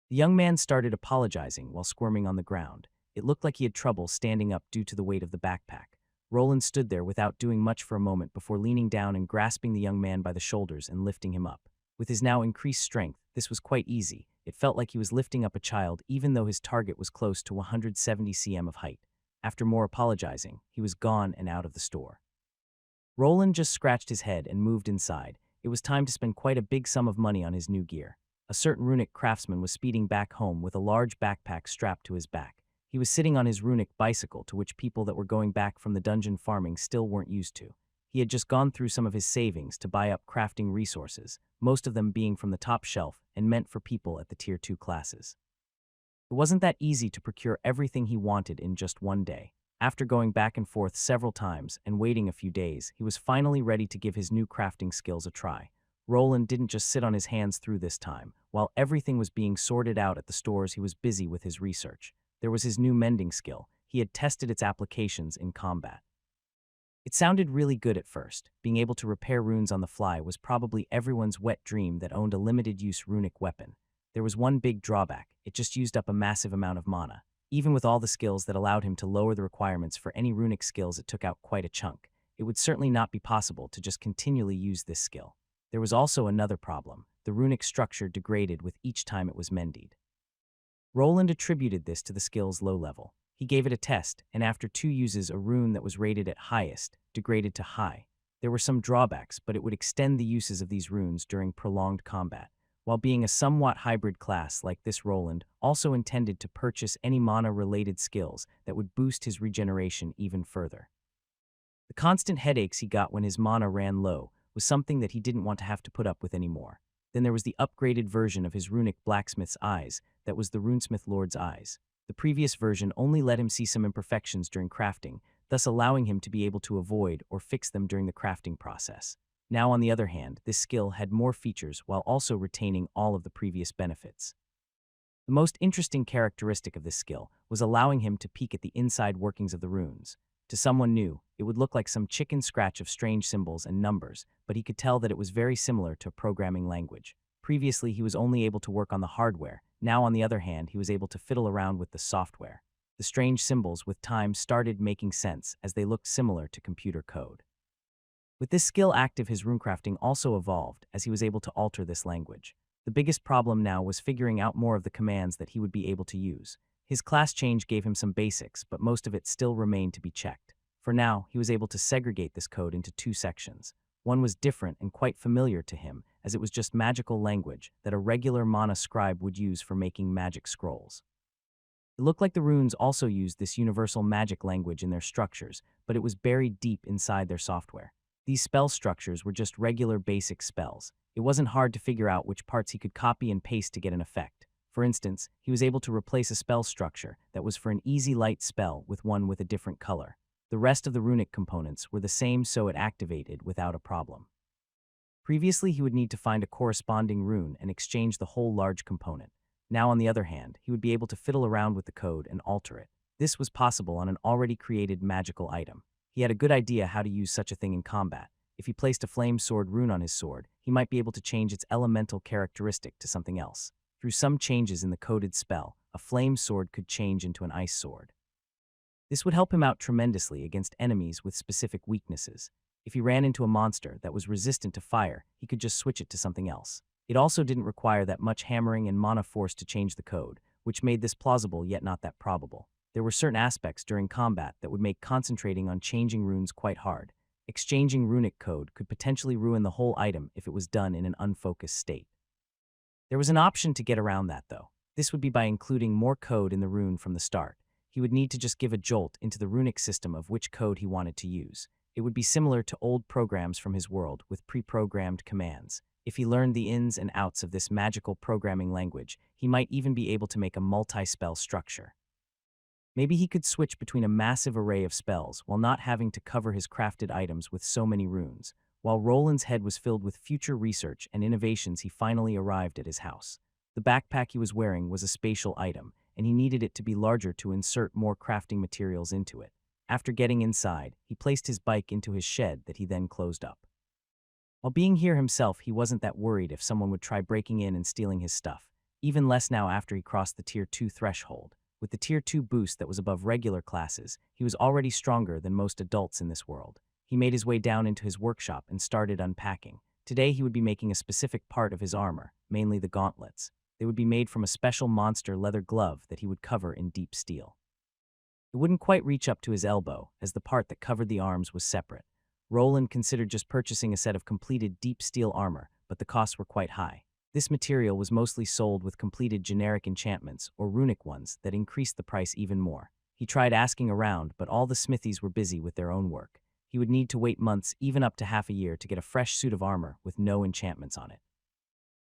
The young man started apologizing while squirming on the ground. It looked like he had trouble standing up due to the weight of the backpack. Roland stood there without doing much for a moment before leaning down and grasping the young man by the shoulders and lifting him up. With his now increased strength, this was quite easy. It felt like he was lifting up a child even though his target was close to 170 cm of height. After more apologizing, he was gone and out of the store. Roland just scratched his head and moved inside. It was time to spend quite a big sum of money on his new gear. A certain runic craftsman was speeding back home with a large backpack strapped to his back. He was sitting on his runic bicycle, to which people that were going back from the dungeon farming still weren't used to. He had just gone through some of his savings to buy up crafting resources, most of them being from the top shelf and meant for people at the Tier 2 classes. It wasn't that easy to procure everything he wanted in just one day. After going back and forth several times and waiting a few days, he was finally ready to give his new crafting skills a try. Roland didn't just sit on his hands through this time. While everything was being sorted out at the stores, he was busy with his research. There was his new mending skill. He had tested its applications in combat. It sounded really good at first. Being able to repair runes on the fly was probably everyone's wet dream that owned a limited-use runic weapon. There was one big drawback: it just used up a massive amount of mana. Even with all the skills that allowed him to lower the requirements for any runic skills, it took out quite a chunk. It would certainly not be possible to just continually use this skill. There was also another problem: the runic structure degraded with each time it was mended. Roland attributed this to the skill's low level. He gave it a test, and after 2 uses, a rune that was rated at highest degraded to high. There were some drawbacks, but it would extend the uses of these runes during prolonged combat. While being a somewhat hybrid class like this, Roland also intended to purchase any mana-related skills that would boost his regeneration even further. The constant headaches he got when his mana ran low was something that he didn't want to have to put up with anymore. Then there was the upgraded version of his runic blacksmith's eyes, that was the runesmith lord's eyes. The previous version only let him see some imperfections during crafting, thus allowing him to be able to avoid or fix them during the crafting process. Now, on the other hand, this skill had more features while also retaining all of the previous benefits. The most interesting characteristic of this skill was allowing him to peek at the inside workings of the runes. To someone new, it would look like some chicken scratch of strange symbols and numbers, but he could tell that it was very similar to a programming language. Previously, he was only able to work on the hardware. Now, on the other hand, he was able to fiddle around with the software. The strange symbols with time started making sense as they looked similar to computer code. With this skill active, his runecrafting also evolved as he was able to alter this language. The biggest problem now was figuring out more of the commands that he would be able to use. His class change gave him some basics, but most of it still remained to be checked. For now, he was able to segregate this code into 2 sections. One was different and quite familiar to him, as it was just magical language that a regular mana scribe would use for making magic scrolls. It looked like the runes also used this universal magic language in their structures, but it was buried deep inside their software. These spell structures were just regular basic spells. It wasn't hard to figure out which parts he could copy and paste to get an effect. For instance, he was able to replace a spell structure that was for an easy light spell with one with a different color. The rest of the runic components were the same, so it activated without a problem. Previously, he would need to find a corresponding rune and exchange the whole large component. Now, on the other hand, he would be able to fiddle around with the code and alter it. This was possible on an already created magical item. He had a good idea how to use such a thing in combat. If he placed a flame sword rune on his sword, he might be able to change its elemental characteristic to something else. Through some changes in the coded spell, a flame sword could change into an ice sword. This would help him out tremendously against enemies with specific weaknesses. If he ran into a monster that was resistant to fire, he could just switch it to something else. It also didn't require that much hammering and mana force to change the code, which made this plausible yet not that probable. There were certain aspects during combat that would make concentrating on changing runes quite hard. Exchanging runic code could potentially ruin the whole item if it was done in an unfocused state. There was an option to get around that, though. This would be by including more code in the rune from the start. He would need to just give a jolt into the runic system of which code he wanted to use. It would be similar to old programs from his world with pre-programmed commands. If he learned the ins and outs of this magical programming language, he might even be able to make a multi-spell structure. Maybe he could switch between a massive array of spells while not having to cover his crafted items with so many runes. While Roland's head was filled with future research and innovations, he finally arrived at his house. The backpack he was wearing was a spatial item, and he needed it to be larger to insert more crafting materials into it. After getting inside, he placed his bike into his shed that he then closed up. While being here himself, he wasn't that worried if someone would try breaking in and stealing his stuff, even less now after he crossed the Tier 2 threshold. With the Tier 2 boost that was above regular classes, he was already stronger than most adults in this world. He made his way down into his workshop and started unpacking. Today he would be making a specific part of his armor, mainly the gauntlets. They would be made from a special monster leather glove that he would cover in deep steel. It wouldn't quite reach up to his elbow, as the part that covered the arms was separate. Roland considered just purchasing a set of completed deep steel armor, but the costs were quite high. This material was mostly sold with completed generic enchantments or runic ones that increased the price even more. He tried asking around, but all the smithies were busy with their own work. He would need to wait months, even up to half a year, to get a fresh suit of armor with no enchantments on it.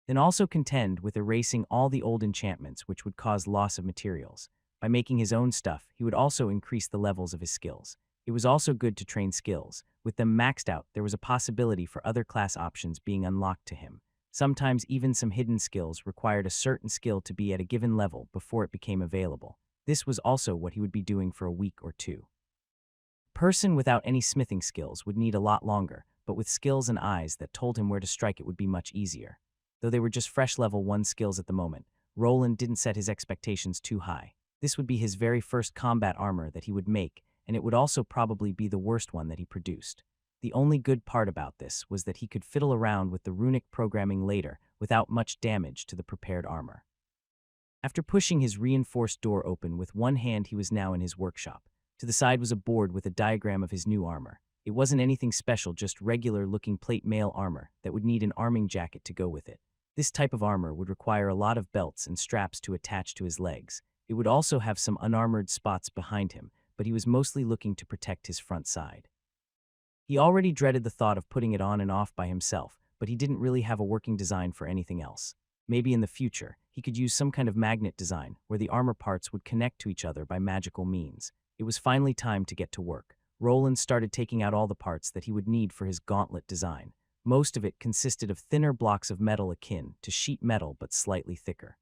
Then also contend with erasing all the old enchantments, which would cause loss of materials. By making his own stuff, he would also increase the levels of his skills. It was also good to train skills. With them maxed out, there was a possibility for other class options being unlocked to him. Sometimes even some hidden skills required a certain skill to be at a given level before it became available. This was also what he would be doing for a week or two. A person without any smithing skills would need a lot longer, but with skills and eyes that told him where to strike it would be much easier. Though they were just fresh level 1 skills at the moment, Roland didn't set his expectations too high. This would be his very first combat armor that he would make, and it would also probably be the worst one that he produced. The only good part about this was that he could fiddle around with the runic programming later without much damage to the prepared armor. After pushing his reinforced door open with one hand, he was now in his workshop. To the side was a board with a diagram of his new armor. It wasn't anything special, just regular-looking plate mail armor that would need an arming jacket to go with it. This type of armor would require a lot of belts and straps to attach to his legs. It would also have some unarmored spots behind him, but he was mostly looking to protect his front side. He already dreaded the thought of putting it on and off by himself, but he didn't really have a working design for anything else. Maybe in the future, he could use some kind of magnet design where the armor parts would connect to each other by magical means. It was finally time to get to work. Roland started taking out all the parts that he would need for his gauntlet design. Most of it consisted of thinner blocks of metal akin to sheet metal but slightly thicker.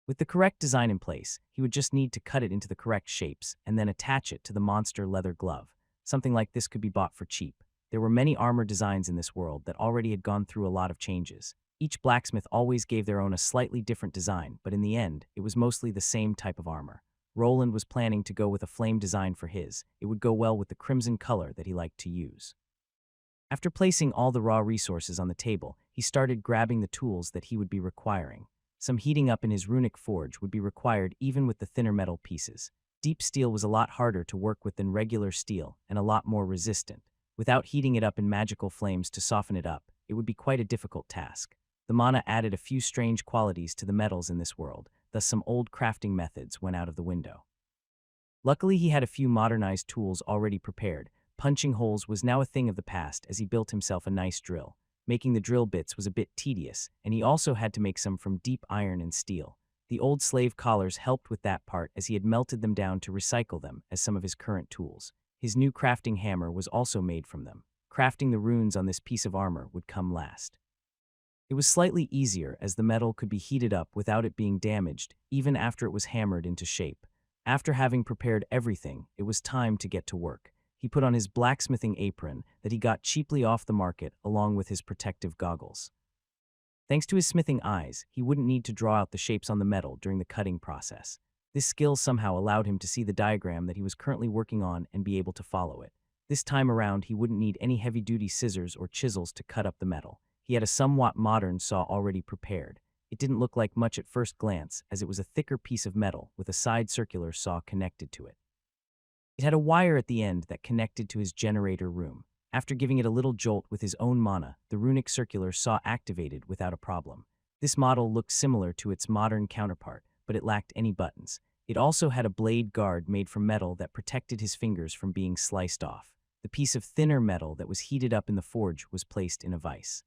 With the correct design in place, he would just need to cut it into the correct shapes and then attach it to the monster leather glove. Something like this could be bought for cheap. There were many armor designs in this world that already had gone through a lot of changes. Each blacksmith always gave their own a slightly different design, but in the end, it was mostly the same type of armor. Roland was planning to go with a flame design for his. It would go well with the crimson color that he liked to use. After placing all the raw resources on the table, he started grabbing the tools that he would be requiring. Some heating up in his runic forge would be required even with the thinner metal pieces. Deep steel was a lot harder to work with than regular steel and a lot more resistant. Without heating it up in magical flames to soften it up, it would be quite a difficult task. The mana added a few strange qualities to the metals in this world, thus some old crafting methods went out of the window. Luckily, he had a few modernized tools already prepared. Punching holes was now a thing of the past as he built himself a nice drill. Making the drill bits was a bit tedious, and he also had to make some from deep iron and steel. The old slave collars helped with that part as he had melted them down to recycle them as some of his current tools. His new crafting hammer was also made from them. Crafting the runes on this piece of armor would come last. It was slightly easier as the metal could be heated up without it being damaged, even after it was hammered into shape. After having prepared everything, it was time to get to work. He put on his blacksmithing apron that he got cheaply off the market along with his protective goggles. Thanks to his smithing eyes, he wouldn't need to draw out the shapes on the metal during the cutting process. This skill somehow allowed him to see the diagram that he was currently working on and be able to follow it. This time around, he wouldn't need any heavy-duty scissors or chisels to cut up the metal. He had a somewhat modern saw already prepared. It didn't look like much at first glance, as it was a thicker piece of metal with a side circular saw connected to it. It had a wire at the end that connected to his generator room. After giving it a little jolt with his own mana, the runic circular saw activated without a problem. This model looked similar to its modern counterpart, but it lacked any buttons. It also had a blade guard made from metal that protected his fingers from being sliced off. The piece of thinner metal that was heated up in the forge was placed in a vise.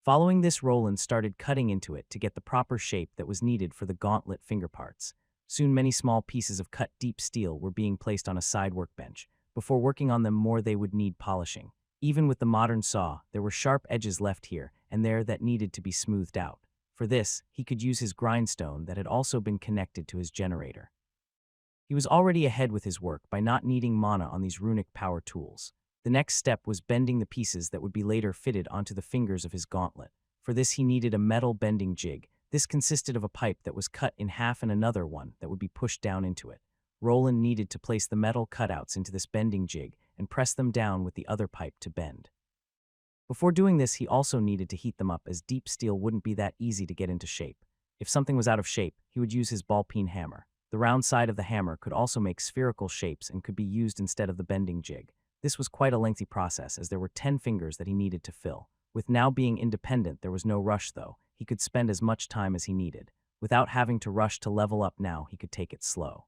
Following this, Roland started cutting into it to get the proper shape that was needed for the gauntlet finger parts. Soon many small pieces of cut deep steel were being placed on a side workbench. Before working on them more, they would need polishing. Even with the modern saw, there were sharp edges left here and there that needed to be smoothed out. For this, he could use his grindstone that had also been connected to his generator. He was already ahead with his work by not needing mana on these runic power tools. The next step was bending the pieces that would be later fitted onto the fingers of his gauntlet. For this, he needed a metal bending jig. This consisted of a pipe that was cut in half and another one that would be pushed down into it. Roland needed to place the metal cutouts into this bending jig and press them down with the other pipe to bend. Before doing this, he also needed to heat them up, as deep steel wouldn't be that easy to get into shape. If something was out of shape, he would use his ball-peen hammer. The round side of the hammer could also make spherical shapes and could be used instead of the bending jig. This was quite a lengthy process, as there were 10 fingers that he needed to fill. With now being independent, there was no rush though. He could spend as much time as he needed. Without having to rush to level up now, he could take it slow.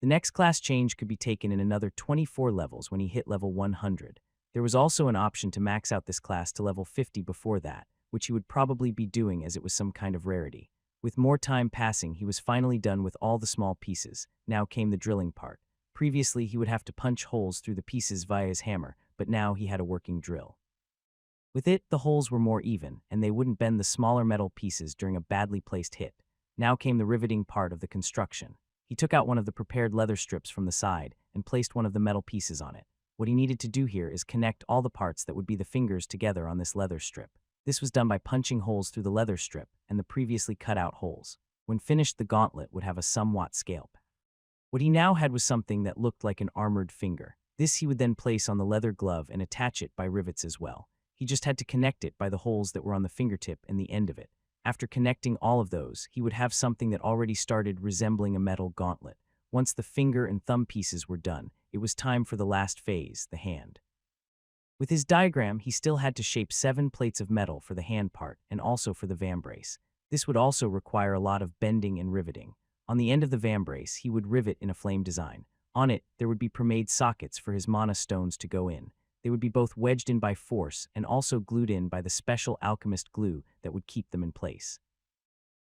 The next class change could be taken in another 24 levels when he hit level 100. There was also an option to max out this class to level 50 before that, which he would probably be doing as it was some kind of rarity. With more time passing, he was finally done with all the small pieces. Now came the drilling part. Previously, he would have to punch holes through the pieces via his hammer, but now he had a working drill. With it, the holes were more even, and they wouldn't bend the smaller metal pieces during a badly placed hit. Now came the riveting part of the construction. He took out one of the prepared leather strips from the side and placed one of the metal pieces on it. What he needed to do here is connect all the parts that would be the fingers together on this leather strip. This was done by punching holes through the leather strip and the previously cut out holes. When finished, the gauntlet would have a somewhat scalp. What he now had was something that looked like an armored finger. This he would then place on the leather glove and attach it by rivets as well. He just had to connect it by the holes that were on the fingertip and the end of it. After connecting all of those, he would have something that already started resembling a metal gauntlet. Once the finger and thumb pieces were done, it was time for the last phase, the hand. With his diagram, he still had to shape 7 plates of metal for the hand part and also for the vambrace. This would also require a lot of bending and riveting. On the end of the vambrace, he would rivet in a flame design. On it, there would be pre-made sockets for his mana stones to go in. They would be both wedged in by force and also glued in by the special alchemist glue that would keep them in place.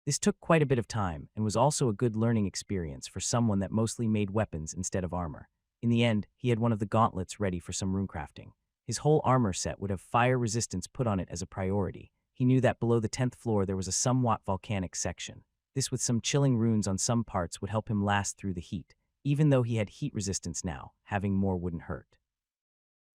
This took quite a bit of time and was also a good learning experience for someone that mostly made weapons instead of armor. In the end, he had one of the gauntlets ready for some runecrafting. His whole armor set would have fire resistance put on it as a priority. He knew that below the 10th floor there was a somewhat volcanic section. This with some chilling runes on some parts would help him last through the heat. Even though he had heat resistance now, having more wouldn't hurt.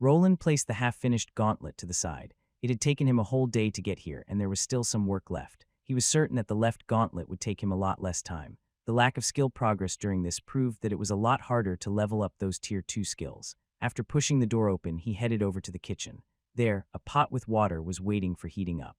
Roland placed the half-finished gauntlet to the side. It had taken him a whole day to get here, and there was still some work left. He was certain that the left gauntlet would take him a lot less time. The lack of skill progress during this proved that it was a lot harder to level up those tier 2 skills. After pushing the door open, he headed over to the kitchen. There, a pot with water was waiting for heating up.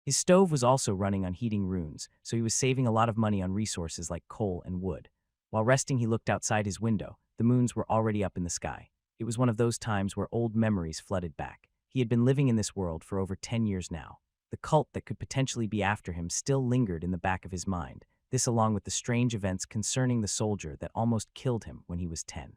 His stove was also running on heating runes, so he was saving a lot of money on resources like coal and wood. While resting, he looked outside his window. The moons were already up in the sky. It was one of those times where old memories flooded back. He had been living in this world for over 10 years now. The cult that could potentially be after him still lingered in the back of his mind, this along with the strange events concerning the soldier that almost killed him when he was 10.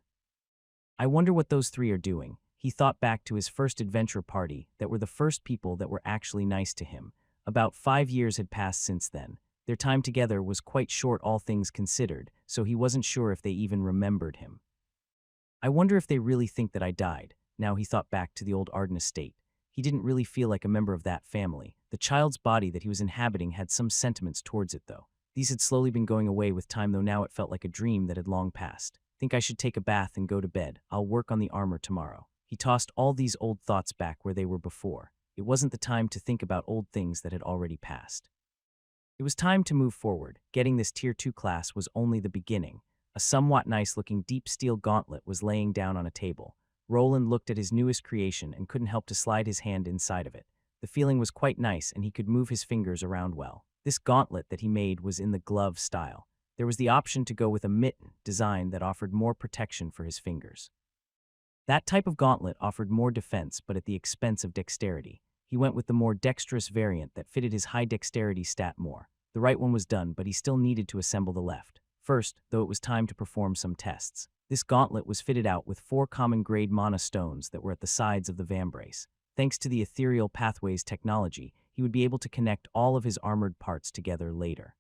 I wonder what those 3 are doing. He thought back to his first adventure party that were the first people that were actually nice to him. About 5 years had passed since then. Their time together was quite short, all things considered, so he wasn't sure if they even remembered him. I wonder if they really think that I died. Now he thought back to the old Arden estate. He didn't really feel like a member of that family. The child's body that he was inhabiting had some sentiments towards it, though. These had slowly been going away with time, though now it felt like a dream that had long passed. Think I should take a bath and go to bed. I'll work on the armor tomorrow. He tossed all these old thoughts back where they were before. It wasn't the time to think about old things that had already passed. It was time to move forward. Getting this tier 2 class was only the beginning. A somewhat nice-looking deep steel gauntlet was laying down on a table. Roland looked at his newest creation and couldn't help to slide his hand inside of it. The feeling was quite nice and he could move his fingers around well. This gauntlet that he made was in the glove style. There was the option to go with a mitten design that offered more protection for his fingers. That type of gauntlet offered more defense but at the expense of dexterity. He went with the more dexterous variant that fitted his high dexterity stat more. The right one was done, but he still needed to assemble the left. First, though, it was time to perform some tests. This gauntlet was fitted out with 4 common grade mana stones that were at the sides of the vambrace. Thanks to the ethereal pathways technology, he would be able to connect all of his armored parts together later.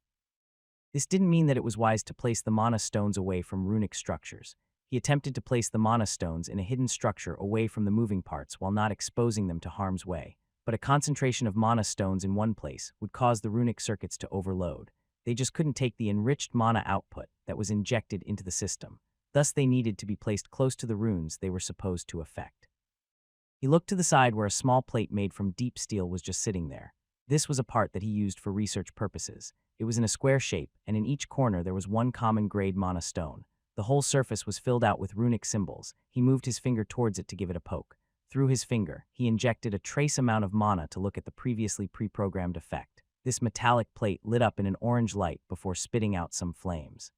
This didn't mean that it was wise to place the mana stones away from runic structures. He attempted to place the mana stones in a hidden structure away from the moving parts while not exposing them to harm's way. But a concentration of mana stones in one place would cause the runic circuits to overload. They just couldn't take the enriched mana output that was injected into the system. Thus, they needed to be placed close to the runes they were supposed to affect. He looked to the side where a small plate made from deep steel was just sitting there. This was a part that he used for research purposes. It was in a square shape, and in each corner there was 1 common grade mana stone. The whole surface was filled out with runic symbols. He moved his finger towards it to give it a poke. Through his finger, he injected a trace amount of mana to look at the previously pre-programmed effect. This metallic plate lit up in an orange light before spitting out some flames.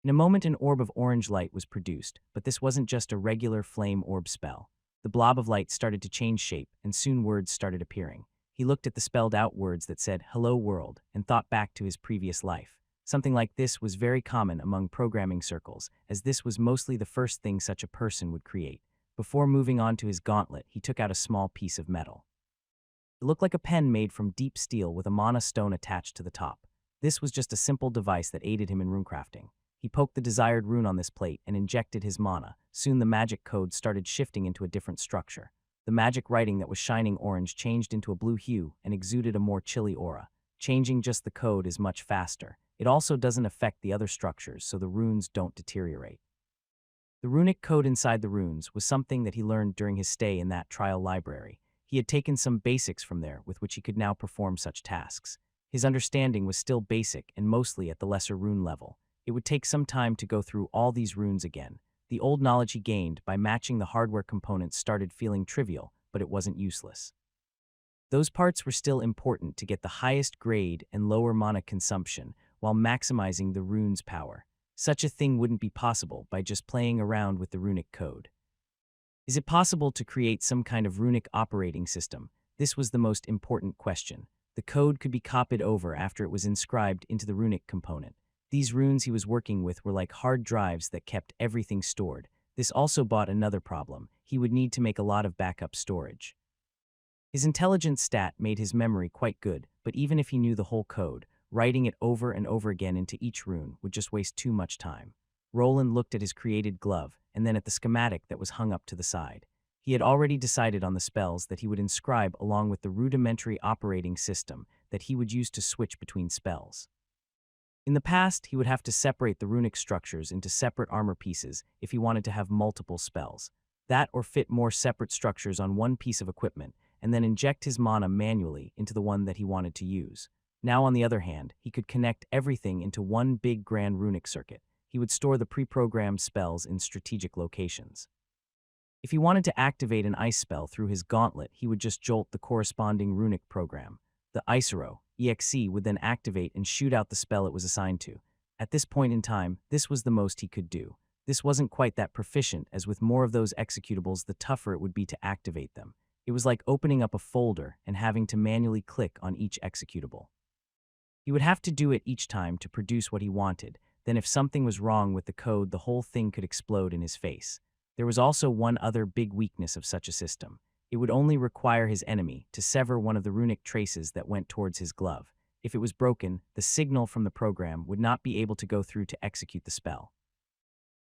In a moment, an orb of orange light was produced, but this wasn't just a regular flame orb spell. The blob of light started to change shape, and soon words started appearing. He looked at the spelled-out words that said, "Hello World," and thought back to his previous life. Something like this was very common among programming circles, as this was mostly the first thing such a person would create. Before moving on to his gauntlet, he took out a small piece of metal. It looked like a pen made from deep steel with a mana stone attached to the top. This was just a simple device that aided him in runecrafting. He poked the desired rune on this plate and injected his mana. Soon the magic code started shifting into a different structure. The magic writing that was shining orange changed into a blue hue and exuded a more chilly aura. Changing just the code is much faster. It also doesn't affect the other structures, so the runes don't deteriorate. The runic code inside the runes was something that he learned during his stay in that trial library. He had taken some basics from there with which he could now perform such tasks. His understanding was still basic and mostly at the lesser rune level. It would take some time to go through all these runes again. The old knowledge he gained by matching the hardware components started feeling trivial, but it wasn't useless. Those parts were still important to get the highest grade and lower mana consumption while maximizing the rune's power. Such a thing wouldn't be possible by just playing around with the runic code. Is it possible to create some kind of runic operating system? This was the most important question. The code could be copied over after it was inscribed into the runic component. These runes he was working with were like hard drives that kept everything stored. This also brought another problem. He would need to make a lot of backup storage. His intelligence stat made his memory quite good, but even if he knew the whole code, writing it over and over again into each rune would just waste too much time. Roland looked at his created glove and then at the schematic that was hung up to the side. He had already decided on the spells that he would inscribe along with the rudimentary operating system that he would use to switch between spells. In the past, he would have to separate the runic structures into separate armor pieces if he wanted to have multiple spells. That or fit more separate structures on one piece of equipment and then inject his mana manually into the one that he wanted to use. Now, on the other hand, he could connect everything into one big grand runic circuit. He would store the pre-programmed spells in strategic locations. If he wanted to activate an ice spell through his gauntlet, he would just jolt the corresponding runic program. The Icero EXE would then activate and shoot out the spell it was assigned to. At this point in time, this was the most he could do. This wasn't quite that proficient, as with more of those executables, the tougher it would be to activate them. It was like opening up a folder and having to manually click on each executable. He would have to do it each time to produce what he wanted. Then if something was wrong with the code, the whole thing could explode in his face. There was also one other big weakness of such a system. It would only require his enemy to sever one of the runic traces that went towards his glove. If it was broken, the signal from the program would not be able to go through to execute the spell.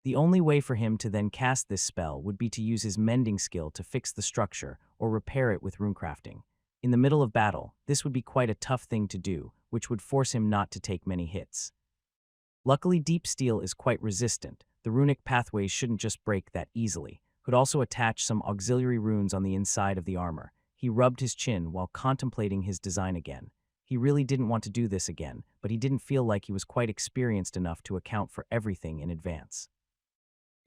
The only way for him to then cast this spell would be to use his mending skill to fix the structure or repair it with runecrafting. In the middle of battle, this would be quite a tough thing to do, which would force him not to take many hits. Luckily, deep steel is quite resistant. The runic pathways shouldn't just break that easily. Could also attach some auxiliary runes on the inside of the armor. He rubbed his chin while contemplating his design again. He really didn't want to do this again, but he didn't feel like he was quite experienced enough to account for everything in advance.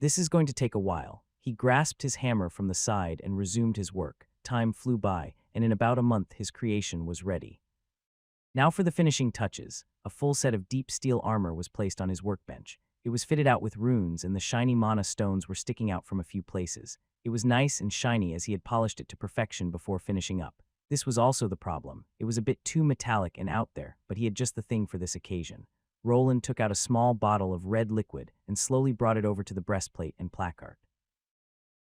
This is going to take a while. He grasped his hammer from the side and resumed his work. Time flew by, and in about a month his creation was ready. Now for the finishing touches. A full set of deep steel armor was placed on his workbench. It was fitted out with runes, and the shiny mana stones were sticking out from a few places. It was nice and shiny as he had polished it to perfection before finishing up. This was also the problem. It was a bit too metallic and out there, but he had just the thing for this occasion. Roland took out a small bottle of red liquid and slowly brought it over to the breastplate and placard.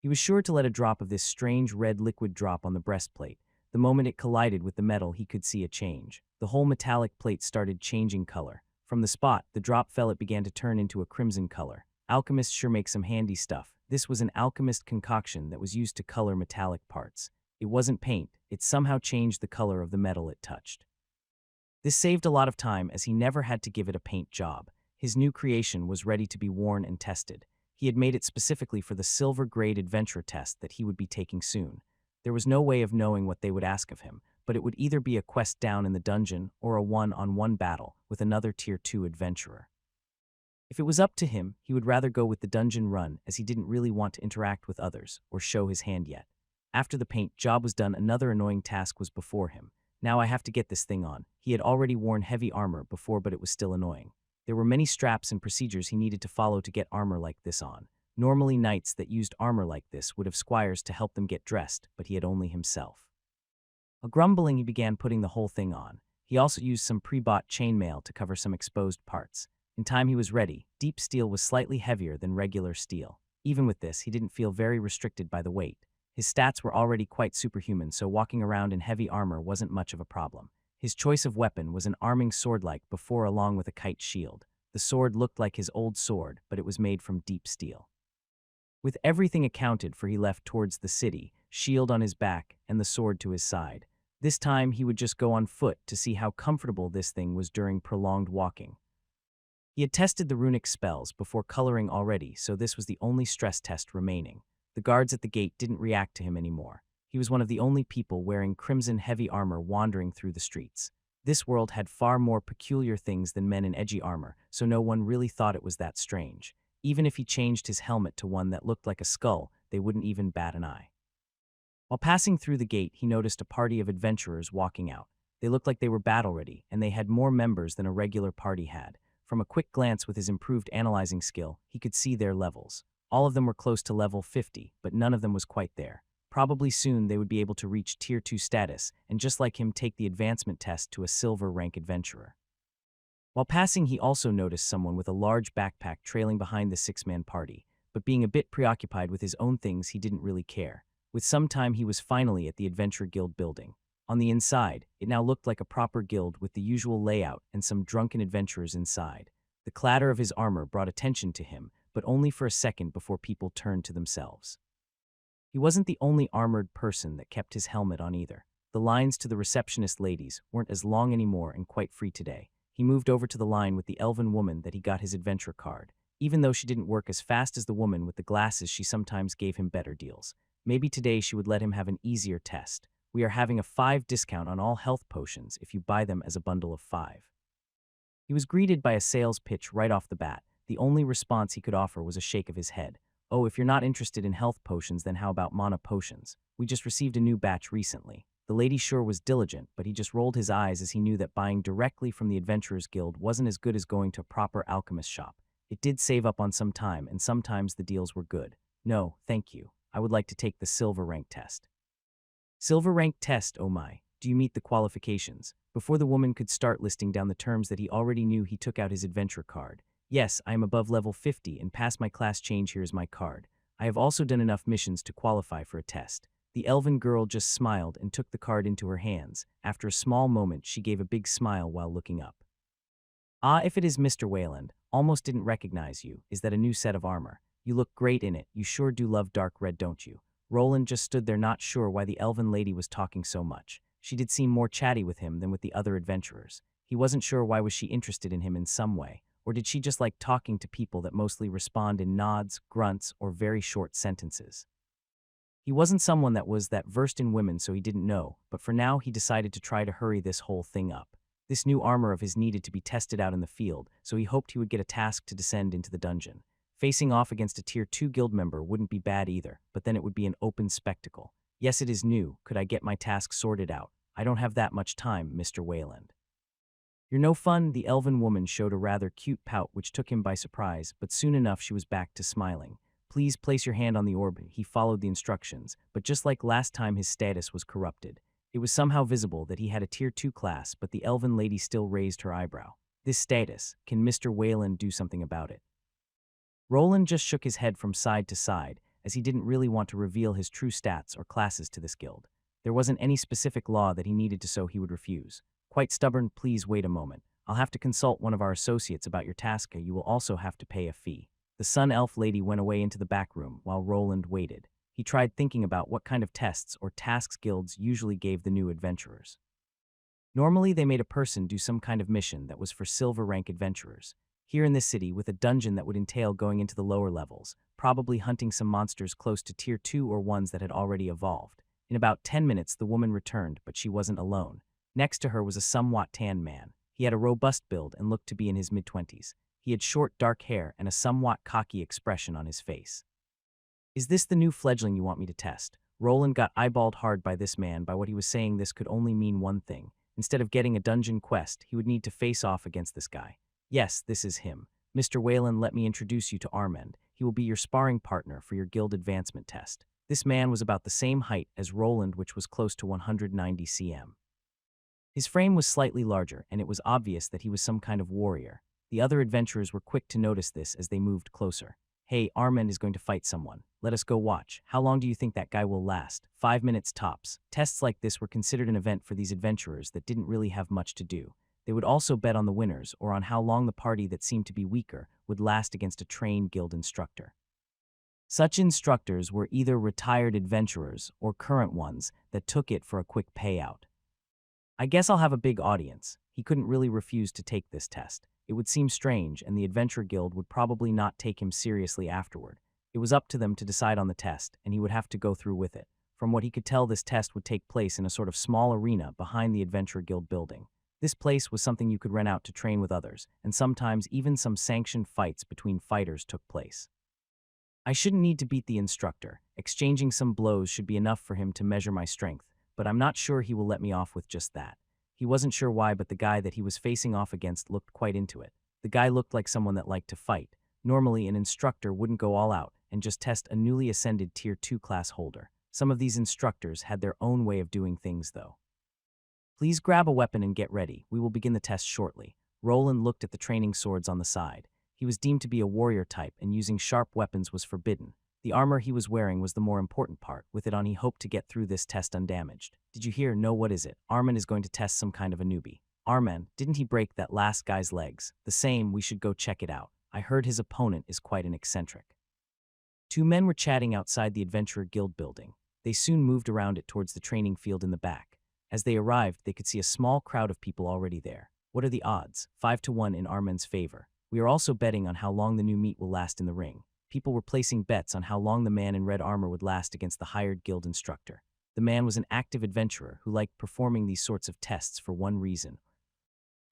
He was sure to let a drop of this strange red liquid drop on the breastplate. The moment it collided with the metal, he could see a change. The whole metallic plate started changing color. From the spot the drop fell, it began to turn into a crimson color. Alchemists sure make some handy stuff. This was an alchemist concoction that was used to color metallic parts. It wasn't paint, it somehow changed the color of the metal it touched. This saved a lot of time as he never had to give it a paint job. His new creation was ready to be worn and tested. He had made it specifically for the silver grade adventure test that he would be taking soon. There was no way of knowing what they would ask of him, but it would either be a quest down in the dungeon or a one-on-one battle with another Tier 2 adventurer. If it was up to him, he would rather go with the dungeon run, as he didn't really want to interact with others or show his hand yet. After the paint job was done, another annoying task was before him. Now I have to get this thing on. He had already worn heavy armor before, but it was still annoying. There were many straps and procedures he needed to follow to get armor like this on. Normally knights that used armor like this would have squires to help them get dressed, but he had only himself. A grumbling, he began putting the whole thing on. He also used some pre-bought chainmail to cover some exposed parts. In time he was ready. Deep steel was slightly heavier than regular steel. Even with this, he didn't feel very restricted by the weight. His stats were already quite superhuman, so walking around in heavy armor wasn't much of a problem. His choice of weapon was an arming sword like before, along with a kite shield. The sword looked like his old sword, but it was made from deep steel. With everything accounted for, he left towards the city, shield on his back and the sword to his side. This time he would just go on foot to see how comfortable this thing was during prolonged walking. He had tested the runic spells before coloring already, so this was the only stress test remaining. The guards at the gate didn't react to him anymore. He was one of the only people wearing crimson heavy armor wandering through the streets. This world had far more peculiar things than men in edgy armor, so no one really thought it was that strange. Even if he changed his helmet to one that looked like a skull, they wouldn't even bat an eye. While passing through the gate, he noticed a party of adventurers walking out. They looked like they were battle-ready, and they had more members than a regular party had. From a quick glance with his improved analyzing skill, he could see their levels. All of them were close to level 50, but none of them was quite there. Probably soon they would be able to reach Tier 2 status, and just like him take the advancement test to a silver rank adventurer. While passing, he also noticed someone with a large backpack trailing behind the six-man party, but being a bit preoccupied with his own things, he didn't really care. With some time, he was finally at the Adventure Guild building. On the inside, it now looked like a proper guild with the usual layout and some drunken adventurers inside. The clatter of his armor brought attention to him, but only for a second before people turned to themselves. He wasn't the only armored person that kept his helmet on either. The lines to the receptionist ladies weren't as long anymore and quite free today. He moved over to the line with the elven woman that he got his adventure card. Even though she didn't work as fast as the woman with the glasses, she sometimes gave him better deals. Maybe today she would let him have an easier test. We are having a 5 discount on all health potions if you buy them as a bundle of 5. He was greeted by a sales pitch right off the bat. The only response he could offer was a shake of his head. Oh, if you're not interested in health potions, then how about mana potions? We just received a new batch recently. The lady sure was diligent, but he just rolled his eyes as he knew that buying directly from the Adventurers Guild wasn't as good as going to a proper alchemist shop. It did save up on some time, and sometimes the deals were good. No, thank you. I would like to take the silver rank test. Silver rank test, oh my. Do you meet the qualifications? Before the woman could start listing down the terms that he already knew, he took out his adventure card. Yes, I am above level 50 and passed my class change. Here is my card. I have also done enough missions to qualify for a test. The elven girl just smiled and took the card into her hands. After a small moment, she gave a big smile while looking up. Ah, if it is Mr. Wayland, almost didn't recognize you. Is that a new set of armor? You look great in it. You sure do love dark red, don't you? Roland just stood there, not sure why the elven lady was talking so much. She did seem more chatty with him than with the other adventurers. He wasn't sure why was she interested in him in some way, or did she just like talking to people that mostly respond in nods, grunts, or very short sentences. He wasn't someone that was that versed in women, so he didn't know, but for now he decided to try to hurry this whole thing up. This new armor of his needed to be tested out in the field, so he hoped he would get a task to descend into the dungeon. Facing off against a Tier 2 guild member wouldn't be bad either, but then it would be an open spectacle. Yes, it is new. Could I get my task sorted out? I don't have that much time, Mr. Wayland. You're no fun. The elven woman showed a rather cute pout which took him by surprise, but soon enough she was back to smiling. Please place your hand on the orb. He followed the instructions, but just like last time his status was corrupted. It was somehow visible that he had a Tier 2 class, but the elven lady still raised her eyebrow. This status, can Mr. Wayland do something about it? Roland just shook his head from side to side, as he didn't really want to reveal his true stats or classes to this guild. There wasn't any specific law that he needed to, so he would refuse. Quite stubborn. Please wait a moment. I'll have to consult one of our associates about your task. You will also have to pay a fee. The sun elf lady went away into the back room while Roland waited. He tried thinking about what kind of tests or tasks guilds usually gave the new adventurers. Normally they made a person do some kind of mission that was for silver rank adventurers. Here in this city, with a dungeon that would entail going into the lower levels, probably hunting some monsters close to Tier 2 or ones that had already evolved. In about 10 minutes the woman returned, but she wasn't alone. Next to her was a somewhat tanned man. He had a robust build and looked to be in his mid-20s. He had short dark hair and a somewhat cocky expression on his face. Is this the new fledgling you want me to test? Roland got eyeballed hard by this man. By what he was saying, this could only mean one thing. Instead of getting a dungeon quest, he would need to face off against this guy. Yes, this is him. Mr. Whalen, let me introduce you to Armand. He will be your sparring partner for your guild advancement test. This man was about the same height as Roland, which was close to 190 cm. His frame was slightly larger, and it was obvious that he was some kind of warrior. The other adventurers were quick to notice this as they moved closer. Hey, Armand is going to fight someone. Let us go watch. How long do you think that guy will last? 5 minutes tops. Tests like this were considered an event for these adventurers that didn't really have much to do. They would also bet on the winners or on how long the party that seemed to be weaker would last against a trained guild instructor. Such instructors were either retired adventurers or current ones that took it for a quick payout. I guess I'll have a big audience. He couldn't really refuse to take this test. It would seem strange, and the Adventure Guild would probably not take him seriously afterward. It was up to them to decide on the test, and he would have to go through with it. From what he could tell, this test would take place in a sort of small arena behind the Adventure Guild building. This place was something you could rent out to train with others, and sometimes even some sanctioned fights between fighters took place. I shouldn't need to beat the instructor. Exchanging some blows should be enough for him to measure my strength, but I'm not sure he will let me off with just that. He wasn't sure why, but the guy that he was facing off against looked quite into it. The guy looked like someone that liked to fight. Normally, an instructor wouldn't go all out and just test a newly ascended Tier 2 class holder. Some of these instructors had their own way of doing things, though. Please grab a weapon and get ready. We will begin the test shortly. Roland looked at the training swords on the side. He was deemed to be a warrior type, and using sharp weapons was forbidden. The armor he was wearing was the more important part. With it on, he hoped to get through this test undamaged. Did you hear? No, what is it? Armand is going to test some kind of a newbie. Armand, didn't he break that last guy's legs? The same, we should go check it out. I heard his opponent is quite an eccentric. Two men were chatting outside the Adventurer Guild building. They soon moved around it towards the training field in the back. As they arrived, they could see a small crowd of people already there. What are the odds? 5-1 in Armand's favor. We are also betting on how long the new meat will last in the ring. People were placing bets on how long the man in red armor would last against the hired guild instructor. The man was an active adventurer who liked performing these sorts of tests for one reason.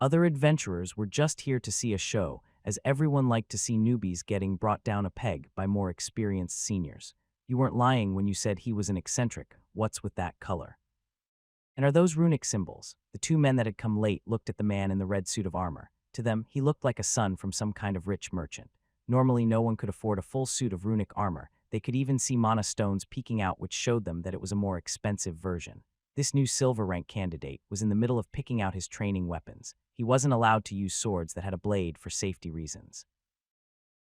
Other adventurers were just here to see a show, as everyone liked to see newbies getting brought down a peg by more experienced seniors. You weren't lying when you said he was an eccentric. What's with that color? And are those runic symbols? The two men that had come late looked at the man in the red suit of armor. To them, he looked like a son from some kind of rich merchant. Normally, no one could afford a full suit of runic armor. They could even see mana stones peeking out, which showed them that it was a more expensive version. This new silver rank candidate was in the middle of picking out his training weapons. He wasn't allowed to use swords that had a blade for safety reasons.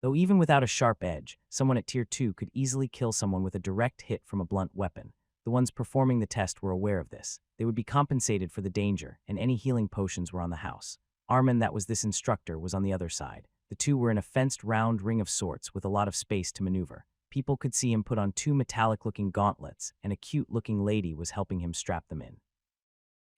Though even without a sharp edge, someone at Tier 2 could easily kill someone with a direct hit from a blunt weapon. The ones performing the test were aware of this. They would be compensated for the danger, and any healing potions were on the house. Armand, that was this instructor, was on the other side. The two were in a fenced round ring of sorts with a lot of space to maneuver. People could see him put on two metallic-looking gauntlets, and a cute-looking lady was helping him strap them in.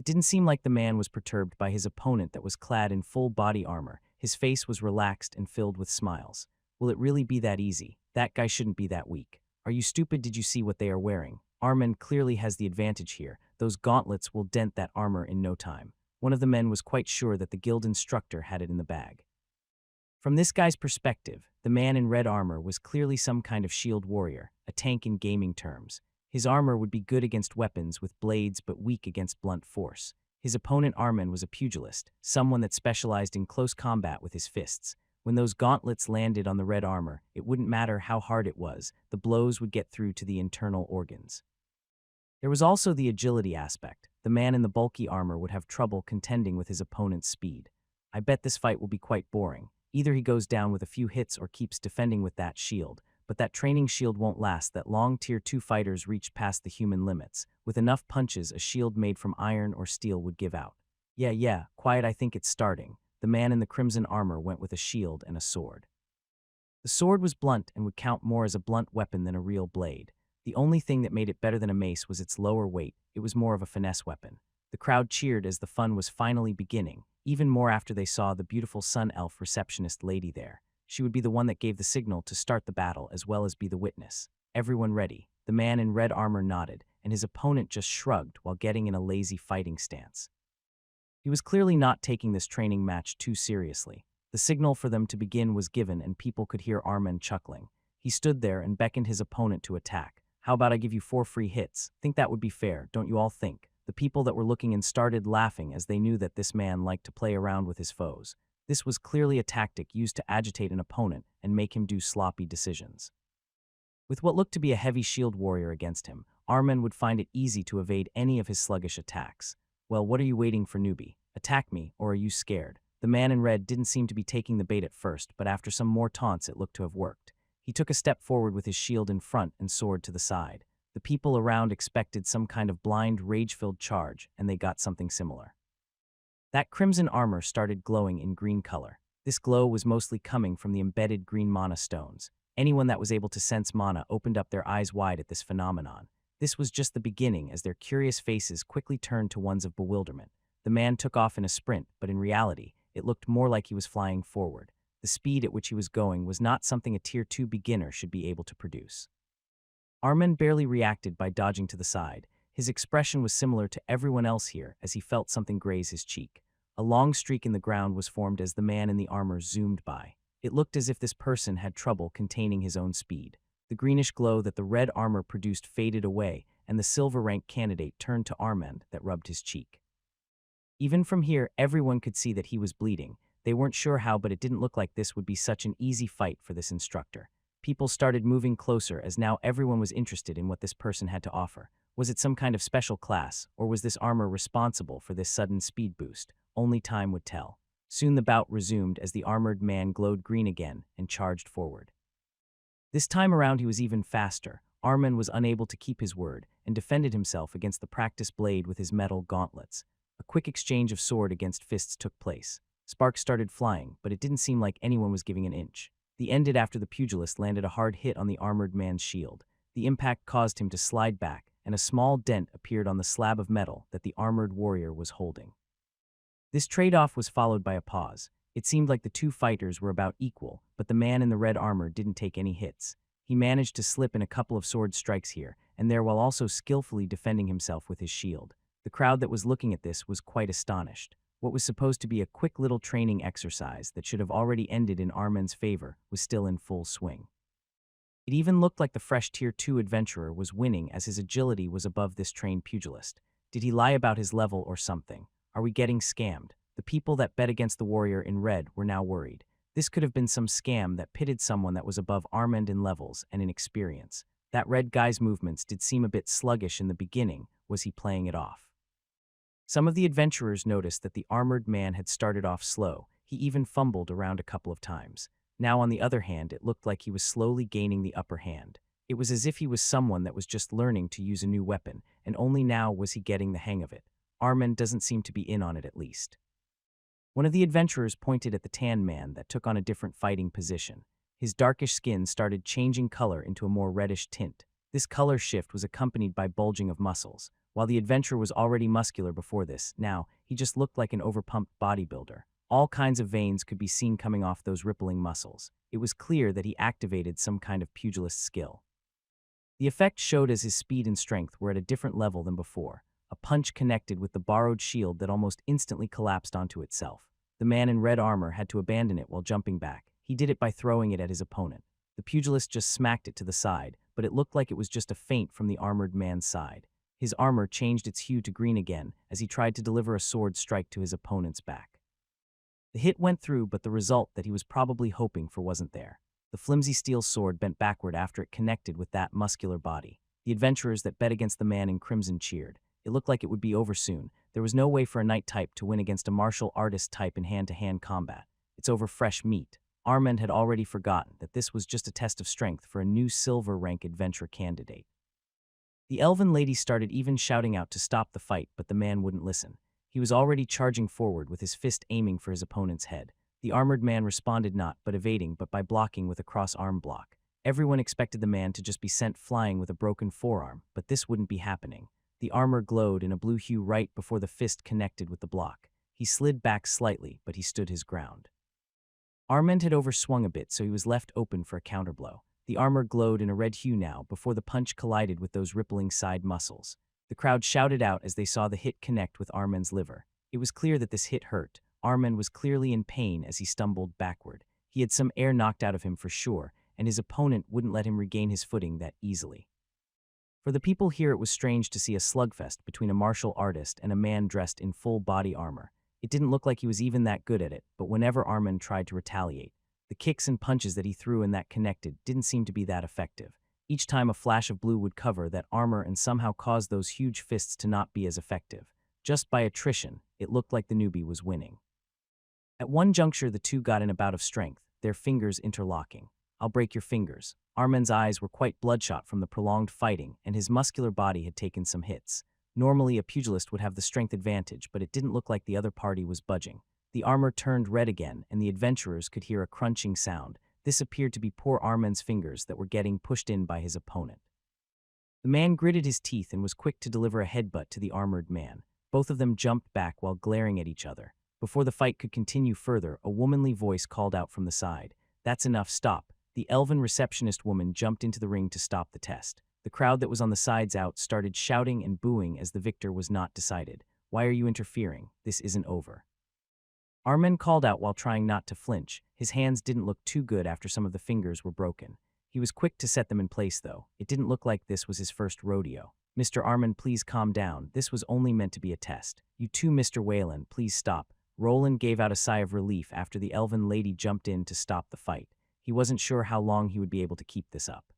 It didn't seem like the man was perturbed by his opponent that was clad in full body armor. His face was relaxed and filled with smiles. Will it really be that easy? That guy shouldn't be that weak. Are you stupid? Did you see what they are wearing? Armand clearly has the advantage here. Those gauntlets will dent that armor in no time. One of the men was quite sure that the guild instructor had it in the bag. From this guy's perspective, the man in red armor was clearly some kind of shield warrior, a tank in gaming terms. His armor would be good against weapons with blades but weak against blunt force. His opponent Armand was a pugilist, someone that specialized in close combat with his fists. When those gauntlets landed on the red armor, it wouldn't matter how hard it was, the blows would get through to the internal organs. There was also the agility aspect. The man in the bulky armor would have trouble contending with his opponent's speed. I bet this fight will be quite boring. Either he goes down with a few hits or keeps defending with that shield, but that training shield won't last that long. Tier 2 fighters reached past the human limits. With enough punches, a shield made from iron or steel would give out. Yeah, quiet, I think it's starting. The man in the crimson armor went with a shield and a sword. The sword was blunt and would count more as a blunt weapon than a real blade. The only thing that made it better than a mace was its lower weight. It was more of a finesse weapon. The crowd cheered as the fun was finally beginning, even more after they saw the beautiful sun elf receptionist lady there. She would be the one that gave the signal to start the battle as well as be the witness. Everyone ready. The man in red armor nodded, and his opponent just shrugged while getting in a lazy fighting stance. He was clearly not taking this training match too seriously. The signal for them to begin was given and people could hear Armand chuckling. He stood there and beckoned his opponent to attack. How about I give you 4 free hits? Think that would be fair, don't you all think? The people that were looking in started laughing as they knew that this man liked to play around with his foes. This was clearly a tactic used to agitate an opponent and make him do sloppy decisions. With what looked to be a heavy shield warrior against him, Armen would find it easy to evade any of his sluggish attacks. Well, what are you waiting for, newbie? Attack me, or are you scared? The man in red didn't seem to be taking the bait at first, but after some more taunts it looked to have worked. He took a step forward with his shield in front and sword to the side. The people around expected some kind of blind, rage-filled charge, and they got something similar. That crimson armor started glowing in green color. This glow was mostly coming from the embedded green mana stones. Anyone that was able to sense mana opened up their eyes wide at this phenomenon. This was just the beginning, as their curious faces quickly turned to ones of bewilderment. The man took off in a sprint, but in reality, it looked more like he was flying forward. The speed at which he was going was not something a Tier 2 beginner should be able to produce. Armen barely reacted by dodging to the side. His expression was similar to everyone else here as he felt something graze his cheek. A long streak in the ground was formed as the man in the armor zoomed by. It looked as if this person had trouble containing his own speed. The greenish glow that the red armor produced faded away, and the silver-rank candidate turned to Armen that rubbed his cheek. Even from here, everyone could see that he was bleeding. They weren't sure how, but it didn't look like this would be such an easy fight for this instructor. People started moving closer as now everyone was interested in what this person had to offer. Was it some kind of special class, or was this armor responsible for this sudden speed boost? Only time would tell. Soon the bout resumed as the armored man glowed green again and charged forward. This time around he was even faster. Armen was unable to keep his word and defended himself against the practice blade with his metal gauntlets. A quick exchange of sword against fists took place. Sparks started flying, but it didn't seem like anyone was giving an inch. The ended after the pugilist landed a hard hit on the armored man's shield. The impact caused him to slide back, and a small dent appeared on the slab of metal that the armored warrior was holding. This trade-off was followed by a pause. It seemed like the two fighters were about equal, but the man in the red armor didn't take any hits. He managed to slip in a couple of sword strikes here and there while also skillfully defending himself with his shield. The crowd that was looking at this was quite astonished. What was supposed to be a quick little training exercise that should have already ended in Armen's favor was still in full swing. It even looked like the fresh Tier 2 adventurer was winning as his agility was above this trained pugilist. Did he lie about his level or something? Are we getting scammed? The people that bet against the warrior in red were now worried. This could have been some scam that pitted someone that was above Armen in levels and in experience. That red guy's movements did seem a bit sluggish in the beginning. Was he playing it off? Some of the adventurers noticed that the armored man had started off slow. He even fumbled around a couple of times. Now, on the other hand, it looked like he was slowly gaining the upper hand. It was as if he was someone that was just learning to use a new weapon, and only now was he getting the hang of it. Armen doesn't seem to be in on it, at least. One of the adventurers pointed at the tan man that took on a different fighting position. His darkish skin started changing color into a more reddish tint. This color shift was accompanied by bulging of muscles. While the adventurer was already muscular before this, now he just looked like an overpumped bodybuilder. All kinds of veins could be seen coming off those rippling muscles. It was clear that he activated some kind of pugilist skill. The effect showed as his speed and strength were at a different level than before. A punch connected with the borrowed shield that almost instantly collapsed onto itself. The man in red armor had to abandon it while jumping back. He did it by throwing it at his opponent. The pugilist just smacked it to the side, but it looked like it was just a feint from the armored man's side. His armor changed its hue to green again as he tried to deliver a sword strike to his opponent's back. The hit went through, but the result that he was probably hoping for wasn't there. The flimsy steel sword bent backward after it connected with that muscular body. The adventurers that bet against the man in crimson cheered. It looked like it would be over soon. There was no way for a knight type to win against a martial artist type in hand-to-hand combat. It's over fresh meat. Armen had already forgotten that this was just a test of strength for a new silver rank adventure candidate. The elven lady started even shouting out to stop the fight, but the man wouldn't listen. He was already charging forward with his fist aiming for his opponent's head. The armored man responded not by evading, but by blocking with a cross-arm block. Everyone expected the man to just be sent flying with a broken forearm, but this wouldn't be happening. The armor glowed in a blue hue right before the fist connected with the block. He slid back slightly, but he stood his ground. Armen had overswung a bit, so he was left open for a counterblow. The armor glowed in a red hue now before the punch collided with those rippling side muscles. The crowd shouted out as they saw the hit connect with Armen's liver. It was clear that this hit hurt. Armen was clearly in pain as he stumbled backward. He had some air knocked out of him for sure, and his opponent wouldn't let him regain his footing that easily. For the people here, it was strange to see a slugfest between a martial artist and a man dressed in full body armor. It didn't look like he was even that good at it, but whenever Armin tried to retaliate, the kicks and punches that he threw and that connected didn't seem to be that effective. Each time a flash of blue would cover that armor and somehow cause those huge fists to not be as effective. Just by attrition, it looked like the newbie was winning. At one juncture, the two got in a bout of strength, their fingers interlocking. "I'll break your fingers." Armin's eyes were quite bloodshot from the prolonged fighting, and his muscular body had taken some hits. Normally, a pugilist would have the strength advantage, but it didn't look like the other party was budging. The armor turned red again, and the adventurers could hear a crunching sound. This appeared to be poor Armin's fingers that were getting pushed in by his opponent. The man gritted his teeth and was quick to deliver a headbutt to the armored man. Both of them jumped back while glaring at each other. Before the fight could continue further, a womanly voice called out from the side, "That's enough, stop." The elven receptionist woman jumped into the ring to stop the test. The crowd that was on the sides out started shouting and booing as the victor was not decided. "Why are you interfering? This isn't over." Armin called out while trying not to flinch. His hands didn't look too good after some of the fingers were broken. He was quick to set them in place, though. It didn't look like this was his first rodeo. "Mr. Armin, please calm down. This was only meant to be a test. You too, Mr. Whalen, please stop." Roland gave out a sigh of relief after the elven lady jumped in to stop the fight. He wasn't sure how long he would be able to keep this up.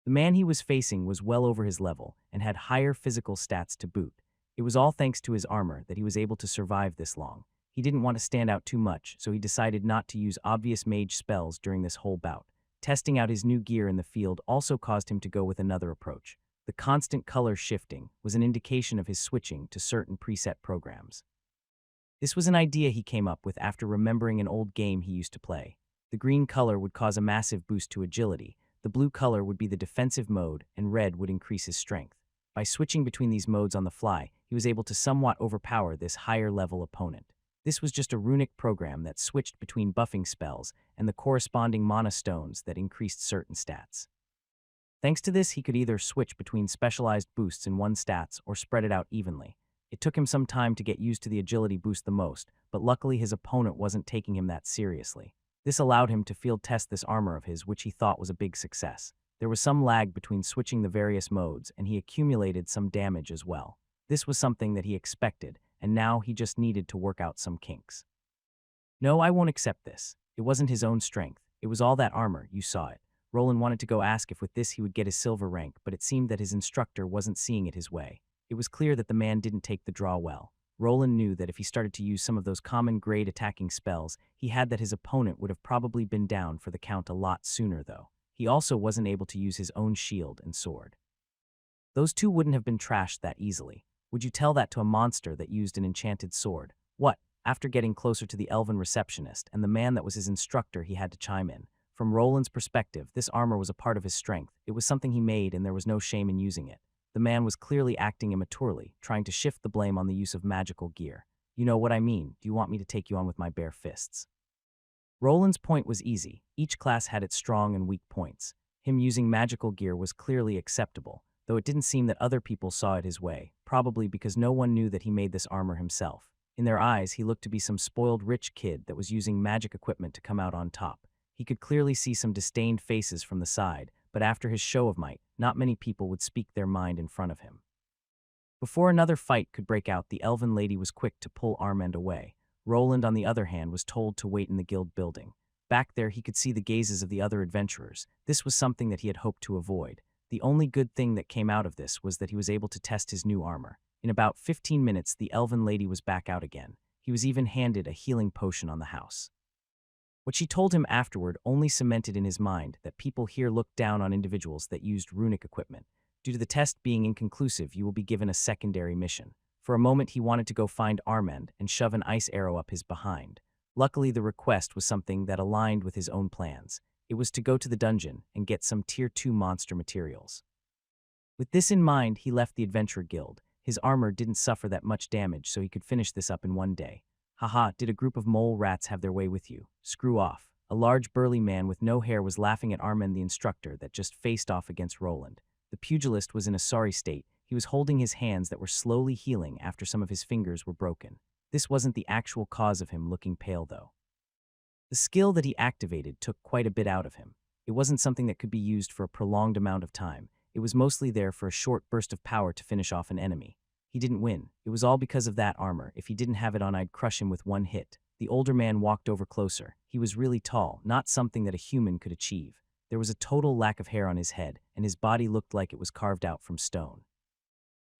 The man he was facing was well over his level and had higher physical stats to boot. It was all thanks to his armor that he was able to survive this long. He didn't want to stand out too much, so he decided not to use obvious mage spells during this whole bout. Testing out his new gear in the field also caused him to go with another approach. The constant color shifting was an indication of his switching to certain preset programs. This was an idea he came up with after remembering an old game he used to play. The green color would cause a massive boost to agility, the blue color would be the defensive mode, and red would increase his strength. By switching between these modes on the fly, he was able to somewhat overpower this higher-level opponent. This was just a runic program that switched between buffing spells and the corresponding mana stones that increased certain stats. Thanks to this, he could either switch between specialized boosts in one stats or spread it out evenly. It took him some time to get used to the agility boost the most, but luckily his opponent wasn't taking him that seriously. This allowed him to field test this armor of his, which he thought was a big success. There was some lag between switching the various modes, and he accumulated some damage as well. This was something that he expected, and now he just needed to work out some kinks. "No, I won't accept this. It wasn't his own strength. It was all that armor, you saw it." Roland wanted to go ask if with this he would get his silver rank, but it seemed that his instructor wasn't seeing it his way. It was clear that the man didn't take the draw well. Roland knew that if he started to use some of those common grade attacking spells, he had that his opponent would have probably been down for the count a lot sooner, though. He also wasn't able to use his own shield and sword. Those two wouldn't have been trashed that easily. Would you tell that to a monster that used an enchanted sword? What? After getting closer to the elven receptionist and the man that was his instructor, he had to chime in. From Roland's perspective, this armor was a part of his strength. It was something he made, and there was no shame in using it. The man was clearly acting immaturely, trying to shift the blame on the use of magical gear. "You know what I mean. Do you want me to take you on with my bare fists?" Roland's point was easy. Each class had its strong and weak points. Him using magical gear was clearly acceptable, though it didn't seem that other people saw it his way, probably because no one knew that he made this armor himself. In their eyes, he looked to be some spoiled rich kid that was using magic equipment to come out on top. He could clearly see some disdained faces from the side, but after his show of might, not many people would speak their mind in front of him. Before another fight could break out, the elven lady was quick to pull Armand away. Roland, on the other hand, was told to wait in the guild building. Back there, he could see the gazes of the other adventurers. This was something that he had hoped to avoid. The only good thing that came out of this was that he was able to test his new armor. In about 15 minutes, the elven lady was back out again. He was even handed a healing potion on the house. What she told him afterward only cemented in his mind that people here looked down on individuals that used runic equipment. Due to the test being inconclusive, you will be given a secondary mission. For a moment, he wanted to go find Armand and shove an ice arrow up his behind. Luckily, the request was something that aligned with his own plans. It was to go to the dungeon and get some Tier 2 monster materials. With this in mind, he left the Adventurer Guild. His armor didn't suffer that much damage, so he could finish this up in one day. Haha, did a group of mole rats have their way with you? Screw off. A large burly man with no hair was laughing at Armand the instructor that just faced off against Roland. The pugilist was in a sorry state. He was holding his hands that were slowly healing after some of his fingers were broken. This wasn't the actual cause of him looking pale, though. The skill that he activated took quite a bit out of him. It wasn't something that could be used for a prolonged amount of time. It was mostly there for a short burst of power to finish off an enemy. He didn't win. It was all because of that armor. If he didn't have it on, I'd crush him with one hit. The older man walked over closer. He was really tall, not something that a human could achieve. There was a total lack of hair on his head, and his body looked like it was carved out from stone.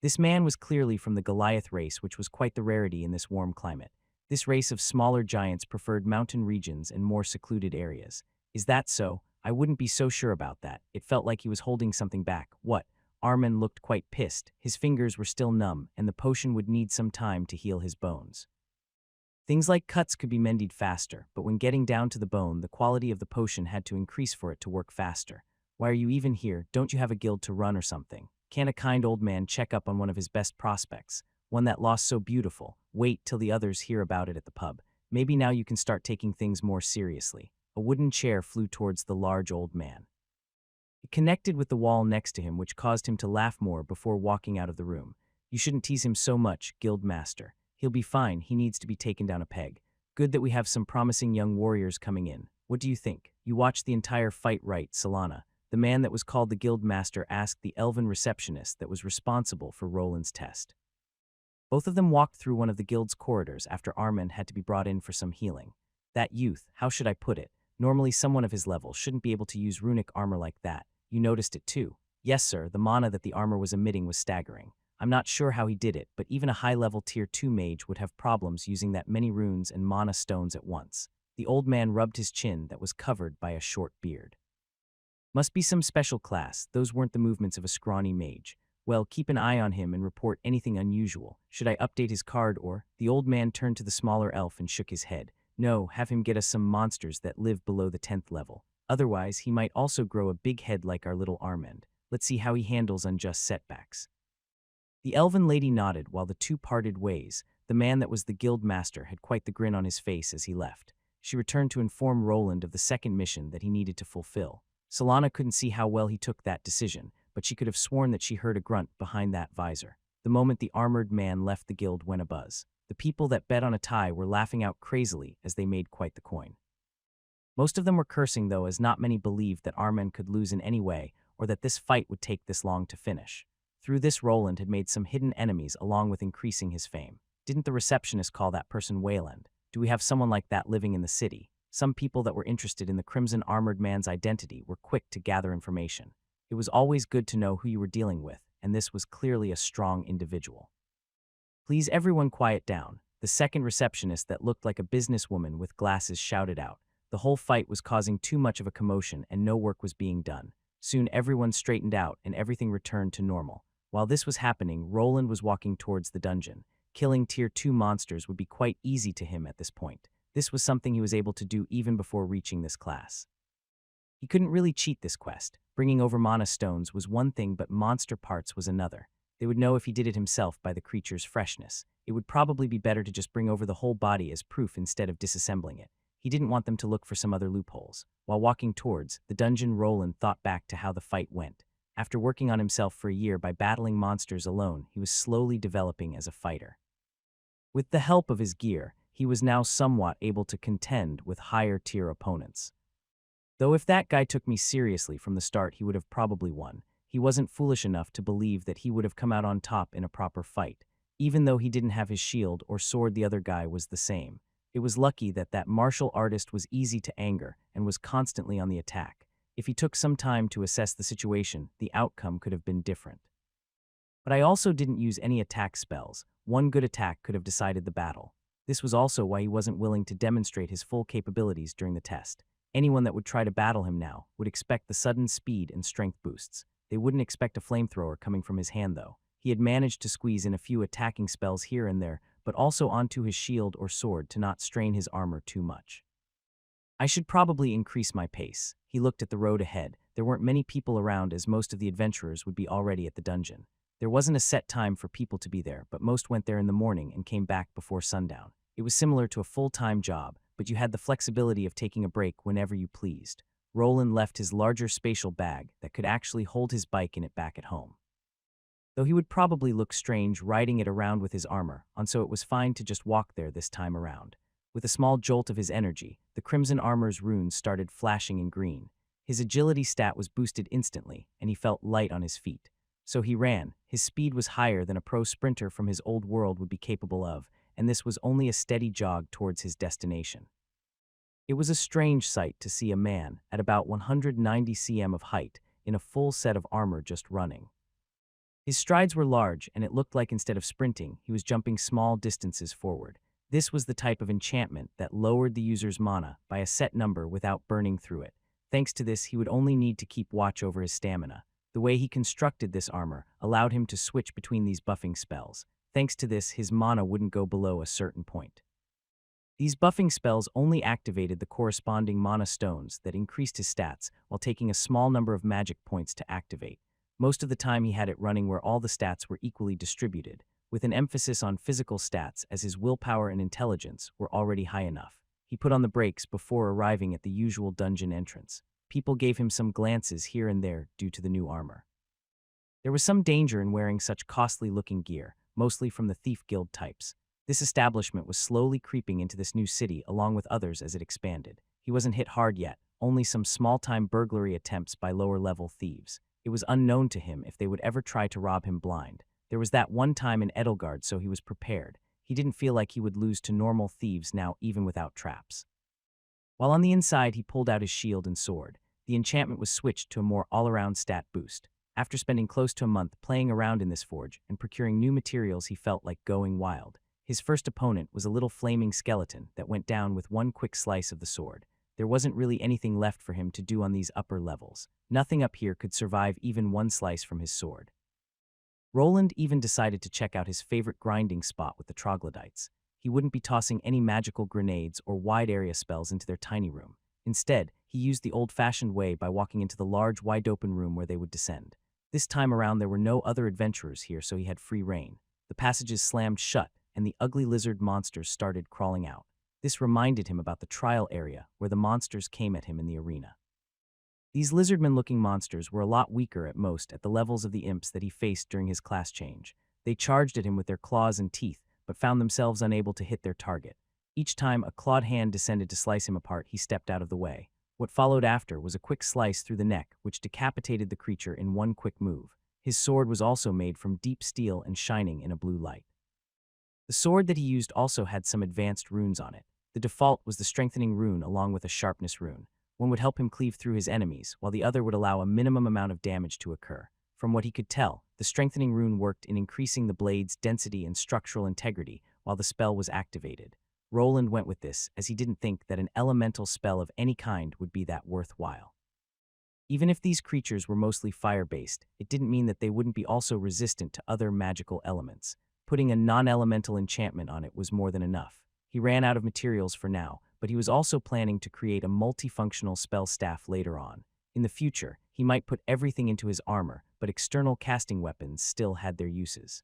This man was clearly from the Goliath race, which was quite the rarity in this warm climate. This race of smaller giants preferred mountain regions and more secluded areas. Is that so? I wouldn't be so sure about that. It felt like he was holding something back. What? Armin looked quite pissed. His fingers were still numb, and the potion would need some time to heal his bones. Things like cuts could be mended faster, but when getting down to the bone, the quality of the potion had to increase for it to work faster. Why are you even here? Don't you have a guild to run or something? Can't a kind old man check up on one of his best prospects? One that lost so beautiful. Wait till the others hear about it at the pub. Maybe now you can start taking things more seriously. A wooden chair flew towards the large old man. It connected with the wall next to him, which caused him to laugh more before walking out of the room. You shouldn't tease him so much, guild master. He'll be fine. He needs to be taken down a peg. Good that we have some promising young warriors coming in. What do you think? You watched the entire fight, right, Solana? The man that was called the guild master asked the elven receptionist that was responsible for Roland's test. Both of them walked through one of the guild's corridors after Armin had to be brought in for some healing. That youth, how should I put it? Normally someone of his level shouldn't be able to use runic armor like that. You noticed it too. Yes, sir, the mana that the armor was emitting was staggering. I'm not sure how he did it, but even a high-level Tier 2 mage would have problems using that many runes and mana stones at once. The old man rubbed his chin that was covered by a short beard. Must be some special class. Those weren't the movements of a scrawny mage. Well, keep an eye on him and report anything unusual. Should I update his card or? The old man turned to the smaller elf and shook his head. No, have him get us some monsters that live below the 10th level. Otherwise, he might also grow a big head like our little Armand. Let's see how he handles unjust setbacks. The elven lady nodded while the two parted ways. The man that was the guild master had quite the grin on his face as he left. She returned to inform Roland of the second mission that he needed to fulfill. Solana couldn't see how well he took that decision, but she could have sworn that she heard a grunt behind that visor. The moment the armored man left, the guild went abuzz. The people that bet on a tie were laughing out crazily as they made quite the coin. Most of them were cursing, though, as not many believed that Armin could lose in any way or that this fight would take this long to finish. Through this, Roland had made some hidden enemies along with increasing his fame. Didn't the receptionist call that person Wayland? Do we have someone like that living in the city? Some people that were interested in the crimson armored man's identity were quick to gather information. It was always good to know who you were dealing with, and this was clearly a strong individual. Please everyone quiet down. The second receptionist that looked like a businesswoman with glasses shouted out. The whole fight was causing too much of a commotion and no work was being done. Soon everyone straightened out and everything returned to normal. While this was happening, Roland was walking towards the dungeon. Killing Tier 2 monsters would be quite easy to him at this point. This was something he was able to do even before reaching this class. He couldn't really cheat this quest. Bringing over mana stones was one thing, but monster parts was another. They would know if he did it himself by the creature's freshness. It would probably be better to just bring over the whole body as proof instead of disassembling it. He didn't want them to look for some other loopholes. While walking towards the dungeon, Roland thought back to how the fight went. After working on himself for a year by battling monsters alone, he was slowly developing as a fighter. With the help of his gear, he was now somewhat able to contend with higher-tier opponents. Though if that guy took me seriously from the start, he would have probably won. He wasn't foolish enough to believe that he would have come out on top in a proper fight. Even though he didn't have his shield or sword, the other guy was the same. It was lucky that that martial artist was easy to anger and was constantly on the attack. If he took some time to assess the situation, the outcome could have been different. But I also didn't use any attack spells. One good attack could have decided the battle. This was also why he wasn't willing to demonstrate his full capabilities during the test. Anyone that would try to battle him now would expect the sudden speed and strength boosts. They wouldn't expect a flamethrower coming from his hand, though. He had managed to squeeze in a few attacking spells here and there, but also onto his shield or sword to not strain his armor too much. I should probably increase my pace. He looked at the road ahead. There weren't many people around, as most of the adventurers would be already at the dungeon. There wasn't a set time for people to be there, but most went there in the morning and came back before sundown. It was similar to a full-time job, but you had the flexibility of taking a break whenever you pleased. Roland left his larger spatial bag that could actually hold his bike in it back at home. Though he would probably look strange riding it around with his armor on, so it was fine to just walk there this time around. With a small jolt of his energy, the crimson armor's runes started flashing in green. His agility stat was boosted instantly, and he felt light on his feet. So he ran. His speed was higher than a pro sprinter from his old world would be capable of, and this was only a steady jog towards his destination. It was a strange sight to see a man, at about 190 cm of height, in a full set of armor just running. His strides were large, and it looked like instead of sprinting, he was jumping small distances forward. This was the type of enchantment that lowered the user's mana by a set number without burning through it. Thanks to this, he would only need to keep watch over his stamina. The way he constructed this armor allowed him to switch between these buffing spells. Thanks to this, his mana wouldn't go below a certain point. These buffing spells only activated the corresponding mana stones that increased his stats while taking a small number of magic points to activate. Most of the time he had it running where all the stats were equally distributed, with an emphasis on physical stats as his willpower and intelligence were already high enough. He put on the brakes before arriving at the usual dungeon entrance. People gave him some glances here and there due to the new armor. There was some danger in wearing such costly-looking gear, mostly from the thief guild types. This establishment was slowly creeping into this new city along with others as it expanded. He wasn't hit hard yet, only some small-time burglary attempts by lower-level thieves. It was unknown to him if they would ever try to rob him blind. There was that one time in Edelgard, so he was prepared. He didn't feel like he would lose to normal thieves now even without traps. While on the inside, he pulled out his shield and sword. The enchantment was switched to a more all-around stat boost. After spending close to a month playing around in this forge and procuring new materials, he felt like going wild. His first opponent was a little flaming skeleton that went down with one quick slice of the sword. There wasn't really anything left for him to do on these upper levels. Nothing up here could survive even one slice from his sword. Roland even decided to check out his favorite grinding spot with the troglodytes. He wouldn't be tossing any magical grenades or wide-area spells into their tiny room. Instead, he used the old-fashioned way by walking into the large, wide-open room where they would descend. This time around, there were no other adventurers here, so he had free reign. The passages slammed shut, and the ugly lizard monsters started crawling out. This reminded him about the trial area where the monsters came at him in the arena. These lizardman-looking monsters were a lot weaker at most at the levels of the imps that he faced during his class change. They charged at him with their claws and teeth, but found themselves unable to hit their target. Each time a clawed hand descended to slice him apart, he stepped out of the way. What followed after was a quick slice through the neck, which decapitated the creature in one quick move. His sword was also made from deep steel and shining in a blue light. The sword that he used also had some advanced runes on it. The default was the strengthening rune along with a sharpness rune. One would help him cleave through his enemies, while the other would allow a minimum amount of damage to occur. From what he could tell, the strengthening rune worked in increasing the blade's density and structural integrity while the spell was activated. Roland went with this, as he didn't think that an elemental spell of any kind would be that worthwhile. Even if these creatures were mostly fire-based, it didn't mean that they wouldn't be also resistant to other magical elements. Putting a non-elemental enchantment on it was more than enough. He ran out of materials for now, but he was also planning to create a multifunctional spell staff later on. In the future, he might put everything into his armor, but external casting weapons still had their uses.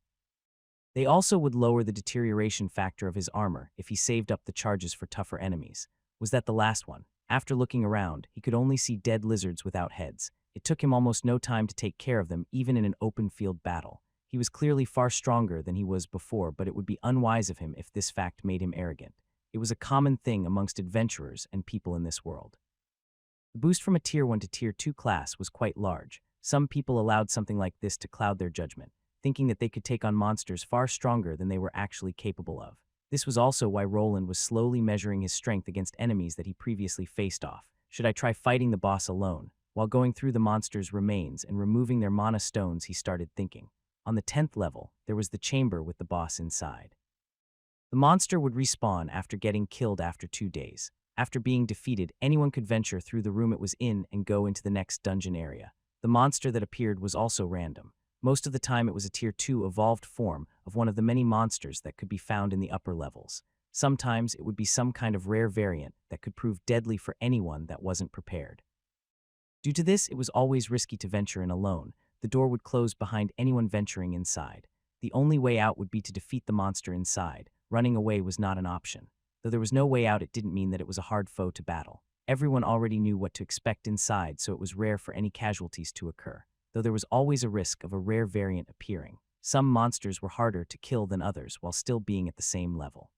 They also would lower the deterioration factor of his armor if he saved up the charges for tougher enemies. Was that the last one? After looking around, he could only see dead lizards without heads. It took him almost no time to take care of them, even in an open field battle. He was clearly far stronger than he was before, but it would be unwise of him if this fact made him arrogant. It was a common thing amongst adventurers and people in this world. The boost from a Tier 1 to Tier 2 class was quite large. Some people allowed something like this to cloud their judgment, thinking that they could take on monsters far stronger than they were actually capable of. This was also why Roland was slowly measuring his strength against enemies that he previously faced off. Should I try fighting the boss alone? While going through the monster's remains and removing their mana stones, he started thinking. On the 10th level, there was the chamber with the boss inside. The monster would respawn after getting killed after 2 days. After being defeated, anyone could venture through the room it was in and go into the next dungeon area. The monster that appeared was also random. Most of the time it was a Tier 2 evolved form of one of the many monsters that could be found in the upper levels. Sometimes it would be some kind of rare variant that could prove deadly for anyone that wasn't prepared. Due to this, it was always risky to venture in alone. The door would close behind anyone venturing inside. The only way out would be to defeat the monster inside. Running away was not an option. Though there was no way out, it didn't mean that it was a hard foe to battle. Everyone already knew what to expect inside, so it was rare for any casualties to occur. Though there was always a risk of a rare variant appearing. Some monsters were harder to kill than others while still being at the same level.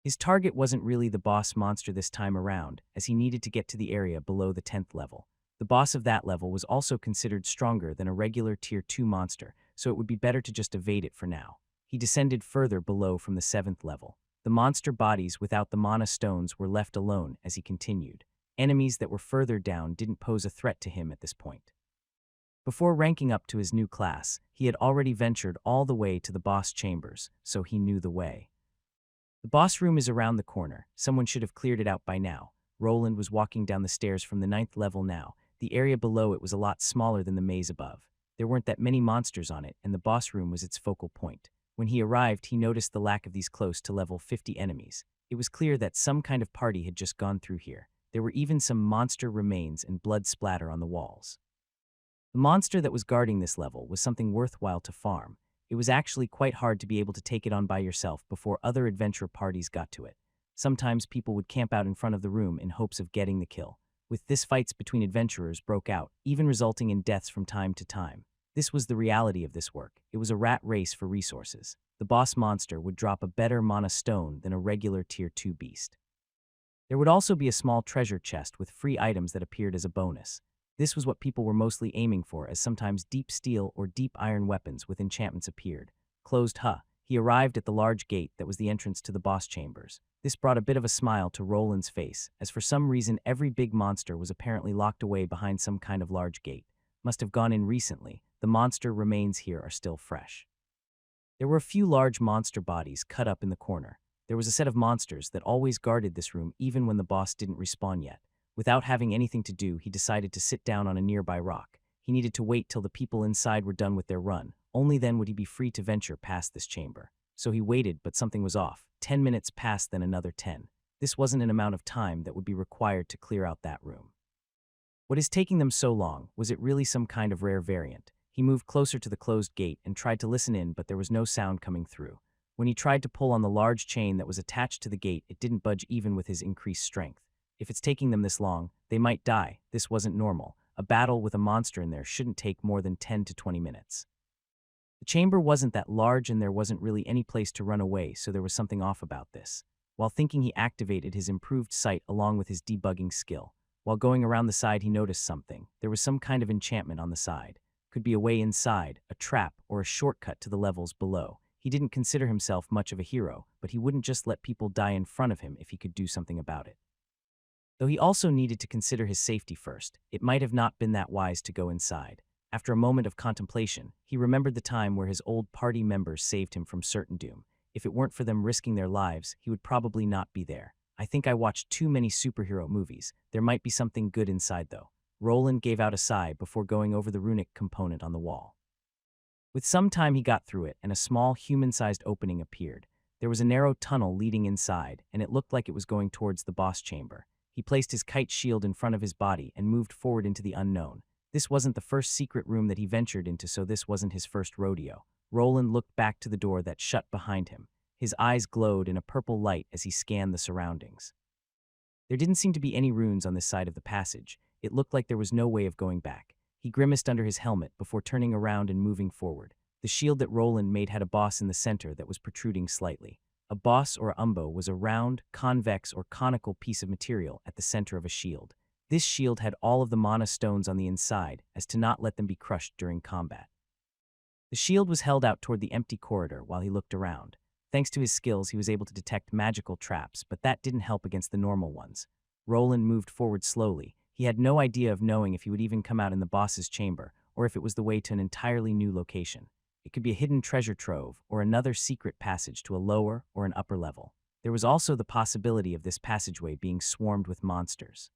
His target wasn't really the boss monster this time around, as he needed to get to the area below the 10th level. The boss of that level was also considered stronger than a regular Tier 2 monster, so it would be better to just evade it for now. He descended further below from the 7th level. The monster bodies without the mana stones were left alone as he continued. Enemies that were further down didn't pose a threat to him at this point. Before ranking up to his new class, he had already ventured all the way to the boss chambers, so he knew the way. The boss room is around the corner. Someone should have cleared it out by now. Roland was walking down the stairs from the 9th level now. The area below it was a lot smaller than the maze above. There weren't that many monsters on it, and the boss room was its focal point. When he arrived, he noticed the lack of these close to level 50 enemies. It was clear that some kind of party had just gone through here. There were even some monster remains and blood splatter on the walls. The monster that was guarding this level was something worthwhile to farm. It was actually quite hard to be able to take it on by yourself before other adventure parties got to it. Sometimes people would camp out in front of the room in hopes of getting the kill. With this, fights between adventurers broke out, even resulting in deaths from time to time. This was the reality of this work. It was a rat race for resources. The boss monster would drop a better mana stone than a regular Tier 2 beast. There would also be a small treasure chest with free items that appeared as a bonus. This was what people were mostly aiming for, as sometimes deep steel or deep iron weapons with enchantments appeared. Closed. He arrived at the large gate that was the entrance to the boss chambers. This brought a bit of a smile to Roland's face, as for some reason every big monster was apparently locked away behind some kind of large gate. Must have gone in recently. The monster remains here are still fresh. There were a few large monster bodies cut up in the corner. There was a set of monsters that always guarded this room even when the boss didn't respawn yet. Without having anything to do, he decided to sit down on a nearby rock. He needed to wait till the people inside were done with their run. Only then would he be free to venture past this chamber. So he waited, but something was off. 10 minutes passed, then another 10. This wasn't an amount of time that would be required to clear out that room. What is taking them so long? Was it really some kind of rare variant? He moved closer to the closed gate and tried to listen in, but there was no sound coming through. When he tried to pull on the large chain that was attached to the gate, it didn't budge even with his increased strength. If it's taking them this long, they might die. This wasn't normal. A battle with a monster in there shouldn't take more than 10 to 20 minutes. The chamber wasn't that large and there wasn't really any place to run away, so there was something off about this. While thinking, he activated his improved sight along with his debugging skill. While going around the side, he noticed something. There was some kind of enchantment on the side. Could be a way inside, a trap, or a shortcut to the levels below. He didn't consider himself much of a hero, but he wouldn't just let people die in front of him if he could do something about it. Though he also needed to consider his safety first, it might have not been that wise to go inside. After a moment of contemplation, he remembered the time where his old party members saved him from certain doom. If it weren't for them risking their lives, he would probably not be there. I think I watched too many superhero movies. There might be something good inside, though. Roland gave out a sigh before going over the runic component on the wall. With some time, he got through it, and a small, human-sized opening appeared. There was a narrow tunnel leading inside, and it looked like it was going towards the boss chamber. He placed his kite shield in front of his body and moved forward into the unknown. This wasn't the first secret room that he ventured into, so this wasn't his first rodeo. Roland looked back to the door that shut behind him. His eyes glowed in a purple light as he scanned the surroundings. There didn't seem to be any runes on this side of the passage. It looked like there was no way of going back. He grimaced under his helmet before turning around and moving forward. The shield that Roland made had a boss in the center that was protruding slightly. A boss or umbo was a round, convex, or conical piece of material at the center of a shield. This shield had all of the mana stones on the inside as to not let them be crushed during combat. The shield was held out toward the empty corridor while he looked around. Thanks to his skills, he was able to detect magical traps, but that didn't help against the normal ones. Roland moved forward slowly. He had no idea of knowing if he would even come out in the boss's chamber, or if it was the way to an entirely new location. It could be a hidden treasure trove, or another secret passage to a lower or an upper level. There was also the possibility of this passageway being swarmed with monsters.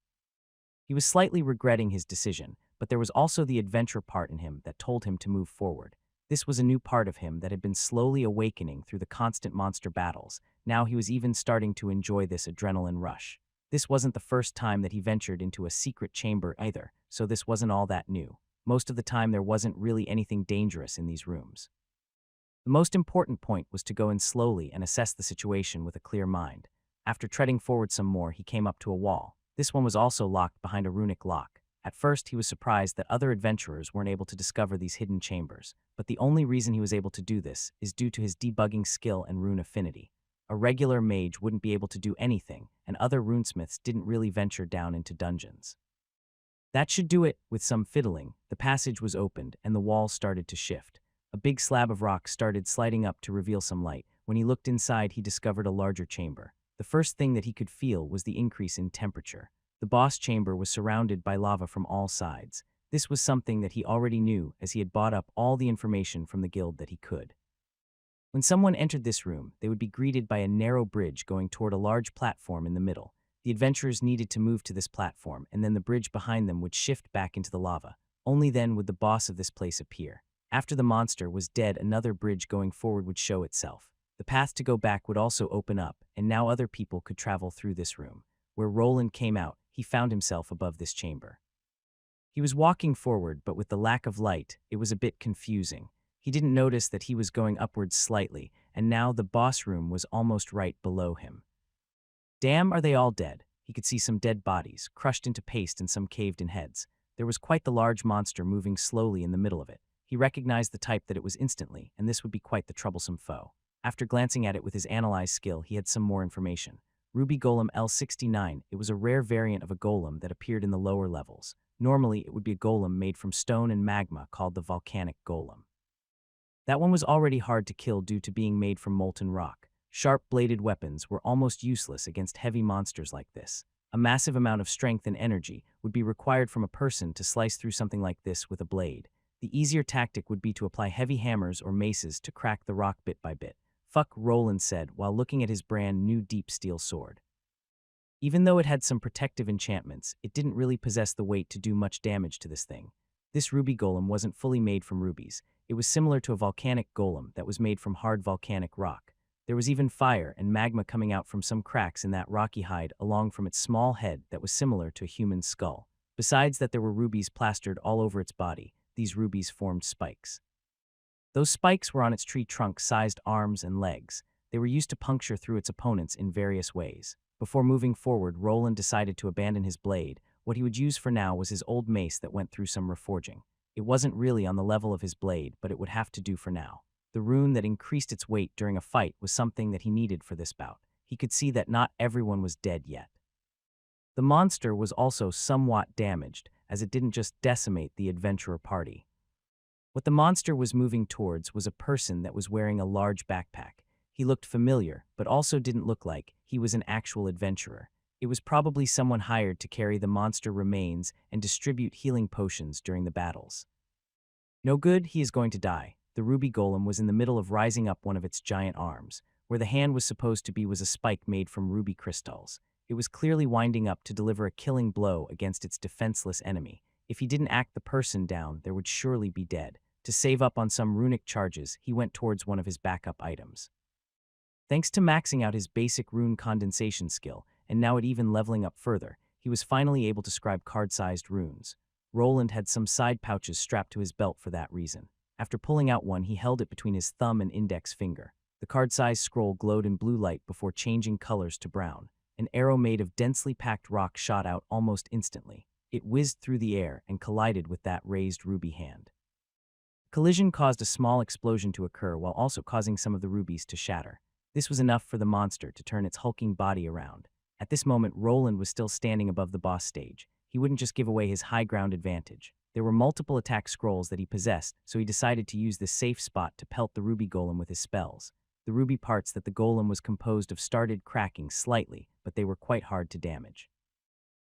He was slightly regretting his decision, but there was also the adventure part in him that told him to move forward. This was a new part of him that had been slowly awakening through the constant monster battles. Now he was even starting to enjoy this adrenaline rush. This wasn't the first time that he ventured into a secret chamber either, so this wasn't all that new. Most of the time there wasn't really anything dangerous in these rooms. The most important point was to go in slowly and assess the situation with a clear mind. After treading forward some more, he came up to a wall. This one was also locked behind a runic lock. At first, he was surprised that other adventurers weren't able to discover these hidden chambers, but the only reason he was able to do this is due to his debugging skill and rune affinity. A regular mage wouldn't be able to do anything, and other runesmiths didn't really venture down into dungeons. That should do it. With some fiddling, the passage was opened and the walls started to shift. A big slab of rock started sliding up to reveal some light. When he looked inside, he discovered a larger chamber. The first thing that he could feel was the increase in temperature. The boss chamber was surrounded by lava from all sides. This was something that he already knew, as he had bought up all the information from the guild that he could. When someone entered this room, they would be greeted by a narrow bridge going toward a large platform in the middle. The adventurers needed to move to this platform, and then the bridge behind them would shift back into the lava. Only then would the boss of this place appear. After the monster was dead, another bridge going forward would show itself. The path to go back would also open up, and now other people could travel through this room. Where Roland came out, he found himself above this chamber. He was walking forward, but with the lack of light, it was a bit confusing. He didn't notice that he was going upwards slightly, and now the boss room was almost right below him. Damn, are they all dead? He could see some dead bodies, crushed into paste and some caved in heads. There was quite the large monster moving slowly in the middle of it. He recognized the type that it was instantly, and this would be quite the troublesome foe. After glancing at it with his analyze skill, he had some more information. Ruby Golem L69, it was a rare variant of a golem that appeared in the lower levels. Normally, it would be a golem made from stone and magma called the volcanic golem. That one was already hard to kill due to being made from molten rock. Sharp-bladed weapons were almost useless against heavy monsters like this. A massive amount of strength and energy would be required from a person to slice through something like this with a blade. The easier tactic would be to apply heavy hammers or maces to crack the rock bit by bit. Fuck, Roland said while looking at his brand new deep steel sword. Even though it had some protective enchantments, it didn't really possess the weight to do much damage to this thing. This ruby golem wasn't fully made from rubies. It was similar to a volcanic golem that was made from hard volcanic rock. There was even fire and magma coming out from some cracks in that rocky hide along from its small head that was similar to a human skull. Besides that, there were rubies plastered all over its body. These rubies formed spikes. Those spikes were on its tree trunk-sized arms and legs. They were used to puncture through its opponents in various ways. Before moving forward, Roland decided to abandon his blade. What he would use for now was his old mace that went through some reforging. It wasn't really on the level of his blade, but it would have to do for now. The rune that increased its weight during a fight was something that he needed for this bout. He could see that not everyone was dead yet. The monster was also somewhat damaged, as it didn't just decimate the adventurer party. What the monster was moving towards was a person that was wearing a large backpack. He looked familiar, but also didn't look like he was an actual adventurer. It was probably someone hired to carry the monster remains and distribute healing potions during the battles. No good, he is going to die. The ruby golem was in the middle of rising up one of its giant arms. Where the hand was supposed to be was a spike made from ruby crystals. It was clearly winding up to deliver a killing blow against its defenseless enemy. If he didn't act the person down, there would surely be dead. To save up on some runic charges, he went towards one of his backup items. Thanks to maxing out his basic rune condensation skill, and now it even leveling up further, he was finally able to scribe card-sized runes. Roland had some side pouches strapped to his belt for that reason. After pulling out one, he held it between his thumb and index finger. The card-sized scroll glowed in blue light before changing colors to brown. An arrow made of densely packed rock shot out almost instantly. It whizzed through the air and collided with that raised ruby hand. Collision caused a small explosion to occur while also causing some of the rubies to shatter. This was enough for the monster to turn its hulking body around. At this moment, Roland was still standing above the boss stage. He wouldn't just give away his high ground advantage. There were multiple attack scrolls that he possessed, so he decided to use this safe spot to pelt the ruby golem with his spells. The ruby parts that the golem was composed of started cracking slightly, but they were quite hard to damage.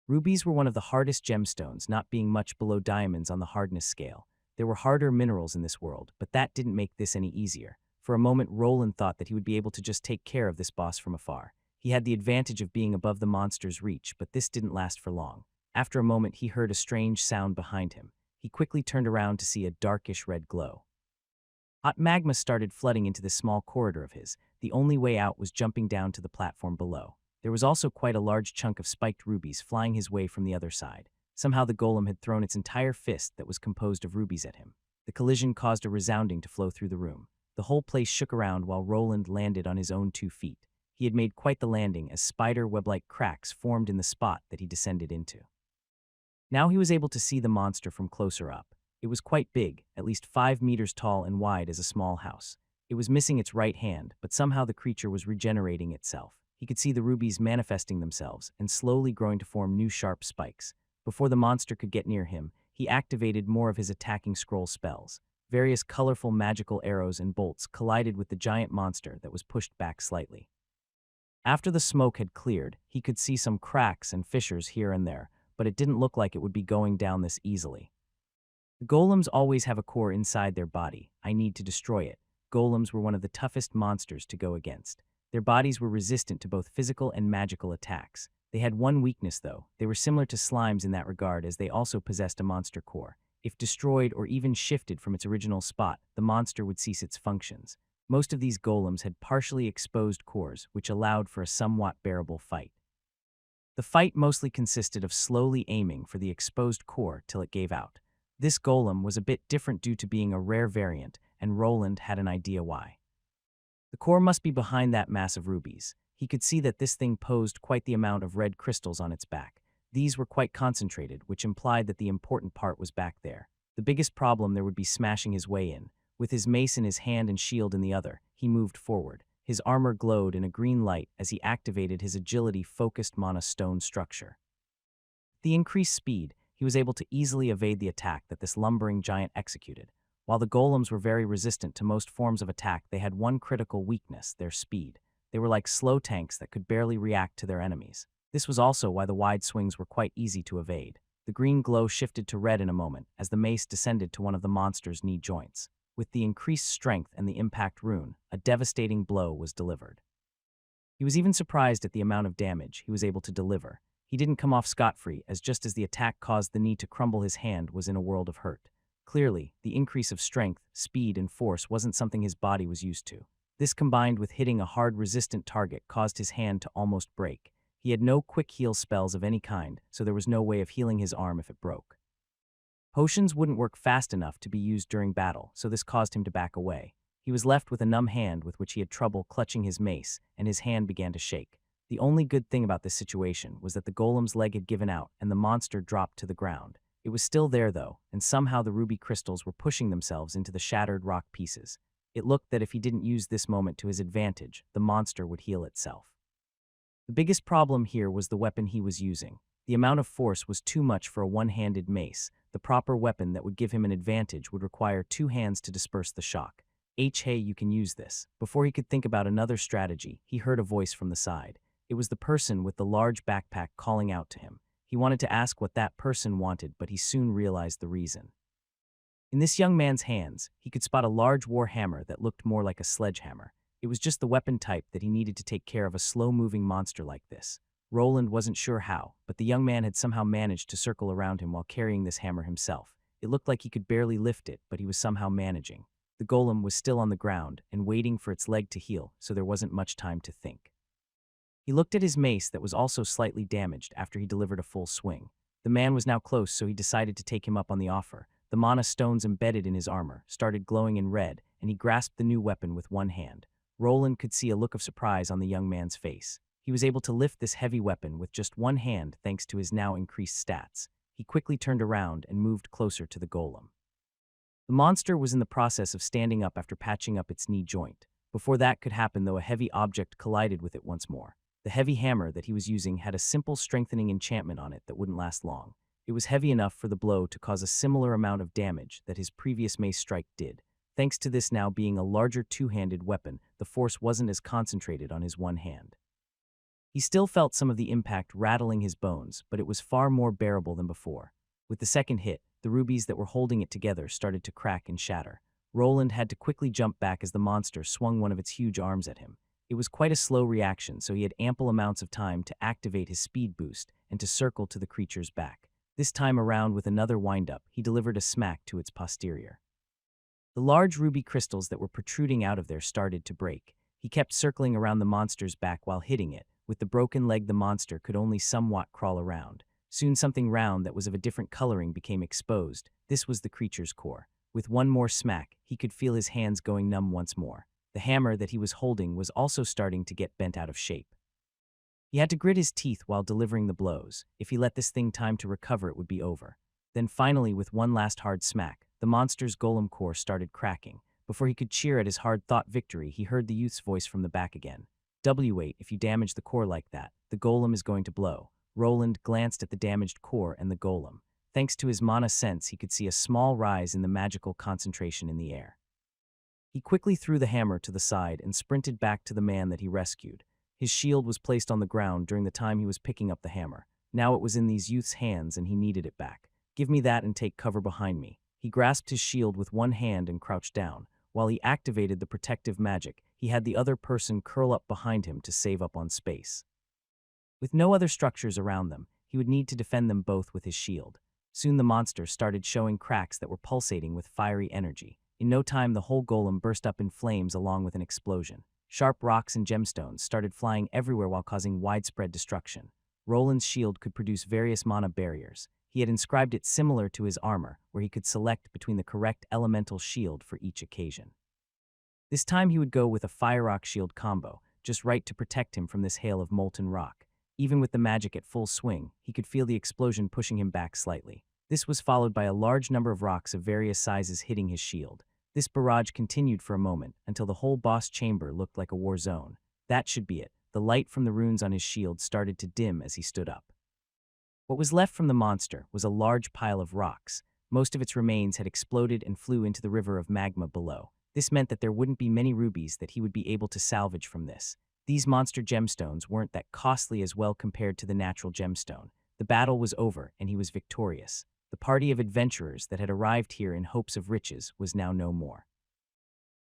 Rubies were one of the hardest gemstones, not being much below diamonds on the hardness scale. There were harder minerals in this world, but that didn't make this any easier. For a moment, Roland thought that he would be able to just take care of this boss from afar. He had the advantage of being above the monster's reach, but this didn't last for long. After a moment, he heard a strange sound behind him. He quickly turned around to see a darkish red glow. Hot magma started flooding into this small corridor of his. The only way out was jumping down to the platform below. There was also quite a large chunk of spiked rubies flying his way from the other side. Somehow the golem had thrown its entire fist that was composed of rubies at him. The collision caused a resounding to flow through the room. The whole place shook around while Roland landed on his own 2 feet. He had made quite the landing as spider web-like cracks formed in the spot that he descended into. Now he was able to see the monster from closer up. It was quite big, at least 5 meters tall and wide as a small house. It was missing its right hand, but somehow the creature was regenerating itself. He could see the rubies manifesting themselves and slowly growing to form new sharp spikes. Before the monster could get near him, he activated more of his attacking scroll spells. Various colorful magical arrows and bolts collided with the giant monster that was pushed back slightly. After the smoke had cleared, he could see some cracks and fissures here and there, but it didn't look like it would be going down this easily. The golems always have a core inside their body. I need to destroy it. Golems were one of the toughest monsters to go against. Their bodies were resistant to both physical and magical attacks. They had one weakness, though. They were similar to slimes in that regard, as they also possessed a monster core. If destroyed or even shifted from its original spot, the monster would cease its functions. Most of these golems had partially exposed cores, which allowed for a somewhat bearable fight. The fight mostly consisted of slowly aiming for the exposed core till it gave out. This golem was a bit different due to being a rare variant, and Roland had an idea why. The core must be behind that mass of rubies. He could see that this thing posed quite the amount of red crystals on its back. These were quite concentrated, which implied that the important part was back there. The biggest problem there would be smashing his way in. With his mace in his hand and shield in the other, he moved forward. His armor glowed in a green light as he activated his agility-focused mana stone structure. With the increased speed, he was able to easily evade the attack that this lumbering giant executed. While the golems were very resistant to most forms of attack, they had one critical weakness: their speed. They were like slow tanks that could barely react to their enemies. This was also why the wide swings were quite easy to evade. The green glow shifted to red in a moment as the mace descended to one of the monster's knee joints. With the increased strength and the impact rune, a devastating blow was delivered. He was even surprised at the amount of damage he was able to deliver. He didn't come off scot-free, as just as the attack caused the knee to crumble, his hand was in a world of hurt. Clearly, the increase of strength, speed, and force wasn't something his body was used to. This, combined with hitting a hard, resistant target, caused his hand to almost break. He had no quick heal spells of any kind, so there was no way of healing his arm if it broke. Potions wouldn't work fast enough to be used during battle, so this caused him to back away. He was left with a numb hand with which he had trouble clutching his mace, and his hand began to shake. The only good thing about this situation was that the golem's leg had given out and the monster dropped to the ground. It was still there, though, and somehow the ruby crystals were pushing themselves into the shattered rock pieces. It looked that if he didn't use this moment to his advantage, the monster would heal itself. The biggest problem here was the weapon he was using. The amount of force was too much for a one-handed mace. The proper weapon that would give him an advantage would require two hands to disperse the shock. Hey, you can use this. Before he could think about another strategy, he heard a voice from the side. It was the person with the large backpack calling out to him. He wanted to ask what that person wanted, but he soon realized the reason. In this young man's hands, he could spot a large war hammer that looked more like a sledgehammer. It was just the weapon type that he needed to take care of a slow-moving monster like this. Roland wasn't sure how, but the young man had somehow managed to circle around him while carrying this hammer himself. It looked like he could barely lift it, but he was somehow managing. The golem was still on the ground and waiting for its leg to heal, so there wasn't much time to think. He looked at his mace that was also slightly damaged after he delivered a full swing. The man was now close, so he decided to take him up on the offer. The mana stones embedded in his armor started glowing in red, and he grasped the new weapon with one hand. Roland could see a look of surprise on the young man's face. He was able to lift this heavy weapon with just one hand thanks to his now increased stats. He quickly turned around and moved closer to the golem. The monster was in the process of standing up after patching up its knee joint. Before that could happen, though, a heavy object collided with it once more. The heavy hammer that he was using had a simple strengthening enchantment on it that wouldn't last long. It was heavy enough for the blow to cause a similar amount of damage that his previous mace strike did. Thanks to this now being a larger two-handed weapon, the force wasn't as concentrated on his one hand. He still felt some of the impact rattling his bones, but it was far more bearable than before. With the second hit, the rubies that were holding it together started to crack and shatter. Roland had to quickly jump back as the monster swung one of its huge arms at him. It was quite a slow reaction, so he had ample amounts of time to activate his speed boost and to circle to the creature's back. This time around, with another wind-up, he delivered a smack to its posterior. The large ruby crystals that were protruding out of there started to break. He kept circling around the monster's back while hitting it. With the broken leg, the monster could only somewhat crawl around. Soon something round that was of a different coloring became exposed. This was the creature's core. With one more smack, he could feel his hands going numb once more. The hammer that he was holding was also starting to get bent out of shape. He had to grit his teeth while delivering the blows. If he let this thing time to recover, it would be over. Then finally, with one last hard smack, the monster's golem core started cracking. Before he could cheer at his hard-fought victory, he heard the youth's voice from the back again. "Wait, if you damage the core like that, the golem is going to blow." Roland glanced at the damaged core and the golem. Thanks to his mana sense, he could see a small rise in the magical concentration in the air. He quickly threw the hammer to the side and sprinted back to the man that he rescued. His shield was placed on the ground during the time he was picking up the hammer. Now it was in these youth's hands and he needed it back. "Give me that and take cover behind me." He grasped his shield with one hand and crouched down. While he activated the protective magic, he had the other person curl up behind him to save up on space. With no other structures around them, he would need to defend them both with his shield. Soon the monster started showing cracks that were pulsating with fiery energy. In no time, the whole golem burst up in flames along with an explosion. Sharp rocks and gemstones started flying everywhere while causing widespread destruction. Roland's shield could produce various mana barriers. He had inscribed it similar to his armor, where he could select between the correct elemental shield for each occasion. This time he would go with a fire rock shield combo, just right to protect him from this hail of molten rock. Even with the magic at full swing, he could feel the explosion pushing him back slightly. This was followed by a large number of rocks of various sizes hitting his shield. This barrage continued for a moment until the whole boss chamber looked like a war zone. That should be it. The light from the runes on his shield started to dim as he stood up. What was left from the monster was a large pile of rocks. Most of its remains had exploded and flew into the river of magma below. This meant that there wouldn't be many rubies that he would be able to salvage from this. These monster gemstones weren't that costly as well compared to the natural gemstone. The battle was over and he was victorious. The party of adventurers that had arrived here in hopes of riches was now no more.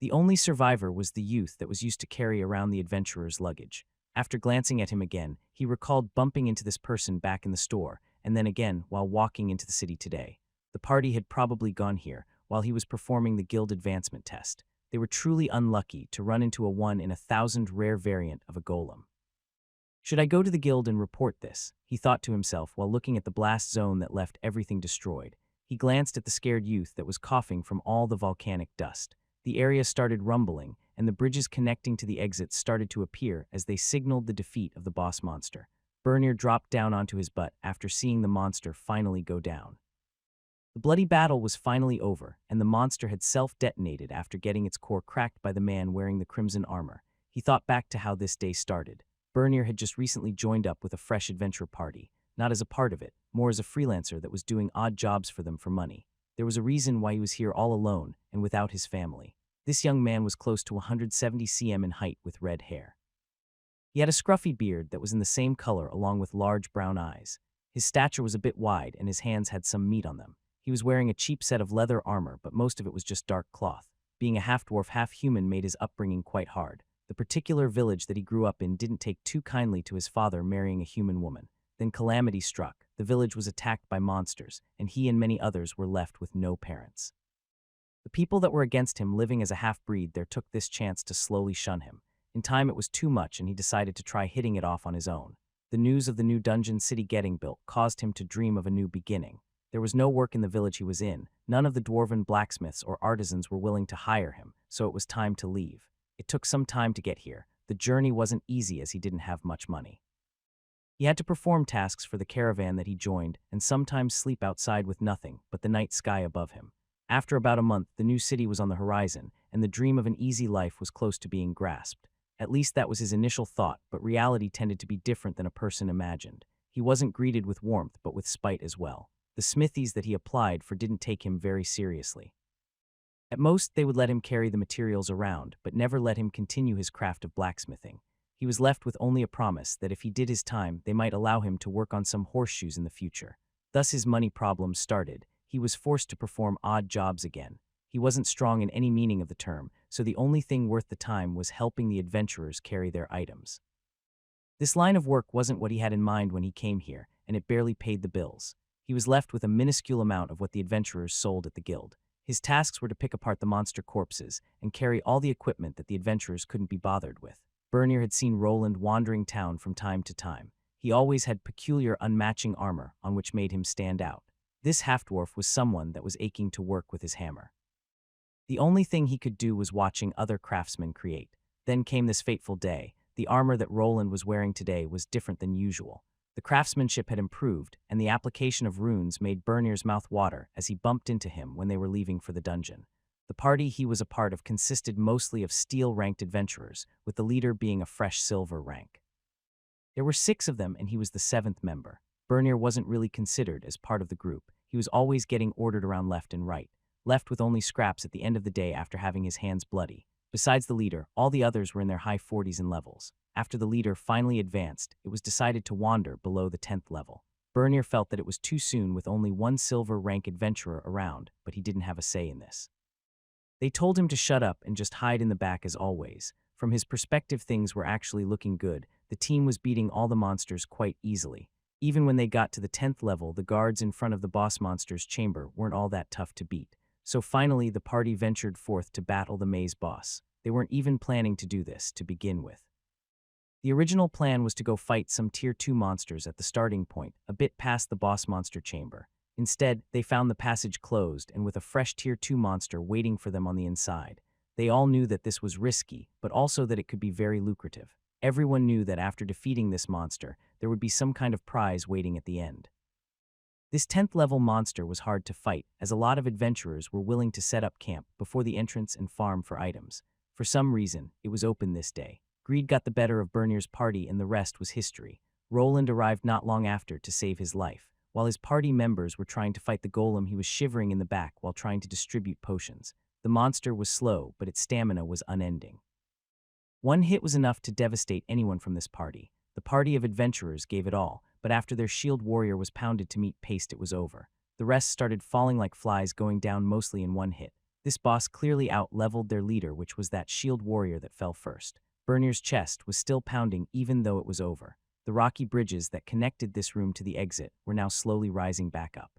The only survivor was the youth that was used to carry around the adventurer's luggage. After glancing at him again, he recalled bumping into this person back in the store, and then again while walking into the city today. The party had probably gone here while he was performing the guild advancement test. They were truly unlucky to run into a 1 in 1,000 rare variant of a golem. Should I go to the guild and report this? He thought to himself while looking at the blast zone that left everything destroyed. He glanced at the scared youth that was coughing from all the volcanic dust. The area started rumbling, and the bridges connecting to the exits started to appear as they signaled the defeat of the boss monster. Bernier dropped down onto his butt after seeing the monster finally go down. The bloody battle was finally over, and the monster had self-detonated after getting its core cracked by the man wearing the crimson armor. He thought back to how this day started. Bernier had just recently joined up with a fresh adventure party, not as a part of it, more as a freelancer that was doing odd jobs for them for money. There was a reason why he was here all alone and without his family. This young man was close to 170 cm in height with red hair. He had a scruffy beard that was in the same color along with large brown eyes. His stature was a bit wide and his hands had some meat on them. He was wearing a cheap set of leather armor, but most of it was just dark cloth. Being a half-dwarf, half-human made his upbringing quite hard. The particular village that he grew up in didn't take too kindly to his father marrying a human woman. Then calamity struck. The village was attacked by monsters, and he and many others were left with no parents. The people that were against him living as a half-breed there took this chance to slowly shun him. In time it was too much and he decided to try hitting it off on his own. The news of the new dungeon city getting built caused him to dream of a new beginning. There was no work in the village he was in. None of the dwarven blacksmiths or artisans were willing to hire him, so it was time to leave. It took some time to get here. The journey wasn't easy as he didn't have much money. He had to perform tasks for the caravan that he joined and sometimes sleep outside with nothing but the night sky above him. After about a month, the new city was on the horizon, and the dream of an easy life was close to being grasped. At least that was his initial thought, but reality tended to be different than a person imagined. He wasn't greeted with warmth, but with spite as well. The smithies that he applied for didn't take him very seriously. At most, they would let him carry the materials around, but never let him continue his craft of blacksmithing. He was left with only a promise that if he did his time, they might allow him to work on some horseshoes in the future. Thus his money problems started. He was forced to perform odd jobs again. He wasn't strong in any meaning of the term, so the only thing worth the time was helping the adventurers carry their items. This line of work wasn't what he had in mind when he came here, and it barely paid the bills. He was left with a minuscule amount of what the adventurers sold at the guild. His tasks were to pick apart the monster corpses and carry all the equipment that the adventurers couldn't be bothered with. Bernier had seen Roland wandering town from time to time. He always had peculiar unmatching armor on which made him stand out. This half-dwarf was someone that was aching to work with his hammer. The only thing he could do was watching other craftsmen create. Then came this fateful day. The armor that Roland was wearing today was different than usual. The craftsmanship had improved, and the application of runes made Bernier's mouth water as he bumped into him when they were leaving for the dungeon. The party he was a part of consisted mostly of steel-ranked adventurers, with the leader being a fresh silver rank. There were 6 of them, and he was the 7th member. Bernier wasn't really considered as part of the group. He was always getting ordered around left and right, left with only scraps at the end of the day after having his hands bloody. Besides the leader, all the others were in their high 40s in levels. After the leader finally advanced, it was decided to wander below the 10th level. Bernier felt that it was too soon with only one silver rank adventurer around, but he didn't have a say in this. They told him to shut up and just hide in the back as always. From his perspective, things were actually looking good. The team was beating all the monsters quite easily. Even when they got to the 10th level, the guards in front of the boss monster's chamber weren't all that tough to beat. So finally, the party ventured forth to battle the maze boss. They weren't even planning to do this to begin with. The original plan was to go fight some Tier 2 monsters at the starting point, a bit past the boss monster chamber. Instead, they found the passage closed and with a fresh Tier 2 monster waiting for them on the inside. They all knew that this was risky, but also that it could be very lucrative. Everyone knew that after defeating this monster, there would be some kind of prize waiting at the end. This 10th level monster was hard to fight, as a lot of adventurers were willing to set up camp before the entrance and farm for items. For some reason, it was open this day. Greed got the better of Bernier's party and the rest was history. Roland arrived not long after to save his life. While his party members were trying to fight the golem, he was shivering in the back while trying to distribute potions. The monster was slow, but its stamina was unending. One hit was enough to devastate anyone from this party. The party of adventurers gave it all, but after their shield warrior was pounded to meet paste, it was over. The rest started falling like flies, going down mostly in one hit. This boss clearly out-leveled their leader, which was that shield warrior that fell first. Bernier's chest was still pounding even though it was over. The rocky bridges that connected this room to the exit were now slowly rising back up.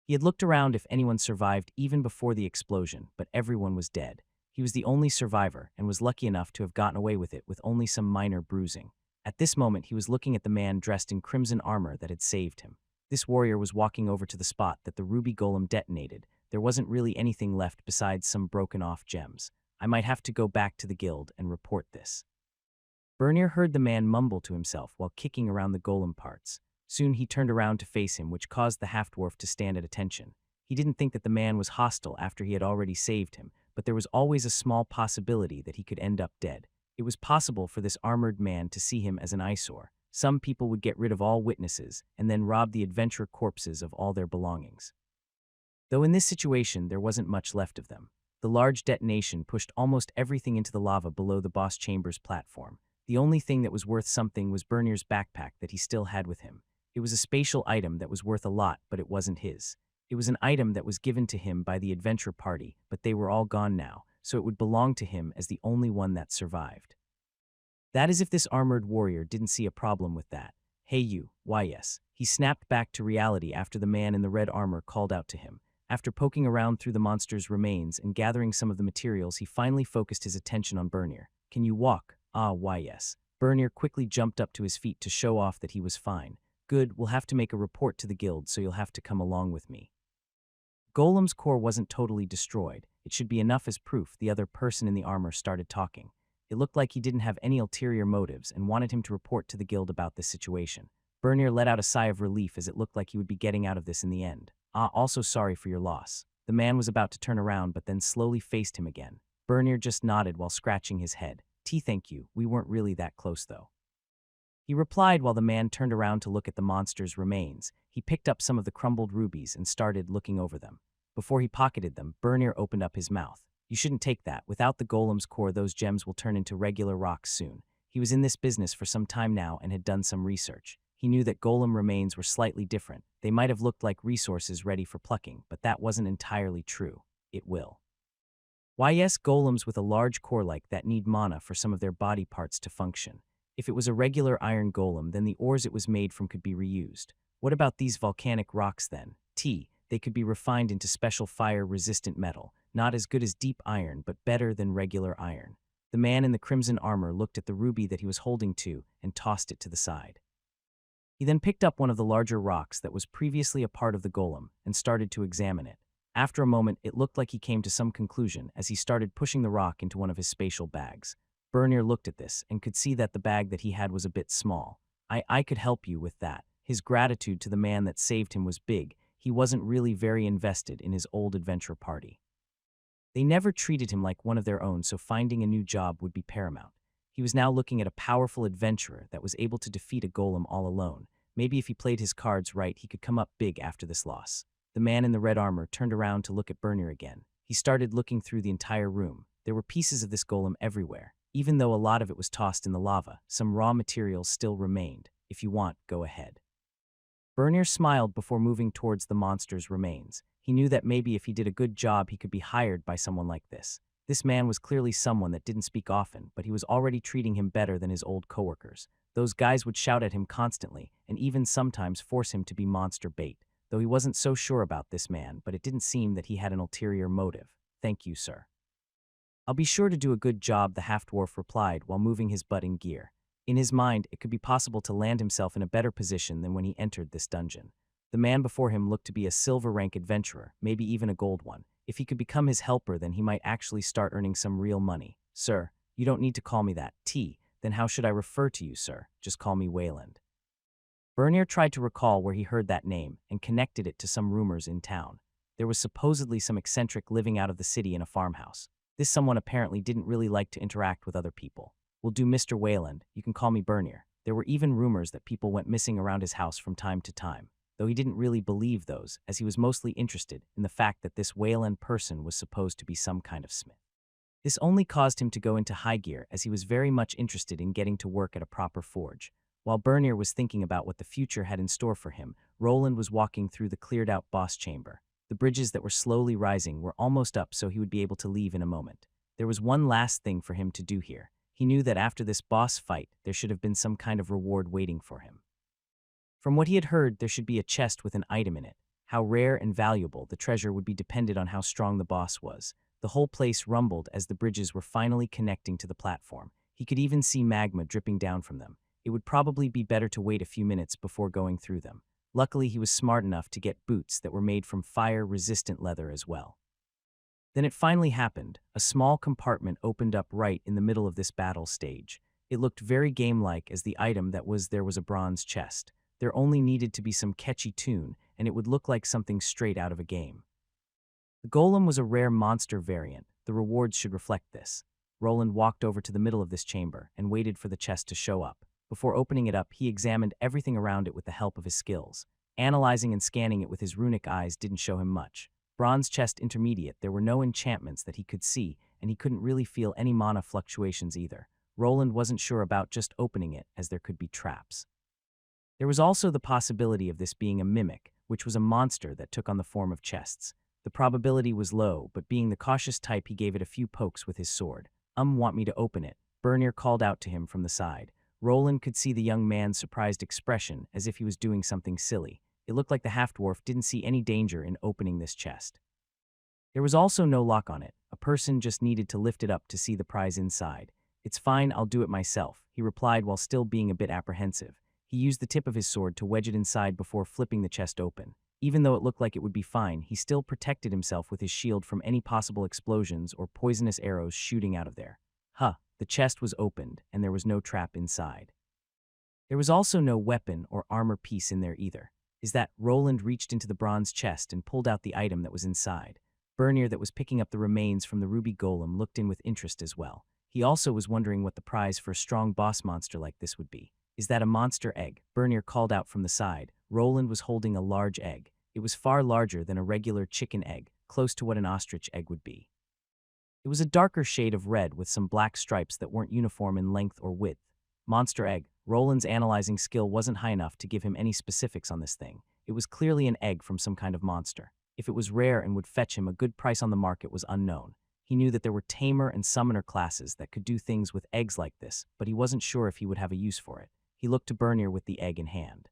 He had looked around if anyone survived even before the explosion, but everyone was dead. He was the only survivor and was lucky enough to have gotten away with it with only some minor bruising. At this moment, he was looking at the man dressed in crimson armor that had saved him. This warrior was walking over to the spot that the ruby golem detonated. There wasn't really anything left besides some broken-off gems. I might have to go back to the guild and report this. Bernier heard the man mumble to himself while kicking around the golem parts. Soon he turned around to face him, which caused the half-dwarf to stand at attention. He didn't think that the man was hostile after he had already saved him, but there was always a small possibility that he could end up dead. It was possible for this armored man to see him as an eyesore. Some people would get rid of all witnesses and then rob the adventurer corpses of all their belongings. Though in this situation there wasn't much left of them. The large detonation pushed almost everything into the lava below the boss chamber's platform. The only thing that was worth something was Bernier's backpack that he still had with him. It was a spatial item that was worth a lot, but it wasn't his. It was an item that was given to him by the adventure party, but they were all gone now, so it would belong to him as the only one that survived. That is if this armored warrior didn't see a problem with that. Hey you, why yes. He snapped back to reality after the man in the red armor called out to him. After poking around through the monster's remains and gathering some of the materials, he finally focused his attention on Bernier. Can you walk? Ah, why yes. Bernier quickly jumped up to his feet to show off that he was fine. Good, we'll have to make a report to the guild, so you'll have to come along with me. Golem's core wasn't totally destroyed. It should be enough as proof. The other person in the armor started talking. It looked like he didn't have any ulterior motives and wanted him to report to the guild about this situation. Bernier let out a sigh of relief as it looked like he would be getting out of this in the end. Ah, also sorry for your loss. The man was about to turn around but then slowly faced him again. Bernier just nodded while scratching his head. Thank you, we weren't really that close though. He replied while the man turned around to look at the monster's remains. He picked up some of the crumbled rubies and started looking over them. Before he pocketed them, Bernier opened up his mouth. You shouldn't take that. Without the golem's core, those gems will turn into regular rocks soon. He was in this business for some time now and had done some research. He knew that golem remains were slightly different. They might have looked like resources ready for plucking, but that wasn't entirely true. It will. Why yes, golems with a large core like that need mana for some of their body parts to function. If it was a regular iron golem, then the ores it was made from could be reused. What about these volcanic rocks then? They could be refined into special fire-resistant metal, not as good as deep iron, but better than regular iron. The man in the crimson armor looked at the ruby that he was holding to and tossed it to the side. He then picked up one of the larger rocks that was previously a part of the golem and started to examine it. After a moment, it looked like he came to some conclusion as he started pushing the rock into one of his spatial bags. Bernier looked at this and could see that the bag that he had was a bit small. I could help you with that. His gratitude to the man that saved him was big. He wasn't really very invested in his old adventure party. They never treated him like one of their own, so finding a new job would be paramount. He was now looking at a powerful adventurer that was able to defeat a golem all alone. Maybe if he played his cards right, he could come up big after this loss. The man in the red armor turned around to look at Bernier again. He started looking through the entire room. There were pieces of this golem everywhere. Even though a lot of it was tossed in the lava, some raw materials still remained. If you want, go ahead. Bernier smiled before moving towards the monster's remains. He knew that maybe if he did a good job, he could be hired by someone like this. This man was clearly someone that didn't speak often, but he was already treating him better than his old coworkers. Those guys would shout at him constantly, and even sometimes force him to be monster bait. Though he wasn't so sure about this man, but it didn't seem that he had an ulterior motive. Thank you, sir. I'll be sure to do a good job, the half-dwarf replied while moving his butt in gear. In his mind, it could be possible to land himself in a better position than when he entered this dungeon. The man before him looked to be a silver-rank adventurer, maybe even a gold one. If he could become his helper, then he might actually start earning some real money. Sir, you don't need to call me that. Then how should I refer to you, sir? Just call me Wayland. Bernier tried to recall where he heard that name and connected it to some rumors in town. There was supposedly some eccentric living out of the city in a farmhouse. This someone apparently didn't really like to interact with other people. We'll do Mr. Wayland. You can call me Bernier. There were even rumors that people went missing around his house from time to time, though he didn't really believe those, as he was mostly interested in the fact that this Wayland person was supposed to be some kind of smith. This only caused him to go into high gear, as he was very much interested in getting to work at a proper forge. While Bernier was thinking about what the future had in store for him, Roland was walking through the cleared-out boss chamber. The bridges that were slowly rising were almost up, so he would be able to leave in a moment. There was one last thing for him to do here. He knew that after this boss fight, there should have been some kind of reward waiting for him. From what he had heard, there should be a chest with an item in it. How rare and valuable the treasure would be depended on how strong the boss was. The whole place rumbled as the bridges were finally connecting to the platform. He could even see magma dripping down from them. It would probably be better to wait a few minutes before going through them. Luckily, he was smart enough to get boots that were made from fire-resistant leather as well. Then it finally happened. A small compartment opened up right in the middle of this battle stage. It looked very game-like, as the item that was there was a bronze chest. There only needed to be some catchy tune, and it would look like something straight out of a game. The golem was a rare monster variant. The rewards should reflect this. Roland walked over to the middle of this chamber and waited for the chest to show up. Before opening it up, he examined everything around it with the help of his skills. Analyzing and scanning it with his runic eyes didn't show him much. Bronze chest intermediate, there were no enchantments that he could see, and he couldn't really feel any mana fluctuations either. Roland wasn't sure about just opening it, as there could be traps. There was also the possibility of this being a mimic, which was a monster that took on the form of chests. The probability was low, but being the cautious type, he gave it a few pokes with his sword. Want me to open it?" Bernier called out to him from the side. Roland could see the young man's surprised expression, as if he was doing something silly. It looked like the half-dwarf didn't see any danger in opening this chest. There was also no lock on it. A person just needed to lift it up to see the prize inside. "It's fine, I'll do it myself," he replied while still being a bit apprehensive. He used the tip of his sword to wedge it inside before flipping the chest open. Even though it looked like it would be fine, he still protected himself with his shield from any possible explosions or poisonous arrows shooting out of there. The chest was opened, and there was no trap inside. There was also no weapon or armor piece in there either. Roland reached into the bronze chest and pulled out the item that was inside. Bernier, that was picking up the remains from the ruby golem, looked in with interest as well. He also was wondering what the prize for a strong boss monster like this would be. "Is that a monster egg?" Bernier called out from the side. Roland was holding a large egg. It was far larger than a regular chicken egg, close to what an ostrich egg would be. It was a darker shade of red with some black stripes that weren't uniform in length or width. Monster egg. Roland's analyzing skill wasn't high enough to give him any specifics on this thing. It was clearly an egg from some kind of monster. If it was rare and would fetch him a good price on the market was unknown. He knew that there were tamer and summoner classes that could do things with eggs like this, but he wasn't sure if he would have a use for it. He looked to Bernier with the egg in hand.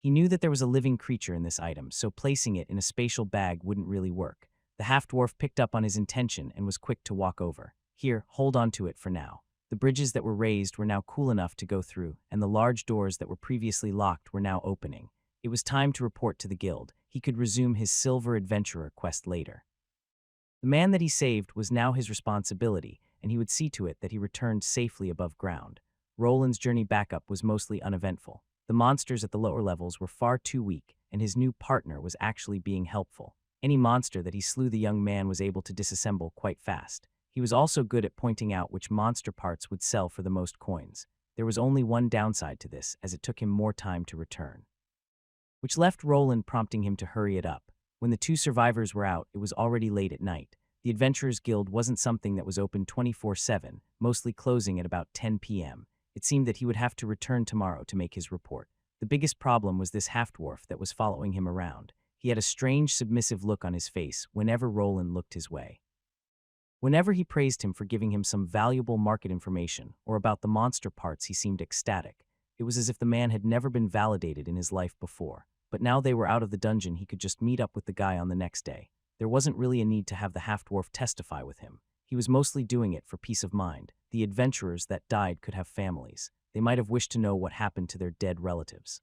He knew that there was a living creature in this item, so placing it in a spatial bag wouldn't really work. The half-dwarf picked up on his intention and was quick to walk over. "Here, hold on to it for now." The bridges that were raised were now cool enough to go through, and the large doors that were previously locked were now opening. It was time to report to the guild. He could resume his silver adventurer quest later. The man that he saved was now his responsibility, and he would see to it that he returned safely above ground. Roland's journey back up was mostly uneventful. The monsters at the lower levels were far too weak, and his new partner was actually being helpful. Any monster that he slew, the young man was able to disassemble quite fast. He was also good at pointing out which monster parts would sell for the most coins. There was only one downside to this, as it took him more time to return, which left Roland prompting him to hurry it up. When the two survivors were out, it was already late at night. The Adventurers Guild wasn't something that was open 24/7, mostly closing at about 10 p.m. It seemed that he would have to return tomorrow to make his report. The biggest problem was this half-dwarf that was following him around. He had a strange, submissive look on his face whenever Roland looked his way. Whenever he praised him for giving him some valuable market information or about the monster parts, he seemed ecstatic. It was as if the man had never been validated in his life before. But now they were out of the dungeon, he could just meet up with the guy on the next day. There wasn't really a need to have the half-dwarf testify with him. He was mostly doing it for peace of mind. The adventurers that died could have families. They might have wished to know what happened to their dead relatives.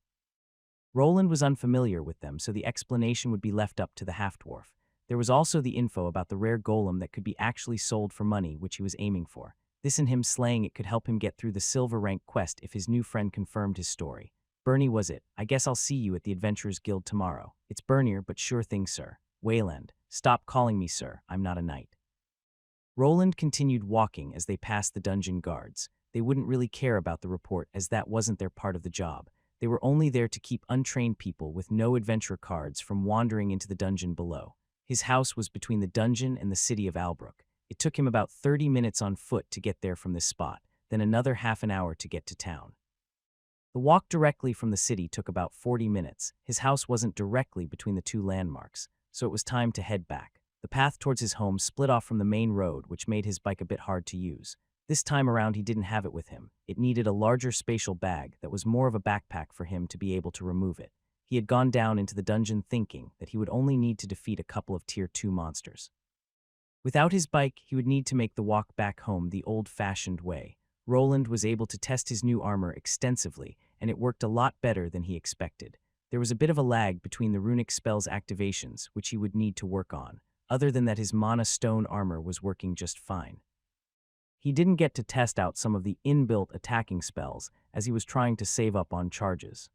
Roland was unfamiliar with them, so the explanation would be left up to the half-dwarf. There was also the info about the rare golem that could be actually sold for money, which he was aiming for. This and him slaying it could help him get through the silver rank quest if his new friend confirmed his story. Bernie was it. I guess I'll see you at the Adventurers Guild tomorrow. It's Bernier, but sure thing, sir. Wayland. Stop calling me sir. I'm not a knight. Roland continued walking as they passed the dungeon guards. They wouldn't really care about the report, as that wasn't their part of the job. They were only there to keep untrained people with no adventure cards from wandering into the dungeon below. His house was between the dungeon and the city of Albrook. It took him about 30 minutes on foot to get there from this spot, then another half an hour to get to town. The walk directly from the city took about 40 minutes. His house wasn't directly between the two landmarks, so it was time to head back. The path towards his home split off from the main road, which made his bike a bit hard to use. This time around, he didn't have it with him. It needed a larger spatial bag that was more of a backpack for him to be able to remove it. He had gone down into the dungeon thinking that he would only need to defeat a couple of Tier 2 monsters. Without his bike, he would need to make the walk back home the old-fashioned way. Roland was able to test his new armor extensively, and it worked a lot better than he expected. There was a bit of a lag between the runic spell's activations, which he would need to work on. Other than that, his mana stone armor was working just fine. He didn't get to test out some of the inbuilt attacking spells, as he was trying to save up on charges.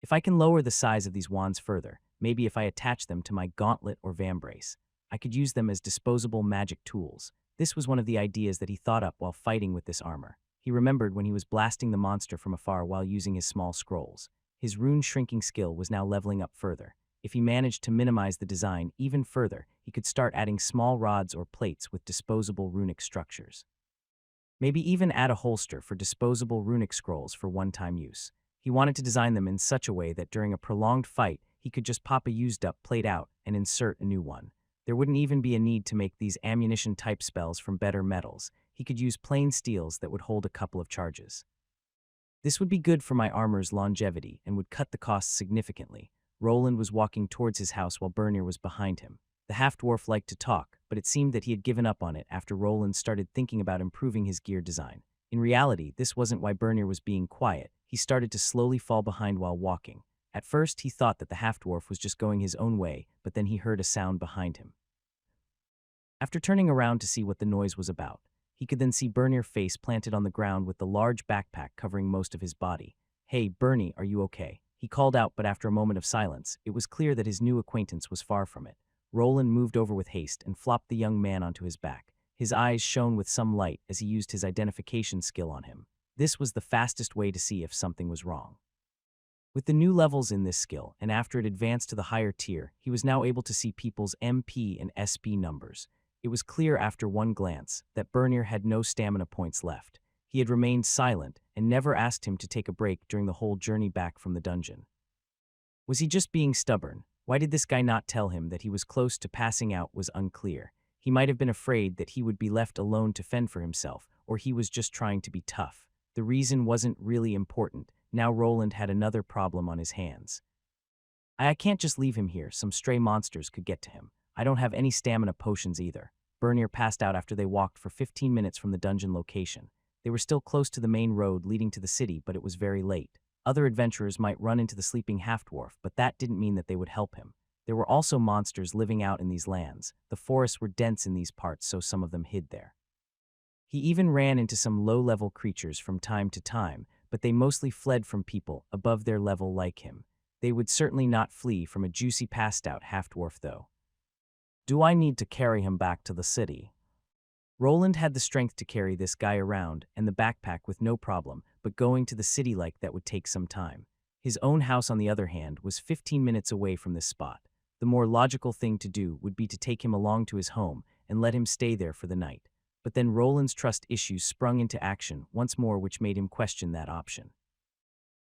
If I can lower the size of these wands further, maybe if I attach them to my gauntlet or vambrace, I could use them as disposable magic tools. This was one of the ideas that he thought up while fighting with this armor. He remembered when he was blasting the monster from afar while using his small scrolls. His rune shrinking skill was now leveling up further. If he managed to minimize the design even further, he could start adding small rods or plates with disposable runic structures. Maybe even add a holster for disposable runic scrolls for one-time use. He wanted to design them in such a way that during a prolonged fight, he could just pop a used-up plate out and insert a new one. There wouldn't even be a need to make these ammunition-type spells from better metals. He could use plain steels that would hold a couple of charges. This would be good for my armor's longevity and would cut the costs significantly. Roland was walking towards his house while Bernier was behind him. The half-dwarf liked to talk, but it seemed that he had given up on it after Roland started thinking about improving his gear design. In reality, this wasn't why Bernier was being quiet. He started to slowly fall behind while walking. At first, he thought that the half-dwarf was just going his own way, but then he heard a sound behind him. After turning around to see what the noise was about, he could then see Bernier's face planted on the ground with the large backpack covering most of his body. "Hey, Bernie, are you okay?" He called out, but after a moment of silence, it was clear that his new acquaintance was far from it. Roland moved over with haste and flopped the young man onto his back. His eyes shone with some light as he used his identification skill on him. This was the fastest way to see if something was wrong. With the new levels in this skill, and after it advanced to the higher tier, he was now able to see people's MP and SP numbers. It was clear after one glance that Bernier had no stamina points left. He had remained silent and never asked him to take a break during the whole journey back from the dungeon. Was he just being stubborn? Why did this guy not tell him that he was close to passing out was unclear. He might have been afraid that he would be left alone to fend for himself, or he was just trying to be tough. The reason wasn't really important. Now Roland had another problem on his hands. I can't just leave him here. Some stray monsters could get to him. I don't have any stamina potions either. Bernier passed out after they walked for 15 minutes from the dungeon location. They were still close to the main road leading to the city, but it was very late. Other adventurers might run into the sleeping half-dwarf, but that didn't mean that they would help him. There were also monsters living out in these lands. The forests were dense in these parts, so some of them hid there. He even ran into some low-level creatures from time to time, but they mostly fled from people above their level like him. They would certainly not flee from a juicy passed-out half-dwarf, though. Do I need to carry him back to the city? Roland had the strength to carry this guy around and the backpack with no problem, but going to the city like that would take some time. His own house, on the other hand, was 15 minutes away from this spot. The more logical thing to do would be to take him along to his home and let him stay there for the night. But then Roland's trust issues sprung into action once more, which made him question that option.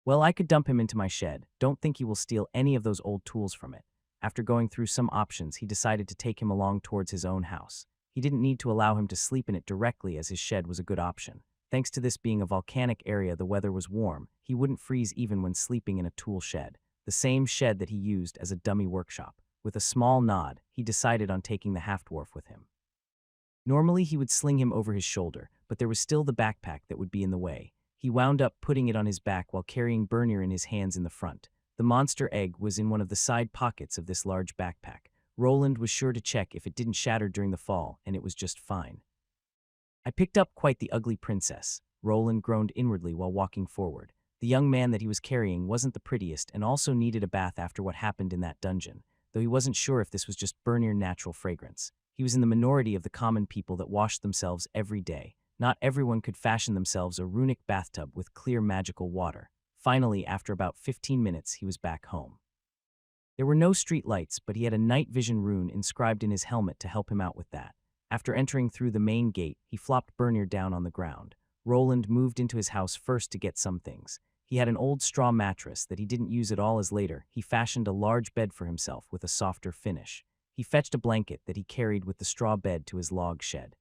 Well, I could dump him into my shed. Don't think he will steal any of those old tools from it. After going through some options, he decided to take him along towards his own house. He didn't need to allow him to sleep in it directly, as his shed was a good option. Thanks to this being a volcanic area, the weather was warm. He wouldn't freeze even when sleeping in a tool shed, the same shed that he used as a dummy workshop. With a small nod, he decided on taking the half-dwarf with him. Normally, he would sling him over his shoulder, but there was still the backpack that would be in the way. He wound up putting it on his back while carrying Bernier in his hands in the front. The monster egg was in one of the side pockets of this large backpack. Roland was sure to check if it didn't shatter during the fall, and it was just fine. I picked up quite the ugly princess, Roland groaned inwardly while walking forward. The young man that he was carrying wasn't the prettiest and also needed a bath after what happened in that dungeon, though he wasn't sure if this was just Bernier natural fragrance. He was in the minority of the common people that washed themselves every day. Not everyone could fashion themselves a runic bathtub with clear magical water. Finally, after about 15 minutes, he was back home. There were no street lights, but he had a night vision rune inscribed in his helmet to help him out with that. After entering through the main gate, he flopped Bernier down on the ground. Roland moved into his house first to get some things. He had an old straw mattress that he didn't use at all, as later he fashioned a large bed for himself with a softer finish. He fetched a blanket that he carried with the straw bed to his log shed.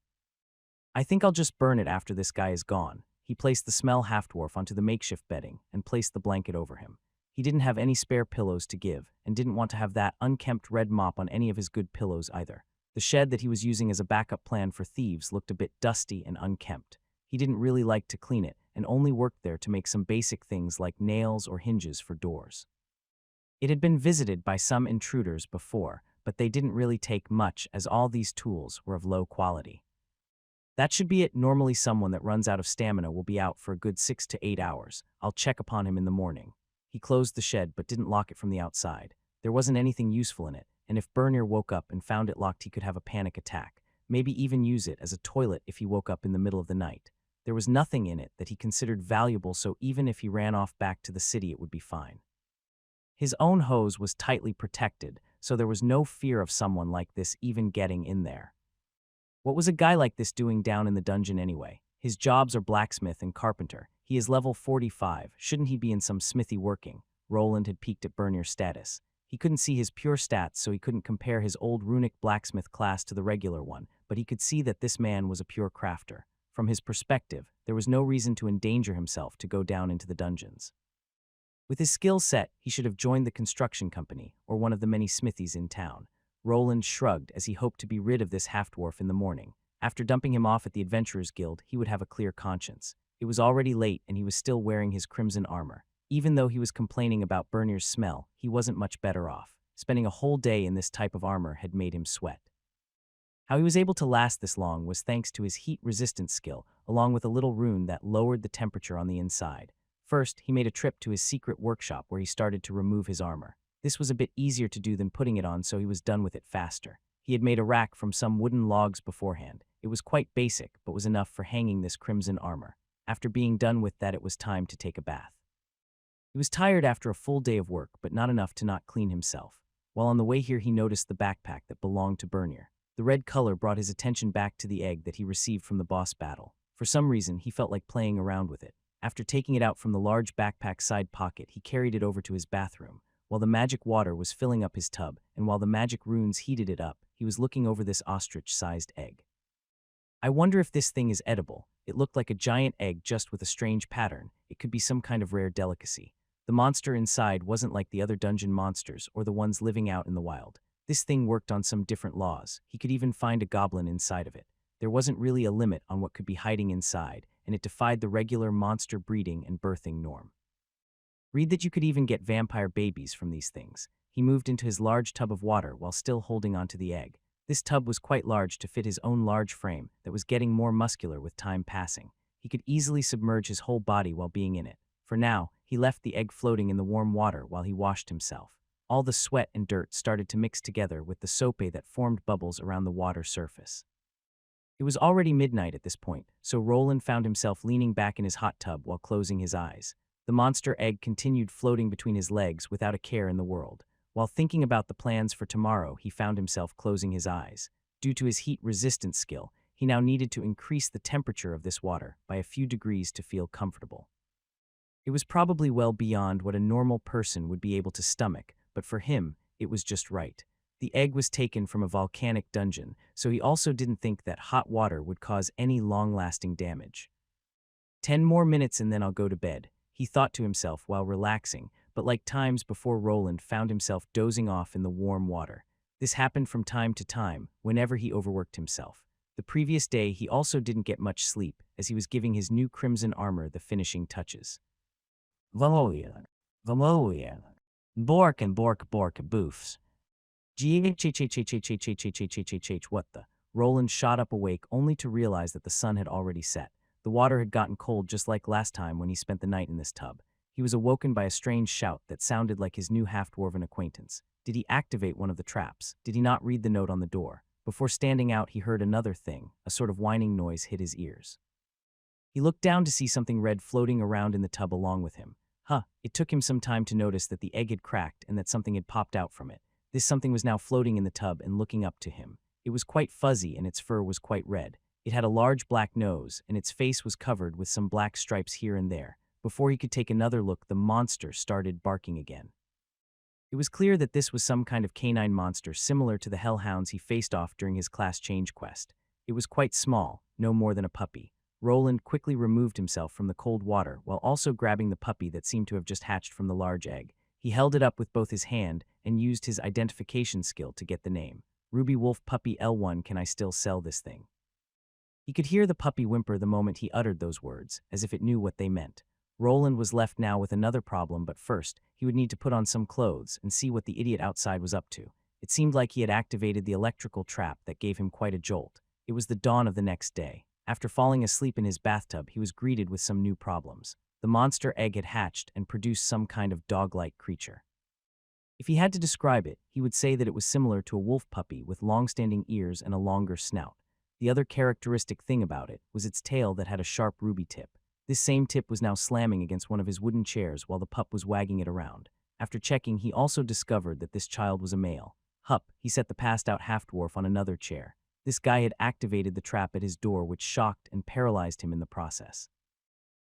I think I'll just burn it after this guy is gone. He placed the smell half-dwarf onto the makeshift bedding and placed the blanket over him. He didn't have any spare pillows to give and didn't want to have that unkempt red mop on any of his good pillows either. The shed that he was using as a backup plan for thieves looked a bit dusty and unkempt. He didn't really like to clean it and only worked there to make some basic things like nails or hinges for doors. It had been visited by some intruders before, but they didn't really take much as all these tools were of low quality. That should be it. Normally someone that runs out of stamina will be out for a good 6 to 8 hours. I'll check upon him in the morning. He closed the shed but didn't lock it from the outside. There wasn't anything useful in it, and if Bernier woke up and found it locked, he could have a panic attack, maybe even use it as a toilet if he woke up in the middle of the night. There was nothing in it that he considered valuable, so even if he ran off back to the city, it would be fine. His own hose was tightly protected, so there was no fear of someone like this even getting in there. What was a guy like this doing down in the dungeon anyway? His jobs are blacksmith and carpenter. He is level 45. Shouldn't he be in some smithy working? Roland had peeked at Bernier's status. He couldn't see his pure stats, so he couldn't compare his old runic blacksmith class to the regular one, but he could see that this man was a pure crafter. From his perspective, there was no reason to endanger himself to go down into the dungeons. With his skill set, he should have joined the construction company or one of the many smithies in town. Roland shrugged as he hoped to be rid of this half-dwarf in the morning. After dumping him off at the Adventurers Guild, he would have a clear conscience. It was already late and he was still wearing his crimson armor. Even though he was complaining about Bernier's smell, he wasn't much better off. Spending a whole day in this type of armor had made him sweat. How he was able to last this long was thanks to his heat-resistance skill, along with a little rune that lowered the temperature on the inside. First, he made a trip to his secret workshop where he started to remove his armor. This was a bit easier to do than putting it on, so he was done with it faster. He had made a rack from some wooden logs beforehand. It was quite basic, but was enough for hanging this crimson armor. After being done with that, it was time to take a bath. He was tired after a full day of work, but not enough to not clean himself. While on the way here, he noticed the backpack that belonged to Bernier. The red color brought his attention back to the egg that he received from the boss battle. For some reason, he felt like playing around with it. After taking it out from the large backpack side pocket, he carried it over to his bathroom. While the magic water was filling up his tub, and while the magic runes heated it up, he was looking over this ostrich-sized egg. I wonder if this thing is edible. It looked like a giant egg just with a strange pattern. It could be some kind of rare delicacy. The monster inside wasn't like the other dungeon monsters or the ones living out in the wild. This thing worked on some different laws. He could even find a goblin inside of it. There wasn't really a limit on what could be hiding inside, and it defied the regular monster breeding and birthing norm. Read that you could even get vampire babies from these things. He moved into his large tub of water while still holding onto the egg. This tub was quite large to fit his own large frame that was getting more muscular with time passing. He could easily submerge his whole body while being in it. For now, he left the egg floating in the warm water while he washed himself. All the sweat and dirt started to mix together with the soapy that formed bubbles around the water surface. It was already midnight at this point, so Roland found himself leaning back in his hot tub while closing his eyes. The monster egg continued floating between his legs without a care in the world. While thinking about the plans for tomorrow, he found himself closing his eyes. Due to his heat-resistant skill, he now needed to increase the temperature of this water by a few degrees to feel comfortable. It was probably well beyond what a normal person would be able to stomach, but for him, it was just right. The egg was taken from a volcanic dungeon, so he also didn't think that hot water would cause any long-lasting damage. 10 more minutes and then I'll go to bed, he thought to himself while relaxing, but like times before, Roland found himself dozing off in the warm water. This happened from time to time, whenever he overworked himself. The previous day, he also didn't get much sleep, as he was giving his new crimson armor the finishing touches. Valoria, Valoria, Bork and Bork Bork boofs. What the? Roland shot up awake only to realize that the sun had already set. The water had gotten cold just like last time when he spent the night in this tub. He was awoken by a strange shout that sounded like his new half-dwarven acquaintance. Did he activate one of the traps? Did he not read the note on the door? Before standing out, he heard another thing. A sort of whining noise hit his ears. He looked down to see something red floating around in the tub along with him. It took him some time to notice that the egg had cracked and that something had popped out from it. This something was now floating in the tub and looking up to him. It was quite fuzzy and its fur was quite red. It had a large black nose, and its face was covered with some black stripes here and there. Before he could take another look, the monster started barking again. It was clear that this was some kind of canine monster similar to the hellhounds he faced off during his class change quest. It was quite small, no more than a puppy. Roland quickly removed himself from the cold water while also grabbing the puppy that seemed to have just hatched from the large egg. He held it up with both his hand and used his identification skill to get the name. Ruby Wolf Puppy L1, can I still sell this thing? He could hear the puppy whimper the moment he uttered those words, as if it knew what they meant. Roland was left now with another problem, but first, he would need to put on some clothes and see what the idiot outside was up to. It seemed like he had activated the electrical trap that gave him quite a jolt. It was the dawn of the next day. After falling asleep in his bathtub, he was greeted with some new problems. The monster egg had hatched and produced some kind of dog-like creature. If he had to describe it, he would say that it was similar to a wolf puppy with long-standing ears and a longer snout. The other characteristic thing about it was its tail that had a sharp ruby tip. This same tip was now slamming against one of his wooden chairs while the pup was wagging it around. After checking, he also discovered that this child was a male. He set the passed-out half-dwarf on another chair. This guy had activated the trap at his door, which shocked and paralyzed him in the process.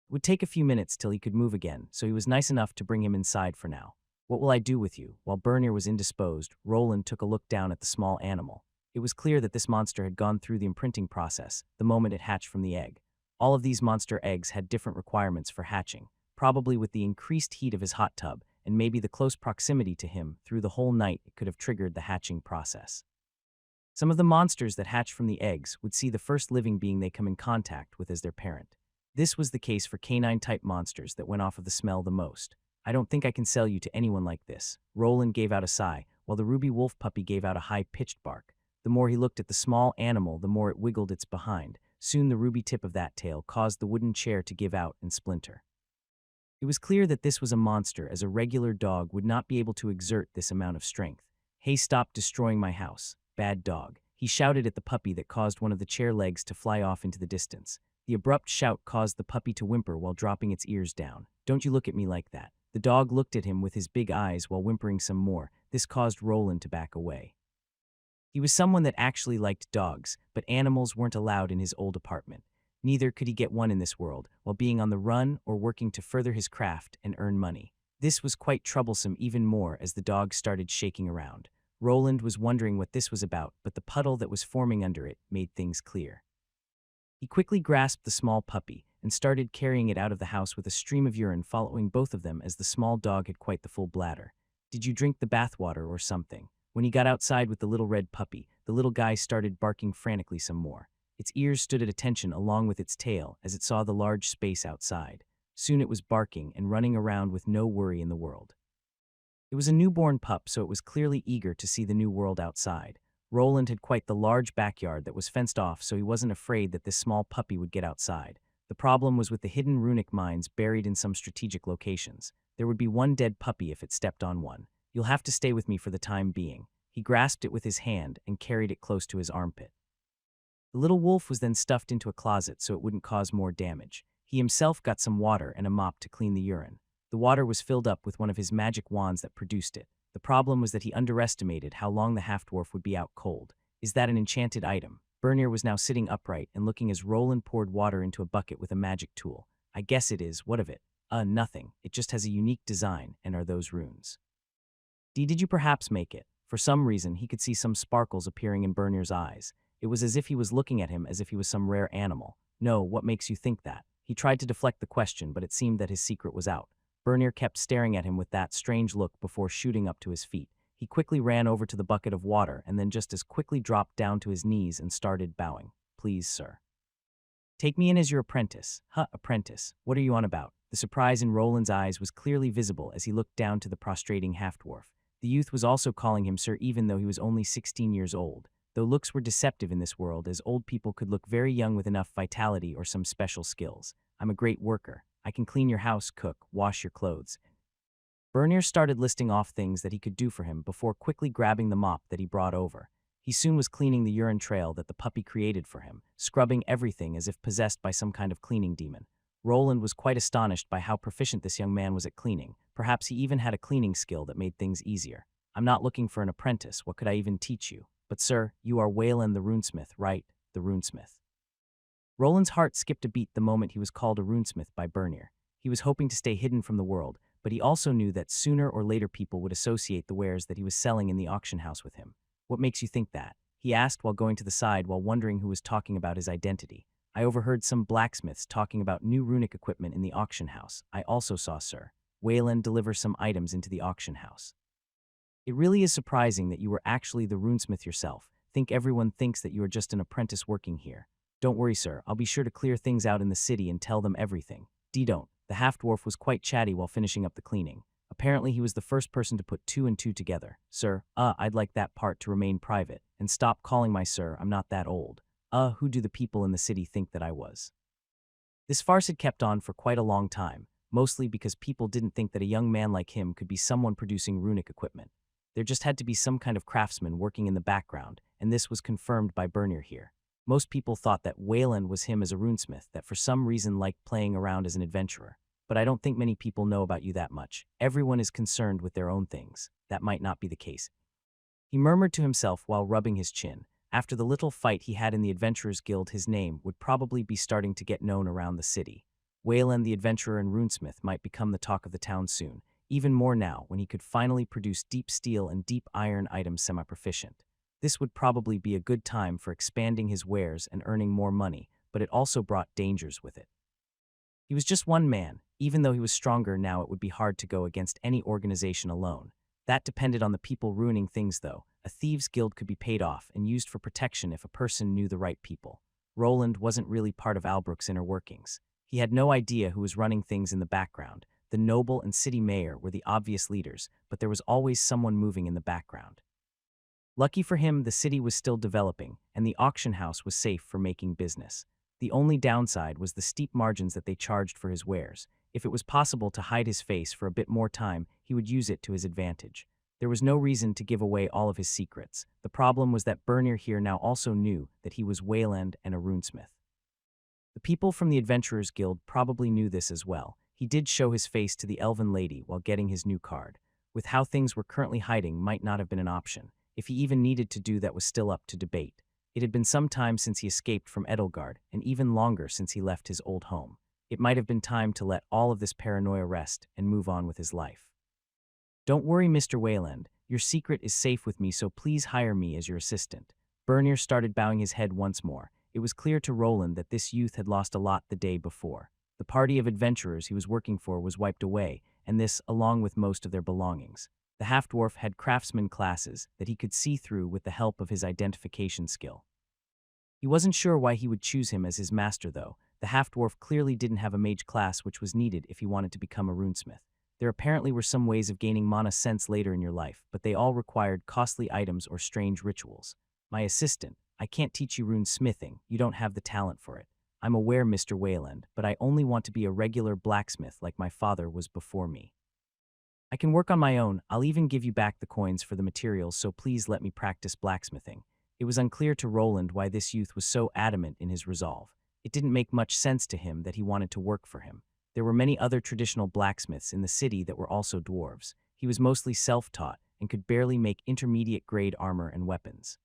It would take a few minutes till he could move again, so he was nice enough to bring him inside for now. What will I do with you? While Bernier was indisposed, Roland took a look down at the small animal. It was clear that this monster had gone through the imprinting process the moment it hatched from the egg. All of these monster eggs had different requirements for hatching, probably with the increased heat of his hot tub and maybe the close proximity to him through the whole night it could have triggered the hatching process. Some of the monsters that hatch from the eggs would see the first living being they come in contact with as their parent. This was the case for canine-type monsters that went off of the smell the most. I don't think I can sell you to anyone like this. Roland gave out a sigh, while the ruby wolf puppy gave out a high-pitched bark. The more he looked at the small animal, the more it wiggled its behind. Soon the ruby tip of that tail caused the wooden chair to give out and splinter. It was clear that this was a monster, as a regular dog would not be able to exert this amount of strength. Hey, stop destroying my house, bad dog. He shouted at the puppy that caused one of the chair legs to fly off into the distance. The abrupt shout caused the puppy to whimper while dropping its ears down. Don't you look at me like that. The dog looked at him with his big eyes while whimpering some more. This caused Roland to back away. He was someone that actually liked dogs, but animals weren't allowed in his old apartment. Neither could he get one in this world, while being on the run or working to further his craft and earn money. This was quite troublesome even more as the dog started shaking around. Roland was wondering what this was about, but the puddle that was forming under it made things clear. He quickly grasped the small puppy and started carrying it out of the house with a stream of urine following both of them, as the small dog had quite the full bladder. Did you drink the bathwater or something? When he got outside with the little red puppy, the little guy started barking frantically some more. Its ears stood at attention along with its tail as it saw the large space outside. Soon it was barking and running around with no worry in the world. It was a newborn pup, so it was clearly eager to see the new world outside. Roland had quite the large backyard that was fenced off, so he wasn't afraid that this small puppy would get outside. The problem was with the hidden runic mines buried in some strategic locations. There would be one dead puppy if it stepped on one. You'll have to stay with me for the time being. He grasped it with his hand and carried it close to his armpit. The little wolf was then stuffed into a closet so it wouldn't cause more damage. He himself got some water and a mop to clean the urine. The water was filled up with one of his magic wands that produced it. The problem was that he underestimated how long the half-dwarf would be out cold. Is that an enchanted item? Bernir was now sitting upright and looking as Roland poured water into a bucket with a magic tool. I guess it is. What of it? Nothing. It just has a unique design, and are those runes. Did you perhaps make it? For some reason, he could see some sparkles appearing in Bernir's eyes. It was as if he was looking at him as if he was some rare animal. No, what makes you think that? He tried to deflect the question, but it seemed that his secret was out. Bernir kept staring at him with that strange look before shooting up to his feet. He quickly ran over to the bucket of water and then just as quickly dropped down to his knees and started bowing. Please, sir. Take me in as your apprentice. Apprentice. What are you on about? The surprise in Roland's eyes was clearly visible as he looked down to the prostrating half-dwarf. The youth was also calling him sir even though he was only 16 years old. Though looks were deceptive in this world, as old people could look very young with enough vitality or some special skills. I'm a great worker. I can clean your house, cook, wash your clothes. Bernir started listing off things that he could do for him before quickly grabbing the mop that he brought over. He soon was cleaning the urine trail that the puppy created for him, scrubbing everything as if possessed by some kind of cleaning demon. Roland was quite astonished by how proficient this young man was at cleaning. Perhaps he even had a cleaning skill that made things easier. I'm not looking for an apprentice. What could I even teach you? But sir, you are Warlock the runesmith, right? The runesmith. Roland's heart skipped a beat the moment he was called a runesmith by Bernir. He was hoping to stay hidden from the world, but he also knew that sooner or later people would associate the wares that he was selling in the auction house with him. What makes you think that? He asked while going to the side while wondering who was talking about his identity. I overheard some blacksmiths talking about new runic equipment in the auction house. I also saw Sir Wayland deliver some items into the auction house. It really is surprising that you were actually the runesmith yourself. Think everyone thinks that you are just an apprentice working here. Don't worry, sir. I'll be sure to clear things out in the city and tell them everything. Don't. The half-dwarf was quite chatty while finishing up the cleaning. Apparently he was the first person to put two and two together. Sir, I'd like that part to remain private. And stop calling my sir, I'm not that old. Who do the people in the city think that I was? This farce had kept on for quite a long time, mostly because people didn't think that a young man like him could be someone producing runic equipment. There just had to be some kind of craftsman working in the background, and this was confirmed by Bernir here. Most people thought that Wayland was him as a runesmith that for some reason liked playing around as an adventurer. But I don't think many people know about you that much. Everyone is concerned with their own things. That might not be the case. He murmured to himself while rubbing his chin. After the little fight he had in the Adventurers Guild, his name would probably be starting to get known around the city. Wayland the adventurer and runesmith might become the talk of the town soon, even more now when he could finally produce deep steel and deep iron items semi-proficient. This would probably be a good time for expanding his wares and earning more money, but it also brought dangers with it. He was just one man. Even though he was stronger now, it would be hard to go against any organization alone. That depended on the people ruining things, though. A thieves' guild could be paid off and used for protection if a person knew the right people. Roland wasn't really part of Albrook's inner workings. He had no idea who was running things in the background. The noble and city mayor were the obvious leaders, but there was always someone moving in the background. Lucky for him, the city was still developing, and the auction house was safe for making business. The only downside was the steep margins that they charged for his wares. If it was possible to hide his face for a bit more time, he would use it to his advantage. There was no reason to give away all of his secrets. The problem was that Bernir here now also knew that he was Wayland and a runesmith. The people from the Adventurers Guild probably knew this as well. He did show his face to the elven lady while getting his new card. With how things were currently hiding might not have been an option. If he even needed to do that was still up to debate. It had been some time since he escaped from Edelgard, and even longer since he left his old home. It might have been time to let all of this paranoia rest and move on with his life. Don't worry, Mr. Wayland. Your secret is safe with me, so please hire me as your assistant. Bernir started bowing his head once more. It was clear to Roland that this youth had lost a lot the day before. The party of adventurers he was working for was wiped away, and this along with most of their belongings. The half-dwarf had craftsman classes that he could see through with the help of his identification skill. He wasn't sure why he would choose him as his master, though. The half-dwarf clearly didn't have a mage class which was needed if he wanted to become a runesmith. There apparently were some ways of gaining mana sense later in your life, but they all required costly items or strange rituals. My assistant, I can't teach you runesmithing. You don't have the talent for it. I'm aware, Mr. Wayland, but I only want to be a regular blacksmith like my father was before me. I can work on my own. I'll even give you back the coins for the materials, so please let me practice blacksmithing. It was unclear to Roland why this youth was so adamant in his resolve. It didn't make much sense to him that he wanted to work for him. There were many other traditional blacksmiths in the city that were also dwarves. He was mostly self-taught and could barely make intermediate-grade armor and weapons.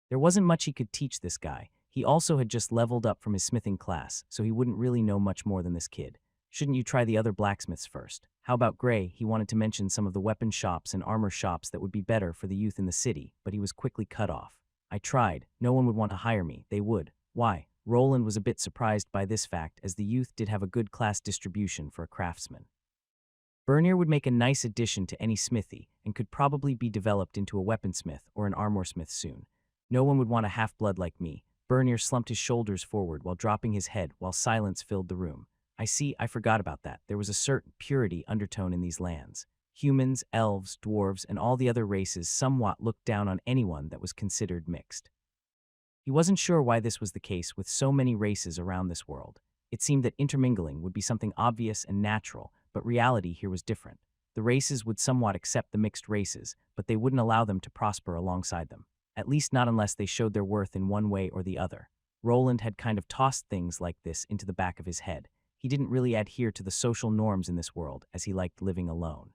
There wasn't much he could teach this guy. He also had just leveled up from his smithing class, so he wouldn't really know much more than this kid. Shouldn't you try the other blacksmiths first? How about Gray? He wanted to mention some of the weapon shops and armor shops that would be better for the youth in the city, but he was quickly cut off. I tried. No one would want to hire me. They would. Why? Roland was a bit surprised by this fact, as the youth did have a good class distribution for a craftsman. Bernier would make a nice addition to any smithy and could probably be developed into a weaponsmith or an armorsmith soon. No one would want a half-blood like me. Bernier slumped his shoulders forward while dropping his head while silence filled the room. I see, I forgot about that. There was a certain purity undertone in these lands. Humans, elves, dwarves, and all the other races somewhat looked down on anyone that was considered mixed. He wasn't sure why this was the case with so many races around this world. It seemed that intermingling would be something obvious and natural, but reality here was different. The races would somewhat accept the mixed races, but they wouldn't allow them to prosper alongside them. At least not unless they showed their worth in one way or the other. Roland had kind of tossed things like this into the back of his head. He didn't really adhere to the social norms in this world, as he liked living alone.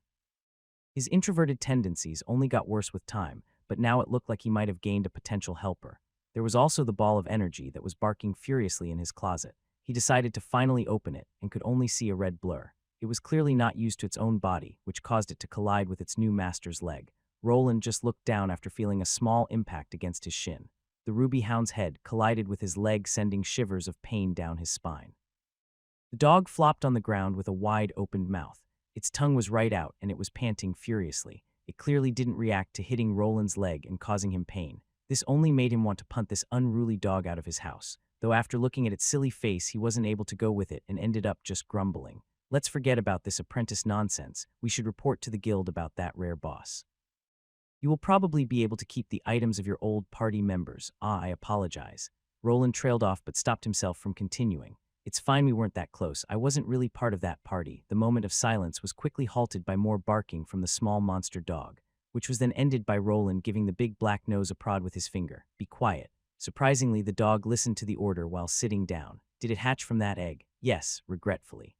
His introverted tendencies only got worse with time, but now it looked like he might have gained a potential helper. There was also the ball of energy that was barking furiously in his closet. He decided to finally open it and could only see a red blur. It was clearly not used to its own body, which caused it to collide with its new master's leg. Roland just looked down after feeling a small impact against his shin. The ruby hound's head collided with his leg, sending shivers of pain down his spine. The dog flopped on the ground with a wide-opened mouth. Its tongue was right out, and it was panting furiously. It clearly didn't react to hitting Roland's leg and causing him pain. This only made him want to punt this unruly dog out of his house, though after looking at its silly face, he wasn't able to go with it and ended up just grumbling. Let's forget about this apprentice nonsense. We should report to the guild about that rare boss. You will probably be able to keep the items of your old party members. I apologize. Roland trailed off but stopped himself from continuing. It's fine, we weren't that close. I wasn't really part of that party. The moment of silence was quickly halted by more barking from the small monster dog, which was then ended by Roland giving the big black nose a prod with his finger. Be quiet. Surprisingly, the dog listened to the order while sitting down. Did it hatch from that egg? Yes, regretfully.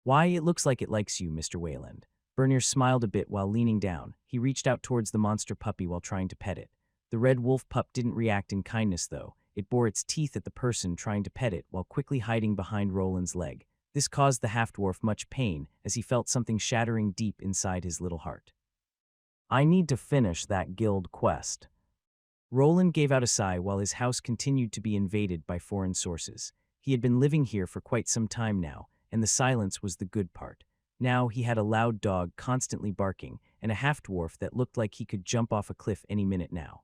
Why, it looks like it likes you, Mr. Wayland. Bernier smiled a bit while leaning down. He reached out towards the monster puppy while trying to pet it. The red wolf pup didn't react in kindness, though. It bore its teeth at the person trying to pet it while quickly hiding behind Roland's leg. This caused the half-dwarf much pain as he felt something shattering deep inside his little heart. I need to finish that guild quest. Roland gave out a sigh while his house continued to be invaded by foreign sources. He had been living here for quite some time now, and the silence was the good part. Now he had a loud dog constantly barking and a half-dwarf that looked like he could jump off a cliff any minute now.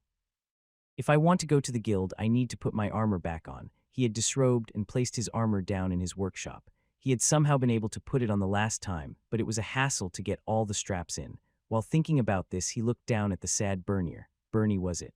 If I want to go to the guild, I need to put my armor back on. He had disrobed and placed his armor down in his workshop. He had somehow been able to put it on the last time, but it was a hassle to get all the straps in. While thinking about this, he looked down at the sad Bernier. Bernie, was it?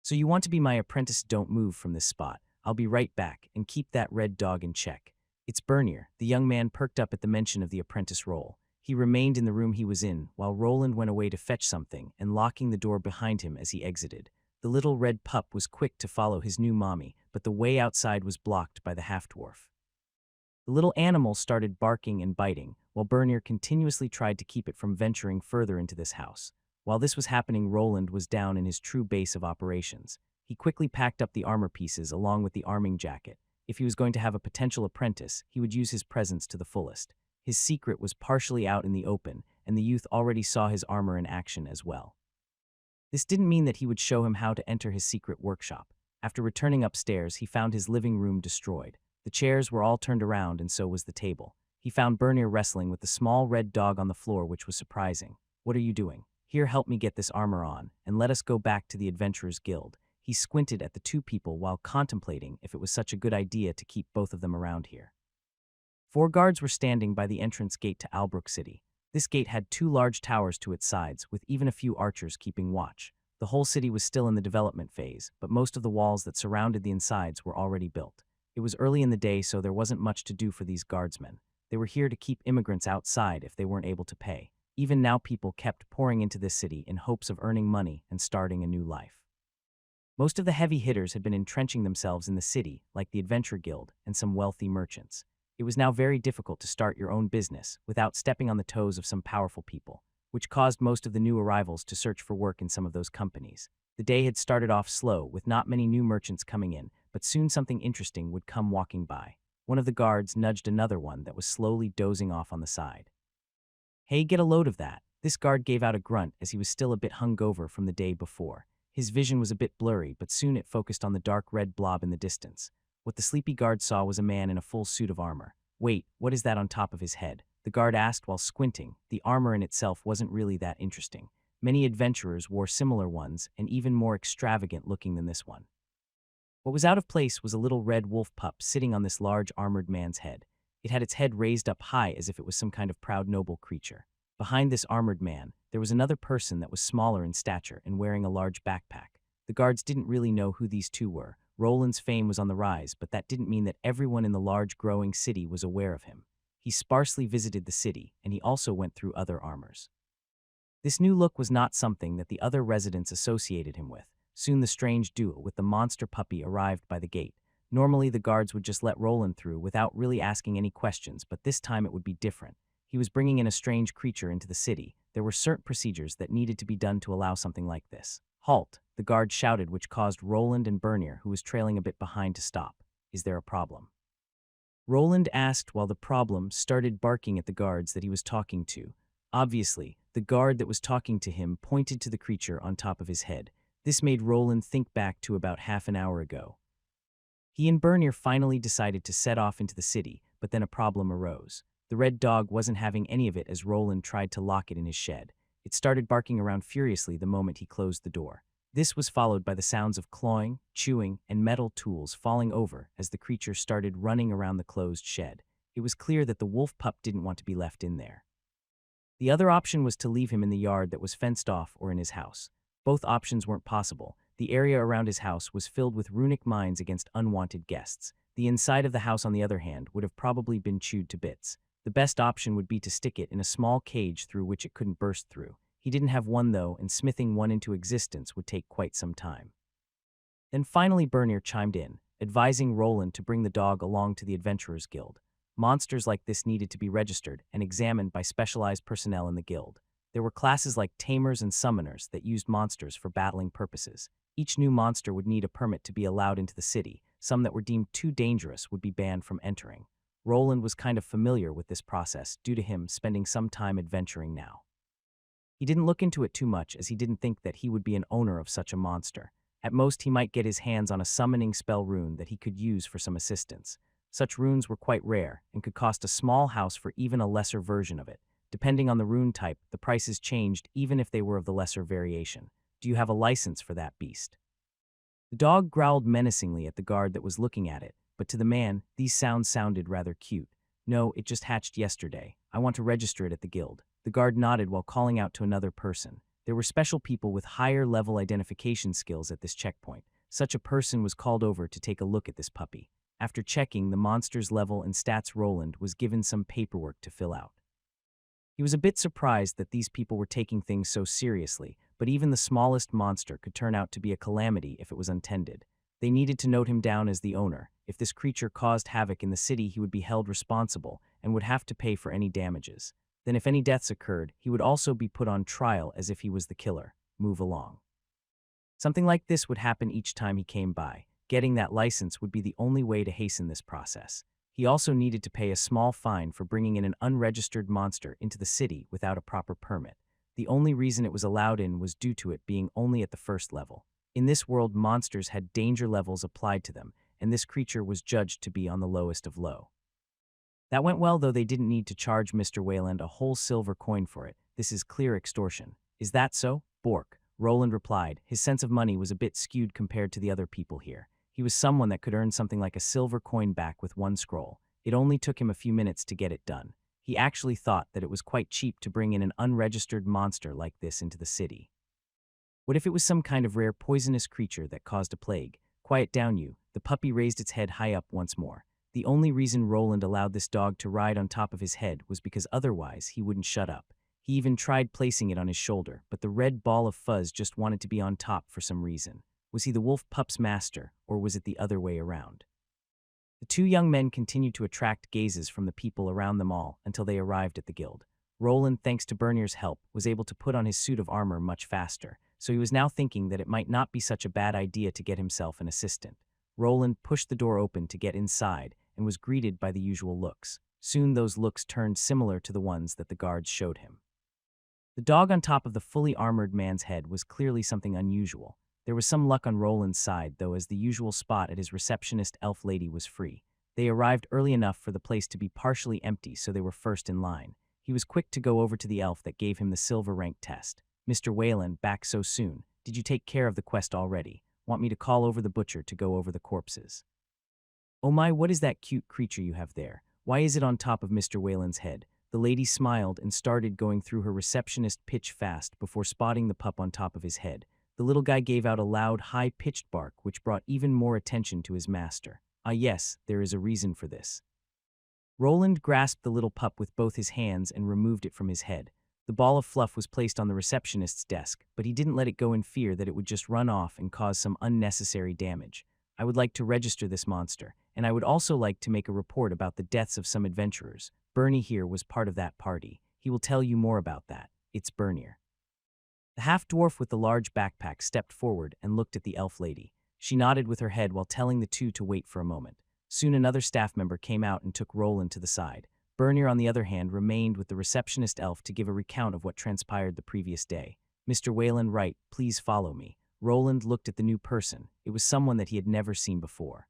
So you want to be my apprentice? Don't move from this spot. I'll be right back, and keep that red dog in check. It's Bernier. The young man perked up at the mention of the apprentice role. He remained in the room he was in, while Roland went away to fetch something and locking the door behind him as he exited. The little red pup was quick to follow his new mommy, but the way outside was blocked by the half-dwarf. The little animal started barking and biting, while Bernier continuously tried to keep it from venturing further into this house. While this was happening, Roland was down in his true base of operations. He quickly packed up the armor pieces along with the arming jacket. If he was going to have a potential apprentice, he would use his presence to the fullest. His secret was partially out in the open, and the youth already saw his armor in action as well. This didn't mean that he would show him how to enter his secret workshop. After returning upstairs, he found his living room destroyed. The chairs were all turned around, and so was the table. He found Bernier wrestling with the small red dog on the floor, which was surprising. What are you doing? Here, help me get this armor on, and let us go back to the Adventurers Guild. He squinted at the two people while contemplating if it was such a good idea to keep both of them around here. 4 guards were standing by the entrance gate to Albrook City. This gate had 2 large towers to its sides, with even a few archers keeping watch. The whole city was still in the development phase, but most of the walls that surrounded the insides were already built. It was early in the day, so there wasn't much to do for these guardsmen. They were here to keep immigrants outside if they weren't able to pay. Even now, people kept pouring into this city in hopes of earning money and starting a new life. Most of the heavy hitters had been entrenching themselves in the city, like the Adventure Guild and some wealthy merchants. It was now very difficult to start your own business without stepping on the toes of some powerful people, which caused most of the new arrivals to search for work in some of those companies. The day had started off slow, with not many new merchants coming in, but soon something interesting would come walking by. One of the guards nudged another one that was slowly dozing off on the side. "Hey, get a load of that." This guard gave out a grunt as he was still a bit hungover from the day before. His vision was a bit blurry, but soon it focused on the dark red blob in the distance. What the sleepy guard saw was a man in a full suit of armor. "Wait, what is that on top of his head?" the guard asked while squinting. The armor in itself wasn't really that interesting. Many adventurers wore similar ones, and even more extravagant looking than this one. What was out of place was a little red wolf pup sitting on this large armored man's head. It had its head raised up high as if it was some kind of proud noble creature. Behind this armored man, there was another person that was smaller in stature and wearing a large backpack. The guards didn't really know who these two were. Roland's fame was on the rise, but that didn't mean that everyone in the large growing city was aware of him. He sparsely visited the city, and he also went through other armors. This new look was not something that the other residents associated him with. Soon the strange duo with the monster puppy arrived by the gate. Normally the guards would just let Roland through without really asking any questions, but this time it would be different. He was bringing in a strange creature into the city. There were certain procedures that needed to be done to allow something like this. "Halt!" the guard shouted, which caused Roland and Bernier, who was trailing a bit behind, to stop. "Is there a problem?" Roland asked while the problem started barking at the guards that he was talking to. Obviously, the guard that was talking to him pointed to the creature on top of his head. This made Roland think back to about half an hour ago. He and Bernier finally decided to set off into the city, but then a problem arose. The red dog wasn't having any of it as Roland tried to lock it in his shed. It started barking around furiously the moment he closed the door. This was followed by the sounds of clawing, chewing, and metal tools falling over as the creature started running around the closed shed. It was clear that the wolf pup didn't want to be left in there. The other option was to leave him in the yard that was fenced off or in his house. Both options weren't possible. The area around his house was filled with runic mines against unwanted guests. The inside of the house, on the other hand, would have probably been chewed to bits. The best option would be to stick it in a small cage through which it couldn't burst through. He didn't have one though, and smithing one into existence would take quite some time. Then finally Bernier chimed in, advising Roland to bring the dog along to the Adventurers Guild. Monsters like this needed to be registered and examined by specialized personnel in the guild. There were classes like tamers and summoners that used monsters for battling purposes. Each new monster would need a permit to be allowed into the city. Some that were deemed too dangerous would be banned from entering. Roland was kind of familiar with this process due to him spending some time adventuring now. He didn't look into it too much as he didn't think that he would be an owner of such a monster. At most, he might get his hands on a summoning spell rune that he could use for some assistance. Such runes were quite rare and could cost a small house for even a lesser version of it. Depending on the rune type, the prices changed even if they were of the lesser variation. "Do you have a license for that beast?" The dog growled menacingly at the guard that was looking at it, but to the man, these sounds sounded rather cute. "No, it just hatched yesterday. I want to register it at the guild." The guard nodded while calling out to another person. There were special people with higher-level identification skills at this checkpoint. Such a person was called over to take a look at this puppy. After checking the monster's level and stats, Roland was given some paperwork to fill out. He was a bit surprised that these people were taking things so seriously, but even the smallest monster could turn out to be a calamity if it was untended. They needed to note him down as the owner. If this creature caused havoc in the city, he would be held responsible and would have to pay for any damages. Then if any deaths occurred, he would also be put on trial as if he was the killer. Move along. Something like this would happen each time he came by. Getting that license would be the only way to hasten this process. He also needed to pay a small fine for bringing in an unregistered monster into the city without a proper permit. The only reason it was allowed in was due to it being only at the first level. In this world, monsters had danger levels applied to them, and this creature was judged to be on the lowest of low. That went well, though they didn't need to charge Mr. Wayland a whole silver coin for it. "This is clear extortion." "Is that so, Bork?" Roland replied. His sense of money was a bit skewed compared to the other people here. He was someone that could earn something like a silver coin back with one scroll. It only took him a few minutes to get it done. He actually thought that it was quite cheap to bring in an unregistered monster like this into the city. What if it was some kind of rare poisonous creature that caused a plague? "Quiet down, you." The puppy raised its head high up once more. The only reason Roland allowed this dog to ride on top of his head was because otherwise he wouldn't shut up. He even tried placing it on his shoulder, but the red ball of fuzz just wanted to be on top for some reason. Was he the wolf pup's master, or was it the other way around? The two young men continued to attract gazes from the people around them all until they arrived at the guild. Roland, thanks to Bernier's help, was able to put on his suit of armor much faster, so he was now thinking that it might not be such a bad idea to get himself an assistant. Roland pushed the door open to get inside and was greeted by the usual looks. Soon those looks turned similar to the ones that the guards showed him. The dog on top of the fully armored man's head was clearly something unusual. There was some luck on Roland's side, though, as the usual spot at his receptionist elf lady was free. They arrived early enough for the place to be partially empty, so they were first in line. He was quick to go over to the elf that gave him the silver rank test. "Mr. Wayland, back so soon. Did you take care of the quest already? Want me to call over the butcher to go over the corpses?" "Oh my, what is that cute creature you have there? Why is it on top of Mr. Wayland's head?" The lady smiled and started going through her receptionist pitch fast before spotting the pup on top of his head. The little guy gave out a loud, high-pitched bark, which brought even more attention to his master. "Ah yes, there is a reason for this." Roland grasped the little pup with both his hands and removed it from his head. The ball of fluff was placed on the receptionist's desk, but he didn't let it go in fear that it would just run off and cause some unnecessary damage. "I would like to register this monster, and I would also like to make a report about the deaths of some adventurers. Bernie here was part of that party. He will tell you more about that. It's Bernier." The half-dwarf with the large backpack stepped forward and looked at the elf lady. She nodded with her head while telling the two to wait for a moment. Soon another staff member came out and took Roland to the side. Bernier, on the other hand, remained with the receptionist elf to give a recount of what transpired the previous day. "Mr. Wayland Wright, please follow me." Roland looked at the new person. It was someone that he had never seen before.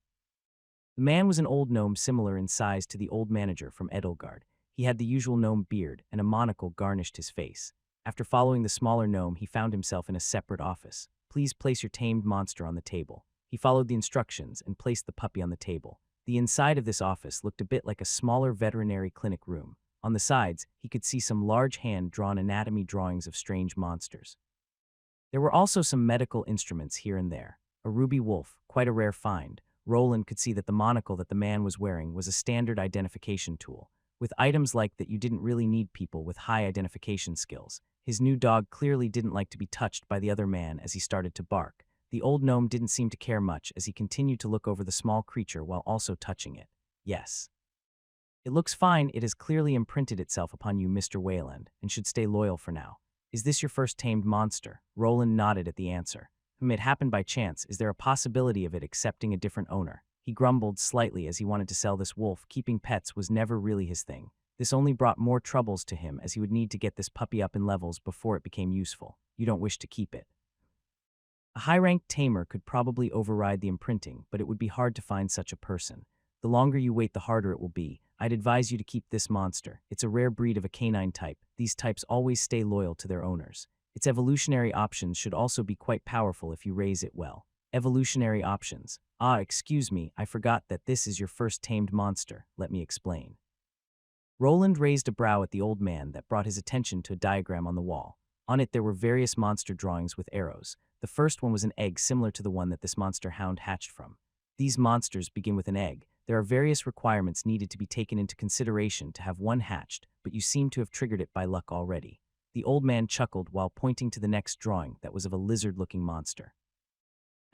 The man was an old gnome similar in size to the old manager from Edelgard. He had the usual gnome beard, and a monocle garnished his face. After following the smaller gnome, he found himself in a separate office. "Please place your tamed monster on the table." He followed the instructions and placed the puppy on the table. The inside of this office looked a bit like a smaller veterinary clinic room. On the sides, he could see some large hand-drawn anatomy drawings of strange monsters. There were also some medical instruments here and there. A ruby wolf, quite a rare find. Roland could see that the monocle that the man was wearing was a standard identification tool. With items like that, you didn't really need people with high identification skills. His new dog clearly didn't like to be touched by the other man as he started to bark. The old gnome didn't seem to care much as he continued to look over the small creature while also touching it. "Yes. It looks fine. It has clearly imprinted itself upon you, Mr. Wayland, and should stay loyal for now. Is this your first tamed monster?" Roland nodded at the answer. "It happened by chance. Is there a possibility of it accepting a different owner?" He grumbled slightly as he wanted to sell this wolf. Keeping pets was never really his thing. This only brought more troubles to him as he would need to get this puppy up in levels before it became useful. "You don't wish to keep it." A high-ranked tamer could probably override the imprinting, but it would be hard to find such a person. "The longer you wait, the harder it will be. I'd advise you to keep this monster. It's a rare breed of a canine type. These types always stay loyal to their owners. Its evolutionary options should also be quite powerful if you raise it well." Evolutionary options. "Ah, excuse me, I forgot that this is your first tamed monster. Let me explain." Roland raised a brow at the old man that brought his attention to a diagram on the wall. On it there were various monster drawings with arrows. The first one was an egg similar to the one that this monster hound hatched from. These monsters begin with an egg. There are various requirements needed to be taken into consideration to have one hatched, but you seem to have triggered it by luck already. The old man chuckled while pointing to the next drawing that was of a lizard-looking monster.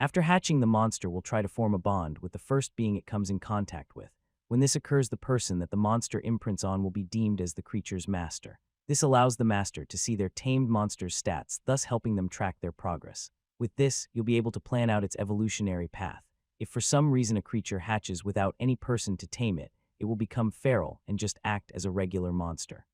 After hatching, the monster will try to form a bond with the first being it comes in contact with. When this occurs, the person that the monster imprints on will be deemed as the creature's master. This allows the master to see their tamed monster's stats, thus helping them track their progress. With this, you'll be able to plan out its evolutionary path. If for some reason a creature hatches without any person to tame it, it will become feral and just act as a regular monster.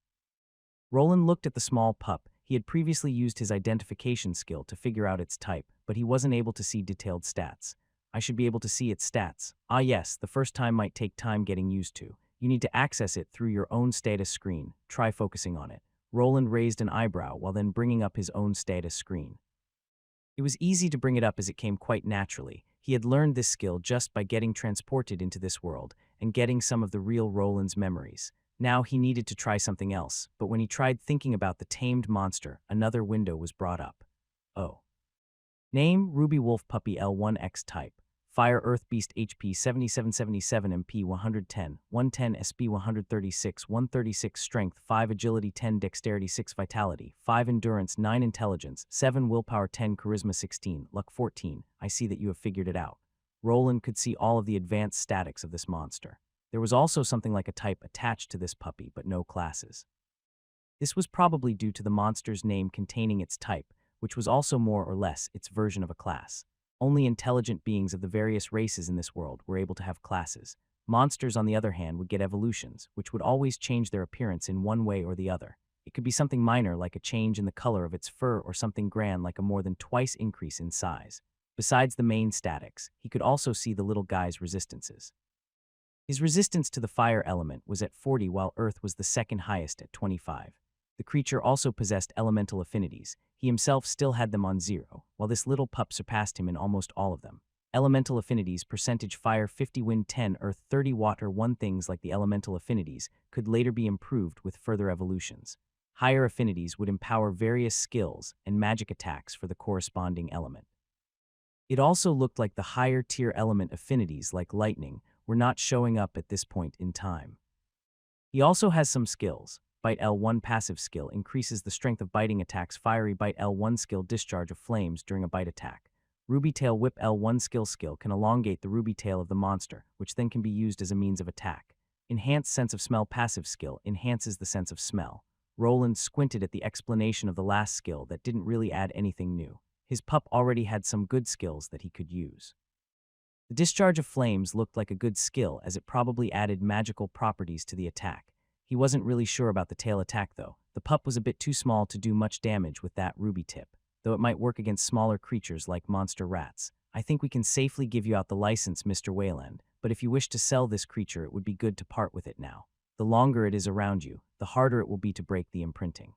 Roland looked at the small pup. He had previously used his identification skill to figure out its type, but he wasn't able to see detailed stats. "I should be able to see its stats." "Ah yes, the first time might take time getting used to. You need to access it through your own status screen. Try focusing on it." Roland raised an eyebrow while then bringing up his own status screen. It was easy to bring it up as it came quite naturally. He had learned this skill just by getting transported into this world and getting some of the real Roland's memories. Now he needed to try something else, but when he tried thinking about the tamed monster, another window was brought up. "Oh. Name, Ruby Wolf Puppy L1X type. Fire Earth Beast HP 7777 MP 110, 110 SB 136, 136 Strength, 5 Agility 10 Dexterity 6 Vitality, 5 Endurance 9 Intelligence, 7 Willpower 10 Charisma 16, Luck 14. I see that you have figured it out. Roland could see all of the advanced statics of this monster. There was also something like a type attached to this puppy, but no classes. This was probably due to the monster's name containing its type, which was also more or less its version of a class. Only intelligent beings of the various races in this world were able to have classes. Monsters, on the other hand, would get evolutions, which would always change their appearance in one way or the other. It could be something minor like a change in the color of its fur or something grand like a more than twice increase in size. Besides the main statics, he could also see the little guy's resistances. His resistance to the fire element was at 40 while Earth was the second highest at 25. The creature also possessed elemental affinities. He himself still had them on 0, while this little pup surpassed him in almost all of them. Elemental affinities, percentage fire 50, wind 10, earth 30, water 1. Things like the elemental affinities could later be improved with further evolutions. Higher affinities would empower various skills and magic attacks for the corresponding element. It also looked like the higher tier element affinities like lightning were not showing up at this point in time. He also has some skills. Bite L1 passive skill increases the strength of biting attacks. Fiery Bite L1 skill discharge of flames during a bite attack. Ruby Tail Whip L1 skill can elongate the ruby tail of the monster, which then can be used as a means of attack. Enhanced Sense of Smell passive skill enhances the sense of smell. Roland squinted at the explanation of the last skill that didn't really add anything new. His pup already had some good skills that he could use. The discharge of flames looked like a good skill as it probably added magical properties to the attack. He wasn't really sure about the tail attack though. The pup was a bit too small to do much damage with that ruby tip, though it might work against smaller creatures like monster rats. I think we can safely give you out the license, Mr. Wayland, but if you wish to sell this creature, it would be good to part with it now. The longer it is around you, the harder it will be to break the imprinting.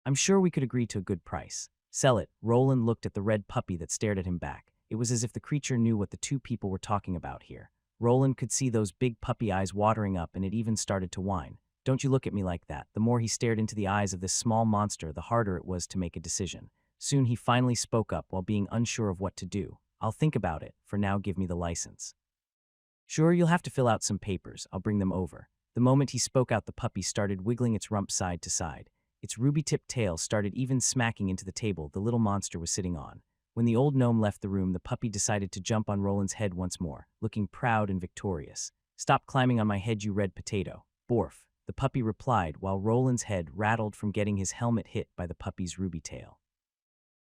I'm sure we could agree to a good price. Sell it. Roland looked at the red puppy that stared at him back. It was as if the creature knew what the two people were talking about here. Roland could see those big puppy eyes watering up, and it even started to whine. Don't you look at me like that. The more he stared into the eyes of this small monster, the harder it was to make a decision. Soon he finally spoke up while being unsure of what to do. I'll think about it. For now, give me the license. Sure, you'll have to fill out some papers. I'll bring them over. The moment he spoke out, the puppy started wiggling its rump side to side. Its ruby-tipped tail started even smacking into the table the little monster was sitting on. When the old gnome left the room, the puppy decided to jump on Roland's head once more, looking proud and victorious. Stop climbing on my head, you red potato. Borf, the puppy replied while Roland's head rattled from getting his helmet hit by the puppy's ruby tail.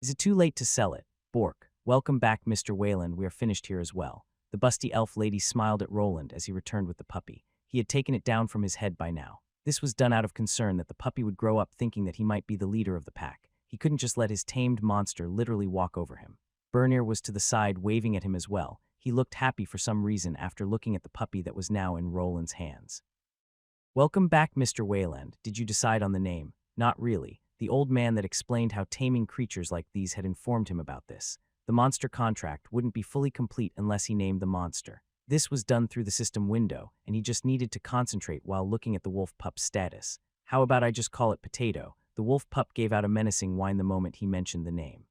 Is it too late to sell it? Bork, welcome back, Mr. Wayland. We are finished here as well. The busty elf lady smiled at Roland as he returned with the puppy. He had taken it down from his head by now. This was done out of concern that the puppy would grow up thinking that he might be the leader of the pack. He couldn't just let his tamed monster literally walk over him. Bernier was to the side, waving at him as well. He looked happy for some reason after looking at the puppy that was now in Roland's hands. Welcome back, Mr. Wayland. Did you decide on the name? Not really. The old man that explained how taming creatures like these had informed him about this. The monster contract wouldn't be fully complete unless he named the monster. This was done through the system window, and he just needed to concentrate while looking at the wolf pup's status. How about I just call it Potato? The wolf pup gave out a menacing whine the moment he mentioned the name.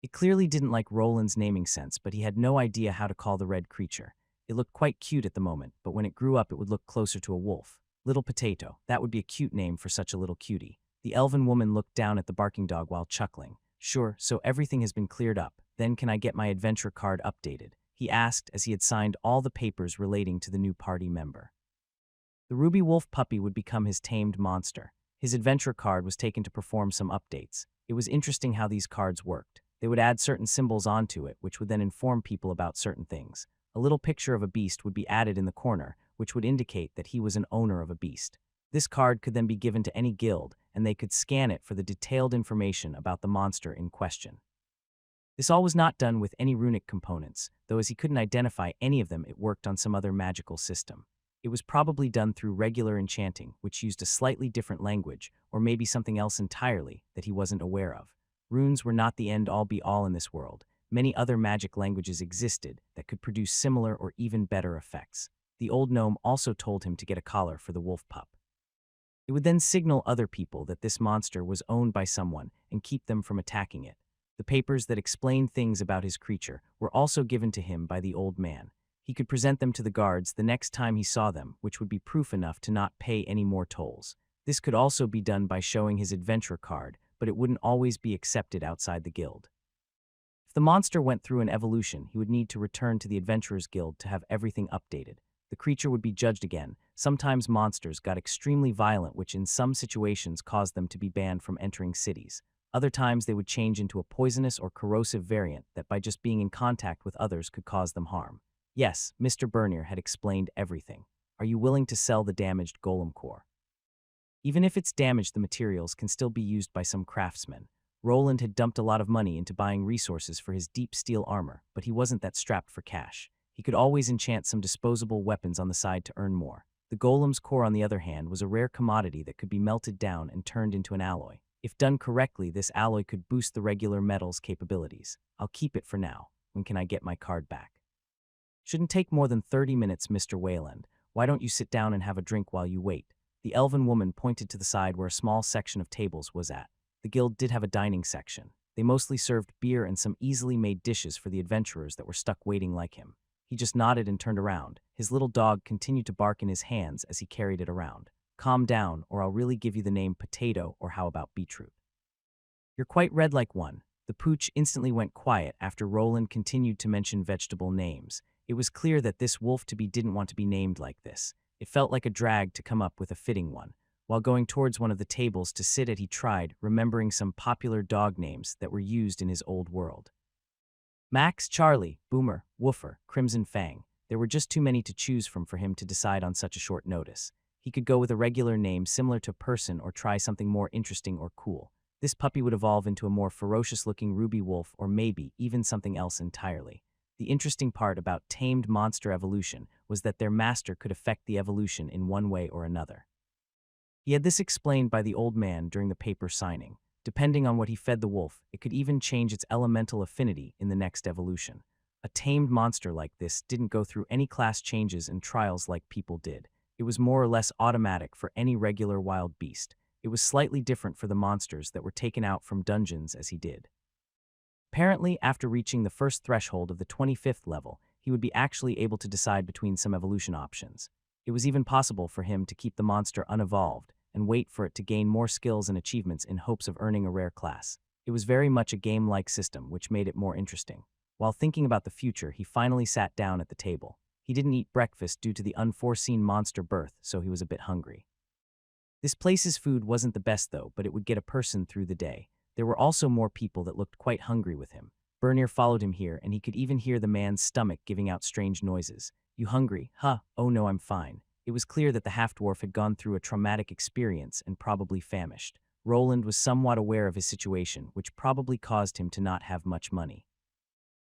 It clearly didn't like Roland's naming sense, but he had no idea how to call the red creature. It looked quite cute at the moment, but when it grew up it would look closer to a wolf. Little Potato, that would be a cute name for such a little cutie. The elven woman looked down at the barking dog while chuckling. Sure, so everything has been cleared up. Then can I get my adventure card updated? He asked as he had signed all the papers relating to the new party member. The ruby wolf puppy would become his tamed monster. His adventure card was taken to perform some updates. It was interesting how these cards worked. They would add certain symbols onto it, which would then inform people about certain things. A little picture of a beast would be added in the corner, which would indicate that he was an owner of a beast. This card could then be given to any guild, and they could scan it for the detailed information about the monster in question. This all was not done with any runic components, though as he couldn't identify any of them, it worked on some other magical system. It was probably done through regular enchanting, which used a slightly different language, or maybe something else entirely that he wasn't aware of. Runes were not the end-all-be-all in this world. Many other magic languages existed that could produce similar or even better effects. The old gnome also told him to get a collar for the wolf pup. It would then signal other people that this monster was owned by someone and keep them from attacking it. The papers that explained things about his creature were also given to him by the old man. He could present them to the guards the next time he saw them, which would be proof enough to not pay any more tolls. This could also be done by showing his adventurer card, but it wouldn't always be accepted outside the guild. If the monster went through an evolution, he would need to return to the Adventurers Guild to have everything updated. The creature would be judged again. Sometimes monsters got extremely violent, which in some situations caused them to be banned from entering cities. Other times they would change into a poisonous or corrosive variant that by just being in contact with others could cause them harm. Yes, Mr. Bernier had explained everything. Are you willing to sell the damaged golem core? Even if it's damaged, the materials can still be used by some craftsmen. Roland had dumped a lot of money into buying resources for his deep steel armor, but he wasn't that strapped for cash. He could always enchant some disposable weapons on the side to earn more. The golem's core, on the other hand, was a rare commodity that could be melted down and turned into an alloy. If done correctly, this alloy could boost the regular metal's capabilities. I'll keep it for now. When can I get my card back? Shouldn't take more than 30 minutes, Mr. Wayland. Why don't you sit down and have a drink while you wait? The elven woman pointed to the side where a small section of tables was at. The guild did have a dining section. They mostly served beer and some easily made dishes for the adventurers that were stuck waiting like him. He just nodded and turned around. His little dog continued to bark in his hands as he carried it around. Calm down, or I'll really give you the name Potato, or how about Beetroot? You're quite red like one. The pooch instantly went quiet after Roland continued to mention vegetable names. It was clear that this wolf-to-be didn't want to be named like this. It felt like a drag to come up with a fitting one. While going towards one of the tables to sit at, he tried, remembering some popular dog names that were used in his old world. Max, Charlie, Boomer, Woofer, Crimson Fang. There were just too many to choose from for him to decide on such a short notice. He could go with a regular name similar to person or try something more interesting or cool. This puppy would evolve into a more ferocious-looking ruby wolf or maybe even something else entirely. The interesting part about tamed monster evolution was that their master could affect the evolution in one way or another. He had this explained by the old man during the paper signing. Depending on what he fed the wolf, it could even change its elemental affinity in the next evolution. A tamed monster like this didn't go through any class changes and trials like people did. It was more or less automatic for any regular wild beast. It was slightly different for the monsters that were taken out from dungeons as he did. Apparently, after reaching the first threshold of the 25th level, he would be actually able to decide between some evolution options. It was even possible for him to keep the monster unevolved and wait for it to gain more skills and achievements in hopes of earning a rare class. It was very much a game-like system, which made it more interesting. While thinking about the future, he finally sat down at the table. He didn't eat breakfast due to the unforeseen monster birth, so he was a bit hungry. This place's food wasn't the best though, but it would get a person through the day. There were also more people that looked quite hungry with him. Bernier followed him here, and he could even hear the man's stomach giving out strange noises. You hungry? Huh? Oh no, I'm fine. It was clear that the half-dwarf had gone through a traumatic experience and probably famished. Roland was somewhat aware of his situation, which probably caused him to not have much money.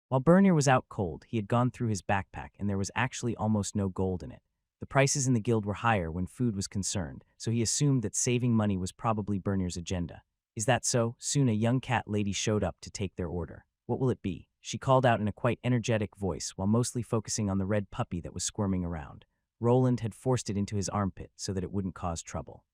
While Bernier was out cold, he had gone through his backpack and there was actually almost no gold in it. The prices in the guild were higher when food was concerned, so he assumed that saving money was probably Bernier's agenda. Is that so? Soon a young cat lady showed up to take their order. What will it be? She called out in a quite energetic voice while mostly focusing on the red puppy that was squirming around. Roland had forced it into his armpit so that it wouldn't cause trouble.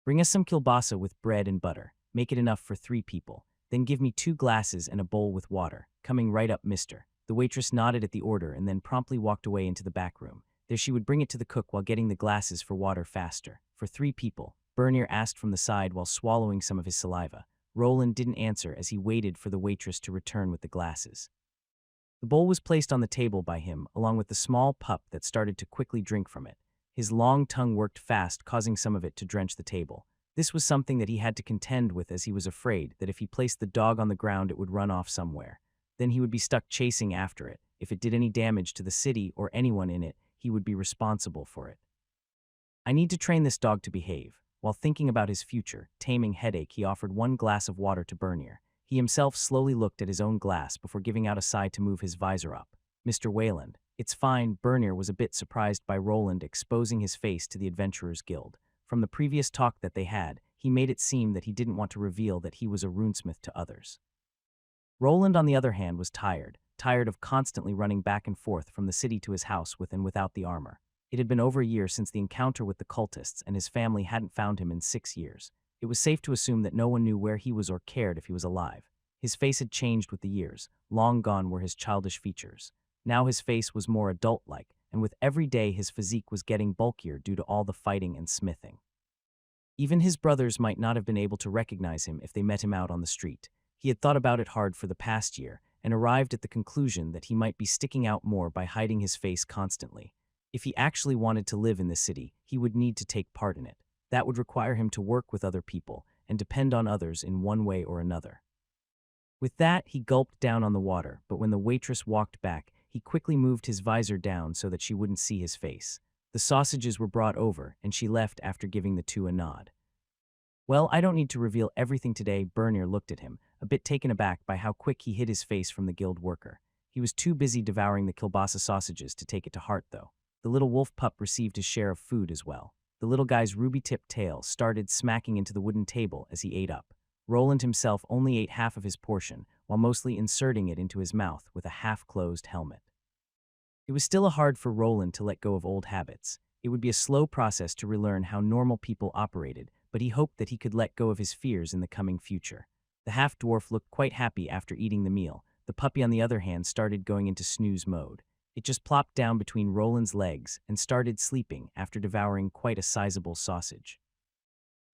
Bring us some kielbasa with bread and butter. Make it enough for 3 people. Then give me 2 glasses and a bowl with water. Coming right up, mister. The waitress nodded at the order and then promptly walked away into the back room. There she would bring it to the cook while getting the glasses for water faster. For 3 people, Bernier asked from the side while swallowing some of his saliva. Roland didn't answer as he waited for the waitress to return with the glasses. The bowl was placed on the table by him, along with the small pup that started to quickly drink from it. His long tongue worked fast, causing some of it to drench the table. This was something that he had to contend with as he was afraid that if he placed the dog on the ground it would run off somewhere. Then he would be stuck chasing after it. If it did any damage to the city or anyone in it, he would be responsible for it. I need to train this dog to behave. While thinking about his future, taming headache, he offered 1 glass of water to Bernier. He himself slowly looked at his own glass before giving out a sigh to move his visor up. Mr. Wayland. It's fine. Bernier was a bit surprised by Roland exposing his face to the Adventurers Guild. From the previous talk that they had, he made it seem that he didn't want to reveal that he was a runesmith to others. Roland, on the other hand, was tired of constantly running back and forth from the city to his house with and without the armor. It had been over a year since the encounter with the cultists, and his family hadn't found him in 6 years. It was safe to assume that no one knew where he was or cared if he was alive. His face had changed with the years. Long gone were his childish features. Now his face was more adult-like, and with every day his physique was getting bulkier due to all the fighting and smithing. Even his brothers might not have been able to recognize him if they met him out on the street. He had thought about it hard for the past year, and arrived at the conclusion that he might be sticking out more by hiding his face constantly. If he actually wanted to live in the city, he would need to take part in it. That would require him to work with other people and depend on others in one way or another. With that, he gulped down on the water, but when the waitress walked back, he quickly moved his visor down so that she wouldn't see his face. The sausages were brought over, and she left after giving the two a nod. Well, I don't need to reveal everything today. Bernier looked at him, a bit taken aback by how quick he hid his face from the guild worker. He was too busy devouring the kielbasa sausages to take it to heart, though. The little wolf pup received his share of food as well. The little guy's ruby-tipped tail started smacking into the wooden table as he ate up. Roland himself only ate half of his portion, while mostly inserting it into his mouth with a half-closed helmet. It was still hard for Roland to let go of old habits. It would be a slow process to relearn how normal people operated, but he hoped that he could let go of his fears in the coming future. The half-dwarf looked quite happy after eating the meal. The puppy, on the other hand, started going into snooze mode. It just plopped down between Roland's legs and started sleeping after devouring quite a sizable sausage.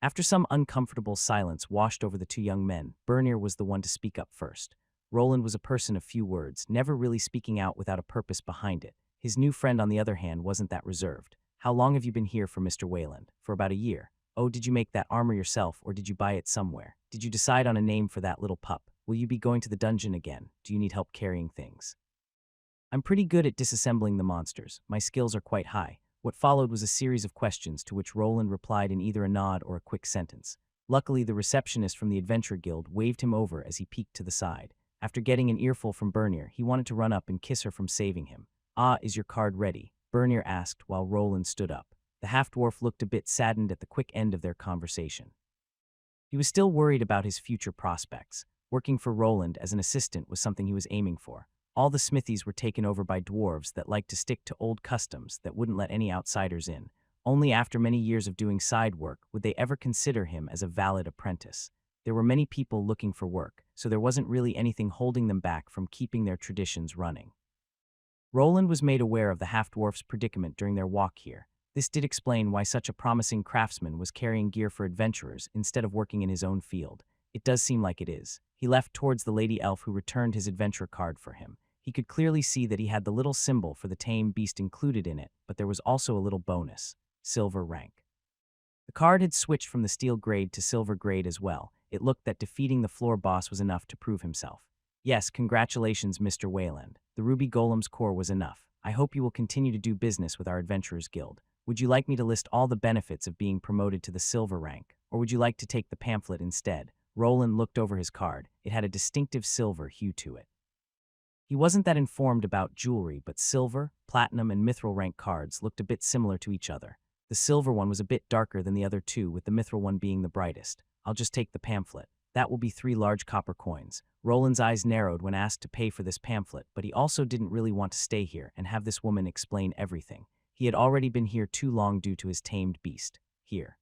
After some uncomfortable silence washed over the two young men, Bernier was the one to speak up first. Roland was a person of few words, never really speaking out without a purpose behind it. His new friend, on the other hand, wasn't that reserved. How long have you been here for Mr. Wayland? For about a year. Oh, did you make that armor yourself, or did you buy it somewhere? Did you decide on a name for that little pup? Will you be going to the dungeon again? Do you need help carrying things? I'm pretty good at disassembling the monsters. My skills are quite high. What followed was a series of questions to which Roland replied in either a nod or a quick sentence. Luckily, the receptionist from the Adventure Guild waved him over as he peeked to the side. After getting an earful from Bernier, he wanted to run up and kiss her from saving him. Ah, is your card ready? Bernier asked while Roland stood up. The half-dwarf looked a bit saddened at the quick end of their conversation. He was still worried about his future prospects. Working for Roland as an assistant was something he was aiming for. All the smithies were taken over by dwarves that liked to stick to old customs that wouldn't let any outsiders in. Only after many years of doing side work would they ever consider him as a valid apprentice. There were many people looking for work, so there wasn't really anything holding them back from keeping their traditions running. Roland was made aware of the half-dwarf's predicament during their walk here. This did explain why such a promising craftsman was carrying gear for adventurers instead of working in his own field. It does seem like it is. He left towards the lady elf who returned his adventure card for him. He could clearly see that he had the little symbol for the tame beast included in it, but there was also a little bonus: silver rank. The card had switched from the steel grade to silver grade as well. It looked that defeating the floor boss was enough to prove himself. Yes, congratulations, Mr. Wayland. The Ruby Golem's core was enough. I hope you will continue to do business with our Adventurers Guild. Would you like me to list all the benefits of being promoted to the silver rank, or would you like to take the pamphlet instead? Roland looked over his card. It had a distinctive silver hue to it. He wasn't that informed about jewelry, but silver, platinum, and mithril rank cards looked a bit similar to each other. The silver one was a bit darker than the other two, with the mithril one being the brightest. I'll just take the pamphlet. That will be 3 large copper coins. Roland's eyes narrowed when asked to pay for this pamphlet, but he also didn't really want to stay here and have this woman explain everything. He had already been here too long due to his tamed beast. Here.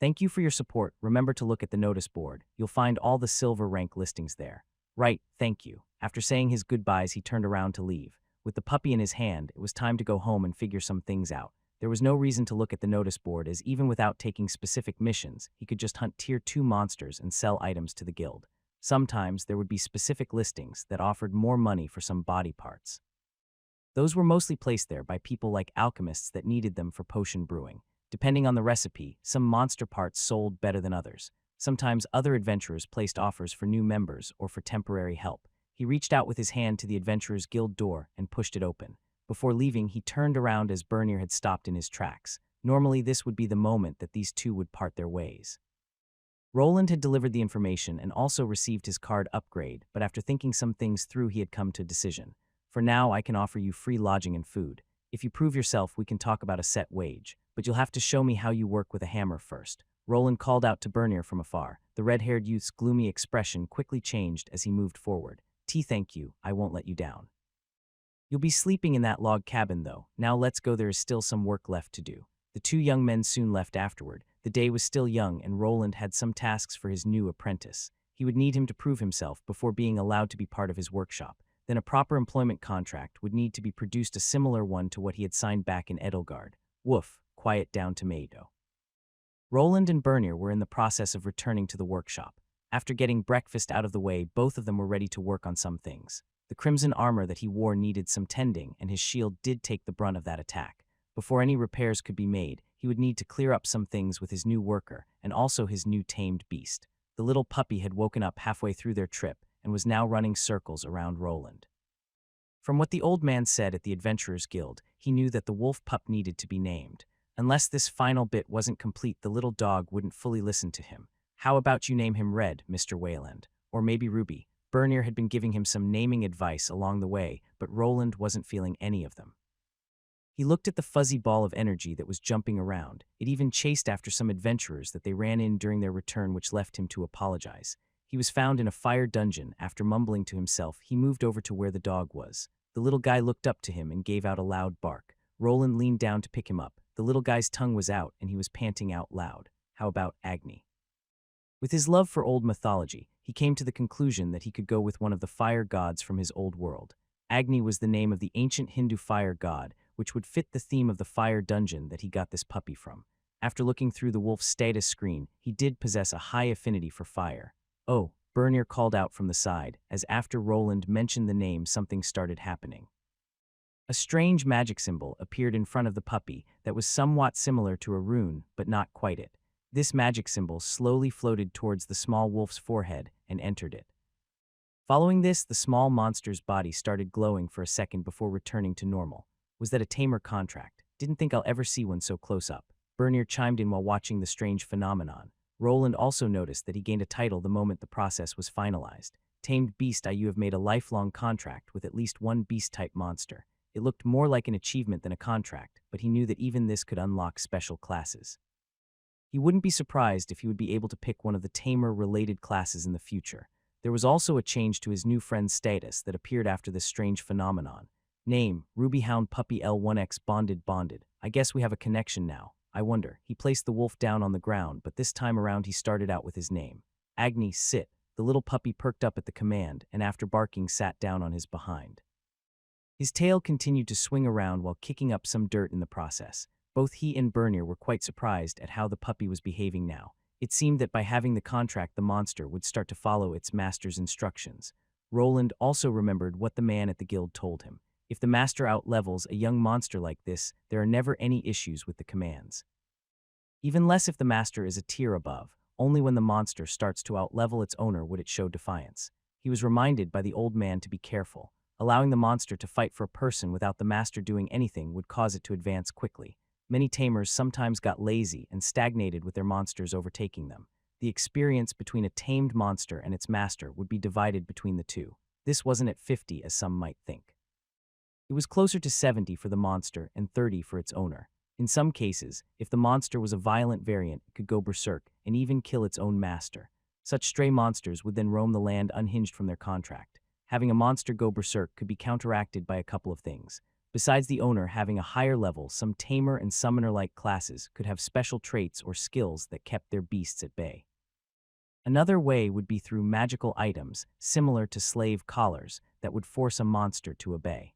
Thank you for your support. Remember to look at the notice board. You'll find all the silver rank listings there. Right, thank you. After saying his goodbyes, he turned around to leave. With the puppy in his hand, it was time to go home and figure some things out. There was no reason to look at the notice board, as even without taking specific missions, he could just hunt tier 2 monsters and sell items to the guild. Sometimes there would be specific listings that offered more money for some body parts. Those were mostly placed there by people like alchemists that needed them for potion brewing. Depending on the recipe, some monster parts sold better than others. Sometimes other adventurers placed offers for new members or for temporary help. He reached out with his hand to the Adventurers Guild door and pushed it open. Before leaving, he turned around as Bernier had stopped in his tracks. Normally, this would be the moment that these two would part their ways. Roland had delivered the information and also received his card upgrade, but after thinking some things through, he had come to a decision. For now, I can offer you free lodging and food. If you prove yourself, we can talk about a set wage, but you'll have to show me how you work with a hammer first. Roland called out to Bernier from afar. The red-haired youth's gloomy expression quickly changed as he moved forward. Thank you, I won't let you down. You'll be sleeping in that log cabin, though. Now let's go, there is still some work left to do. The two young men soon left afterward. The day was still young, and Roland had some tasks for his new apprentice. He would need him to prove himself before being allowed to be part of his workshop. Then a proper employment contract would need to be produced, a similar one to what he had signed back in Edelgard. Woof, quiet down tomato. Roland and Bernir were in the process of returning to the workshop. After getting breakfast out of the way, both of them were ready to work on some things. The crimson armor that he wore needed some tending, and his shield did take the brunt of that attack. Before any repairs could be made, he would need to clear up some things with his new worker, and also his new tamed beast. The little puppy had woken up halfway through their trip, and was now running circles around Roland. From what the old man said at the Adventurers Guild, he knew that the wolf pup needed to be named. Unless this final bit wasn't complete, the little dog wouldn't fully listen to him. How about you name him Red, Mr. Wayland? Or maybe Ruby? Bernir had been giving him some naming advice along the way, but Roland wasn't feeling any of them. He looked at the fuzzy ball of energy that was jumping around. It even chased after some adventurers that they ran in during their return, which left him to apologize. He was found in a fire dungeon. After mumbling to himself, he moved over to where the dog was. The little guy looked up to him and gave out a loud bark. Roland leaned down to pick him up. The little guy's tongue was out, and he was panting out loud. How about Agni? With his love for old mythology, he came to the conclusion that he could go with one of the fire gods from his old world. Agni was the name of the ancient Hindu fire god, which would fit the theme of the fire dungeon that he got this puppy from. After looking through the wolf's status screen, he did possess a high affinity for fire. Oh, Bernir called out from the side, as after Roland mentioned the name, something started happening. A strange magic symbol appeared in front of the puppy that was somewhat similar to a rune, but not quite it. This magic symbol slowly floated towards the small wolf's forehead and entered it. Following this, the small monster's body started glowing for a second before returning to normal. Was that a tamer contract? Didn't think I'll ever see one so close up. Bernir chimed in while watching the strange phenomenon. Roland also noticed that he gained a title the moment the process was finalized. Tamed Beast. You have made a lifelong contract with at least one beast-type monster. It looked more like an achievement than a contract, but he knew that even this could unlock special classes. He wouldn't be surprised if he would be able to pick one of the tamer-related classes in the future. There was also a change to his new friend's status that appeared after this strange phenomenon. Name, Rubyhound Puppy L1X Bonded. I guess we have a connection now. I wonder. He placed the wolf down on the ground, but this time around he started out with his name. Agni, sit. The little puppy perked up at the command, and after barking sat down on his behind. His tail continued to swing around while kicking up some dirt in the process. Both he and Bernir were quite surprised at how the puppy was behaving now. It seemed that by having the contract, the monster would start to follow its master's instructions. Roland also remembered what the man at the guild told him. If the master outlevels a young monster like this, there are never any issues with the commands. Even less if the master is a tier above. Only when the monster starts to outlevel its owner would it show defiance. He was reminded by the old man to be careful. Allowing the monster to fight for a person without the master doing anything would cause it to advance quickly. Many tamers sometimes got lazy and stagnated with their monsters overtaking them. The experience between a tamed monster and its master would be divided between the two. This wasn't at 50 as some might think. It was closer to 70 for the monster and 30 for its owner. In some cases, if the monster was a violent variant, it could go berserk and even kill its own master. Such stray monsters would then roam the land unhinged from their contract. Having a monster go berserk could be counteracted by a couple of things. Besides the owner having a higher level, some tamer and summoner-like classes could have special traits or skills that kept their beasts at bay. Another way would be through magical items, similar to slave collars, that would force a monster to obey.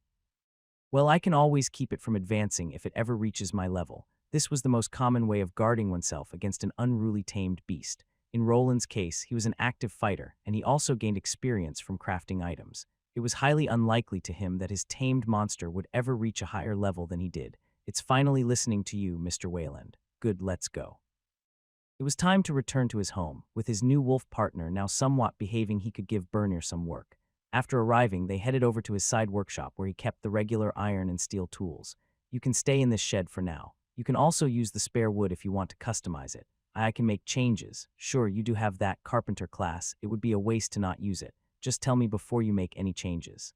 Well, I can always keep it from advancing if it ever reaches my level. This was the most common way of guarding oneself against an unruly tamed beast. In Roland's case, he was an active fighter, and he also gained experience from crafting items. It was highly unlikely to him that his tamed monster would ever reach a higher level than he did. It's finally listening to you, Mr. Wayland. Good, let's go. It was time to return to his home, with his new wolf partner now somewhat behaving he could give Bernir some work. After arriving, they headed over to his side workshop where he kept the regular iron and steel tools. You can stay in this shed for now. You can also use the spare wood if you want to customize it. I can make changes. Sure, you do have that carpenter class. It would be a waste to not use it. Just tell me before you make any changes.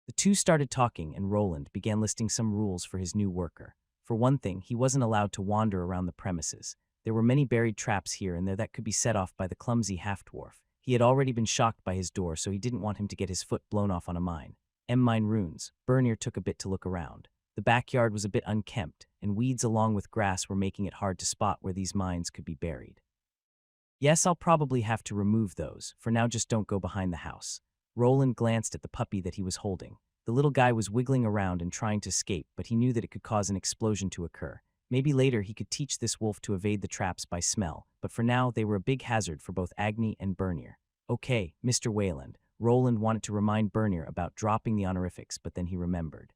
The two started talking, and Roland began listing some rules for his new worker. For one thing, he wasn't allowed to wander around the premises. There were many buried traps here and there that could be set off by the clumsy half-dwarf. He had already been shocked by his door, so he didn't want him to get his foot blown off on a mine. Mine runes. Bernir took a bit to look around. The backyard was a bit unkempt, and weeds along with grass were making it hard to spot where these mines could be buried. Yes, I'll probably have to remove those. For now, just don't go behind the house. Roland glanced at the puppy that he was holding. The little guy was wiggling around and trying to escape, but he knew that it could cause an explosion to occur. Maybe later he could teach this wolf to evade the traps by smell, but for now they were a big hazard for both Agni and Bernier. Okay, Mr. Wayland. Roland wanted to remind Bernier about dropping the honorifics, but then he remembered.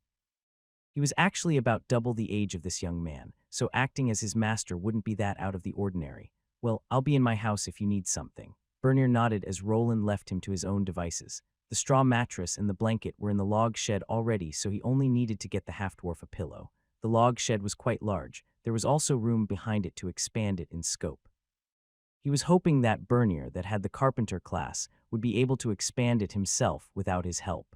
He was actually about double the age of this young man, so acting as his master wouldn't be that out of the ordinary. Well, I'll be in my house if you need something. Bernier nodded as Roland left him to his own devices. The straw mattress and the blanket were in the log shed already, so he only needed to get the half-dwarf a pillow. The log shed was quite large. There was also room behind it to expand it in scope. He was hoping that Bernier, that had the carpenter class, would be able to expand it himself without his help.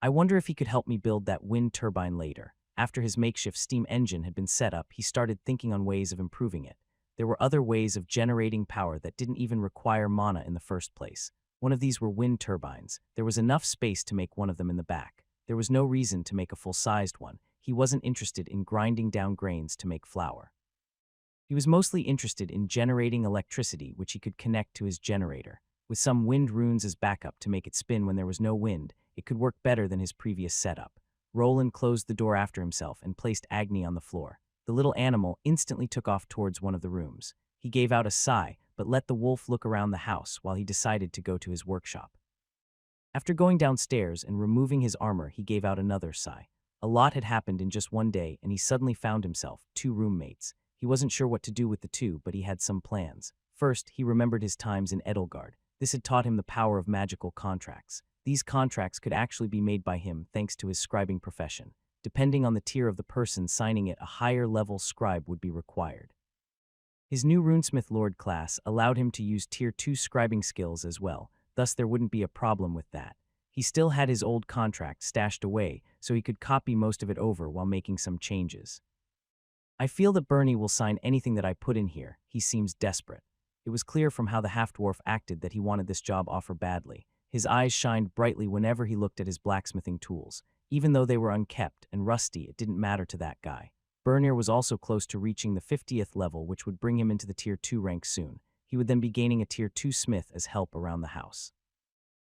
I wonder if he could help me build that wind turbine later. After his makeshift steam engine had been set up, he started thinking on ways of improving it. There were other ways of generating power that didn't even require mana in the first place. One of these were wind turbines. There was enough space to make one of them in the back. There was no reason to make a full-sized one. He wasn't interested in grinding down grains to make flour. He was mostly interested in generating electricity, which he could connect to his generator. With some wind runes as backup to make it spin when there was no wind, it could work better than his previous setup. Roland closed the door after himself and placed Agni on the floor. The little animal instantly took off towards one of the rooms. He gave out a sigh, but let the wolf look around the house while he decided to go to his workshop. After going downstairs and removing his armor, he gave out another sigh. A lot had happened in just one day, and he suddenly found himself 2 roommates. He wasn't sure what to do with the 2, but he had some plans. First, he remembered his times in Edelgard. This had taught him the power of magical contracts. These contracts could actually be made by him thanks to his scribing profession. Depending on the tier of the person signing it, a higher-level scribe would be required. His new Runesmith Lord class allowed him to use Tier 2 scribing skills as well, thus there wouldn't be a problem with that. He still had his old contract stashed away, so he could copy most of it over while making some changes. I feel that Bernie will sign anything that I put in here. He seems desperate. It was clear from how the half-dwarf acted that he wanted this job offer badly. His eyes shined brightly whenever he looked at his blacksmithing tools. Even though they were unkept and rusty, it didn't matter to that guy. Bernier was also close to reaching the 50th level, which would bring him into the Tier 2 rank soon. He would then be gaining a Tier 2 smith as help around the house.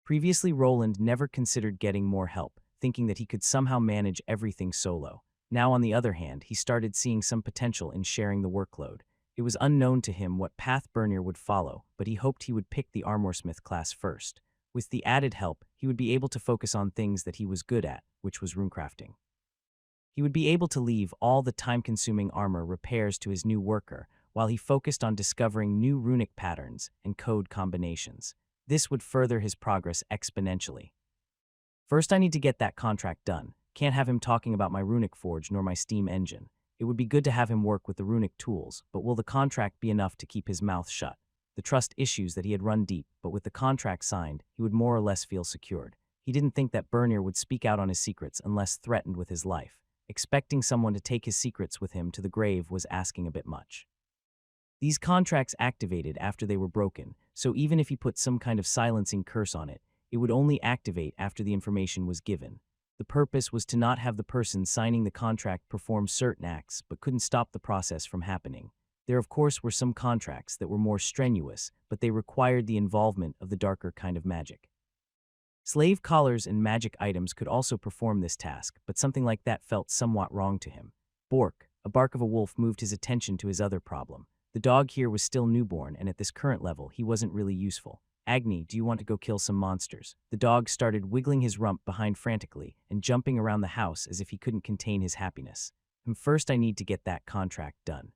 Previously, Roland never considered getting more help, thinking that he could somehow manage everything solo. Now, on the other hand, he started seeing some potential in sharing the workload. It was unknown to him what path Bernier would follow, but he hoped he would pick the armorsmith class first. With the added help, he would be able to focus on things that he was good at, which was runecrafting. He would be able to leave all the time-consuming armor repairs to his new worker, while he focused on discovering new runic patterns and code combinations. This would further his progress exponentially. First, I need to get that contract done. Can't have him talking about my runic forge nor my steam engine. It would be good to have him work with the runic tools, but will the contract be enough to keep his mouth shut? The trust issues that he had run deep, but with the contract signed, he would more or less feel secured. He didn't think that Bernier would speak out on his secrets unless threatened with his life. Expecting someone to take his secrets with him to the grave was asking a bit much. These contracts activated after they were broken, so even if he put some kind of silencing curse on it, it would only activate after the information was given. The purpose was to not have the person signing the contract perform certain acts but couldn't stop the process from happening. There of course were some contracts that were more strenuous, but they required the involvement of the darker kind of magic. Slave collars and magic items could also perform this task, but something like that felt somewhat wrong to him. Bork, a bark of a wolf, moved his attention to his other problem. The dog here was still newborn, and at this current level, he wasn't really useful. Agni, do you want to go kill some monsters? The dog started wiggling his rump behind frantically and jumping around the house as if he couldn't contain his happiness. First, I need to get that contract done.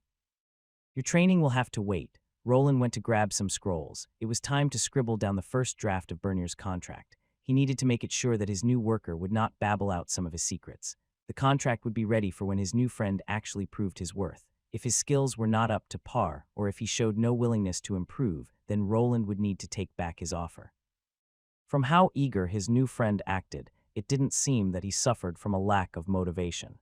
Your training will have to wait. Roland went to grab some scrolls. It was time to scribble down the first draft of Bernier's contract. He needed to make it sure that his new worker would not babble out some of his secrets. The contract would be ready for when his new friend actually proved his worth. If his skills were not up to par, or if he showed no willingness to improve, then Roland would need to take back his offer. From how eager his new friend acted, it didn't seem that he suffered from a lack of motivation.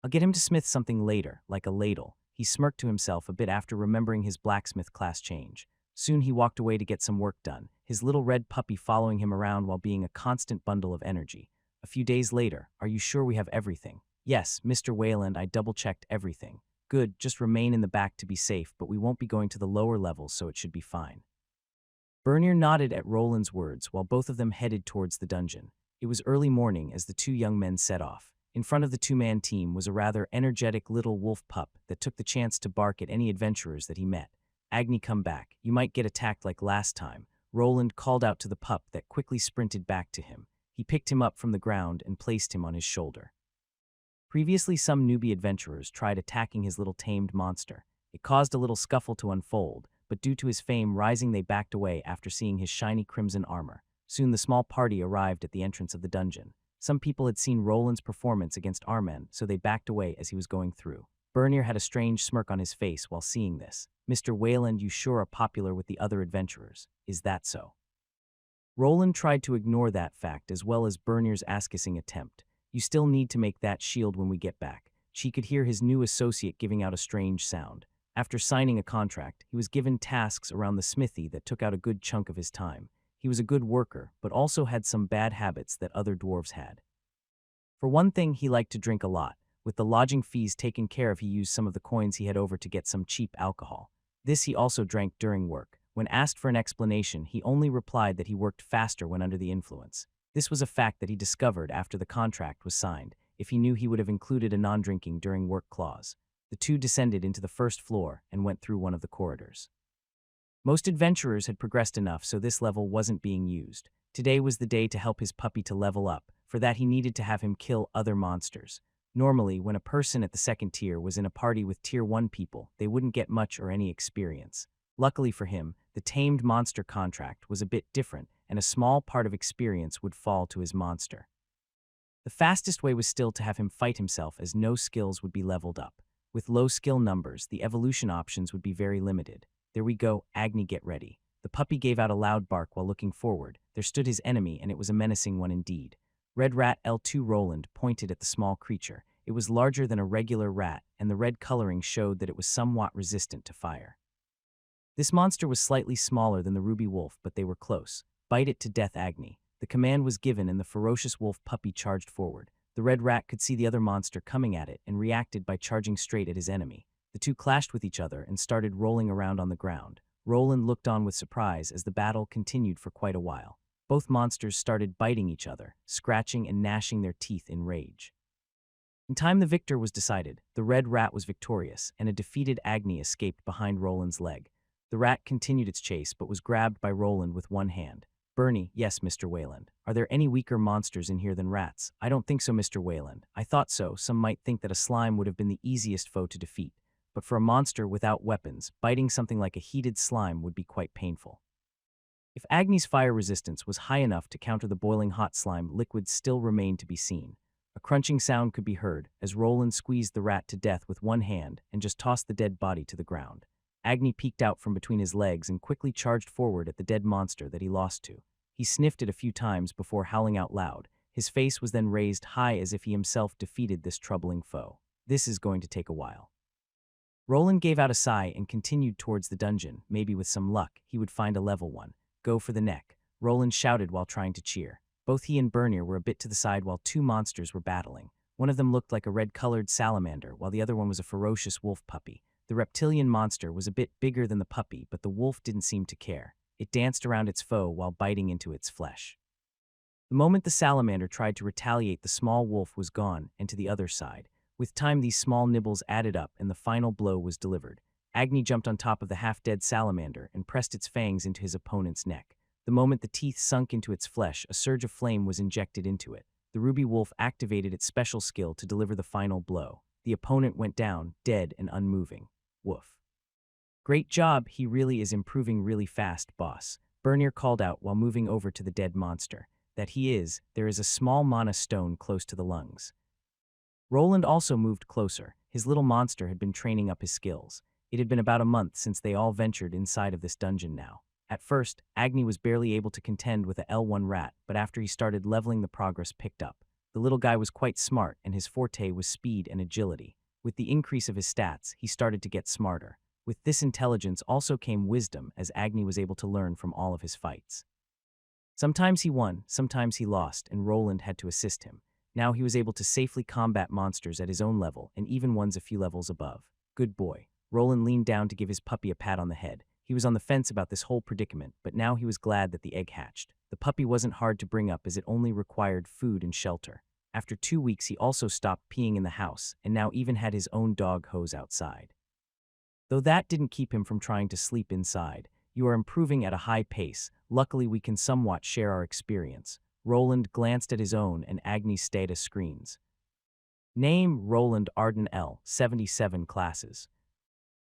I'll get him to smith something later, like a ladle. He smirked to himself a bit after remembering his blacksmith class change. Soon he walked away to get some work done, his little red puppy following him around while being a constant bundle of energy. A few days later, are you sure we have everything? Yes, Mr. Wayland, I double-checked everything. Good, just remain in the back to be safe, but we won't be going to the lower levels, so it should be fine. Bernier nodded at Roland's words while both of them headed towards the dungeon. It was early morning as the two young men set off. In front of the two-man team was a rather energetic little wolf pup that took the chance to bark at any adventurers that he met. Agni, come back. You might get attacked like last time. Roland called out to the pup that quickly sprinted back to him. He picked him up from the ground and placed him on his shoulder. Previously, some newbie adventurers tried attacking his little tamed monster. It caused a little scuffle to unfold, but due to his fame rising, they backed away after seeing his shiny crimson armor. Soon the small party arrived at the entrance of the dungeon. Some people had seen Roland's performance against Armen, so they backed away as he was going through. Bernier had a strange smirk on his face while seeing this. Mr. Wayland, you sure are popular with the other adventurers. Is that so? Roland tried to ignore that fact as well as Bernier's ass-kissing attempt. You still need to make that shield when we get back. She could hear his new associate giving out a strange sound. After signing a contract, he was given tasks around the smithy that took out a good chunk of his time. He was a good worker, but also had some bad habits that other dwarves had. For one thing, he liked to drink a lot. With the lodging fees taken care of, he used some of the coins he had over to get some cheap alcohol. This he also drank during work. When asked for an explanation, he only replied that he worked faster when under the influence. This was a fact that he discovered after the contract was signed. If he knew, he would have included a non-drinking during work clause. The two descended into the first floor and went through one of the corridors. Most adventurers had progressed enough, so this level wasn't being used. Today was the day to help his puppy to level up. For that, he needed to have him kill other monsters. Normally, when a person at the second tier was in a party with tier 1 people, they wouldn't get much or any experience. Luckily for him, the tamed monster contract was a bit different, and a small part of experience would fall to his monster. The fastest way was still to have him fight himself, as no skills would be leveled up. With low skill numbers, the evolution options would be very limited. There we go, Agni, get ready. The puppy gave out a loud bark while looking forward. There stood his enemy, and it was a menacing one indeed. Red Rat L2 Roland pointed at the small creature. It was larger than a regular rat, and the red coloring showed that it was somewhat resistant to fire. This monster was slightly smaller than the ruby wolf, but they were close. Bite it to death, Agni. The command was given, and the ferocious wolf puppy charged forward. The red rat could see the other monster coming at it and reacted by charging straight at his enemy. The two clashed with each other and started rolling around on the ground. Roland looked on with surprise as the battle continued for quite a while. Both monsters started biting each other, scratching and gnashing their teeth in rage. In time, the victor was decided. The red rat was victorious, and a defeated Agni escaped behind Roland's leg. The rat continued its chase, but was grabbed by Roland with one hand. Bernie, yes, Mr. Wayland. Are there any weaker monsters in here than rats? I don't think so, Mr. Wayland. I thought so. Some might think that a slime would have been the easiest foe to defeat. But for a monster without weapons, biting something like a heated slime would be quite painful. If Agni's fire resistance was high enough to counter the boiling hot slime, liquids still remained to be seen. A crunching sound could be heard as Roland squeezed the rat to death with one hand and just tossed the dead body to the ground. Agni peeked out from between his legs and quickly charged forward at the dead monster that he lost to. He sniffed it a few times before howling out loud. His face was then raised high as if he himself defeated this troubling foe. This is going to take a while. Roland gave out a sigh and continued towards the dungeon. Maybe with some luck, he would find a level one. Go for the neck, Roland shouted while trying to cheer. Both he and Bernier were a bit to the side while two monsters were battling. One of them looked like a red-colored salamander, while the other one was a ferocious wolf puppy. The reptilian monster was a bit bigger than the puppy, but the wolf didn't seem to care. It danced around its foe while biting into its flesh. The moment the salamander tried to retaliate, the small wolf was gone and to the other side. With time, these small nibbles added up and the final blow was delivered. Agni jumped on top of the half-dead salamander and pressed its fangs into his opponent's neck. The moment the teeth sunk into its flesh, a surge of flame was injected into it. The ruby wolf activated its special skill to deliver the final blow. The opponent went down, dead and unmoving. Woof. Great job, he really is improving really fast, boss. Bernier called out while moving over to the dead monster. That he is, there is a small mana stone close to the lungs. Roland also moved closer. His little monster had been training up his skills. It had been about a month since they all ventured inside of this dungeon now. At first, Agni was barely able to contend with a L1 rat, but after he started leveling, the progress picked up. The little guy was quite smart, and his forte was speed and agility. With the increase of his stats, he started to get smarter. With this intelligence also came wisdom, as Agni was able to learn from all of his fights. Sometimes he won, sometimes he lost, and Roland had to assist him. Now he was able to safely combat monsters at his own level, and even ones a few levels above. Good boy. Roland leaned down to give his puppy a pat on the head. He was on the fence about this whole predicament, but now he was glad that the egg hatched. The puppy wasn't hard to bring up as it only required food and shelter. After 2 weeks, he also stopped peeing in the house and now even had his own dog hose outside. Though that didn't keep him from trying to sleep inside. You are improving at a high pace. Luckily, we can somewhat share our experience. Roland glanced at his own and Agni's status screens. Name: Roland Arden L. 77 classes.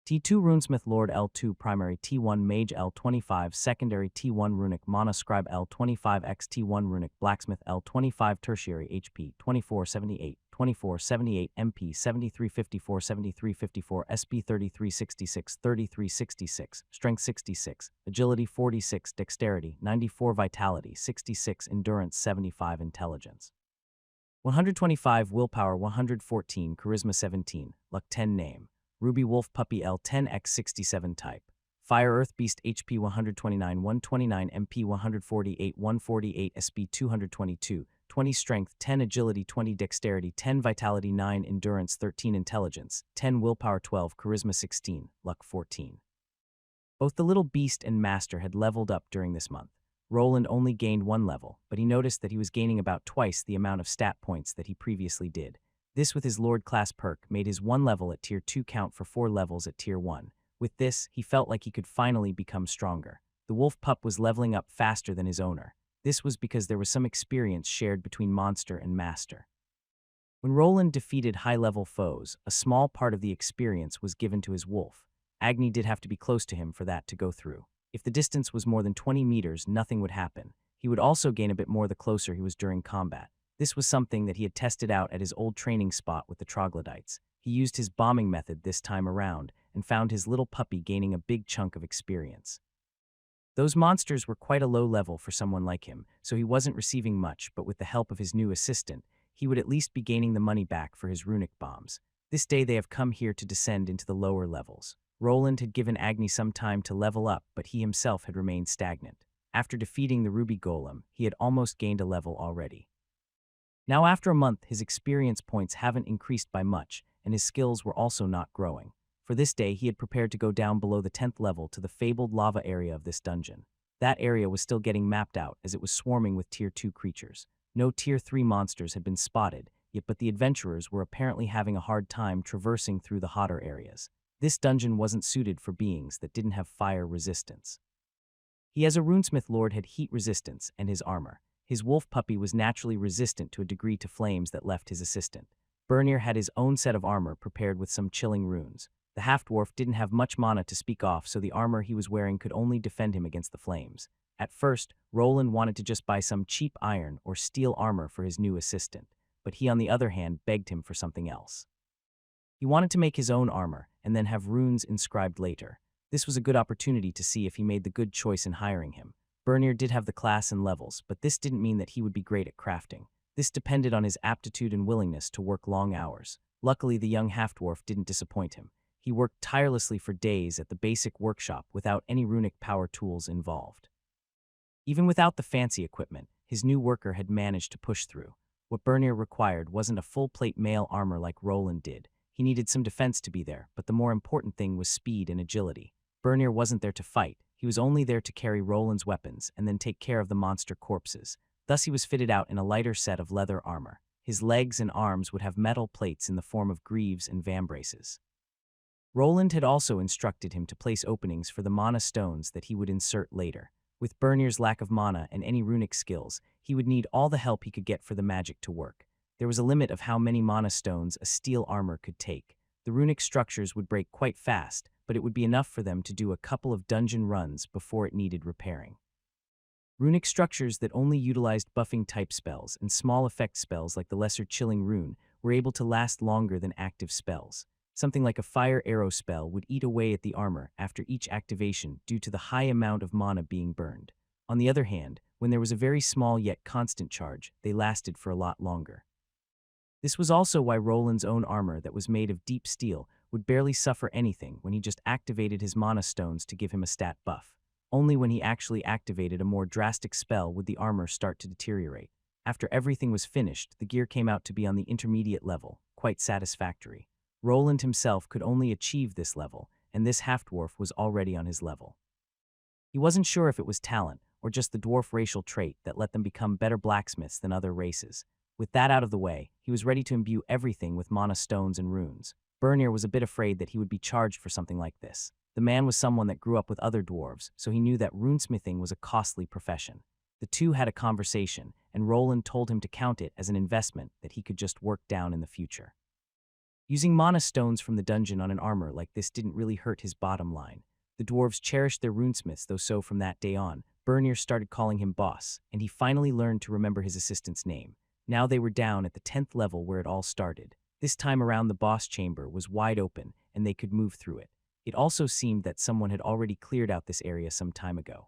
T2 Runesmith Lord L2 Primary T1 Mage L25 Secondary T1 Runic Monoscribe L25X T1 Runic Blacksmith L25 Tertiary HP 2478 2478 MP 7354 7354 SP 3366 3366 Strength 66 Agility 46 Dexterity 94 Vitality 66 Endurance 75 Intelligence 125 Willpower 114 Charisma 17 Luck 10 Name Ruby Wolf Puppy L10X67 Type. Fire Earth Beast HP 129 129 MP 148 148 SP 222 20 Strength 10 Agility 20 Dexterity 10 Vitality 9 Endurance 13 Intelligence 10 Willpower 12 Charisma 16 Luck 14. Both the little beast and master had leveled up during this month. Roland only gained 1 level, but he noticed that he was gaining about twice the amount of stat points that he previously did. This, with his Lord class perk, made his 1 level at Tier 2 count for 4 levels at Tier 1. With this, he felt like he could finally become stronger. The wolf pup was leveling up faster than his owner. This was because there was some experience shared between monster and master. When Roland defeated high-level foes, a small part of the experience was given to his wolf. Agni did have to be close to him for that to go through. If the distance was more than 20 meters, nothing would happen. He would also gain a bit more the closer he was during combat. This was something that he had tested out at his old training spot with the troglodytes. He used his bombing method this time around and found his little puppy gaining a big chunk of experience. Those monsters were quite a low level for someone like him, so he wasn't receiving much, but with the help of his new assistant, he would at least be gaining the money back for his runic bombs. This day they have come here to descend into the lower levels. Roland had given Agni some time to level up, but he himself had remained stagnant. After defeating the ruby golem, he had almost gained a level already. Now after a month, his experience points haven't increased by much, and his skills were also not growing. For this day, he had prepared to go down below the 10th level to the fabled lava area of this dungeon. That area was still getting mapped out as it was swarming with Tier 2 creatures. No Tier 3 monsters had been spotted, but the adventurers were apparently having a hard time traversing through the hotter areas. This dungeon wasn't suited for beings that didn't have fire resistance. He, as a runesmith lord, had heat resistance and his armor. His wolf puppy was naturally resistant to a degree to flames that left his assistant. Bernir had his own set of armor prepared with some chilling runes. The half-dwarf didn't have much mana to speak of, so the armor he was wearing could only defend him against the flames. At first, Roland wanted to just buy some cheap iron or steel armor for his new assistant, but he on the other hand begged him for something else. He wanted to make his own armor and then have runes inscribed later. This was a good opportunity to see if he made the good choice in hiring him. Bernir did have the class and levels, but this didn't mean that he would be great at crafting. This depended on his aptitude and willingness to work long hours. Luckily, the young half-dwarf didn't disappoint him. He worked tirelessly for days at the basic workshop without any runic power tools involved. Even without the fancy equipment, his new worker had managed to push through. What Bernir required wasn't a full-plate mail armor like Roland did. He needed some defense to be there, but the more important thing was speed and agility. Bernir wasn't there to fight. He was only there to carry Roland's weapons and then take care of the monster corpses. Thus he was fitted out in a lighter set of leather armor. His legs and arms would have metal plates in the form of greaves and vambraces. Roland had also instructed him to place openings for the mana stones that he would insert later. With Bernir's lack of mana and any runic skills, he would need all the help he could get for the magic to work. There was a limit of how many mana stones a steel armor could take. The runic structures would break quite fast, but it would be enough for them to do a couple of dungeon runs before it needed repairing. Runic structures that only utilized buffing type spells and small effect spells like the Lesser Chilling Rune were able to last longer than active spells. Something like a fire arrow spell would eat away at the armor after each activation due to the high amount of mana being burned. On the other hand, when there was a very small yet constant charge, they lasted for a lot longer. This was also why Roland's own armor that was made of deep steel would barely suffer anything when he just activated his mana stones to give him a stat buff. Only when he actually activated a more drastic spell would the armor start to deteriorate. After everything was finished, the gear came out to be on the intermediate level, quite satisfactory. Roland himself could only achieve this level, and this half-dwarf was already on his level. He wasn't sure if it was talent, or just the dwarf racial trait that let them become better blacksmiths than other races. With that out of the way, he was ready to imbue everything with mana stones and runes. Bernir was a bit afraid that he would be charged for something like this. The man was someone that grew up with other dwarves, so he knew that runesmithing was a costly profession. The two had a conversation, and Roland told him to count it as an investment that he could just work down in the future. Using mana stones from the dungeon on an armor like this didn't really hurt his bottom line. The dwarves cherished their runesmiths, though, so from that day on, Bernir started calling him boss, and he finally learned to remember his assistant's name. Now they were down at the 10th level where it all started. This time around, the boss chamber was wide open, and they could move through it. It also seemed that someone had already cleared out this area some time ago.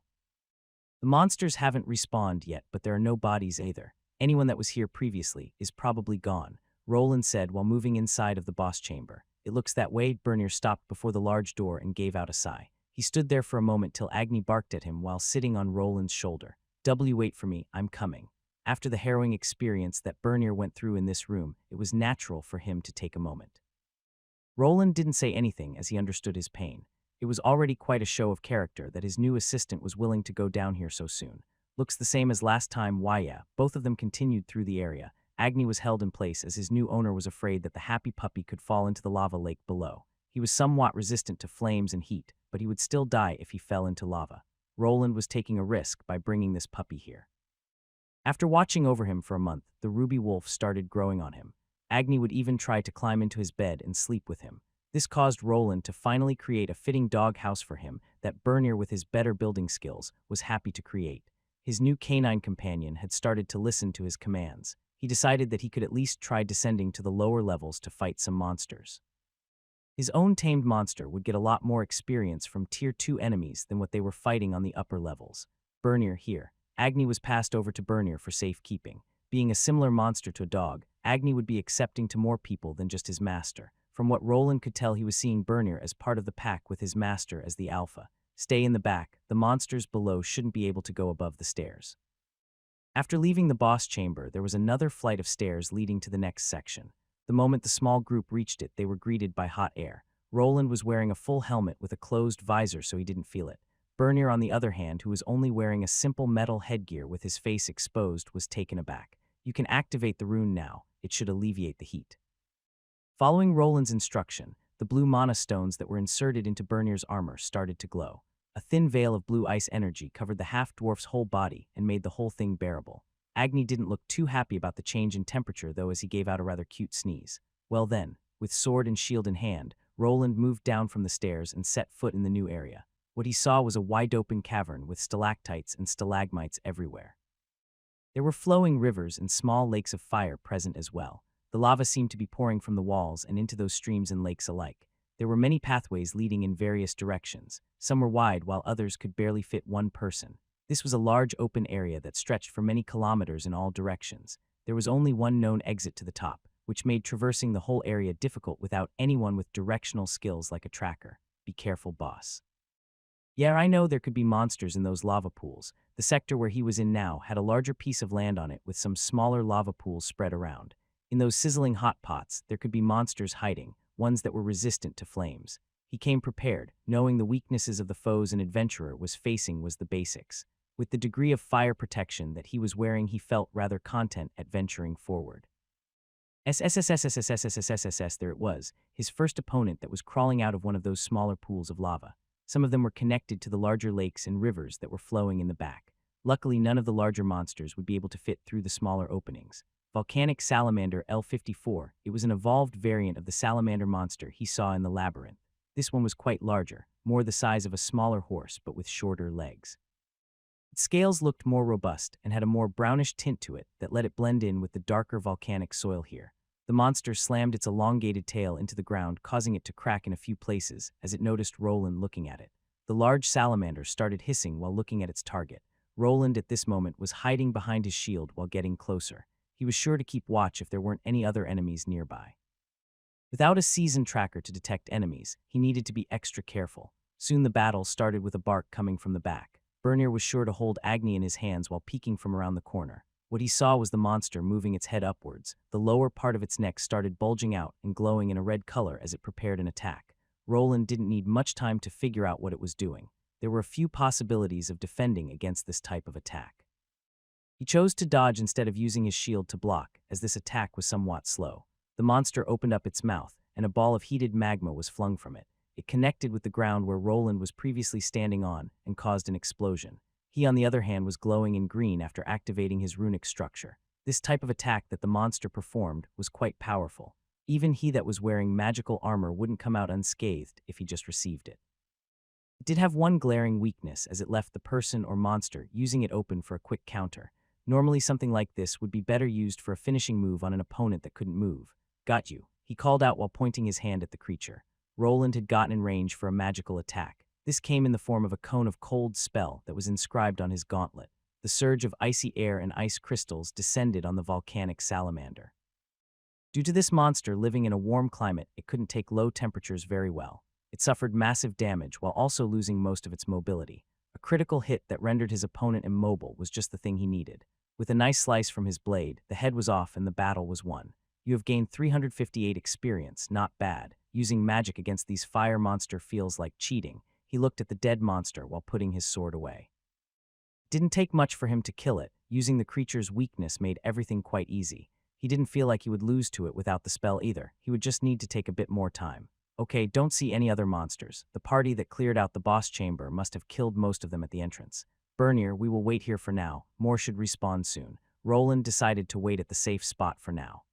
The monsters haven't respawned yet, but there are no bodies either. Anyone that was here previously is probably gone, Roland said while moving inside of the boss chamber. It looks that way. Bernir stopped before the large door and gave out a sigh. He stood there for a moment till Agni barked at him while sitting on Roland's shoulder. Wait for me, I'm coming. After the harrowing experience that Bernir went through in this room, it was natural for him to take a moment. Roland didn't say anything as he understood his pain. It was already quite a show of character that his new assistant was willing to go down here so soon. Looks the same as last time. Why, yeah, both of them continued through the area. Agni was held in place as his new owner was afraid that the happy puppy could fall into the lava lake below. He was somewhat resistant to flames and heat, but he would still die if he fell into lava. Roland was taking a risk by bringing this puppy here. After watching over him for a month, the ruby wolf started growing on him. Agni would even try to climb into his bed and sleep with him. This caused Roland to finally create a fitting dog house for him that Bernir, with his better building skills, was happy to create. His new canine companion had started to listen to his commands. He decided that he could at least try descending to the lower levels to fight some monsters. His own tamed monster would get a lot more experience from Tier 2 enemies than what they were fighting on the upper levels. Bernir here. Agni was passed over to Bernir for safekeeping. Being a similar monster to a dog, Agni would be accepting to more people than just his master. From what Roland could tell, he was seeing Bernir as part of the pack with his master as the alpha. Stay in the back. The monsters below shouldn't be able to go above the stairs. After leaving the boss chamber, there was another flight of stairs leading to the next section. The moment the small group reached it, they were greeted by hot air. Roland was wearing a full helmet with a closed visor, so he didn't feel it. Bernir, on the other hand, who was only wearing a simple metal headgear with his face exposed, was taken aback. You can activate the rune now. It should alleviate the heat. Following Roland's instruction, the blue mana stones that were inserted into Bernir's armor started to glow. A thin veil of blue ice energy covered the half-dwarf's whole body and made the whole thing bearable. Agni didn't look too happy about the change in temperature, though, as he gave out a rather cute sneeze. Well then, with sword and shield in hand, Roland moved down from the stairs and set foot in the new area. What he saw was a wide-open cavern with stalactites and stalagmites everywhere. There were flowing rivers and small lakes of fire present as well. The lava seemed to be pouring from the walls and into those streams and lakes alike. There were many pathways leading in various directions. Some were wide, while others could barely fit one person. This was a large open area that stretched for many kilometers in all directions. There was only one known exit to the top, which made traversing the whole area difficult without anyone with directional skills like a tracker. Be careful, boss. Yeah, I know there could be monsters in those lava pools. The sector where he was in now had a larger piece of land on it with some smaller lava pools spread around. In those sizzling hot pots, there could be monsters hiding, ones that were resistant to flames. He came prepared, knowing the weaknesses of the foes an adventurer was facing was the basics. With the degree of fire protection that he was wearing, he felt rather content at venturing forward. SSSSSSSSSSSS, there it was, his first opponent that was crawling out of one of those smaller pools of lava. Some of them were connected to the larger lakes and rivers that were flowing in the back. Luckily, none of the larger monsters would be able to fit through the smaller openings. Volcanic Salamander L54, it was an evolved variant of the salamander monster he saw in the labyrinth. This one was quite larger, more the size of a smaller horse but with shorter legs. Its scales looked more robust and had a more brownish tint to it that let it blend in with the darker volcanic soil here. The monster slammed its elongated tail into the ground, causing it to crack in a few places as it noticed Roland looking at it. The large salamander started hissing while looking at its target. Roland at this moment was hiding behind his shield while getting closer. He was sure to keep watch if there weren't any other enemies nearby. Without a seasoned tracker to detect enemies, he needed to be extra careful. Soon the battle started with a bark coming from the back. Bernir was sure to hold Agni in his hands while peeking from around the corner. What he saw was the monster moving its head upwards. The lower part of its neck started bulging out and glowing in a red color as it prepared an attack. Roland didn't need much time to figure out what it was doing. There were a few possibilities of defending against this type of attack. He chose to dodge instead of using his shield to block, as this attack was somewhat slow. The monster opened up its mouth, and a ball of heated magma was flung from it. It connected with the ground where Roland was previously standing on and caused an explosion. He, on the other hand, was glowing in green after activating his runic structure. This type of attack that the monster performed was quite powerful. Even he that was wearing magical armor wouldn't come out unscathed if he just received it. It did have one glaring weakness, as it left the person or monster using it open for a quick counter. Normally something like this would be better used for a finishing move on an opponent that couldn't move. "Got you," he called out while pointing his hand at the creature. Roland had gotten in range for a magical attack. This came in the form of a cone of cold spell that was inscribed on his gauntlet. The surge of icy air and ice crystals descended on the volcanic salamander. Due to this monster living in a warm climate, it couldn't take low temperatures very well. It suffered massive damage while also losing most of its mobility. A critical hit that rendered his opponent immobile was just the thing he needed. With a nice slice from his blade, the head was off and the battle was won. You have gained 358 experience, not bad. Using magic against these fire monster feels like cheating. He looked at the dead monster while putting his sword away. It didn't take much for him to kill it. Using the creature's weakness made everything quite easy. He didn't feel like he would lose to it without the spell either. He would just need to take a bit more time. Okay, don't see any other monsters. The party that cleared out the boss chamber must have killed most of them at the entrance. Bernier, we will wait here for now. More should respawn soon. Roland decided to wait at the safe spot for now.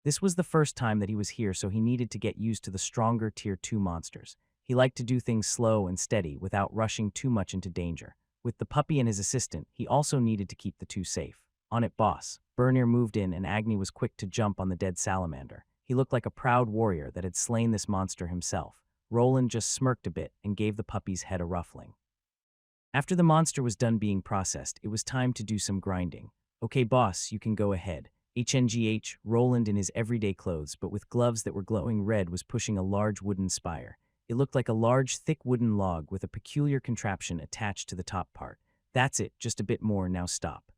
This was the first time that he was here, so he needed to get used to the stronger Tier 2 monsters. He liked to do things slow and steady without rushing too much into danger. With the puppy and his assistant, he also needed to keep the two safe. On it, boss. Bernier moved in and Agni was quick to jump on the dead salamander. He looked like a proud warrior that had slain this monster himself. Roland just smirked a bit and gave the puppy's head a ruffling. After the monster was done being processed, it was time to do some grinding. Okay, boss, you can go ahead. HNGH, Roland in his everyday clothes, but with gloves that were glowing red, was pushing a large wooden spire. It looked like a large, thick wooden log with a peculiar contraption attached to the top part. That's it, just a bit more, now stop.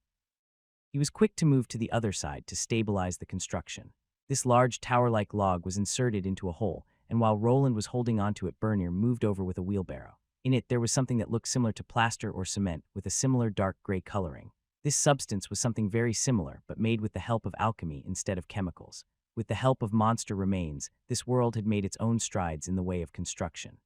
He was quick to move to the other side to stabilize the construction. This large tower-like log was inserted into a hole, and while Roland was holding onto it, Bernier moved over with a wheelbarrow. In it, there was something that looked similar to plaster or cement with a similar dark gray coloring. This substance was something very similar, but made with the help of alchemy instead of chemicals. With the help of monster remains, this world had made its own strides in the way of construction.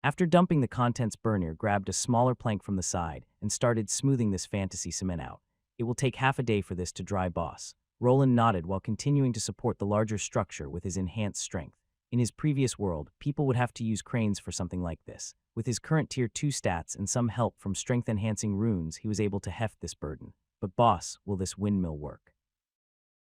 After dumping the contents, Bernier grabbed a smaller plank from the side and started smoothing this fantasy cement out. It will take half a day for this to dry, boss. Roland nodded while continuing to support the larger structure with his enhanced strength. In his previous world, people would have to use cranes for something like this. With his current Tier 2 stats and some help from strength-enhancing runes, he was able to heft this burden. But boss, will this windmill work?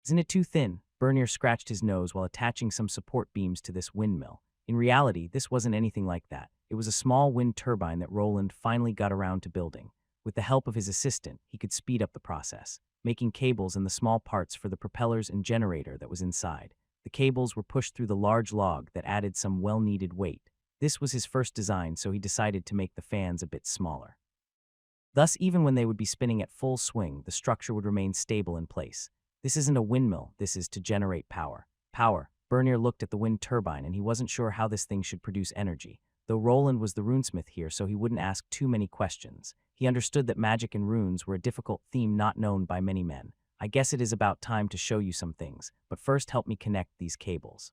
Isn't it too thin? Bernier scratched his nose while attaching some support beams to this windmill. In reality, this wasn't anything like that. It was a small wind turbine that Roland finally got around to building. With the help of his assistant, he could speed up the process, making cables and the small parts for the propellers and generator that was inside. The cables were pushed through the large log that added some well-needed weight. This was his first design, so he decided to make the fans a bit smaller. Thus, even when they would be spinning at full swing, the structure would remain stable in place. This isn't a windmill, this is to generate power. Power. Bernier looked at the wind turbine and he wasn't sure how this thing should produce energy. Though Roland was the runesmith here, so he wouldn't ask too many questions. He understood that magic and runes were a difficult theme not known by many men. I guess it is about time to show you some things, but first help me connect these cables.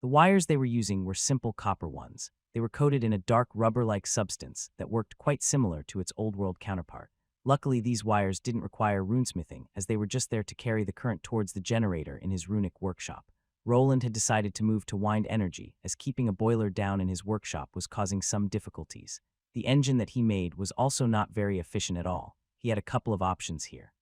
The wires they were using were simple copper ones. They were coated in a dark rubber-like substance that worked quite similar to its old-world counterpart. Luckily, these wires didn't require runesmithing, as they were just there to carry the current towards the generator in his runic workshop. Roland had decided to move to wind energy, as keeping a boiler down in his workshop was causing some difficulties. The engine that he made was also not very efficient at all. He had a couple of options here.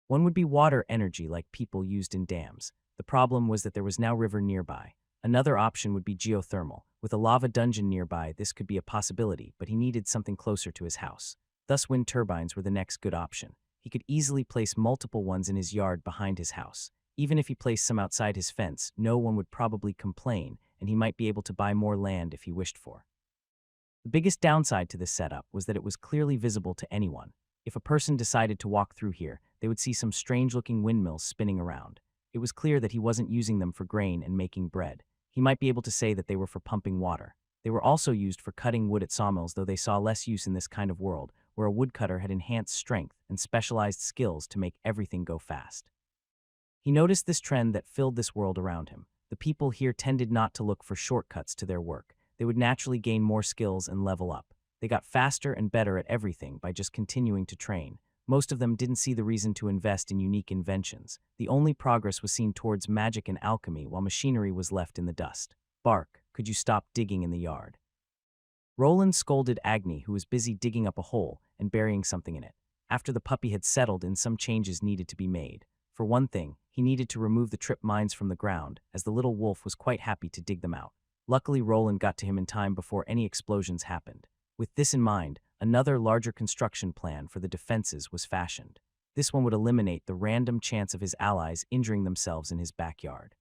One would be water energy like people used in dams. The problem was that there was no river nearby. Another option would be geothermal. With a lava dungeon nearby, this could be a possibility, but he needed something closer to his house. Thus, wind turbines were the next good option. He could easily place multiple ones in his yard behind his house. Even if he placed some outside his fence, no one would probably complain, and he might be able to buy more land if he wished for. The biggest downside to this setup was that it was clearly visible to anyone. If a person decided to walk through here, they would see some strange-looking windmills spinning around. It was clear that he wasn't using them for grain and making bread. He might be able to say that they were for pumping water. They were also used for cutting wood at sawmills, though they saw less use in this kind of world, where a woodcutter had enhanced strength and specialized skills to make everything go fast. He noticed this trend that filled this world around him. The people here tended not to look for shortcuts to their work. They would naturally gain more skills and level up. They got faster and better at everything by just continuing to train. Most of them didn't see the reason to invest in unique inventions. The only progress was seen towards magic and alchemy, while machinery was left in the dust. Bark, could you stop digging in the yard? Roland scolded Agni, who was busy digging up a hole and burying something in it. After the puppy had settled in, some changes needed to be made. For one thing, he needed to remove the trip mines from the ground, as the little wolf was quite happy to dig them out. Luckily, Roland got to him in time before any explosions happened. With this in mind, another larger construction plan for the defenses was fashioned. This one would eliminate the random chance of his allies injuring themselves in his backyard.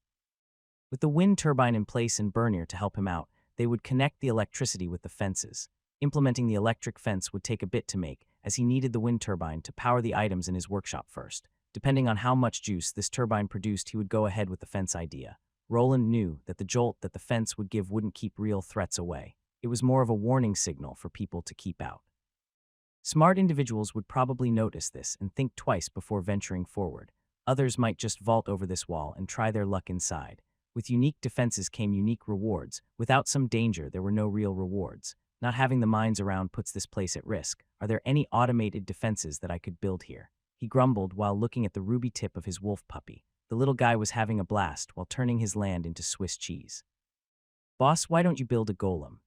With the wind turbine in place and Bernier to help him out, they would connect the electricity with the fences. Implementing the electric fence would take a bit to make, as he needed the wind turbine to power the items in his workshop first. Depending on how much juice this turbine produced, he would go ahead with the fence idea. Roland knew that the jolt that the fence would give wouldn't keep real threats away. It was more of a warning signal for people to keep out. Smart individuals would probably notice this and think twice before venturing forward. Others might just vault over this wall and try their luck inside. With unique defenses came unique rewards. Without some danger, there were no real rewards. Not having the mines around puts this place at risk. Are there any automated defenses that I could build here? He grumbled while looking at the ruby tip of his wolf puppy. The little guy was having a blast while turning his land into Swiss cheese. Boss, why don't you build a golem?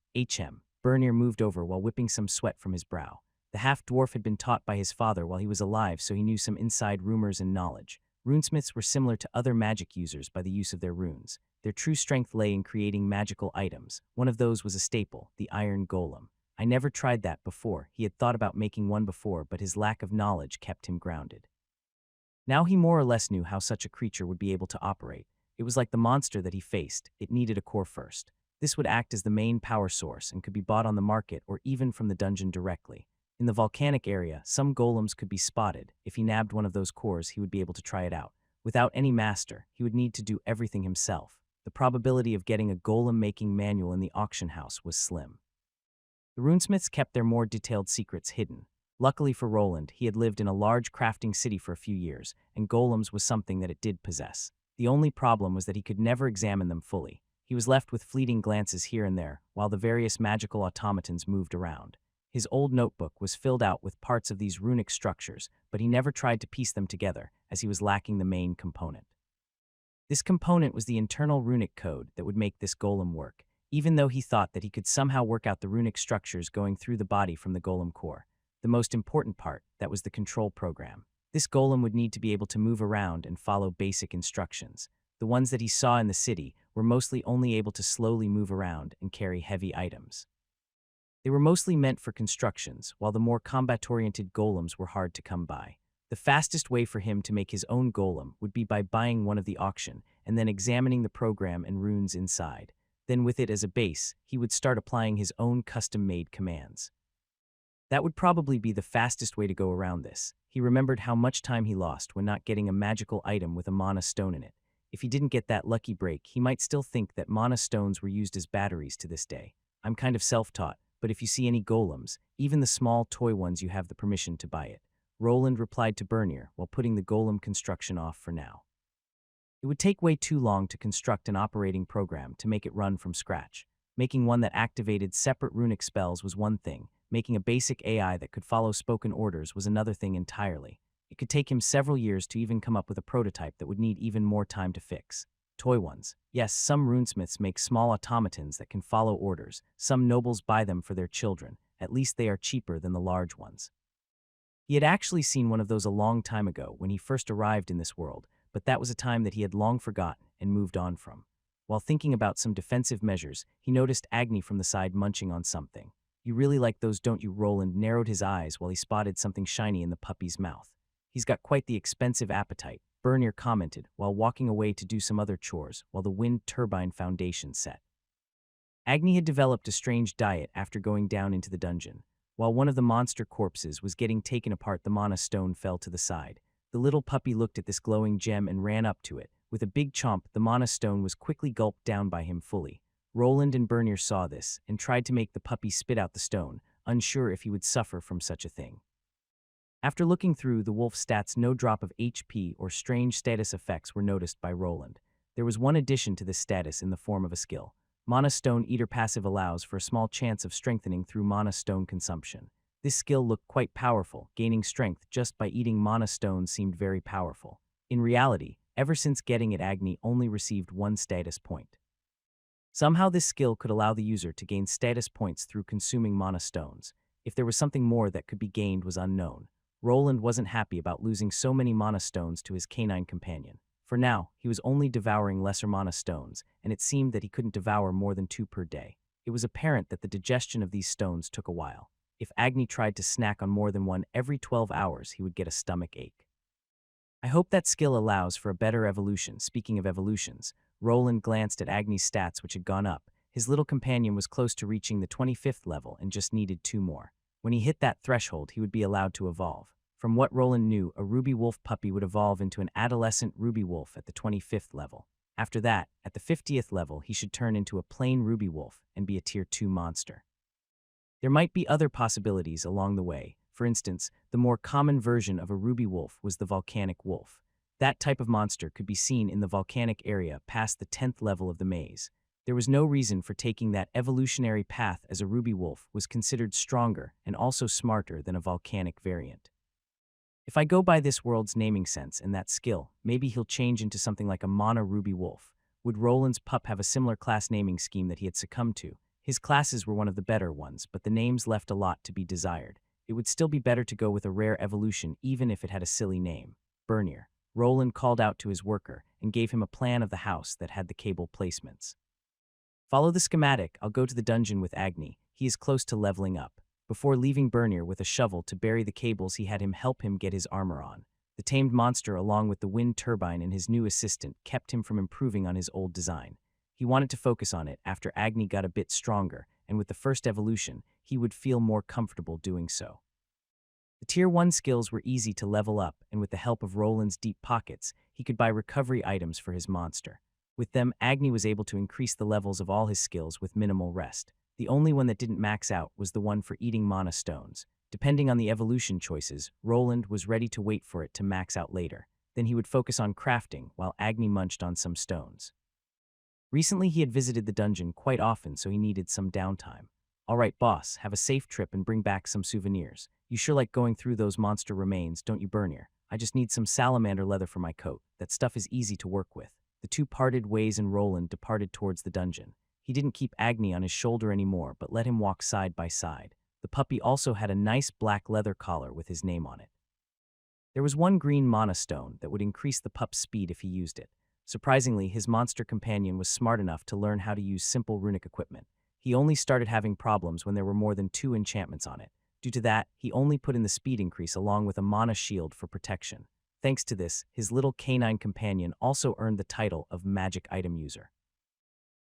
Bernier moved over while whipping some sweat from his brow. The half-dwarf had been taught by his father while he was alive, so he knew some inside rumors and knowledge. Runesmiths were similar to other magic users by the use of their runes. Their true strength lay in creating magical items. One of those was a staple, the iron golem. I never tried that before. He had thought about making one before, but his lack of knowledge kept him grounded. Now he more or less knew how such a creature would be able to operate. It was like the monster that he faced. It needed a core first. This would act as the main power source and could be bought on the market or even from the dungeon directly. In the volcanic area, some golems could be spotted. If he nabbed one of those cores, he would be able to try it out. Without any master, he would need to do everything himself. The probability of getting a golem-making manual in the auction house was slim. The runesmiths kept their more detailed secrets hidden. Luckily for Roland, he had lived in a large crafting city for a few years, and golems was something that it did possess. The only problem was that he could never examine them fully. He was left with fleeting glances here and there, while the various magical automatons moved around. His old notebook was filled out with parts of these runic structures, but he never tried to piece them together, as he was lacking the main component. This component was the internal runic code that would make this golem work, even though he thought that he could somehow work out the runic structures going through the body from the golem core. The most important part, that was the control program. This golem would need to be able to move around and follow basic instructions. The ones that he saw in the city were mostly only able to slowly move around and carry heavy items. They were mostly meant for constructions, while the more combat-oriented golems were hard to come by. The fastest way for him to make his own golem would be by buying one of the auction and then examining the program and runes inside. Then with it as a base, he would start applying his own custom-made commands. That would probably be the fastest way to go around this. He remembered how much time he lost when not getting a magical item with a mana stone in it. If he didn't get that lucky break, he might still think that mana stones were used as batteries to this day. I'm kind of self-taught, but if you see any golems, even the small toy ones, you have the permission to buy it. Roland replied to Bernier while putting the golem construction off for now. It would take way too long to construct an operating program to make it run from scratch. Making one that activated separate runic spells was one thing. Making a basic AI that could follow spoken orders was another thing entirely. It could take him several years to even come up with a prototype that would need even more time to fix. Toy ones. Yes, some runesmiths make small automatons that can follow orders. Some nobles buy them for their children. At least they are cheaper than the large ones. He had actually seen one of those a long time ago when he first arrived in this world, but that was a time that he had long forgotten and moved on from. While thinking about some defensive measures, he noticed Agni from the side munching on something. You really like those, don't you? Roland narrowed his eyes while he spotted something shiny in the puppy's mouth. He's got quite the expensive appetite, Bernier commented while walking away to do some other chores while the wind turbine foundation set. Agni had developed a strange diet after going down into the dungeon. While one of the monster corpses was getting taken apart, the mana stone fell to the side. The little puppy looked at this glowing gem and ran up to it. With a big chomp, the mana stone was quickly gulped down by him fully. Roland and Bernier saw this and tried to make the puppy spit out the stone, unsure if he would suffer from such a thing. After looking through the wolf stats, no drop of HP or strange status effects were noticed by Roland. There was one addition to this status in the form of a skill. Mana Stone Eater passive allows for a small chance of strengthening through mana stone consumption. This skill looked quite powerful. Gaining strength just by eating mana stones seemed very powerful. In reality, ever since getting it, Agni only received 1 status point. Somehow this skill could allow the user to gain status points through consuming mana stones. If there was something more that could be gained was unknown. Roland wasn't happy about losing so many mana stones to his canine companion. For now, he was only devouring lesser mana stones, and it seemed that he couldn't devour more than 2 per day. It was apparent that the digestion of these stones took a while. If Agni tried to snack on more than one every 12 hours, he would get a stomach ache. I hope that skill allows for a better evolution. Speaking of evolutions, Roland glanced at Agni's stats, which had gone up. His little companion was close to reaching the 25th level and just needed 2 more. When he hit that threshold, he would be allowed to evolve. From what Roland knew, a ruby wolf puppy would evolve into an adolescent ruby wolf at the 25th level. After that, at the 50th level, he should turn into a plain ruby wolf and be a tier 2 monster. There might be other possibilities along the way. For instance, the more common version of a ruby wolf was the volcanic wolf. That type of monster could be seen in the volcanic area past the 10th level of the maze. There was no reason for taking that evolutionary path, as a ruby wolf was considered stronger and also smarter than a volcanic variant. If I go by this world's naming sense and that skill, maybe he'll change into something like a Mana Ruby Wolf. Would Roland's pup have a similar class naming scheme that he had succumbed to? His classes were one of the better ones, but the names left a lot to be desired. It would still be better to go with a rare evolution even if it had a silly name. Bernier. Roland called out to his worker and gave him a plan of the house that had the cable placements. Follow the schematic. I'll go to the dungeon with Agni. He is close to leveling up. Before leaving Bernier with a shovel to bury the cables, he had him help him get his armor on. The tamed monster, along with the wind turbine and his new assistant, kept him from improving on his old design. He wanted to focus on it after Agni got a bit stronger, and with the first evolution, he would feel more comfortable doing so. The Tier 1 skills were easy to level up, and with the help of Roland's deep pockets, he could buy recovery items for his monster. With them, Agni was able to increase the levels of all his skills with minimal rest. The only one that didn't max out was the one for eating mana stones. Depending on the evolution choices, Roland was ready to wait for it to max out later. Then he would focus on crafting while Agni munched on some stones. Recently, he had visited the dungeon quite often, so he needed some downtime. All right, boss, have a safe trip and bring back some souvenirs. You sure like going through those monster remains, don't you, Bernier? I just need some salamander leather for my coat. That stuff is easy to work with. The two parted ways and Roland departed towards the dungeon. He didn't keep Agni on his shoulder anymore, but let him walk side by side. The puppy also had a nice black leather collar with his name on it. There was one green mana stone that would increase the pup's speed if he used it. Surprisingly, his monster companion was smart enough to learn how to use simple runic equipment. He only started having problems when there were more than 2 enchantments on it. Due to that, he only put in the speed increase along with a mana shield for protection. Thanks to this, his little canine companion also earned the title of magic item user.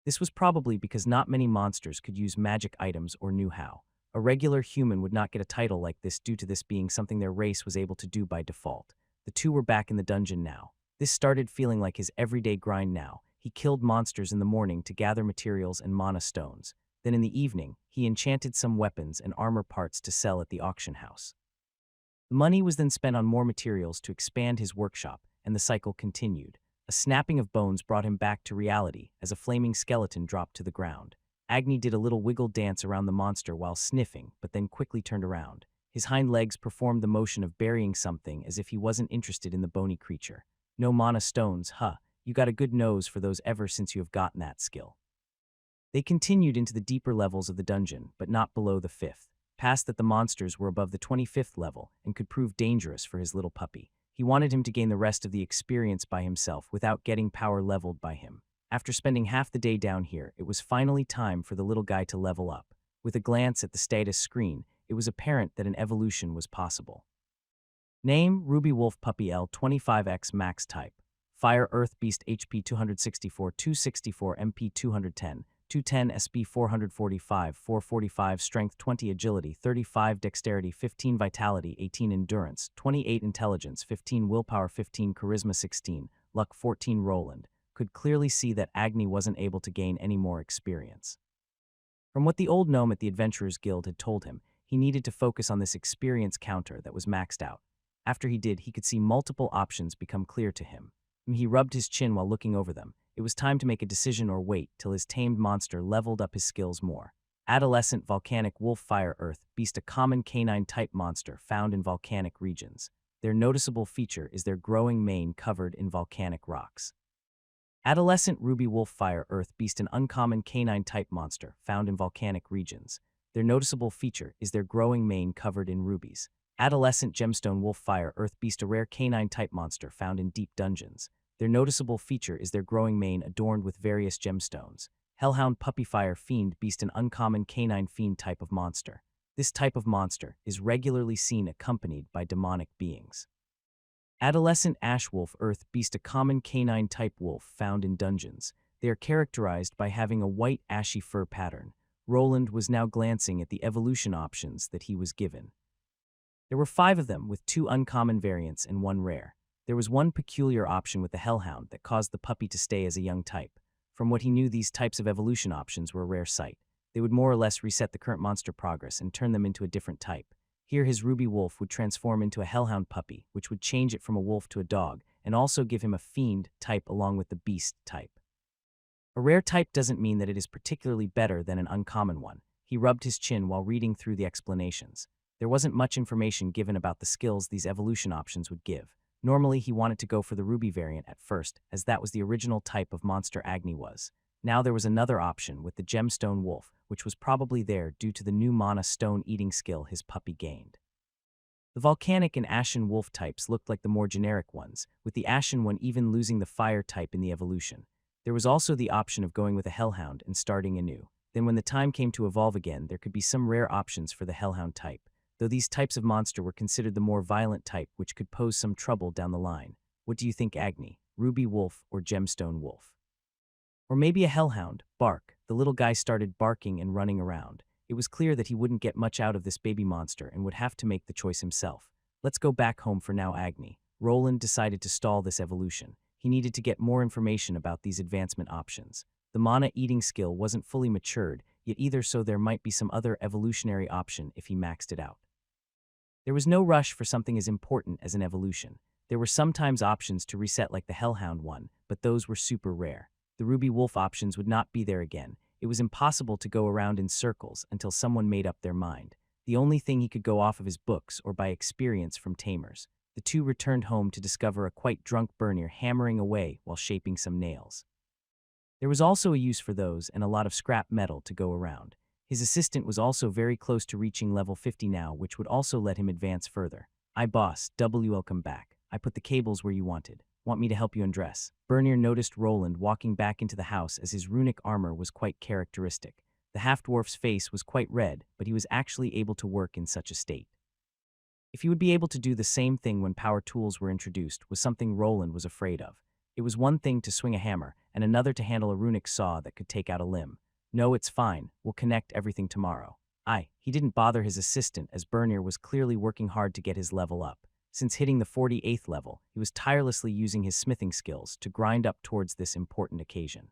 This was probably because not many monsters could use magic items or knew how. A regular human would not get a title like this due to this being something their race was able to do by default. The two were back in the dungeon now. This started feeling like his everyday grind now. He killed monsters in the morning to gather materials and mana stones. Then in the evening, he enchanted some weapons and armor parts to sell at the auction house. The money was then spent on more materials to expand his workshop, and the cycle continued. A snapping of bones brought him back to reality as a flaming skeleton dropped to the ground. Agni did a little wiggle dance around the monster while sniffing, but then quickly turned around. His hind legs performed the motion of burying something as if he wasn't interested in the bony creature. No mana stones, huh? You got a good nose for those ever since you have gotten that skill. They continued into the deeper levels of the dungeon, but not below the 5th. Past that, the monsters were above the 25th level and could prove dangerous for his little puppy. He wanted him to gain the rest of the experience by himself without getting power leveled by him. After spending half the day down here, it was finally time for the little guy to level up. With a glance at the status screen, it was apparent that an evolution was possible. Name: Ruby Wolf Puppy L, 25x max type. Fire Earth Beast HP 264, 264 MP 210, 210 SB 445, 445 Strength, 20 Agility, 35 Dexterity, 15 Vitality, 18 Endurance, 28 Intelligence, 15 Willpower, 15 Charisma, 16 Luck, 14 Roland could clearly see that Agni wasn't able to gain any more experience. From what the old gnome at the Adventurers Guild had told him, he needed to focus on this experience counter that was maxed out. After he did, he could see multiple options become clear to him. He rubbed his chin while looking over them. It was time to make a decision or wait till his tamed monster leveled up his skills more. Adolescent Volcanic Wolf Fire Earth Beast, a common canine-type monster found in volcanic regions. Their noticeable feature is their growing mane covered in volcanic rocks. Adolescent Ruby Wolf Fire Earth Beast, an uncommon canine-type monster found in volcanic regions. Their noticeable feature is their growing mane covered in rubies. Adolescent Gemstone Wolf Fire Earth Beast, a rare canine-type monster found in deep dungeons. Their noticeable feature is their growing mane adorned with various gemstones. Hellhound Puppy Fire Fiend Beast, an uncommon canine fiend type of monster. This type of monster is regularly seen accompanied by demonic beings. Adolescent Ash Wolf Earth Beast, a common canine-type wolf found in dungeons. They are characterized by having a white ashy fur pattern. Roland was now glancing at the evolution options that he was given. There were 5 of them, with 2 uncommon variants and 1 rare. There was one peculiar option with the Hellhound that caused the puppy to stay as a young type. From what he knew, these types of evolution options were a rare sight. They would more or less reset the current monster progress and turn them into a different type. Here, his Ruby Wolf would transform into a Hellhound puppy, which would change it from a wolf to a dog, and also give him a fiend type along with the beast type. A rare type doesn't mean that it is particularly better than an uncommon one. He rubbed his chin while reading through the explanations. There wasn't much information given about the skills these evolution options would give. Normally, he wanted to go for the Ruby variant at first, as that was the original type of monster Agni was. Now there was another option with the Gemstone Wolf, which was probably there due to the new mana stone-eating skill his puppy gained. The Volcanic and Ashen Wolf types looked like the more generic ones, with the Ashen one even losing the Fire type in the evolution. There was also the option of going with a Hellhound and starting anew. Then when the time came to evolve again, there could be some rare options for the Hellhound type, though these types of monster were considered the more violent type, which could pose some trouble down the line. What do you think, Agni? Ruby Wolf or Gemstone Wolf? Or maybe a Hellhound? Bark. The little guy started barking and running around. It was clear that he wouldn't get much out of this baby monster and would have to make the choice himself. Let's go back home for now, Agni. Roland decided to stall this evolution. He needed to get more information about these advancement options. The mana-eating skill wasn't fully matured yet either, so there might be some other evolutionary option if he maxed it out. There was no rush for something as important as an evolution. There were sometimes options to reset like the Hellhound one, but those were super rare. The Ruby Wolf options would not be there again. It was impossible to go around in circles until someone made up their mind. The only thing he could go off of his books or by experience from tamers. The two returned home to discover a quite drunk Bernier hammering away while shaping some nails. There was also a use for those and a lot of scrap metal to go around. His assistant was also very close to reaching level 50 now, which would also let him advance further. Boss, welcome back. I put the cables where you wanted. Want me to help you undress? Bernier noticed Roland walking back into the house as his runic armor was quite characteristic. The half-dwarf's face was quite red, but he was actually able to work in such a state. If he would be able to do the same thing when power tools were introduced was something Roland was afraid of. It was one thing to swing a hammer, and another to handle a runic saw that could take out a limb. No, it's fine. We'll connect everything tomorrow. He didn't bother his assistant as Bernier was clearly working hard to get his level up. Since hitting the 48th level, he was tirelessly using his smithing skills to grind up towards this important occasion.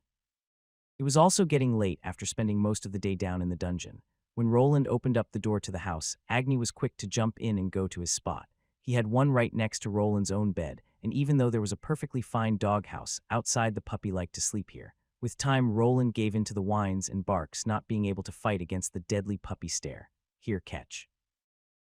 It was also getting late after spending most of the day down in the dungeon. When Roland opened up the door to the house, Agni was quick to jump in and go to his spot. He had one right next to Roland's own bed, and even though there was a perfectly fine doghouse outside, the puppy liked to sleep here. With time, Roland gave in to the whines and barks, not being able to fight against the deadly puppy stare. Here, catch.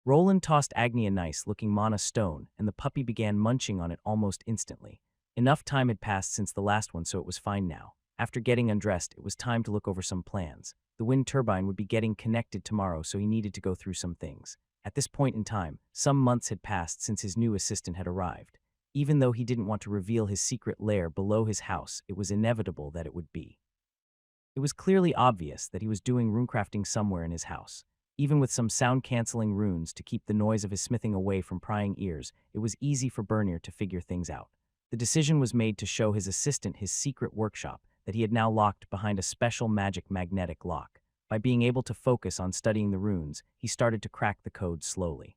Roland tossed Agni a nice-looking mana stone, and the puppy began munching on it almost instantly. Enough time had passed since the last one, so it was fine now. After getting undressed, it was time to look over some plans. The wind turbine would be getting connected tomorrow, so he needed to go through some things. At this point in time, some months had passed since his new assistant had arrived. Even though he didn't want to reveal his secret lair below his house, it was inevitable that it would be. It was clearly obvious that he was doing runecrafting somewhere in his house. Even with some sound-canceling runes to keep the noise of his smithing away from prying ears, it was easy for Bernier to figure things out. The decision was made to show his assistant his secret workshop that he had now locked behind a special magic magnetic lock. By being able to focus on studying the runes, he started to crack the code slowly.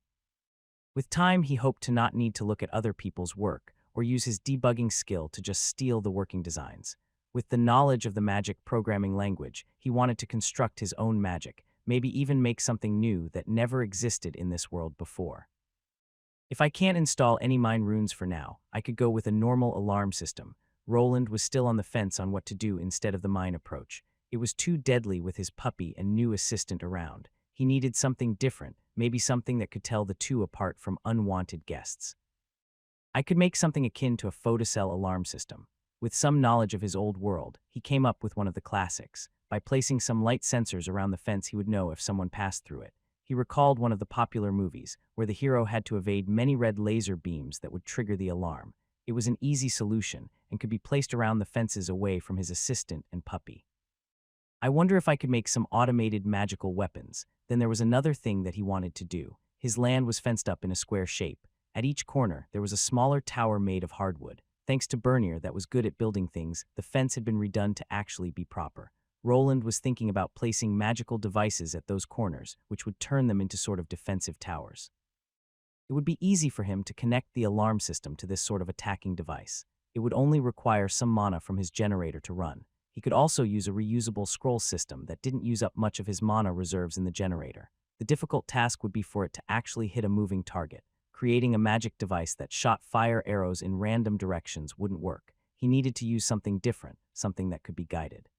With time, he hoped to not need to look at other people's work or use his debugging skill to just steal the working designs. With the knowledge of the magic programming language, he wanted to construct his own magic, maybe even make something new that never existed in this world before. If I can't install any mine runes for now, I could go with a normal alarm system. Roland was still on the fence on what to do instead of the mine approach. It was too deadly with his puppy and new assistant around. He needed something different, maybe something that could tell the two apart from unwanted guests. I could make something akin to a photocell alarm system. With some knowledge of his old world, he came up with one of the classics. By placing some light sensors around the fence, he would know if someone passed through it. He recalled one of the popular movies, where the hero had to evade many red laser beams that would trigger the alarm. It was an easy solution and could be placed around the fences away from his assistant and puppy. I wonder if I could make some automated magical weapons. Then there was another thing that he wanted to do. His land was fenced up in a square shape. At each corner, there was a smaller tower made of hardwood. Thanks to Bernier that was good at building things, the fence had been redone to actually be proper. Roland was thinking about placing magical devices at those corners, which would turn them into sort of defensive towers. It would be easy for him to connect the alarm system to this sort of attacking device. It would only require some mana from his generator to run. He could also use a reusable scroll system that didn't use up much of his mana reserves in the generator. The difficult task would be for it to actually hit a moving target. Creating a magic device that shot fire arrows in random directions wouldn't work. He needed to use something different, something that could be guided.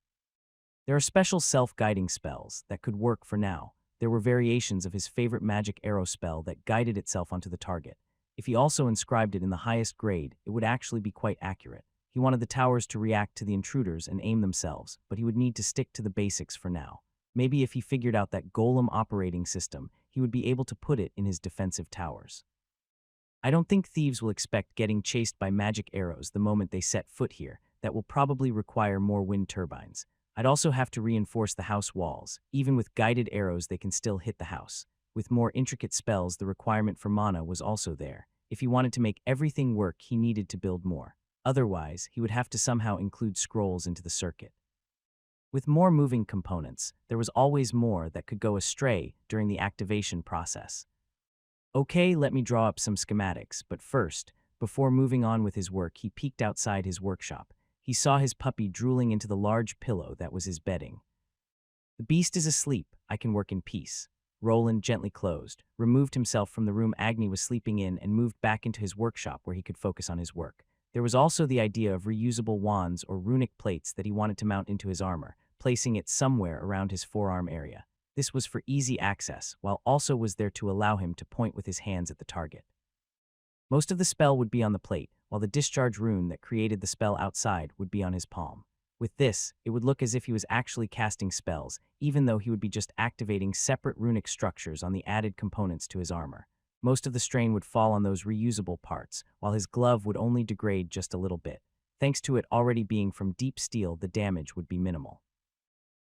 There are special self-guiding spells that could work for now. There were variations of his favorite magic arrow spell that guided itself onto the target. If he also inscribed it in the highest grade, it would actually be quite accurate. He wanted the towers to react to the intruders and aim themselves, but he would need to stick to the basics for now. Maybe if he figured out that Golem operating system, he would be able to put it in his defensive towers. I don't think thieves will expect getting chased by magic arrows the moment they set foot here. That will probably require more wind turbines. I'd also have to reinforce the house walls. Even with guided arrows, they can still hit the house. With more intricate spells, the requirement for mana was also there. If he wanted to make everything work, he needed to build more. Otherwise, he would have to somehow include scrolls into the circuit. With more moving components, there was always more that could go astray during the activation process. Okay, let me draw up some schematics, but first, before moving on with his work, he peeked outside his workshop. He saw his puppy drooling into the large pillow that was his bedding. The beast is asleep. I can work in peace. Roland gently closed, removed himself from the room Agni was sleeping in, and moved back into his workshop where he could focus on his work. There was also the idea of reusable wands or runic plates that he wanted to mount into his armor, placing it somewhere around his forearm area. This was for easy access, while also was there to allow him to point with his hands at the target. Most of the spell would be on the plate, while the discharge rune that created the spell outside would be on his palm. With this, it would look as if he was actually casting spells, even though he would be just activating separate runic structures on the added components to his armor. Most of the strain would fall on those reusable parts, while his glove would only degrade just a little bit. Thanks to it already being from deep steel, the damage would be minimal.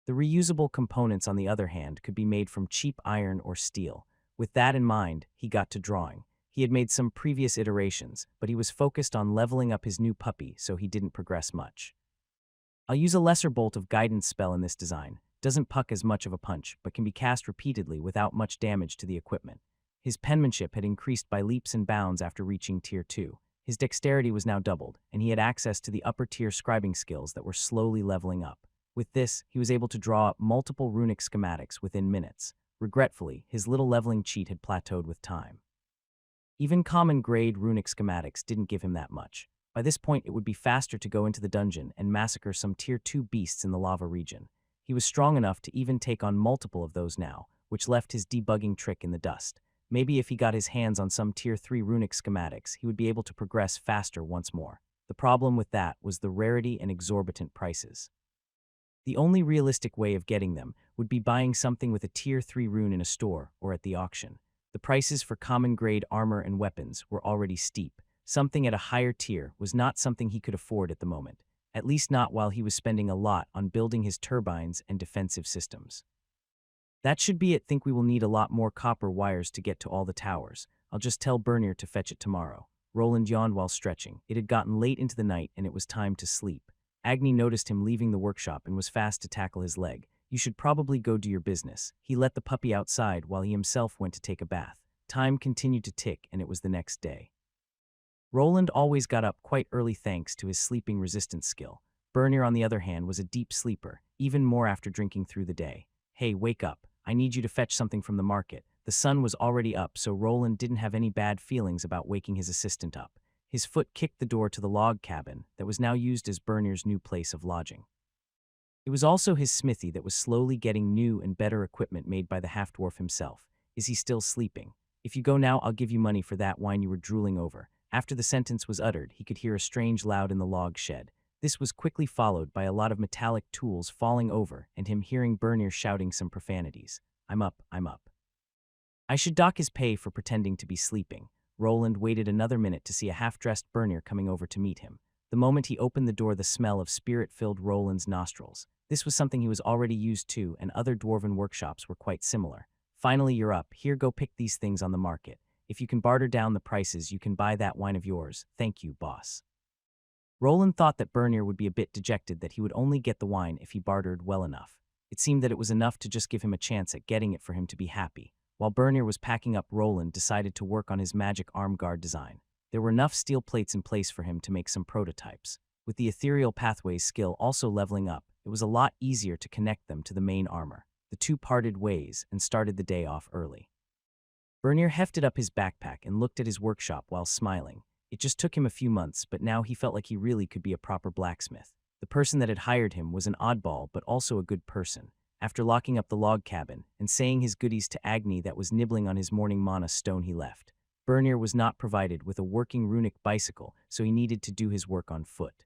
The reusable components, on the other hand, could be made from cheap iron or steel. With that in mind, he got to drawing. He had made some previous iterations, but he was focused on leveling up his new puppy, so he didn't progress much. I'll use a lesser bolt of guidance spell in this design. Doesn't puck as much of a punch, but can be cast repeatedly without much damage to the equipment. His penmanship had increased by leaps and bounds after reaching Tier 2. His dexterity was now doubled, and he had access to the upper-tier scribing skills that were slowly leveling up. With this, he was able to draw up multiple runic schematics within minutes. Regretfully, his little leveling cheat had plateaued with time. Even common-grade runic schematics didn't give him that much. By this point, it would be faster to go into the dungeon and massacre some Tier 2 beasts in the lava region. He was strong enough to even take on multiple of those now, which left his debugging trick in the dust. Maybe if he got his hands on some Tier 3 runic schematics, he would be able to progress faster once more. The problem with that was the rarity and exorbitant prices. The only realistic way of getting them would be buying something with a Tier 3 rune in a store or at the auction. The prices for common-grade armor and weapons were already steep. Something at a higher tier was not something he could afford at the moment, at least not while he was spending a lot on building his turbines and defensive systems. That should be it. Think we will need a lot more copper wires to get to all the towers. I'll just tell Bernier to fetch it tomorrow. Roland yawned while stretching. It had gotten late into the night and it was time to sleep. Agni noticed him leaving the workshop and was fast to tackle his leg. You should probably go do your business. He let the puppy outside while he himself went to take a bath. Time continued to tick, and it was the next day. Roland always got up quite early thanks to his sleeping resistance skill. Bernier, on the other hand, was a deep sleeper, even more after drinking through the day. Hey, wake up. I need you to fetch something from the market. The sun was already up, so Roland didn't have any bad feelings about waking his assistant up. His foot kicked the door to the log cabin that was now used as Bernier's new place of lodging. It was also his smithy that was slowly getting new and better equipment made by the half-dwarf himself. Is he still sleeping? If you go now, I'll give you money for that wine you were drooling over. After the sentence was uttered, he could hear a strange loud in the log shed. This was quickly followed by a lot of metallic tools falling over and him hearing Bernier shouting some profanities. I'm up, I'm up. I should dock his pay for pretending to be sleeping. Roland waited another minute to see a half-dressed Bernier coming over to meet him. The moment he opened the door, the smell of spirit filled Roland's nostrils. This was something he was already used to, and other dwarven workshops were quite similar. Finally, you're up. Here, go pick these things on the market. If you can barter down the prices, you can buy that wine of yours. Thank you, boss. Roland thought that Bernier would be a bit dejected that he would only get the wine if he bartered well enough. It seemed that it was enough to just give him a chance at getting it for him to be happy. While Bernier was packing up, Roland decided to work on his magic arm guard design. There were enough steel plates in place for him to make some prototypes. With the ethereal pathways skill also leveling up, it was a lot easier to connect them to the main armor. The two parted ways and started the day off early. Bernier hefted up his backpack and looked at his workshop while smiling. It just took him a few months, but now he felt like he really could be a proper blacksmith. The person that had hired him was an oddball, but also a good person. After locking up the log cabin and saying his goodies to Agni that was nibbling on his morning mana stone, he left. Bernier was not provided with a working runic bicycle, so he needed to do his work on foot.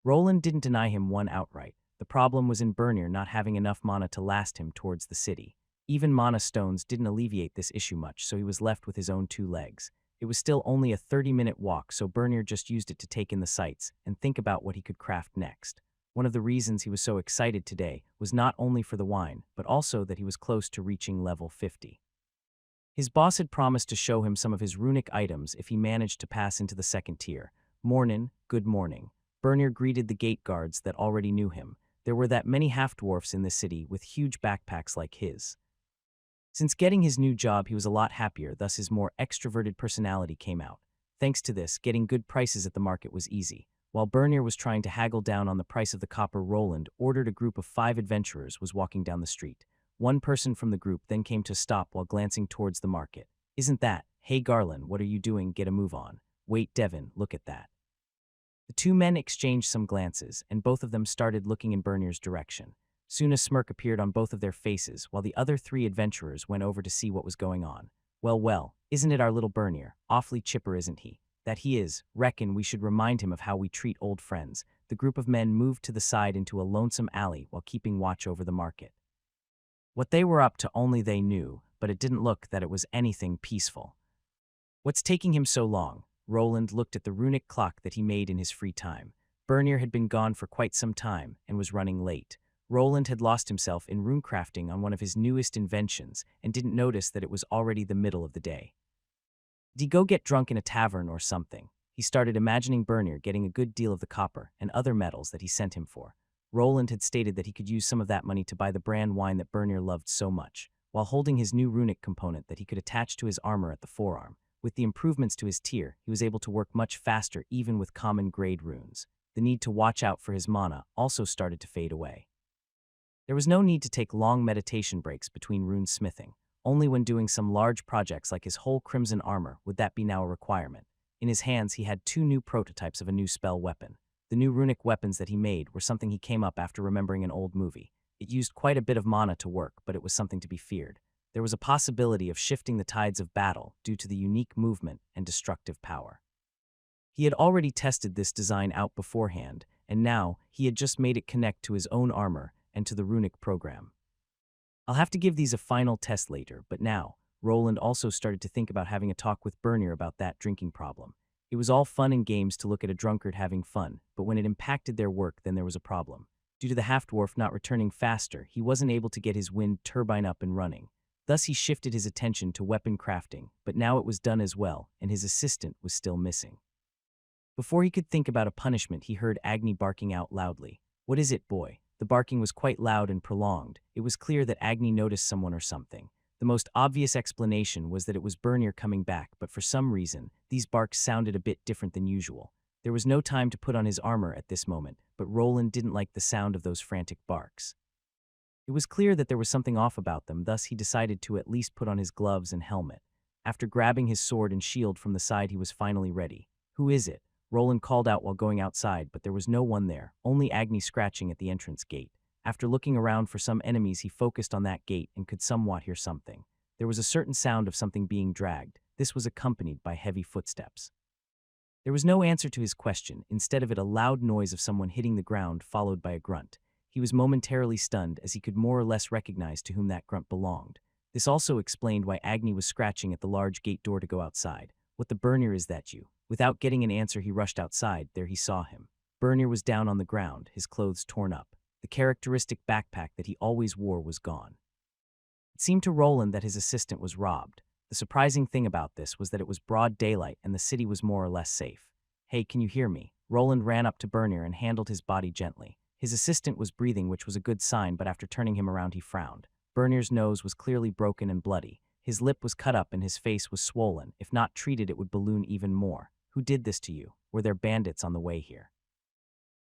Roland didn't deny him one outright. The problem was in Bernier not having enough mana to last him towards the city. Even mana stones didn't alleviate this issue much, so he was left with his own 2 legs. It was still only a 30-minute walk, so Bernier just used it to take in the sights and think about what he could craft next. One of the reasons he was so excited today was not only for the wine, but also that he was close to reaching level 50. His boss had promised to show him some of his runic items if he managed to pass into the 2nd tier. Mornin', good morning. Bernier greeted the gate guards that already knew him. There were that many half-dwarfs in the city with huge backpacks like his. Since getting his new job, he was a lot happier, thus his more extroverted personality came out. Thanks to this, getting good prices at the market was easy. While Bernier was trying to haggle down on the price of the copper, Roland ordered a group of 5 adventurers was walking down the street. One person from the group then came to a stop while glancing towards the market. Isn't that? Hey Garland, what are you doing? Get a move on. Wait, Devin, look at that. The 2 men exchanged some glances, and both of them started looking in Bernier's direction. Soon a smirk appeared on both of their faces, while the other 3 adventurers went over to see what was going on. Well, isn't it our little Bernier? Awfully chipper, isn't he? That he is. Reckon we should remind him of how we treat old friends. The group of men moved to the side into a lonesome alley while keeping watch over the market. What they were up to only they knew, but it didn't look that it was anything peaceful. What's taking him so long? Roland looked at the runic clock that he made in his free time. Bernier had been gone for quite some time and was running late. Roland had lost himself in runecrafting on one of his newest inventions and didn't notice that it was already the middle of the day. Did he go get drunk in a tavern or something? He started imagining Bernier getting a good deal of the copper and other metals that he sent him for. Roland had stated that he could use some of that money to buy the brand wine that Bernier loved so much, while holding his new runic component that he could attach to his armor at the forearm. With the improvements to his tier, he was able to work much faster even with common grade runes. The need to watch out for his mana also started to fade away. There was no need to take long meditation breaks between rune smithing. Only when doing some large projects like his whole crimson armor would that be now a requirement. In his hands, he had 2 new prototypes of a new spell weapon. The new runic weapons that he made were something he came up after remembering an old movie. It used quite a bit of mana to work, but it was something to be feared. There was a possibility of shifting the tides of battle due to the unique movement and destructive power. He had already tested this design out beforehand, and now he had just made it connect to his own armor and to the runic program. I'll have to give these a final test later, but now, Roland also started to think about having a talk with Bernier about that drinking problem. It was all fun and games to look at a drunkard having fun, but when it impacted their work, then there was a problem. Due to the half-dwarf not returning faster, he wasn't able to get his wind turbine up and running. Thus he shifted his attention to weapon crafting, but now it was done as well, and his assistant was still missing. Before he could think about a punishment, he heard Agni barking out loudly. "What is it, boy?" The barking was quite loud and prolonged. It was clear that Agni noticed someone or something. The most obvious explanation was that it was Bernir coming back, but for some reason, these barks sounded a bit different than usual. There was no time to put on his armor at this moment, but Roland didn't like the sound of those frantic barks. It was clear that there was something off about them, thus he decided to at least put on his gloves and helmet. After grabbing his sword and shield from the side, he was finally ready. "Who is it?" Roland called out while going outside, but there was no one there, only Agni scratching at the entrance gate. After looking around for some enemies, he focused on that gate and could somewhat hear something. There was a certain sound of something being dragged. This was accompanied by heavy footsteps. There was no answer to his question. Instead of it, a loud noise of someone hitting the ground, followed by a grunt. He was momentarily stunned, as he could more or less recognize to whom that grunt belonged. This also explained why Agni was scratching at the large gate door to go outside. "What the Bernir is that you?" Without getting an answer, he rushed outside. There he saw him. Bernir was down on the ground, his clothes torn up. The characteristic backpack that he always wore was gone. It seemed to Roland that his assistant was robbed. The surprising thing about this was that it was broad daylight and the city was more or less safe. "Hey, can you hear me?" Roland ran up to Bernir and handled his body gently. His assistant was breathing, which was a good sign, but after turning him around, he frowned. Bernir's nose was clearly broken and bloody. His lip was cut up and his face was swollen. If not treated, it would balloon even more. "Who did this to you? Were there bandits on the way here?"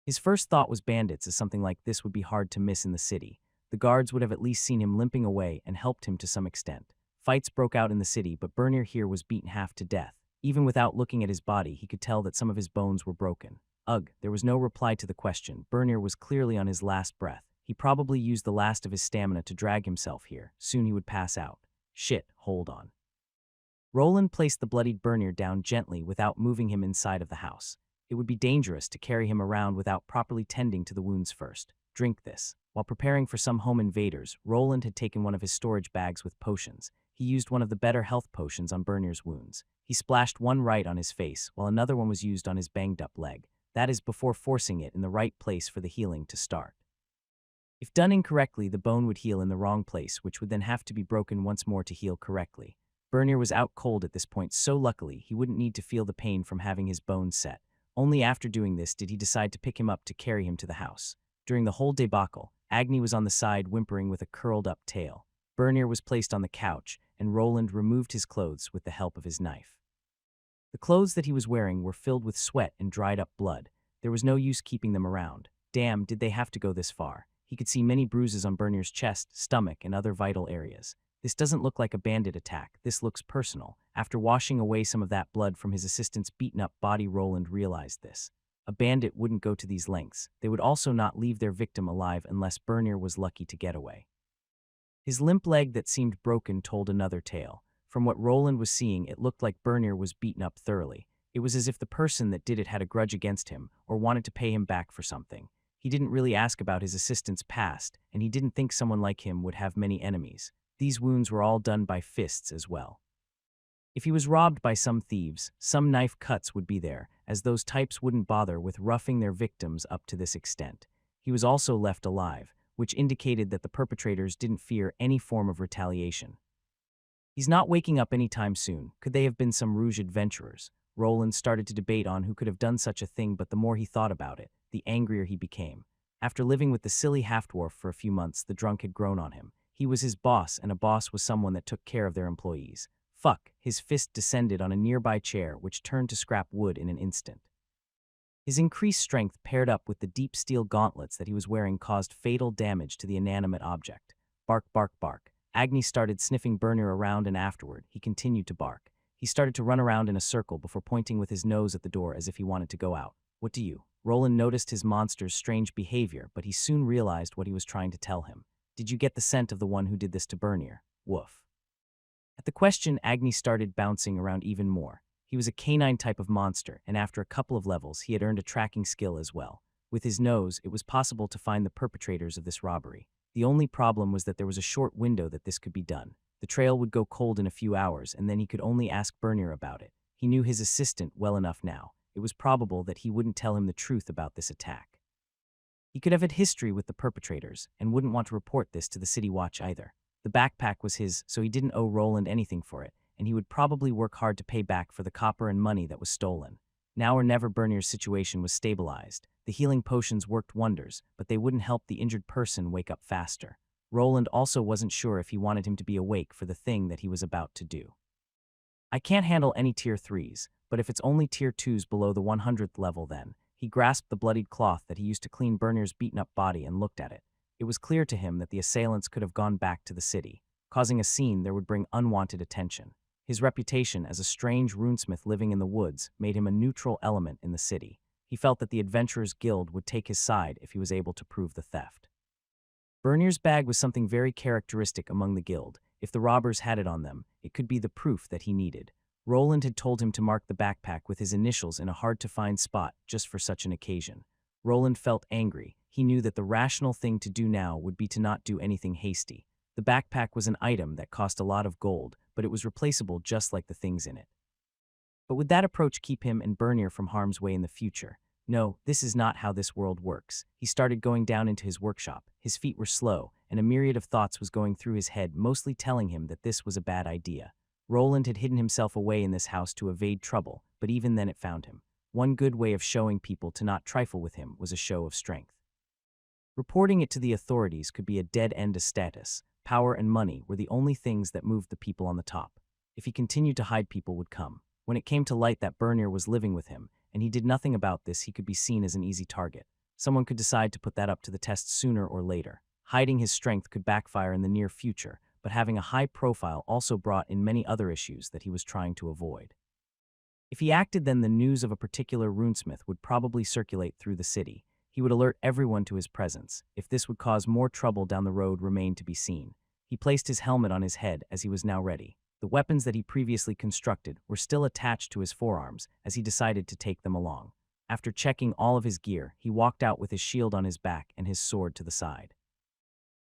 His first thought was bandits, as something like this would be hard to miss in the city. The guards would have at least seen him limping away and helped him to some extent. Fights broke out in the city, but Bernir here was beaten half to death. Even without looking at his body, he could tell that some of his bones were broken. Ugh, there was no reply to the question. Bernir was clearly on his last breath. He probably used the last of his stamina to drag himself here. Soon he would pass out. Shit, hold on. Roland placed the bloodied Bernir down gently without moving him inside of the house. It would be dangerous to carry him around without properly tending to the wounds first. "Drink this." While preparing for some home invaders, Roland had taken one of his storage bags with potions. He used one of the better health potions on Bernir's wounds. He splashed one right on his face, while another one was used on his banged-up leg. That is before forcing it in the right place for the healing to start. If done incorrectly, the bone would heal in the wrong place, which would then have to be broken once more to heal correctly. Bernir was out cold at this point, so luckily he wouldn't need to feel the pain from having his bones set. Only after doing this did he decide to pick him up to carry him to the house. During the whole debacle, Agni was on the side whimpering with a curled-up tail. Bernir was placed on the couch, and Roland removed his clothes with the help of his knife. The clothes that he was wearing were filled with sweat and dried-up blood. There was no use keeping them around. Damn, did they have to go this far? He could see many bruises on Bernir's chest, stomach, and other vital areas. This doesn't look like a bandit attack. This looks personal. After washing away some of that blood from his assistant's beaten-up body, Roland realized this. A bandit wouldn't go to these lengths. They would also not leave their victim alive unless Bernir was lucky to get away. His limp leg that seemed broken told another tale. From what Roland was seeing, it looked like Bernir was beaten up thoroughly. It was as if the person that did it had a grudge against him or wanted to pay him back for something. He didn't really ask about his assistant's past, and he didn't think someone like him would have many enemies. These wounds were all done by fists as well. If he was robbed by some thieves, some knife cuts would be there, as those types wouldn't bother with roughing their victims up to this extent. He was also left alive, which indicated that the perpetrators didn't fear any form of retaliation. He's not waking up anytime soon. Could they have been some rouge adventurers? Roland started to debate on who could have done such a thing, but the more he thought about it, the angrier he became. After living with the silly half-dwarf for a few months, the drunk had grown on him. He was his boss, and a boss was someone that took care of their employees. Fuck, his fist descended on a nearby chair, which turned to scrap wood in an instant. His increased strength paired up with the deep steel gauntlets that he was wearing caused fatal damage to the inanimate object. Bark, bark, bark. Agni started sniffing Bernir around, and afterward, he continued to bark. He started to run around in a circle before pointing with his nose at the door as if he wanted to go out. "What do you?" Roland noticed his monster's strange behavior, but he soon realized what he was trying to tell him. "Did you get the scent of the one who did this to Bernir?" Woof. At the question, Agni started bouncing around even more. He was a canine type of monster, and after a couple of levels, he had earned a tracking skill as well. With his nose, it was possible to find the perpetrators of this robbery. The only problem was that there was a short window that this could be done. The trail would go cold in a few hours, and then he could only ask Bernir about it. He knew his assistant well enough now. It was probable that he wouldn't tell him the truth about this attack. He could have had history with the perpetrators, and wouldn't want to report this to the City Watch either. The backpack was his, so he didn't owe Roland anything for it, and he would probably work hard to pay back for the copper and money that was stolen. Now or never Bernier's situation was stabilized. The healing potions worked wonders, but they wouldn't help the injured person wake up faster. Roland also wasn't sure if he wanted him to be awake for the thing that he was about to do. I can't handle any tier 3s, but if it's only tier 2s below the 100th level then. He grasped the bloodied cloth that he used to clean Bernier's beaten-up body and looked at it. It was clear to him that the assailants could have gone back to the city. Causing a scene there would bring unwanted attention. His reputation as a strange runesmith living in the woods made him a neutral element in the city. He felt that the Adventurers Guild would take his side if he was able to prove the theft. Bernier's bag was something very characteristic among the guild. If the robbers had it on them, it could be the proof that he needed. Roland had told him to mark the backpack with his initials in a hard-to-find spot just for such an occasion. Roland felt angry. He knew that the rational thing to do now would be to not do anything hasty. The backpack was an item that cost a lot of gold, but it was replaceable just like the things in it. But would that approach keep him and Bernier from harm's way in the future? No, this is not how this world works. He started going down into his workshop. His feet were slow, and a myriad of thoughts was going through his head, mostly telling him that this was a bad idea. Roland had hidden himself away in this house to evade trouble, but even then it found him. One good way of showing people to not trifle with him was a show of strength. Reporting it to the authorities could be a dead end to status. Power and money were the only things that moved the people on the top. If he continued to hide, people would come. When it came to light that Bernier was living with him, and he did nothing about this, he could be seen as an easy target. Someone could decide to put that up to the test sooner or later. Hiding his strength could backfire in the near future, but having a high profile also brought in many other issues that he was trying to avoid. If he acted, then the news of a particular runesmith would probably circulate through the city. He would alert everyone to his presence. If this would cause more trouble down the road remained to be seen. He placed his helmet on his head as he was now ready. The weapons that he previously constructed were still attached to his forearms as he decided to take them along. After checking all of his gear, he walked out with his shield on his back and his sword to the side.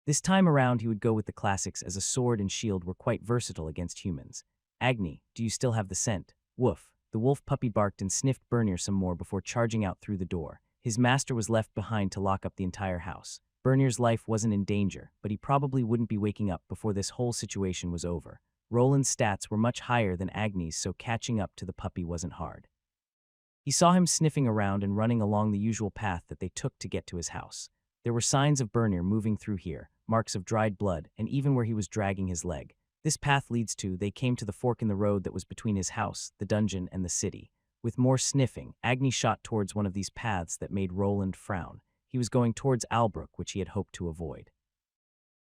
This time around he would go with the classics, as a sword and shield were quite versatile against humans. Agni, do you still have the scent? Woof. The wolf puppy barked and sniffed Bernier some more before charging out through the door. His master was left behind to lock up the entire house. Bernier's life wasn't in danger, but he probably wouldn't be waking up before this whole situation was over. Roland's stats were much higher than Agni's, so catching up to the puppy wasn't hard. He saw him sniffing around and running along the usual path that they took to get to his house. There were signs of Bernier moving through here, marks of dried blood, and even where he was dragging his leg. This path leads to, they came to the fork in the road that was between his house, the dungeon, and the city. With more sniffing, Agni shot towards one of these paths that made Roland frown. He was going towards Albrook, which he had hoped to avoid.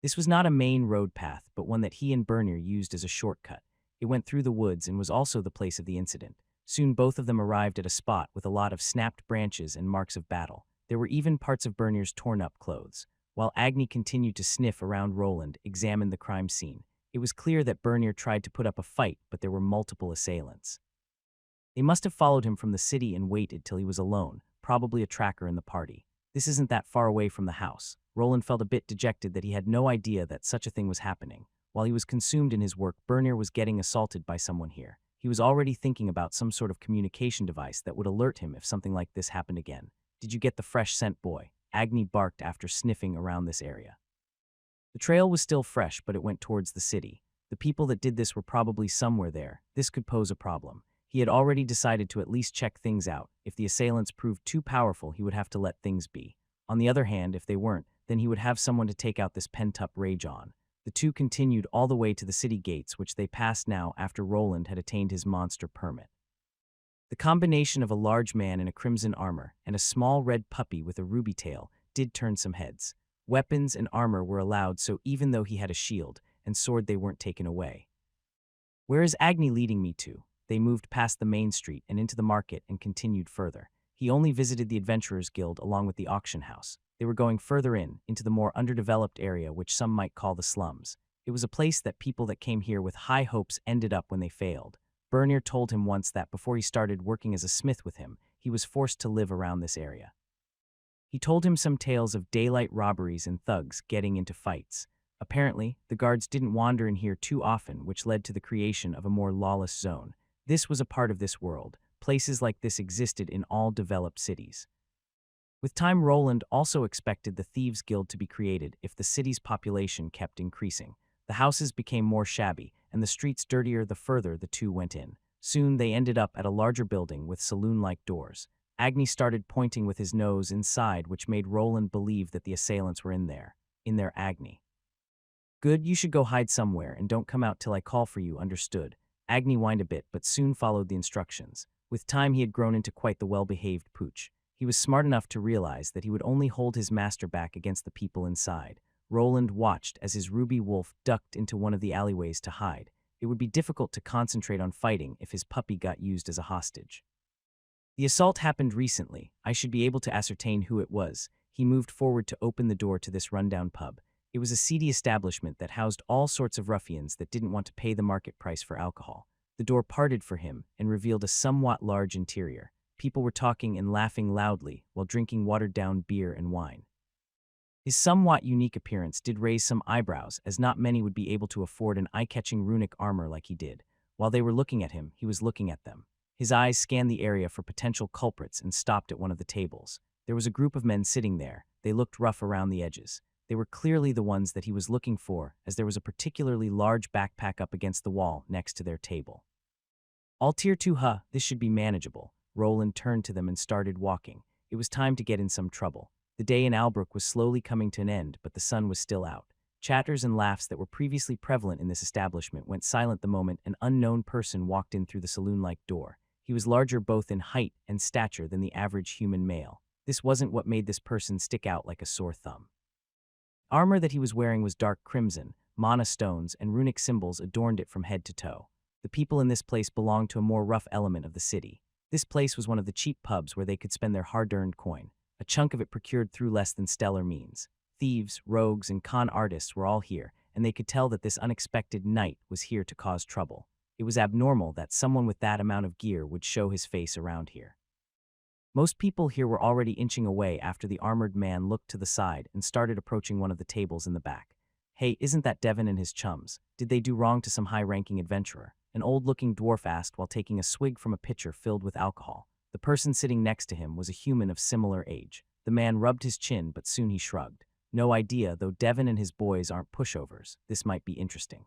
This was not a main road path, but one that he and Bernier used as a shortcut. It went through the woods and was also the place of the incident. Soon both of them arrived at a spot with a lot of snapped branches and marks of battle. There were even parts of Bernier's torn-up clothes. While Agni continued to sniff around, Roland examined the crime scene. It was clear that Bernier tried to put up a fight, but there were multiple assailants. They must have followed him from the city and waited till he was alone, probably a tracker in the party. This isn't that far away from the house. Roland felt a bit dejected that he had no idea that such a thing was happening. While he was consumed in his work, Bernier was getting assaulted by someone here. He was already thinking about some sort of communication device that would alert him if something like this happened again. Did you get the fresh scent, boy? Agni barked after sniffing around this area. The trail was still fresh, but it went towards the city. The people that did this were probably somewhere there. This could pose a problem. He had already decided to at least check things out. If the assailants proved too powerful, he would have to let things be. On the other hand, if they weren't, then he would have someone to take out this pent-up rage on. The two continued all the way to the city gates, which they passed now after Roland had attained his monster permit. The combination of a large man in a crimson armor and a small red puppy with a ruby tail did turn some heads. Weapons and armor were allowed, so even though he had a shield and sword, they weren't taken away. Where is Agni leading me to? They moved past the main street and into the market and continued further. He only visited the Adventurers Guild along with the auction house. They were going further into the more underdeveloped area, which some might call the slums. It was a place that people that came here with high hopes ended up when they failed. Bernier told him once that before he started working as a smith with him, he was forced to live around this area. He told him some tales of daylight robberies and thugs getting into fights. Apparently, the guards didn't wander in here too often, which led to the creation of a more lawless zone. This was a part of this world. Places like this existed in all developed cities. With time, Roland also expected the Thieves' Guild to be created if the city's population kept increasing. The houses became more shabby, and the streets dirtier the further the two went in. Soon they ended up at a larger building with saloon-like doors. Agni started pointing with his nose inside, which made Roland believe that the assailants were in there. Agni. Good, you should go hide somewhere and don't come out till I call for you, understood? Agni whined a bit, but soon followed the instructions. With time, he had grown into quite the well-behaved pooch. He was smart enough to realize that he would only hold his master back against the people inside. Roland watched as his ruby wolf ducked into one of the alleyways to hide. It would be difficult to concentrate on fighting if his puppy got used as a hostage. The assault happened recently. I should be able to ascertain who it was. He moved forward to open the door to this rundown pub. It was a seedy establishment that housed all sorts of ruffians that didn't want to pay the market price for alcohol. The door parted for him and revealed a somewhat large interior. People were talking and laughing loudly while drinking watered-down beer and wine. His somewhat unique appearance did raise some eyebrows, as not many would be able to afford an eye-catching runic armor like he did. While they were looking at him, he was looking at them. His eyes scanned the area for potential culprits and stopped at one of the tables. There was a group of men sitting there. They looked rough around the edges. They were clearly the ones that he was looking for, as there was a particularly large backpack up against the wall next to their table. All tier 2, this should be manageable. Roland turned to them and started walking. It was time to get in some trouble. The day in Albrook was slowly coming to an end, but the sun was still out. Chatters and laughs that were previously prevalent in this establishment went silent the moment an unknown person walked in through the saloon-like door. He was larger both in height and stature than the average human male. This wasn't what made this person stick out like a sore thumb. Armor that he was wearing was dark crimson. Mana stones and runic symbols adorned it from head to toe. The people in this place belonged to a more rough element of the city. This place was one of the cheap pubs where they could spend their hard-earned coin, a chunk of it procured through less than stellar means. Thieves, rogues, and con artists were all here, and they could tell that this unexpected knight was here to cause trouble. It was abnormal that someone with that amount of gear would show his face around here. Most people here were already inching away after the armored man looked to the side and started approaching one of the tables in the back. Hey, isn't that Devin and his chums? Did they do wrong to some high-ranking adventurer? An old-looking dwarf asked while taking a swig from a pitcher filled with alcohol. The person sitting next to him was a human of similar age. The man rubbed his chin, but soon he shrugged. No idea, though Devin and his boys aren't pushovers. This might be interesting.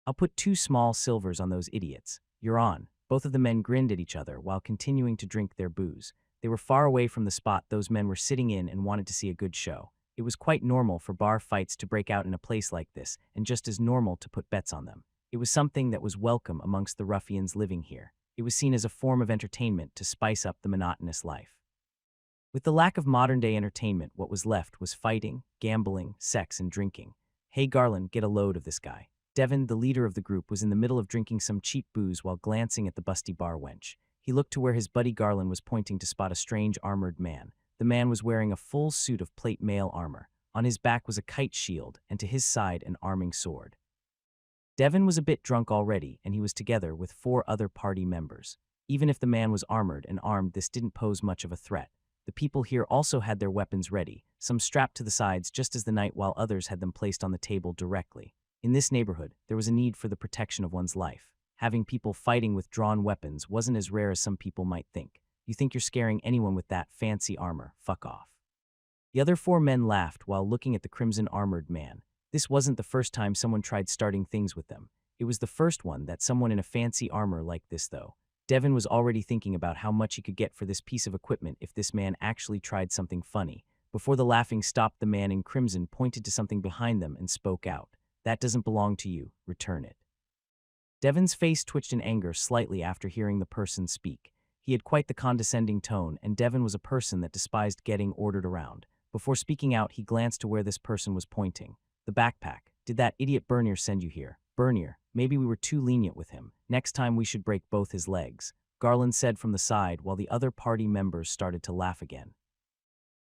I'll put 2 small silvers on those idiots. You're on. Both of the men grinned at each other while continuing to drink their booze. They were far away from the spot those men were sitting in and wanted to see a good show. It was quite normal for bar fights to break out in a place like this, and just as normal to put bets on them. It was something that was welcome amongst the ruffians living here. It was seen as a form of entertainment to spice up the monotonous life. With the lack of modern-day entertainment, what was left was fighting, gambling, sex, and drinking. Hey Garland, get a load of this guy. Devin, the leader of the group, was in the middle of drinking some cheap booze while glancing at the busty bar wench. He looked to where his buddy Garland was pointing to spot a strange armored man. The man was wearing a full suit of plate mail armor. On his back was a kite shield, and to his side an arming sword. Devin was a bit drunk already, and he was together with 4 other party members. Even if the man was armored and armed, this didn't pose much of a threat. The people here also had their weapons ready, some strapped to the sides just as the knight, while others had them placed on the table directly. In this neighborhood, there was a need for the protection of one's life. Having people fighting with drawn weapons wasn't as rare as some people might think. You think you're scaring anyone with that fancy armor? Fuck off. The other 4 men laughed while looking at the crimson-armored man. This wasn't the first time someone tried starting things with them. It was the first one that someone in a fancy armor like this, though. Devin was already thinking about how much he could get for this piece of equipment if this man actually tried something funny. Before the laughing stopped, the man in crimson pointed to something behind them and spoke out. That doesn't belong to you. Return it. Devin's face twitched in anger slightly after hearing the person speak. He had quite the condescending tone, and Devin was a person that despised getting ordered around. Before speaking out, he glanced to where this person was pointing. The backpack. Did that idiot Bernier send you here? Bernier, maybe we were too lenient with him. Next time we should break both his legs, Garland said from the side while the other party members started to laugh again.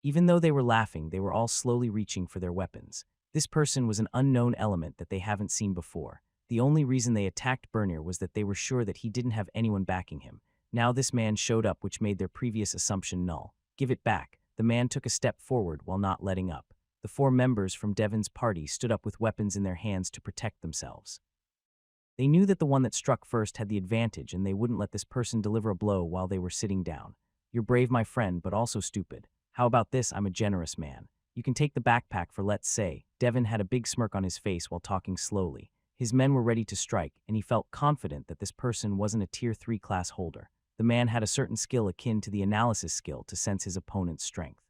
Even though they were laughing, they were all slowly reaching for their weapons. This person was an unknown element that they haven't seen before. The only reason they attacked Bernier was that they were sure that he didn't have anyone backing him. Now this man showed up, which made their previous assumption null. Give it back. The man took a step forward while not letting up. The 4 members from Devin's party stood up with weapons in their hands to protect themselves. They knew that the one that struck first had the advantage, and they wouldn't let this person deliver a blow while they were sitting down. You're brave, my friend, but also stupid. How about this? I'm a generous man. You can take the backpack for, let's say. Devin had a big smirk on his face while talking slowly. His men were ready to strike, and he felt confident that this person wasn't a Tier 3 class holder. The man had a certain skill akin to the analysis skill to sense his opponent's strength.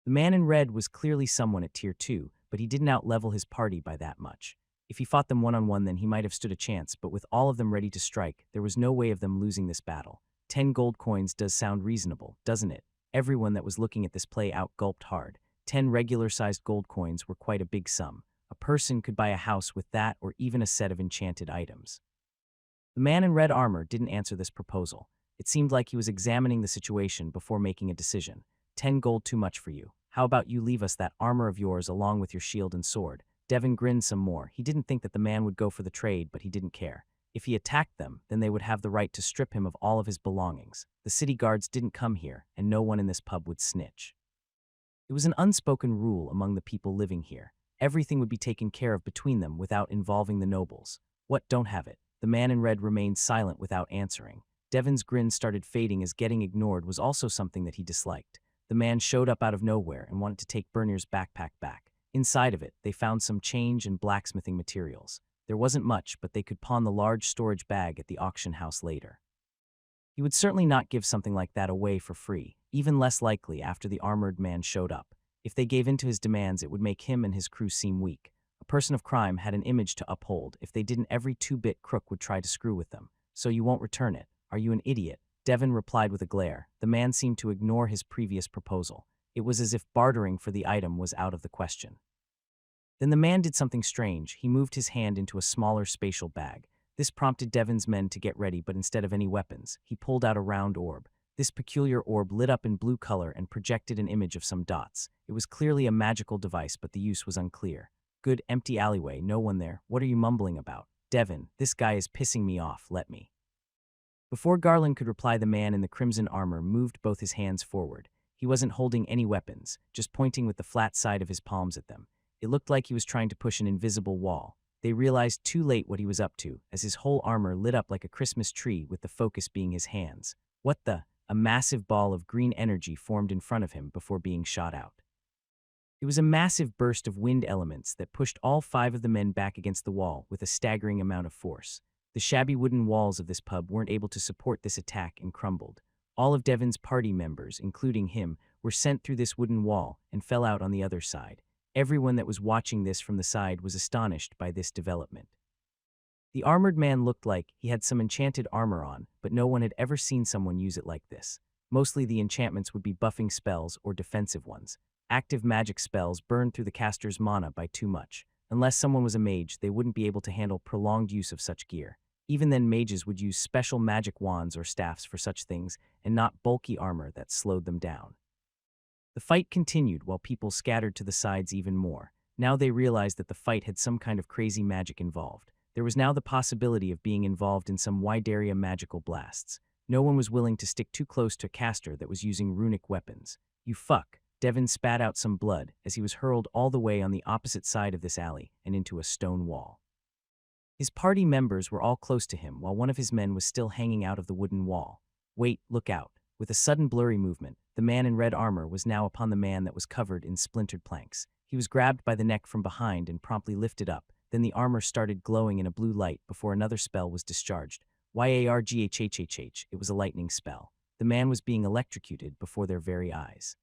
The man in red was clearly someone at Tier 2, but he didn't outlevel his party by that much. If he fought them one-on-one, then he might have stood a chance, but with all of them ready to strike, there was no way of them losing this battle. 10 gold coins does sound reasonable, doesn't it? Everyone that was looking at this play out gulped hard. 10 regular-sized gold coins were quite a big sum. A person could buy a house with that or even a set of enchanted items. The man in red armor didn't answer this proposal. It seemed like he was examining the situation before making a decision. 10 gold too much for you. How about you leave us that armor of yours along with your shield and sword? Devin grinned some more. He didn't think that the man would go for the trade, but he didn't care. If he attacked them, then they would have the right to strip him of all of his belongings. The city guards didn't come here, and no one in this pub would snitch. It was an unspoken rule among the people living here. Everything would be taken care of between them without involving the nobles. What, don't have it? The man in red remained silent without answering. Devin's grin started fading as getting ignored was also something that he disliked. The man showed up out of nowhere and wanted to take Bernier's backpack back. Inside of it, they found some change and blacksmithing materials. There wasn't much, but they could pawn the large storage bag at the auction house later. He would certainly not give something like that away for free, even less likely after the armored man showed up. If they gave in to his demands, it would make him and his crew seem weak. A person of crime had an image to uphold. If they didn't, every two-bit crook would try to screw with them. So you won't return it. Are you an idiot? Devin replied with a glare. The man seemed to ignore his previous proposal. It was as if bartering for the item was out of the question. Then the man did something strange. He moved his hand into a smaller spatial bag. This prompted Devin's men to get ready, but instead of any weapons, he pulled out a round orb. This peculiar orb lit up in blue color and projected an image of some dots. It was clearly a magical device, but the use was unclear. Good, empty alleyway, no one there. What are you mumbling about? Devin, this guy is pissing me off, let me. Before Garland could reply, the man in the crimson armor moved both his hands forward. He wasn't holding any weapons, just pointing with the flat side of his palms at them. It looked like he was trying to push an invisible wall. They realized too late what he was up to, as his whole armor lit up like a Christmas tree with the focus being his hands. What the? A massive ball of green energy formed in front of him before being shot out. It was a massive burst of wind elements that pushed all 5 of the men back against the wall with a staggering amount of force. The shabby wooden walls of this pub weren't able to support this attack and crumbled. All of Devin's party members, including him, were sent through this wooden wall and fell out on the other side. Everyone that was watching this from the side was astonished by this development. The armored man looked like he had some enchanted armor on, but no one had ever seen someone use it like this. Mostly the enchantments would be buffing spells or defensive ones. Active magic spells burned through the caster's mana by too much. Unless someone was a mage, they wouldn't be able to handle prolonged use of such gear. Even then, mages would use special magic wands or staffs for such things, and not bulky armor that slowed them down. The fight continued while people scattered to the sides even more. Now they realized that the fight had some kind of crazy magic involved. There was now the possibility of being involved in some wide area magical blasts. No one was willing to stick too close to a caster that was using runic weapons. You fuck. Devin spat out some blood as he was hurled all the way on the opposite side of this alley and into a stone wall. His party members were all close to him while one of his men was still hanging out of the wooden wall. Wait, look out. With a sudden blurry movement, the man in red armor was now upon the man that was covered in splintered planks. He was grabbed by the neck from behind and promptly lifted up. Then the armor started glowing in a blue light before another spell was discharged. Yarghhhhh, it was a lightning spell. The man was being electrocuted before their very eyes.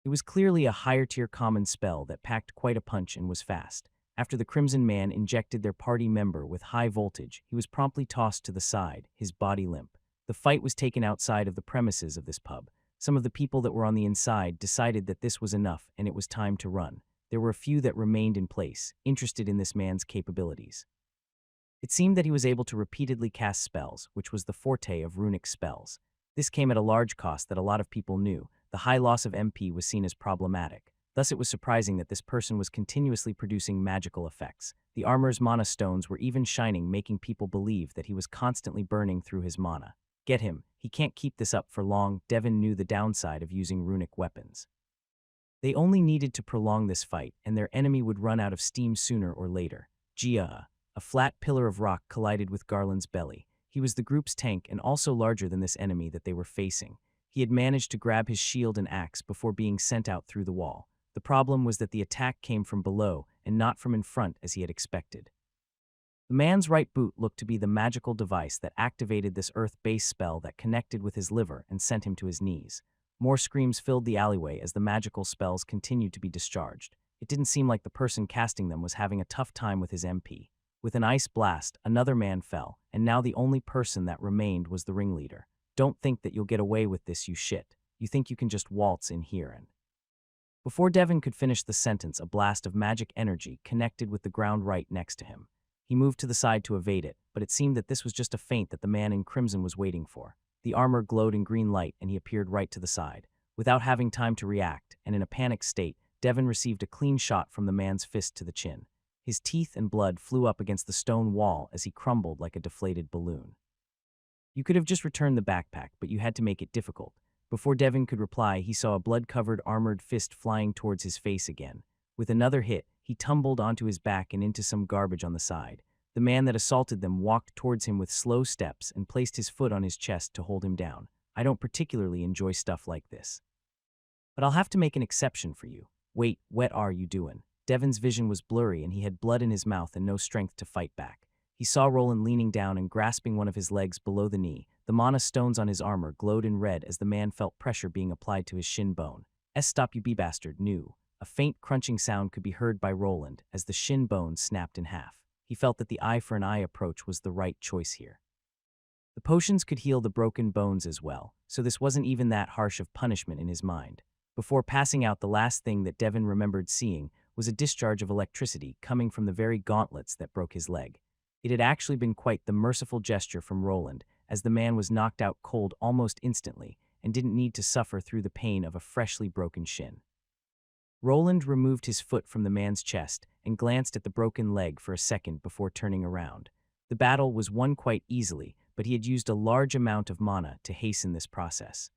It was clearly a higher-tier common spell that packed quite a punch and was fast. After the Crimson Man injected their party member with high voltage, he was promptly tossed to the side, his body limp. The fight was taken outside of the premises of this pub. Some of the people that were on the inside decided that this was enough and it was time to run. There were a few that remained in place, interested in this man's capabilities. It seemed that he was able to repeatedly cast spells, which was the forte of runic spells. This came at a large cost that a lot of people knew. The high loss of MP was seen as problematic. Thus it was surprising that this person was continuously producing magical effects. The armor's mana stones were even shining, making people believe that he was constantly burning through his mana. Get him. He can't keep this up for long. Devin knew the downside of using runic weapons. They only needed to prolong this fight, and their enemy would run out of steam sooner or later. Gia. A flat pillar of rock collided with Garland's belly. He was the group's tank and also larger than this enemy that they were facing. He had managed to grab his shield and axe before being sent out through the wall. The problem was that the attack came from below and not from in front as he had expected. The man's right boot looked to be the magical device that activated this earth-based spell that connected with his liver and sent him to his knees. More screams filled the alleyway as the magical spells continued to be discharged. It didn't seem like the person casting them was having a tough time with his MP. With an ice blast, another man fell, and now the only person that remained was the ringleader. Don't think that you'll get away with this, you shit. You think you can just waltz in here and... Before Devin could finish the sentence, a blast of magic energy connected with the ground right next to him. He moved to the side to evade it, but it seemed that this was just a feint that the man in crimson was waiting for. The armor glowed in green light and he appeared right to the side. Without having time to react, and in a panicked state, Devin received a clean shot from the man's fist to the chin. His teeth and blood flew up against the stone wall as he crumbled like a deflated balloon. You could have just returned the backpack, but you had to make it difficult. Before Devin could reply, he saw a blood-covered armored fist flying towards his face again. With another hit, he tumbled onto his back and into some garbage on the side. The man that assaulted them walked towards him with slow steps and placed his foot on his chest to hold him down. I don't particularly enjoy stuff like this, but I'll have to make an exception for you. Wait, what are you doing? Devin's vision was blurry and he had blood in his mouth and no strength to fight back. He saw Roland leaning down and grasping one of his legs below the knee. The mana stones on his armor glowed in red as the man felt pressure being applied to his shin bone. Stop you bastard, knew. A faint crunching sound could be heard by Roland as the shin bone snapped in half. He felt that the eye for an eye approach was the right choice here. The potions could heal the broken bones as well, so this wasn't even that harsh of punishment in his mind. Before passing out, the last thing that Devin remembered seeing was a discharge of electricity coming from the very gauntlets that broke his leg. It had actually been quite the merciful gesture from Roland, as the man was knocked out cold almost instantly and didn't need to suffer through the pain of a freshly broken shin. Roland removed his foot from the man's chest and glanced at the broken leg for a second before turning around. The battle was won quite easily, but he had used a large amount of mana to hasten this process.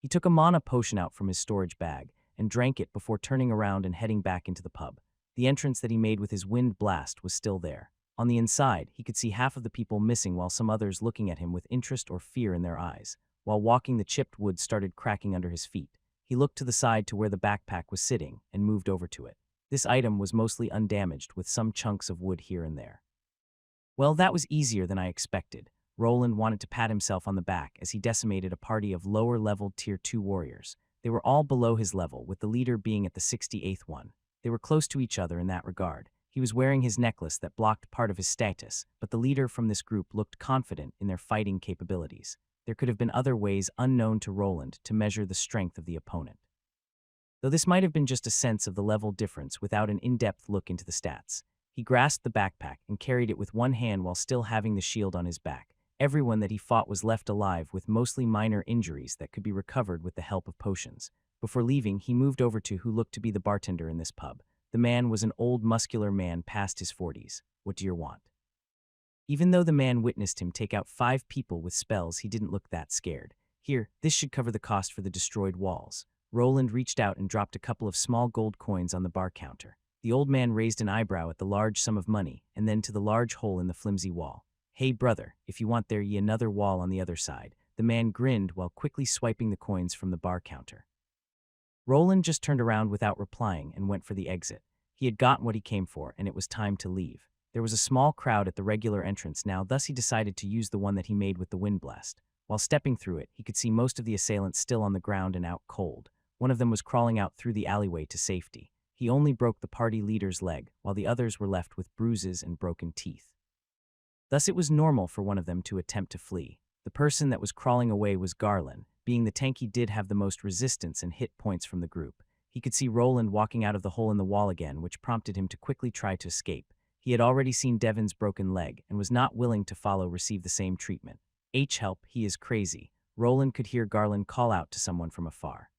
He took a mana potion out from his storage bag and drank it before turning around and heading back into the pub. The entrance that he made with his wind blast was still there. On the inside, he could see half of the people missing while some others looking at him with interest or fear in their eyes. While walking, the chipped wood started cracking under his feet. He looked to the side to where the backpack was sitting and moved over to it. This item was mostly undamaged with some chunks of wood here and there. Well, that was easier than I expected. Roland wanted to pat himself on the back as he decimated a party of lower-level Tier 2 warriors. They were all below his level, with the leader being at the 68th one. They were close to each other in that regard. He was wearing his necklace that blocked part of his status, but the leader from this group looked confident in their fighting capabilities. There could have been other ways unknown to Roland to measure the strength of the opponent, though this might have been just a sense of the level difference without an in-depth look into the stats. He grasped the backpack and carried it with one hand while still having the shield on his back. Everyone that he fought was left alive with mostly minor injuries that could be recovered with the help of potions. Before leaving, he moved over to who looked to be the bartender in this pub. The man was an old, muscular man past his 40s. What do you want? Even though the man witnessed him take out 5 people with spells, he didn't look that scared. Here, this should cover the cost for the destroyed walls. Roland reached out and dropped a couple of small gold coins on the bar counter. The old man raised an eyebrow at the large sum of money, and then to the large hole in the flimsy wall. Hey brother, if you want there ye another wall on the other side. The man grinned while quickly swiping the coins from the bar counter. Roland just turned around without replying and went for the exit. He had gotten what he came for, and it was time to leave. There was a small crowd at the regular entrance now, thus he decided to use the one that he made with the wind blast. While stepping through it, he could see most of the assailants still on the ground and out cold. One of them was crawling out through the alleyway to safety. He only broke the party leader's leg, while the others were left with bruises and broken teeth. Thus it was normal for one of them to attempt to flee. The person that was crawling away was Garland. Being the tank, he did have the most resistance and hit points from the group. He could see Roland walking out of the hole in the wall again, which prompted him to quickly try to escape. He had already seen Devin's broken leg and was not willing to receive the same treatment. Help, he is crazy. Roland could hear Garland call out to someone from afar.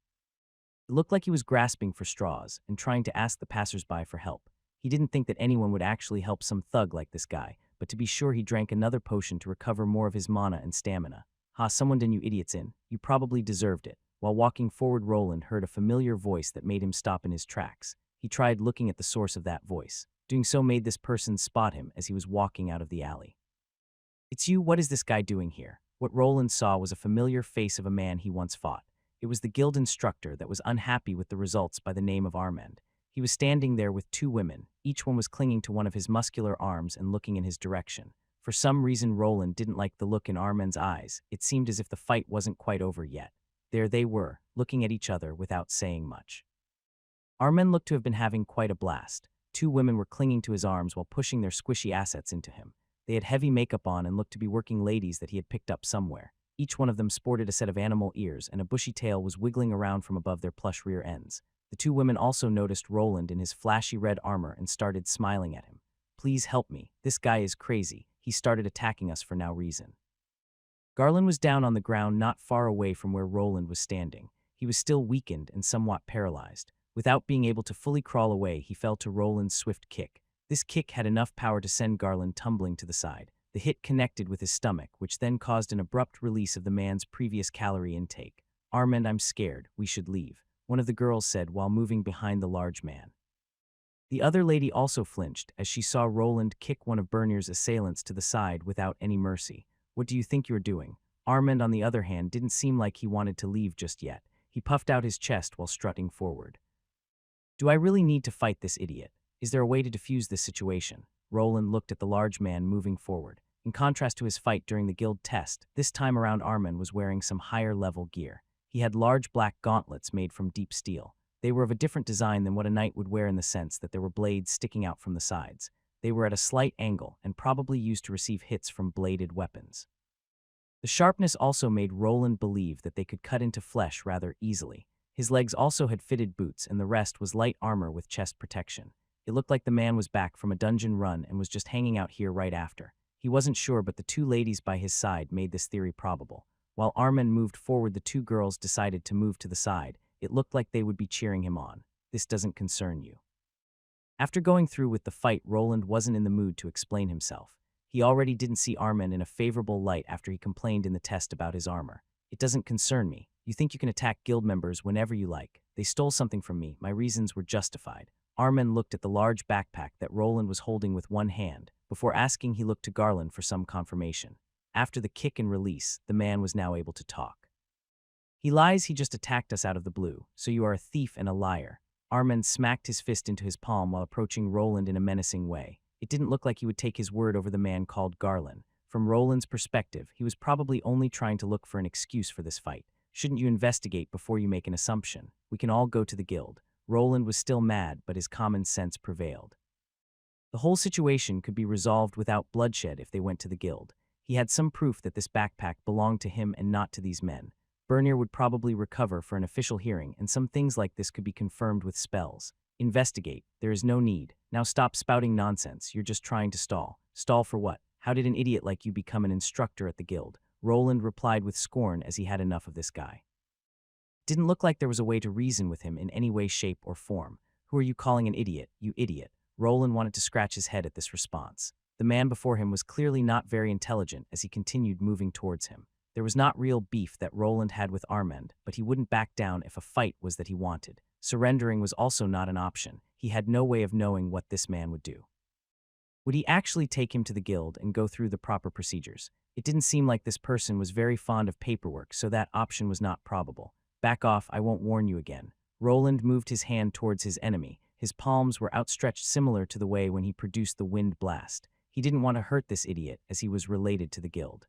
It looked like he was grasping for straws and trying to ask the passersby for help. He didn't think that anyone would actually help some thug like this guy, but to be sure he drank another potion to recover more of his mana and stamina. Someone done you idiots in. You probably deserved it. While walking forward, Roland heard a familiar voice that made him stop in his tracks. He tried looking at the source of that voice. Doing so made this person spot him as he was walking out of the alley. It's you, what is this guy doing here? What Roland saw was a familiar face of a man he once fought. It was the guild instructor that was unhappy with the results by the name of Armand. He was standing there with two women. Each one was clinging to one of his muscular arms and looking in his direction. For some reason, Roland didn't like the look in Armen's eyes. It seemed as if the fight wasn't quite over yet. There they were, looking at each other without saying much. Armen looked to have been having quite a blast. Two women were clinging to his arms while pushing their squishy assets into him. They had heavy makeup on and looked to be working ladies that he had picked up somewhere. Each one of them sported a set of animal ears, and a bushy tail was wiggling around from above their plush rear ends. The two women also noticed Roland in his flashy red armor and started smiling at him. "Please help me. This guy is crazy. He started attacking us for no reason." Garland was down on the ground not far away from where Roland was standing. He was still weakened and somewhat paralyzed. Without being able to fully crawl away, he fell to Roland's swift kick. This kick had enough power to send Garland tumbling to the side. The hit connected with his stomach, which then caused an abrupt release of the man's previous calorie intake. "Armand, I'm scared. We should leave," one of the girls said while moving behind the large man. The other lady also flinched as she saw Roland kick one of Bernier's assailants to the side without any mercy. "What do you think you're doing?" Armand, on the other hand, didn't seem like he wanted to leave just yet. He puffed out his chest while strutting forward. "Do I really need to fight this idiot? Is there a way to defuse this situation?" Roland looked at the large man moving forward. In contrast to his fight during the guild test, this time around Armand was wearing some higher-level gear. He had large black gauntlets made from deep steel. They were of a different design than what a knight would wear in the sense that there were blades sticking out from the sides. They were at a slight angle and probably used to receive hits from bladed weapons. The sharpness also made Roland believe that they could cut into flesh rather easily. His legs also had fitted boots, and the rest was light armor with chest protection. It looked like the man was back from a dungeon run and was just hanging out here right after. He wasn't sure, but the two ladies by his side made this theory probable. While Armand moved forward, the two girls decided to move to the side. It looked like they would be cheering him on. "This doesn't concern you." After going through with the fight, Roland wasn't in the mood to explain himself. He already didn't see Armand in a favorable light after he complained in the test about his armor. "It doesn't concern me. You think you can attack guild members whenever you like. They stole something from me. My reasons were justified." Armand looked at the large backpack that Roland was holding with one hand. Before asking, he looked to Garland for some confirmation. After the kick and release, the man was now able to talk. "He lies. He just attacked us out of the blue. So you are a thief and a liar." Armand smacked his fist into his palm while approaching Roland in a menacing way. It didn't look like he would take his word over the man called Garland. From Roland's perspective, he was probably only trying to look for an excuse for this fight. "Shouldn't you investigate before you make an assumption? We can all go to the guild." Roland was still mad, but his common sense prevailed. The whole situation could be resolved without bloodshed if they went to the guild. He had some proof that this backpack belonged to him and not to these men. Bernier would probably recover for an official hearing, and some things like this could be confirmed with spells. "Investigate. There is no need. Now stop spouting nonsense. You're just trying to stall." "Stall for what? How did an idiot like you become an instructor at the guild?" Roland replied with scorn as he had enough of this guy. Didn't look like there was a way to reason with him in any way, shape, or form. "Who are you calling an idiot, you idiot?" Roland wanted to scratch his head at this response. The man before him was clearly not very intelligent as he continued moving towards him. There was not real beef that Roland had with Armand, but he wouldn't back down if a fight was that he wanted. Surrendering was also not an option. He had no way of knowing what this man would do. Would he actually take him to the guild and go through the proper procedures? It didn't seem like this person was very fond of paperwork, so that option was not probable. "Back off, I won't warn you again." Roland moved his hand towards his enemy. His palms were outstretched, similar to the way when he produced the wind blast. He didn't want to hurt this idiot as he was related to the guild.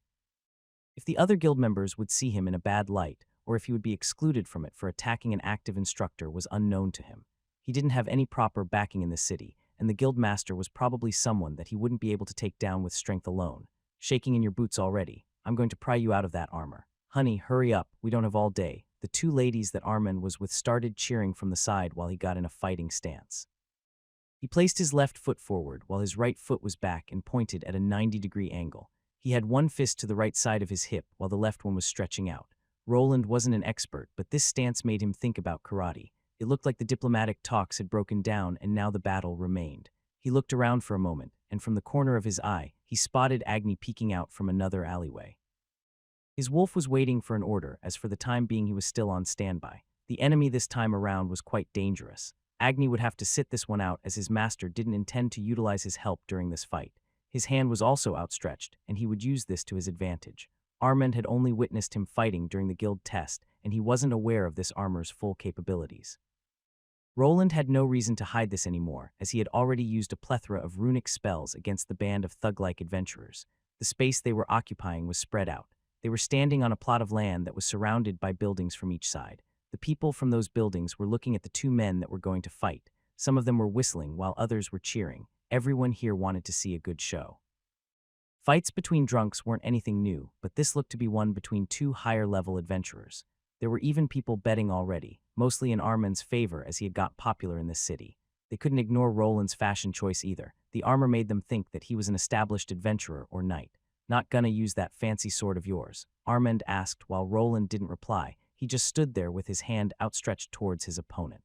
If the other guild members would see him in a bad light, or if he would be excluded from it for attacking an active instructor, was unknown to him. He didn't have any proper backing in the city, and the guild master was probably someone that he wouldn't be able to take down with strength alone. "Shaking in your boots already. I'm going to pry you out of that armor." "Honey, hurry up. We don't have all day." The two ladies that Armand was with started cheering from the side while he got in a fighting stance. He placed his left foot forward while his right foot was back and pointed at a 90-degree angle. He had one fist to the right side of his hip while the left one was stretching out. Roland wasn't an expert, but this stance made him think about karate. It looked like the diplomatic talks had broken down and now the battle remained. He looked around for a moment, and from the corner of his eye, he spotted Agni peeking out from another alleyway. His wolf was waiting for an order, as for the time being he was still on standby. The enemy this time around was quite dangerous. Agni would have to sit this one out as his master didn't intend to utilize his help during this fight. His hand was also outstretched, and he would use this to his advantage. Armand had only witnessed him fighting during the guild test, and he wasn't aware of this armor's full capabilities. Roland had no reason to hide this anymore, as he had already used a plethora of runic spells against the band of thug-like adventurers. The space they were occupying was spread out. They were standing on a plot of land that was surrounded by buildings from each side. The people from those buildings were looking at the two men that were going to fight. Some of them were whistling while others were cheering. Everyone here wanted to see a good show. Fights between drunks weren't anything new, but this looked to be one between two higher-level adventurers. There were even people betting already, mostly in Armin's favor as he had got popular in this city. They couldn't ignore Roland's fashion choice either. The armor made them think that he was an established adventurer or knight. "Not gonna use that fancy sword of yours?" Armand asked while Roland didn't reply. He just stood there with his hand outstretched towards his opponent.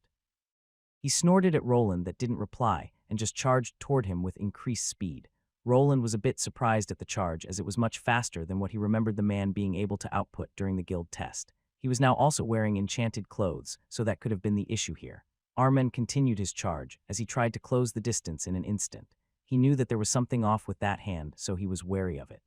He snorted at Roland that didn't reply and just charged toward him with increased speed. Roland was a bit surprised at the charge as it was much faster than what he remembered the man being able to output during the guild test. He was now also wearing enchanted clothes, so that could have been the issue here. Armin continued his charge as he tried to close the distance in an instant. He knew that there was something off with that hand, so he was wary of it.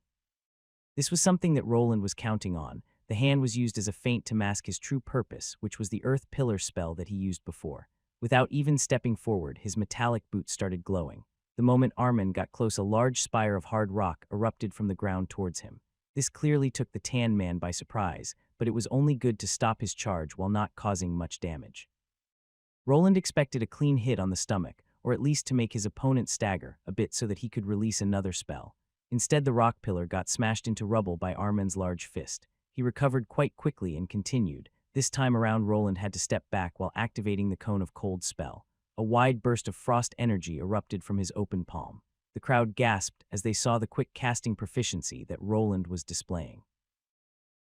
This was something that Roland was counting on. The hand was used as a feint to mask his true purpose, which was the Earth Pillar spell that he used before. Without even stepping forward, his metallic boot started glowing. The moment Armin got close, a large spire of hard rock erupted from the ground towards him. This clearly took the tan man by surprise, but it was only good to stop his charge while not causing much damage. Roland expected a clean hit on the stomach, or at least to make his opponent stagger a bit so that he could release another spell. Instead, the rock pillar got smashed into rubble by Armin's large fist. He recovered quite quickly and continued. This time around, Roland had to step back while activating the Cone of Cold spell. A wide burst of frost energy erupted from his open palm. The crowd gasped as they saw the quick casting proficiency that Roland was displaying.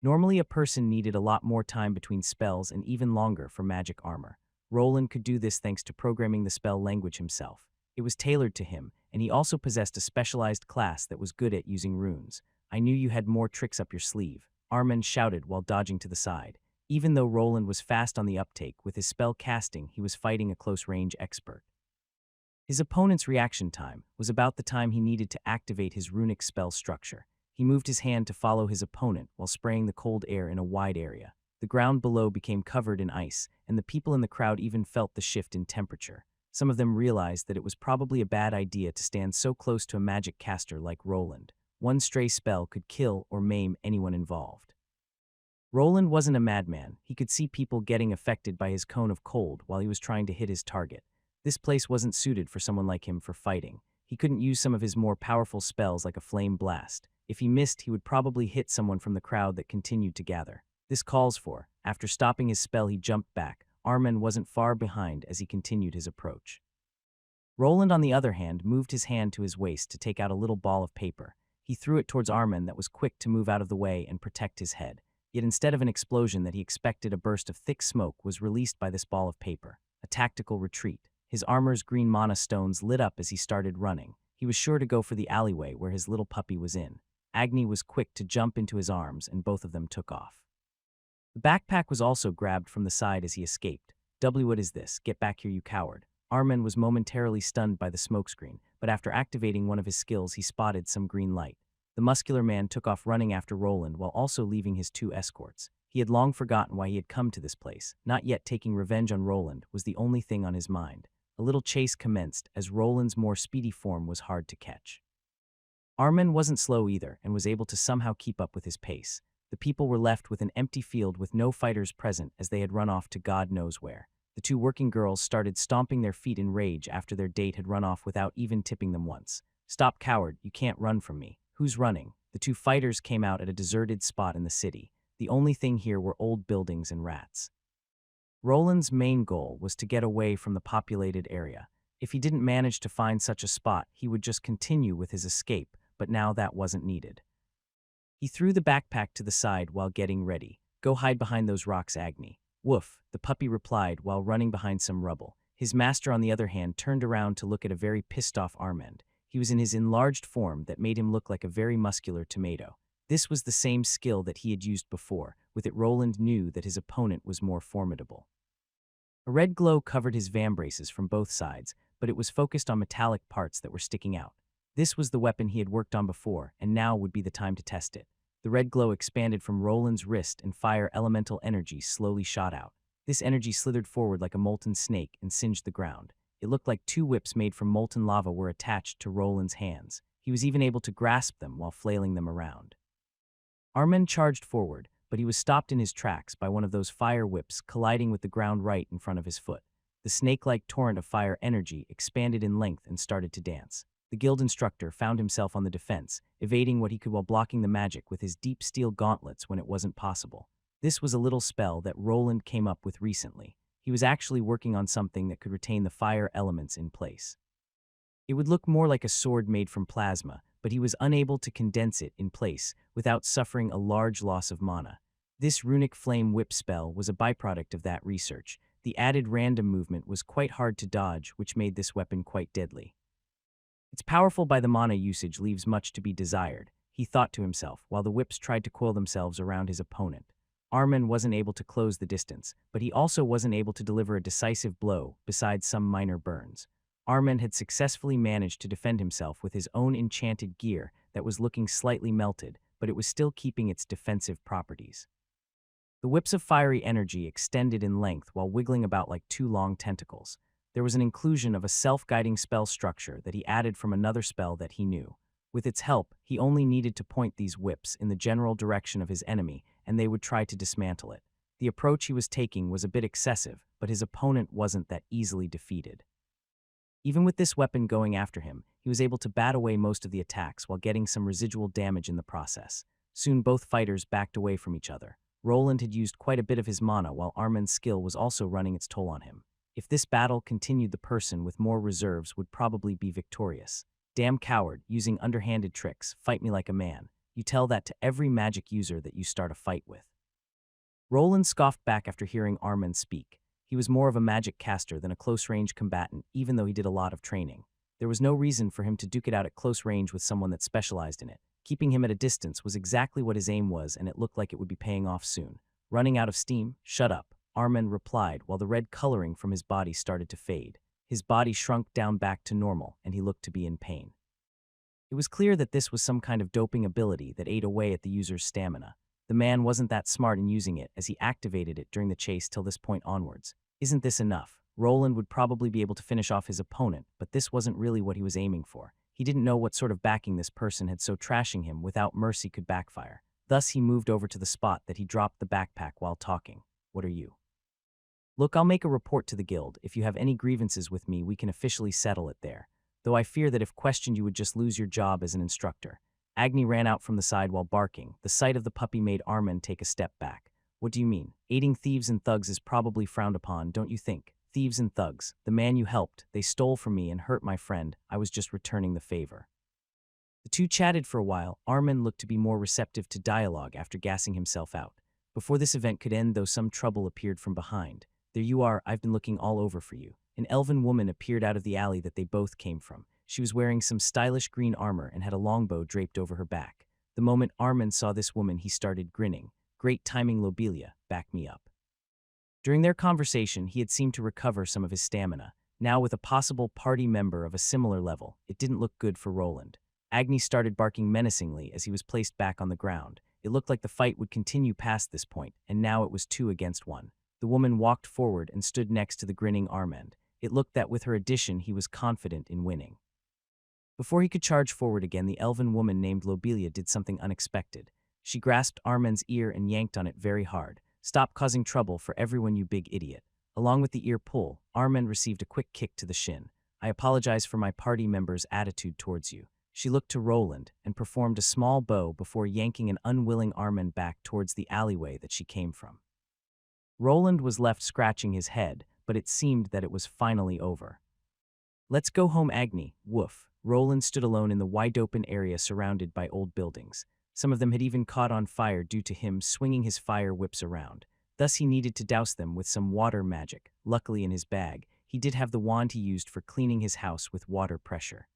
Normally, a person needed a lot more time between spells and even longer for magic armor. Roland could do this thanks to programming the spell language himself. It was tailored to him, and he also possessed a specialized class that was good at using runes. "I knew you had more tricks up your sleeve," Armin shouted while dodging to the side. Even though Roland was fast on the uptake, with his spell casting, he was fighting a close-range expert. His opponent's reaction time was about the time he needed to activate his runic spell structure. He moved his hand to follow his opponent while spraying the cold air in a wide area. The ground below became covered in ice, and the people in the crowd even felt the shift in temperature. Some of them realized that it was probably a bad idea to stand so close to a magic caster like Roland. One stray spell could kill or maim anyone involved. Roland wasn't a madman. He could see people getting affected by his cone of cold while he was trying to hit his target. This place wasn't suited for someone like him for fighting. He couldn't use some of his more powerful spells like a flame blast. If he missed, he would probably hit someone from the crowd that continued to gather. This calls for, after stopping his spell, he jumped back. Armin wasn't far behind as he continued his approach. Roland, on the other hand, moved his hand to his waist to take out a little ball of paper. He threw it towards Armin that was quick to move out of the way and protect his head. Yet instead of an explosion that he expected, a burst of thick smoke was released by this ball of paper. A tactical retreat. His armor's green mana stones lit up as he started running. He was sure to go for the alleyway where his little puppy was in. Agni was quick to jump into his arms, and both of them took off. The backpack was also grabbed from the side as he escaped. What is this? Get back here, you coward." Armin was momentarily stunned by the smokescreen, but after activating one of his skills, he spotted some green light. The muscular man took off running after Roland while also leaving his two escorts. He had long forgotten why he had come to this place. Not yet taking revenge on Roland was the only thing on his mind. A little chase commenced as Roland's more speedy form was hard to catch. Armin wasn't slow either and was able to somehow keep up with his pace. The people were left with an empty field with no fighters present as they had run off to God knows where. The two working girls started stomping their feet in rage after their date had run off without even tipping them once. "Stop, coward, you can't run from me." "Who's running?" The two fighters came out at a deserted spot in the city. The only thing here were old buildings and rats. Roland's main goal was to get away from the populated area. If he didn't manage to find such a spot, he would just continue with his escape, but now that wasn't needed. He threw the backpack to the side while getting ready. "Go hide behind those rocks, Agni." "Woof," the puppy replied while running behind some rubble. His master, on the other hand, turned around to look at a very pissed-off Armand. He was in his enlarged form that made him look like a very muscular tomato. This was the same skill that he had used before. With it, Roland knew that his opponent was more formidable. A red glow covered his vambraces from both sides, but it was focused on metallic parts that were sticking out. This was the weapon he had worked on before, and now would be the time to test it. The red glow expanded from Roland's wrist and fire elemental energy slowly shot out. This energy slithered forward like a molten snake and singed the ground. It looked like two whips made from molten lava were attached to Roland's hands. He was even able to grasp them while flailing them around. Armen charged forward, but he was stopped in his tracks by one of those fire whips colliding with the ground right in front of his foot. The snake-like torrent of fire energy expanded in length and started to dance. The guild instructor found himself on the defense, evading what he could while blocking the magic with his deep steel gauntlets when it wasn't possible. This was a little spell that Roland came up with recently. He was actually working on something that could retain the fire elements in place. It would look more like a sword made from plasma, but he was unable to condense it in place without suffering a large loss of mana. This runic flame whip spell was a byproduct of that research. The added random movement was quite hard to dodge, which made this weapon quite deadly. Its powerful by the mana usage leaves much to be desired, he thought to himself, while the whips tried to coil themselves around his opponent. Armen wasn't able to close the distance, but he also wasn't able to deliver a decisive blow, besides some minor burns. Armen had successfully managed to defend himself with his own enchanted gear that was looking slightly melted, but it was still keeping its defensive properties. The whips of fiery energy extended in length while wiggling about like two long tentacles. There was an inclusion of a self-guiding spell structure that he added from another spell that he knew. With its help, he only needed to point these whips in the general direction of his enemy, and they would try to dismantle it. The approach he was taking was a bit excessive, but his opponent wasn't that easily defeated. Even with this weapon going after him, he was able to bat away most of the attacks while getting some residual damage in the process. Soon both fighters backed away from each other. Roland had used quite a bit of his mana while Armen's skill was also running its toll on him. If this battle continued, the person with more reserves would probably be victorious. Damn coward, using underhanded tricks, fight me like a man. You tell that to every magic user that you start a fight with. Roland scoffed back after hearing Armen speak. He was more of a magic caster than a close-range combatant, even though he did a lot of training. There was no reason for him to duke it out at close range with someone that specialized in it. Keeping him at a distance was exactly what his aim was, and it looked like it would be paying off soon. Running out of steam? Shut up, Armen replied while the red coloring from his body started to fade. His body shrunk down back to normal, and he looked to be in pain. It was clear that this was some kind of doping ability that ate away at the user's stamina. The man wasn't that smart in using it, as he activated it during the chase till this point onwards. Isn't this enough? Roland would probably be able to finish off his opponent, but this wasn't really what he was aiming for. He didn't know what sort of backing this person had, so trashing him without mercy could backfire. Thus he moved over to the spot that he dropped the backpack while talking. What are you? Look, I'll make a report to the guild. If you have any grievances with me, we can officially settle it there. Though I fear that if questioned you would just lose your job as an instructor. Agni ran out from the side while barking. The sight of the puppy made Armen take a step back. What do you mean? Aiding thieves and thugs is probably frowned upon, don't you think? Thieves and thugs. The man you helped, they stole from me and hurt my friend. I was just returning the favor. The two chatted for a while. Armen looked to be more receptive to dialogue after gassing himself out. Before this event could end, though, some trouble appeared from behind. There you are, I've been looking all over for you. An elven woman appeared out of the alley that they both came from. She was wearing some stylish green armor and had a longbow draped over her back. The moment Armen saw this woman, he started grinning. Great timing, Lobelia, back me up. During their conversation, he had seemed to recover some of his stamina. Now, with a possible party member of a similar level, it didn't look good for Roland. Agni started barking menacingly as he was placed back on the ground. It looked like the fight would continue past this point, and now it was 2 against 1. The woman walked forward and stood next to the grinning Armen. It looked that with her addition, he was confident in winning. Before he could charge forward again, the elven woman named Lobelia did something unexpected. She grasped Armen's ear and yanked on it very hard. Stop causing trouble for everyone, you big idiot. Along with the ear pull, Armen received a quick kick to the shin. I apologize for my party member's attitude towards you. She looked to Roland and performed a small bow before yanking an unwilling Armen back towards the alleyway that she came from. Roland was left scratching his head, but it seemed that it was finally over. Let's go home, Agni. Woof. Roland stood alone in the wide-open area surrounded by old buildings. Some of them had even caught on fire due to him swinging his fire whips around. Thus he needed to douse them with some water magic. Luckily in his bag, he did have the wand he used for cleaning his house with water pressure.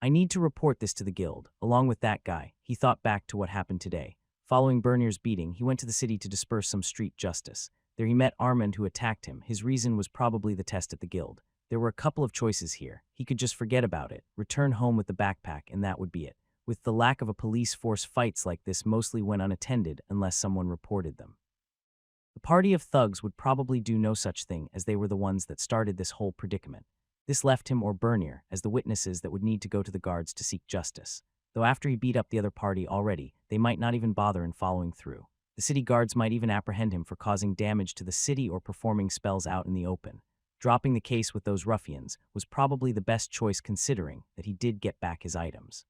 I need to report this to the guild. Along with that guy, he thought back to what happened today. Following Bernier's beating, he went to the city to disperse some street justice. There he met Armen, who attacked him. His reason was probably the test at the guild. There were a couple of choices here. He could just forget about it, return home with the backpack, and that would be it. With the lack of a police force, fights like this mostly went unattended unless someone reported them. The The party of thugs would probably do no such thing, as they were the ones that started this whole predicament. This left him or Bernier as the witnesses that would need to go to the guards to seek justice. Though after he beat up the other party already, they might not even bother in following through. The city guards might even apprehend him for causing damage to the city or performing spells out in the open. Dropping the case with those ruffians was probably the best choice, considering that he did get back his items.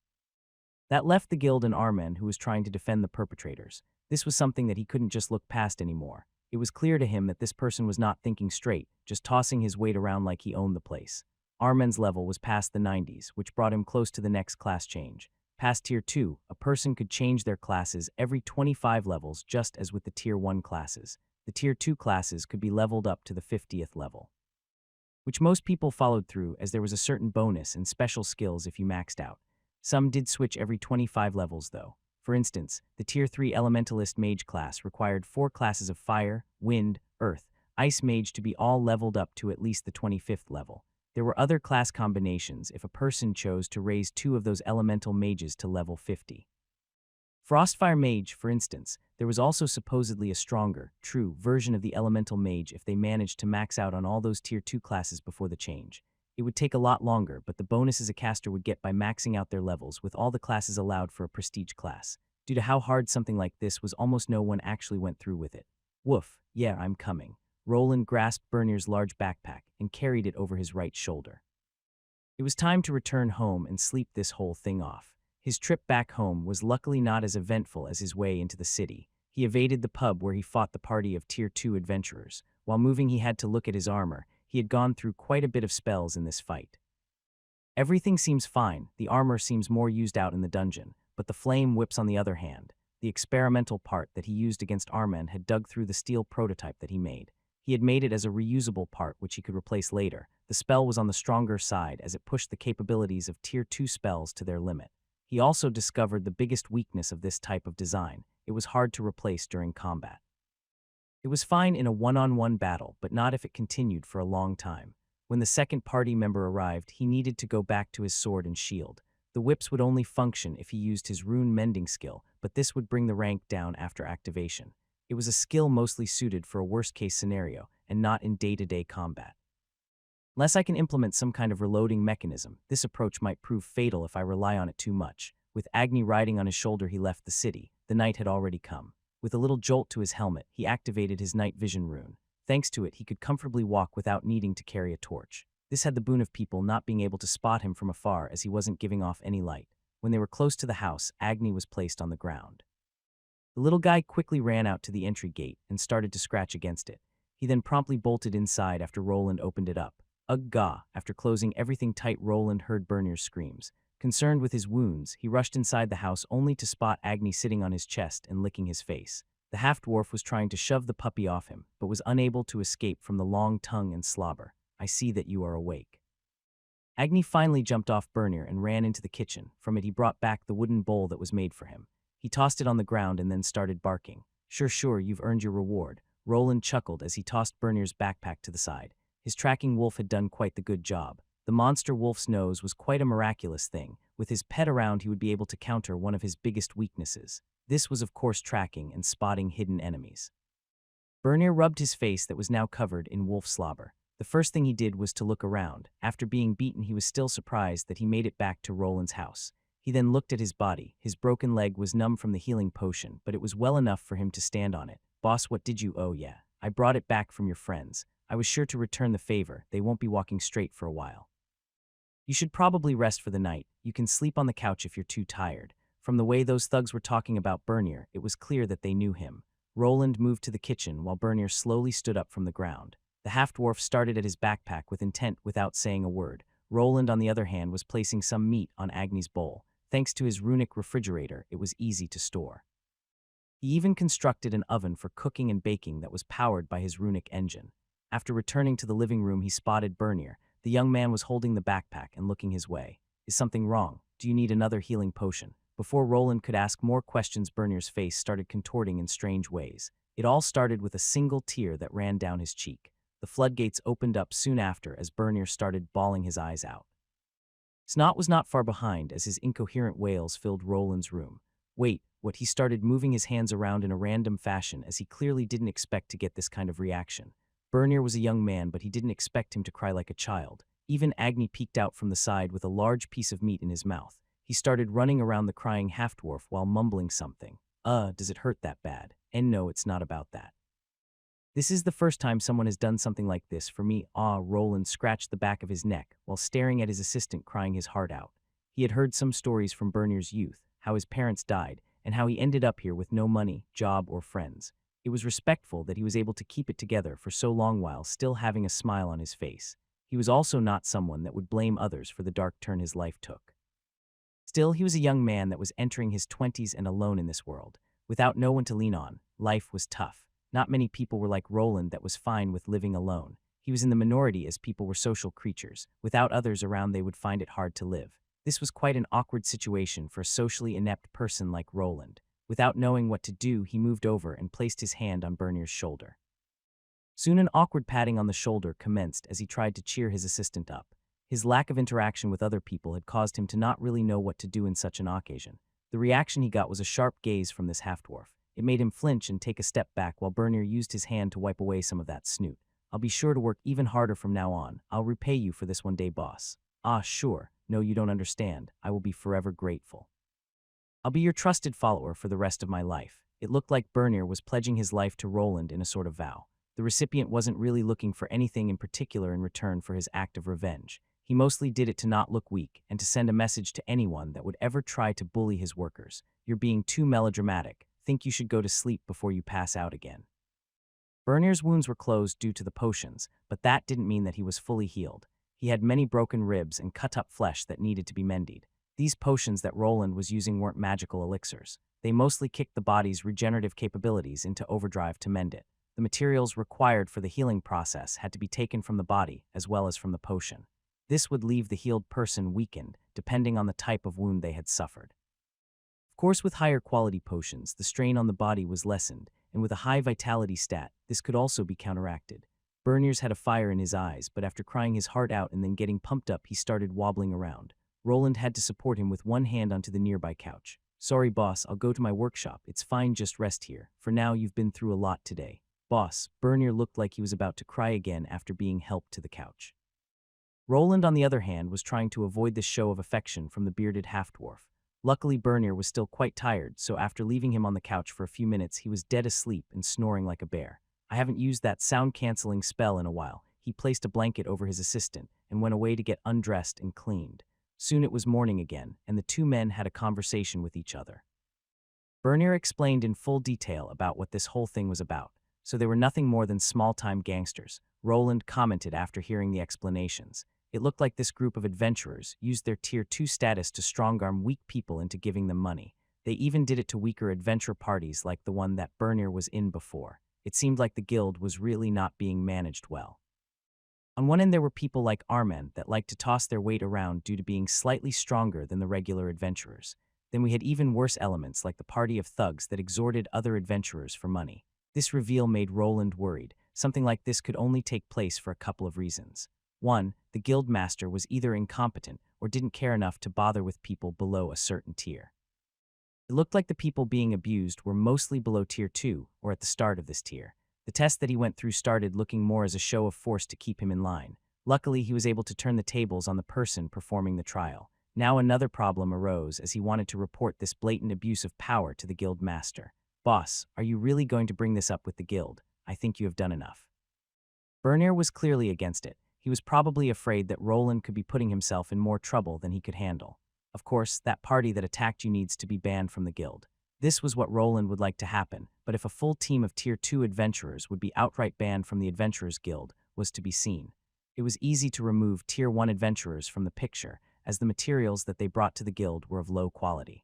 That left the guild and Armen, who was trying to defend the perpetrators. This was something that he couldn't just look past anymore. It was clear to him that this person was not thinking straight, just tossing his weight around like he owned the place. Armen's level was past the 90s, which brought him close to the next class change. Past Tier 2, a person could change their classes every 25 levels, just as with the Tier 1 classes. The Tier 2 classes could be leveled up to the 50th level, which most people followed through, as there was a certain bonus and special skills if you maxed out. Some did switch every 25 levels though. For instance, the Tier 3 Elementalist Mage class required 4 classes of Fire, Wind, Earth, Ice Mage to be all leveled up to at least the 25th level. There were other class combinations if a person chose to raise 2 of those Elemental Mages to level 50. Frostfire Mage, for instance, there was also supposedly a stronger, true version of the Elemental Mage if they managed to max out on all those Tier 2 classes before the change. It would take a lot longer, but the bonuses a caster would get by maxing out their levels with all the classes allowed for a prestige class. Due to how hard something like this was, almost no one actually went through with it. Woof, yeah, I'm coming. Roland grasped Bernier's large backpack and carried it over his right shoulder. It was time to return home and sleep this whole thing off. His trip back home was luckily not as eventful as his way into the city. He evaded the pub where he fought the party of Tier 2 adventurers. While moving, he had to look at his armor. He had gone through quite a bit of spells in this fight. Everything seems fine. The armor seems more used out in the dungeon, but the flame whips on the other hand. The experimental part that he used against Armen had dug through the steel prototype that he made. He had made it as a reusable part which he could replace later. The spell was on the stronger side as it pushed the capabilities of Tier 2 spells to their limit. He also discovered the biggest weakness of this type of design. It was hard to replace during combat. It was fine in a one-on-one battle, but not if it continued for a long time. When the second party member arrived, he needed to go back to his sword and shield. The whips would only function if he used his rune mending skill, but this would bring the rank down after activation. It was a skill mostly suited for a worst-case scenario and not in day-to-day combat. Unless I can implement some kind of reloading mechanism, this approach might prove fatal if I rely on it too much. With Agni riding on his shoulder, he left the city. The night had already come. With a little jolt to his helmet, he activated his night vision rune. Thanks to it, he could comfortably walk without needing to carry a torch. This had the boon of people not being able to spot him from afar, as he wasn't giving off any light. When they were close to the house, Agni was placed on the ground. The little guy quickly ran out to the entry gate and started to scratch against it. He then promptly bolted inside after Roland opened it up. Ugh-gah! After closing everything tight, Roland heard Bernier's screams. Concerned with his wounds, he rushed inside the house only to spot Agni sitting on his chest and licking his face. The half-dwarf was trying to shove the puppy off him, but was unable to escape from the long tongue and slobber. I see that you are awake. Agni finally jumped off Bernier and ran into the kitchen. From it he brought back the wooden bowl that was made for him. He tossed it on the ground and then started barking. Sure, you've earned your reward. Roland chuckled as he tossed Bernier's backpack to the side. His tracking wolf had done quite the good job. The monster wolf's nose was quite a miraculous thing. With his pet around, he would be able to counter one of his biggest weaknesses. This was, of course, tracking and spotting hidden enemies. Bernier rubbed his face that was now covered in wolf slobber. The first thing he did was to look around. After being beaten, he was still surprised that he made it back to Roland's house. He then looked at his body. His broken leg was numb from the healing potion, but it was well enough for him to stand on it. Boss, what did you— Oh yeah, I brought it back from your friends. I was sure to return the favor. They won't be walking straight for a while. You should probably rest for the night. You can sleep on the couch if you're too tired. From the way those thugs were talking about Bernier, it was clear that they knew him. Roland moved to the kitchen while Bernier slowly stood up from the ground. The half-dwarf started at his backpack with intent without saying a word. Roland, on the other hand, was placing some meat on Agni's bowl. Thanks to his runic refrigerator, it was easy to store. He even constructed an oven for cooking and baking that was powered by his runic engine. After returning to the living room, he spotted Bernier. The young man was holding the backpack and looking his way. Is something wrong? Do you need another healing potion? Before Roland could ask more questions, Bernier's face started contorting in strange ways. It all started with a single tear that ran down his cheek. The floodgates opened up soon after as Bernier started bawling his eyes out. Snot was not far behind as his incoherent wails filled Roland's room. Wait, what? He started moving his hands around in a random fashion as he clearly didn't expect to get this kind of reaction. Bernier was a young man, but he didn't expect him to cry like a child. Even Agni peeked out from the side with a large piece of meat in his mouth. He started running around the crying half-dwarf while mumbling something. Does it hurt that bad? And no, it's not about that. This is the first time someone has done something like this for me. Roland scratched the back of his neck while staring at his assistant crying his heart out. He had heard some stories from Bernier's youth, how his parents died, and how he ended up here with no money, job, or friends. It was respectful that he was able to keep it together for so long while still having a smile on his face. He was also not someone that would blame others for the dark turn his life took. Still, he was a young man that was entering his 20s and alone in this world. Without no one to lean on, life was tough. Not many people were like Roland that was fine with living alone. He was in the minority as people were social creatures. Without others around, they would find it hard to live. This was quite an awkward situation for a socially inept person like Roland. Without knowing what to do, he moved over and placed his hand on Bernier's shoulder. Soon an awkward patting on the shoulder commenced as he tried to cheer his assistant up. His lack of interaction with other people had caused him to not really know what to do in such an occasion. The reaction he got was a sharp gaze from this half-dwarf. It made him flinch and take a step back while Bernier used his hand to wipe away some of that snoot. "I'll be sure to work even harder from now on. I'll repay you for this one day, boss." Sure. No, you don't understand. I will be forever grateful. I'll be your trusted follower for the rest of my life. It looked like Bernier was pledging his life to Roland in a sort of vow. The recipient wasn't really looking for anything in particular in return for his act of revenge. He mostly did it to not look weak and to send a message to anyone that would ever try to bully his workers. "You're being too melodramatic. Think you should go to sleep before you pass out again." Bernier's wounds were closed due to the potions, but that didn't mean that he was fully healed. He had many broken ribs and cut-up flesh that needed to be mended. These potions that Roland was using weren't magical elixirs. They mostly kicked the body's regenerative capabilities into overdrive to mend it. The materials required for the healing process had to be taken from the body as well as from the potion. This would leave the healed person weakened, depending on the type of wound they had suffered. Of course, with higher quality potions, the strain on the body was lessened, and with a high vitality stat, this could also be counteracted. Bernier's had a fire in his eyes, but after crying his heart out and then getting pumped up, he started wobbling around. Roland had to support him with one hand onto the nearby couch. "Sorry, boss, I'll go to my workshop. It's fine, just rest here. For now, you've been through a lot today." "Boss," Bernier looked like he was about to cry again after being helped to the couch. Roland, on the other hand, was trying to avoid this show of affection from the bearded half-dwarf. Luckily, Bernier was still quite tired, so after leaving him on the couch for a few minutes, he was dead asleep and snoring like a bear. "I haven't used that sound-canceling spell in a while." He placed a blanket over his assistant and went away to get undressed and cleaned. Soon it was morning again, and the two men had a conversation with each other. Bernier explained in full detail about what this whole thing was about, so they were nothing more than small-time gangsters. Roland commented after hearing the explanations. It looked like this group of adventurers used their Tier 2 status to strong-arm weak people into giving them money. They even did it to weaker adventure parties like the one that Bernier was in before. It seemed like the guild was really not being managed well. On one end there were people like Armand that liked to toss their weight around due to being slightly stronger than the regular adventurers. Then we had even worse elements like the party of thugs that extorted other adventurers for money. This reveal made Roland worried. Something like this could only take place for a couple of reasons. One, the guild master was either incompetent or didn't care enough to bother with people below a certain tier. It looked like the people being abused were mostly below Tier 2 or at the start of this tier. The test that he went through started looking more as a show of force to keep him in line. Luckily, he was able to turn the tables on the person performing the trial. Now another problem arose as he wanted to report this blatant abuse of power to the guild master. "Boss, are you really going to bring this up with the guild? I think you have done enough." Bernier was clearly against it. He was probably afraid that Roland could be putting himself in more trouble than he could handle. Of course, that party that attacked you needs to be banned from the guild. This was what Roland would like to happen, but if a full team of Tier 2 adventurers would be outright banned from the Adventurers Guild was to be seen. It was easy to remove Tier 1 adventurers from the picture, as the materials that they brought to the guild were of low quality.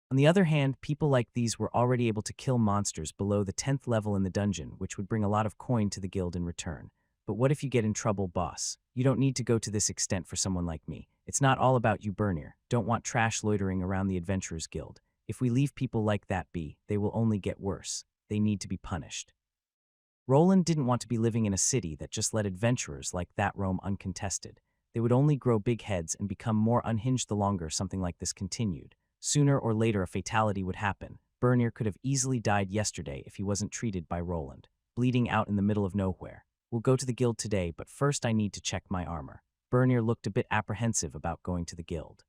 On the other hand, people like these were already able to kill monsters below the 10th level in the dungeon, which would bring a lot of coin to the guild in return. But what if you get in trouble, boss? You don't need to go to this extent for someone like me. It's not all about you, Bernier. Don't want trash loitering around the Adventurers Guild. If we leave people like that be, they will only get worse. They need to be punished. Roland didn't want to be living in a city that just let adventurers like that roam uncontested. They would only grow big heads and become more unhinged the longer something like this continued. Sooner or later a fatality would happen. Bernier could have easily died yesterday if he wasn't treated by Roland, bleeding out in the middle of nowhere. We'll go to the guild today, but first I need to check my armor. Bernier looked a bit apprehensive about going to the guild.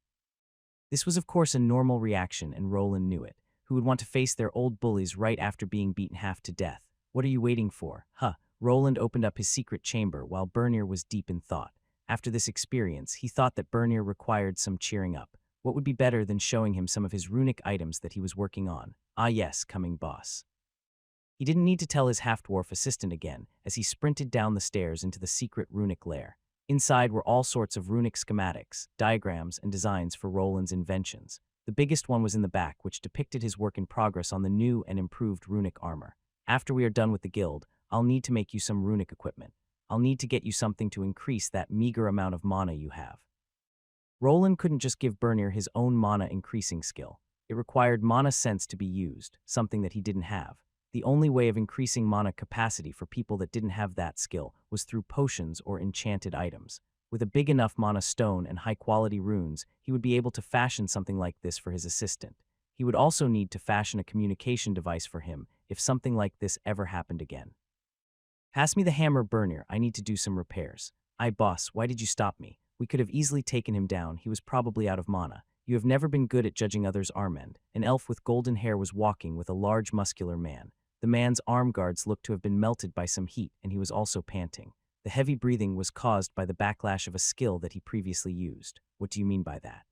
This was of course a normal reaction, and Roland knew it. Who would want to face their old bullies right after being beaten half to death? What are you waiting for? Huh. Roland opened up his secret chamber while Bernier was deep in thought. After this experience, he thought that Bernier required some cheering up. What would be better than showing him some of his runic items that he was working on? Ah yes, coming boss. He didn't need to tell his half-dwarf assistant again, as he sprinted down the stairs into the secret runic lair. Inside were all sorts of runic schematics, diagrams, and designs for Roland's inventions. The biggest one was in the back, which depicted his work in progress on the new and improved runic armor. After we are done with the guild, I'll need to make you some runic equipment. I'll need to get you something to increase that meager amount of mana you have. Roland couldn't just give Bernier his own mana increasing skill. It required mana sense to be used, something that he didn't have. The only way of increasing mana capacity for people that didn't have that skill was through potions or enchanted items. With a big enough mana stone and high-quality runes, he would be able to fashion something like this for his assistant. He would also need to fashion a communication device for him if something like this ever happened again. Pass me the hammer, Bernier. I need to do some repairs. Aye, boss, why did you stop me? We could have easily taken him down. He was probably out of mana. You have never been good at judging others' armend. An elf with golden hair was walking with a large muscular man. The man's arm guards looked to have been melted by some heat, and he was also panting. The heavy breathing was caused by the backlash of a skill that he previously used. What do you mean by that?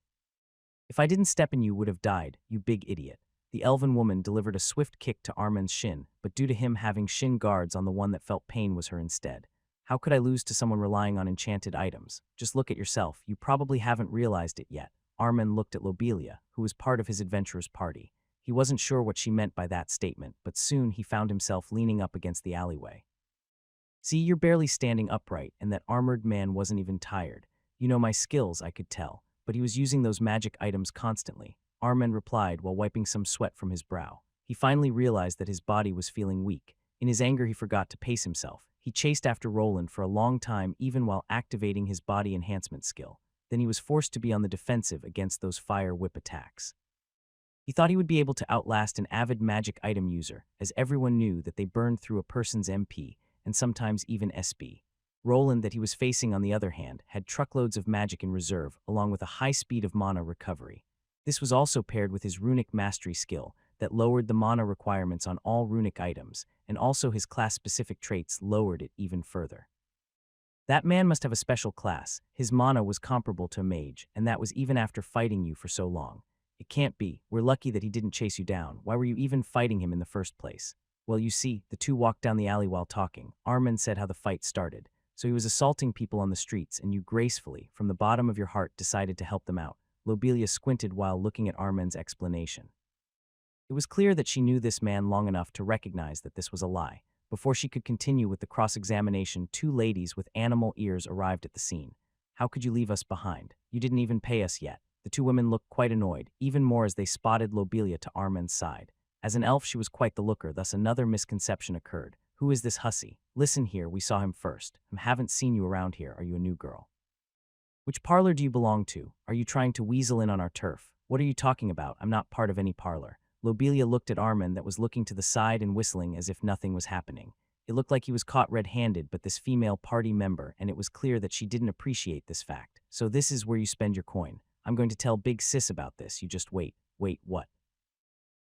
If I didn't step in, you would have died, you big idiot. The elven woman delivered a swift kick to Armand's shin, but due to him having shin guards on the one that felt pain was her instead. How could I lose to someone relying on enchanted items? Just look at yourself. You probably haven't realized it yet. Armand looked at Lobelia, who was part of his adventurer's party. He wasn't sure what she meant by that statement, but soon he found himself leaning up against the alleyway. See, you're barely standing upright, and that armored man wasn't even tired. You know my skills, I could tell, but he was using those magic items constantly. Armand replied while wiping some sweat from his brow. He finally realized that his body was feeling weak. In his anger, he forgot to pace himself. He chased after Roland for a long time, even while activating his body enhancement skill. Then he was forced to be on the defensive against those fire whip attacks. He thought he would be able to outlast an avid magic item user, as everyone knew that they burned through a person's MP, and sometimes even SB. Roland, that he was facing on the other hand, had truckloads of magic in reserve, along with a high speed of mana recovery. This was also paired with his runic mastery skill that lowered the mana requirements on all runic items, and also his class-specific traits lowered it even further. That man must have a special class. His mana was comparable to a mage, and that was even after fighting you for so long. It can't be. We're lucky that he didn't chase you down. Why were you even fighting him in the first place? Well, you see, the two walked down the alley while talking. Armand said how the fight started. So he was assaulting people on the streets, and you gracefully, from the bottom of your heart, decided to help them out. Lobelia squinted while looking at Armand's explanation. It was clear that she knew this man long enough to recognize that this was a lie. Before she could continue with the cross-examination, two ladies with animal ears arrived at the scene. How could you leave us behind? You didn't even pay us yet. The two women looked quite annoyed, even more as they spotted Lobelia to Armand's side. As an elf, she was quite the looker, thus another misconception occurred. Who is this hussy? Listen here, we saw him first. I haven't seen you around here. Are you a new girl? Which parlor do you belong to? Are you trying to weasel in on our turf? What are you talking about? I'm not part of any parlor. Lobelia looked at Armand that was looking to the side and whistling as if nothing was happening. It looked like he was caught red-handed, but this female party member, and it was clear that she didn't appreciate this fact. So this is where you spend your coin. I'm going to tell Big Sis about this. You just wait. Wait, what?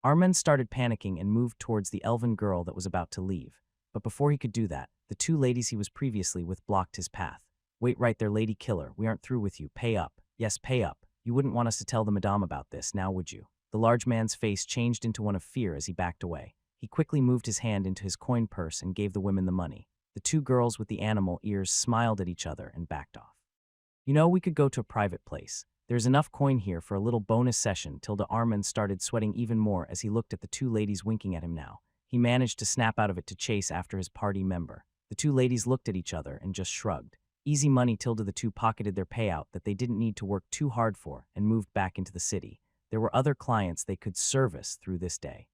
Armand started panicking and moved towards the elven girl that was about to leave. But before he could do that, the two ladies he was previously with blocked his path. Wait right there, lady killer. We aren't through with you. Pay up. Yes, pay up. You wouldn't want us to tell the madame about this, now would you? The large man's face changed into one of fear as he backed away. He quickly moved his hand into his coin purse and gave the women the money. The two girls with the animal ears smiled at each other and backed off. You know, we could go to a private place. There's enough coin here for a little bonus session. Armand started sweating even more as he looked at the two ladies winking at him now. He managed to snap out of it to chase after his party member. The two ladies looked at each other and just shrugged. Easy money. The two pocketed their payout that they didn't need to work too hard for and moved back into the city. There were other clients they could service through this day.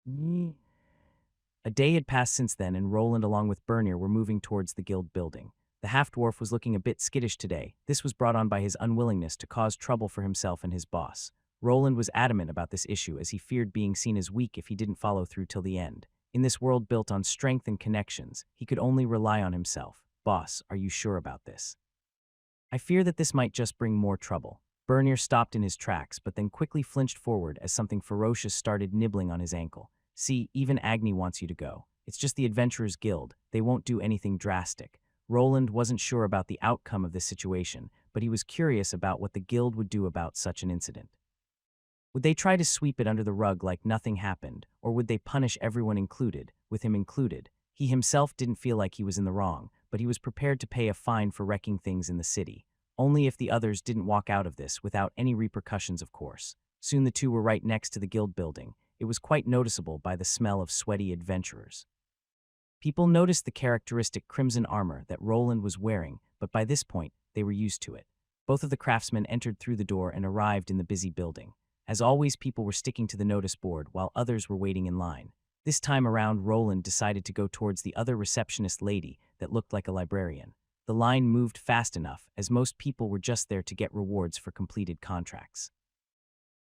A day had passed since then, and Roland along with Bernier were moving towards the guild building. The half-dwarf was looking a bit skittish today. This was brought on by his unwillingness to cause trouble for himself and his boss. Roland was adamant about this issue as he feared being seen as weak if he didn't follow through till the end. In this world built on strength and connections, he could only rely on himself. Boss, are you sure about this? I fear that this might just bring more trouble. Bernier stopped in his tracks, but then quickly flinched forward as something ferocious started nibbling on his ankle. See, even Agni wants you to go. It's just the Adventurers Guild. They won't do anything drastic. Roland wasn't sure about the outcome of this situation, but he was curious about what the guild would do about such an incident. Would they try to sweep it under the rug like nothing happened, or would they punish everyone included, with him included? He himself didn't feel like he was in the wrong, but he was prepared to pay a fine for wrecking things in the city. Only if the others didn't walk out of this without any repercussions, of course. Soon the two were right next to the guild building. It was quite noticeable by the smell of sweaty adventurers. People noticed the characteristic crimson armor that Roland was wearing, but by this point, they were used to it. Both of the craftsmen entered through the door and arrived in the busy building. As always, people were sticking to the notice board while others were waiting in line. This time around, Roland decided to go towards the other receptionist lady that looked like a librarian. The line moved fast enough, as most people were just there to get rewards for completed contracts.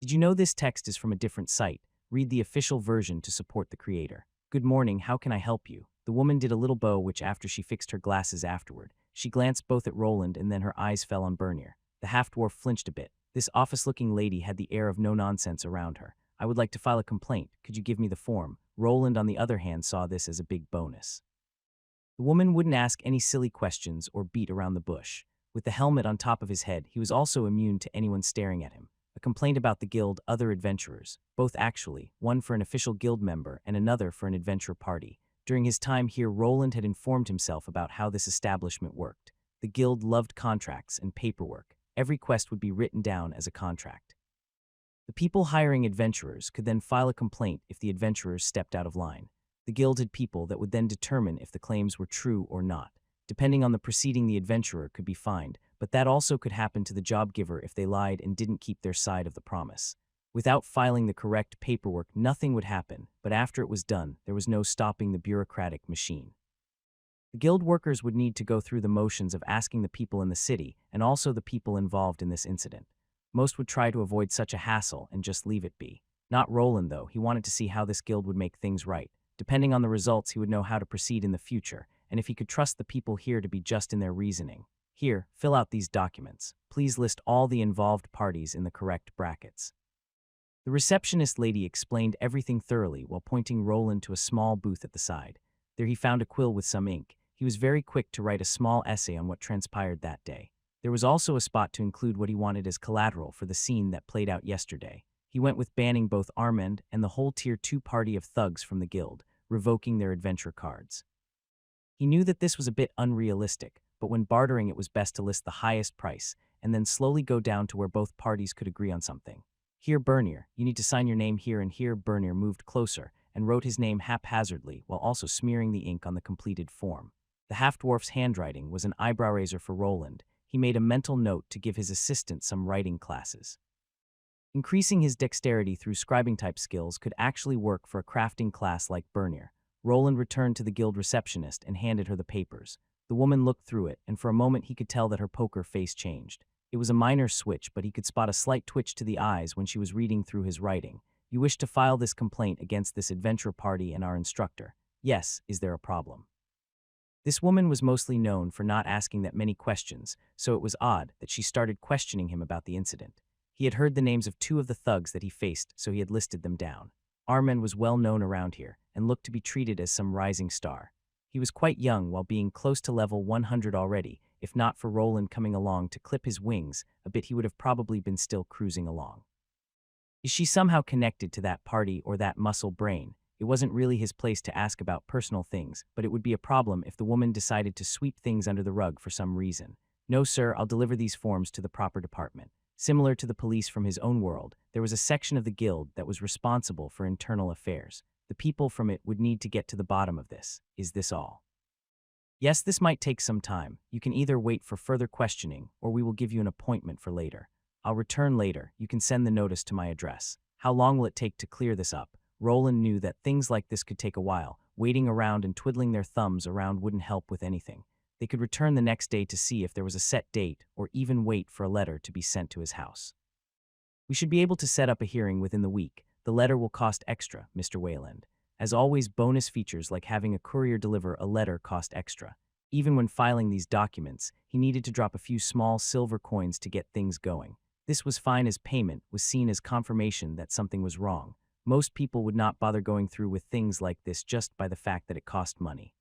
Did you know this text is from a different site? Read the official version to support the creator. Good morning, how can I help you? The woman did a little bow which after she fixed her glasses afterward. She glanced both at Roland and then her eyes fell on Bernier. The half-dwarf flinched a bit. This office-looking lady had the air of no nonsense around her. I would like to file a complaint. Could you give me the form? Roland, on the other hand, saw this as a big bonus. The woman wouldn't ask any silly questions or beat around the bush. With the helmet on top of his head, he was also immune to anyone staring at him. A complaint about the guild, other adventurers, both actually, one for an official guild member and another for an adventure party. During his time here, Roland had informed himself about how this establishment worked. The guild loved contracts and paperwork. Every quest would be written down as a contract. The people hiring adventurers could then file a complaint if the adventurers stepped out of line. The guild had people that would then determine if the claims were true or not. Depending on the proceeding, the adventurer could be fined, but that also could happen to the job giver if they lied and didn't keep their side of the promise. Without filing the correct paperwork, nothing would happen, but after it was done, there was no stopping the bureaucratic machine. The guild workers would need to go through the motions of asking the people in the city and also the people involved in this incident. Most would try to avoid such a hassle and just leave it be. Not Roland, though. He wanted to see how this guild would make things right. Depending on the results, he would know how to proceed in the future, and if he could trust the people here to be just in their reasoning. Here, fill out these documents. Please list all the involved parties in the correct brackets. The receptionist lady explained everything thoroughly while pointing Roland to a small booth at the side. There he found a quill with some ink. He was very quick to write a small essay on what transpired that day. There was also a spot to include what he wanted as collateral for the scene that played out yesterday. He went with banning both Armand and the whole Tier 2 party of thugs from the guild, revoking their adventure cards. He knew that this was a bit unrealistic, but when bartering it was best to list the highest price and then slowly go down to where both parties could agree on something. Here, Bernier, you need to sign your name here, and here Bernier moved closer and wrote his name haphazardly while also smearing the ink on the completed form. The half-dwarf's handwriting was an eyebrow raiser for Roland. He made a mental note to give his assistant some writing classes. Increasing his dexterity through scribing-type skills could actually work for a crafting class like Bernier. Roland returned to the guild receptionist and handed her the papers. The woman looked through it, and for a moment he could tell that her poker face changed. It was a minor switch, but he could spot a slight twitch to the eyes when she was reading through his writing. You wish to file this complaint against this adventure party and our instructor. Yes, is there a problem? This woman was mostly known for not asking that many questions, so it was odd that she started questioning him about the incident. He had heard the names of 2 of the thugs that he faced, so he had listed them down. Armand was well known around here and looked to be treated as some rising star. He was quite young while being close to level 100 already. If not for Roland coming along to clip his wings a bit, he would have probably been still cruising along. Is she somehow connected to that party or that muscle brain? It wasn't really his place to ask about personal things, but it would be a problem if the woman decided to sweep things under the rug for some reason. No, sir, I'll deliver these forms to the proper department. Similar to the police from his own world, there was a section of the guild that was responsible for internal affairs. The people from it would need to get to the bottom of this. Is this all? Yes, this might take some time. You can either wait for further questioning, or we will give you an appointment for later. I'll return later. You can send the notice to my address. How long will it take to clear this up? Roland knew that things like this could take a while. Waiting around and twiddling their thumbs around wouldn't help with anything. They could return the next day to see if there was a set date, or even wait for a letter to be sent to his house. We should be able to set up a hearing within the week. The letter will cost extra, Mr. Wayland. As always, bonus features like having a courier deliver a letter cost extra. Even when filing these documents, he needed to drop a few small silver coins to get things going. This was fine as payment was seen as confirmation that something was wrong. Most people would not bother going through with things like this just by the fact that it cost money.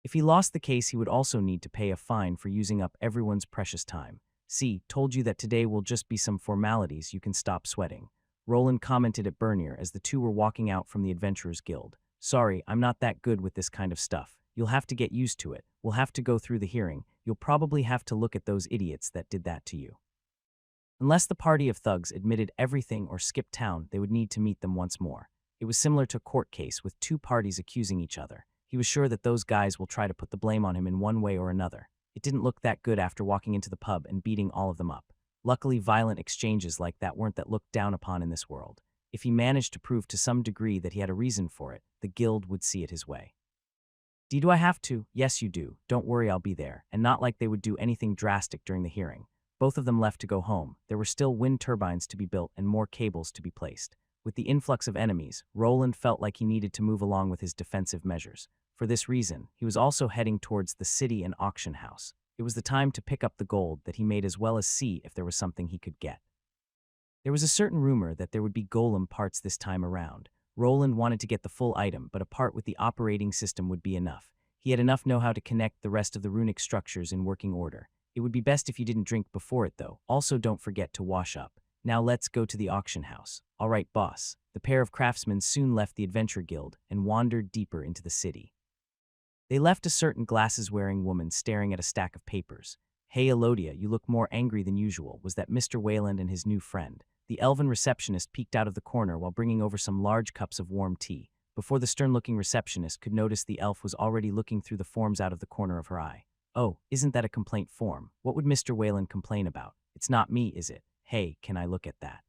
If he lost the case, he would also need to pay a fine for using up everyone's precious time. See, told you that today will just be some formalities, you can stop sweating. Roland commented at Bernier as the two were walking out from the Adventurers Guild. Sorry, I'm not that good with this kind of stuff. You'll have to get used to it. We'll have to go through the hearing. You'll probably have to look at those idiots that did that to you. Unless the party of thugs admitted everything or skipped town, they would need to meet them once more. It was similar to a court case with two parties accusing each other. He was sure that those guys will try to put the blame on him in one way or another. It didn't look that good after walking into the pub and beating all of them up. Luckily, violent exchanges like that weren't that looked down upon in this world. If he managed to prove to some degree that he had a reason for it, the guild would see it his way. Do I have to? Yes, you do. Don't worry, I'll be there. And not like they would do anything drastic during the hearing. Both of them left to go home. There were still wind turbines to be built and more cables to be placed. With the influx of enemies, Roland felt like he needed to move along with his defensive measures. For this reason, he was also heading towards the city and auction house. It was the time to pick up the gold that he made as well as see if there was something he could get. There was a certain rumor that there would be Golem parts this time around. Roland wanted to get the full item, but a part with the operating system would be enough. He had enough know-how to connect the rest of the runic structures in working order. It would be best if you didn't drink before it, though. Also, don't forget to wash up. Now let's go to the auction house. All right, boss. The pair of craftsmen soon left the Adventure Guild and wandered deeper into the city. They left a certain glasses-wearing woman staring at a stack of papers. Hey, Elodia, you look more angry than usual. Was that Mr. Wayland and his new friend? The elven receptionist peeked out of the corner while bringing over some large cups of warm tea. Before the stern-looking receptionist could notice, the elf was already looking through the forms out of the corner of her eye. Oh, isn't that a complaint form? What would Mr. Wayland complain about? It's not me, is it? Hey, can I look at that?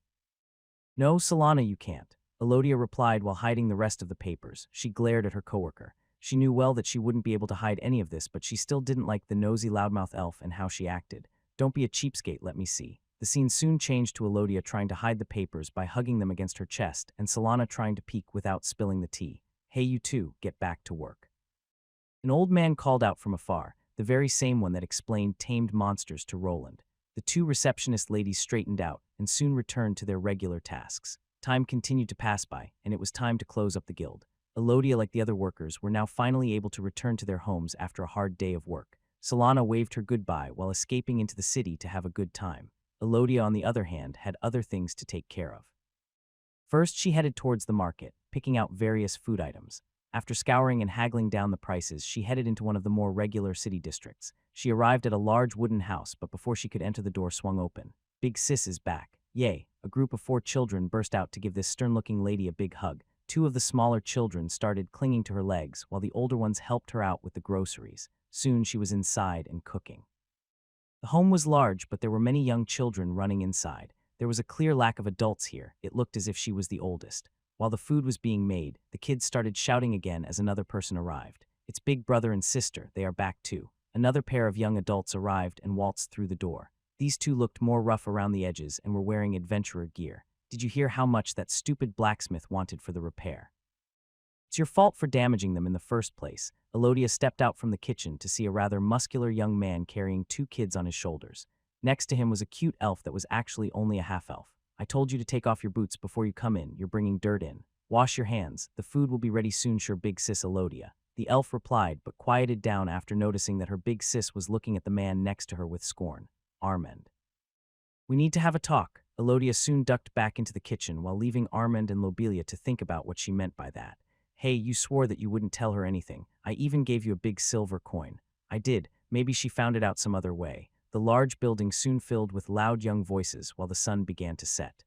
No, Solana, you can't. Elodia replied while hiding the rest of the papers. She glared at her coworker. She knew well that she wouldn't be able to hide any of this, but she still didn't like the nosy loudmouth elf and how she acted. Don't be a cheapskate, let me see. The scene soon changed to Elodia trying to hide the papers by hugging them against her chest, and Solana trying to peek without spilling the tea. Hey, you two, get back to work. An old man called out from afar, the very same one that explained tamed monsters to Roland. The two receptionist ladies straightened out and soon returned to their regular tasks. Time continued to pass by, and it was time to close up the guild. Elodia, like the other workers, were now finally able to return to their homes after a hard day of work. Solana waved her goodbye while escaping into the city to have a good time. Elodia, on the other hand, had other things to take care of. First, she headed towards the market, picking out various food items. After scouring and haggling down the prices, she headed into one of the more regular city districts. She arrived at a large wooden house, but before she could enter, the door swung open. Big Sis is back. Yay! A group of 4 children burst out to give this stern-looking lady a big hug. 2 of the smaller children started clinging to her legs, while the older ones helped her out with the groceries. Soon she was inside and cooking. The home was large, but there were many young children running inside. There was a clear lack of adults here. It looked as if she was the oldest. While the food was being made, the kids started shouting again as another person arrived. It's big brother and sister, they are back too. Another pair of young adults arrived and waltzed through the door. These 2 looked more rough around the edges and were wearing adventurer gear. Did you hear how much that stupid blacksmith wanted for the repair? It's your fault for damaging them in the first place. Elodia stepped out from the kitchen to see a rather muscular young man carrying 2 kids on his shoulders. Next to him was a cute elf that was actually only a half-elf. I told you to take off your boots before you come in. You're bringing dirt in. Wash your hands. The food will be ready soon, sure, Big Sis Elodia. The elf replied, but quieted down after noticing that her big sis was looking at the man next to her with scorn. Armand. We need to have a talk. Elodia soon ducked back into the kitchen while leaving Armand and Lobelia to think about what she meant by that. Hey, you swore that you wouldn't tell her anything. I even gave you a big silver coin. I did. Maybe she found it out some other way. The large building soon filled with loud young voices while the sun began to set.